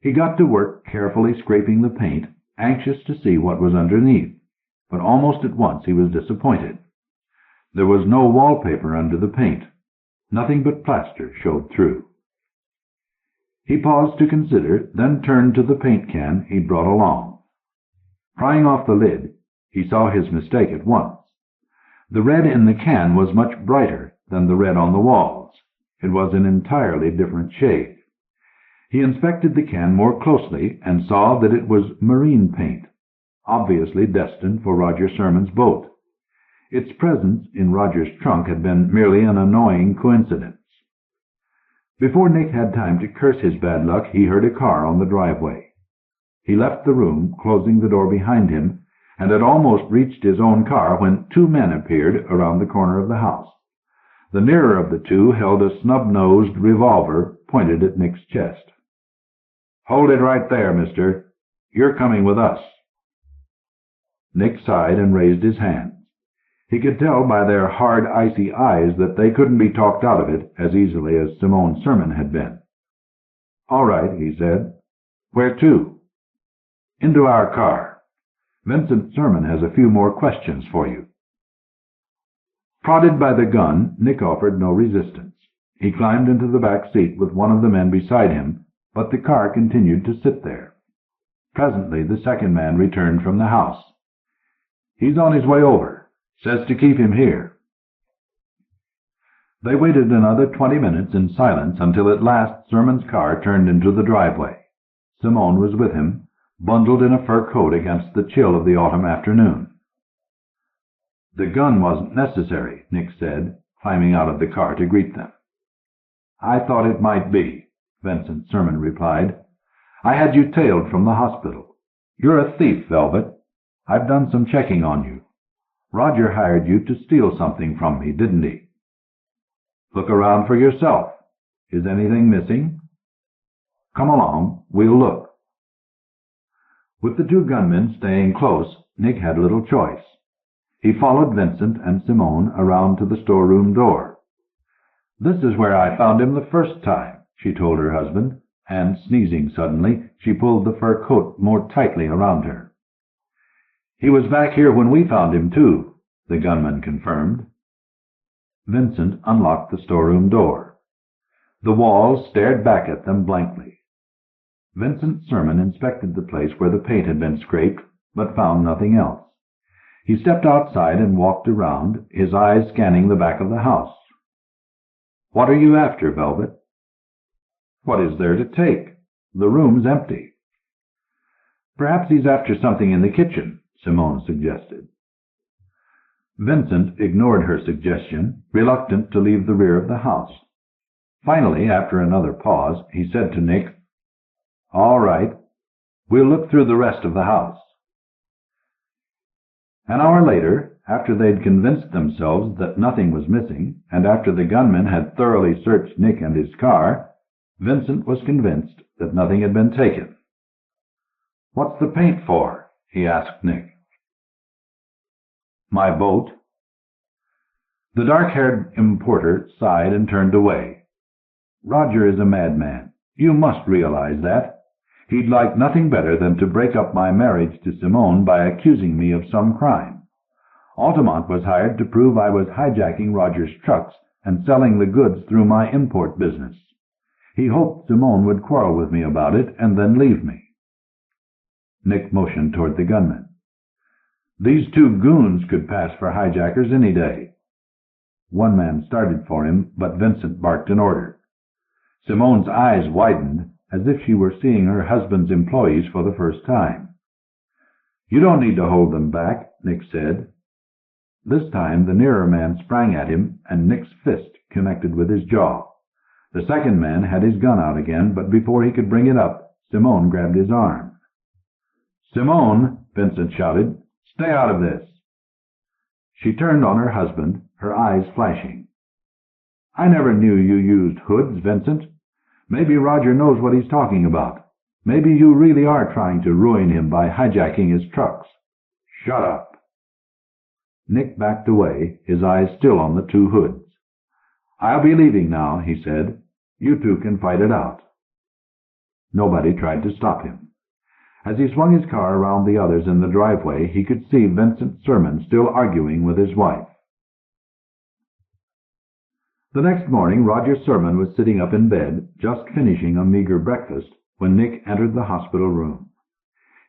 He got to work carefully scraping the paint, anxious to see what was underneath, but almost at once he was disappointed. There was no wallpaper under the paint. Nothing but plaster showed through. He paused to consider, then turned to the paint can he'd brought along. Prying off the lid, he saw his mistake at once. The red in the can was much brighter than the red on the walls. It was an entirely different shade. He inspected the can more closely and saw that it was marine paint, obviously destined for Roger Symons' boat. Its presence in Roger's trunk had been merely an annoying coincidence. Before Nick had time to curse his bad luck, he heard a car on the driveway. He left the room, closing the door behind him, and had almost reached his own car when two men appeared around the corner of the house. The nearer of the two held a snub-nosed revolver pointed at Nick's chest. "Hold it right there, mister. You're coming with us." Nick sighed and raised his hands. He could tell by their hard, icy eyes that they couldn't be talked out of it as easily as Simone Symons had been. "All right," he said. "Where to?" "Into our car. Vincent Symons has a few more questions for you." Prodded by the gun, Nick offered no resistance. He climbed into the back seat with one of the men beside him, but the car continued to sit there. Presently the second man returned from the house. "He's on his way over. Says to keep him here." They waited another 20 minutes in silence until at last Symons' car turned into the driveway. Simone was with him, bundled in a fur coat against the chill of the autumn afternoon. "The gun wasn't necessary," Nick said, climbing out of the car to greet them. "I thought it might be," Vincent Symons replied. "I had you tailed from the hospital. You're a thief, Velvet. I've done some checking on you. Roger hired you to steal something from me, didn't he? Look around for yourself. Is anything missing? Come along, we'll look." With the two gunmen staying close, Nick had little choice. He followed Vincent and Simone around to the storeroom door. "This is where I found him the first time," she told her husband, and, sneezing suddenly, she pulled the fur coat more tightly around her. "He was back here when we found him, too," the gunman confirmed. Vincent unlocked the storeroom door. The walls stared back at them blankly. Vincent Symons inspected the place where the paint had been scraped, but found nothing else. He stepped outside and walked around, his eyes scanning the back of the house. "What are you after, Velvet?" "What is there to take? The room's empty." "Perhaps he's after something in the kitchen," Simone suggested. Vincent ignored her suggestion, reluctant to leave the rear of the house. Finally, after another pause, he said to Nick, "All right, we'll look through the rest of the house." An hour later, after they'd convinced themselves that nothing was missing, and after the gunmen had thoroughly searched Nick and his car, Vincent was convinced that nothing had been taken. "What's the paint for?" he asked Nick. "My boat." The dark-haired importer sighed and turned away. "Roger is a madman. You must realize that. He'd like nothing better than to break up my marriage to Simone by accusing me of some crime. Altamont was hired to prove I was hijacking Roger's trucks and selling the goods through my import business. He hoped Simone would quarrel with me about it and then leave me." Nick motioned toward the gunmen. "These two goons could pass for hijackers any day." One man started for him, but Vincent barked an order. Simone's eyes widened, as if she were seeing her husband's employees for the first time. "You don't need to hold them back," Nick said. This time the nearer man sprang at him, and Nick's fist connected with his jaw. The second man had his gun out again, but before he could bring it up, Simone grabbed his arm. "Simone," Vincent shouted, "stay out of this." She turned on her husband, her eyes flashing. "I never knew you used hoods, Vincent. Maybe Roger knows what he's talking about. Maybe you really are trying to ruin him by hijacking his trucks." "Shut up." Nick backed away, his eyes still on the two hoods. "I'll be leaving now," he said. "You two can fight it out." Nobody tried to stop him. As he swung his car around the others in the driveway, he could see Vincent Symons still arguing with his wife. The next morning, Roger Symons was sitting up in bed, just finishing a meager breakfast, when Nick entered the hospital room.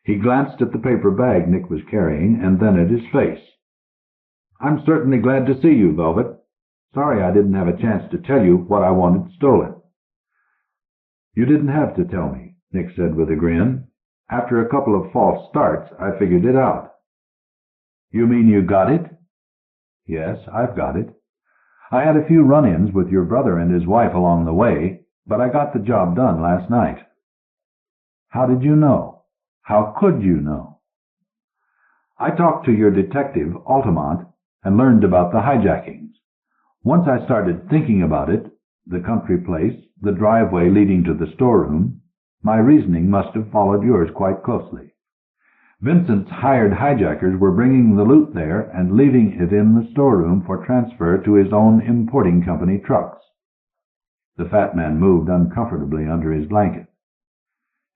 He glanced at the paper bag Nick was carrying, and then at his face. "I'm certainly glad to see you, Velvet. Sorry I didn't have a chance to tell you what I wanted stolen." "You didn't have to tell me," Nick said with a grin. "After a couple of false starts, I figured it out." "You mean you got it?" "Yes, I've got it. I had a few run-ins with your brother and his wife along the way, but I got the job done last night." "How did you know? How could you know?" "I talked to your detective, Altamont, and learned about the hijackings. Once I started thinking about it, the country place, the driveway leading to the storeroom, my reasoning must have followed yours quite closely. Vincent's hired hijackers were bringing the loot there and leaving it in the storeroom for transfer to his own importing company trucks." The fat man moved uncomfortably under his blanket.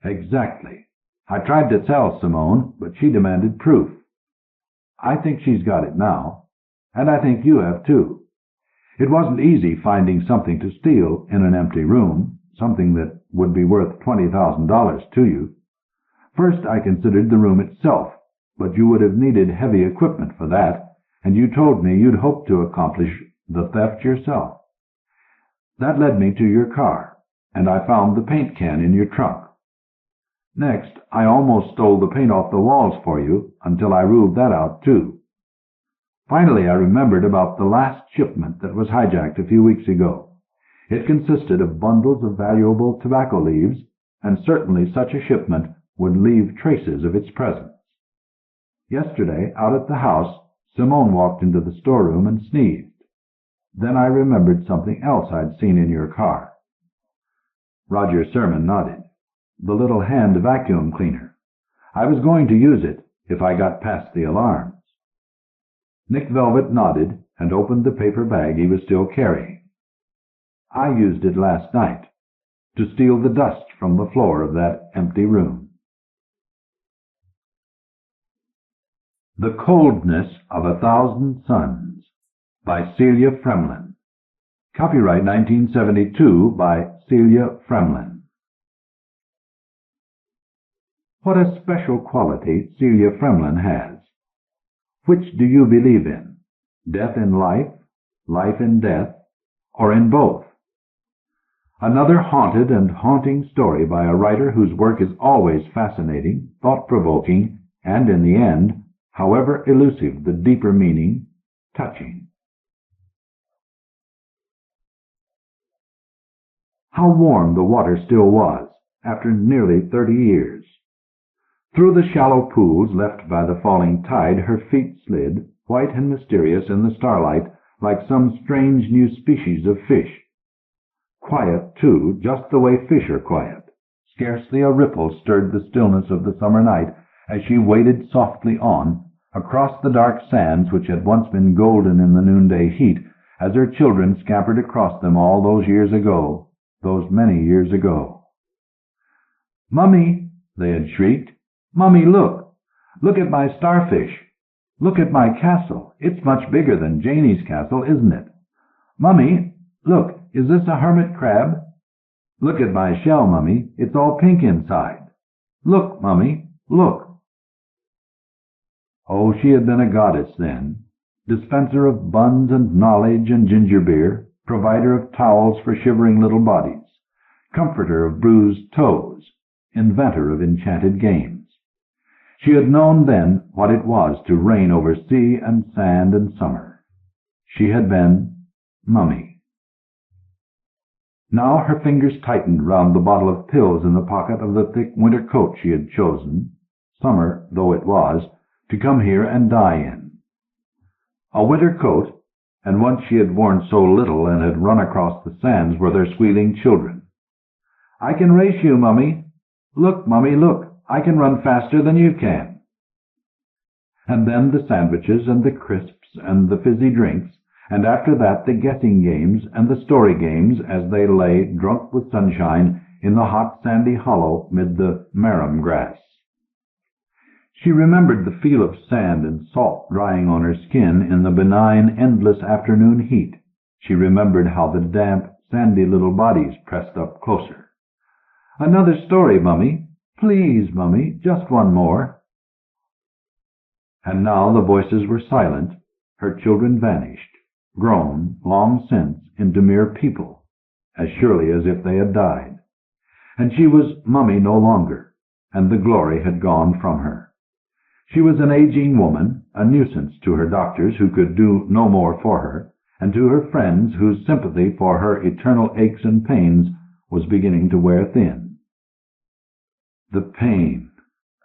"Exactly. I tried to tell Simone, but she demanded proof. I think she's got it now, and I think you have too. It wasn't easy finding something to steal in an empty room, something that would be worth $20,000 to you. First I considered the room itself, but you would have needed heavy equipment for that, and you told me you'd hoped to accomplish the theft yourself. That led me to your car, and I found the paint can in your trunk. Next, I almost stole the paint off the walls for you until I ruled that out too. Finally, I remembered about the last shipment that was hijacked a few weeks ago. It consisted of bundles of valuable tobacco leaves, and certainly such a shipment would leave traces of its presence. Yesterday, out at the house, Simone walked into the storeroom and sneezed. Then I remembered something else I'd seen in your car." Roger Symons nodded. "The little hand vacuum cleaner. I was going to use it if I got past the alarms." Nick Velvet nodded and opened the paper bag he was still carrying. "I used it last night to steal the dust from the floor of that empty room." The Coldness of 1,000 Suns by Celia Fremlin. Copyright 1972 by Celia Fremlin. What a special quality Celia Fremlin has. Which do you believe in? Death in life, life in death, or in both? Another haunted and haunting story by a writer whose work is always fascinating, thought-provoking, and in the end, however elusive the deeper meaning, touching. How warm the water still was after nearly 30 years. Through the shallow pools left by the falling tide, her feet slid, white and mysterious in the starlight, like some strange new species of fish. Quiet, too, just the way fish are quiet. Scarcely a ripple stirred the stillness of the summer night as she waded softly on, across the dark sands which had once been golden in the noonday heat, as her children scampered across them all those years ago, those many years ago. "Mummy," they had shrieked. "Mummy, look! Look at my starfish! Look at my castle! It's much bigger than Janie's castle, isn't it? Mummy, look! Is this a hermit crab? Look at my shell, Mummy! It's all pink inside! Look, Mummy, look!" Oh, she had been a goddess then, dispenser of buns and knowledge and ginger beer, provider of towels for shivering little bodies, comforter of bruised toes, inventor of enchanted games. She had known then what it was to reign over sea and sand and summer. She had been Mummy. Now her fingers tightened round the bottle of pills in the pocket of the thick winter coat she had chosen, summer though it was, to come here and die in. A winter coat, and once she had worn so little and had run across the sands were their squealing children. "I can race you, Mummy. Look, Mummy, look. I can run faster than you can." And then the sandwiches and the crisps and the fizzy drinks, and after that the guessing games and the story games as they lay, drunk with sunshine, in the hot sandy hollow mid the marram grass. She remembered the feel of sand and salt drying on her skin in the benign, endless afternoon heat. She remembered how the damp, sandy little bodies pressed up closer. "Another story, Mummy. Please, Mummy, just one more." And now the voices were silent. Her children vanished, grown, long since, into mere people, as surely as if they had died. And she was Mummy no longer, and the glory had gone from her. She was an aging woman, a nuisance to her doctors who could do no more for her, and to her friends whose sympathy for her eternal aches and pains was beginning to wear thin. The pain.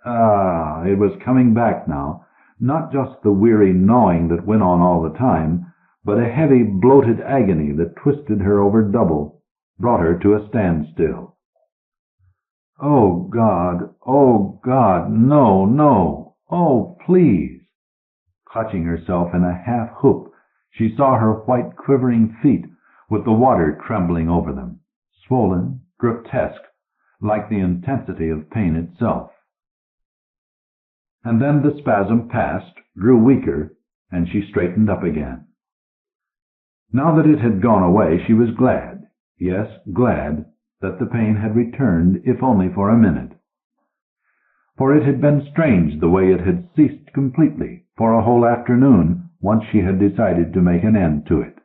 It was coming back now, not just the weary gnawing that went on all the time, but a heavy, bloated agony that twisted her over double, brought her to a standstill. Oh, God, no, no. Oh, please! Clutching herself in a half-hoop, she saw her white, quivering feet, with the water trembling over them, swollen, grotesque, like the intensity of pain itself. And then the spasm passed, grew weaker, and she straightened up again. Now that it had gone away, she was glad, yes, glad, that the pain had returned, if only for a minute. For it had been strange the way it had ceased completely, for a whole afternoon, once she had decided to make an end to it.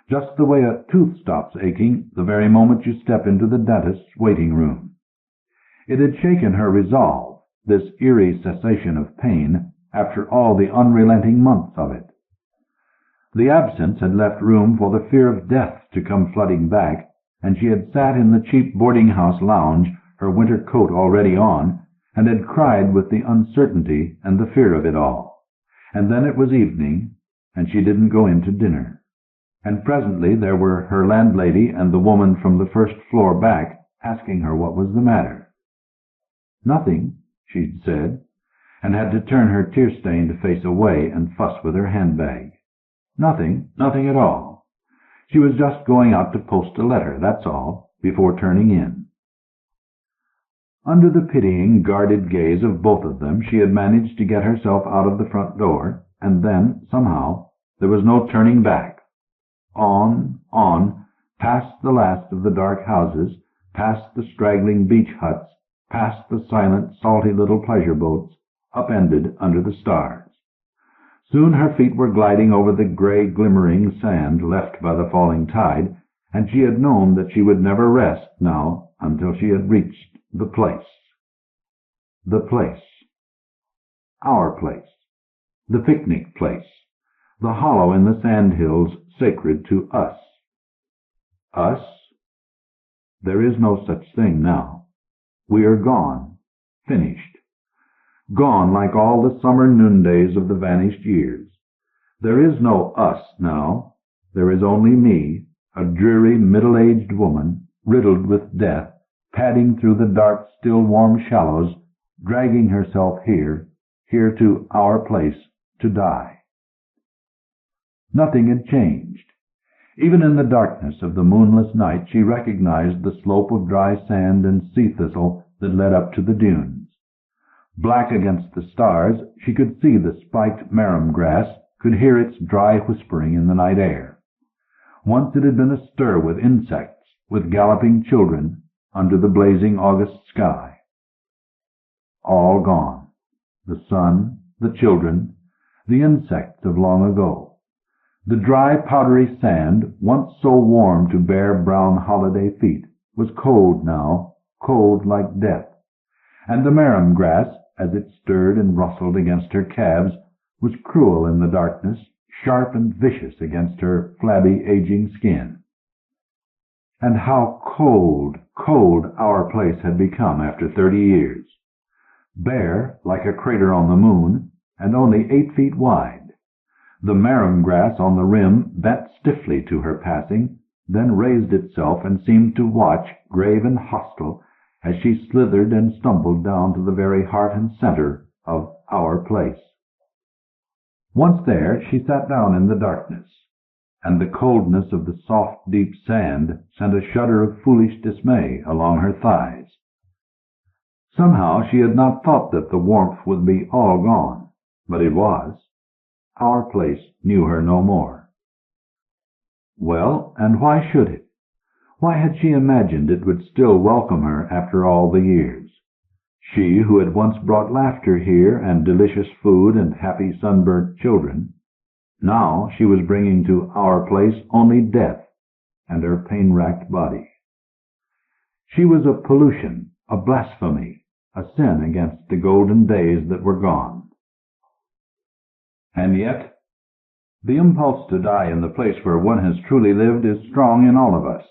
Just the way a tooth stops aching the very moment you step into the dentist's waiting room. It had shaken her resolve, this eerie cessation of pain, after all the unrelenting months of it. The absence had left room for the fear of death to come flooding back, and she had sat in the cheap boarding-house lounge, her winter coat already on, and had cried with the uncertainty and the fear of it all. And then it was evening, and she didn't go in to dinner. And presently there were her landlady and the woman from the first floor back asking her what was the matter. "Nothing," she'd said, and had to turn her tear-stained face away and fuss with her handbag. Nothing at all. She was just going out to post a letter, that's all, before turning in. Under the pitying, guarded gaze of both of them, she had managed to get herself out of the front door, and then, somehow, there was no turning back. On, past the last of the dark houses, past the straggling beach huts, past the silent, salty little pleasure boats, upended under the stars. Soon her feet were gliding over the gray, glimmering sand left by the falling tide, and she had known that she would never rest now until she had reached the place. The place. Our place. The picnic place. The hollow in the sandhills sacred to us. Us? There is no such thing now. We are gone. Finished. Gone like all the summer noondays of the vanished years. There is no us now. There is only me, a dreary, middle-aged woman, riddled with death, padding through the dark, still warm shallows, dragging herself here to our place, to die. Nothing had changed. Even in the darkness of the moonless night she recognized the slope of dry sand and sea thistle that led up to the dunes. Black against the stars, she could see the spiked marram grass, could hear its dry whispering in the night air. Once it had been astir with insects, with galloping children, under the blazing August sky. All gone. The sun, the children, the insects of long ago. The dry, powdery sand, once so warm to bare, brown holiday feet, was cold now, cold like death. And the marram grass, as it stirred and rustled against her calves, was cruel in the darkness, sharp and vicious against her flabby, aging skin. And how cold, cold our place had become after 30 years. Bare, like a crater on the moon, and only 8 feet wide. The marram grass on the rim bent stiffly to her passing, then raised itself and seemed to watch, grave and hostile, as she slithered and stumbled down to the very heart and center of our place. Once there, she sat down in the darkness, and the coldness of the soft, deep sand sent a shudder of foolish dismay along her thighs. Somehow she had not thought that the warmth would be all gone, but it was. Our place knew her no more. Well, and why should it? Why had she imagined it would still welcome her after all the years? She who had once brought laughter here and delicious food and happy sunburnt children. Now she was bringing to our place only death and her pain-racked body. She was a pollution, a blasphemy, a sin against the golden days that were gone. And yet, the impulse to die in the place where one has truly lived is strong in all of us.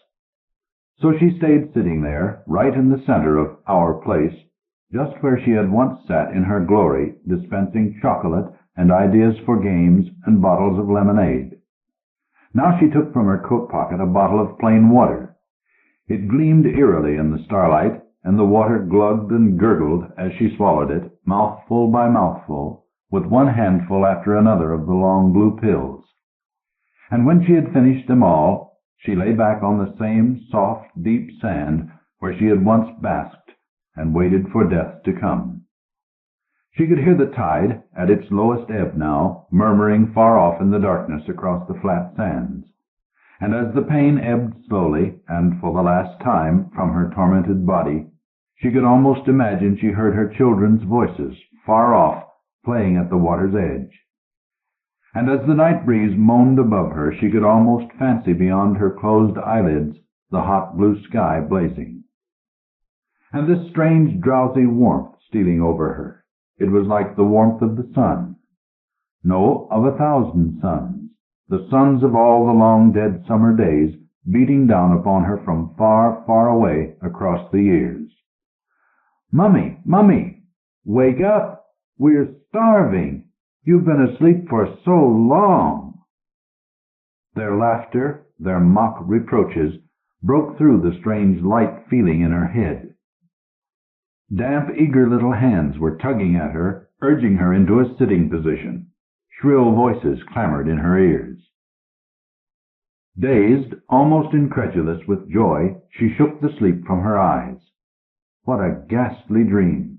So she stayed sitting there, right in the center of our place, just where she had once sat in her glory, dispensing chocolate and ideas for games and bottles of lemonade. Now she took from her coat pocket a bottle of plain water. It gleamed eerily in the starlight, and the water glugged and gurgled as she swallowed it, mouthful by mouthful, with one handful after another of the long blue pills. And when she had finished them all, she lay back on the same soft, deep sand where she had once basked and waited for death to come. She could hear the tide, at its lowest ebb now, murmuring far off in the darkness across the flat sands. And as the pain ebbed slowly, and for the last time, from her tormented body, she could almost imagine she heard her children's voices, far off, playing at the water's edge. And as the night breeze moaned above her, she could almost fancy beyond her closed eyelids the hot blue sky blazing. And this strange drowsy warmth stealing over her. It was like the warmth of the sun. No, of 1,000 suns, the suns of all the long dead summer days, beating down upon her from far, far away across the years. "Mummy, Mummy, wake up! We're starving! You've been asleep for so long!" Their laughter, their mock reproaches, broke through the strange light feeling in her head. Damp, eager little hands were tugging at her, urging her into a sitting position. Shrill voices clamored in her ears. Dazed, almost incredulous with joy, she shook the sleep from her eyes. What a ghastly dream!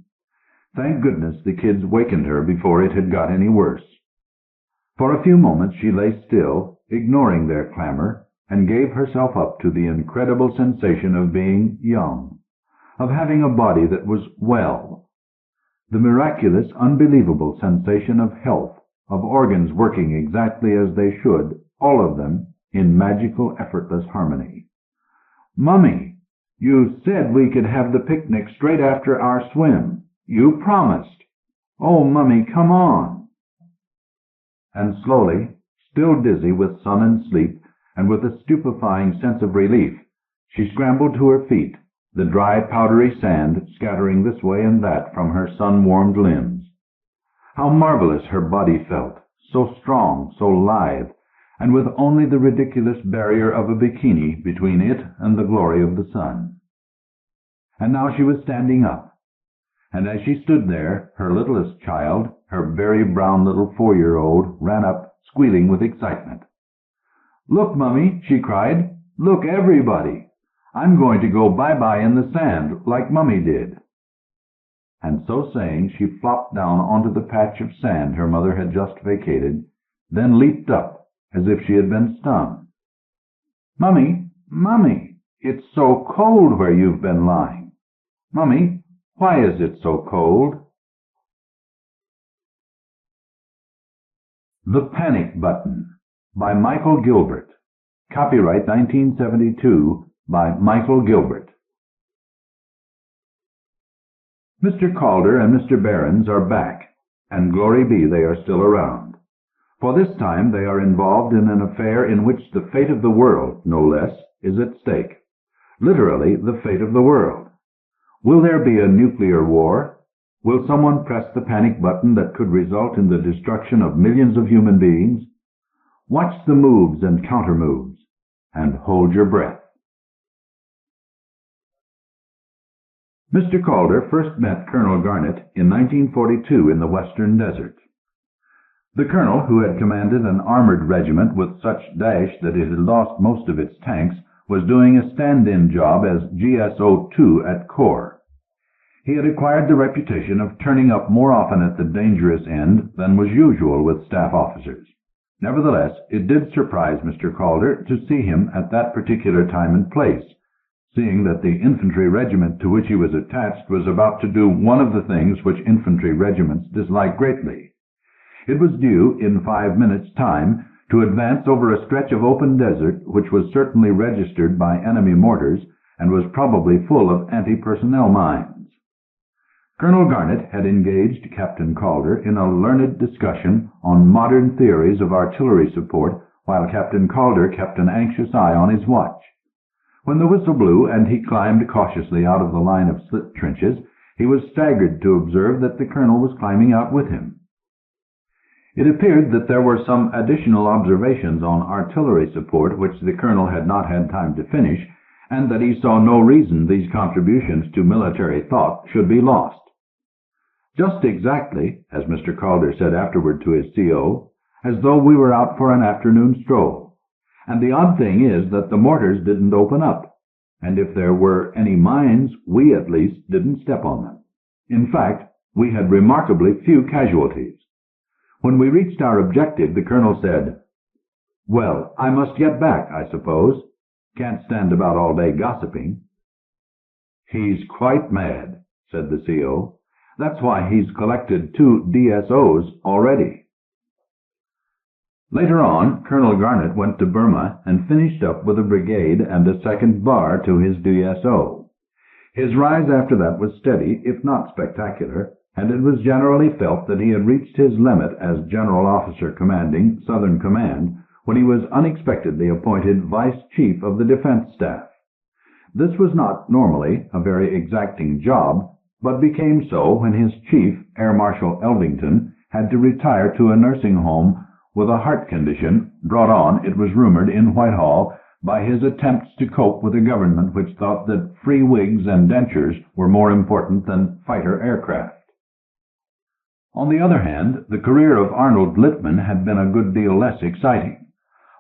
Thank goodness the kids wakened her before it had got any worse. For a few moments she lay still, ignoring their clamor, and gave herself up to the incredible sensation of being young, of having a body that was well, the miraculous, unbelievable sensation of health, of organs working exactly as they should, all of them, in magical, effortless harmony. "Mummy, you said we could have the picnic straight after our swim. You promised. Oh, Mummy, come on." And slowly, still dizzy with sun and sleep, and with a stupefying sense of relief, she scrambled to her feet, the dry, powdery sand scattering this way and that from her sun-warmed limbs. How marvelous her body felt, so strong, so lithe, and with only the ridiculous barrier of a bikini between it and the glory of the sun. And now she was standing up. And as she stood there, her littlest child, her very brown little 4-year-old, ran up, squealing with excitement. "Look, Mummy," she cried. "Look, everybody! I'm going to go bye-bye in the sand, like Mummy did." And so saying, she flopped down onto the patch of sand her mother had just vacated, then leaped up as if she had been stung. "Mummy, Mummy, it's so cold where you've been lying. Mummy, why is it so cold?" The Panic Button by Michael Gilbert. Copyright 1972 by Michael Gilbert. Mr. Calder and Mr. Behrens are back, and glory be they are still around. For this time they are involved in an affair in which the fate of the world, no less, is at stake. literally the fate of the world. Will there be a nuclear war? Will someone press the panic button that could result in the destruction of millions of human beings? Watch the moves and countermoves, and hold your breath. Mr. Calder first met Colonel Garnett in 1942 in the Western Desert. The colonel, who had commanded an armored regiment with such dash that it had lost most of its tanks, was doing a stand-in job as GSO-2 at Corps. He had acquired the reputation of turning up more often at the dangerous end than was usual with staff officers. Nevertheless, it did surprise Mr. Calder to see him at that particular time and place, seeing that the infantry regiment to which he was attached was about to do one of the things which infantry regiments dislike greatly. It was due, in 5 minutes' time, to advance over a stretch of open desert which was certainly registered by enemy mortars and was probably full of anti-personnel mines. Colonel Garnett had engaged Captain Calder in a learned discussion on modern theories of artillery support, while Captain Calder kept an anxious eye on his watch. When the whistle blew and he climbed cautiously out of the line of slit trenches, he was staggered to observe that the colonel was climbing out with him. It appeared that there were some additional observations on artillery support which the colonel had not had time to finish, and that he saw no reason these contributions to military thought should be lost. Just exactly, as Mr. Calder said afterward to his CO, as though we were out for an afternoon stroll. And the odd thing is that the mortars didn't open up, and if there were any mines, we at least didn't step on them. In fact, we had remarkably few casualties. When we reached our objective, the colonel said, "Well, I must get back, I suppose. Can't stand about all day gossiping." "He's quite mad," said the CO. "That's why he's collected 2 DSOs already." Later on, Colonel Garnett went to Burma and finished up with a brigade and a second bar to his DSO. His rise after that was steady, if not spectacular, and it was generally felt that he had reached his limit as General Officer commanding Southern Command when he was unexpectedly appointed Vice Chief of the Defense Staff. This was not normally a very exacting job, but became so when his chief, Air Marshal Elvington, had to retire to a nursing home with a heart condition brought on, it was rumored, in Whitehall by his attempts to cope with a government which thought that free wigs and dentures were more important than fighter aircraft. On the other hand, the career of Arnold Littman had been a good deal less exciting.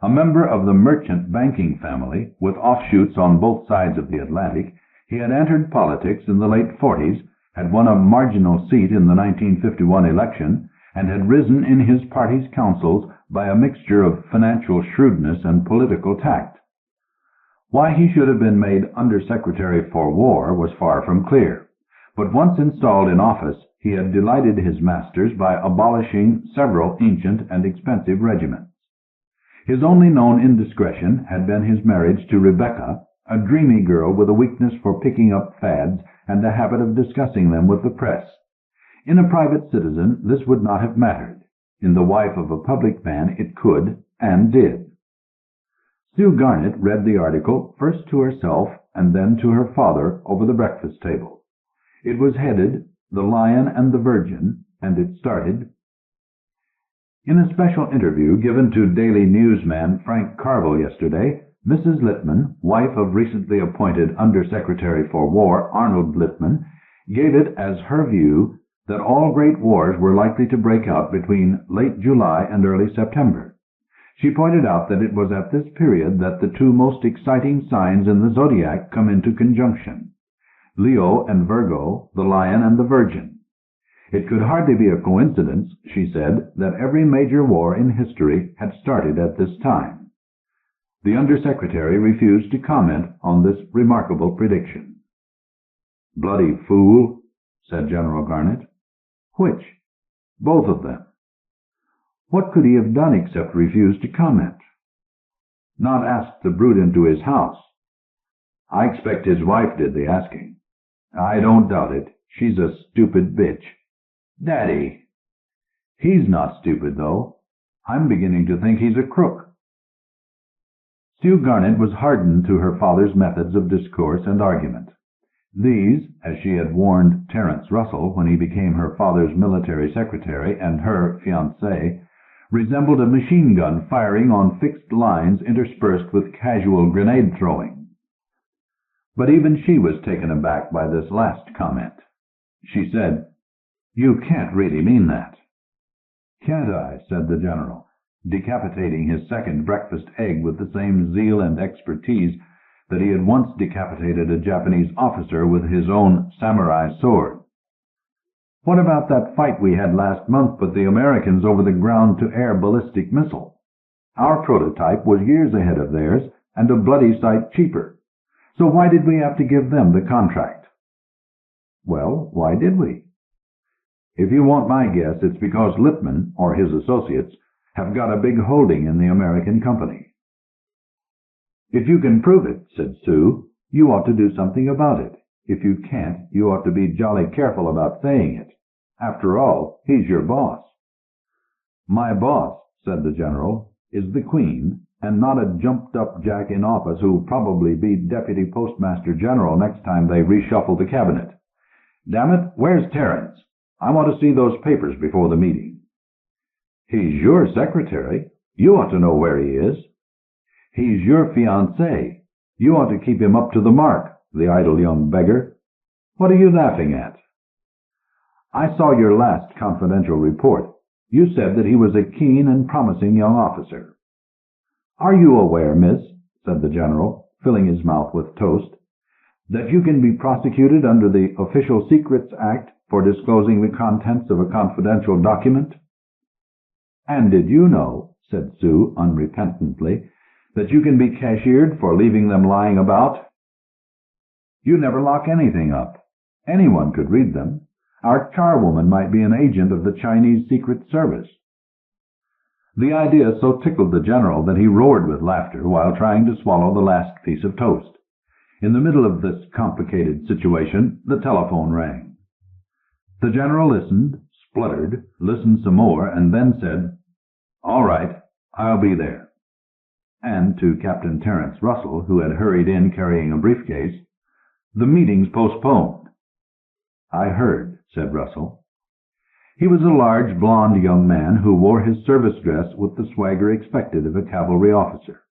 A member of the merchant banking family, with offshoots on both sides of the Atlantic, he had entered politics in the late 40s, had won a marginal seat in the 1951 election, and had risen in his party's councils by a mixture of financial shrewdness and political tact. Why he should have been made Under-Secretary for War was far from clear, but once installed in office, he had delighted his masters by abolishing several ancient and expensive regiments. His only known indiscretion had been his marriage to Rebecca, a dreamy girl with a weakness for picking up fads and a habit of discussing them with the press. In a private citizen, this would not have mattered. In the wife of a public man, it could, and did. Sue Garnett read the article first to herself and then to her father over the breakfast table. It was headed, "The Lion and the Virgin," and it started, "In a special interview given to Daily Newsman Frank Carville yesterday, Mrs. Littman, wife of recently appointed Under-Secretary for War Arnold Littman, gave it as her view that all great wars were likely to break out between late July and early September. She pointed out that it was at this period that the 2 most exciting signs in the zodiac come into conjunction, Leo and Virgo, the Lion and the Virgin. It could hardly be a coincidence, she said, that every major war in history had started at this time." The Undersecretary refused to comment on this remarkable prediction. "Bloody fool," said General Garnett. "Which?" "Both of them." "What could he have done except refuse to comment?" "Not ask the brute into his house." "I expect his wife did the asking." "I don't doubt it. She's a stupid bitch." "Daddy!" "He's not stupid, though. I'm beginning to think he's a crook." Sue Garnet was hardened to her father's methods of discourse and argument. These, as she had warned Terence Russell when he became her father's military secretary and her fiancé, resembled a machine gun firing on fixed lines interspersed with casual grenade throwing. But even she was taken aback by this last comment. She said, "You can't really mean that." "Can't I?" said the general, decapitating his second breakfast egg with the same zeal and expertise that he had once decapitated a Japanese officer with his own samurai sword. "What about that fight we had last month with the Americans over the ground-to-air ballistic missile? Our prototype was years ahead of theirs and a bloody sight cheaper. So why did we have to give them the contract?" "Well, why did we?" "If you want my guess, it's because Lippmann, or his associates, have got a big holding in the American company." "If you can prove it," said Sue, "you ought to do something about it. If you can't, you ought to be jolly careful about saying it. After all, he's your boss." "My boss," said the general, "is the Queen, and not a jumped-up jack in office who'll probably be Deputy Postmaster General next time they reshuffle the cabinet. Damn it, where's Terence? I want to see those papers before the meeting." "He's your secretary. You ought to know where he is." "He's your fiancé. You ought to keep him up to the mark, the idle young beggar. What are you laughing at?" "I saw your last confidential report. You said that he was a keen and promising young officer." "Are you aware, miss," said the general, filling his mouth with toast, "that you can be prosecuted under the Official Secrets Act for disclosing the contents of a confidential document?" "And did you know," said Sue unrepentantly, "that you can be cashiered for leaving them lying about?" "You never lock anything up. Anyone could read them. Our charwoman might be an agent of the Chinese Secret Service." The idea so tickled the general that he roared with laughter while trying to swallow the last piece of toast. In the middle of this complicated situation, the telephone rang. The general listened, spluttered, listened some more, and then said, "All right, I'll be there." And to Captain Terence Russell, who had hurried in carrying a briefcase, "The meeting's postponed." "I heard," said Russell. He was a large, blond young man who wore his service dress with the swagger expected of a cavalry officer.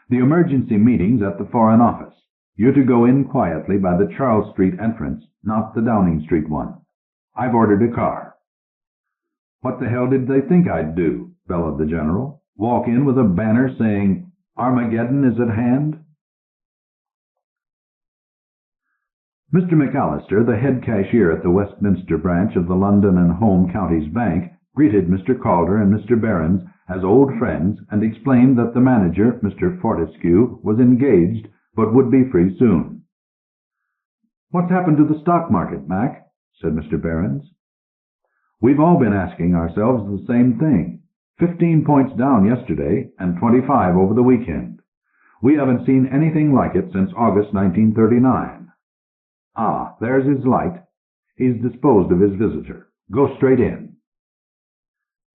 "The emergency meeting's at the Foreign Office. You're to go in quietly by the Charles Street entrance, not the Downing Street one. I've ordered a car." "What the hell did they think I'd do?" bellowed the general. "Walk in with a banner saying, 'Armageddon is at hand'?" Mr. McAllister, the head cashier at the Westminster branch of the London and Home Counties Bank, greeted Mr. Calder and Mr. Behrens as old friends and explained that the manager, Mr. Fortescue, was engaged but would be free soon. "What's happened to the stock market, Mac?" said Mr. Behrens. "We've all been asking ourselves the same thing. 15 points down yesterday and 25 over the weekend. We haven't seen anything like it since August 1939. Ah, there's his light. He's disposed of his visitor. Go straight in."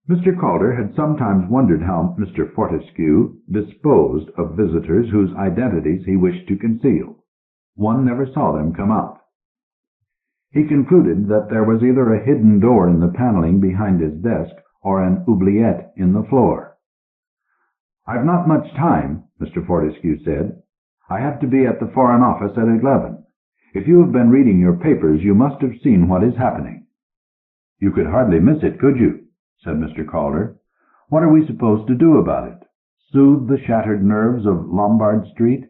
Mr. Calder had sometimes wondered how Mr. Fortescue disposed of visitors whose identities he wished to conceal. One never saw them come out. He concluded that there was either a hidden door in the paneling behind his desk or an oubliette in the floor. "I've not much time," Mr. Fortescue said. "I have to be at the Foreign Office at 11. If you have been reading your papers, you must have seen what is happening." "You could hardly miss it, could you?" said Mr. Calder. "What are we supposed to do about it? Soothe the shattered nerves of Lombard Street?"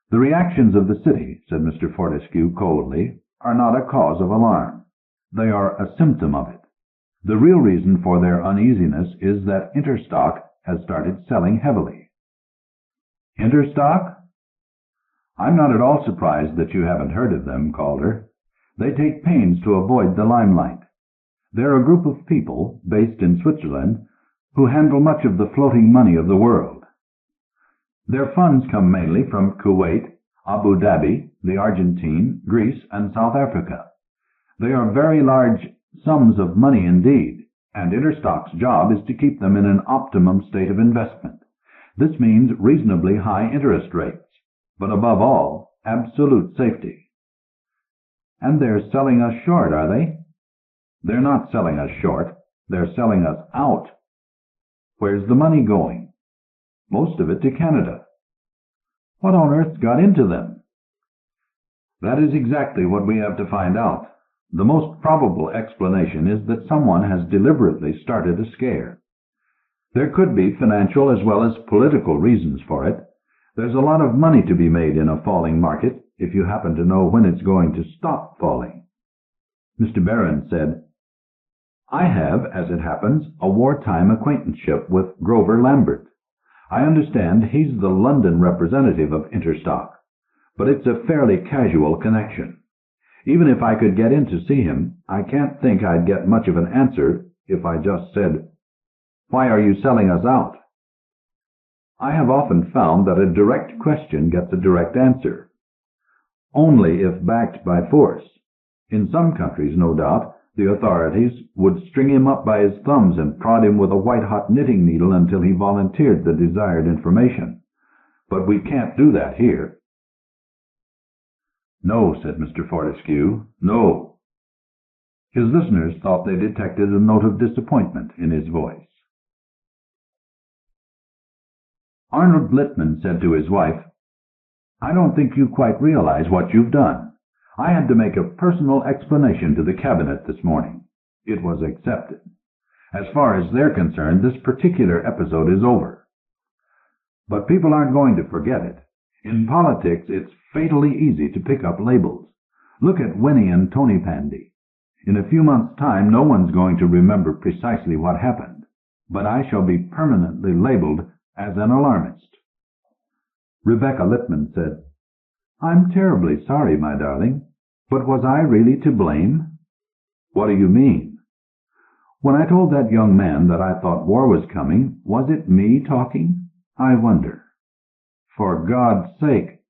"The reactions of the city," said Mr. Fortescue coldly, "are not a cause of alarm. They are a symptom of it. The real reason for their uneasiness is that Interstock has started selling heavily." "Interstock?" "I'm not at all surprised that you haven't heard of them, Calder. They take pains to avoid the limelight. They're a group of people, based in Switzerland, who handle much of the floating money of the world. Their funds come mainly from Kuwait, Abu Dhabi, the Argentine, Greece, and South Africa. They are very large sums of money indeed, and Interstock's job is to keep them in an optimum state of investment. This means reasonably high interest rates, but above all, absolute safety. And they're selling us short, are they? They're not selling us short. They're selling us out. Where's the money going? Most of it to Canada. What on earth got into them? That is exactly what we have to find out. The most probable explanation is that someone has deliberately started a scare. There could be financial as well as political reasons for it. There's a lot of money to be made in a falling market if you happen to know when it's going to stop falling. Mr. Barron said, I have, as it happens, a wartime acquaintanceship with Grover Lambert. I understand he's the London representative of Interstock, but it's a fairly casual connection. Even if I could get in to see him, I can't think I'd get much of an answer if I just said, Why are you selling us out? I have often found that a direct question gets a direct answer. Only if backed by force. In some countries, no doubt, the authorities would string him up by his thumbs and prod him with a white-hot knitting needle until he volunteered the desired information. But we can't do that here. No, said Mr. Fortescue, no. His listeners thought they detected a note of disappointment in his voice. Arnold Littman said to his wife, I don't think you quite realize what you've done. I had to make a personal explanation to the cabinet this morning. It was accepted. As far as they're concerned, this particular episode is over. But people aren't going to forget it. In politics, it's fatally easy to pick up labels. Look at Winnie and Tony Pandy. In a few months' time, no one's going to remember precisely what happened, but I shall be permanently labeled as an alarmist. Rebecca Littman said, I'm terribly sorry, my darling, but was I really to blame? What do you mean? When I told that young man that I thought war was coming, was it me talking? I wonder. For God's sake,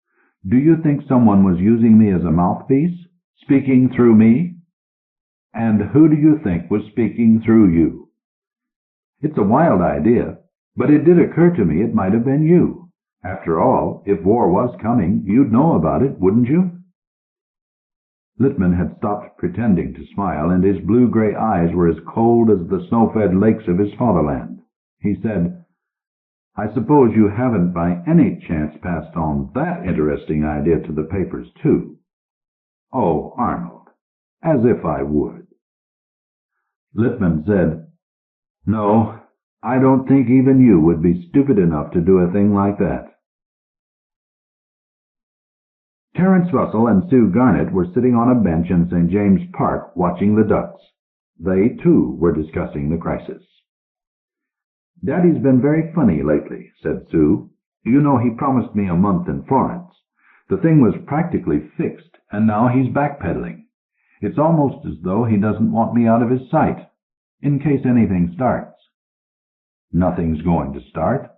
do you think someone was using me as a mouthpiece, speaking through me? And who do you think was speaking through you? It's a wild idea, but it did occur to me it might have been you. After all, if war was coming, you'd know about it, wouldn't you? Littman had stopped pretending to smile, and his blue-gray eyes were as cold as the snow-fed lakes of his fatherland. He said, I suppose you haven't by any chance passed on that interesting idea to the papers, too. Oh, Arnold, as if I would. Littman said, No, I don't think even you would be stupid enough to do a thing like that. Terence Russell and Sue Garnett were sitting on a bench in St. James Park watching the ducks. They, too, were discussing the crisis. Daddy's been very funny lately, said Sue. You know he promised me a month in Florence. The thing was practically fixed, and now he's backpedaling. It's almost as though he doesn't want me out of his sight, in case anything starts. Nothing's going to start.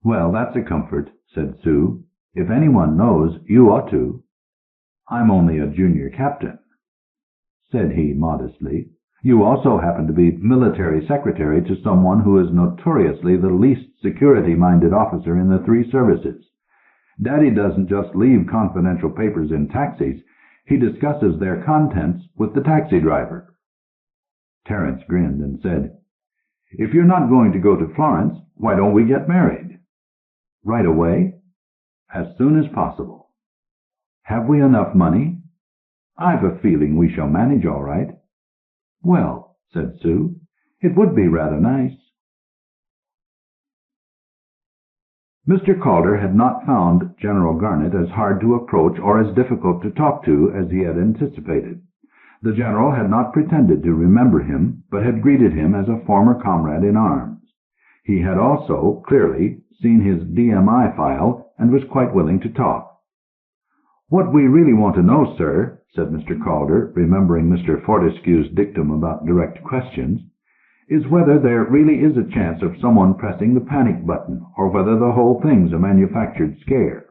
Well, that's a comfort, said Sue. If anyone knows, you ought to. I'm only a junior captain, said he modestly. You also happen to be military secretary to someone who is notoriously the least security-minded officer in the three services. Daddy doesn't just leave confidential papers in taxis. He discusses their contents with the taxi driver. Terence grinned and said, If you're not going to go to Florence, why don't we get married? Right away? As soon as possible. Have we enough money? I've a feeling we shall manage all right. Well, said Sue, it would be rather nice. Mr. Calder had not found General Garnett as hard to approach or as difficult to talk to as he had anticipated. The general had not pretended to remember him, but had greeted him as a former comrade in arms. He had also, clearly, seen his DMI file and was quite willing to talk. What we really want to know, sir, said Mr. Calder, remembering Mr. Fortescue's dictum about direct questions, is whether there really is a chance of someone pressing the panic button, or whether the whole thing's a manufactured scare.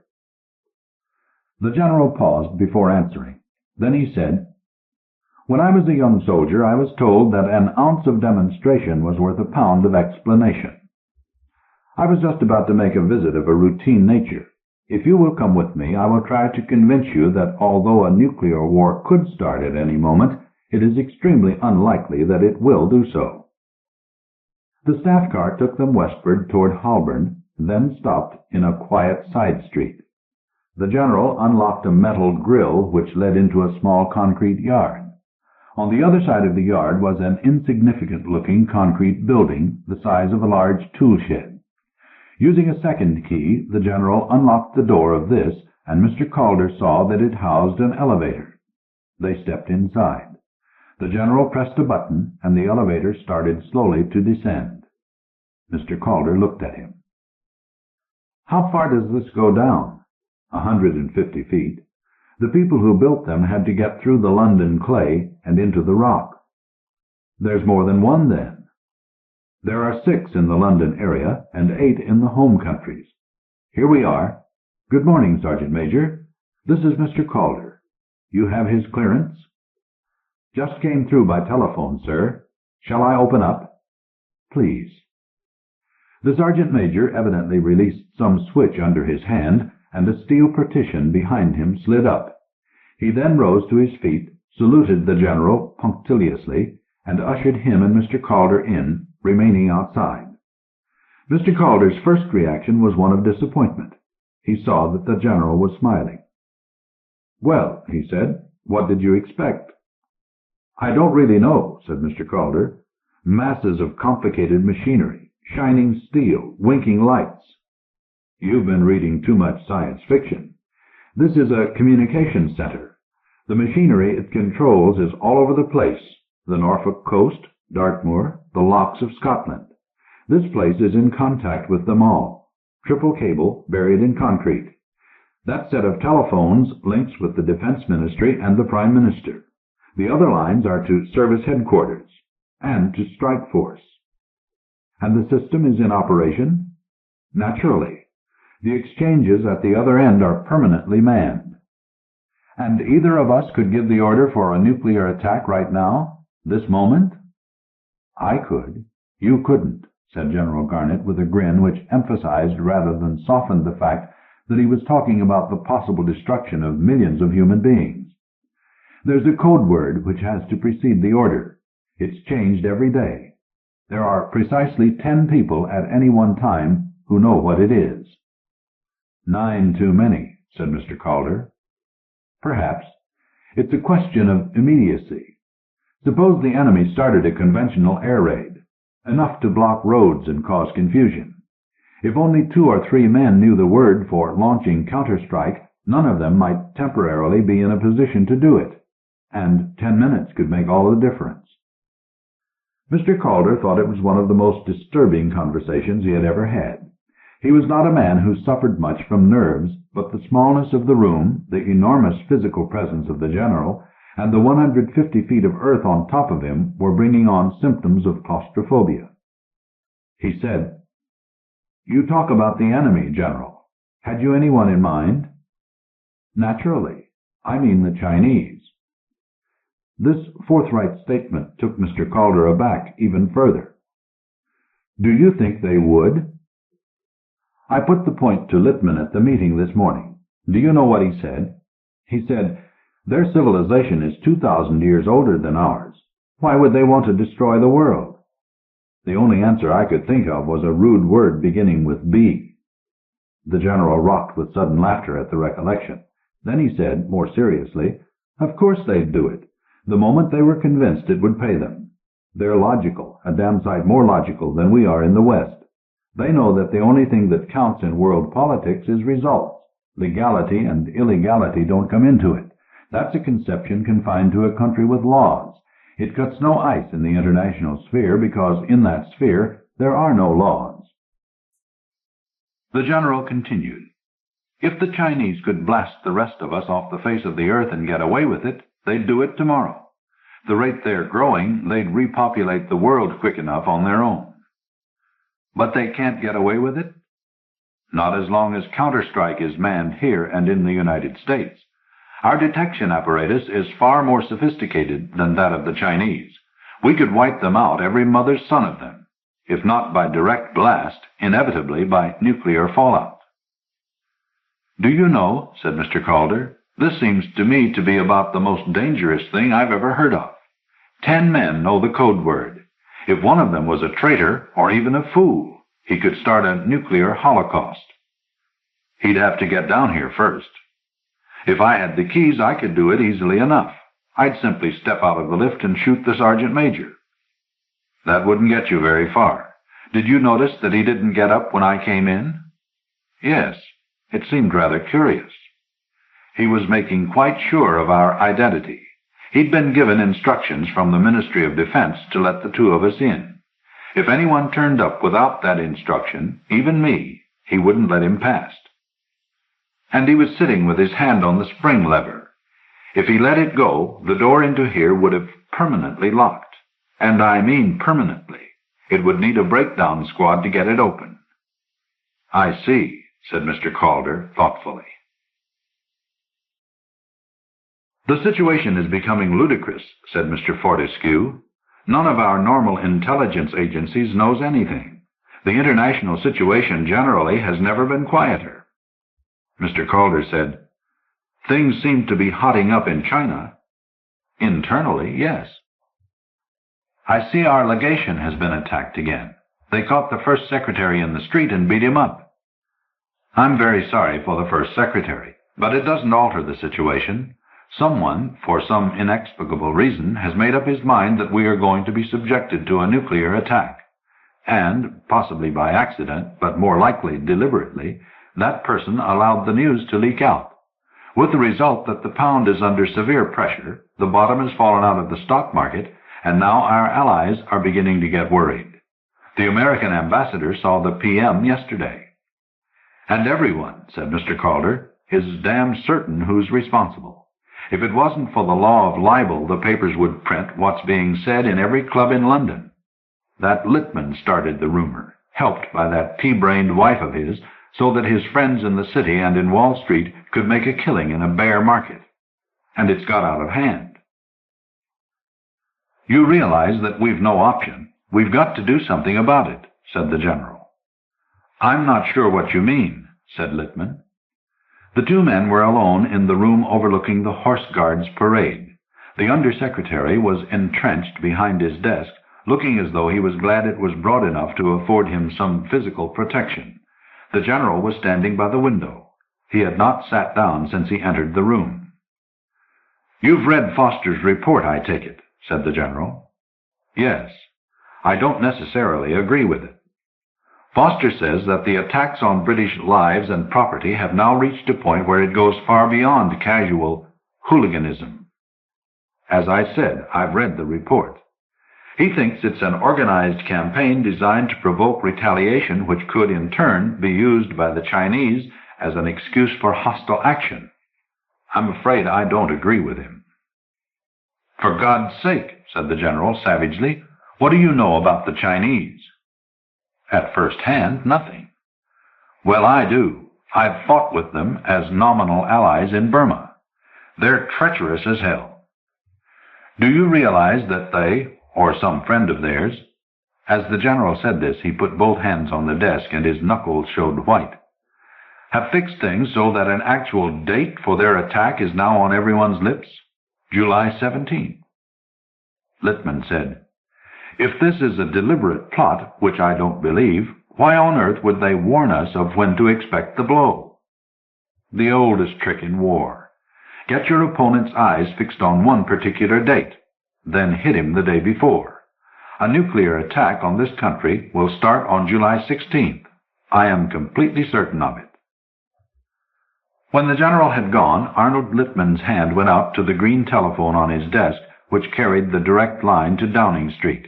The general paused before answering. Then he said, When I was a young soldier, I was told that an ounce of demonstration was worth a pound of explanation. I was just about to make a visit of a routine nature. If you will come with me, I will try to convince you that although a nuclear war could start at any moment, it is extremely unlikely that it will do so." The staff car took them westward toward Holborn, then stopped in a quiet side street. The general unlocked a metal grill which led into a small concrete yard. On the other side of the yard was an insignificant-looking concrete building the size of a large tool shed. Using a second key, the general unlocked the door of this, and Mr. Calder saw that it housed an elevator. They stepped inside. The general pressed a button, and the elevator started slowly to descend. Mr. Calder looked at him. "How far does this go down?" 150 feet. The people who built them had to get through the London clay and into the rock." "There's more than one, then?" "There are 6 in the London area and 8 in the home countries. Here we are. Good morning, Sergeant Major. This is Mr. Calder. You have his clearance?" "Just came through by telephone, sir. Shall I open up?" "Please." The sergeant major evidently released some switch under his hand, and a steel partition behind him slid up. He then rose to his feet, saluted the general punctiliously, and ushered him and Mr. Calder in, remaining outside. Mr. Calder's first reaction was one of disappointment. He saw that the general was smiling. "Well," he said, "what did you expect?" "I don't really know," said Mr. Calder. "Masses of complicated machinery, shining steel, winking lights." "You've been reading too much science fiction. This is a communications center. The machinery it controls is all over the place, the Norfolk coast, Dartmoor, the locks of Scotland. This place is in contact with them all. Triple cable buried in concrete. That set of telephones links with the Defense Ministry and the Prime Minister. The other lines are to Service Headquarters and to Strike Force." "And the system is in operation?" "Naturally. The exchanges at the other end are permanently manned." "And either of us could give the order for a nuclear attack right now, this moment?" "I could. You couldn't," said General Garnett with a grin which emphasized rather than softened the fact that he was talking about the possible destruction of millions of human beings. "There's a code word which has to precede the order. It's changed every day. There are precisely 10 people at any one time who know what it is." "9 too many," said Mr. Calder. "Perhaps. It's a question of immediacy. Suppose the enemy started a conventional air raid, enough to block roads and cause confusion. If only 2 or 3 men knew the word for launching counterstrike, none of them might temporarily be in a position to do it, and 10 minutes could make all the difference." Mr. Calder thought it was one of the most disturbing conversations he had ever had. He was not a man who suffered much from nerves, but the smallness of the room, the enormous physical presence of the general, and the 150 feet of earth on top of him were bringing on symptoms of claustrophobia. He said, "You talk about the enemy, General. Had you anyone in mind?" "Naturally. I mean the Chinese." This forthright statement took Mr. Calder aback even further. "Do you think they would?" "I put the point to Lippmann at the meeting this morning. Do you know what he said? He said, 'Their civilization is 2,000 years older than ours. Why would they want to destroy the world?' The only answer I could think of was a rude word beginning with B." The general rocked with sudden laughter at the recollection. Then he said, more seriously, "Of course they'd do it, the moment they were convinced it would pay them. They're logical, a damn sight more logical than we are in the West. They know that the only thing that counts in world politics is results. Legality and illegality don't come into it. That's a conception confined to a country with laws. It cuts no ice in the international sphere because in that sphere there are no laws." The general continued, "If the Chinese could blast the rest of us off the face of the earth and get away with it, they'd do it tomorrow. The rate they're growing, they'd repopulate the world quick enough on their own. But they can't get away with it? Not as long as counterstrike is manned here and in the United States. Our detection apparatus is far more sophisticated than that of the Chinese. We could wipe them out, every mother's son of them. if not by direct blast, inevitably by nuclear fallout. "Do you know," said Mr. Calder, "this seems to me to be about the most dangerous thing I've ever heard of. 10 men know the code word. If one of them was a traitor, or even a fool, he could start a nuclear holocaust. He'd have to get down here first. If I had the keys, I could do it easily enough. I'd simply step out of the lift and shoot the sergeant major." "That wouldn't get you very far. Did you notice that he didn't get up when I came in?" "Yes. It seemed rather curious. He was making quite sure of our identity. He'd been given instructions from the Ministry of Defense to let the two of us in. If anyone turned up without that instruction, even me, he wouldn't let him past. And he was sitting with his hand on the spring lever. If he let it go, the door into here would have permanently locked. And I mean permanently. It would need a breakdown squad to get it open." "I see," said Mr. Calder thoughtfully. "The situation is becoming ludicrous," said Mr. Fortescue. "None of our normal intelligence agencies knows anything. The international situation generally has never been quieter." Mr. Calder said, "Things seem to be hotting up in China." "Internally, yes." "I see our legation has been attacked again. They caught the first secretary in the street and beat him up." "I'm very sorry for the first secretary, but it doesn't alter the situation. Someone, for some inexplicable reason, has made up his mind that we are going to be subjected to a nuclear attack. And, possibly by accident, but more likely deliberately, that person allowed the news to leak out, with the result that the pound is under severe pressure, the bottom has fallen out of the stock market, and now our allies are beginning to get worried. The American ambassador saw the PM yesterday." "And everyone," said Mr. Calder, "is damn certain who's responsible. If it wasn't for the law of libel, the papers would print what's being said in every club in London. That Lippman started the rumor, helped by that pea-brained wife of his, so that his friends in the city and in Wall Street could make a killing in a bear market. And it's got out of hand." "You realize that we've no option. We've got to do something about it," said the general. "I'm not sure what you mean," said Lippman. The two men were alone in the room overlooking the Horse Guards parade. The undersecretary was entrenched behind his desk, looking as though he was glad it was broad enough to afford him some physical protection. The general was standing by the window. He had not sat down since he entered the room. "You've read Foster's report, I take it," said the general. "Yes. I don't necessarily agree with it. Foster says that the attacks on British lives and property have now reached a point where it goes far beyond casual hooliganism. As I said, I've read the report. He thinks it's an organized campaign designed to provoke retaliation, which could in turn be used by the Chinese as an excuse for hostile action. I'm afraid I don't agree with him." "For God's sake," said the general savagely, "what do you know about the Chinese?" "At first hand, nothing." "Well, I do. I've fought with them as nominal allies in Burma. They're treacherous as hell. Do you realize that they, or some friend of theirs—" As the general said this, he put both hands on the desk and his knuckles showed white. "Have fixed things so that an actual date for their attack is now on everyone's lips? July 17th. Lippman said, "If this is a deliberate plot, which I don't believe, why on earth would they warn us of when to expect the blow?" "The oldest trick in war. Get your opponent's eyes fixed on one particular date, then hit him the day before. A nuclear attack on this country will start on July 16th. I am completely certain of it." When the general had gone, Arnold Lippman's hand went out to the green telephone on his desk, which carried the direct line to Downing Street.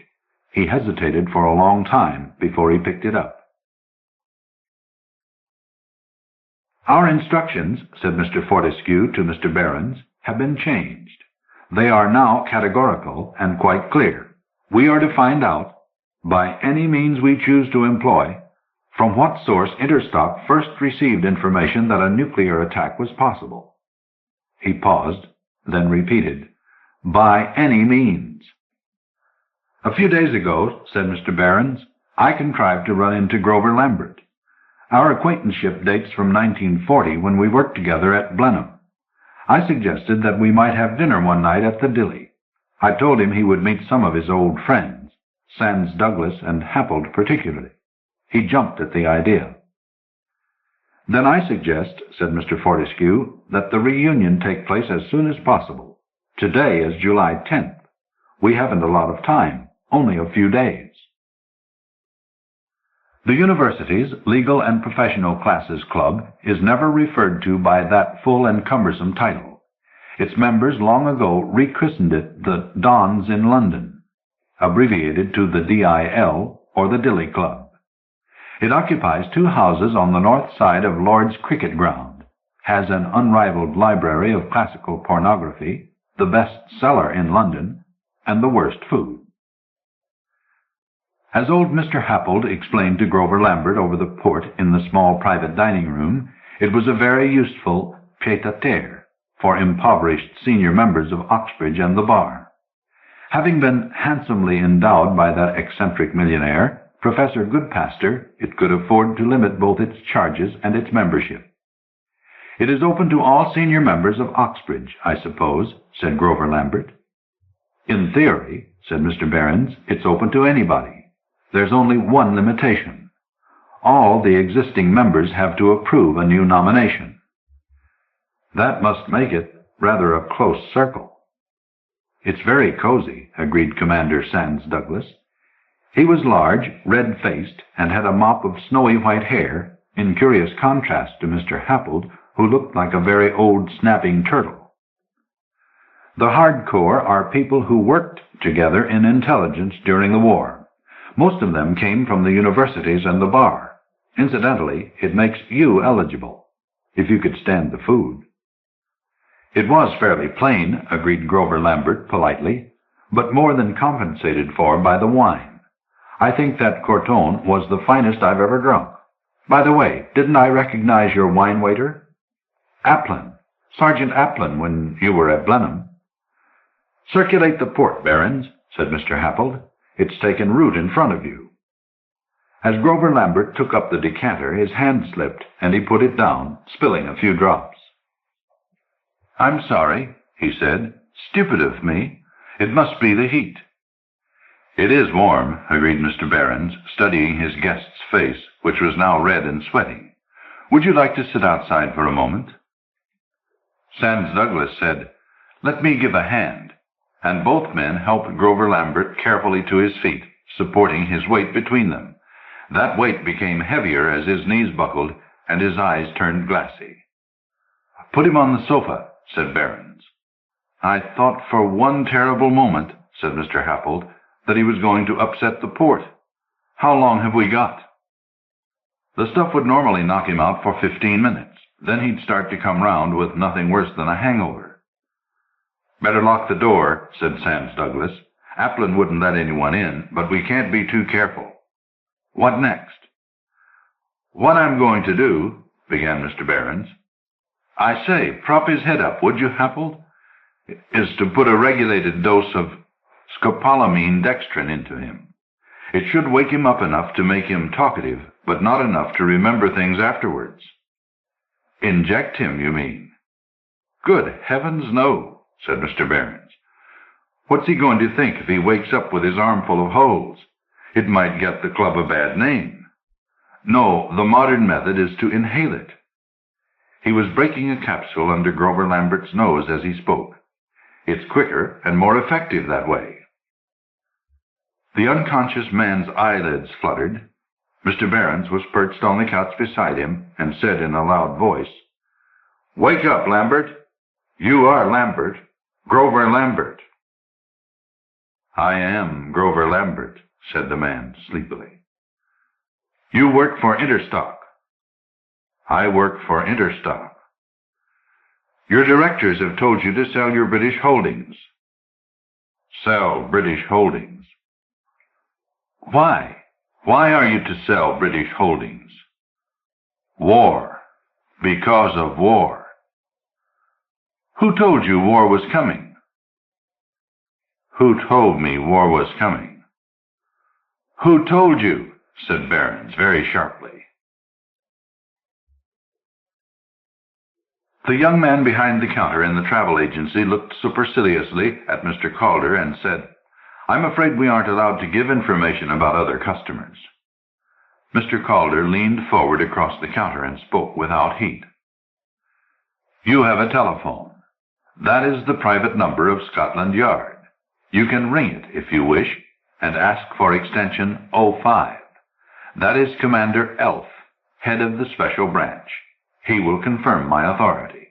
He hesitated for a long time before he picked it up. "Our instructions," said Mr. Fortescue to Mr. Behrens, "have been changed. They are now categorical and quite clear. We are to find out, by any means we choose to employ, from what source Interstock first received information that a nuclear attack was possible." He paused, then repeated, "By any means." "A few days ago," said Mr. Behrens, I contrived to run into Grover Lambert. Our acquaintanceship dates from 1940, when we worked together at Blenheim. I suggested that we might have dinner one night at the Dilly. I told him he would meet some of his old friends, Sands Douglas and Happold particularly. He jumped at the idea. Then I suggest, said Mr. Fortescue, that the reunion take place as soon as possible. Today is July 10th. We haven't a lot of time, only a few days. The university's Legal and Professional Classes Club is never referred to by that full and cumbersome title. Its members long ago rechristened it the Dons in London, abbreviated to the DIL, or the Dilly Club. It occupies 2 houses on the north side of Lord's Cricket Ground, has an unrivaled library of classical pornography, the best cellar in London, and the worst food. As old Mr. Happold explained to Grover Lambert over the port in the small private dining room, it was a very useful pied-à-terre for impoverished senior members of Oxbridge and the Bar. Having been handsomely endowed by that eccentric millionaire, Professor Goodpaster, it could afford to limit both its charges and its membership. It is open to all senior members of Oxbridge, I suppose, said Grover Lambert. In theory, said Mr. Behrens, it's open to anybody. There's only one limitation. All the existing members have to approve a new nomination. That must make it rather a close circle. It's very cozy, agreed Commander Sands Douglas. He was large, red-faced, and had a mop of snowy white hair, in curious contrast to Mr. Happold, who looked like a very old snapping turtle. The hardcore are people who worked together in intelligence during the war. Most of them came from the universities and the bar. Incidentally, it makes you eligible, if you could stand the food. It was fairly plain, agreed Grover Lambert politely, but more than compensated for by the wine. I think that Corton was the finest I've ever drunk. By the way, didn't I recognize your wine waiter? Applin, Sergeant Applin, when you were at Blenheim. Circulate the port, Behrens, said Mr. Happold. It's taken root in front of you. As Grover Lambert took up the decanter, his hand slipped, and he put it down, spilling a few drops. I'm sorry, he said. Stupid of me. It must be the heat. It is warm, agreed Mr. Behrens, studying his guest's face, which was now red and sweating. Would you like to sit outside for a moment? Sands Douglas said, Let me give a hand, and both men helped Grover Lambert carefully to his feet, supporting his weight between them. That weight became heavier as his knees buckled and his eyes turned glassy. Put him on the sofa, said Behrens. I thought for one terrible moment, said Mr. Happold, that he was going to upset the port. How long have we got? The stuff would normally knock him out for 15 minutes. Then he'd start to come round with nothing worse than a hangover. Better lock the door, said Sands Douglas. Applin wouldn't let anyone in, but we can't be too careful. What next? What I'm going to do, began Mr. Behrens. I say, prop his head up, would you, Happold? Is to put a regulated dose of scopolamine dextrin into him. It should wake him up enough to make him talkative, but not enough to remember things afterwards. Inject him, you mean? Good heavens, no, said Mr. Behrens. What's he going to think if he wakes up with his arm full of holes? It might get the club a bad name. No, the modern method is to inhale it. He was breaking a capsule under Grover Lambert's nose as he spoke. It's quicker and more effective that way. The unconscious man's eyelids fluttered. Mr. Behrens was perched on the couch beside him and said in a loud voice, Wake up, Lambert. You are Lambert. Grover Lambert. I am Grover Lambert, said the man sleepily. You work for Interstock. I work for Interstock. Your directors have told you to sell your British holdings. Sell British holdings. Why? Why are you to sell British holdings? War. Because of war. Who told you war was coming? Who told me war was coming? Who told you? said Barrett very sharply. The young man behind the counter in the travel agency looked superciliously at Mr. Calder and said, "I'm afraid we aren't allowed to give information about other customers." Mr. Calder leaned forward across the counter and spoke without heat. "You have a telephone. That is the private number of Scotland Yard. You can ring it if you wish and ask for extension 05. That is Commander Elf, head of the special branch. He will confirm my authority."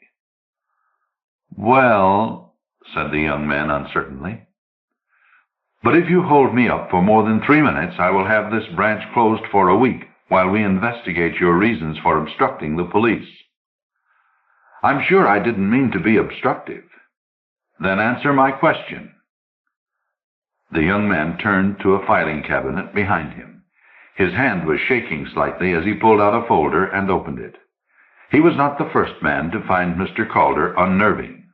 "Well," said the young man uncertainly. "But if you hold me up for more than 3 minutes, I will have this branch closed for a week while we investigate your reasons for obstructing the police." "I'm sure I didn't mean to be obstructive." "Then answer my question." The young man turned to a filing cabinet behind him. His hand was shaking slightly as he pulled out a folder and opened it. He was not the first man to find Mr. Calder unnerving.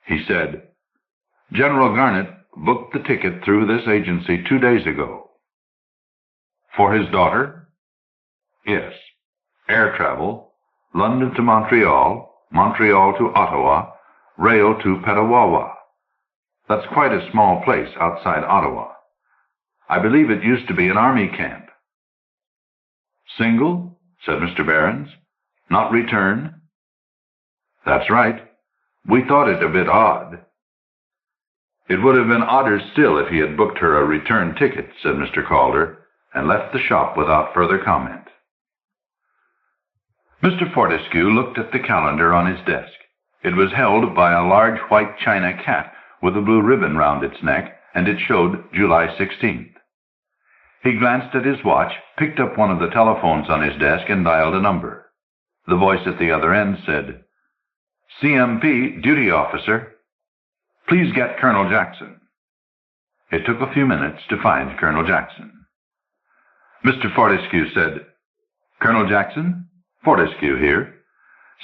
He said, "General Garnett booked the ticket through this agency 2 days ago." "For his daughter?" "Yes. Air travel, London to Montreal, Montreal to Ottawa, rail to Petawawa. That's quite a small place outside Ottawa. I believe it used to be an army camp." "Single?" said Mr. Barrett. "Not return?" "That's right. We thought it a bit odd." "It would have been odder still if he had booked her a return ticket," said Mr. Calder, and left the shop without further comment. Mr. Fortescue looked at the calendar on his desk. It was held by a large white china cat with a blue ribbon round its neck, and it showed July 16th. He glanced at his watch, picked up one of the telephones on his desk, and dialed a number. The voice at the other end said, "CMP, duty officer. Please get Colonel Jackson." It took a few minutes to find Colonel Jackson. Mr. Fortescue said, "Colonel Jackson? Fortescue here.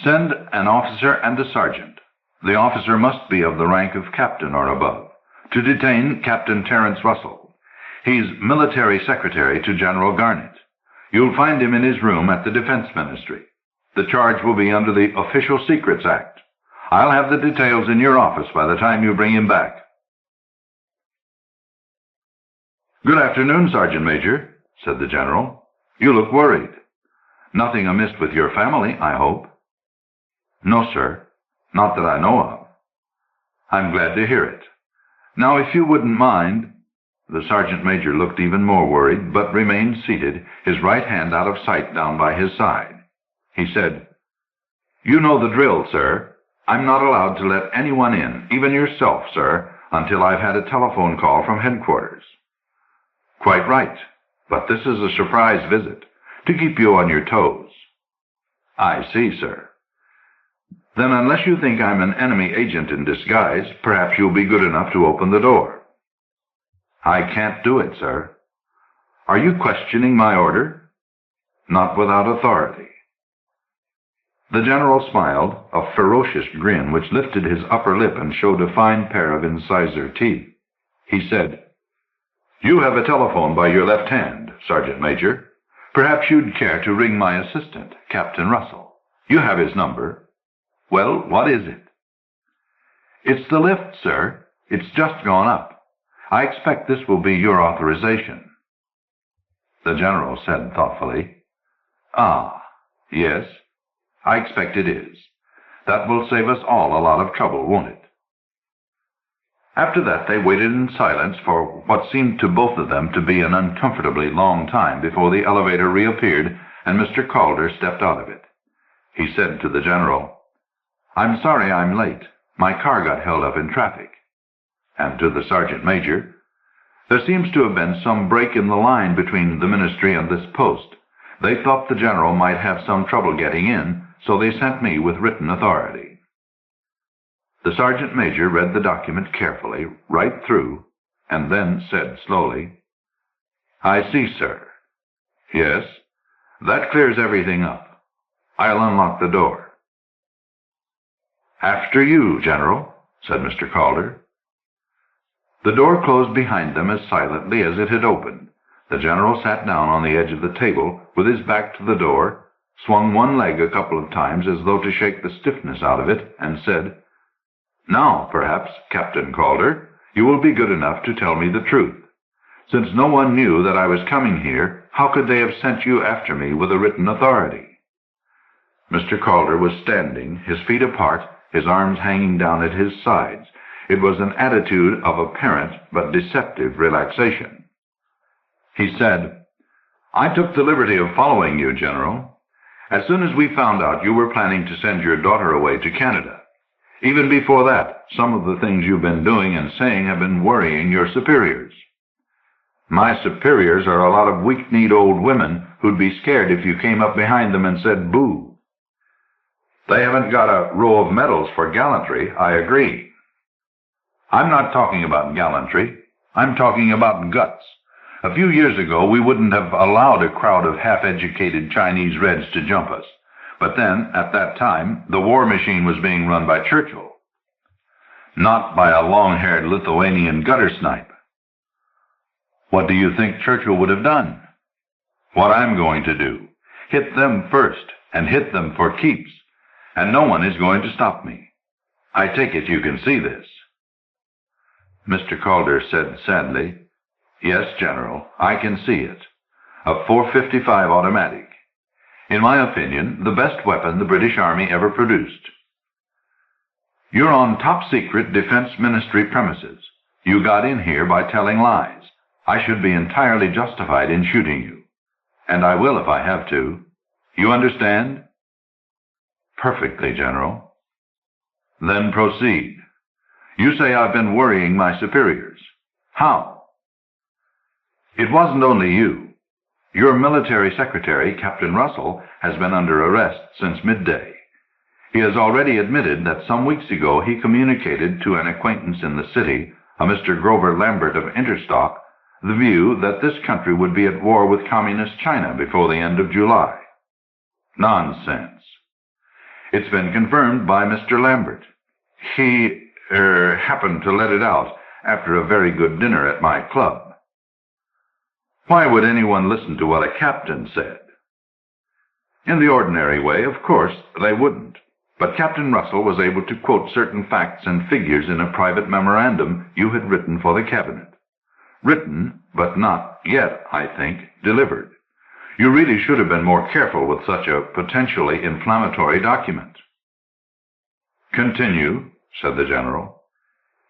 Send an officer and a sergeant. The officer must be of the rank of captain or above, to detain Captain Terence Russell. He's military secretary to General Garnett. You'll find him in his room at the Defense Ministry. The charge will be under the Official Secrets Act. I'll have the details in your office by the time you bring him back." "Good afternoon, Sergeant Major," said the general. "You look worried. Nothing amiss with your family, I hope?" "No, sir. Not that I know of." "I'm glad to hear it. Now, if you wouldn't mind—" The sergeant major looked even more worried, but remained seated, his right hand out of sight down by his side. He said, "You know the drill, sir. I'm not allowed to let anyone in, even yourself, sir, until I've had a telephone call from headquarters." "Quite right. But this is a surprise visit, to keep you on your toes." "I see, sir." "Then unless you think I'm an enemy agent in disguise, perhaps you'll be good enough to open the door." "I can't do it, sir." "Are you questioning my order?" "Not without authority." The general smiled, a ferocious grin which lifted his upper lip and showed a fine pair of incisor teeth. He said, "You have a telephone by your left hand, Sergeant Major. Perhaps you'd care to ring my assistant, Captain Russell. You have his number." "Well, what is it?" "It's the lift, sir. It's just gone up. I expect this will be your authorization." The general said thoughtfully, "Ah, yes. I expect it is. That will save us all a lot of trouble, won't it?" After that, they waited in silence for what seemed to both of them to be an uncomfortably long time before the elevator reappeared and Mr. Calder stepped out of it. He said to the general, "I'm sorry I'm late. My car got held up in traffic." And to the sergeant major, "There seems to have been some break in the line between the ministry and this post. They thought the general might have some trouble getting in, so they sent me with written authority." The sergeant major read the document carefully, right through, and then said slowly, "I see, sir. Yes, that clears everything up. I'll unlock the door." "After you, General," said Mr. Calder. The door closed behind them as silently as it had opened. The general sat down on the edge of the table with his back to the door, swung one leg a couple of times as though to shake the stiffness out of it, and said, "Now, perhaps, Captain Calder, you will be good enough to tell me the truth. Since no one knew that I was coming here, how could they have sent you after me with a written authority?" Mr. Calder was standing, his feet apart, his arms hanging down at his sides. It was an attitude of apparent but deceptive relaxation. He said, "I took the liberty of following you, General. As soon as we found out you were planning to send your daughter away to Canada. Even before that, some of the things you've been doing and saying have been worrying your superiors." "My superiors are a lot of weak-kneed old women who'd be scared if you came up behind them and said boo." "They haven't got a row of medals for gallantry, I agree." "I'm not talking about gallantry. I'm talking about guts. A few years ago, we wouldn't have allowed a crowd of half-educated Chinese Reds to jump us. But then, at that time, the war machine was being run by Churchill, not by a long-haired Lithuanian gutter snipe." "What do you think Churchill would have done?" "What I'm going to do. Hit them first, and hit them for keeps. And no one is going to stop me. I take it you can see this." Mr. Calder said sadly, "Yes, General, I can see it. A .455 automatic. In my opinion, the best weapon the British Army ever produced." "You're on top-secret Defense Ministry premises. You got in here by telling lies. I should be entirely justified in shooting you. And I will if I have to. You understand?" "Perfectly, General." "Then proceed. You say I've been worrying my superiors. How?" "It wasn't only you. Your military secretary, Captain Russell, has been under arrest since midday. He has already admitted that some weeks ago he communicated to an acquaintance in the city, a Mr. Grover Lambert of Interstock, the view that this country would be at war with Communist China before the end of July." "Nonsense." "It's been confirmed by Mr. Lambert. He, happened to let it out after a very good dinner at my club." "Why would anyone listen to what a captain said?" "In the ordinary way, of course, they wouldn't. But Captain Russell was able to quote certain facts and figures in a private memorandum you had written for the cabinet. Written, but not yet, I think, delivered. You really should have been more careful with such a potentially inflammatory document." "Continue," said the General.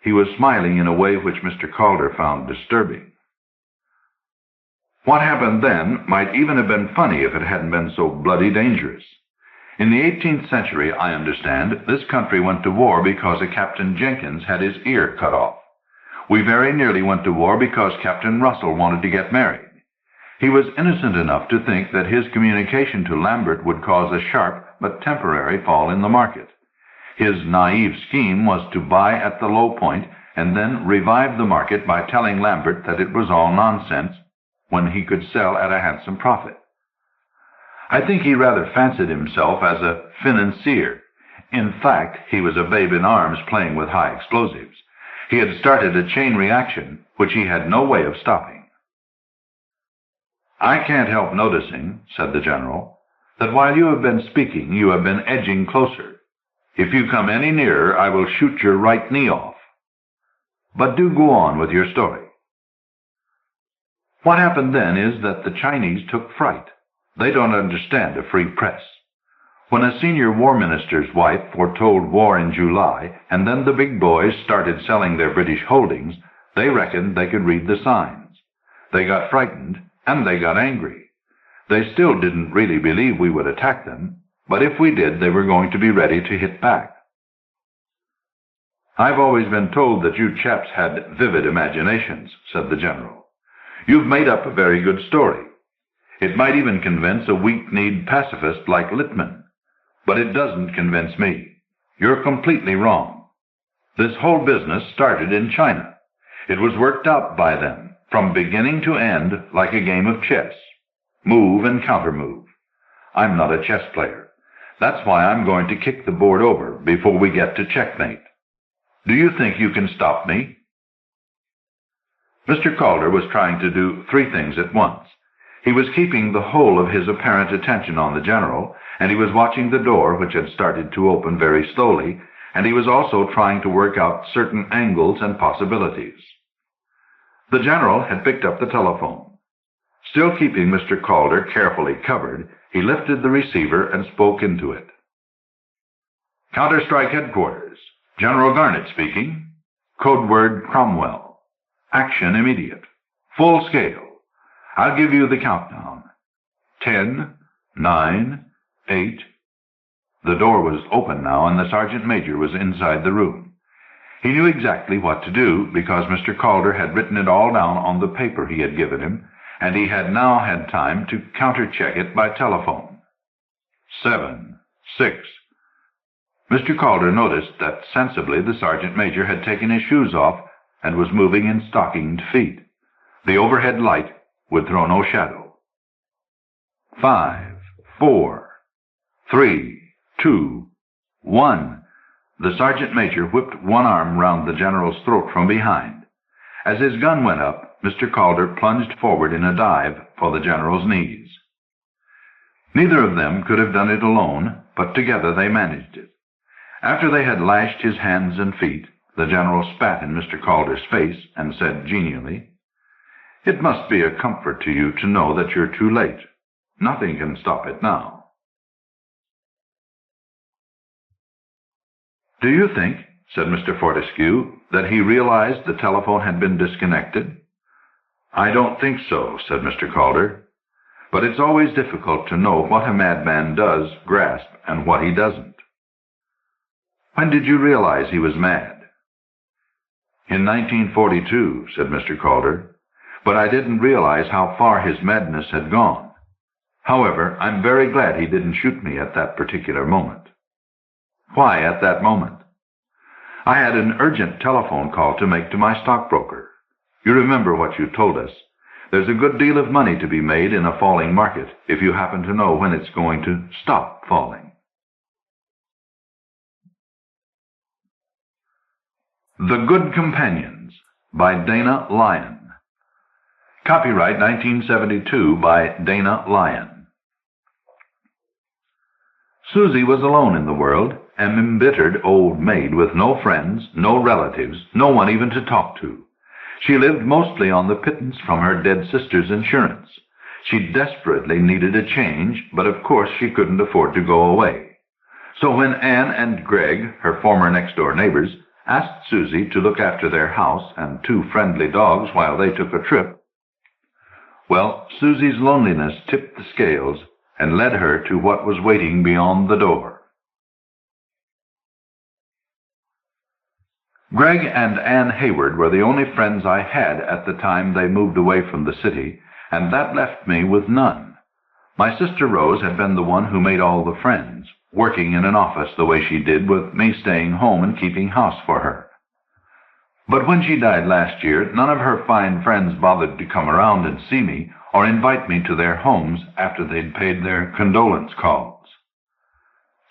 He was smiling in a way which Mr. Calder found disturbing. "What happened then might even have been funny if it hadn't been so bloody dangerous. In the 18th century, I understand, this country went to war because a Captain Jenkins had his ear cut off. We very nearly went to war because Captain Russell wanted to get married. He was innocent enough to think that his communication to Lambert would cause a sharp but temporary fall in the market. His naive scheme was to buy at the low point and then revive the market by telling Lambert that it was all nonsense when he could sell at a handsome profit. I think he rather fancied himself as a financier. In fact, he was a babe in arms playing with high explosives. He had started a chain reaction which he had no way of stopping." "I can't help noticing," said the General, "that while you have been speaking, you have been edging closer. If you come any nearer, I will shoot your right knee off. But do go on with your story." "What happened then is that the Chinese took fright. They don't understand a free press. When a senior war minister's wife foretold war in July, and then the big boys started selling their British holdings, they reckoned they could read the signs. They got frightened, and they got angry. They still didn't really believe we would attack them, but if we did, they were going to be ready to hit back." "I've always been told that you chaps had vivid imaginations," said the General. "You've made up a very good story. It might even convince a weak-kneed pacifist like Littman. But it doesn't convince me. You're completely wrong. This whole business started in China. It was worked out by them, from beginning to end, like a game of chess. Move and countermove. I'm not a chess player. That's why I'm going to kick the board over before we get to checkmate. Do you think you can stop me?" Mr. Calder was trying to do three things at once. He was keeping the whole of his apparent attention on the general, and he was watching the door, which had started to open very slowly, and he was also trying to work out certain angles and possibilities. The general had picked up the telephone. Still keeping Mr. Calder carefully covered, he lifted the receiver and spoke into it. Counter-Strike Headquarters. General Garnett speaking. Code word Cromwell. Action immediate. Full scale. I'll give you the countdown. 10, 9, 8. The door was open now, and the sergeant major was inside the room. He knew exactly what to do, because Mr. Calder had written it all down on the paper he had given him, and he had now had time to counter-check it by telephone. 7, 6. Mr. Calder noticed that sensibly the sergeant major had taken his shoes off and was moving in stockinged feet. The overhead light would throw no shadow. 5, 4, 3, 2, 1. The sergeant major whipped one arm round the general's throat from behind. As his gun went up, Mr. Calder plunged forward in a dive for the general's knees. Neither of them could have done it alone, but together they managed it. After they had lashed his hands and feet, the general spat in Mr. Calder's face and said genially, "It must be a comfort to you to know that you're too late. Nothing can stop it now." "Do you think," said Mr. Fortescue, "that he realized the telephone had been disconnected?" "I don't think so," said Mr. Calder. "But it's always difficult to know what a madman does grasp and what he doesn't." "When did you realize he was mad?" "In 1942, said Mr. Calder. "But I didn't realize how far his madness had gone. However, I'm very glad he didn't shoot me at that particular moment." "Why at that moment?" "I had an urgent telephone call to make to my stockbroker. You remember what you told us. There's a good deal of money to be made in a falling market if you happen to know when it's going to stop falling." The Good Companions by Dana Lyon. Copyright 1972 by Dana Lyon. Susie was alone in the world, an embittered old maid with no friends, no relatives, no one even to talk to. She lived mostly on the pittance from her dead sister's insurance. She desperately needed a change, but of course she couldn't afford to go away. So when Anne and Greg, her former next-door neighbors, asked Susie to look after their house and two friendly dogs while they took a trip, well, Susie's loneliness tipped the scales and led her to what was waiting beyond the door. Greg and Anne Hayward were the only friends I had at the time they moved away from the city, and that left me with none. My sister Rose had been the one who made all the friends, working in an office the way she did, with me staying home and keeping house for her. But when she died last year, none of her fine friends bothered to come around and see me or invite me to their homes after they'd paid their condolence calls.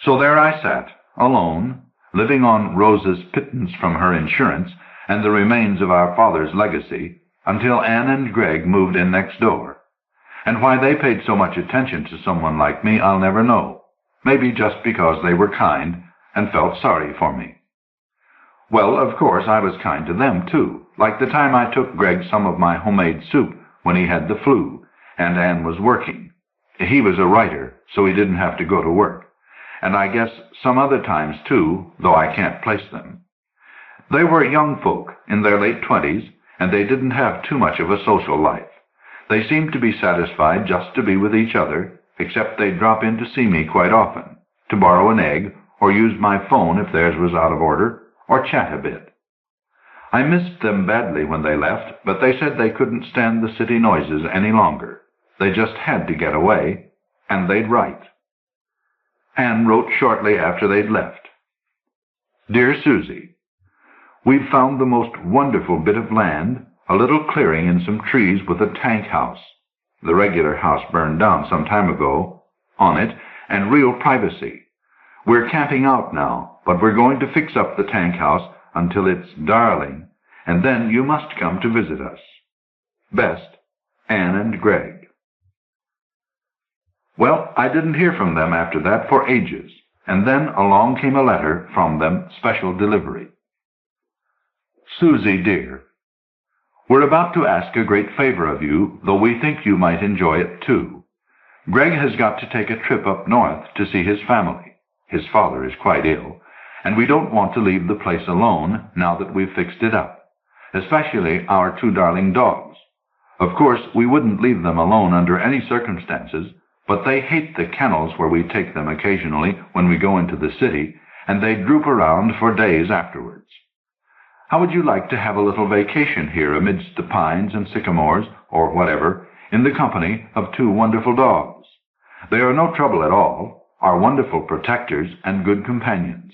So there I sat, alone, living on Rose's pittance from her insurance and the remains of our father's legacy, until Anne and Greg moved in next door. And why they paid so much attention to someone like me, I'll never know. Maybe just because they were kind and felt sorry for me. Well, of course, I was kind to them, too, like the time I took Greg some of my homemade soup when he had the flu, and Anne was working. He was a writer, so he didn't have to go to work. And I guess some other times, too, though I can't place them. They were young folk in their late 20s, and they didn't have too much of a social life. They seemed to be satisfied just to be with each other, except they'd drop in to see me quite often, to borrow an egg, or use my phone if theirs was out of order, or chat a bit. I missed them badly when they left, but they said they couldn't stand the city noises any longer. They just had to get away, and they'd write. Anne wrote shortly after they'd left. Dear Susie, we've found the most wonderful bit of land, a little clearing in some trees with a tank house. The regular house burned down some time ago, on it, and real privacy. We're camping out now, but we're going to fix up the tank house until it's darling, and then you must come to visit us. Best, Anne and Greg. Well, I didn't hear from them after that for ages, and then along came a letter from them, special delivery. Susie, dear, we're about to ask a great favor of you, though we think you might enjoy it too. Greg has got to take a trip up north to see his family. His father is quite ill, and we don't want to leave the place alone now that we've fixed it up, especially our two darling dogs. Of course, we wouldn't leave them alone under any circumstances, but they hate the kennels where we take them occasionally when we go into the city, and they droop around for days afterwards. How would you like to have a little vacation here amidst the pines and sycamores, or whatever, in the company of two wonderful dogs? They are no trouble at all, are wonderful protectors and good companions.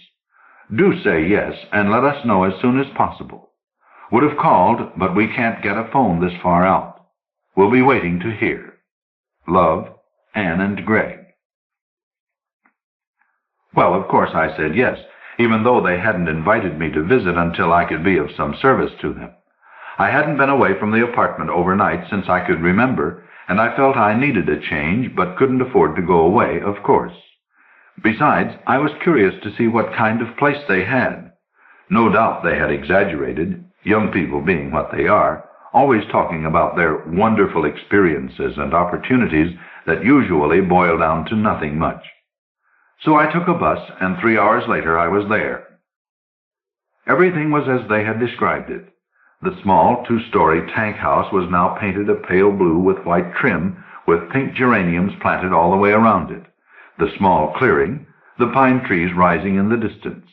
Do say yes, and let us know as soon as possible. Would have called, but we can't get a phone this far out. We'll be waiting to hear. Love, Anne and Greg. Well, of course I said yes, even though they hadn't invited me to visit until I could be of some service to them. I hadn't been away from the apartment overnight since I could remember, and I felt I needed a change, but couldn't afford to go away, of course. Besides, I was curious to see what kind of place they had. No doubt they had exaggerated, young people being what they are, always talking about their wonderful experiences and opportunities that usually boil down to nothing much. So I took a bus, and 3 hours later I was there. Everything was as they had described it. The small 2-story tank house was now painted a pale blue with white trim, with pink geraniums planted all the way around it. The small clearing, the pine trees rising in the distance.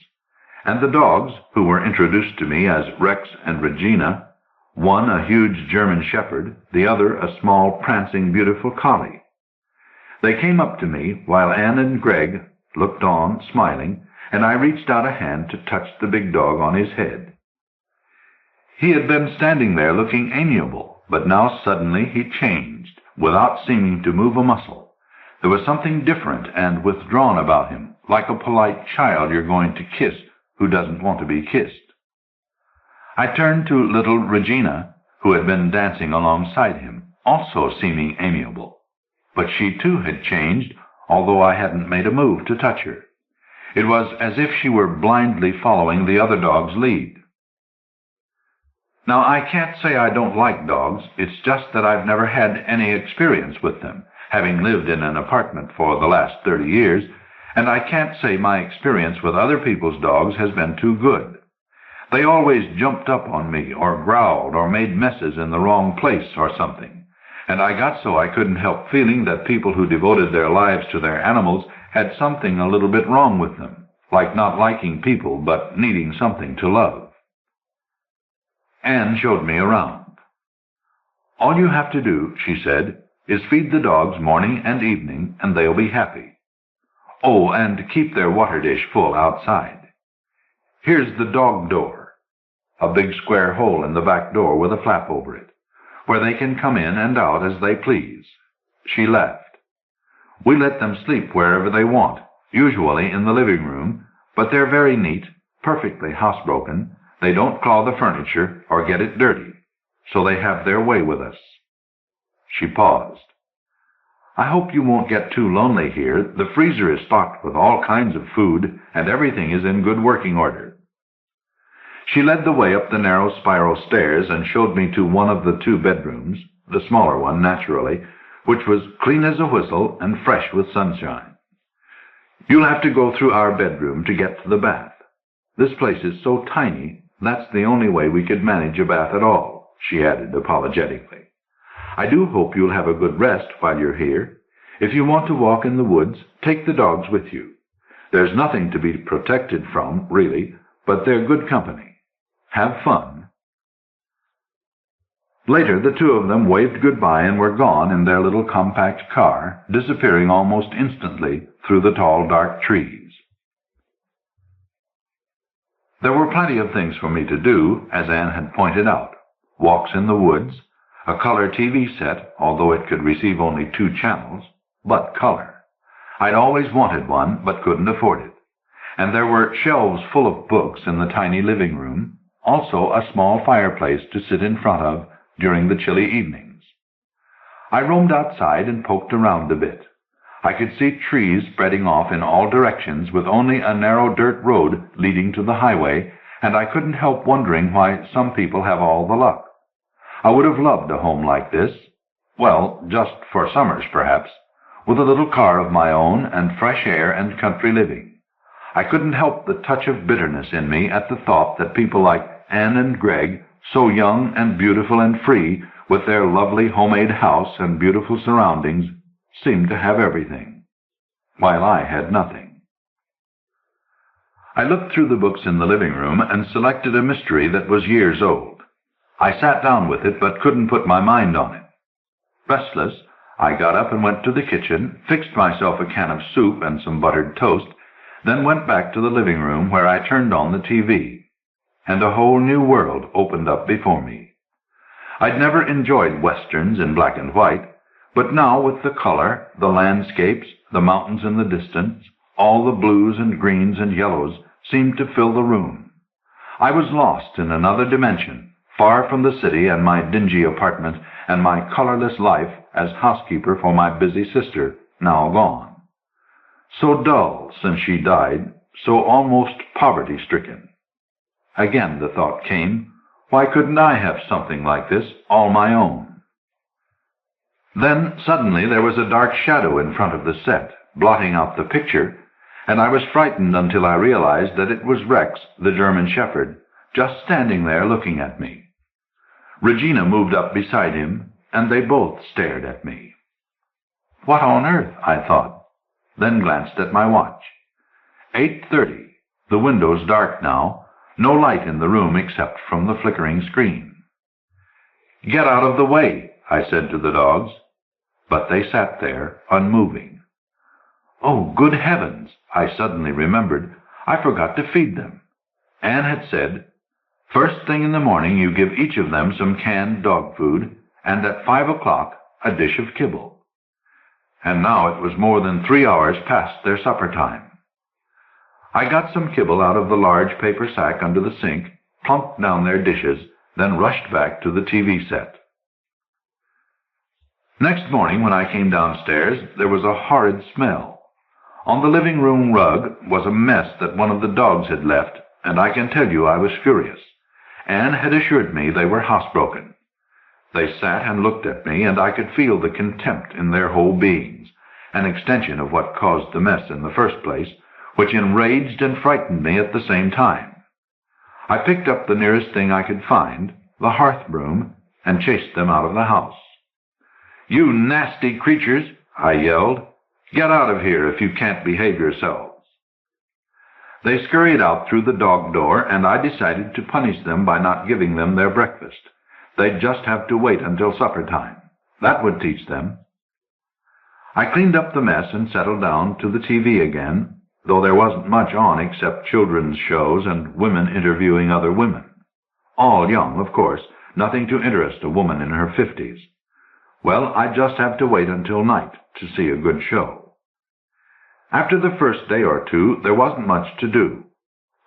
And the dogs, who were introduced to me as Rex and Regina, one a huge German shepherd, the other a small, prancing, beautiful collie. They came up to me while Anne and Greg looked on, smiling, and I reached out a hand to touch the big dog on his head. He had been standing there looking amiable, but now suddenly he changed, without seeming to move a muscle. There was something different and withdrawn about him, like a polite child you're going to kiss who doesn't want to be kissed. I turned to little Regina, who had been dancing alongside him, also seeming amiable. But she too had changed, although I hadn't made a move to touch her. It was as if she were blindly following the other dog's lead. Now, I can't say I don't like dogs, it's just that I've never had any experience with them, having lived in an apartment for the last 30 years, and I can't say my experience with other people's dogs has been too good. They always jumped up on me, or growled, or made messes in the wrong place or something, and I got so I couldn't help feeling that people who devoted their lives to their animals had something a little bit wrong with them, like not liking people but needing something to love. Anne showed me around. All you have to do, she said, is feed the dogs morning and evening, and they'll be happy. Oh, and keep their water dish full outside. Here's the dog door, a big square hole in the back door with a flap over it, where they can come in and out as they please. She laughed. We let them sleep wherever they want, usually in the living room, but they're very neat, perfectly housebroken. They don't claw the furniture or get it dirty, so they have their way with us. She paused. I hope you won't get too lonely here. The freezer is stocked with all kinds of food, and everything is in good working order. She led the way up the narrow spiral stairs and showed me to one of the 2 bedrooms, the smaller one, naturally, which was clean as a whistle and fresh with sunshine. You'll have to go through our bedroom to get to the bath. This place is so tiny, that's the only way we could manage a bath at all, she added apologetically. I do hope you'll have a good rest while you're here. If you want to walk in the woods, take the dogs with you. There's nothing to be protected from, really, but they're good company. Have fun. Later, the 2 of them waved goodbye and were gone in their little compact car, disappearing almost instantly through the tall, dark trees. There were plenty of things for me to do, as Anne had pointed out. Walks in the woods, a color TV set, although it could receive only 2 channels, but color. I'd always wanted one, but couldn't afford it. And there were shelves full of books in the tiny living room, also a small fireplace to sit in front of, during the chilly evenings. I roamed outside and poked around a bit. I could see trees spreading off in all directions with only a narrow dirt road leading to the highway, and I couldn't help wondering why some people have all the luck. I would have loved a home like this, well, just for summers perhaps, with a little car of my own and fresh air and country living. I couldn't help the touch of bitterness in me at the thought that people like Anne and Greg, so young and beautiful and free, with their lovely homemade house and beautiful surroundings, seemed to have everything, while I had nothing. I looked through the books in the living room and selected a mystery that was years old. I sat down with it but couldn't put my mind on it. Restless, I got up and went to the kitchen, fixed myself a can of soup and some buttered toast, then went back to the living room where I turned on the TV, and a whole new world opened up before me. I'd never enjoyed westerns in black and white, but now with the color, the landscapes, the mountains in the distance, all the blues and greens and yellows seemed to fill the room. I was lost in another dimension, far from the city and my dingy apartment and my colorless life as housekeeper for my busy sister, now gone. So dull since she died, so almost poverty-stricken. Again the thought came, why couldn't I have something like this, all my own? Then suddenly there was a dark shadow in front of the set, blotting out the picture, and I was frightened until I realized that it was Rex, the German shepherd, just standing there looking at me. Regina moved up beside him, and they both stared at me. What on earth, I thought, then glanced at my watch. 8:30. The windows dark now, no light in the room except from the flickering screen. Get out of the way, I said to the dogs, but they sat there, unmoving. Oh, good heavens, I suddenly remembered, I forgot to feed them. Anne had said, first thing in the morning you give each of them some canned dog food, and at 5 o'clock a dish of kibble. And now it was more than 3 hours past their supper time. I got some kibble out of the large paper sack under the sink, plumped down their dishes, then rushed back to the TV set. Next morning when I came downstairs, there was a horrid smell. On the living room rug was a mess that one of the dogs had left, and I can tell you I was furious. Anne had assured me they were housebroken. They sat and looked at me, and I could feel the contempt in their whole beings, an extension of what caused the mess in the first place, which enraged and frightened me at the same time. I picked up the nearest thing I could find, the hearth broom, and chased them out of the house. You nasty creatures, I yelled. Get out of here if you can't behave yourselves. They scurried out through the dog door, and I decided to punish them by not giving them their breakfast. They'd just have to wait until supper time. That would teach them. I cleaned up the mess and settled down to the TV again, though there wasn't much on except children's shows and women interviewing other women. All young, of course, nothing to interest a woman in her 50s. Well, I'd just have to wait until night to see a good show. After the first day or two, there wasn't much to do.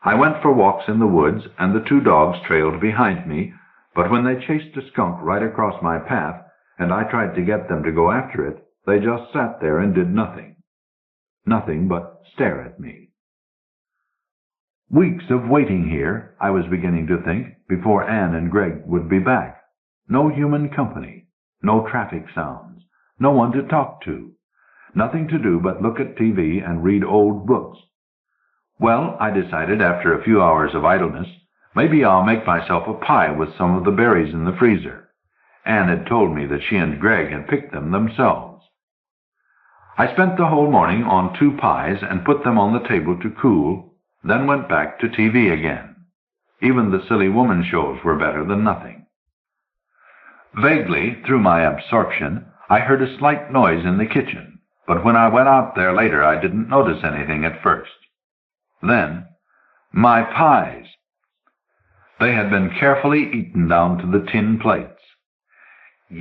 I went for walks in the woods, and the 2 dogs trailed behind me, but when they chased a skunk right across my path, and I tried to get them to go after it, they just sat there and did nothing. Nothing but stare at me. Weeks of waiting here, I was beginning to think, before Anne and Greg would be back. No human company, no traffic sounds, no one to talk to, nothing to do but look at TV and read old books. Well, I decided after a few hours of idleness, maybe I'll make myself a pie with some of the berries in the freezer. Anne had told me that she and Greg had picked them themselves. I spent the whole morning on 2 pies and put them on the table to cool, then went back to TV again. Even the silly woman shows were better than nothing. Vaguely, through my absorption, I heard a slight noise in the kitchen, but when I went out there later I didn't notice anything at first. Then, my pies! They had been carefully eaten down to the tin plates.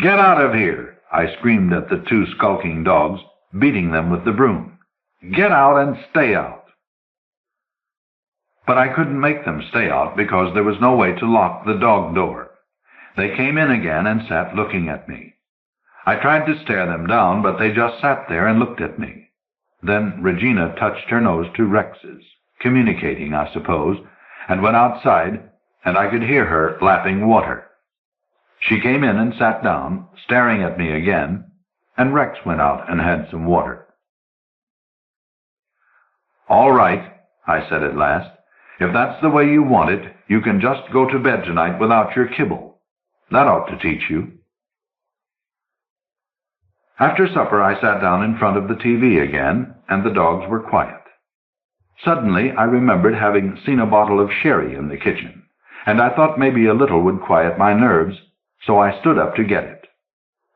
Get out of here! I screamed at the 2 skulking dogs, beating them with the broom. Get out and stay out! But I couldn't make them stay out because there was no way to lock the dog door. They came in again and sat looking at me. I tried to stare them down, but they just sat there and looked at me. Then Regina touched her nose to Rex's, communicating, I suppose, and went outside, and I could hear her lapping water. She came in and sat down, staring at me again, and Rex went out and had some water. "All right," I said at last. "If that's the way you want it, you can just go to bed tonight without your kibble. That ought to teach you." After supper I sat down in front of the TV again, and the dogs were quiet. Suddenly I remembered having seen a bottle of sherry in the kitchen, and I thought maybe a little would quiet my nerves, so I stood up to get it.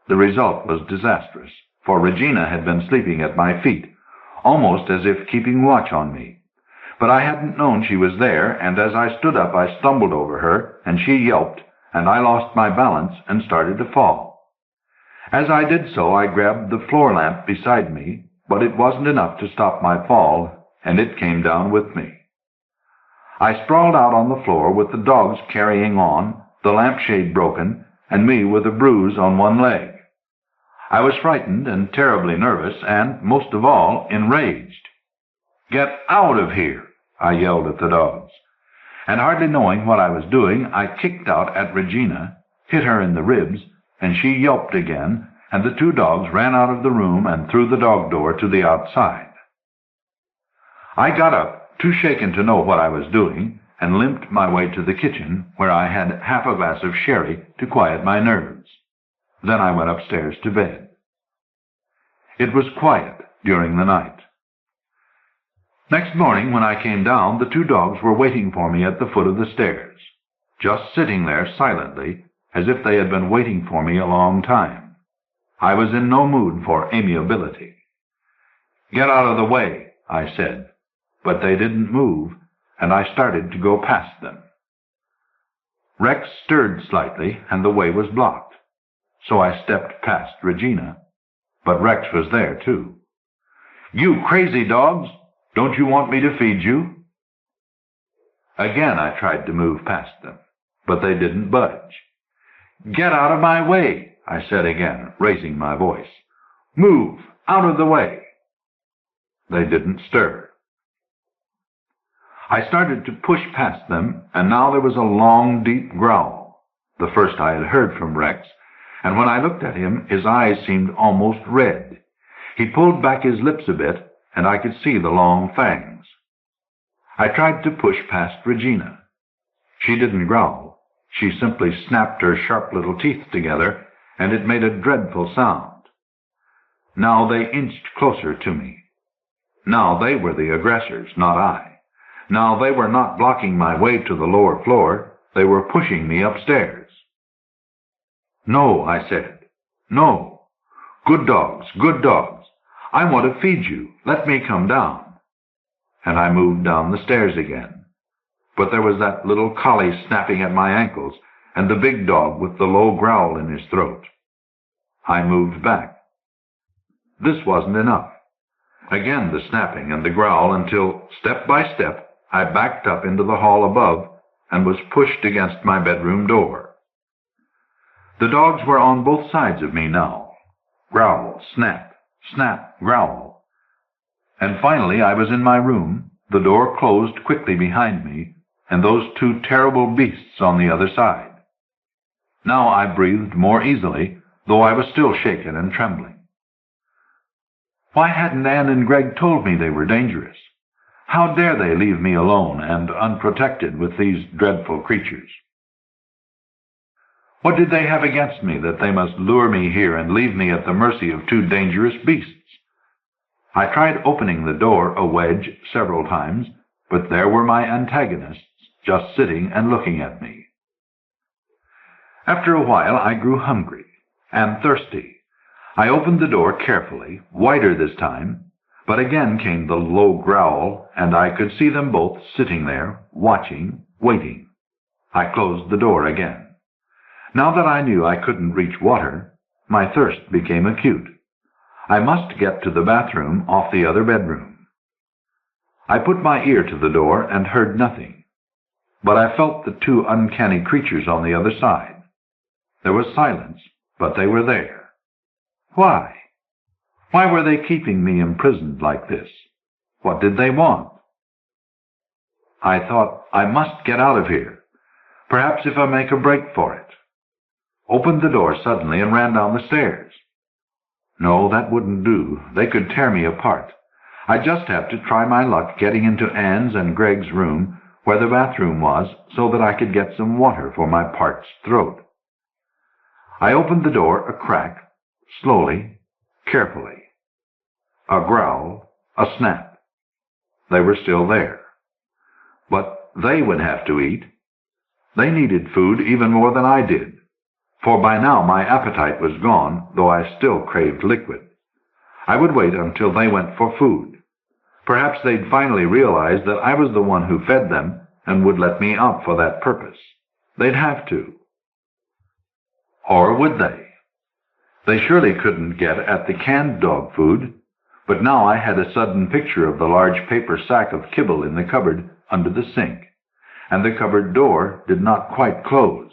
The result was disastrous, for Regina had been sleeping at my feet, almost as if keeping watch on me. But I hadn't known she was there, and as I stood up I stumbled over her, and she yelped, and I lost my balance and started to fall. As I did so, I grabbed the floor lamp beside me, but it wasn't enough to stop my fall, and it came down with me. I sprawled out on the floor with the dogs carrying on, the lampshade broken, and me with a bruise on one leg. I was frightened and terribly nervous, and, most of all, enraged. "Get out of here!" I yelled at the dogs. And hardly knowing what I was doing, I kicked out at Regina, hit her in the ribs, and she yelped again, and the two dogs ran out of the room and through the dog door to the outside. I got up, too shaken to know what I was doing, and limped my way to the kitchen, where I had half a glass of sherry to quiet my nerves. Then I went upstairs to bed. It was quiet during the night. Next morning, when I came down, the two dogs were waiting for me at the foot of the stairs, just sitting there silently, as if they had been waiting for me a long time. I was in no mood for amiability. "Get out of the way," I said, but they didn't move, and I started to go past them. Rex stirred slightly, and the way was blocked, so I stepped past Regina, but Rex was there too. "You crazy dogs! Don't you want me to feed you?" Again I tried to move past them, but they didn't budge. "Get out of my way," I said again, raising my voice. "Move out of the way." They didn't stir. I started to push past them, and now there was a long, deep growl, the first I had heard from Rex, and when I looked at him, his eyes seemed almost red. He pulled back his lips a bit, and I could see the long fangs. I tried to push past Regina. She didn't growl. She simply snapped her sharp little teeth together, and it made a dreadful sound. Now they inched closer to me. Now they were the aggressors, not I. Now they were not blocking my way to the lower floor. They were pushing me upstairs. "No," I said. "No. Good dogs, good dogs. I want to feed you. Let me come down." And I moved down the stairs again. But there was that little collie snapping at my ankles, and the big dog with the low growl in his throat. I moved back. This wasn't enough. Again the snapping and the growl until, step by step, I backed up into the hall above and was pushed against my bedroom door. The dogs were on both sides of me now. Growl, snap, snap, growl. And finally I was in my room, the door closed quickly behind me, and those two terrible beasts on the other side. Now I breathed more easily, though I was still shaken and trembling. Why hadn't Anne and Greg told me they were dangerous? How dare they leave me alone and unprotected with these dreadful creatures? What did they have against me that they must lure me here and leave me at the mercy of two dangerous beasts? I tried opening the door a wedge several times, but there were my antagonists just sitting and looking at me. After a while I grew hungry and thirsty. I opened the door carefully, wider this time, but again came the low growl, and I could see them both sitting there, watching, waiting. I closed the door again. Now that I knew I couldn't reach water, my thirst became acute. I must get to the bathroom off the other bedroom. I put my ear to the door and heard nothing, but I felt the two uncanny creatures on the other side. There was silence, but they were there. Why? Why were they keeping me imprisoned like this? What did they want? I thought, I must get out of here. Perhaps if I make a break for it. Opened the door suddenly and ran down the stairs. No, that wouldn't do. They could tear me apart. I'd just have to try my luck getting into Anne's and Greg's room, where the bathroom was, so that I could get some water for my parched throat. I opened the door a crack, slowly, carefully. A growl, a snap. They were still there. But they would have to eat. They needed food even more than I did, for by now my appetite was gone, though I still craved liquid. I would wait until they went for food. Perhaps they'd finally realize that I was the one who fed them and would let me out for that purpose. They'd have to. Or would they? They surely couldn't get at the canned dog food, but now I had a sudden picture of the large paper sack of kibble in the cupboard under the sink, and the cupboard door did not quite close.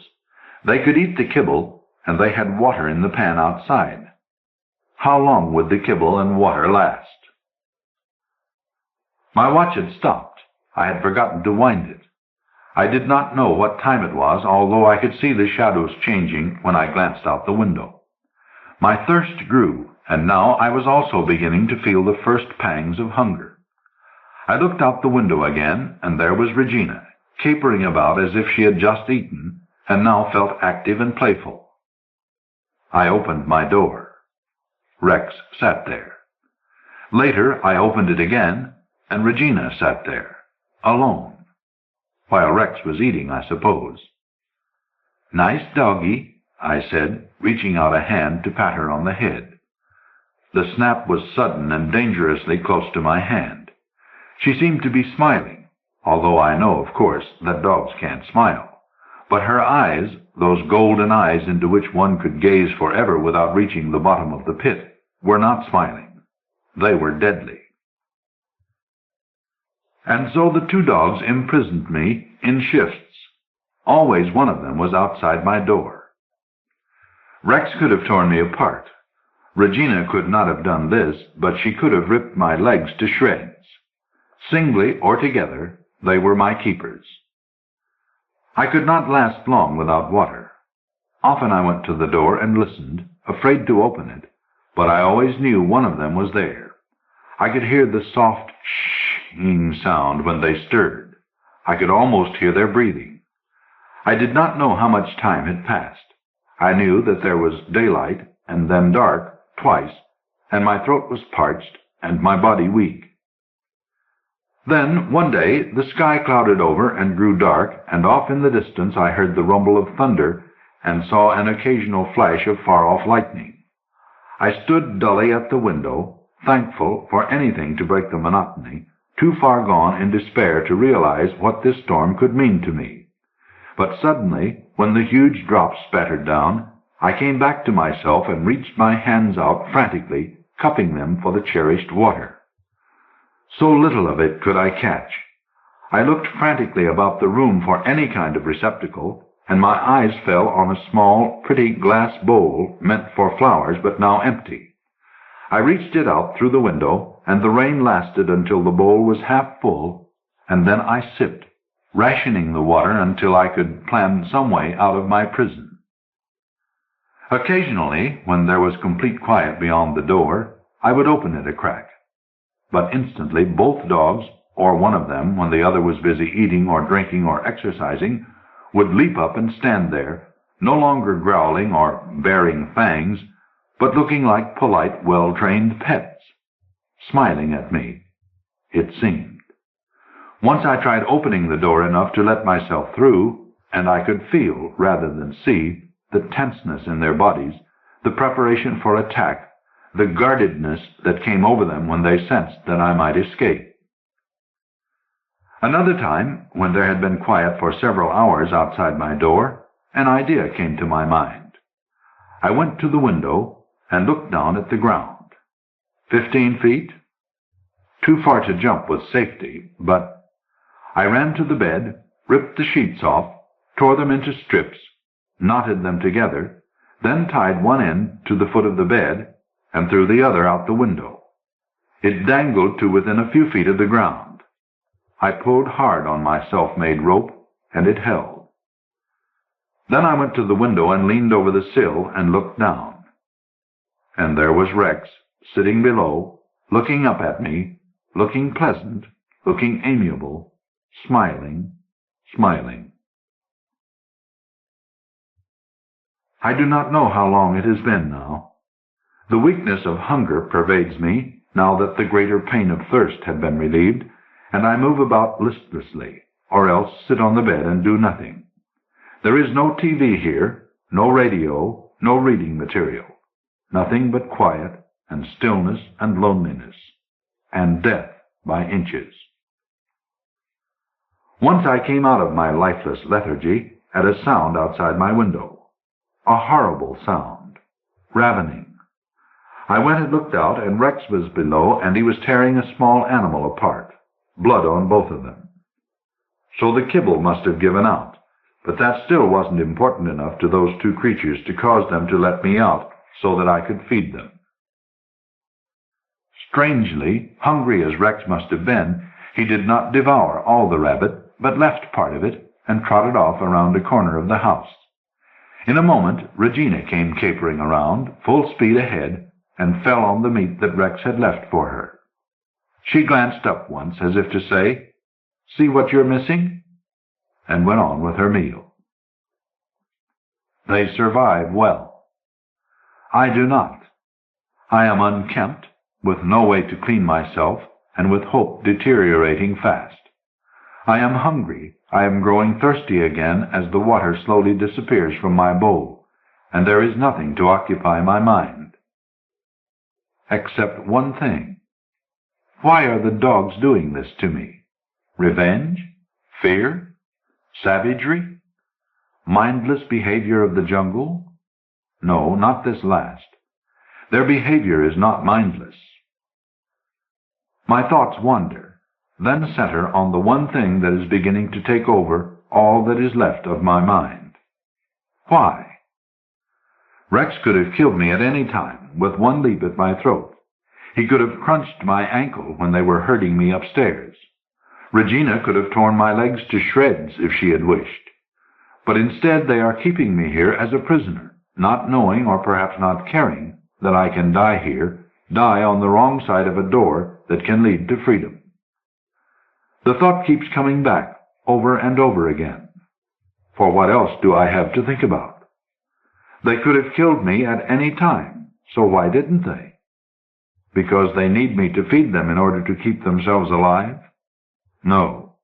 They could eat the kibble, and they had water in the pan outside. How long would the kibble and water last? My watch had stopped. I had forgotten to wind it. I did not know what time it was, although I could see the shadows changing when I glanced out the window. My thirst grew, and now I was also beginning to feel the first pangs of hunger. I looked out the window again, and there was Regina, capering about as if she had just eaten, and now felt active and playful. I opened my door. Rex sat there. Later, I opened it again, and Regina sat there, alone, while Rex was eating, I suppose. "Nice doggie," I said, reaching out a hand to pat her on the head. The snap was sudden and dangerously close to my hand. She seemed to be smiling, although I know, of course, that dogs can't smile. But her eyes, those golden eyes into which one could gaze forever without reaching the bottom of the pit, were not smiling. They were deadly. And so the two dogs imprisoned me in shifts. Always one of them was outside my door. Rex could have torn me apart. Regina could not have done this, but she could have ripped my legs to shreds. Singly or together, they were my keepers. I could not last long without water. Often I went to the door and listened, afraid to open it, but I always knew one of them was there. I could hear the soft shing sound when they stirred. I could almost hear their breathing. I did not know how much time had passed. I knew that there was daylight and then dark twice, and my throat was parched and my body weak. Then, one day, the sky clouded over and grew dark, and off in the distance I heard the rumble of thunder and saw an occasional flash of far-off lightning. I stood dully at the window, thankful for anything to break the monotony, too far gone in despair to realize what this storm could mean to me. But suddenly, when the huge drops spattered down, I came back to myself and reached my hands out frantically, cupping them for the cherished water. So little of it could I catch. I looked frantically about the room for any kind of receptacle, and my eyes fell on a small, pretty glass bowl meant for flowers, but now empty. I reached it out through the window, and the rain lasted until the bowl was half full, and then I sipped, rationing the water until I could plan some way out of my prison. Occasionally, when there was complete quiet beyond the door, I would open it a crack. But instantly both dogs, or one of them when the other was busy eating or drinking or exercising, would leap up and stand there, no longer growling or baring fangs, but looking like polite, well-trained pets, smiling at me, it seemed. Once I tried opening the door enough to let myself through, and I could feel, rather than see, the tenseness in their bodies, the preparation for attack, the guardedness that came over them when they sensed that I might escape. Another time, when there had been quiet for several hours outside my door, an idea came to my mind. I went to the window and looked down at the ground. 15 feet? Too far to jump with safety, but I ran to the bed, ripped the sheets off, tore them into strips, knotted them together, then tied one end to the foot of the bed and threw the other out the window. It dangled to within a few feet of the ground. I pulled hard on my self-made rope, and it held. Then I went to the window and leaned over the sill and looked down. And there was Rex, sitting below, looking up at me, looking pleasant, looking amiable, smiling, smiling. I do not know how long it has been now. The weakness of hunger pervades me, now that the greater pain of thirst had been relieved, and I move about listlessly, or else sit on the bed and do nothing. There is no TV here, no radio, no reading material, nothing but quiet and stillness and loneliness, and death by inches. Once I came out of my lifeless lethargy at a sound outside my window. A horrible sound, ravening. I went and looked out, and Rex was below, and he was tearing a small animal apart, blood on both of them. So the kibble must have given out, but that still wasn't important enough to those two creatures to cause them to let me out so that I could feed them. Strangely, hungry as Rex must have been, he did not devour all the rabbit, but left part of it and trotted off around a corner of the house. In a moment, Regina came capering around, full speed ahead, and fell on the meat that Rex had left for her. She glanced up once, as if to say, "See what you're missing?" and went on with her meal. They survive well. I do not. I am unkempt, with no way to clean myself, and with hope deteriorating fast. I am hungry. I am growing thirsty again as the water slowly disappears from my bowl, and there is nothing to occupy my mind. Except one thing. Why are the dogs doing this to me? Revenge? Fear? Savagery? Mindless behavior of the jungle? No, not this last. Their behavior is not mindless. My thoughts wander, then center on the one thing that is beginning to take over all that is left of my mind. Why? Rex could have killed me at any time with one leap at my throat. He could have crunched my ankle when they were herding me upstairs. Regina could have torn my legs to shreds if she had wished. But instead they are keeping me here as a prisoner, not knowing, or perhaps not caring, that I can die here, die on the wrong side of a door that can lead to freedom. The thought keeps coming back over and over again. For what else do I have to think about? They could have killed me at any time, so why didn't they? Because they need me to feed them in order to keep themselves alive? No.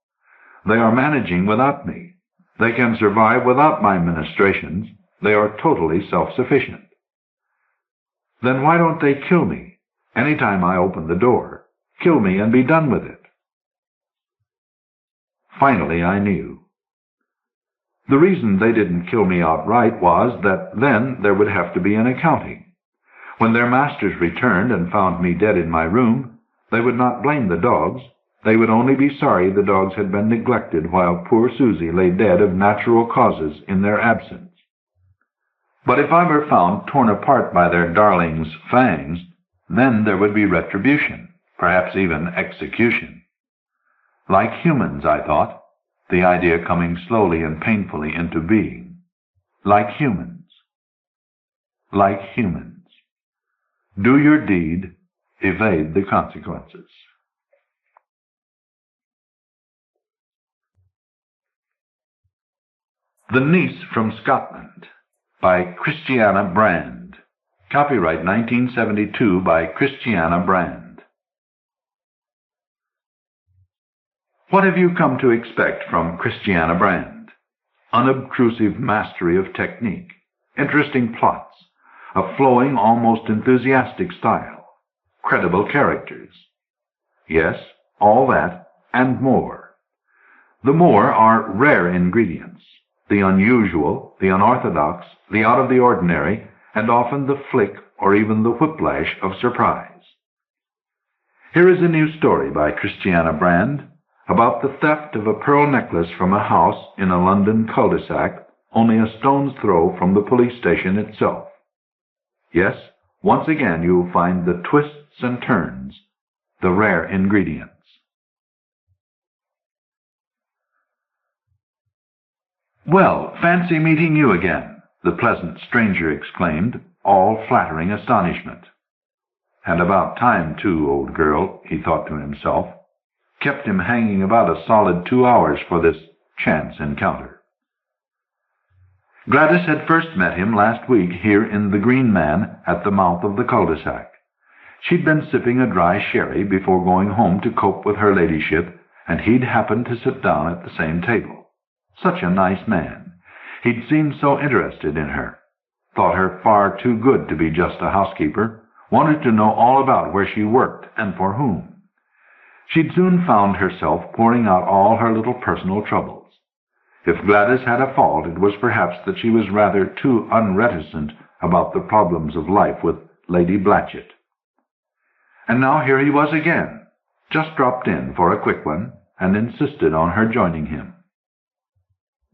They are managing without me. They can survive without my ministrations. They are totally self-sufficient. Then why don't they kill me any time I open the door? Kill me and be done with it. Finally, I knew. The reason they didn't kill me outright was that then there would have to be an accounting. When their masters returned and found me dead in my room, they would not blame the dogs. They would only be sorry the dogs had been neglected while poor Susie lay dead of natural causes in their absence. But if I were found torn apart by their darlings' fangs, then there would be retribution, perhaps even execution. Like humans, I thought, the idea coming slowly and painfully into being. Like humans. Like humans. Do your deed, evade the consequences. The Niece from Scotland by Christiana Brand. Copyright 1972 by Christiana Brand. What have you come to expect from Christiana Brand? Unobtrusive mastery of technique, interesting plots, a flowing, almost enthusiastic style, credible characters. Yes, all that and more. The more are rare ingredients, the unusual, the unorthodox, the out of the ordinary, and often the flick or even the whiplash of surprise. Here is a new story by Christiana Brand about the theft of a pearl necklace from a house in a London cul-de-sac only a stone's throw from the police station itself. Yes, once again you'll find the twists and turns, the rare ingredients. "Well, fancy meeting you again," the pleasant stranger exclaimed, all flattering astonishment. And about time, too, old girl, he thought to himself. Kept him hanging about a solid 2 hours for this chance encounter. Gladys had first met him last week here in the Green Man at the mouth of the cul-de-sac. She'd been sipping a dry sherry before going home to cope with her ladyship, and he'd happened to sit down at the same table. Such a nice man. He'd seemed so interested in her. Thought her far too good to be just a housekeeper. Wanted to know all about where she worked and for whom. She'd soon found herself pouring out all her little personal troubles. If Gladys had a fault, it was perhaps that she was rather too unreticent about the problems of life with Lady Blatchett. And now here he was again, just dropped in for a quick one, and insisted on her joining him.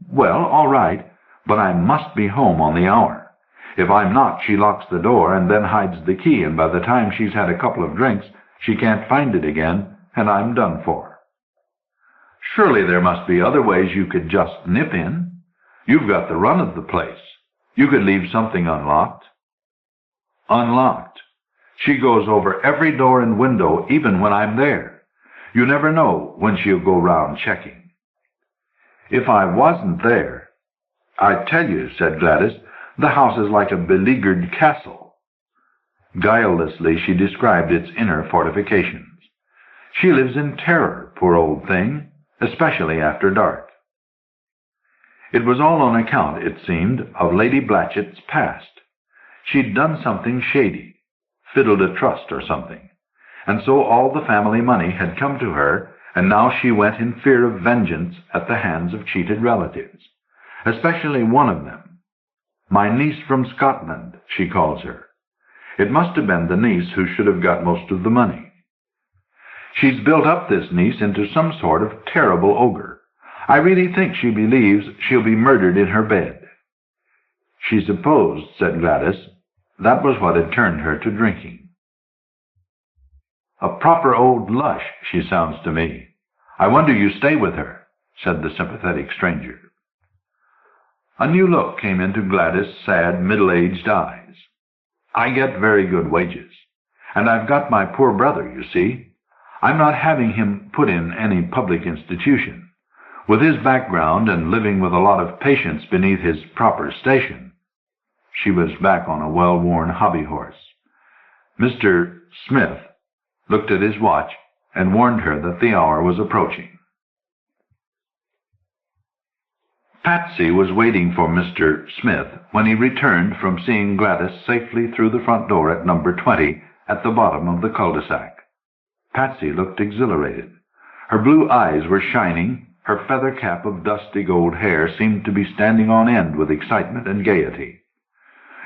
"Well, all right, but I must be home on the hour. If I'm not, she locks the door and then hides the key, and by the time she's had a couple of drinks, she can't find it again, and I'm done for." "Surely there must be other ways you could just nip in. You've got the run of the place. You could leave something unlocked." "Unlocked? She goes over every door and window, even when I'm there. You never know when she'll go round checking." "If I wasn't there, I tell you," said Gladys, "the house is like a beleaguered castle." Guilelessly she described its inner fortifications. "She lives in terror, poor old thing, especially after dark." It was all on account, it seemed, of Lady Blatchett's past. She'd done something shady, fiddled a trust or something, and so all the family money had come to her, and now she went in fear of vengeance at the hands of cheated relatives, especially one of them. "My niece from Scotland," she calls her. It must have been the niece who should have got most of the money. She's built up this niece into some sort of terrible ogre. I really think she believes she'll be murdered in her bed. She supposed, said Gladys, that was what had turned her to drinking. "A proper old lush, she sounds to me. I wonder you stay with her," said the sympathetic stranger. A new look came into Gladys' sad, middle-aged eyes. "I get very good wages, and I've got my poor brother, you see. I'm not having him put in any public institution. With his background and living with a lot of patients beneath his proper station." She was back on a well-worn hobby horse. Mr. Smith looked at his watch and warned her that the hour was approaching. Patsy was waiting for Mr. Smith when he returned from seeing Gladys safely through the front door at number 20 at the bottom of the cul-de-sac. Patsy looked exhilarated. Her blue eyes were shining, her feather cap of dusty gold hair seemed to be standing on end with excitement and gaiety.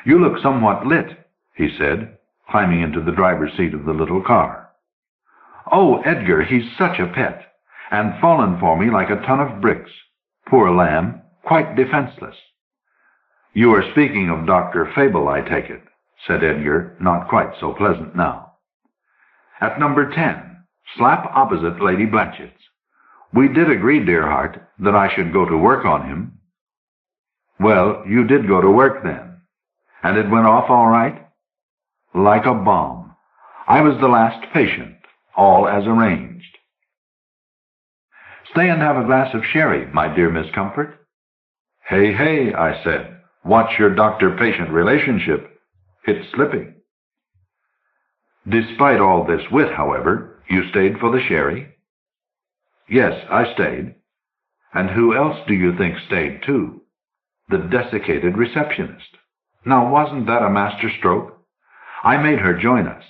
"You look somewhat lit," he said, climbing into the driver's seat of the little car. "Oh, Edgar, he's such a pet, and fallen for me like a ton of bricks. Poor lamb. Quite defenseless." "You are speaking of Dr. Fable, I take it," said Edgar, not quite so pleasant now. "At number 10, slap opposite Lady Blatchett's. We did agree, dear heart, that I should go to work on him." "Well, you did go to work then. And it went off all right?" "Like a bomb. I was the last patient, all as arranged." "Stay and have a glass of sherry, my dear Miss Comfort." "Hey, hey," I said, "watch your doctor-patient relationship. It's slipping." Despite all this wit, however, you stayed for the sherry? "Yes, I stayed." "And who else do you think stayed, too?" "The desiccated receptionist. Now, wasn't that a master stroke? I made her join us,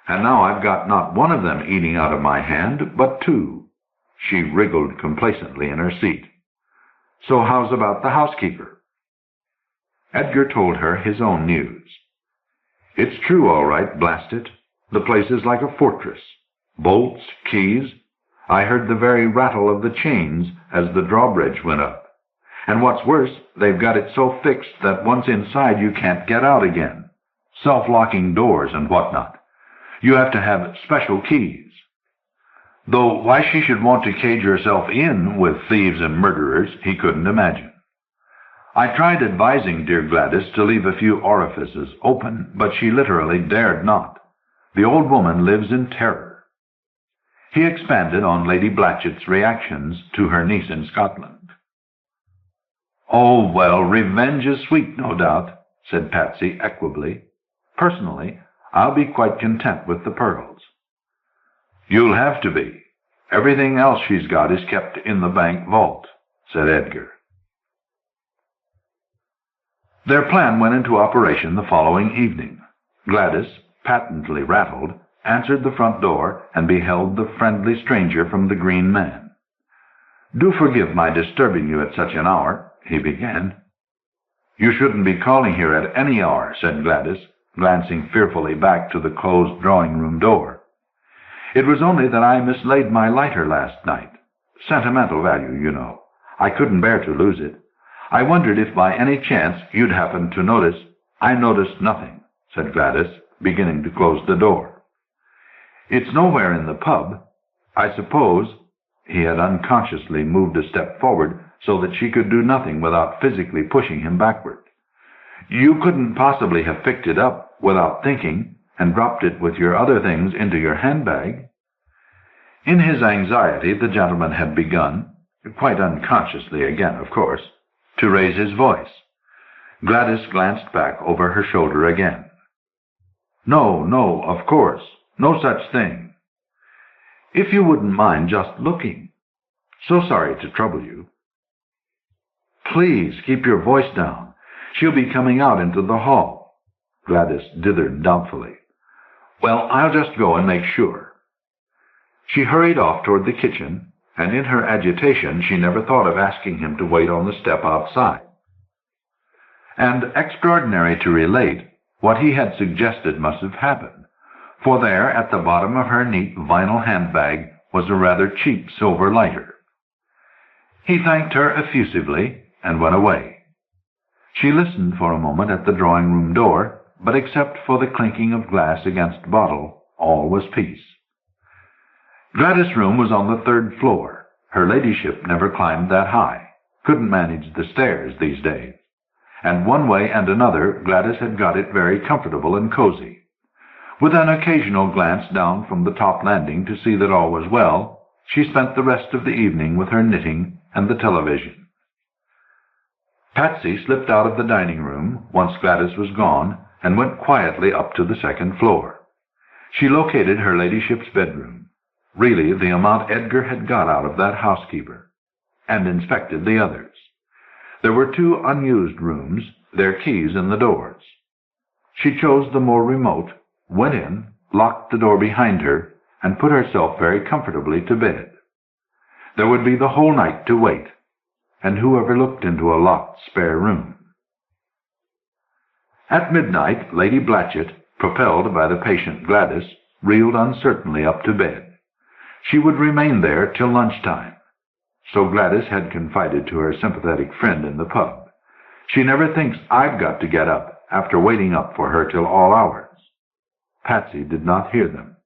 and now I've got not one of them eating out of my hand, but two." She wriggled complacently in her seat. "So how's about the housekeeper?" Edgar told her his own news. "It's true, all right, blast it. The place is like a fortress. Bolts, keys. I heard the very rattle of the chains as the drawbridge went up. And what's worse, they've got it so fixed that once inside you can't get out again. Self-locking doors and whatnot. You have to have special keys. Though why she should want to cage herself in with thieves and murderers, he couldn't imagine. I tried advising dear Gladys to leave a few orifices open, but she literally dared not. The old woman lives in terror. He expanded on Lady Blatchett's reactions to her niece in Scotland. "Oh, well, revenge is sweet, no doubt," said Patsy equably. "Personally, I'll be quite content with the pearls." "You'll have to be. Everything else she's got is kept in the bank vault," said Edgar. Their plan went into operation the following evening. Gladys, patently rattled, answered the front door and beheld the friendly stranger from the Green Man. "Do forgive my disturbing you at such an hour," he began. "You shouldn't be calling here at any hour," said Gladys, glancing fearfully back to the closed drawing-room door. "It was only that I mislaid my lighter last night. Sentimental value, you know. I couldn't bear to lose it. I wondered if by any chance you'd happen to notice—" "I noticed nothing," said Gladys, beginning to close the door. "It's nowhere in the pub. I suppose—" He had unconsciously moved a step forward so that she could do nothing without physically pushing him backward. "You couldn't possibly have picked it up without thinking and dropped it with your other things into your handbag?" In his anxiety, the gentleman had begun, quite unconsciously again, of course, to raise his voice. Gladys glanced back over her shoulder again. "No, no, of course. No such thing. If you wouldn't mind just looking. So sorry to trouble you." "Please keep your voice down. She'll be coming out into the hall." Gladys dithered doubtfully. "Well, I'll just go and make sure." She hurried off toward the kitchen, and in her agitation she never thought of asking him to wait on the step outside. And, extraordinary to relate, what he had suggested must have happened, for there, at the bottom of her neat vinyl handbag, was a rather cheap silver lighter. He thanked her effusively and went away. She listened for a moment at the drawing-room door, but except for the clinking of glass against bottle, all was peace. Gladys' room was on the 3rd floor. Her ladyship never climbed that high, couldn't manage the stairs these days. And one way and another, Gladys had got it very comfortable and cozy. With an occasional glance down from the top landing to see that all was well, she spent the rest of the evening with her knitting and the television. Patsy slipped out of the dining room once Gladys was gone and went quietly up to the 2nd floor. She located her ladyship's bedroom, really the amount Edgar had got out of that housekeeper, and inspected the others. There were 2 unused rooms, their keys in the doors. She chose the more remote, went in, locked the door behind her, and put herself very comfortably to bed. There would be the whole night to wait, and whoever looked into a locked spare room? At midnight, Lady Blatchett, propelled by the patient Gladys, reeled uncertainly up to bed. She would remain there till lunchtime. So Gladys had confided to her sympathetic friend in the pub. She never thinks I've got to get up after waiting up for her till all hours. Patsy did not hear them.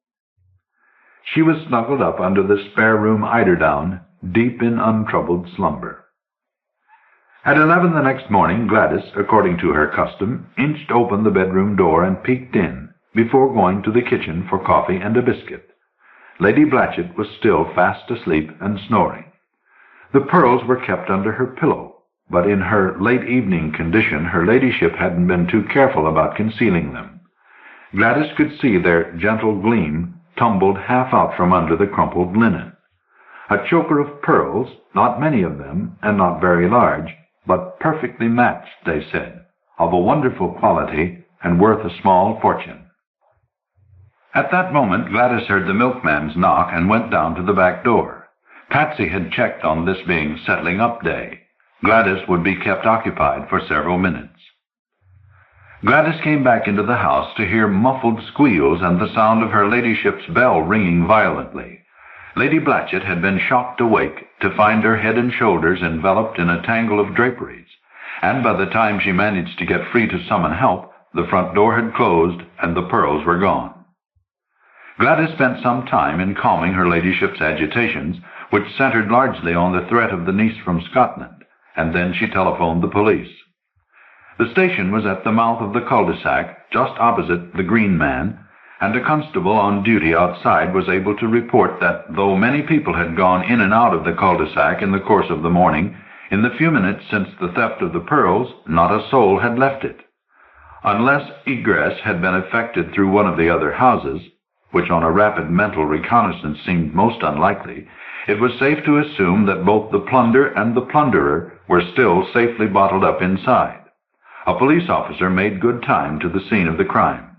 She was snuggled up under the spare room eiderdown, deep in untroubled slumber. At 11 the next morning, Gladys, according to her custom, inched open the bedroom door and peeked in, before going to the kitchen for coffee and a biscuit. Lady Blatchett was still fast asleep and snoring. The pearls were kept under her pillow, but in her late-evening condition her ladyship hadn't been too careful about concealing them. Gladys could see their gentle gleam tumbled half out from under the crumpled linen. A choker of pearls, not many of them, and not very large, but perfectly matched, they said, of a wonderful quality and worth a small fortune. At that moment Gladys heard the milkman's knock and went down to the back door. Patsy had checked on this being settling-up day. Gladys would be kept occupied for several minutes. Gladys came back into the house to hear muffled squeals and the sound of her ladyship's bell ringing violently. Lady Blatchett had been shocked awake to find her head and shoulders enveloped in a tangle of draperies, and by the time she managed to get free to summon help, the front door had closed and the pearls were gone. Gladys spent some time in calming her ladyship's agitations, which centered largely on the threat of the niece from Scotland, and then she telephoned the police. The station was at the mouth of the cul-de-sac, just opposite the Green Man, and a constable on duty outside was able to report that though many people had gone in and out of the cul-de-sac in the course of the morning, in the few minutes since the theft of the pearls, not a soul had left it. Unless egress had been effected through one of the other houses, which on a rapid mental reconnaissance seemed most unlikely, it was safe to assume that both the plunder and the plunderer were still safely bottled up inside. A police officer made good time to the scene of the crime.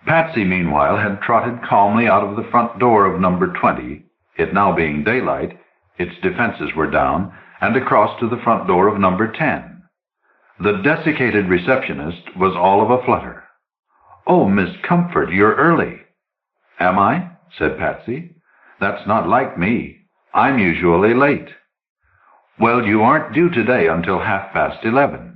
Patsy, meanwhile, had trotted calmly out of the front door of number 20, it now being daylight, its defenses were down, and across to the front door of number 10. The desiccated receptionist was all of a flutter. "Oh, Miss Comfort, you're early." "Am I?" said Patsy. "That's not like me. I'm usually late." "Well, you aren't due today until 11:30.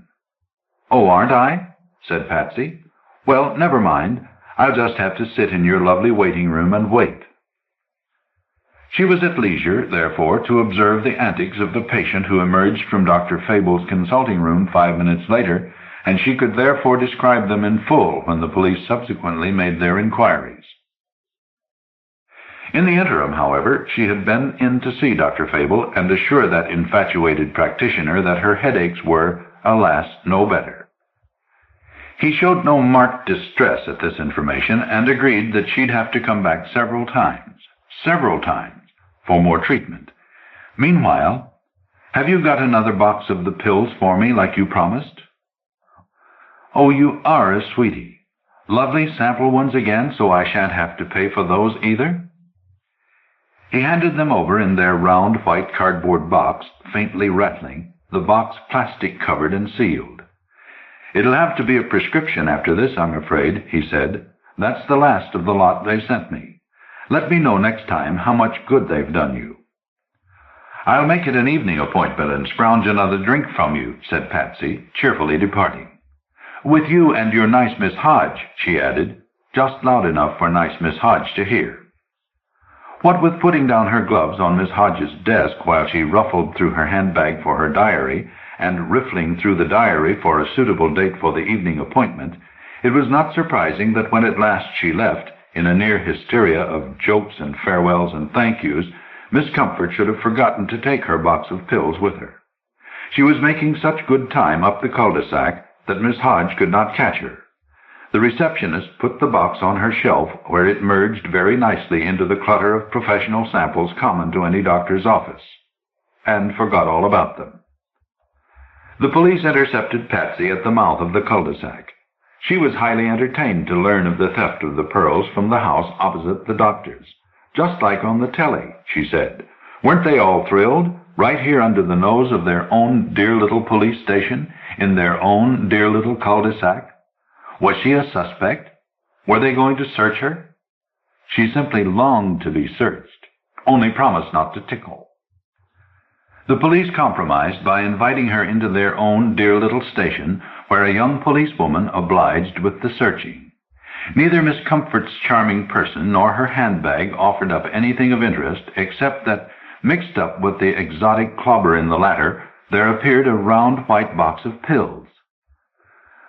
"Oh, aren't I?" said Patsy. "Well, never mind. I'll just have to sit in your lovely waiting room and wait." She was at leisure, therefore, to observe the antics of the patient who emerged from Dr. Fable's consulting room 5 minutes later, and she could therefore describe them in full when the police subsequently made their inquiries. In the interim, however, she had been in to see Dr. Fable and assure that infatuated practitioner that her headaches were, alas, no better. He showed no marked distress at this information and agreed that she'd have to come back several times, for more treatment. Meanwhile, have you got another box of the pills for me like you promised? Oh, you are a sweetie. Lovely sample ones again, so I shan't have to pay for those either? He handed them over in their round white cardboard box, faintly rattling, the box plastic-covered and sealed. "It'll have to be a prescription after this, I'm afraid," he said. "That's the last of the lot they sent me. Let me know next time how much good they've done you." "I'll make it an evening appointment and scrounge another drink from you," said Patsy, cheerfully departing. "With you and your nice Miss Hodge," she added, just loud enough for nice Miss Hodge to hear. What with putting down her gloves on Miss Hodge's desk while she ruffled through her handbag for her diary, and riffling through the diary for a suitable date for the evening appointment, it was not surprising that when at last she left, in a near hysteria of jokes and farewells and thank yous, Miss Comfort should have forgotten to take her box of pills with her. She was making such good time up the cul-de-sac that Miss Hodge could not catch her. The receptionist put the box on her shelf, where it merged very nicely into the clutter of professional samples common to any doctor's office, and forgot all about them. The police intercepted Patsy at the mouth of the cul-de-sac. She was highly entertained to learn of the theft of the pearls from the house opposite the doctor's. "Just like on the telly," she said. "Weren't they all thrilled? Right here under the nose of their own dear little police station, in their own dear little cul-de-sac. Was she a suspect? Were they going to search her? She simply longed to be searched, only promised not to tickle." The police compromised by inviting her into their own dear little station, where a young policewoman obliged with the searching. Neither Miss Comfort's charming person nor her handbag offered up anything of interest, except that, mixed up with the exotic clobber in the latter, there appeared a round white box of pills.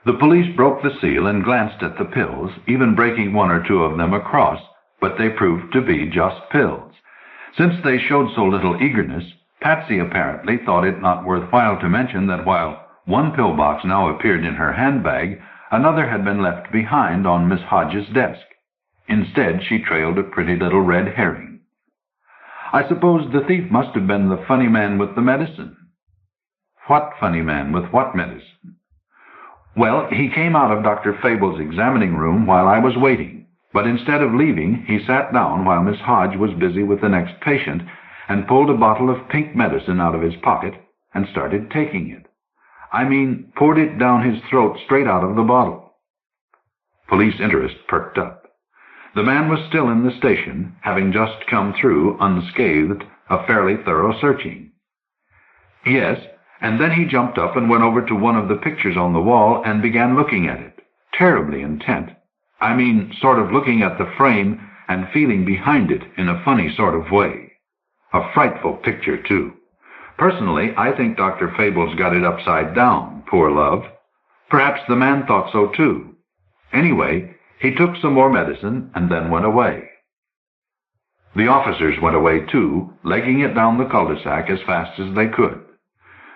The police broke the seal and glanced at the pills, even breaking one or two of them across, but they proved to be just pills. Since they showed so little eagerness, Patsy apparently thought it not worthwhile to mention that while one pill box now appeared in her handbag, another had been left behind on Miss Hodge's desk. Instead, she trailed a pretty little red herring. "I suppose the thief must have been the funny man with the medicine." "What funny man with what medicine?" "Well, he came out of Dr. Fable's examining room while I was waiting, but instead of leaving, he sat down while Miss Hodge was busy with the next patient and pulled a bottle of pink medicine out of his pocket and started taking it. I mean, poured it down his throat straight out of the bottle." Police interest perked up. The man was still in the station, having just come through, unscathed, a fairly thorough searching. Yes, and then he jumped up and went over to one of the pictures on the wall and began looking at it, terribly intent. I mean, sort of looking at the frame and feeling behind it in a funny sort of way. A frightful picture, too. Personally, I think Dr. Fable's got it upside down, poor love. Perhaps the man thought so, too. Anyway, he took some more medicine and then went away. The officers went away, too, legging it down the cul-de-sac as fast as they could.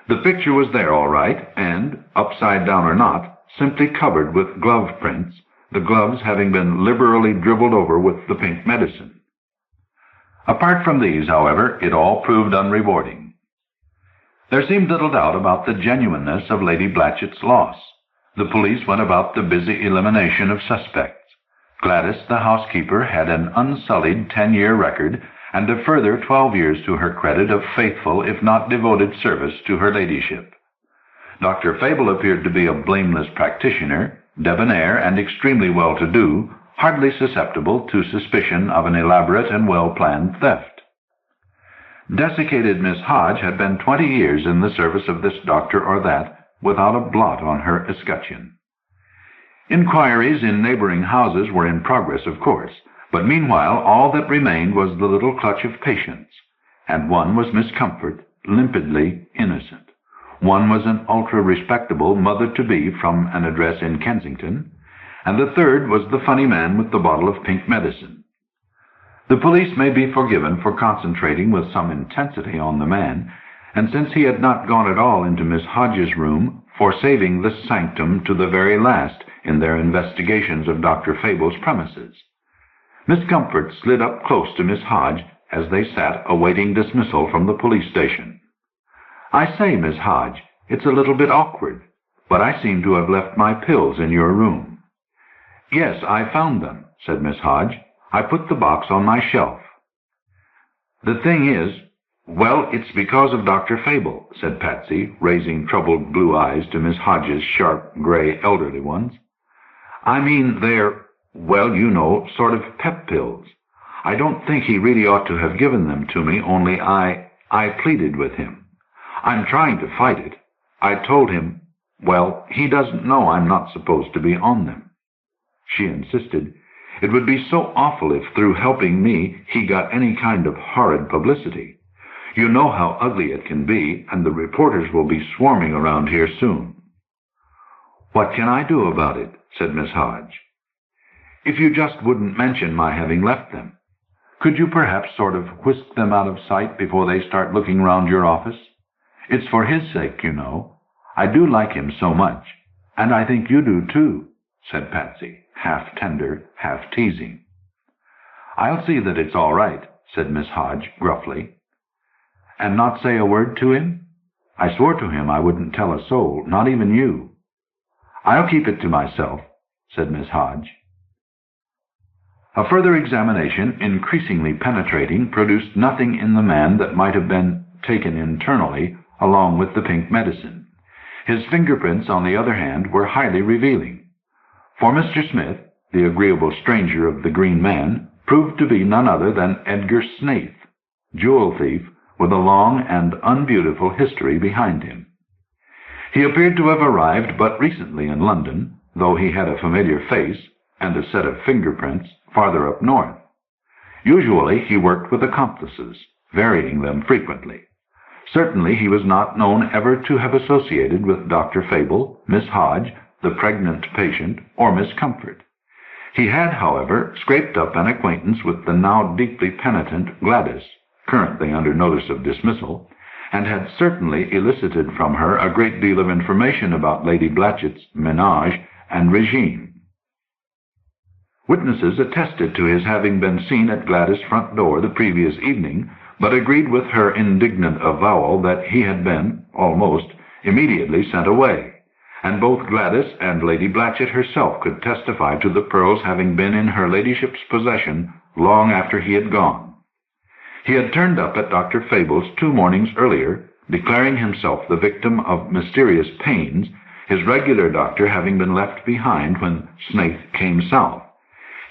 The picture was there all right, and, upside down or not, simply covered with glove prints, the gloves having been liberally dribbled over with the pink medicine. Apart from these, however, it all proved unrewarding. There seemed little doubt about the genuineness of Lady Blatchett's loss. The police went about the busy elimination of suspects. Gladys, the housekeeper, had an unsullied 10-year record, and a further 12 years to her credit of faithful, if not devoted, service to her ladyship. Dr. Fable appeared to be a blameless practitioner, debonair and extremely well-to-do, hardly susceptible to suspicion of an elaborate and well-planned theft. Desiccated Miss Hodge had been 20 years in the service of this doctor or that, without a blot on her escutcheon. Inquiries in neighboring houses were in progress, of course, but meanwhile all that remained was the little clutch of patients, and one was Miss Comfort, limpidly innocent. One was an ultra-respectable mother-to-be from an address in Kensington, and the third was the funny man with the bottle of pink medicine. The police may be forgiven for concentrating with some intensity on the man, and since he had not gone at all into Miss Hodge's room, for saving the sanctum to the very last in their investigations of Dr. Fable's premises. Miss Comfort slid up close to Miss Hodge as they sat awaiting dismissal from the police station. "I say, Miss Hodge, it's a little bit awkward, but I seem to have left my pills in your room." "Yes, I found them," said Miss Hodge. "I put the box on my shelf." "The thing is, well, it's because of Dr. Fable," said Patsy, raising troubled blue eyes to Miss Hodge's sharp, gray, elderly ones. "I mean, they're, well, you know, sort of pep pills. I don't think he really ought to have given them to me, only I pleaded with him. I'm trying to fight it. I told him, well, he doesn't know I'm not supposed to be on them." She insisted, "It would be so awful if through helping me he got any kind of horrid publicity. You know how ugly it can be, and the reporters will be swarming around here soon." "What can I do about it?" said Miss Hodge. "If you just wouldn't mention my having left them. Could you perhaps sort of whisk them out of sight before they start looking round your office? It's for his sake, you know. I do like him so much, and I think you do too," said Patsy, half tender, half teasing. "I'll see that it's all right," said Miss Hodge gruffly. "And not say a word to him? I swore to him I wouldn't tell a soul, not even you." "I'll keep it to myself," said Miss Hodge. A further examination, increasingly penetrating, produced nothing in the man that might have been taken internally along with the pink medicine. His fingerprints, on the other hand, were highly revealing. For Mr. Smith, the agreeable stranger of the Green Man, proved to be none other than Edgar Snaith, jewel thief with a long and unbeautiful history behind him. He appeared to have arrived but recently in London, though he had a familiar face and a set of fingerprints farther up north. Usually he worked with accomplices, varying them frequently. Certainly he was not known ever to have associated with Dr. Fable, Miss Hodge, the pregnant patient, or Miss Comfort. He had, however, scraped up an acquaintance with the now deeply penitent Gladys, currently under notice of dismissal, and had certainly elicited from her a great deal of information about Lady Blatchett's ménage and regime. Witnesses attested to his having been seen at Gladys' front door the previous evening, but agreed with her indignant avowal that he had been, almost, immediately sent away, and both Gladys and Lady Blatchett herself could testify to the pearls having been in her ladyship's possession long after he had gone. He had turned up at Dr. Fable's 2 mornings earlier, declaring himself the victim of mysterious pains, his regular doctor having been left behind when Snaith came south.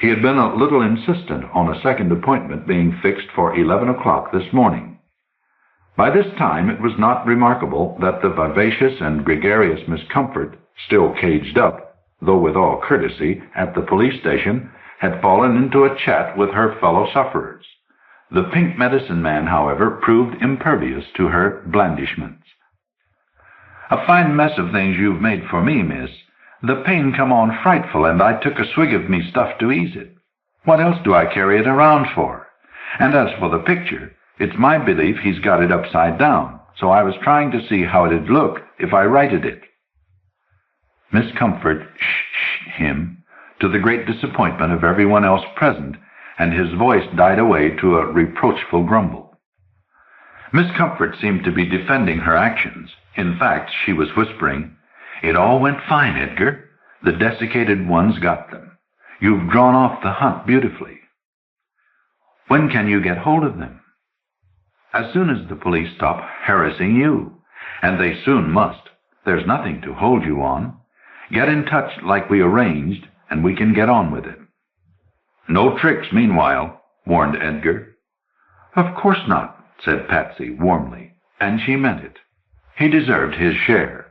He had been a little insistent on a second appointment being fixed for 11 o'clock this morning. By this time it was not remarkable that the vivacious and gregarious Miss Comfort, still caged up, though with all courtesy, at the police station, had fallen into a chat with her fellow sufferers. The pink medicine man, however, proved impervious to her blandishments. "A fine mess of things you've made for me, miss. The pain come on frightful, and I took a swig of me stuff to ease it. What else do I carry it around for? And as for the picture, it's my belief he's got it upside down, so I was trying to see how it'd look if I righted it." Miss Comfort shh him, to the great disappointment of everyone else present, and his voice died away to a reproachful grumble. Miss Comfort seemed to be defending her actions. In fact, she was whispering, "It all went fine, Edgar. The desiccated ones got them. You've drawn off the hunt beautifully. When can you get hold of them?" "As soon as the police stop harassing you. And they soon must. There's nothing to hold you on. Get in touch like we arranged, and we can get on with it." "No tricks, meanwhile," warned Edgar. "Of course not," said Patsy warmly, and she meant it. He deserved his share.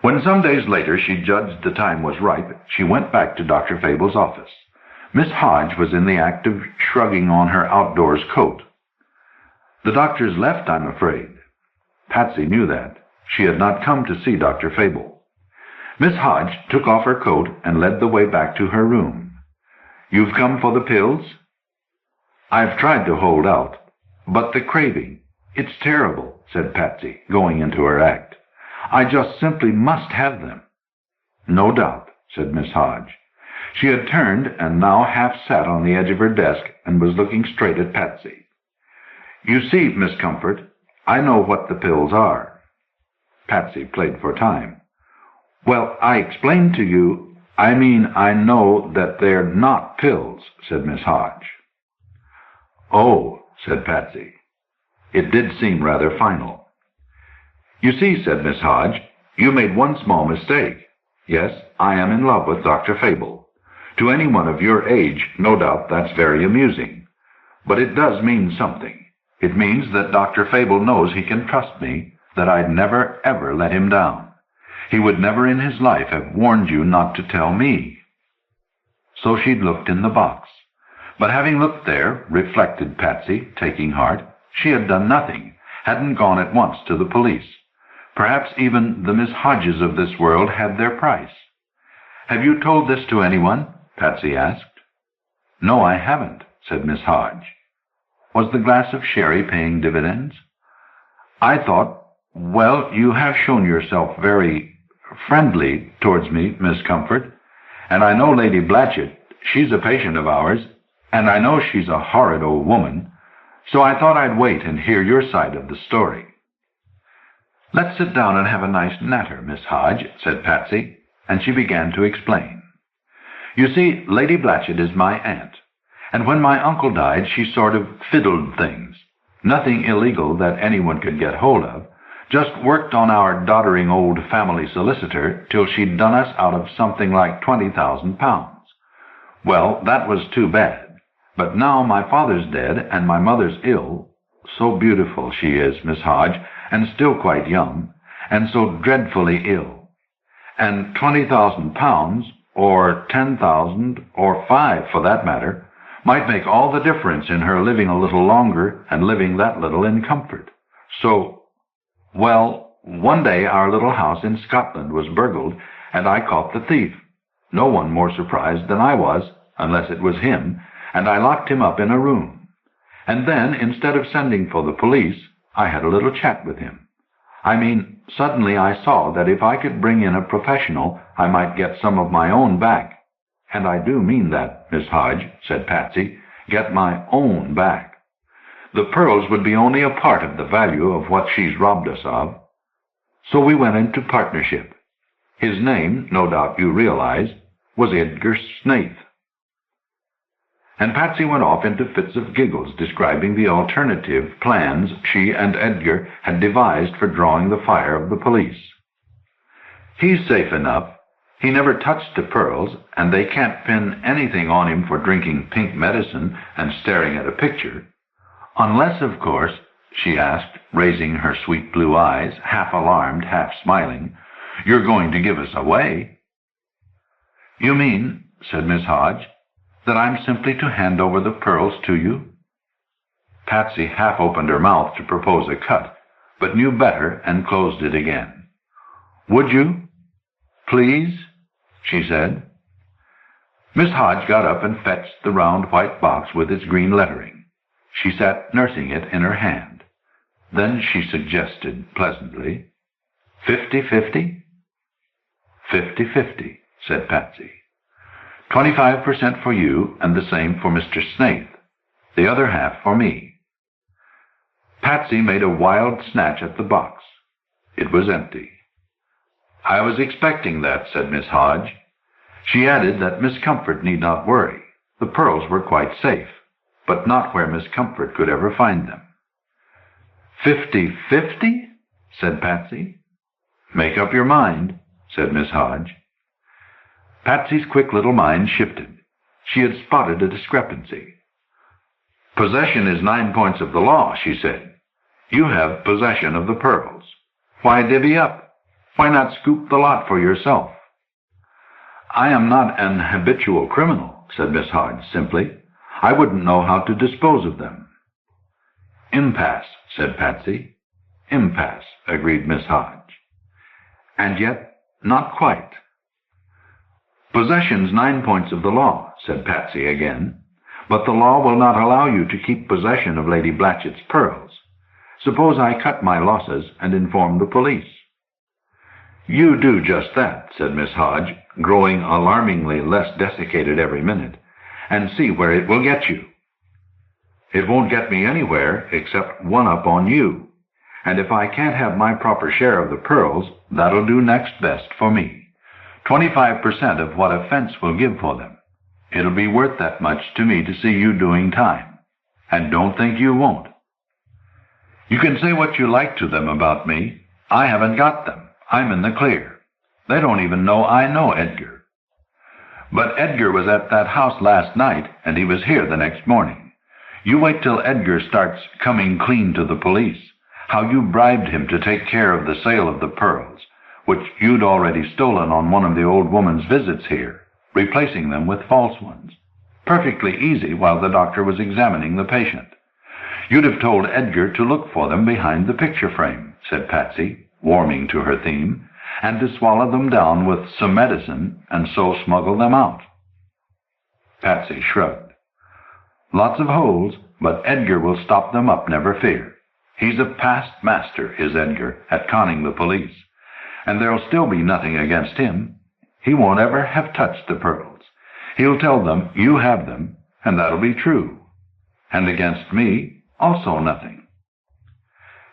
When some days later she judged the time was ripe, she went back to Dr. Fable's office. Miss Hodge was in the act of shrugging on her outdoors coat. "The doctor's left, I'm afraid." Patsy knew that. She had not come to see Dr. Fable. Miss Hodge took off her coat and led the way back to her room. "You've come for the pills?" "I've tried to hold out. But the craving, it's terrible," said Patsy, going into her act. "I just simply must have them." "No doubt," said Miss Hodge. She had turned and now half sat on the edge of her desk and was looking straight at Patsy. "You see, Miss Comfort, I know what the pills are." Patsy played for time. "Well, I explained to you, I know that they're not pills," said Miss Hodge. "Oh," said Patsy. It did seem rather final. "You see," said Miss Hodge, "you made one small mistake. Yes, I am in love with Dr. Fable. To anyone of your age, no doubt that's very amusing. But it does mean something. It means that Dr. Fable knows he can trust me, that I'd never, ever let him down. He would never in his life have warned you not to tell me." So she'd looked in the box. But having looked there, reflected Patsy, taking heart, she had done nothing, hadn't gone at once to the police. Perhaps even the Miss Hodges of this world had their price. "Have you told this to anyone?" Patsy asked. "No, I haven't," said Miss Hodge. Was the glass of sherry paying dividends? "I thought, well, you have shown yourself very friendly towards me, Miss Comfort, and I know Lady Blatchett, she's a patient of ours, and I know she's a horrid old woman, so I thought I'd wait and hear your side of the story." "Let's sit down and have a nice natter, Miss Hodge," said Patsy, and she began to explain. "You see, Lady Blatchett is my aunt, and when my uncle died she sort of fiddled things. Nothing illegal that anyone could get hold of, just worked on our doddering old family solicitor till she'd done us out of something like £20,000. Well, that was too bad. But now my father's dead and my mother's ill. So beautiful she is, Miss Hodge, and still quite young, and so dreadfully ill. And £20,000, or 10,000, or 5 for that matter, might make all the difference in her living a little longer and living that little in comfort. So, well, one day our little house in Scotland was burgled, and I caught the thief. No one more surprised than I was, unless it was him, and I locked him up in a room. And then, instead of sending for the police, I had a little chat with him. Suddenly I saw that if I could bring in a professional, I might get some of my own back. And I do mean that, Miss Hodge," said Patsy, "get my own back. The pearls would be only a part of the value of what she's robbed us of. So we went into partnership. His name, no doubt you realize, was Edgar Snaith." And Patsy went off into fits of giggles describing the alternative plans she and Edgar had devised for drawing the fire of the police. "He's safe enough. He never touched the pearls, and they can't pin anything on him for drinking pink medicine and staring at a picture. Unless, of course, she asked, raising her sweet blue eyes, half alarmed, half smiling, you're going to give us away. You mean, said Miss Hodge, that I'm simply to hand over the pearls to you? Patsy half opened her mouth to propose a cut, but knew better and closed it again. Would you? Please, she said. Miss Hodge got up and fetched the round white box with its green lettering. She sat nursing it in her hand. Then she suggested pleasantly, 50-50? 50-50, said Patsy. 25% for you and the same for Mr. Snaith. The other half for me. Patsy made a wild snatch at the box. It was empty. I was expecting that, said Miss Hodge. She added that Miss Comfort need not worry. The pearls were quite safe, but not where Miss Comfort could ever find them. 50-50? said Patsy. Make up your mind, said Miss Hodge. Patsy's quick little mind shifted. She had spotted a discrepancy. Possession is 9 points of the law, she said. You have possession of the pearls. Why divvy up? Why not scoop the lot for yourself? I am not an habitual criminal, said Miss Hodge simply. I wouldn't know how to dispose of them. Impasse, said Patsy. Impasse, agreed Miss Hodge. And yet, not quite. Possession's 9 points of the law, said Patsy again, but the law will not allow you to keep possession of Lady Blatchett's pearls. Suppose I cut my losses and inform the police. You do just that, said Miss Hodge, growing alarmingly less desiccated every minute, and see where it will get you. It won't get me anywhere except one up on you, and if I can't have my proper share of the pearls, that'll do next best for me. 25% of what a fence will give for them. It'll be worth that much to me to see you doing time, and don't think you won't. You can say what you like to them about me. I haven't got them. I'm in the clear. They don't even know I know Edgar. But Edgar was at that house last night, and he was here the next morning. You wait till Edgar starts coming clean to the police, how you bribed him to take care of the sale of the pearls, which you'd already stolen on one of the old woman's visits here, replacing them with false ones. Perfectly easy while the doctor was examining the patient. You'd have told Edgar to look for them behind the picture frame, said Patsy, warming to her theme, and to swallow them down with some medicine and so smuggle them out. Patsy shrugged. Lots of holes, but Edgar will stop them up, never fear. He's a past master, is Edgar, at conning the police, and there'll still be nothing against him. He won't ever have touched the pearls. He'll tell them you have them, and that'll be true. And against me, also nothing.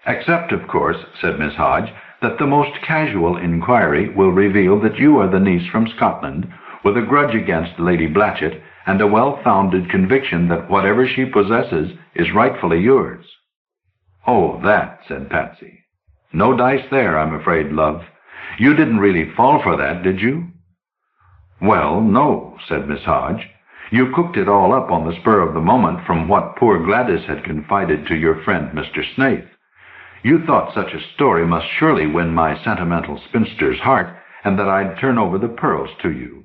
Except, of course, said Miss Hodge, that the most casual inquiry will reveal that you are the niece from Scotland, with a grudge against Lady Blatchett, and a well-founded conviction that whatever she possesses is rightfully yours. Oh, that, said Patsy. No dice there, I'm afraid, love. You didn't really fall for that, did you? Well, no, said Miss Hodge. You cooked it all up on the spur of the moment from what poor Gladys had confided to your friend Mr. Snaith. You thought such a story must surely win my sentimental spinster's heart, and that I'd turn over the pearls to you.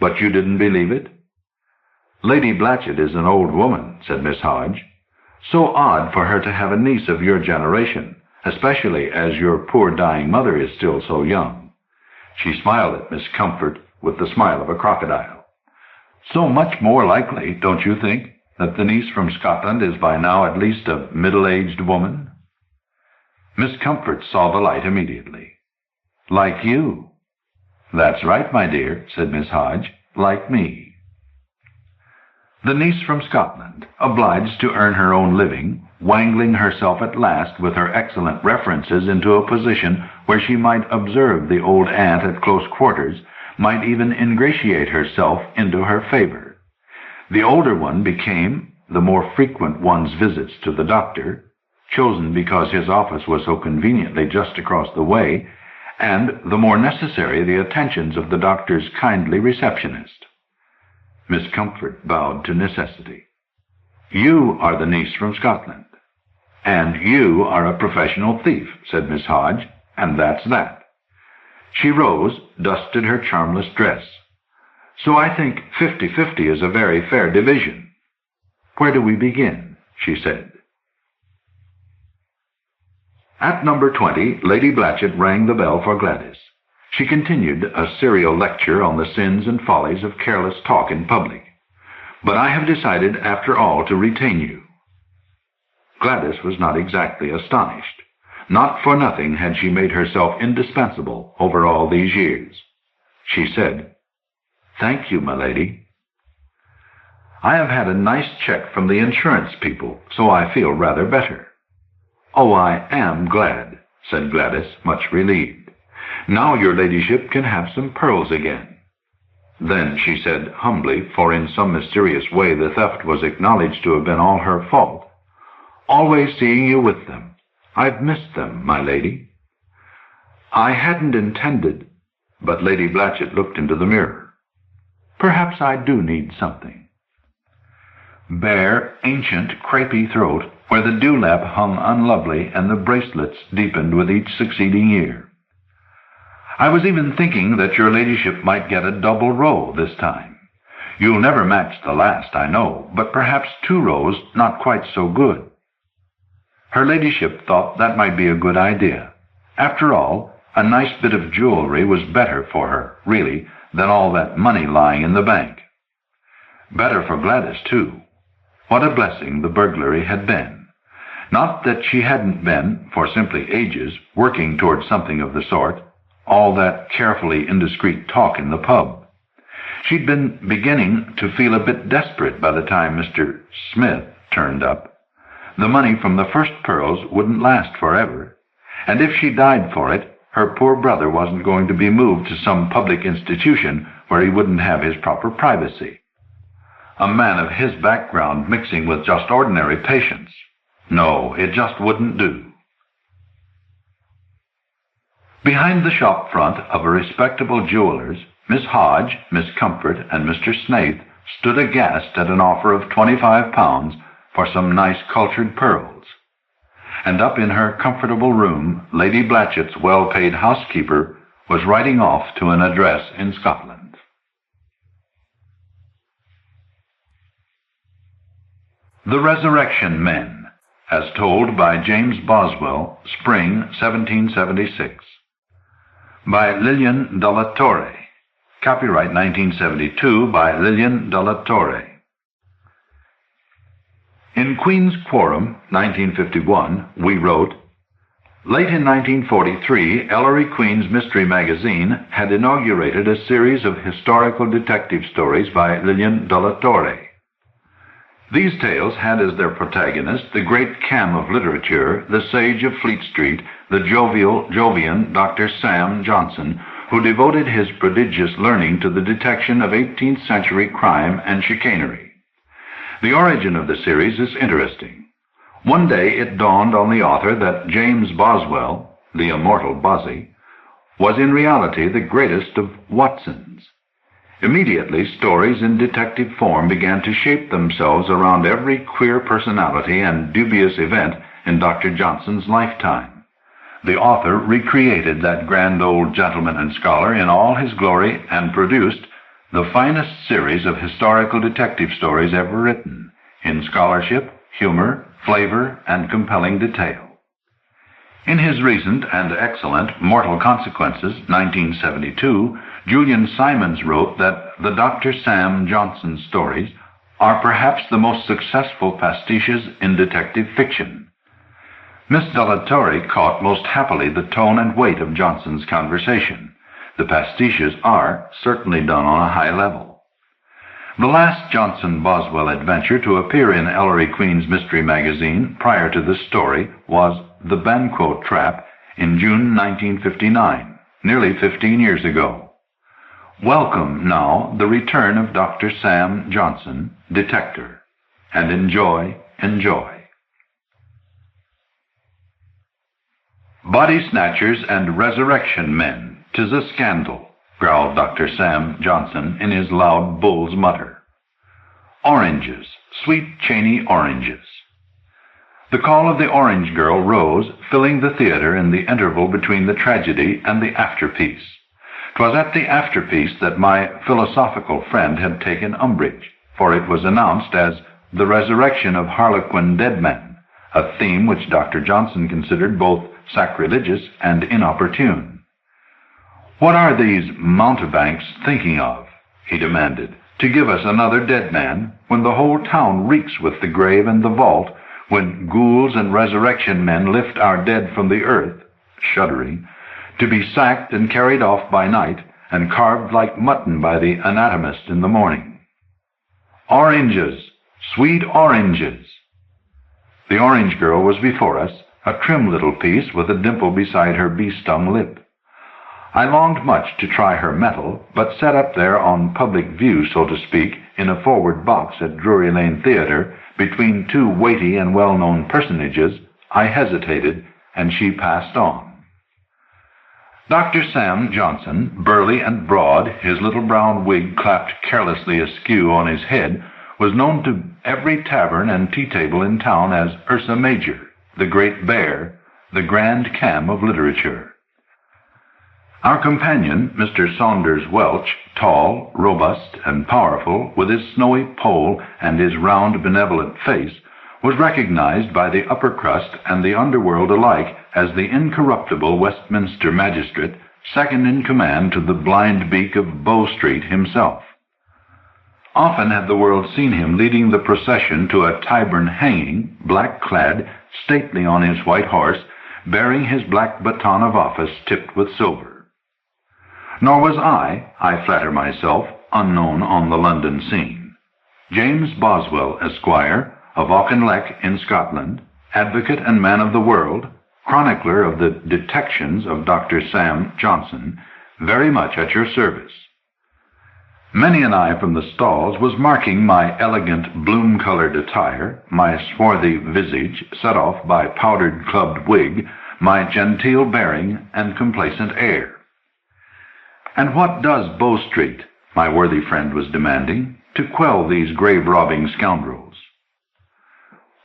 But you didn't believe it? Lady Blatchett is an old woman, said Miss Hodge. So odd for her to have a niece of your generation, especially as your poor dying mother is still so young. She smiled at Miss Comfort with the smile of a crocodile. So much more likely, don't you think, that the niece from Scotland is by now at least a middle-aged woman? Miss Comfort saw the light immediately. Like you. That's right, my dear, said Miss Hodge. Like me. The niece from Scotland, obliged to earn her own living, wangling herself at last with her excellent references into a position where she might observe the old aunt at close quarters, might even ingratiate herself into her favor. The older one became, the more frequent one's visits to the doctor, chosen because his office was so conveniently just across the way, and the more necessary the attentions of the doctor's kindly receptionist. Miss Comfort bowed to necessity. "You are the niece from Scotland." "And you are a professional thief," said Miss Hodge, "and that's that." She rose, dusted her charmless dress. "So I think 50-50 is a very fair division." "Where do we begin?" she said. At number 20, Lady Blatchett rang the bell for Gladys. She continued a serial lecture on the sins and follies of careless talk in public. "But I have decided, after all, to retain you." Gladys was not exactly astonished. Not for nothing had she made herself indispensable over all these years. She said, "Thank you, my lady. I have had a nice check from the insurance people, so I feel rather better." "Oh, I am glad," said Gladys, much relieved. "Now your ladyship can have some pearls again." Then she said humbly, for in some mysterious way the theft was acknowledged to have been all her fault, "Always seeing you with them. I've missed them, my lady." "I hadn't intended," but Lady Blatchett looked into the mirror. "Perhaps I do need something." Bare, ancient, crapey throat, where the dewlap hung unlovely and the bracelets deepened with each succeeding year. "I was even thinking that your ladyship might get a double row this time. You'll never match the last, I know, but perhaps 2 rows not quite so good." Her ladyship thought that might be a good idea. After all, a nice bit of jewelry was better for her, really, than all that money lying in the bank. Better for Gladys, too. What a blessing the burglary had been. Not that she hadn't been, for simply ages, working toward something of the sort, all that carefully indiscreet talk in the pub. She'd been beginning to feel a bit desperate by the time Mr. Smith turned up. The money from the first pearls wouldn't last forever, and if she died for it, her poor brother wasn't going to be moved to some public institution where he wouldn't have his proper privacy. A man of his background mixing with just ordinary patients. No, it just wouldn't do. Behind the shop front of a respectable jeweler's, Miss Hodge, Miss Comfort, and Mr. Snaith stood aghast at an offer of £25 for some nice cultured pearls. And up in her comfortable room, Lady Blatchett's well-paid housekeeper was riding off to an address in Scotland. The Resurrection Men, as told by James Boswell, spring 1776. By Lilian de la Torre. Copyright 1972 by Lilian de la Torre. In Queen's Quorum, 1951, we wrote, "Late in 1943, Ellery Queen's Mystery Magazine had inaugurated a series of historical detective stories by Lilian de la Torre. These tales had as their protagonist the great Cam of literature, the sage of Fleet Street, the jovian Dr. Sam Johnson, who devoted his prodigious learning to the detection of 18th century crime and chicanery. The origin of the series is interesting. One day it dawned on the author that James Boswell, the immortal Bozzy, was in reality the greatest of Watsons. Immediately, stories in detective form began to shape themselves around every queer personality and dubious event in Dr. Johnson's lifetime. The author recreated that grand old gentleman and scholar in all his glory and produced the finest series of historical detective stories ever written, in scholarship, humor, flavor, and compelling detail. In his recent and excellent Mortal Consequences, 1972, Julian Symons wrote that the Dr. Sam Johnson stories are perhaps the most successful pastiches in detective fiction. Miss de la Torre caught most happily the tone and weight of Johnson's conversation. The pastiches are certainly done on a high level. The last Johnson-Boswell adventure to appear in Ellery Queen's Mystery Magazine prior to this story was The Banquo Trap in June 1959, nearly 15 years ago. Welcome now the return of Dr. Sam Johnson, Detector, and enjoy. Body snatchers and resurrection men, 'tis a scandal, growled Dr. Sam Johnson in his loud bull's mutter. Oranges, sweet Cheney oranges. The call of the orange girl rose, filling the theater in the interval between the tragedy and the afterpiece. 'Twas at the afterpiece that my philosophical friend had taken umbrage, for it was announced as the resurrection of Harlequin dead men, a theme which Dr. Johnson considered both sacrilegious and inopportune. What are these mountebanks thinking of, he demanded, to give us another dead man, when the whole town reeks with the grave and the vault, when ghouls and resurrection men lift our dead from the earth, shuddering, to be sacked and carried off by night, and carved like mutton by the anatomist in the morning. Oranges, sweet oranges. The orange girl was before us, a trim little piece with a dimple beside her bee-stung lip. I longed much to try her mettle, but set up there on public view, so to speak, in a forward box at Drury Lane Theatre, between two weighty and well-known personages, I hesitated, and she passed on. Dr. Sam Johnson, burly and broad, his little brown wig clapped carelessly askew on his head, was known to every tavern and tea-table in town as Ursa Major, the Great Bear, the Grand Cam of literature. Our companion, Mr. Saunders Welch, tall, robust, and powerful, with his snowy poll and his round, benevolent face, was recognized by the upper crust and the underworld alike as the incorruptible Westminster magistrate, second in command to the blind beak of Bow Street himself. Often had the world seen him leading the procession to a Tyburn hanging, black-clad, stately on his white horse, bearing his black baton of office tipped with silver. Nor was I flatter myself, unknown on the London scene. James Boswell, Esquire, of Auchinleck in Scotland, advocate and man of the world, chronicler of the detections of Dr. Sam Johnson, very much at your service. Many an eye from the stalls was marking my elegant bloom-colored attire, my swarthy visage set off by powdered clubbed wig, my genteel bearing and complacent air. And what does Bow Street, my worthy friend was demanding, to quell these grave-robbing scoundrels?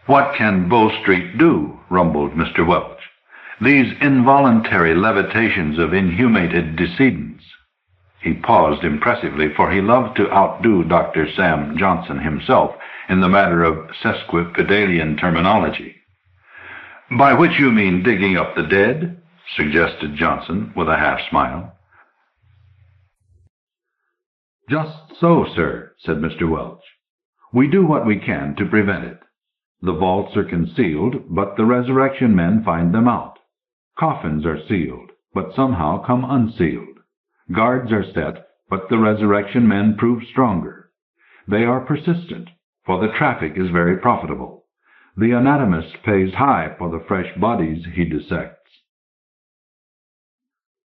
What can Bow Street do? Rumbled Mr. Welch. These involuntary levitations of inhumated decedents. He paused impressively, for he loved to outdo Dr. Sam Johnson himself in the matter of sesquipedalian terminology. By which you mean digging up the dead? Suggested Johnson with a half-smile. Just so, sir, said Mr. Welch. We do what we can to prevent it. The vaults are concealed, but the resurrection men find them out. Coffins are sealed, but somehow come unsealed. Guards are set, but the resurrection men prove stronger. They are persistent, for the traffic is very profitable. The anatomist pays high for the fresh bodies he dissects.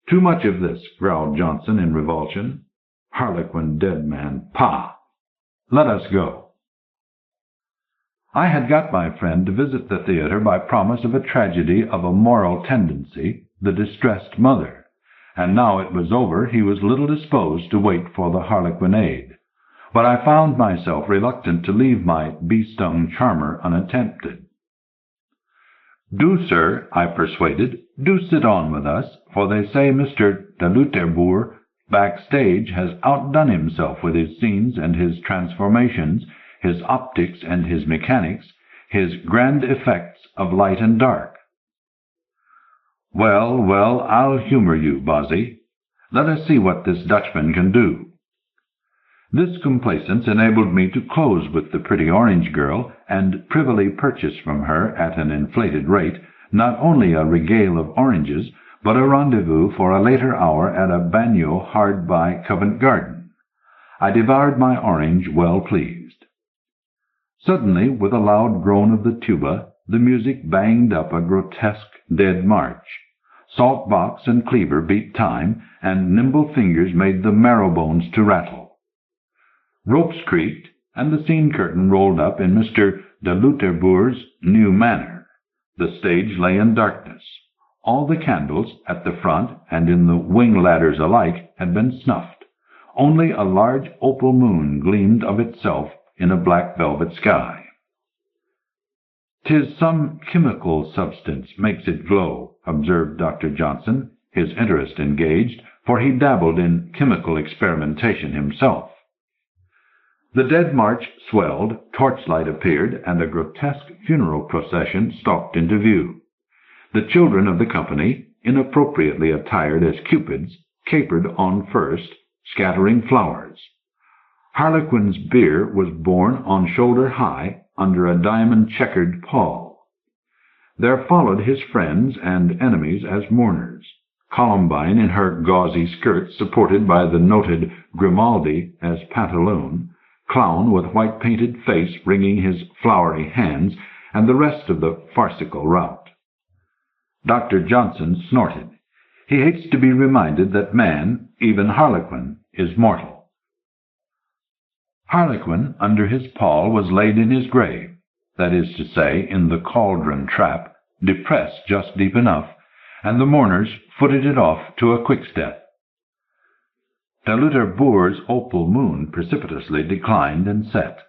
Too much of this, growled Johnson in revulsion. Harlequin dead man, pah! Let us go. I had got my friend to visit the theatre by promise of a tragedy of a moral tendency, The Distressed Mother, and now it was over he was little disposed to wait for the harlequinade. But I found myself reluctant to leave my bee-stung charmer unattempted. Do, sir, I persuaded, do sit on with us, for they say Mr. de Luterbourg backstage has outdone himself with his scenes and his transformations, his optics and his mechanics, his grand effects of light and dark. Well, well, I'll humor you, Bozzy. Let us see what this Dutchman can do. This complaisance enabled me to close with the pretty orange girl and privily purchase from her at an inflated rate not only a regale of oranges, but a rendezvous for a later hour at a bagnio hard by Covent Garden. I devoured my orange well pleased. Suddenly, with a loud groan of the tuba, the music banged up a grotesque dead march. Salt box and cleaver beat time, and nimble fingers made the marrow bones to rattle. Ropes creaked, and the scene curtain rolled up in Mr. de Luterbourg's new manner. The stage lay in darkness. All the candles at the front and in the wing ladders alike had been snuffed. Only a large opal moon gleamed of itself in a black velvet sky. "'Tis some chemical substance makes it glow," observed Dr. Johnson, his interest engaged, for he dabbled in chemical experimentation himself. The Dead March swelled, torchlight appeared, and a grotesque funeral procession stalked into view. The children of the company, inappropriately attired as cupids, capered on first, scattering flowers. Harlequin's bier was borne on shoulder high under a diamond-checkered pall. There followed his friends and enemies as mourners, Columbine in her gauzy skirts supported by the noted Grimaldi as pantaloon, Clown with white-painted face wringing his flowery hands, and the rest of the farcical rout. Dr. Johnson snorted. He hates to be reminded that man, even Harlequin, is mortal. Harlequin, under his pall, was laid in his grave, that is to say, in the cauldron trap, depressed just deep enough, and the mourners footed it off to a quickstep. Boer's opal moon precipitously declined and set.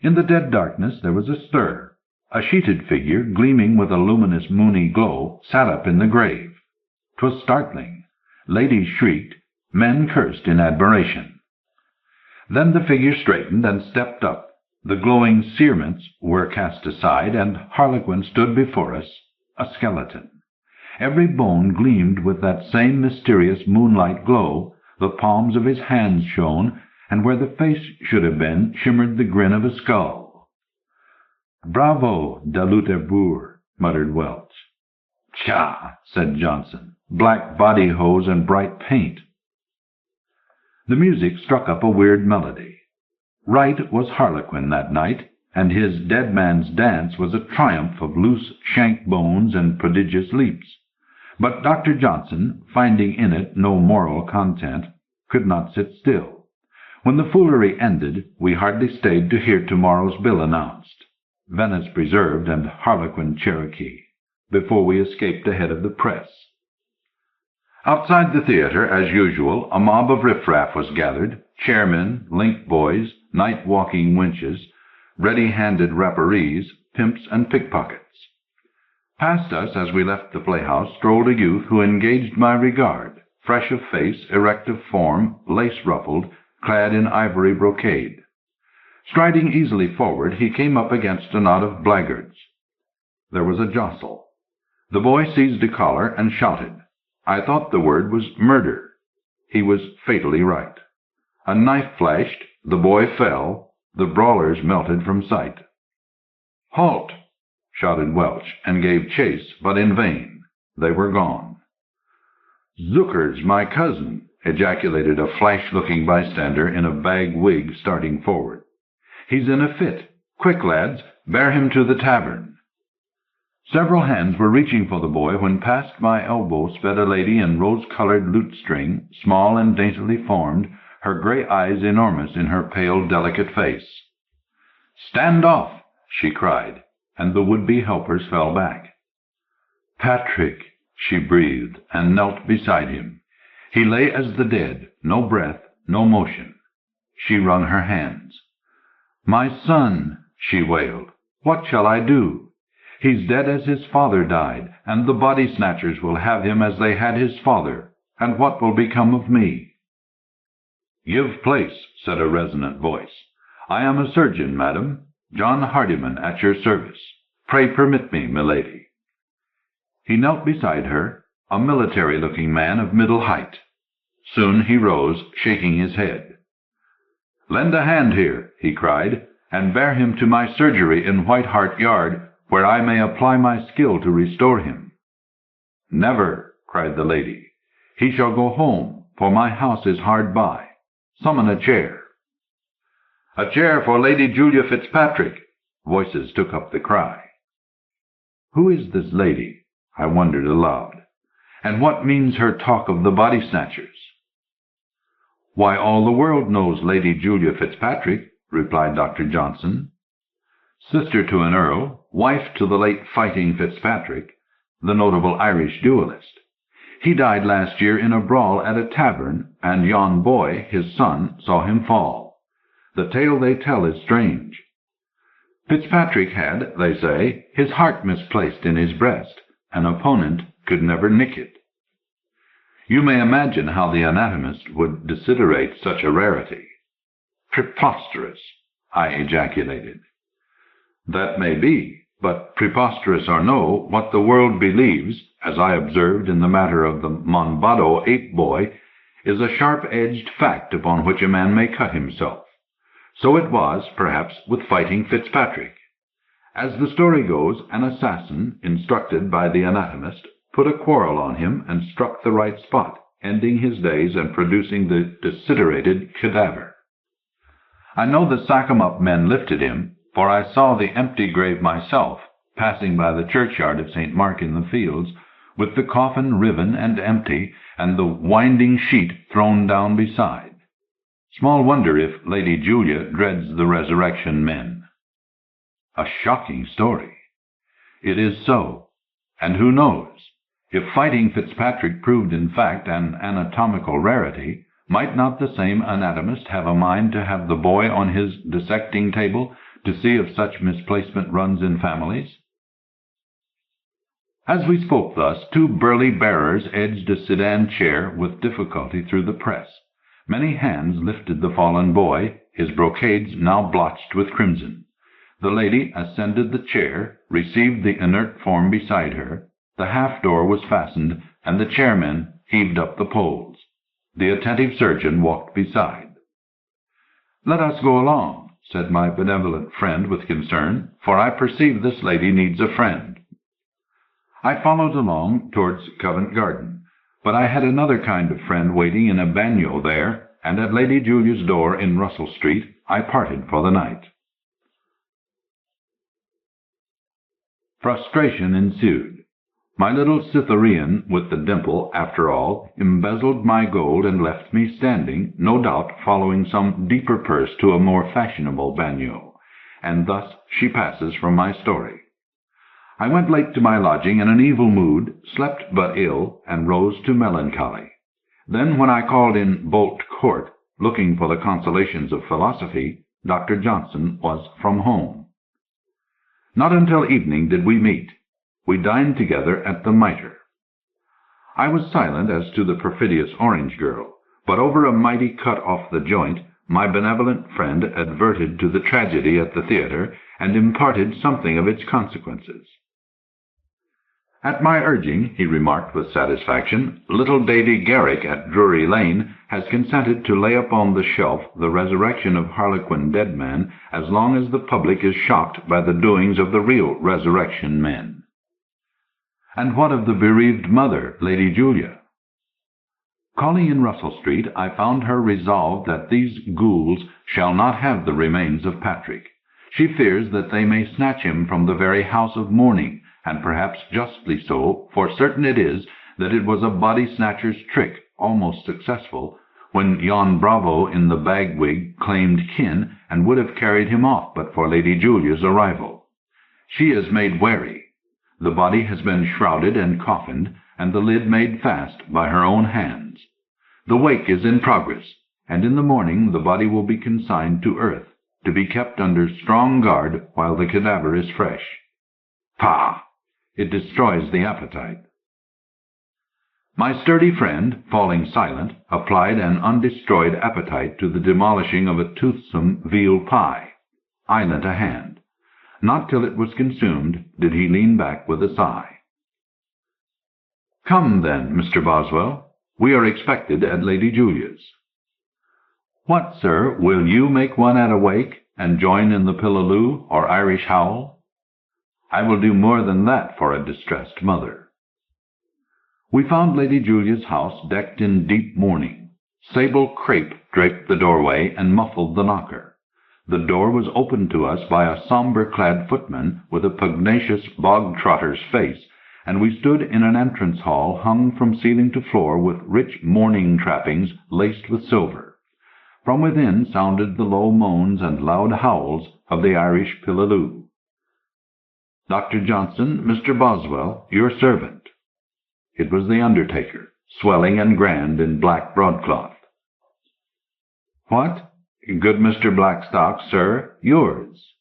In the dead darkness there was a stir. A sheeted figure, gleaming with a luminous moony glow, sat up in the grave. 'Twas startling. Ladies shrieked, men cursed in admiration. Then the figure straightened and stepped up. The glowing cerements were cast aside, and Harlequin stood before us, a skeleton. Every bone gleamed with that same mysterious moonlight glow, the palms of his hands shone, and where the face should have been shimmered the grin of a skull. "Bravo, Boer," muttered Welch. "Tcha," said Johnson, "black body hose and bright paint." The music struck up a weird melody. Right was Harlequin that night, and his dead man's dance was a triumph of loose shank bones and prodigious leaps. But Dr. Johnson, finding in it no moral content, could not sit still. When the foolery ended, we hardly stayed to hear tomorrow's bill announced, Venice Preserved and Harlequin Cherokee, before we escaped ahead of the press. Outside the theater, as usual, a mob of riffraff was gathered, chairmen, link boys, night-walking wenches, ready-handed rapparees, pimps, and pickpockets. Past us, as we left the playhouse, strolled a youth who engaged my regard, fresh of face, erect of form, lace-ruffled, clad in ivory brocade. Striding easily forward, he came up against a knot of blackguards. There was a jostle. The boy seized a collar and shouted. I thought the word was murder. He was fatally right. A knife flashed, the boy fell, the brawlers melted from sight. "Halt!" shouted Welch, and gave chase, but in vain. They were gone. "Zucker's my cousin," ejaculated a flash-looking bystander in a bag wig starting forward. "He's in a fit. Quick, lads, bear him to the tavern." Several hands were reaching for the boy when past my elbow sped a lady in rose-colored lutestring, small and daintily formed, her gray eyes enormous in her pale, delicate face. "Stand off!" she cried, and the would-be helpers fell back. "Patrick," she breathed, and knelt beside him. He lay as the dead, no breath, no motion. She wrung her hands. "My son," she wailed, "what shall I do? He's dead as his father died, and the body-snatchers will have him as they had his father, and what will become of me?" "Give place," said a resonant voice. "I am a surgeon, madam, John Hardyman, at your service. Pray permit me, milady." He knelt beside her, a military-looking man of middle height. Soon he rose, shaking his head. "Lend a hand here," he cried, "and bear him to my surgery in White Hart Yard, where I may apply my skill to restore him." "Never," cried the lady. "He shall go home, for my house is hard by. Summon a chair." "A chair for Lady Julia Fitzpatrick," voices took up the cry. Who is this lady? I wondered aloud. And what means her talk of the body-snatchers? "Why, all the world knows Lady Julia Fitzpatrick," replied Dr. Johnson. Sister to an earl, wife to the late fighting Fitzpatrick, the notable Irish duelist. He died last year in a brawl at a tavern, and yon boy, his son, saw him fall. The tale they tell is strange. Fitzpatrick had, they say, his heart misplaced in his breast. An opponent could never nick it. You may imagine how the anatomist would desiderate such a rarity. Preposterous, I ejaculated. That may be, but preposterous or no, what the world believes, as I observed in the matter of the Monboddo ape-boy, is a sharp-edged fact upon which a man may cut himself. So it was, perhaps, with Fighting Fitzpatrick. As the story goes, an assassin, instructed by the anatomist, put a quarrel on him and struck the right spot, ending his days and producing the desiderated cadaver. I know the sack-em-up men lifted him, for I saw the empty grave myself, passing by the churchyard of St. Mark in the Fields, with the coffin riven and empty, and the winding sheet thrown down beside. Small wonder if Lady Julia dreads the resurrection men. A shocking story. It is so, and who knows? If Fighting Fitzpatrick proved in fact an anatomical rarity, might not the same anatomist have a mind to have the boy on his dissecting table to see if such misplacement runs in families? As we spoke thus, two burly bearers edged a sedan chair with difficulty through the press. Many hands lifted the fallen boy, his brocades now blotched with crimson. The lady ascended the chair, received the inert form beside her. The half-door was fastened, and the chairmen heaved up the poles. The attentive surgeon walked beside. "Let us go along," said my benevolent friend with concern, "for I perceive this lady needs a friend." I followed along towards Covent Garden, but I had another kind of friend waiting in a bagnio there, and at Lady Julia's door in Russell Street I parted for the night. Frustration ensued. My little Cytherean with the dimple, after all, embezzled my gold and left me standing, no doubt following some deeper purse to a more fashionable bagnio, and thus she passes from my story. I went late to my lodging in an evil mood, slept but ill, and rose to melancholy. Then, when I called in Bolt Court, looking for the consolations of philosophy, Dr. Johnson was from home. Not until evening did we meet. We dined together at the Mitre. I was silent as to the perfidious orange girl, but over a mighty cut off the joint, my benevolent friend adverted to the tragedy at the theatre, and imparted something of its consequences. At my urging, he remarked with satisfaction, little Davy Garrick at Drury Lane has consented to lay upon the shelf the resurrection of Harlequin Deadman as long as the public is shocked by the doings of the real resurrection men. And what of the bereaved mother, Lady Julia? Calling in Russell Street, I found her resolved that these ghouls shall not have the remains of Patrick. She fears that they may snatch him from the very house of mourning, and perhaps justly so, for certain it is that it was a body-snatcher's trick, almost successful, when yon bravo in the bag-wig claimed kin, and would have carried him off but for Lady Julia's arrival. She is made wary. The body has been shrouded and coffined, and the lid made fast by her own hands. The wake is in progress, and in the morning the body will be consigned to earth, to be kept under strong guard while the cadaver is fresh. Pah! It destroys the appetite. My sturdy friend, falling silent, applied an undestroyed appetite to the demolishing of a toothsome veal pie. I lent a hand. Not till it was consumed did he lean back with a sigh. "Come, then, Mr. Boswell. We are expected at Lady Julia's." "What, sir, will you make one at a wake, and join in the pillaloo or Irish howl?" "I will do more than that for a distressed mother." We found Lady Julia's house decked in deep mourning. Sable crape draped the doorway and muffled the knocker. The door was opened to us by a sombre-clad footman with a pugnacious bog-trotter's face, and we stood in an entrance hall hung from ceiling to floor with rich mourning trappings laced with silver. From within sounded the low moans and loud howls of the Irish pillaloo. Dr. Johnson, Mr. Boswell, your servant." It was the undertaker, swelling and grand in black broadcloth. "What? Good Mr. Blackstock, sir, yours."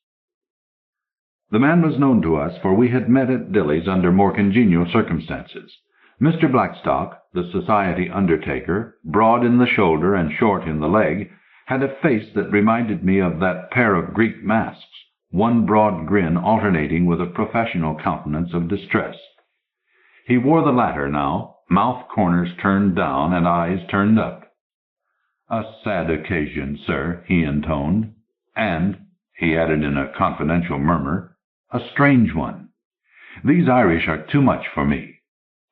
The man was known to us, for we had met at Dilly's under more congenial circumstances. Mr. Blackstock, the society undertaker, broad in the shoulder and short in the leg, had a face that reminded me of that pair of Greek masks, one broad grin alternating with a professional countenance of distress. He wore the latter now, mouth corners turned down and eyes turned up. "A sad occasion, sir," he intoned, "and," he added in a confidential murmur, "a strange one. These Irish are too much for me.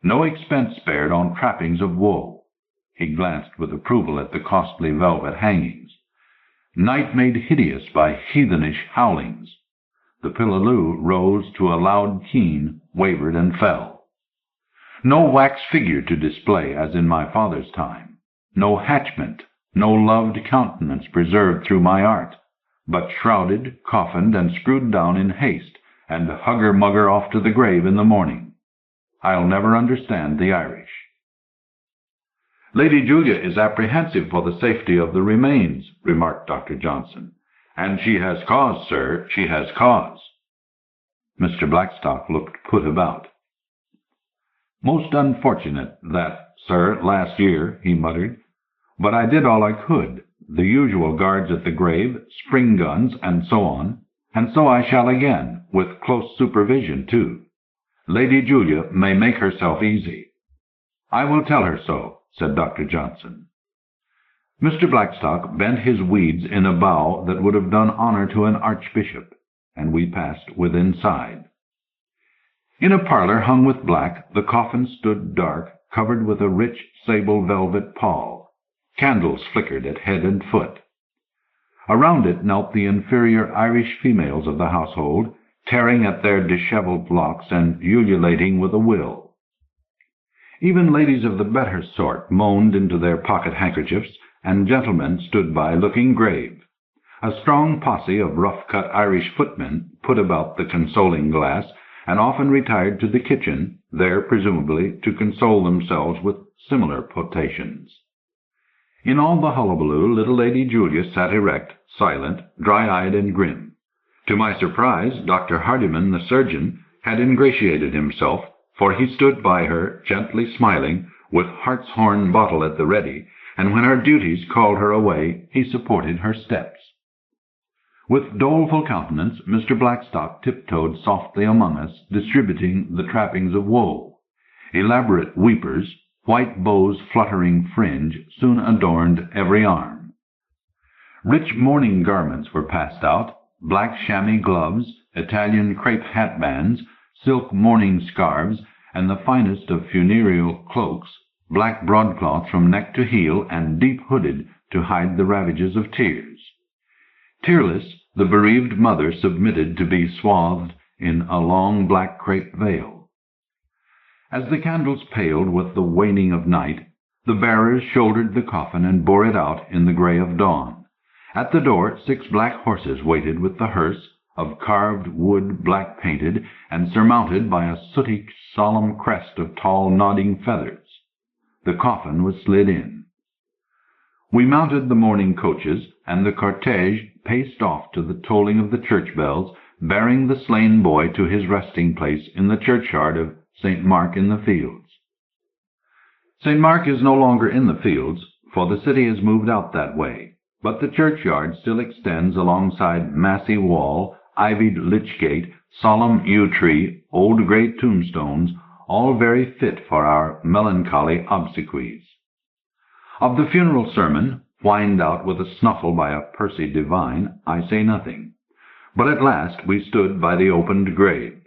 No expense spared on trappings of wool." He glanced with approval at the costly velvet hangings. "Night made hideous by heathenish howlings." The pillaloo rose to a loud keen, wavered and fell. "No wax figure to display as in my father's time. No hatchment, no loved countenance preserved through my art, but shrouded, coffined, and screwed down in haste, and hugger-mugger off to the grave in the morning. I'll never understand the Irish." "Lady Julia is apprehensive for the safety of the remains," remarked Dr. Johnson. "And she has cause, sir, she has cause." Mr. Blackstock looked put about. "Most unfortunate, that, sir, last year," he muttered. "But I did all I could, the usual guards at the grave, spring guns, and so on, and so I shall again, with close supervision, too. Lady Julia may make herself easy." "I will tell her so," said Dr. Johnson. Mr. Blackstock bent his weeds in a bow that would have done honor to an archbishop, and we passed within side. In a parlor hung with black, the coffin stood dark, covered with a rich sable velvet pall. Candles flickered at head and foot. Around it knelt the inferior Irish females of the household, tearing at their disheveled locks and ululating with a will. Even ladies of the better sort moaned into their pocket-handkerchiefs, and gentlemen stood by looking grave. A strong posse of rough-cut Irish footmen put about the consoling glass, and often retired to the kitchen, there presumably to console themselves with similar potations. In all the hullabaloo, little Lady Julia sat erect, silent, dry-eyed, and grim. To my surprise, Dr. Hardyman, the surgeon, had ingratiated himself, for he stood by her, gently smiling, with hartshorn bottle at the ready, and when her duties called her away, he supported her steps. With doleful countenance, Mr. Blackstock tiptoed softly among us, distributing the trappings of wool. Elaborate weepers, white bows fluttering fringe, soon adorned every arm. Rich mourning garments were passed out, black chamois gloves, Italian crepe hatbands, silk mourning scarves, and the finest of funereal cloaks, black broadcloth from neck to heel and deep-hooded to hide the ravages of tears. Tearless, the bereaved mother submitted to be swathed in a long black crepe veil. As the candles paled with the waning of night, the bearers shouldered the coffin and bore it out in the gray of dawn. At the door 6 black horses waited with the hearse, of carved wood black-painted, and surmounted by a sooty solemn crest of tall nodding feathers. The coffin was slid in. We mounted the mourning coaches, and the cortege paced off to the tolling of the church bells, bearing the slain boy to his resting place in the churchyard of St. Mark in the Fields. St. Mark is no longer in the fields, for the city has moved out that way, but the churchyard still extends alongside massy wall, ivied lich gate, solemn yew tree, old grey tombstones, all very fit for our melancholy obsequies. Of the funeral sermon, whined out with a snuffle by a Percy divine, I say nothing. But at last we stood by the opened grave.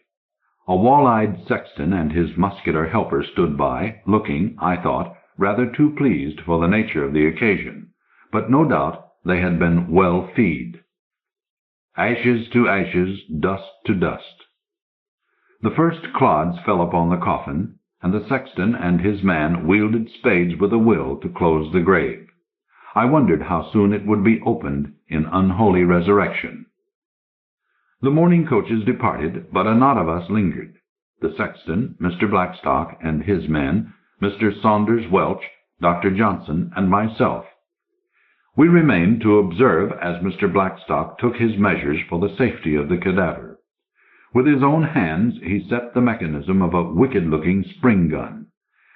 A wall-eyed sexton and his muscular helper stood by, looking, I thought, rather too pleased for the nature of the occasion, but no doubt they had been well feed. Ashes to ashes, dust to dust. The first clods fell upon the coffin, and the sexton and his man wielded spades with a will to close the grave. I wondered how soon it would be opened in unholy resurrection. The morning coaches departed, but a knot of us lingered. The sexton, Mr. Blackstock, and his men, Mr. Saunders Welch, Dr. Johnson, and myself. We remained to observe as Mr. Blackstock took his measures for the safety of the cadaver. With his own hands he set the mechanism of a wicked-looking spring gun.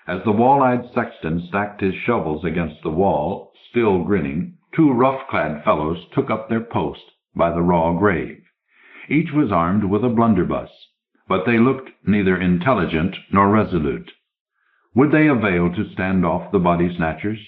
As the wall-eyed sexton stacked his shovels against the wall, still grinning, two rough-clad fellows took up their post by the raw grave. Each was armed with a blunderbuss, but they looked neither intelligent nor resolute. Would they avail to stand off the body-snatchers?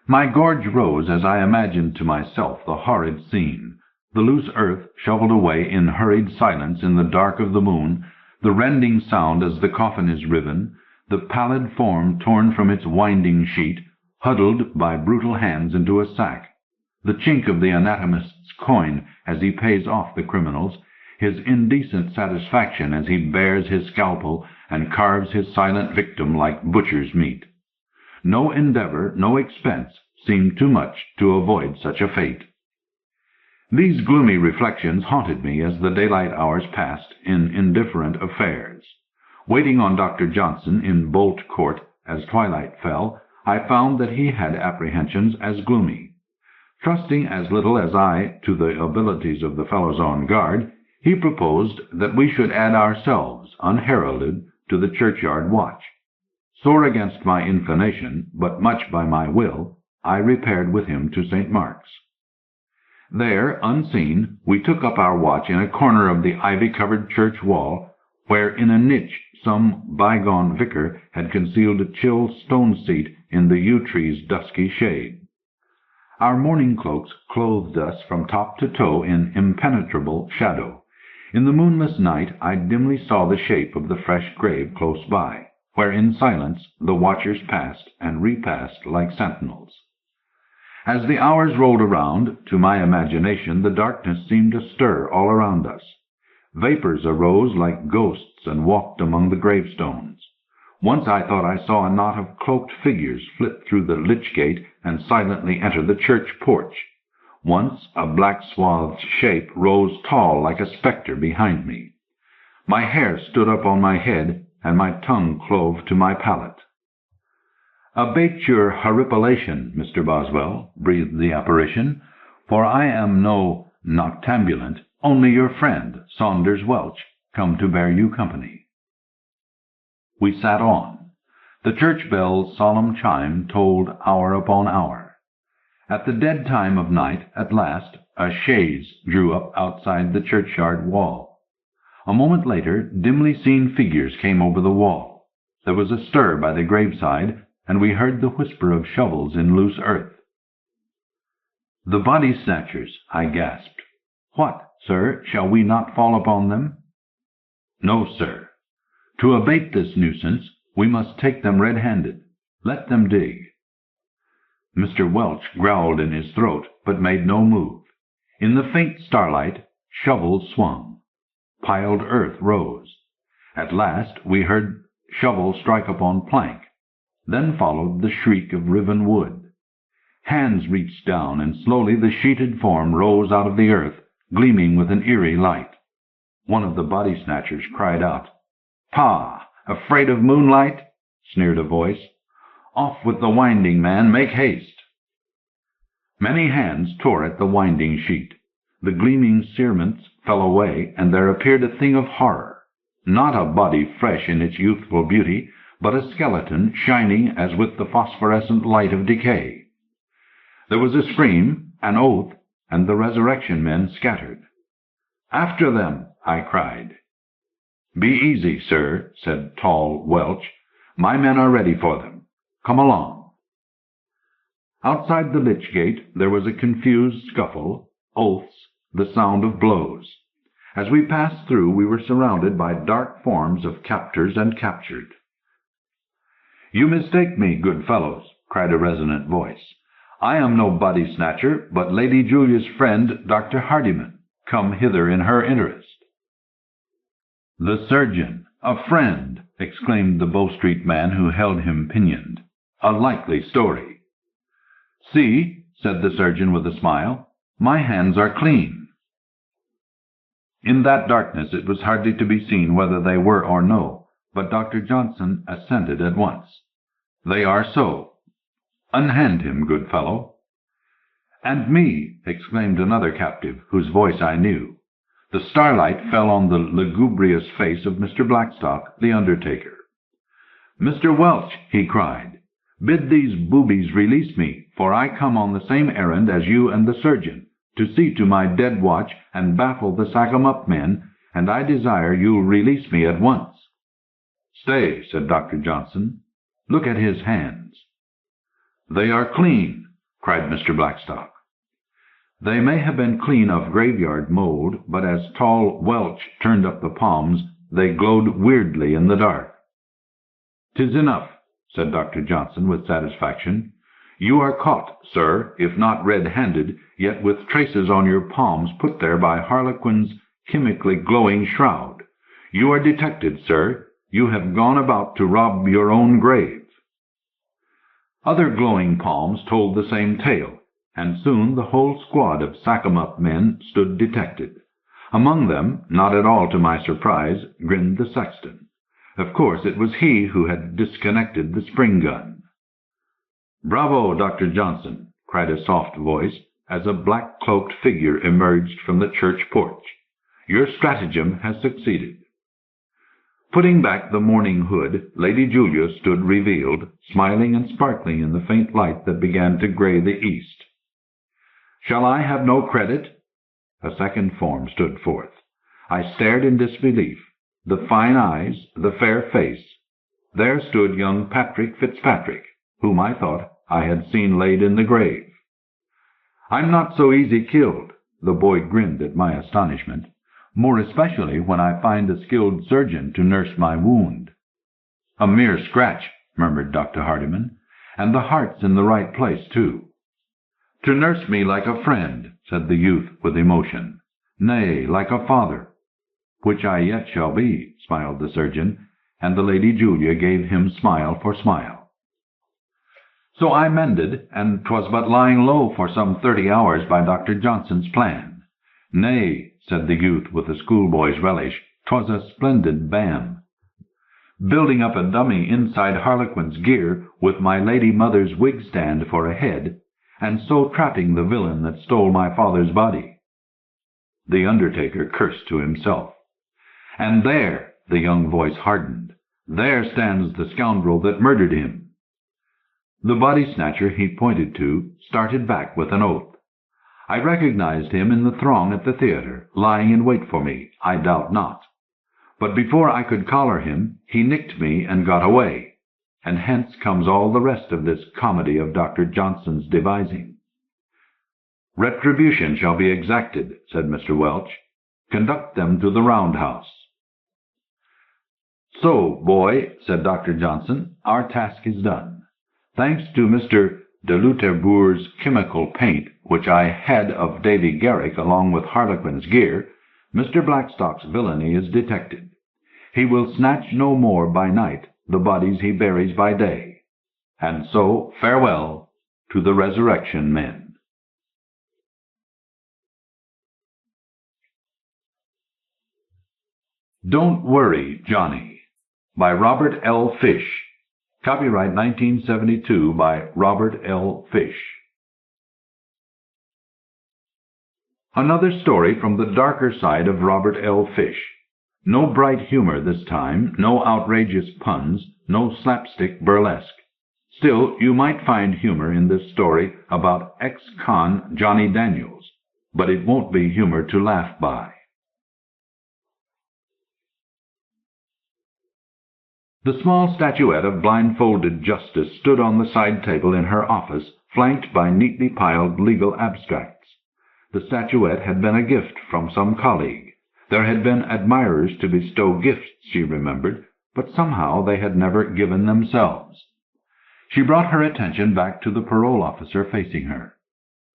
My gorge rose as I imagined to myself the horrid scene, the loose earth shoveled away in hurried silence in the dark of the moon, the rending sound as the coffin is riven, the pallid form torn from its winding sheet, huddled by brutal hands into a sack, the chink of the anatomist's coin as he pays off the criminals, his indecent satisfaction as he bares his scalpel and carves his silent victim like butcher's meat. No endeavor, no expense seemed too much to avoid such a fate. These gloomy reflections haunted me as the daylight hours passed in indifferent affairs. Waiting on Dr. Johnson in Bolt Court as twilight fell, I found that he had apprehensions as gloomy. Trusting as little as I to the abilities of the fellows on guard, he proposed that we should add ourselves, unheralded, to the churchyard watch. Sore against my inclination, but much by my will, I repaired with him to St. Mark's. There, unseen, we took up our watch in a corner of the ivy-covered church wall, where in a niche some bygone vicar had concealed a chill stone seat in the yew-tree's dusky shade. Our mourning cloaks clothed us from top to toe in impenetrable shadow. In the moonless night I dimly saw the shape of the fresh grave close by, where in silence the watchers passed and repassed like sentinels. As the hours rolled around, to my imagination the darkness seemed to stir all around us. Vapors arose like ghosts and walked among the gravestones. Once I thought I saw a knot of cloaked figures flit through the lich gate and silently enter the church porch. Once a black-swathed shape rose tall like a spectre behind me. My hair stood up on my head, and my tongue clove to my palate. "Abate your horripilation, Mr. Boswell," breathed the apparition, "for I am no noctambulant, only your friend, Saunders Welch, come to bear you company." We sat on. The church bell's solemn chime tolled hour upon hour. At the dead time of night, at last, a chaise drew up outside the churchyard wall. A moment later, dimly seen figures came over the wall. There was a stir by the graveside, and we heard the whisper of shovels in loose earth. "The body-snatchers," I gasped. "What, sir, shall we not fall upon them?" "No, sir. To abate this nuisance, we must take them red-handed. Let them dig." Mr. Welch growled in his throat, but made no move. In the faint starlight, shovels swung. Piled earth rose. At last we heard shovel strike upon plank. Then followed the shriek of riven wood. Hands reached down, and slowly the sheeted form rose out of the earth, gleaming with an eerie light. One of the body-snatchers cried out. "Pah! Afraid of moonlight?" sneered a voice. "Off with the winding, man! Make haste!" Many hands tore at the winding sheet. The gleaming cerements fell away, and there appeared a thing of horror. Not a body fresh in its youthful beauty, but a skeleton shining as with the phosphorescent light of decay. There was a scream, an oath, and the resurrection men scattered. "After them!" I cried. "Be easy, sir," said tall Welch. "My men are ready for them. Come along." Outside the lich gate there was a confused scuffle, oaths, the sound of blows. As we passed through, we were surrounded by dark forms of captors and captured. "You mistake me, good fellows," cried a resonant voice. "I am no body-snatcher, but Lady Julia's friend, Dr. Hardyman, come hither in her interest." "The surgeon, a friend!" exclaimed the Bow Street man who held him pinioned. "A likely story." "See," said the surgeon with a smile, "my hands are clean." In that darkness it was hardly to be seen whether they were or no, but Dr. Johnson assented at once. "They are so. Unhand him, good fellow." "And me!" exclaimed another captive, whose voice I knew. The starlight fell on the lugubrious face of Mr. Blackstock, the undertaker. "Mr. Welch," he cried, "bid these boobies release me, for I come on the same errand as you and the surgeon, to see to my dead watch and baffle the sack-'em-up men, and I desire you'll release me at once." "Stay," said Dr. Johnson. "Look at his hands." "They are clean," cried Mr. Blackstock. They may have been clean of graveyard mold, but as tall Welch turned up the palms, they glowed weirdly in the dark. "'Tis enough," said Dr. Johnson with satisfaction. "You are caught, sir, if not red-handed, yet with traces on your palms put there by Harlequin's chemically glowing shroud. You are detected, sir. You have gone about to rob your own grave." Other glowing palms told the same tale, and soon the whole squad of sack-'em-up men stood detected. Among them, not at all to my surprise, grinned the sexton. Of course it was he who had disconnected the spring gun. "Bravo, Dr. Johnson!" cried a soft voice, as a black-cloaked figure emerged from the church porch. "Your stratagem has succeeded." Putting back the mourning hood, Lady Julia stood revealed, smiling and sparkling in the faint light that began to gray the east. "Shall I have no credit?" A second form stood forth. I stared in disbelief. The fine eyes, the fair face. There stood young Patrick Fitzpatrick, whom I thought I had seen laid in the grave. "I'm not so easy killed," the boy grinned at my astonishment, "more especially when I find a skilled surgeon to nurse my wound." "A mere scratch," murmured Dr. Hardyman, "and the heart's in the right place, too." "To nurse me like a friend," said the youth with emotion. "Nay, like a father." "Which I yet shall be," smiled the surgeon, and the Lady Julia gave him smile for smile. So I mended, and 'twas but lying low for some 30 hours by Dr. Johnson's plan. "Nay," said the youth with a schoolboy's relish, "'twas a splendid bam. Building up a dummy inside Harlequin's gear, with my lady mother's wig-stand for a head, and so trapping the villain that stole my father's body." The undertaker cursed to himself. "And there," the young voice hardened, "there stands the scoundrel that murdered him." The body-snatcher he pointed to started back with an oath. I recognized him in the throng at the theater, lying in wait for me, I doubt not. But before I could collar him, he nicked me and got away, and hence comes all the rest of this comedy of Dr. Johnson's devising. "Retribution shall be exacted," said Mr. Welch. "Conduct them to the roundhouse." "So, boy," said Dr. Johnson, "our task is done. Thanks to Mr. de Luterbour's chemical paint, which I had of Davy Garrick along with Harlequin's gear, Mr. Blackstock's villainy is detected. He will snatch no more by night the bodies he buries by day. And so, farewell to the resurrection men." Don't Worry, Johnny, by Robert L. Fish. Copyright 1972 by Robert L. Fish. Another story from the darker side of Robert L. Fish. No bright humor this time, no outrageous puns, no slapstick burlesque. Still, you might find humor in this story about ex-con Johnny Daniels, but it won't be humor to laugh by. The small statuette of blindfolded justice stood on the side table in her office, flanked by neatly piled legal abstracts. The statuette had been a gift from some colleague. There had been admirers to bestow gifts, she remembered, but somehow they had never given themselves. She brought her attention back to the parole officer facing her.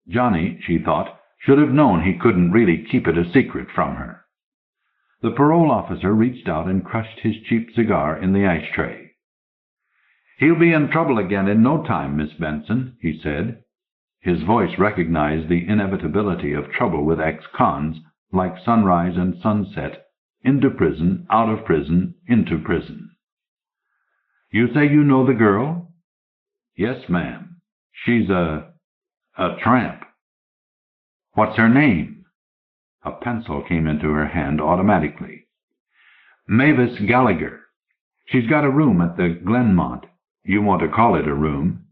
Johnny, she thought, should have known he couldn't really keep it a secret from her. The parole officer reached out and crushed his cheap cigar in the ashtray. "He'll be in trouble again in no time, Miss Benson," he said. His voice recognized the inevitability of trouble with ex-cons, like sunrise and sunset, into prison, out of prison, into prison. You say you know the girl? Yes, ma'am. She's a tramp. What's her name? A pencil came into her hand automatically. Mavis Gallagher. She's got a room at the Glenmont. You want to call it a room.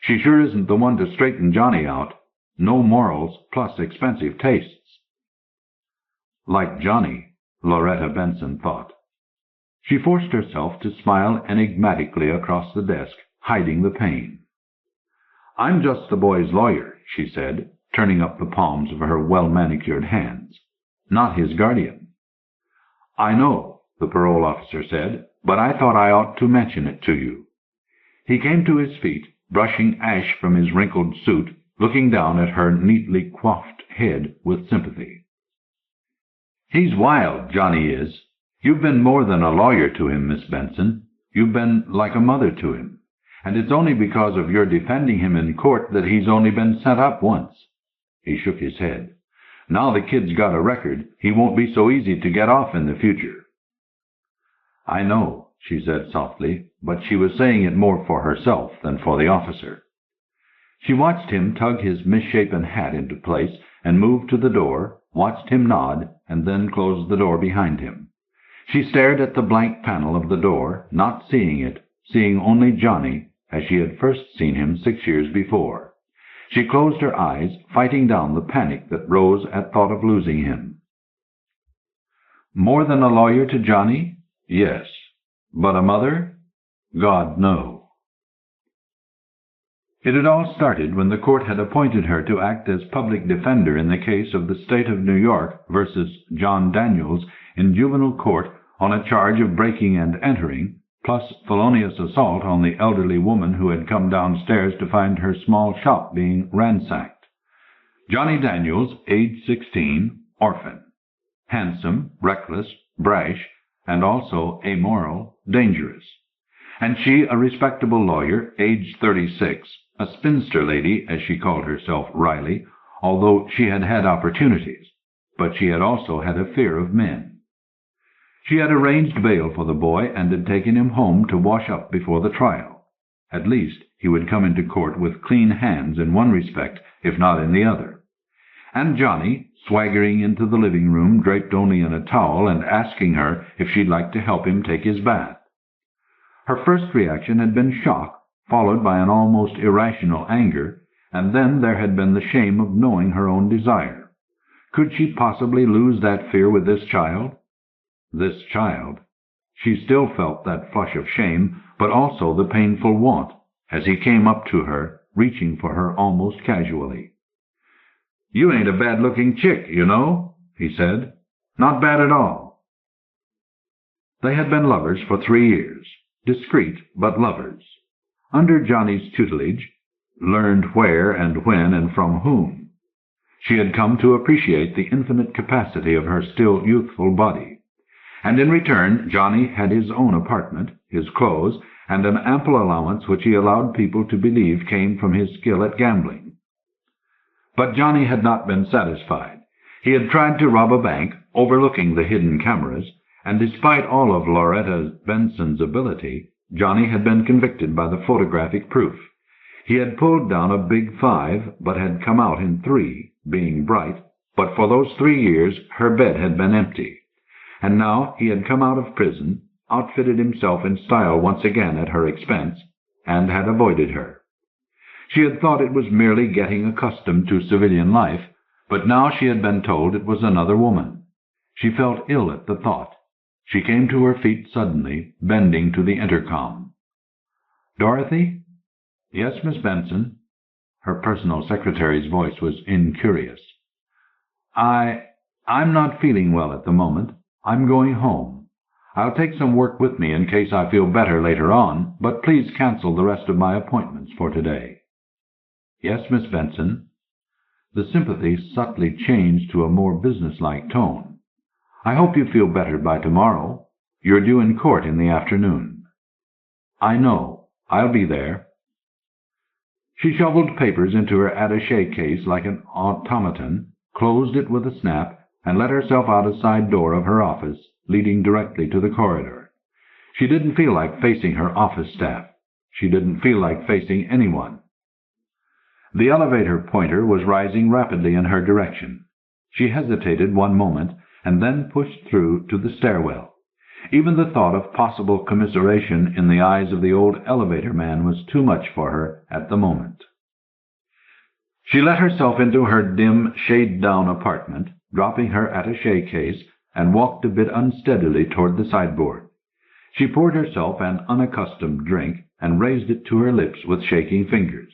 She sure isn't the one to straighten Johnny out. No morals, plus expensive tastes. Like Johnny, Loretta Benson thought. She forced herself to smile enigmatically across the desk, hiding the pain. I'm just the boy's lawyer, she said, turning up the palms of her well-manicured hands. Not his guardian. I know, the parole officer said, but I thought I ought to mention it to you. He came to his feet, brushing ash from his wrinkled suit, looking down at her neatly coiffed head with sympathy. He's wild, Johnny is. You've been more than a lawyer to him, Miss Benson. You've been like a mother to him. And it's only because of your defending him in court that he's only been sent up once. He shook his head. Now the kid's got a record, he won't be so easy to get off in the future. I know, she said softly, but she was saying it more for herself than for the officer. She watched him tug his misshapen hat into place and move to the door, watched him nod, and then close the door behind him. She stared at the blank panel of the door, not seeing it, seeing only Johnny as she had first seen him 6 years before. She closed her eyes, fighting down the panic that rose at thought of losing him. More than a lawyer to Johnny? Yes. But a mother? God, no. It had all started when the court had appointed her to act as public defender in the case of the State of New York versus John Daniels in juvenile court on a charge of breaking and entering, plus felonious assault on the elderly woman who had come downstairs to find her small shop being ransacked. Johnny Daniels, age 16, orphan. Handsome, reckless, brash, and also amoral, dangerous. And she, a respectable lawyer, age 36, a spinster lady, as she called herself wryly, although she had had opportunities, but she had also had a fear of men. She had arranged bail for the boy and had taken him home to wash up before the trial. At least he would come into court with clean hands in one respect, if not in the other. And Johnny, swaggering into the living room draped only in a towel and asking her if she'd like to help him take his bath. Her first reaction had been shock, followed by an almost irrational anger, and then there had been the shame of knowing her own desire. Could she possibly lose that fear with this child? This child. She still felt that flush of shame, but also the painful want, as he came up to her, reaching for her almost casually. You ain't a bad-looking chick, you know, he said. Not bad at all. They had been lovers for 3 years, discreet but lovers. Under Johnny's tutelage, learned where and when and from whom. She had come to appreciate the infinite capacity of her still youthful body. And in return, Johnny had his own apartment, his clothes, and an ample allowance which he allowed people to believe came from his skill at gambling. But Johnny had not been satisfied. He had tried to rob a bank, overlooking the hidden cameras, and despite all of Loretta Benson's ability, Johnny had been convicted by the photographic proof. He had pulled down a big 5, but had come out in 3, being bright, but for those 3 years her bed had been empty. And now he had come out of prison, outfitted himself in style once again at her expense, and had avoided her. She had thought it was merely getting accustomed to civilian life, but now she had been told it was another woman. She felt ill at the thought. She came to her feet suddenly, bending to the intercom. Dorothy? Yes, Miss Benson. Her personal secretary's voice was incurious. I'm not feeling well at the moment. I'm going home. I'll take some work with me in case I feel better later on, but please cancel the rest of my appointments for today. Yes, Miss Benson. The sympathy subtly changed to a more businesslike tone. I hope you feel better by tomorrow. You're due in court in the afternoon. I know. I'll be there. She shoveled papers into her attaché case like an automaton, closed it with a snap, and let herself out a side door of her office, leading directly to the corridor. She didn't feel like facing her office staff. She didn't feel like facing anyone. The elevator pointer was rising rapidly in her direction. She hesitated one moment, and then pushed through to the stairwell. Even the thought of possible commiseration in the eyes of the old elevator man was too much for her at the moment. She let herself into her dim, shade-down apartment, dropping her attaché case, and walked a bit unsteadily toward the sideboard. She poured herself an unaccustomed drink and raised it to her lips with shaking fingers.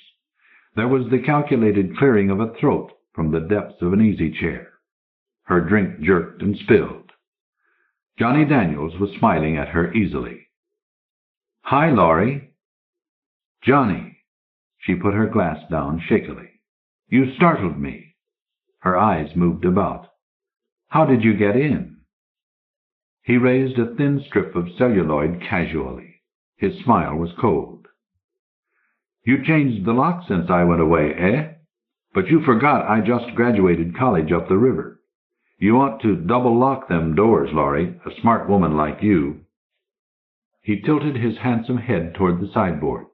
There was the calculated clearing of a throat from the depths of an easy-chair. Her drink jerked and spilled. Johnny Daniels was smiling at her easily. "Hi, Laurie." "Johnny." She put her glass down shakily. "You startled me." Her eyes moved about. "How did you get in?" He raised a thin strip of celluloid casually. His smile was cold. "You changed the lock since I went away, eh? But you forgot I just graduated college up the river. You ought to double-lock them doors, Laurie, a smart woman like you." He tilted his handsome head toward the sideboard.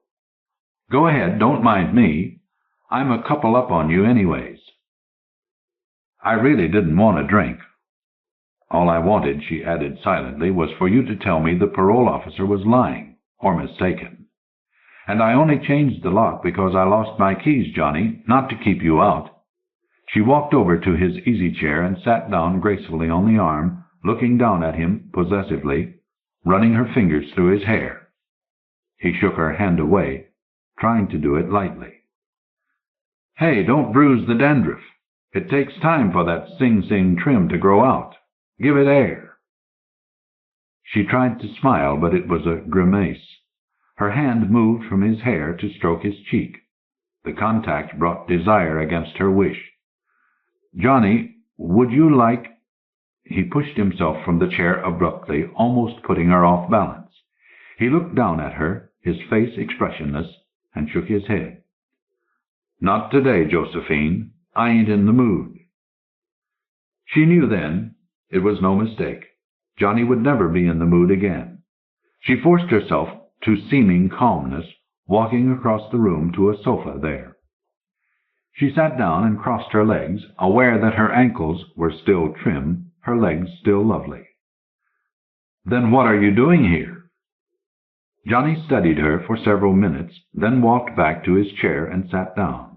"Go ahead, don't mind me. I'm a couple up on you anyways." "I really didn't want a drink. All I wanted," she added silently, "was for you to tell me the parole officer was lying, or mistaken. And I only changed the lock because I lost my keys, Johnny, not to keep you out." She walked over to his easy-chair and sat down gracefully on the arm, looking down at him possessively, running her fingers through his hair. He shook her hand away, trying to do it lightly. "Hey, don't bruise the dandruff. It takes time for that Sing trim to grow out. Give it air." She tried to smile, but it was a grimace. Her hand moved from his hair to stroke his cheek. The contact brought desire against her wish. "Johnny, would you like—" He pushed himself from the chair abruptly, almost putting her off balance. He looked down at her, his face expressionless, and shook his head. "Not today, Josephine. I ain't in the mood." She knew then. It was no mistake. Johnny would never be in the mood again. She forced herself to seeming calmness, walking across the room to a sofa there. She sat down and crossed her legs, aware that her ankles were still trim, her legs still lovely. "Then what are you doing here?" Johnny studied her for several minutes, then walked back to his chair and sat down.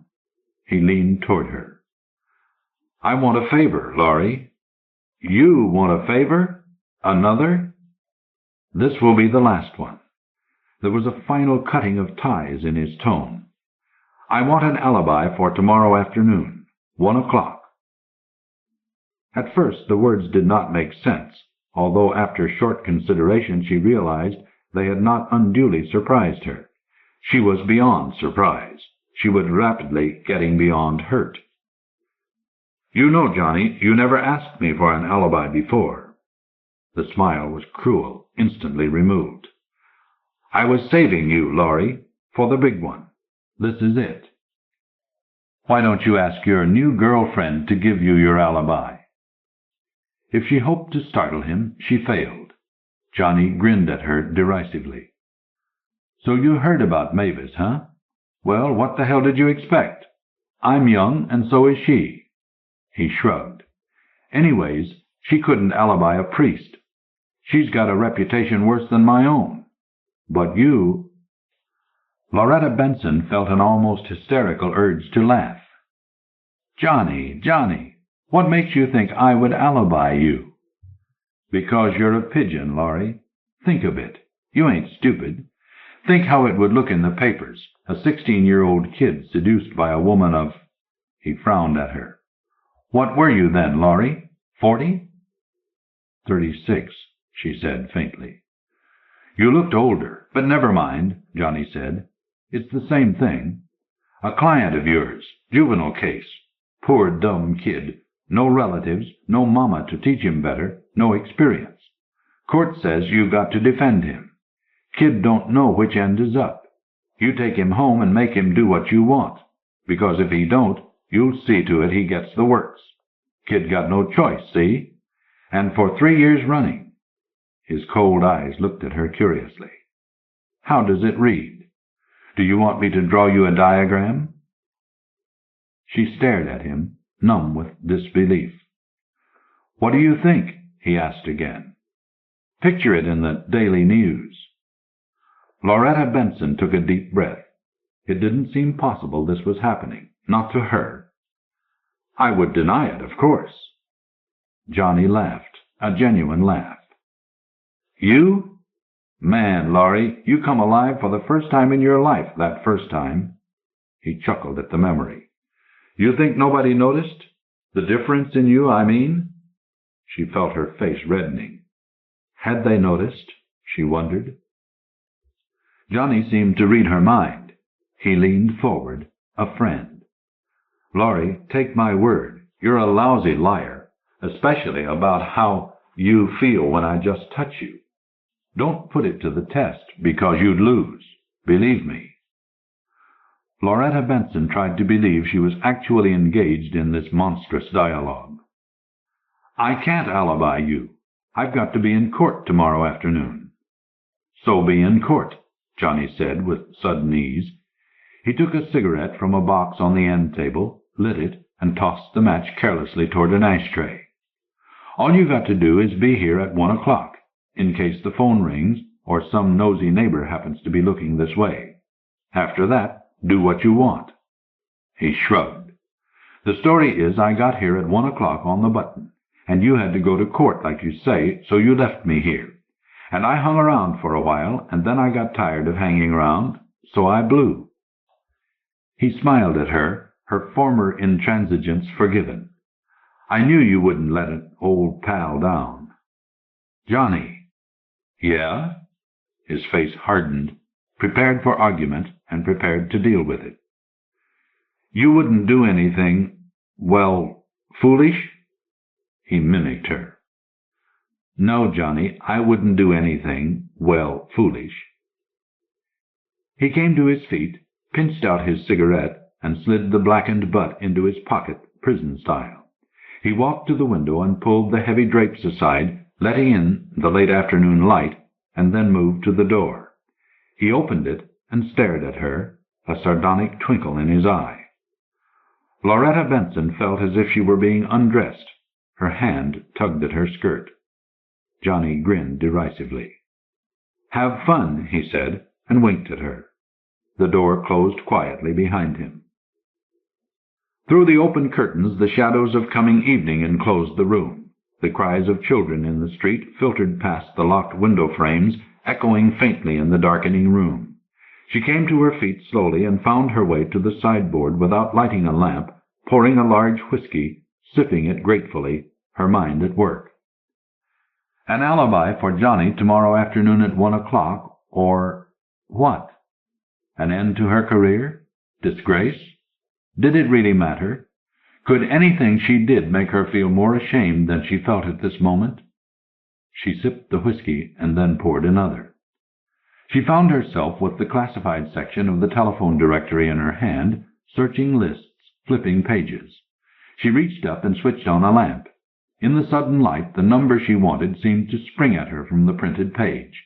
He leaned toward her. "I want a favor, Laurie." "You want a favor? Another?" "This will be the last one." There was a final cutting of ties in his tone. "I want an alibi for tomorrow afternoon, 1 o'clock. At first the words did not make sense, although after short consideration she realized they had not unduly surprised her. She was beyond surprise. She was rapidly getting beyond hurt. "You know, Johnny, you never asked me for an alibi before." The smile was cruel, instantly removed. "I was saving you, Laurie, for the big one. This is it. Why don't you ask your new girlfriend to give you your alibi?" If she hoped to startle him, she failed. Johnny grinned at her derisively. "So you heard about Mavis, huh? Well, what the hell did you expect? I'm young, and so is she." He shrugged. "Anyways, she couldn't alibi a priest. She's got a reputation worse than my own. But you—" Loretta Benson felt an almost hysterical urge to laugh. "Johnny, Johnny, what makes you think I would alibi you?" "Because you're a pigeon, Laurie. Think of it. You ain't stupid. Think how it would look in the papers. A 16-year-old kid seduced by a woman of—" He frowned at her. "What were you then, Laurie? 40? 36, she said faintly. "You looked older, but never mind," Johnny said. "It's the same thing. A client of yours, juvenile case. Poor dumb kid. No relatives, no mama to teach him better, no experience. Court says you got to defend him. Kid don't know which end is up. You take him home and make him do what you want, because if he don't, you'll see to it he gets the works. Kid got no choice, see? And for 3 years running. His cold eyes looked at her curiously. How does it read? Do you want me to draw you a diagram? She stared at him, numb with disbelief. What do you think? He asked again. Picture it in the Daily News. Loretta Benson took a deep breath. It didn't seem possible this was happening, not to her. I would deny it, of course. Johnny laughed, a genuine laugh. You? Man, Laurie, you come alive for the first time in your life, that first time. He chuckled at the memory. You think nobody noticed? The difference in you, I mean? She felt her face reddening. Had they noticed? She wondered. Johnny seemed to read her mind. He leaned forward, a friend. Laurie, take my word, you're a lousy liar, especially about how you feel when I just touch you. Don't put it to the test, because you'd lose. Believe me. Loretta Benson tried to believe she was actually engaged in this monstrous dialogue. I can't alibi you. I've got to be in court tomorrow afternoon. So be in court, Johnny said with sudden ease. He took a cigarette from a box on the end table, lit it, and tossed the match carelessly toward an ashtray. All you got to do is be here at 1 o'clock, in case the phone rings or some nosy neighbor happens to be looking this way. After that, do what you want. He shrugged. The story is I got here at 1 o'clock on the button, and you had to go to court like you say, so you left me here. And I hung around for a while, and then I got tired of hanging around, so I blew. He smiled at her, her former intransigence forgiven. I knew you wouldn't let an old pal down. Johnny. Yeah? His face hardened, prepared for argument and prepared to deal with it. You wouldn't do anything, well, foolish? He mimicked her. No, Johnny, I wouldn't do anything, well, foolish. He came to his feet, pinched out his cigarette, and slid the blackened butt into his pocket, prison style. He walked to the window and pulled the heavy drapes aside, letting in the late afternoon light, and then moved to the door. He opened it and stared at her, a sardonic twinkle in his eye. Loretta Benson felt as if she were being undressed. Her hand tugged at her skirt. Johnny grinned derisively. Have fun, he said, and winked at her. The door closed quietly behind him. Through the open curtains, the shadows of coming evening enclosed the room. The cries of children in the street filtered past the locked window frames, echoing faintly in the darkening room. She came to her feet slowly and found her way to the sideboard without lighting a lamp, pouring a large whiskey, sipping it gratefully, her mind at work. An alibi for Johnny tomorrow afternoon at 1 o'clock, or what? An end to her career? Disgrace? Did it really matter? Could anything she did make her feel more ashamed than she felt at this moment? She sipped the whiskey and then poured another. She found herself with the classified section of the telephone directory in her hand, searching lists, flipping pages. She reached up and switched on a lamp. In the sudden light, the number she wanted seemed to spring at her from the printed page.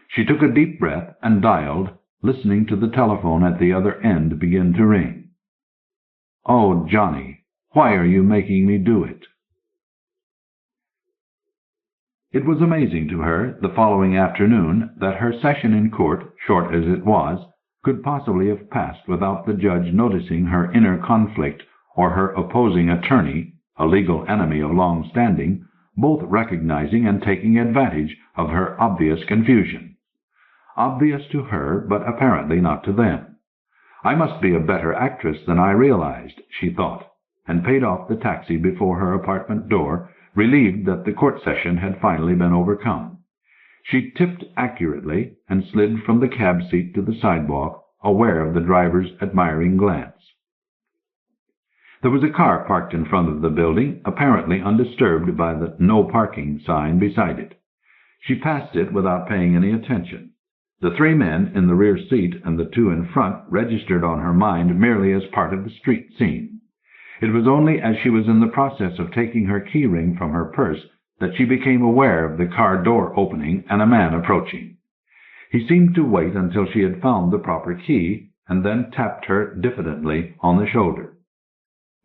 She took a deep breath and dialed, listening to the telephone at the other end begin to ring. Oh, Johnny, why are you making me do it? It was amazing to her, the following afternoon, that her session in court, short as it was, could possibly have passed without the judge noticing her inner conflict or her opposing attorney, a legal enemy of long standing, both recognizing and taking advantage of her obvious confusion. Obvious to her, but apparently not to them. I must be a better actress than I realized, she thought, and paid off the taxi before her apartment door, relieved that the court session had finally been overcome. She tipped accurately and slid from the cab seat to the sidewalk, aware of the driver's admiring glance. There was a car parked in front of the building, apparently undisturbed by the no parking sign beside it. She passed it without paying any attention. The 3 men in the rear seat and the 2 in front registered on her mind merely as part of the street scene. It was only as she was in the process of taking her key ring from her purse that she became aware of the car door opening and a man approaching. He seemed to wait until she had found the proper key, and then tapped her diffidently on the shoulder.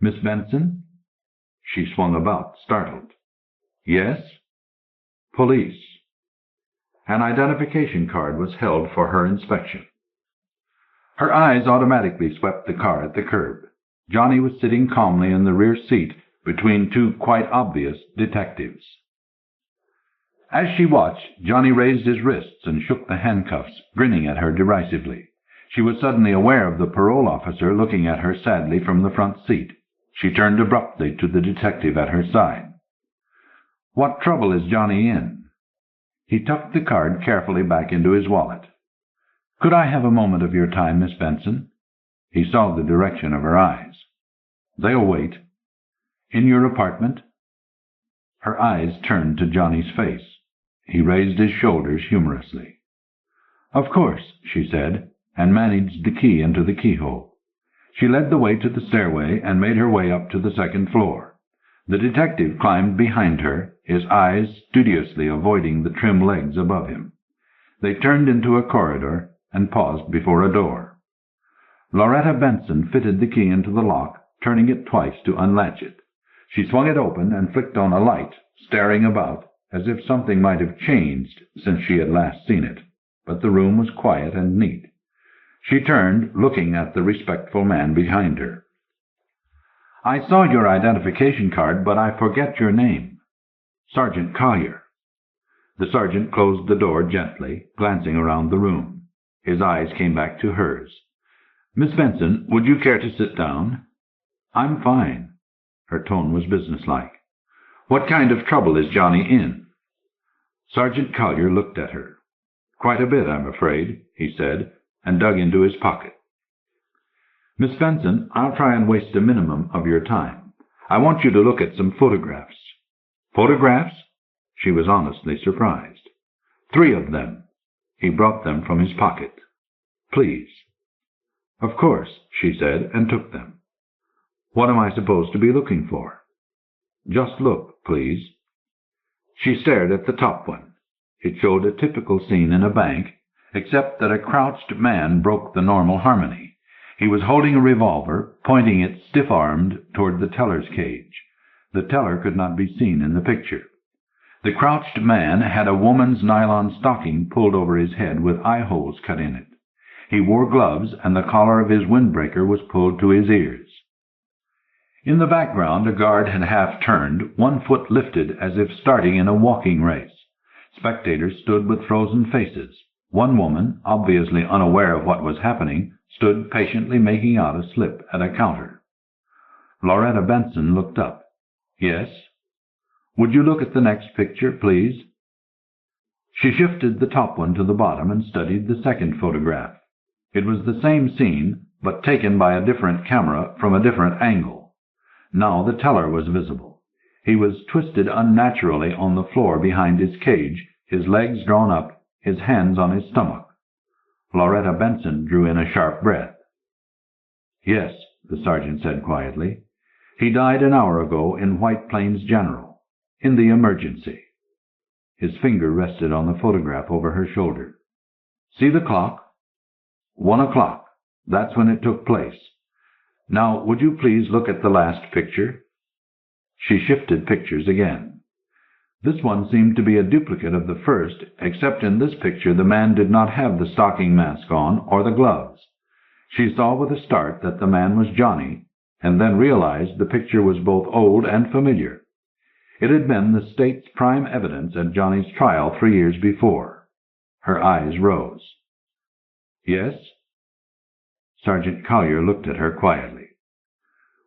"Miss Benson?" She swung about, startled. "Yes?" "Police." An identification card was held for her inspection. Her eyes automatically swept the car at the curb. Johnny was sitting calmly in the rear seat between two quite obvious detectives. As she watched, Johnny raised his wrists and shook the handcuffs, grinning at her derisively. She was suddenly aware of the parole officer looking at her sadly from the front seat. She turned abruptly to the detective at her side. "What trouble is Johnny in?" He tucked the card carefully back into his wallet. "Could I have a moment of your time, Miss Benson?" He saw the direction of her eyes. "They'll wait." "In your apartment?" Her eyes turned to Johnny's face. He raised his shoulders humorously. "Of course," she said, and managed the key into the keyhole. She led the way to the stairway and made her way up to the second floor. The detective climbed behind her, his eyes studiously avoiding the trim legs above him. They turned into a corridor and paused before a door. Loretta Benson fitted the key into the lock, turning it twice to unlatch it. She swung it open and flicked on a light, staring about, as if something might have changed since she had last seen it, but the room was quiet and neat. She turned, looking at the respectful man behind her. "I saw your identification card, but I forget your name." "Sergeant Collier." The sergeant closed the door gently, glancing around the room. His eyes came back to hers. "Miss Benson, would you care to sit down?" "I'm fine." Her tone was businesslike. "What kind of trouble is Johnny in?" Sergeant Collier looked at her. "Quite a bit, I'm afraid," he said, and dug into his pocket. "Miss Benson, I'll try and waste a minimum of your time. I want you to look at some photographs." "Photographs?" She was honestly surprised. "3 of them." He brought them from his pocket. "Please." "Of course," she said, and took them. "What am I supposed to be looking for?" "Just look, please." She stared at the top one. It showed a typical scene in a bank, except that a crouched man broke the normal harmony. He was holding a revolver, pointing it stiff-armed toward the teller's cage. The teller could not be seen in the picture. The crouched man had a woman's nylon stocking pulled over his head with eye-holes cut in it. He wore gloves, and the collar of his windbreaker was pulled to his ears. In the background, a guard had half-turned, one foot lifted as if starting in a walking race. Spectators stood with frozen faces. One woman, obviously unaware of what was happening, stood patiently making out a slip at a counter. Loretta Benson looked up. "Yes?" "Would you look at the next picture, please?" She shifted the top one to the bottom and studied the second photograph. It was the same scene, but taken by a different camera from a different angle. Now the teller was visible. He was twisted unnaturally on the floor behind his cage, his legs drawn up, his hands on his stomach. Loretta Benson drew in a sharp breath. "Yes," the sergeant said quietly. "He died an hour ago in White Plains General, in the emergency." His finger rested on the photograph over her shoulder. "See the clock?" 1 o'clock. That's when it took place. Now, would you please look at the last picture?" She shifted pictures again. This one seemed to be a duplicate of the first, except in this picture the man did not have the stocking mask on or the gloves. She saw with a start that the man was Johnny, and then realized the picture was both old and familiar. It had been the state's prime evidence at Johnny's trial 3 years before. Her eyes rose. "Yes?" Sergeant Collier looked at her quietly.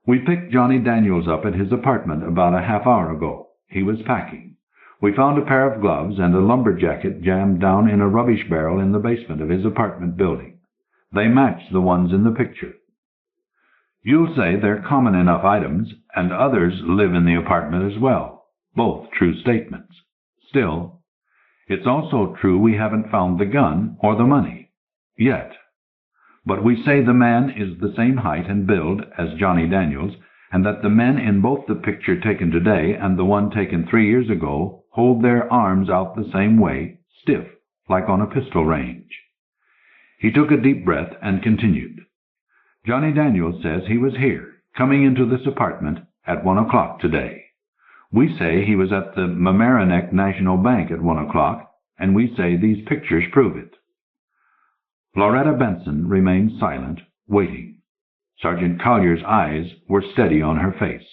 "We picked Johnny Daniels up at his apartment about a half-hour ago. He was packing. We found a pair of gloves and a lumber jacket jammed down in a rubbish barrel in the basement of his apartment building. They matched the ones in the picture. You'll say they're common enough items, and others live in the apartment as well. Both true statements. Still, it's also true we haven't found the gun or the money. Yet. But we say the man is the same height and build as Johnny Daniels, and that the men in both the picture taken today and the one taken 3 years ago hold their arms out the same way, stiff, like on a pistol range. He took a deep breath and continued. Johnny Daniels says he was here, coming into this apartment, at 1 o'clock today. We say he was at the Mamaroneck National Bank at 1 o'clock, and we say these pictures prove it. Loretta Benson remained silent, waiting. Sergeant Collier's eyes were steady on her face.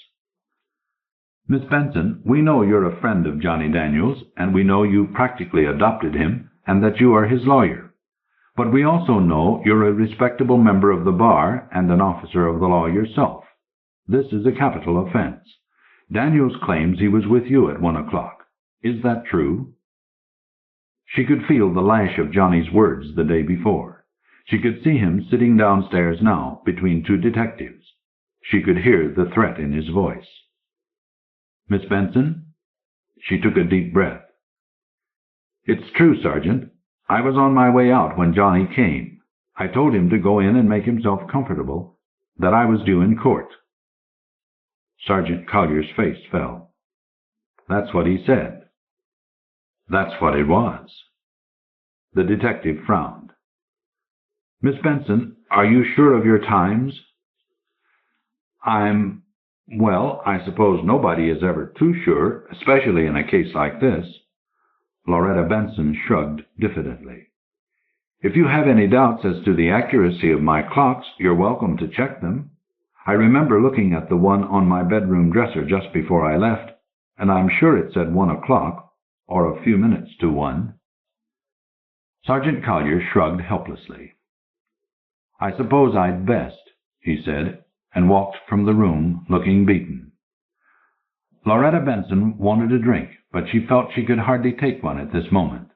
Miss Benson, we know you're a friend of Johnny Daniels, and we know you practically adopted him, and that you are his lawyer. But we also know you're a respectable member of the bar and an officer of the law yourself. This is a capital offense. Daniels claims he was with you at 1 o'clock. Is that true? She could feel the lash of Johnny's words the day before. She could see him sitting downstairs now between two detectives. She could hear the threat in his voice. Miss Benson? She took a deep breath. It's true, Sergeant. I was on my way out when Johnny came. I told him to go in and make himself comfortable, that I was due in court. Sergeant Collier's face fell. That's what he said. That's what it was. The detective frowned. Miss Benson, are you sure of your times? Well, I suppose nobody is ever too sure, especially in a case like this. Loretta Benson shrugged diffidently. If you have any doubts as to the accuracy of my clocks, you're welcome to check them. I remember looking at the one on my bedroom dresser just before I left, and I'm sure it said 1 o'clock, or a few minutes to 1. Sergeant Collier shrugged helplessly. I suppose I'd best, he said, and walked from the room looking beaten. Loretta Benson wanted a drink, but she felt she could hardly take one at this moment.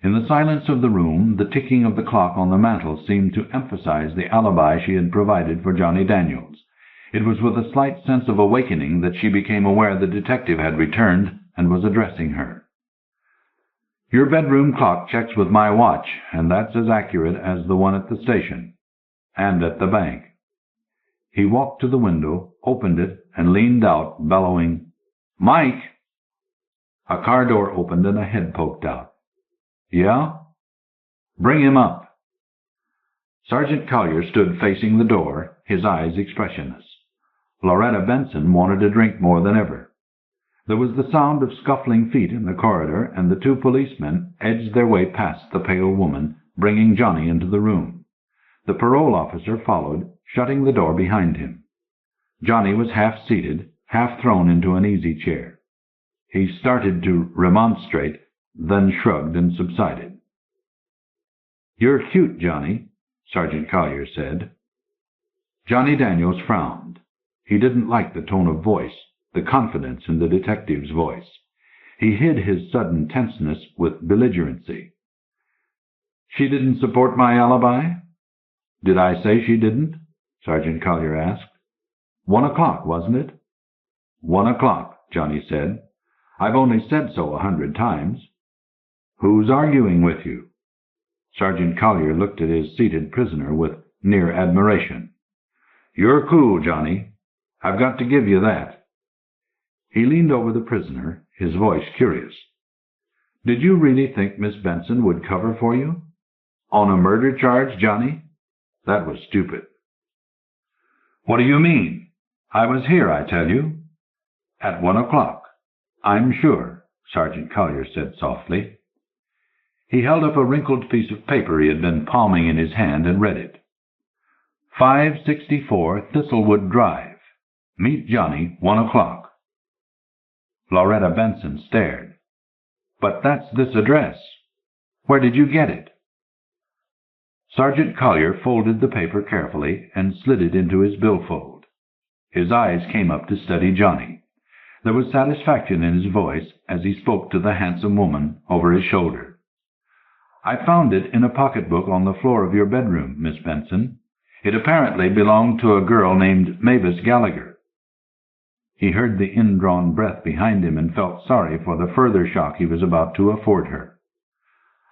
In the silence of the room, the ticking of the clock on the mantel seemed to emphasize the alibi she had provided for Johnny Daniels. It was with a slight sense of awakening that she became aware the detective had returned and was addressing her. Your bedroom clock checks with my watch, and that's as accurate as the one at the station, and at the bank. He walked to the window, opened it, and leaned out, bellowing, Mike! A car door opened and a head poked out. Yeah? Bring him up. Sergeant Collier stood facing the door, his eyes expressionless. Loretta Benson wanted a drink more than ever. There was the sound of scuffling feet in the corridor, and the two policemen edged their way past the pale woman, bringing Johnny into the room. The parole officer followed, shutting the door behind him. Johnny was half-seated, half-thrown into an easy chair. He started to remonstrate, then shrugged and subsided. You're cute, Johnny, Sergeant Collier said. Johnny Daniels frowned. He didn't like the tone of voice, the confidence in the detective's voice. He hid his sudden tenseness with belligerency. She didn't support my alibi? Did I say she didn't? Sergeant Collier asked. 1 o'clock, wasn't it? 1 o'clock, Johnny said. I've only said so 100 times. Who's arguing with you? Sergeant Collier looked at his seated prisoner with near admiration. You're cool, Johnny. I've got to give you that. He leaned over the prisoner, his voice curious. Did you really think Miss Benson would cover for you? On a murder charge, Johnny? That was stupid. What do you mean? I was here, I tell you. At 1 o'clock. I'm sure, Sergeant Collier said softly. He held up a wrinkled piece of paper he had been palming in his hand and read it. 564 Thistlewood Drive. Meet Johnny, 1 o'clock. Loretta Benson stared. But that's this address. Where did you get it? Sergeant Collier folded the paper carefully and slid it into his billfold. His eyes came up to study Johnny. There was satisfaction in his voice as he spoke to the handsome woman over his shoulder. I found it in a pocketbook on the floor of your bedroom, Miss Benson. It apparently belonged to a girl named Mavis Gallagher. He heard the indrawn breath behind him and felt sorry for the further shock he was about to afford her.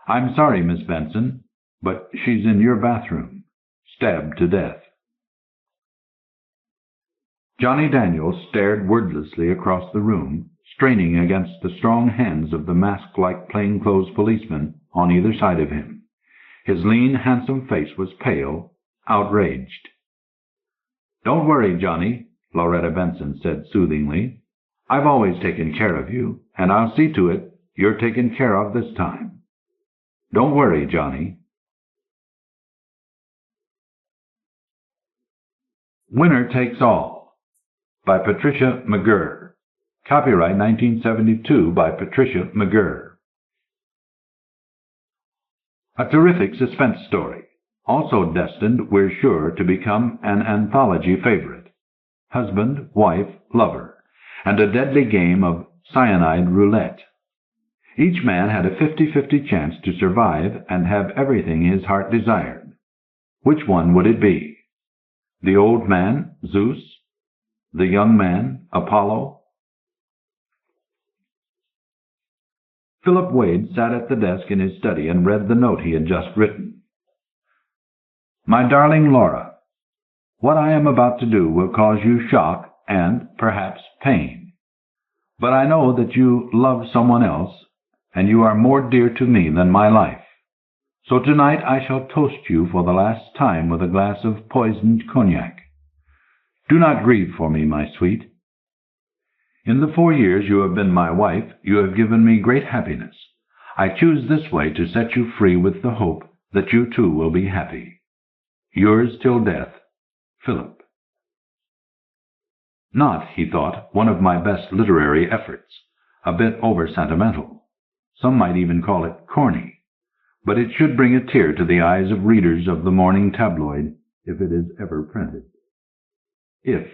I'm sorry, Miss Benson, but she's in your bathroom, stabbed to death. Johnny Daniels stared wordlessly across the room, straining against the strong hands of the mask-like plainclothes policeman on either side of him. His lean, handsome face was pale, outraged. "Don't worry, Johnny," Loretta Benson said soothingly. "I've always taken care of you, and I'll see to it you're taken care of this time. Don't worry, Johnny." Winner Takes All by Patricia McGurr. Copyright 1972 by Patricia McGurr. A terrific suspense story, also destined, we're sure, to become an anthology favorite. Husband, wife, lover, and a deadly game of cyanide roulette. Each man had a 50-50 chance to survive and have everything his heart desired. Which one would it be? The old man, Zeus? The young man, Apollo? Philip Wade sat at the desk in his study and read the note he had just written. My darling Laura, what I am about to do will cause you shock and, perhaps, pain. But I know that you love someone else, and you are more dear to me than my life. So tonight I shall toast you for the last time with a glass of poisoned cognac. Do not grieve for me, my sweet. In the 4 years you have been my wife, you have given me great happiness. I choose this way to set you free with the hope that you too will be happy. Yours till death, Philip. Not, he thought, one of my best literary efforts. A bit over-sentimental. Some might even call it corny. But it should bring a tear to the eyes of readers of the morning tabloid, if it is ever printed. If.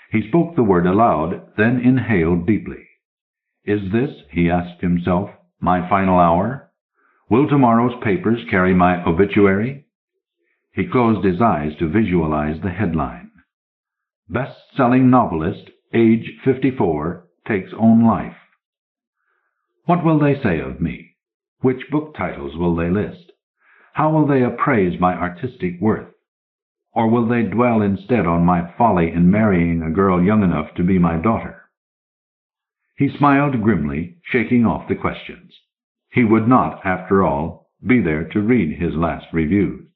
He spoke the word aloud, then inhaled deeply. Is this, he asked himself, my final hour? Will tomorrow's papers carry my obituary? He closed his eyes to visualize the headline. Best-selling novelist, age 54, takes own life. What will they say of me? Which book titles will they list? How will they appraise my artistic worth? Or will they dwell instead on my folly in marrying a girl young enough to be my daughter? He smiled grimly, shaking off the questions. He would not, after all, be there to read his last reviews.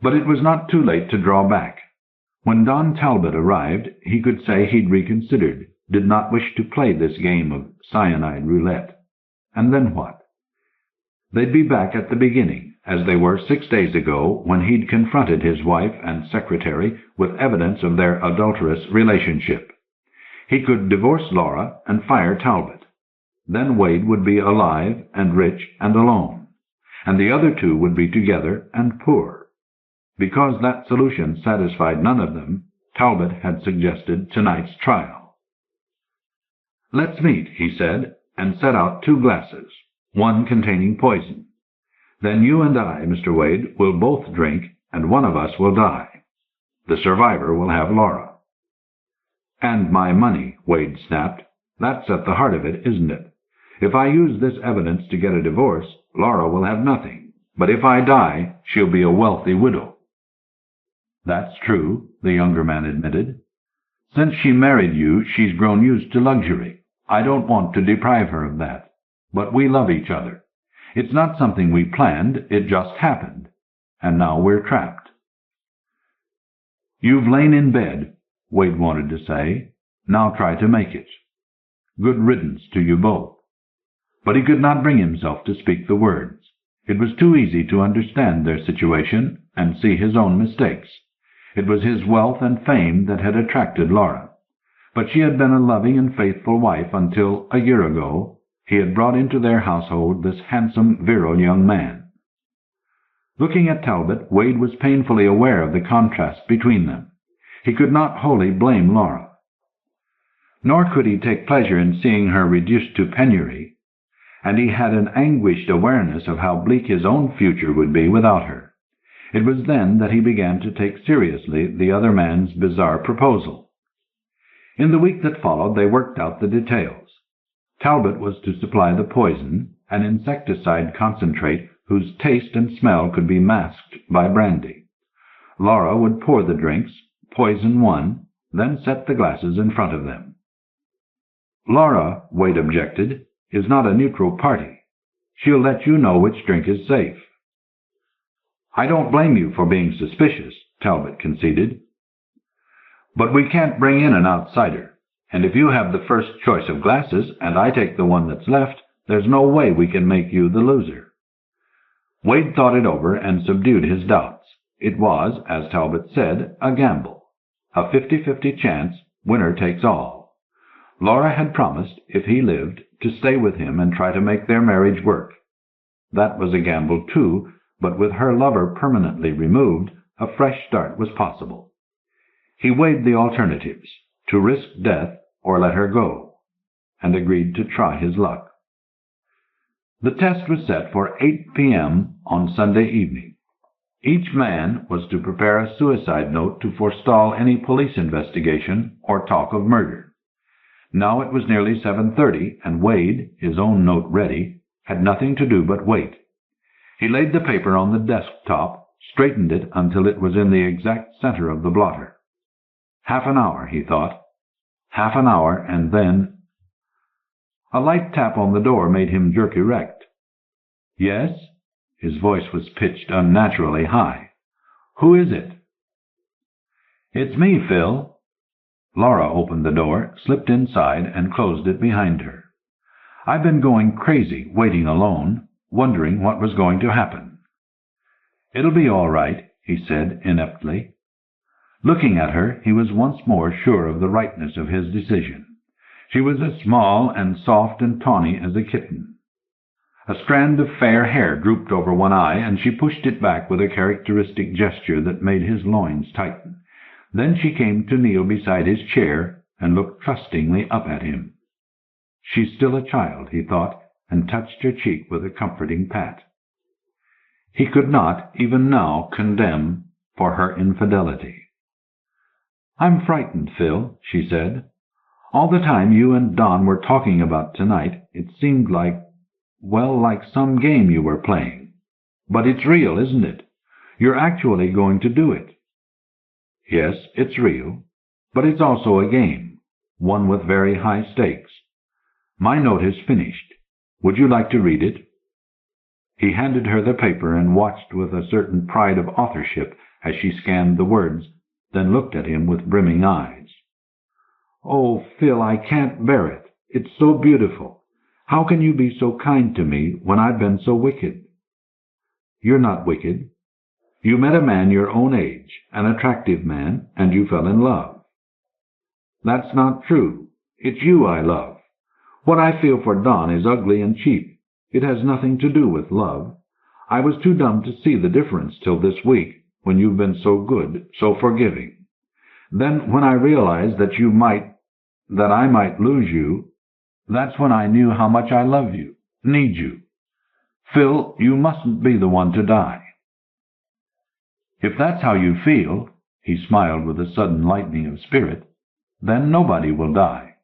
But it was not too late to draw back. When Don Talbot arrived, he could say he'd reconsidered, did not wish to play this game of cyanide roulette. And then what? They'd be back at the beginning, as they were 6 days ago when he'd confronted his wife and secretary with evidence of their adulterous relationship. He could divorce Laura and fire Talbot. Then Wade would be alive and rich and alone, and the other two would be together and poor. Because that solution satisfied none of them, Talbot had suggested tonight's trial. Let's meet, he said, and set out 2 glasses, one containing poison. Then you and I, Mr. Wade, will both drink, and one of us will die. The survivor will have Laura. And my money, Wade snapped. That's at the heart of it, isn't it? If I use this evidence to get a divorce, Laura will have nothing. But if I die, she'll be a wealthy widow. That's true, the younger man admitted. Since she married you, she's grown used to luxury. I don't want to deprive her of that. But we love each other. It's not something we planned, it just happened. And now we're trapped. You've lain in bed, Wade wanted to say. Now try to make it. Good riddance to you both. But he could not bring himself to speak the words. It was too easy to understand their situation and see his own mistakes. It was his wealth and fame that had attracted Laura. But she had been a loving and faithful wife until, a year ago, he had brought into their household this handsome, virile young man. Looking at Talbot, Wade was painfully aware of the contrast between them. He could not wholly blame Laura. Nor could he take pleasure in seeing her reduced to penury, and he had an anguished awareness of how bleak his own future would be without her. It was then that he began to take seriously the other man's bizarre proposal. In the week that followed, they worked out the details. Talbot was to supply the poison, an insecticide concentrate whose taste and smell could be masked by brandy. Laura would pour the drinks, poison one, then set the glasses in front of them. Laura, Wade objected, is not a neutral party. She'll let you know which drink is safe. I don't blame you for being suspicious, Talbot conceded. But we can't bring in an outsider, and if you have the first choice of glasses and I take the one that's left, there's no way we can make you the loser. Wade thought it over and subdued his doubts. It was, as Talbot said, a gamble. A 50-50 chance, winner takes all. Laura had promised, if he lived, to stay with him and try to make their marriage work. That was a gamble, too, but with her lover permanently removed, a fresh start was possible. He weighed the alternatives, to risk death or let her go, and agreed to try his luck. The test was set for 8 p.m. on Sunday evening. Each man was to prepare a suicide note to forestall any police investigation or talk of murder. Now it was nearly 7:30, and Wade, his own note ready, had nothing to do but wait. He laid the paper on the desktop, straightened it until it was in the exact center of the blotter. Half an hour, he thought. Half an hour, and then... A light tap on the door made him jerk erect. Yes? His voice was pitched unnaturally high. Who is it? It's me, Phil. Laura opened the door, slipped inside, and closed it behind her. I've been going crazy, waiting alone, wondering what was going to happen. It'll be all right, he said ineptly. Looking at her, he was once more sure of the rightness of his decision. She was as small and soft and tawny as a kitten. A strand of fair hair drooped over one eye, and she pushed it back with a characteristic gesture that made his loins tighten. Then she came to kneel beside his chair and looked trustingly up at him. She's still a child, he thought, and touched her cheek with a comforting pat. He could not, even now, condemn for her infidelity. I'm frightened, Phil, she said. All the time you and Don were talking about tonight, it seemed like some game you were playing. But it's real, isn't it? You're actually going to do it. Yes, it's real, but it's also a game, one with very high stakes. My note is finished. Would you like to read it? He handed her the paper and watched with a certain pride of authorship as she scanned the words, then looked at him with brimming eyes. Oh, Phil, I can't bear it. It's so beautiful. How can you be so kind to me when I've been so wicked? You're not wicked. You met a man your own age, an attractive man, and you fell in love. That's not true. It's you I love. What I feel for Don is ugly and cheap. It has nothing to do with love. I was too dumb to see the difference till this week, when you've been so good, so forgiving. Then when I realized that I might lose you, that's when I knew how much I love you, need you. Phil, you mustn't be the one to die. If that's how you feel, he smiled with a sudden lightening of spirit, then nobody will die.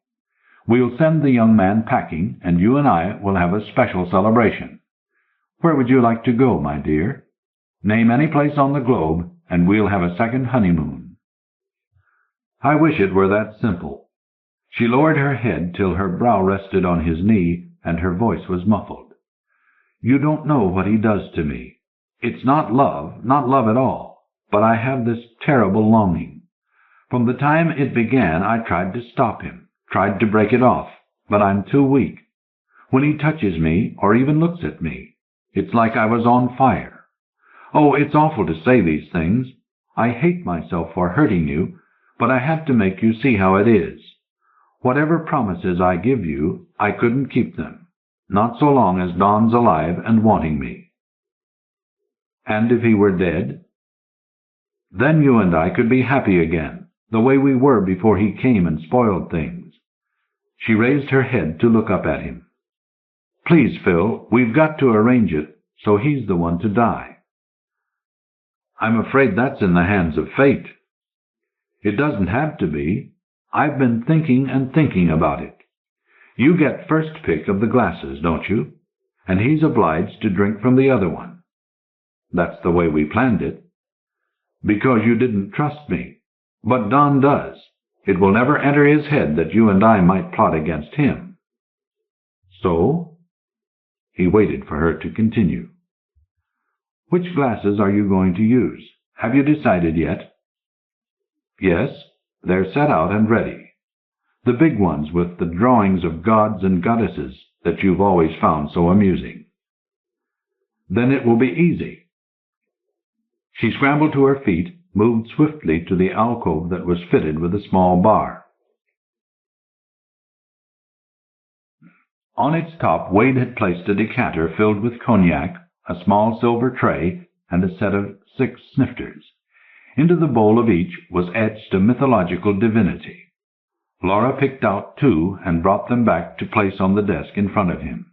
We'll send the young man packing, and you and I will have a special celebration. Where would you like to go, my dear? Name any place on the globe, and we'll have a second honeymoon. I wish it were that simple. She lowered her head till her brow rested on his knee, and her voice was muffled. You don't know what he does to me. It's not love at all, but I have this terrible longing. From the time it began, I tried to stop him, tried to break it off, but I'm too weak. When he touches me, or even looks at me, it's like I was on fire. Oh, it's awful to say these things. I hate myself for hurting you, but I have to make you see how it is. Whatever promises I give you, I couldn't keep them, not so long as Don's alive and wanting me. And if he were dead? Then you and I could be happy again, the way we were before he came and spoiled things. She raised her head to look up at him. Please, Phil, we've got to arrange it so he's the one to die. I'm afraid that's in the hands of fate. It doesn't have to be. I've been thinking and thinking about it. You get first pick of the glasses, don't you? And he's obliged to drink from the other one. That's the way we planned it. Because you didn't trust me. But Don does. It will never enter his head that you and I might plot against him. So?" He waited for her to continue. "Which glasses are you going to use? Have you decided yet?" "Yes, they're set out and ready. The big ones with the drawings of gods and goddesses that you've always found so amusing." "Then it will be easy." She scrambled to her feet, moved swiftly to the alcove that was fitted with a small bar. On its top, Wade had placed a decanter filled with cognac, a small silver tray, and a set of 6 snifters. Into the bowl of each was etched a mythological divinity. Laura picked out 2 and brought them back to place on the desk in front of him.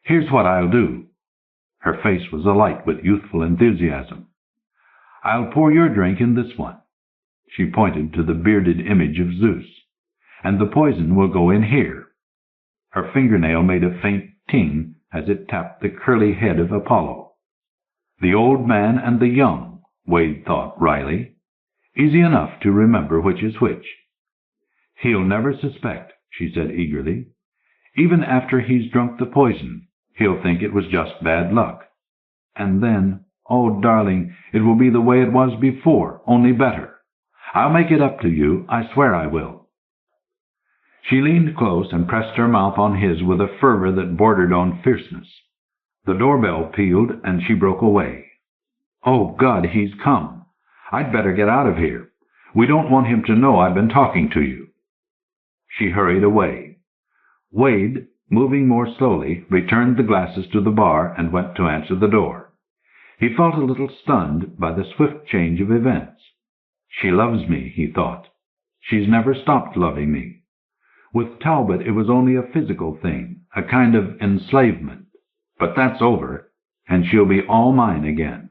"Here's what I'll do." Her face was alight with youthful enthusiasm. "I'll pour your drink in this one." She pointed to the bearded image of Zeus. "And the poison will go in here." Her fingernail made a faint ting as it tapped the curly head of Apollo. The old man and the young, Wade thought wryly. Easy enough to remember which is which. "He'll never suspect," she said eagerly. "Even after he's drunk the poison, he'll think it was just bad luck. And then, oh, darling, it will be the way it was before, only better. I'll make it up to you, I swear I will." She leaned close and pressed her mouth on his with a fervor that bordered on fierceness. The doorbell pealed, and she broke away. "Oh, God, he's come. I'd better get out of here. We don't want him to know I've been talking to you." She hurried away. Wade, moving more slowly, returned the glasses to the bar and went to answer the door. He felt a little stunned by the swift change of events. "She loves me," he thought. "She's never stopped loving me. With Talbot it was only a physical thing, a kind of enslavement. But that's over, and she'll be all mine again."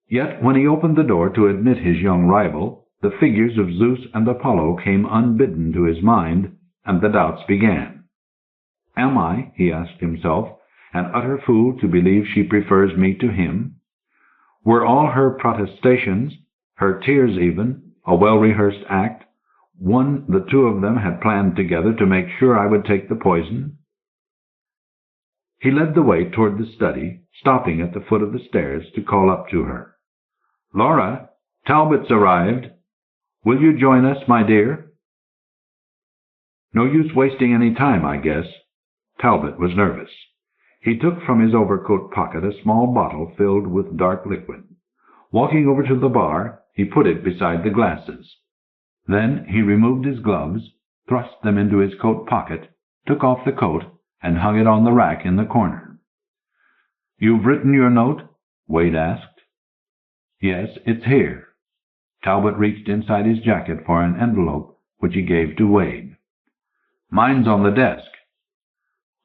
Yet when he opened the door to admit his young rival, the figures of Zeus and Apollo came unbidden to his mind, and the doubts began. "Am I," he asked himself, "an utter fool to believe she prefers me to him? Were all her protestations, her tears even, a well-rehearsed act, one the 2 of them had planned together to make sure I would take the poison?" He led the way toward the study, stopping at the foot of the stairs to call up to her. "Laura, Talbot's arrived. Will you join us, my dear?" No use wasting any time, I guess. Talbot was nervous. He took from his overcoat pocket a small bottle filled with dark liquid. Walking over to the bar, he put it beside the glasses. Then he removed his gloves, thrust them into his coat pocket, took off the coat, and hung it on the rack in the corner. "You've written your note?" Wade asked. "Yes, it's here." Talbot reached inside his jacket for an envelope, which he gave to Wade. "Mine's on the desk."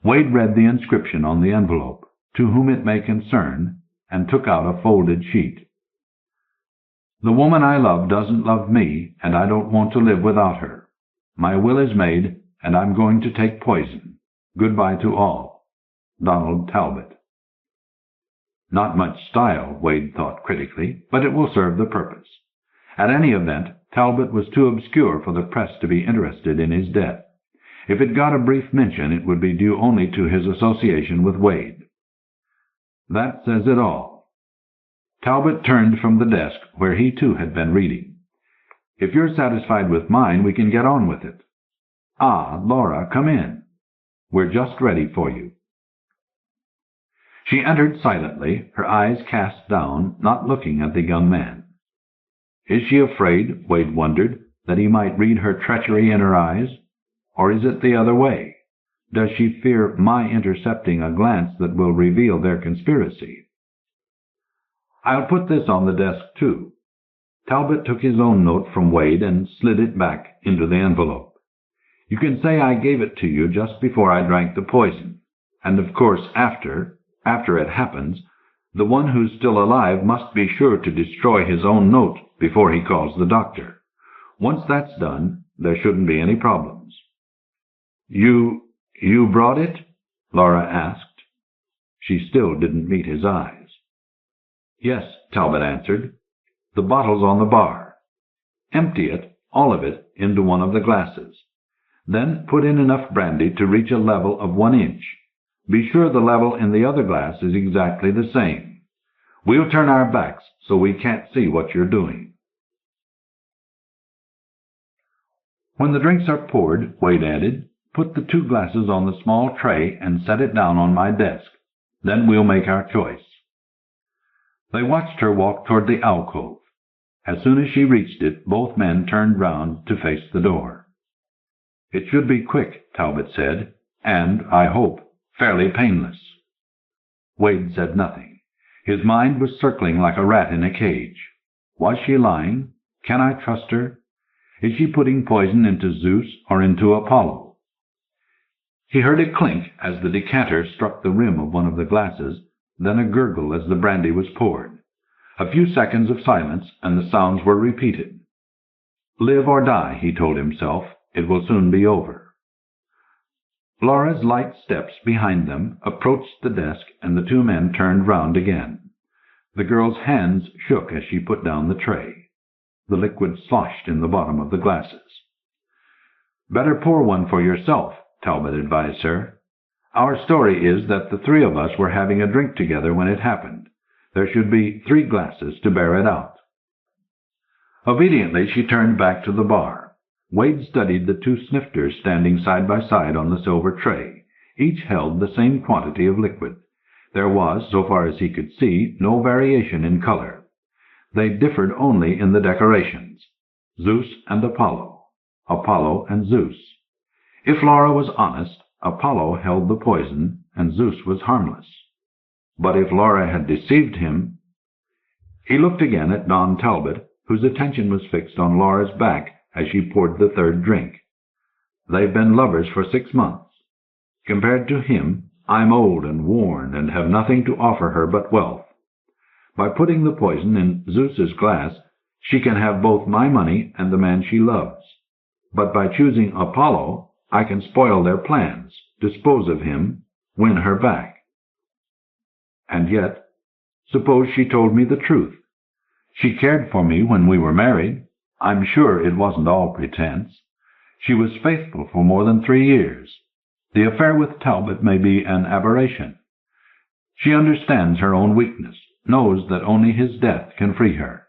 Wade read the inscription on the envelope, "To whom it may concern," and took out a folded sheet. "The woman I love doesn't love me, and I don't want to live without her. My will is made, and I'm going to take poison. Goodbye to all. Donald Talbot." Not much style, Wade thought critically, but it will serve the purpose. At any event, Talbot was too obscure for the press to be interested in his death. If it got a brief mention, it would be due only to his association with Wade. That says it all. Talbot turned from the desk, where he too had been reading. "If you're satisfied with mine, we can get on with it. Ah, Laura, come in. We're just ready for you." She entered silently, her eyes cast down, not looking at the young man. Is she afraid, Wade wondered, that he might read her treachery in her eyes? Or is it the other way? Does she fear my intercepting a glance that will reveal their conspiracy? "I'll put this on the desk, too." Talbot took his own note from Wade and slid it back into the envelope. "You can say I gave it to you just before I drank the poison. And of course after it happens, the one who's still alive must be sure to destroy his own note before he calls the doctor. Once that's done, there shouldn't be any problems." You brought it?" Laura asked. She still didn't meet his eyes. "Yes," Talbot answered. "The bottle's on the bar." "Empty it, all of it, into one of the glasses. Then put in enough brandy to reach a level of 1 inch. Be sure the level in the other glass is exactly the same. We'll turn our backs so we can't see what you're doing. When the drinks are poured, Wade added, put the 2 glasses on the small tray and set it down on my desk. Then we'll make our choice. They watched her walk toward the alcove. As soon as she reached it, both men turned round to face the door. It should be quick, Talbot said, and, I hope, fairly painless. Wade said nothing. His mind was circling like a rat in a cage. Was she lying? Can I trust her? Is she putting poison into Zeus or into Apollo? He heard a clink as the decanter struck the rim of one of the glasses, then a gurgle as the brandy was poured. A few seconds of silence, and the sounds were repeated. Live or die, he told himself. It will soon be over. Laura's light steps behind them approached the desk, and the 2 men turned round again. The girl's hands shook as she put down the tray. The liquid sloshed in the bottom of the glasses. Better pour one for yourself, Talbot advised her. Our story is that the 3 of us were having a drink together when it happened. There should be 3 glasses to bear it out. Obediently, she turned back to the bar. Wade studied the 2 snifters standing side by side on the silver tray. Each held the same quantity of liquid. There was, so far as he could see, no variation in color. They differed only in the decorations. Zeus and Apollo. Apollo and Zeus. If Laura was honest, Apollo held the poison, and Zeus was harmless. But if Laura had deceived him... He looked again at Don Talbot, whose attention was fixed on Laura's back as she poured the 3rd drink. They've been lovers for 6 months. Compared to him, I'm old and worn and have nothing to offer her but wealth. By putting the poison in Zeus's glass, she can have both my money and the man she loves. But by choosing Apollo, I can spoil their plans, dispose of him, win her back. And yet, suppose she told me the truth. She cared for me when we were married. I'm sure it wasn't all pretense. She was faithful for more than 3 years. The affair with Talbot may be an aberration. She understands her own weakness, knows that only his death can free her.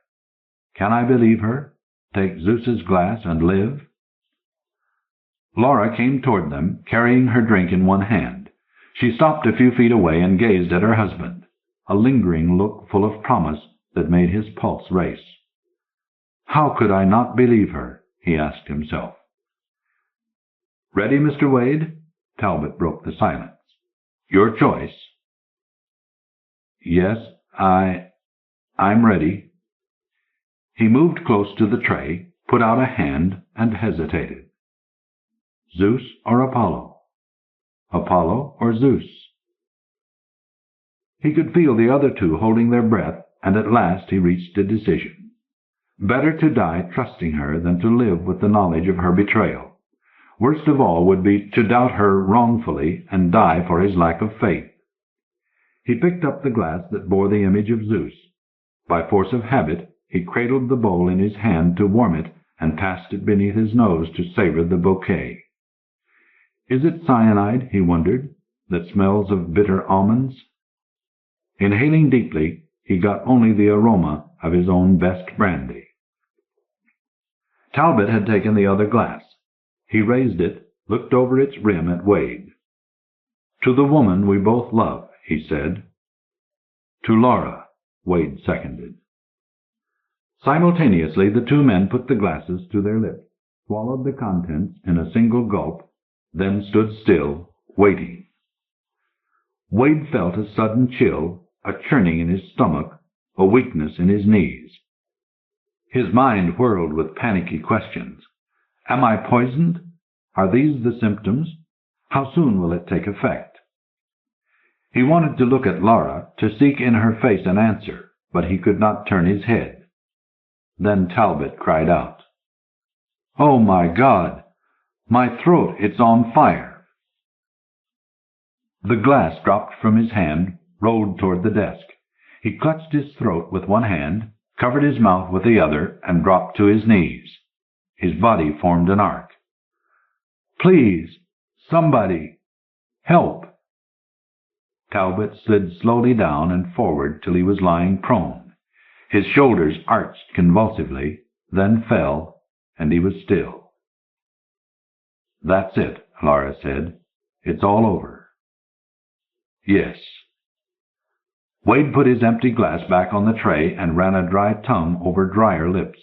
Can I believe her? Take Zeus's glass and live? Laura came toward them, carrying her drink in one hand. She stopped a few feet away and gazed at her husband, a lingering look full of promise that made his pulse race. How could I not believe her? He asked himself. Ready, Mr. Wade? Talbot broke the silence. Your choice. Yes, I'm ready. He moved close to the tray, put out a hand, and hesitated. Zeus or Apollo? Apollo or Zeus? He could feel the other 2 holding their breath, and at last he reached a decision. Better to die trusting her than to live with the knowledge of her betrayal. Worst of all would be to doubt her wrongfully and die for his lack of faith. He picked up the glass that bore the image of Zeus. By force of habit, he cradled the bowl in his hand to warm it and passed it beneath his nose to savor the bouquet. Is it cyanide, he wondered, that smells of bitter almonds? Inhaling deeply, he got only the aroma of his own best brandy. Talbot had taken the other glass. He raised it, looked over its rim at Wade. To the woman we both love, he said. To Laura, Wade seconded. Simultaneously, the 2 men put the glasses to their lips, swallowed the contents in a single gulp, then stood still, waiting. Wade felt a sudden chill, a churning in his stomach, a weakness in his knees. His mind whirled with panicky questions. Am I poisoned? Are these the symptoms? How soon will it take effect? He wanted to look at Laura, to seek in her face an answer, but he could not turn his head. Then Talbot cried out, "Oh, my God! My throat, it's on fire!" The glass dropped from his hand, rolled toward the desk. He clutched his throat with one hand, covered his mouth with the other, and dropped to his knees. His body formed an arc. "Please, somebody, help!" Talbot slid slowly down and forward till he was lying prone. His shoulders arched convulsively, then fell, and he was still. "That's it," Laura said. "It's all over." "Yes." Wade put his empty glass back on the tray and ran a dry tongue over drier lips.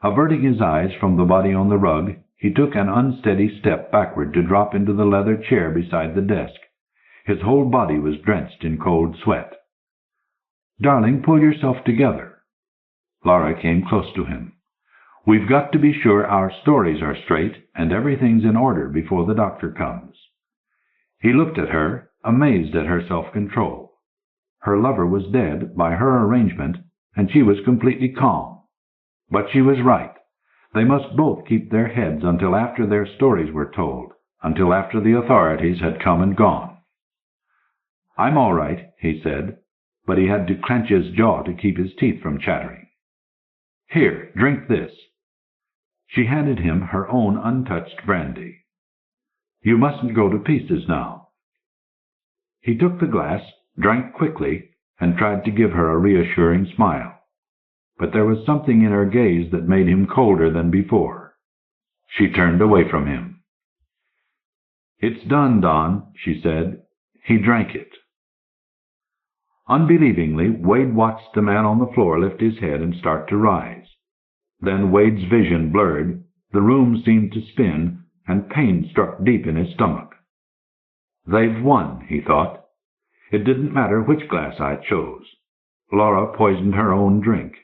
Averting his eyes from the body on the rug, he took an unsteady step backward to drop into the leather chair beside the desk. His whole body was drenched in cold sweat. "Darling, pull yourself together." Laura came close to him. "We've got to be sure our stories are straight and everything's in order before the doctor comes." He looked at her, amazed at her self-control. Her lover was dead by her arrangement, and she was completely calm. But she was right. They must both keep their heads until after their stories were told, until after the authorities had come and gone. "I'm all right," he said, but he had to clench his jaw to keep his teeth from chattering. "Here, drink this." She handed him her own untouched brandy. "You mustn't go to pieces now." He took the glass, drank quickly, and tried to give her a reassuring smile. But there was something in her gaze that made him colder than before. She turned away from him. "It's done, Don," she said. He drank it. Unbelievingly, Wade watched the man on the floor lift his head and start to rise. Then Wade's vision blurred, the room seemed to spin, and pain struck deep in his stomach. "They've won," he thought. It didn't matter which glass I chose. Laura poisoned her own drink.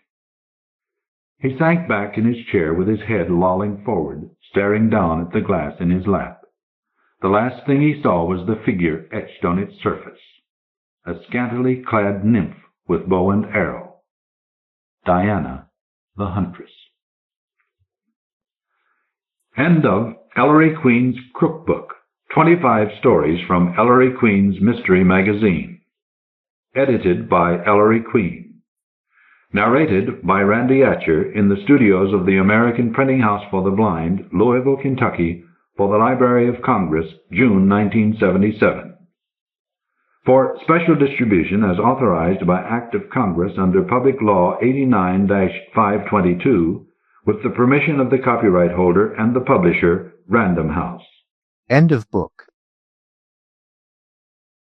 He sank back in his chair with his head lolling forward, staring down at the glass in his lap. The last thing he saw was the figure etched on its surface. A scantily clad nymph with bow and arrow. Diana, the huntress. End of Ellery Queen's Crookbook. 25 stories from Ellery Queen's Mystery Magazine. Edited by Ellery Queen. Narrated by Randy Atcher in the studios of the American Printing House for the Blind, Louisville, Kentucky, for the Library of Congress, June 1977. For special distribution as authorized by Act of Congress under Public Law 89-522, with the permission of the copyright holder and the publisher, Random House. End of book.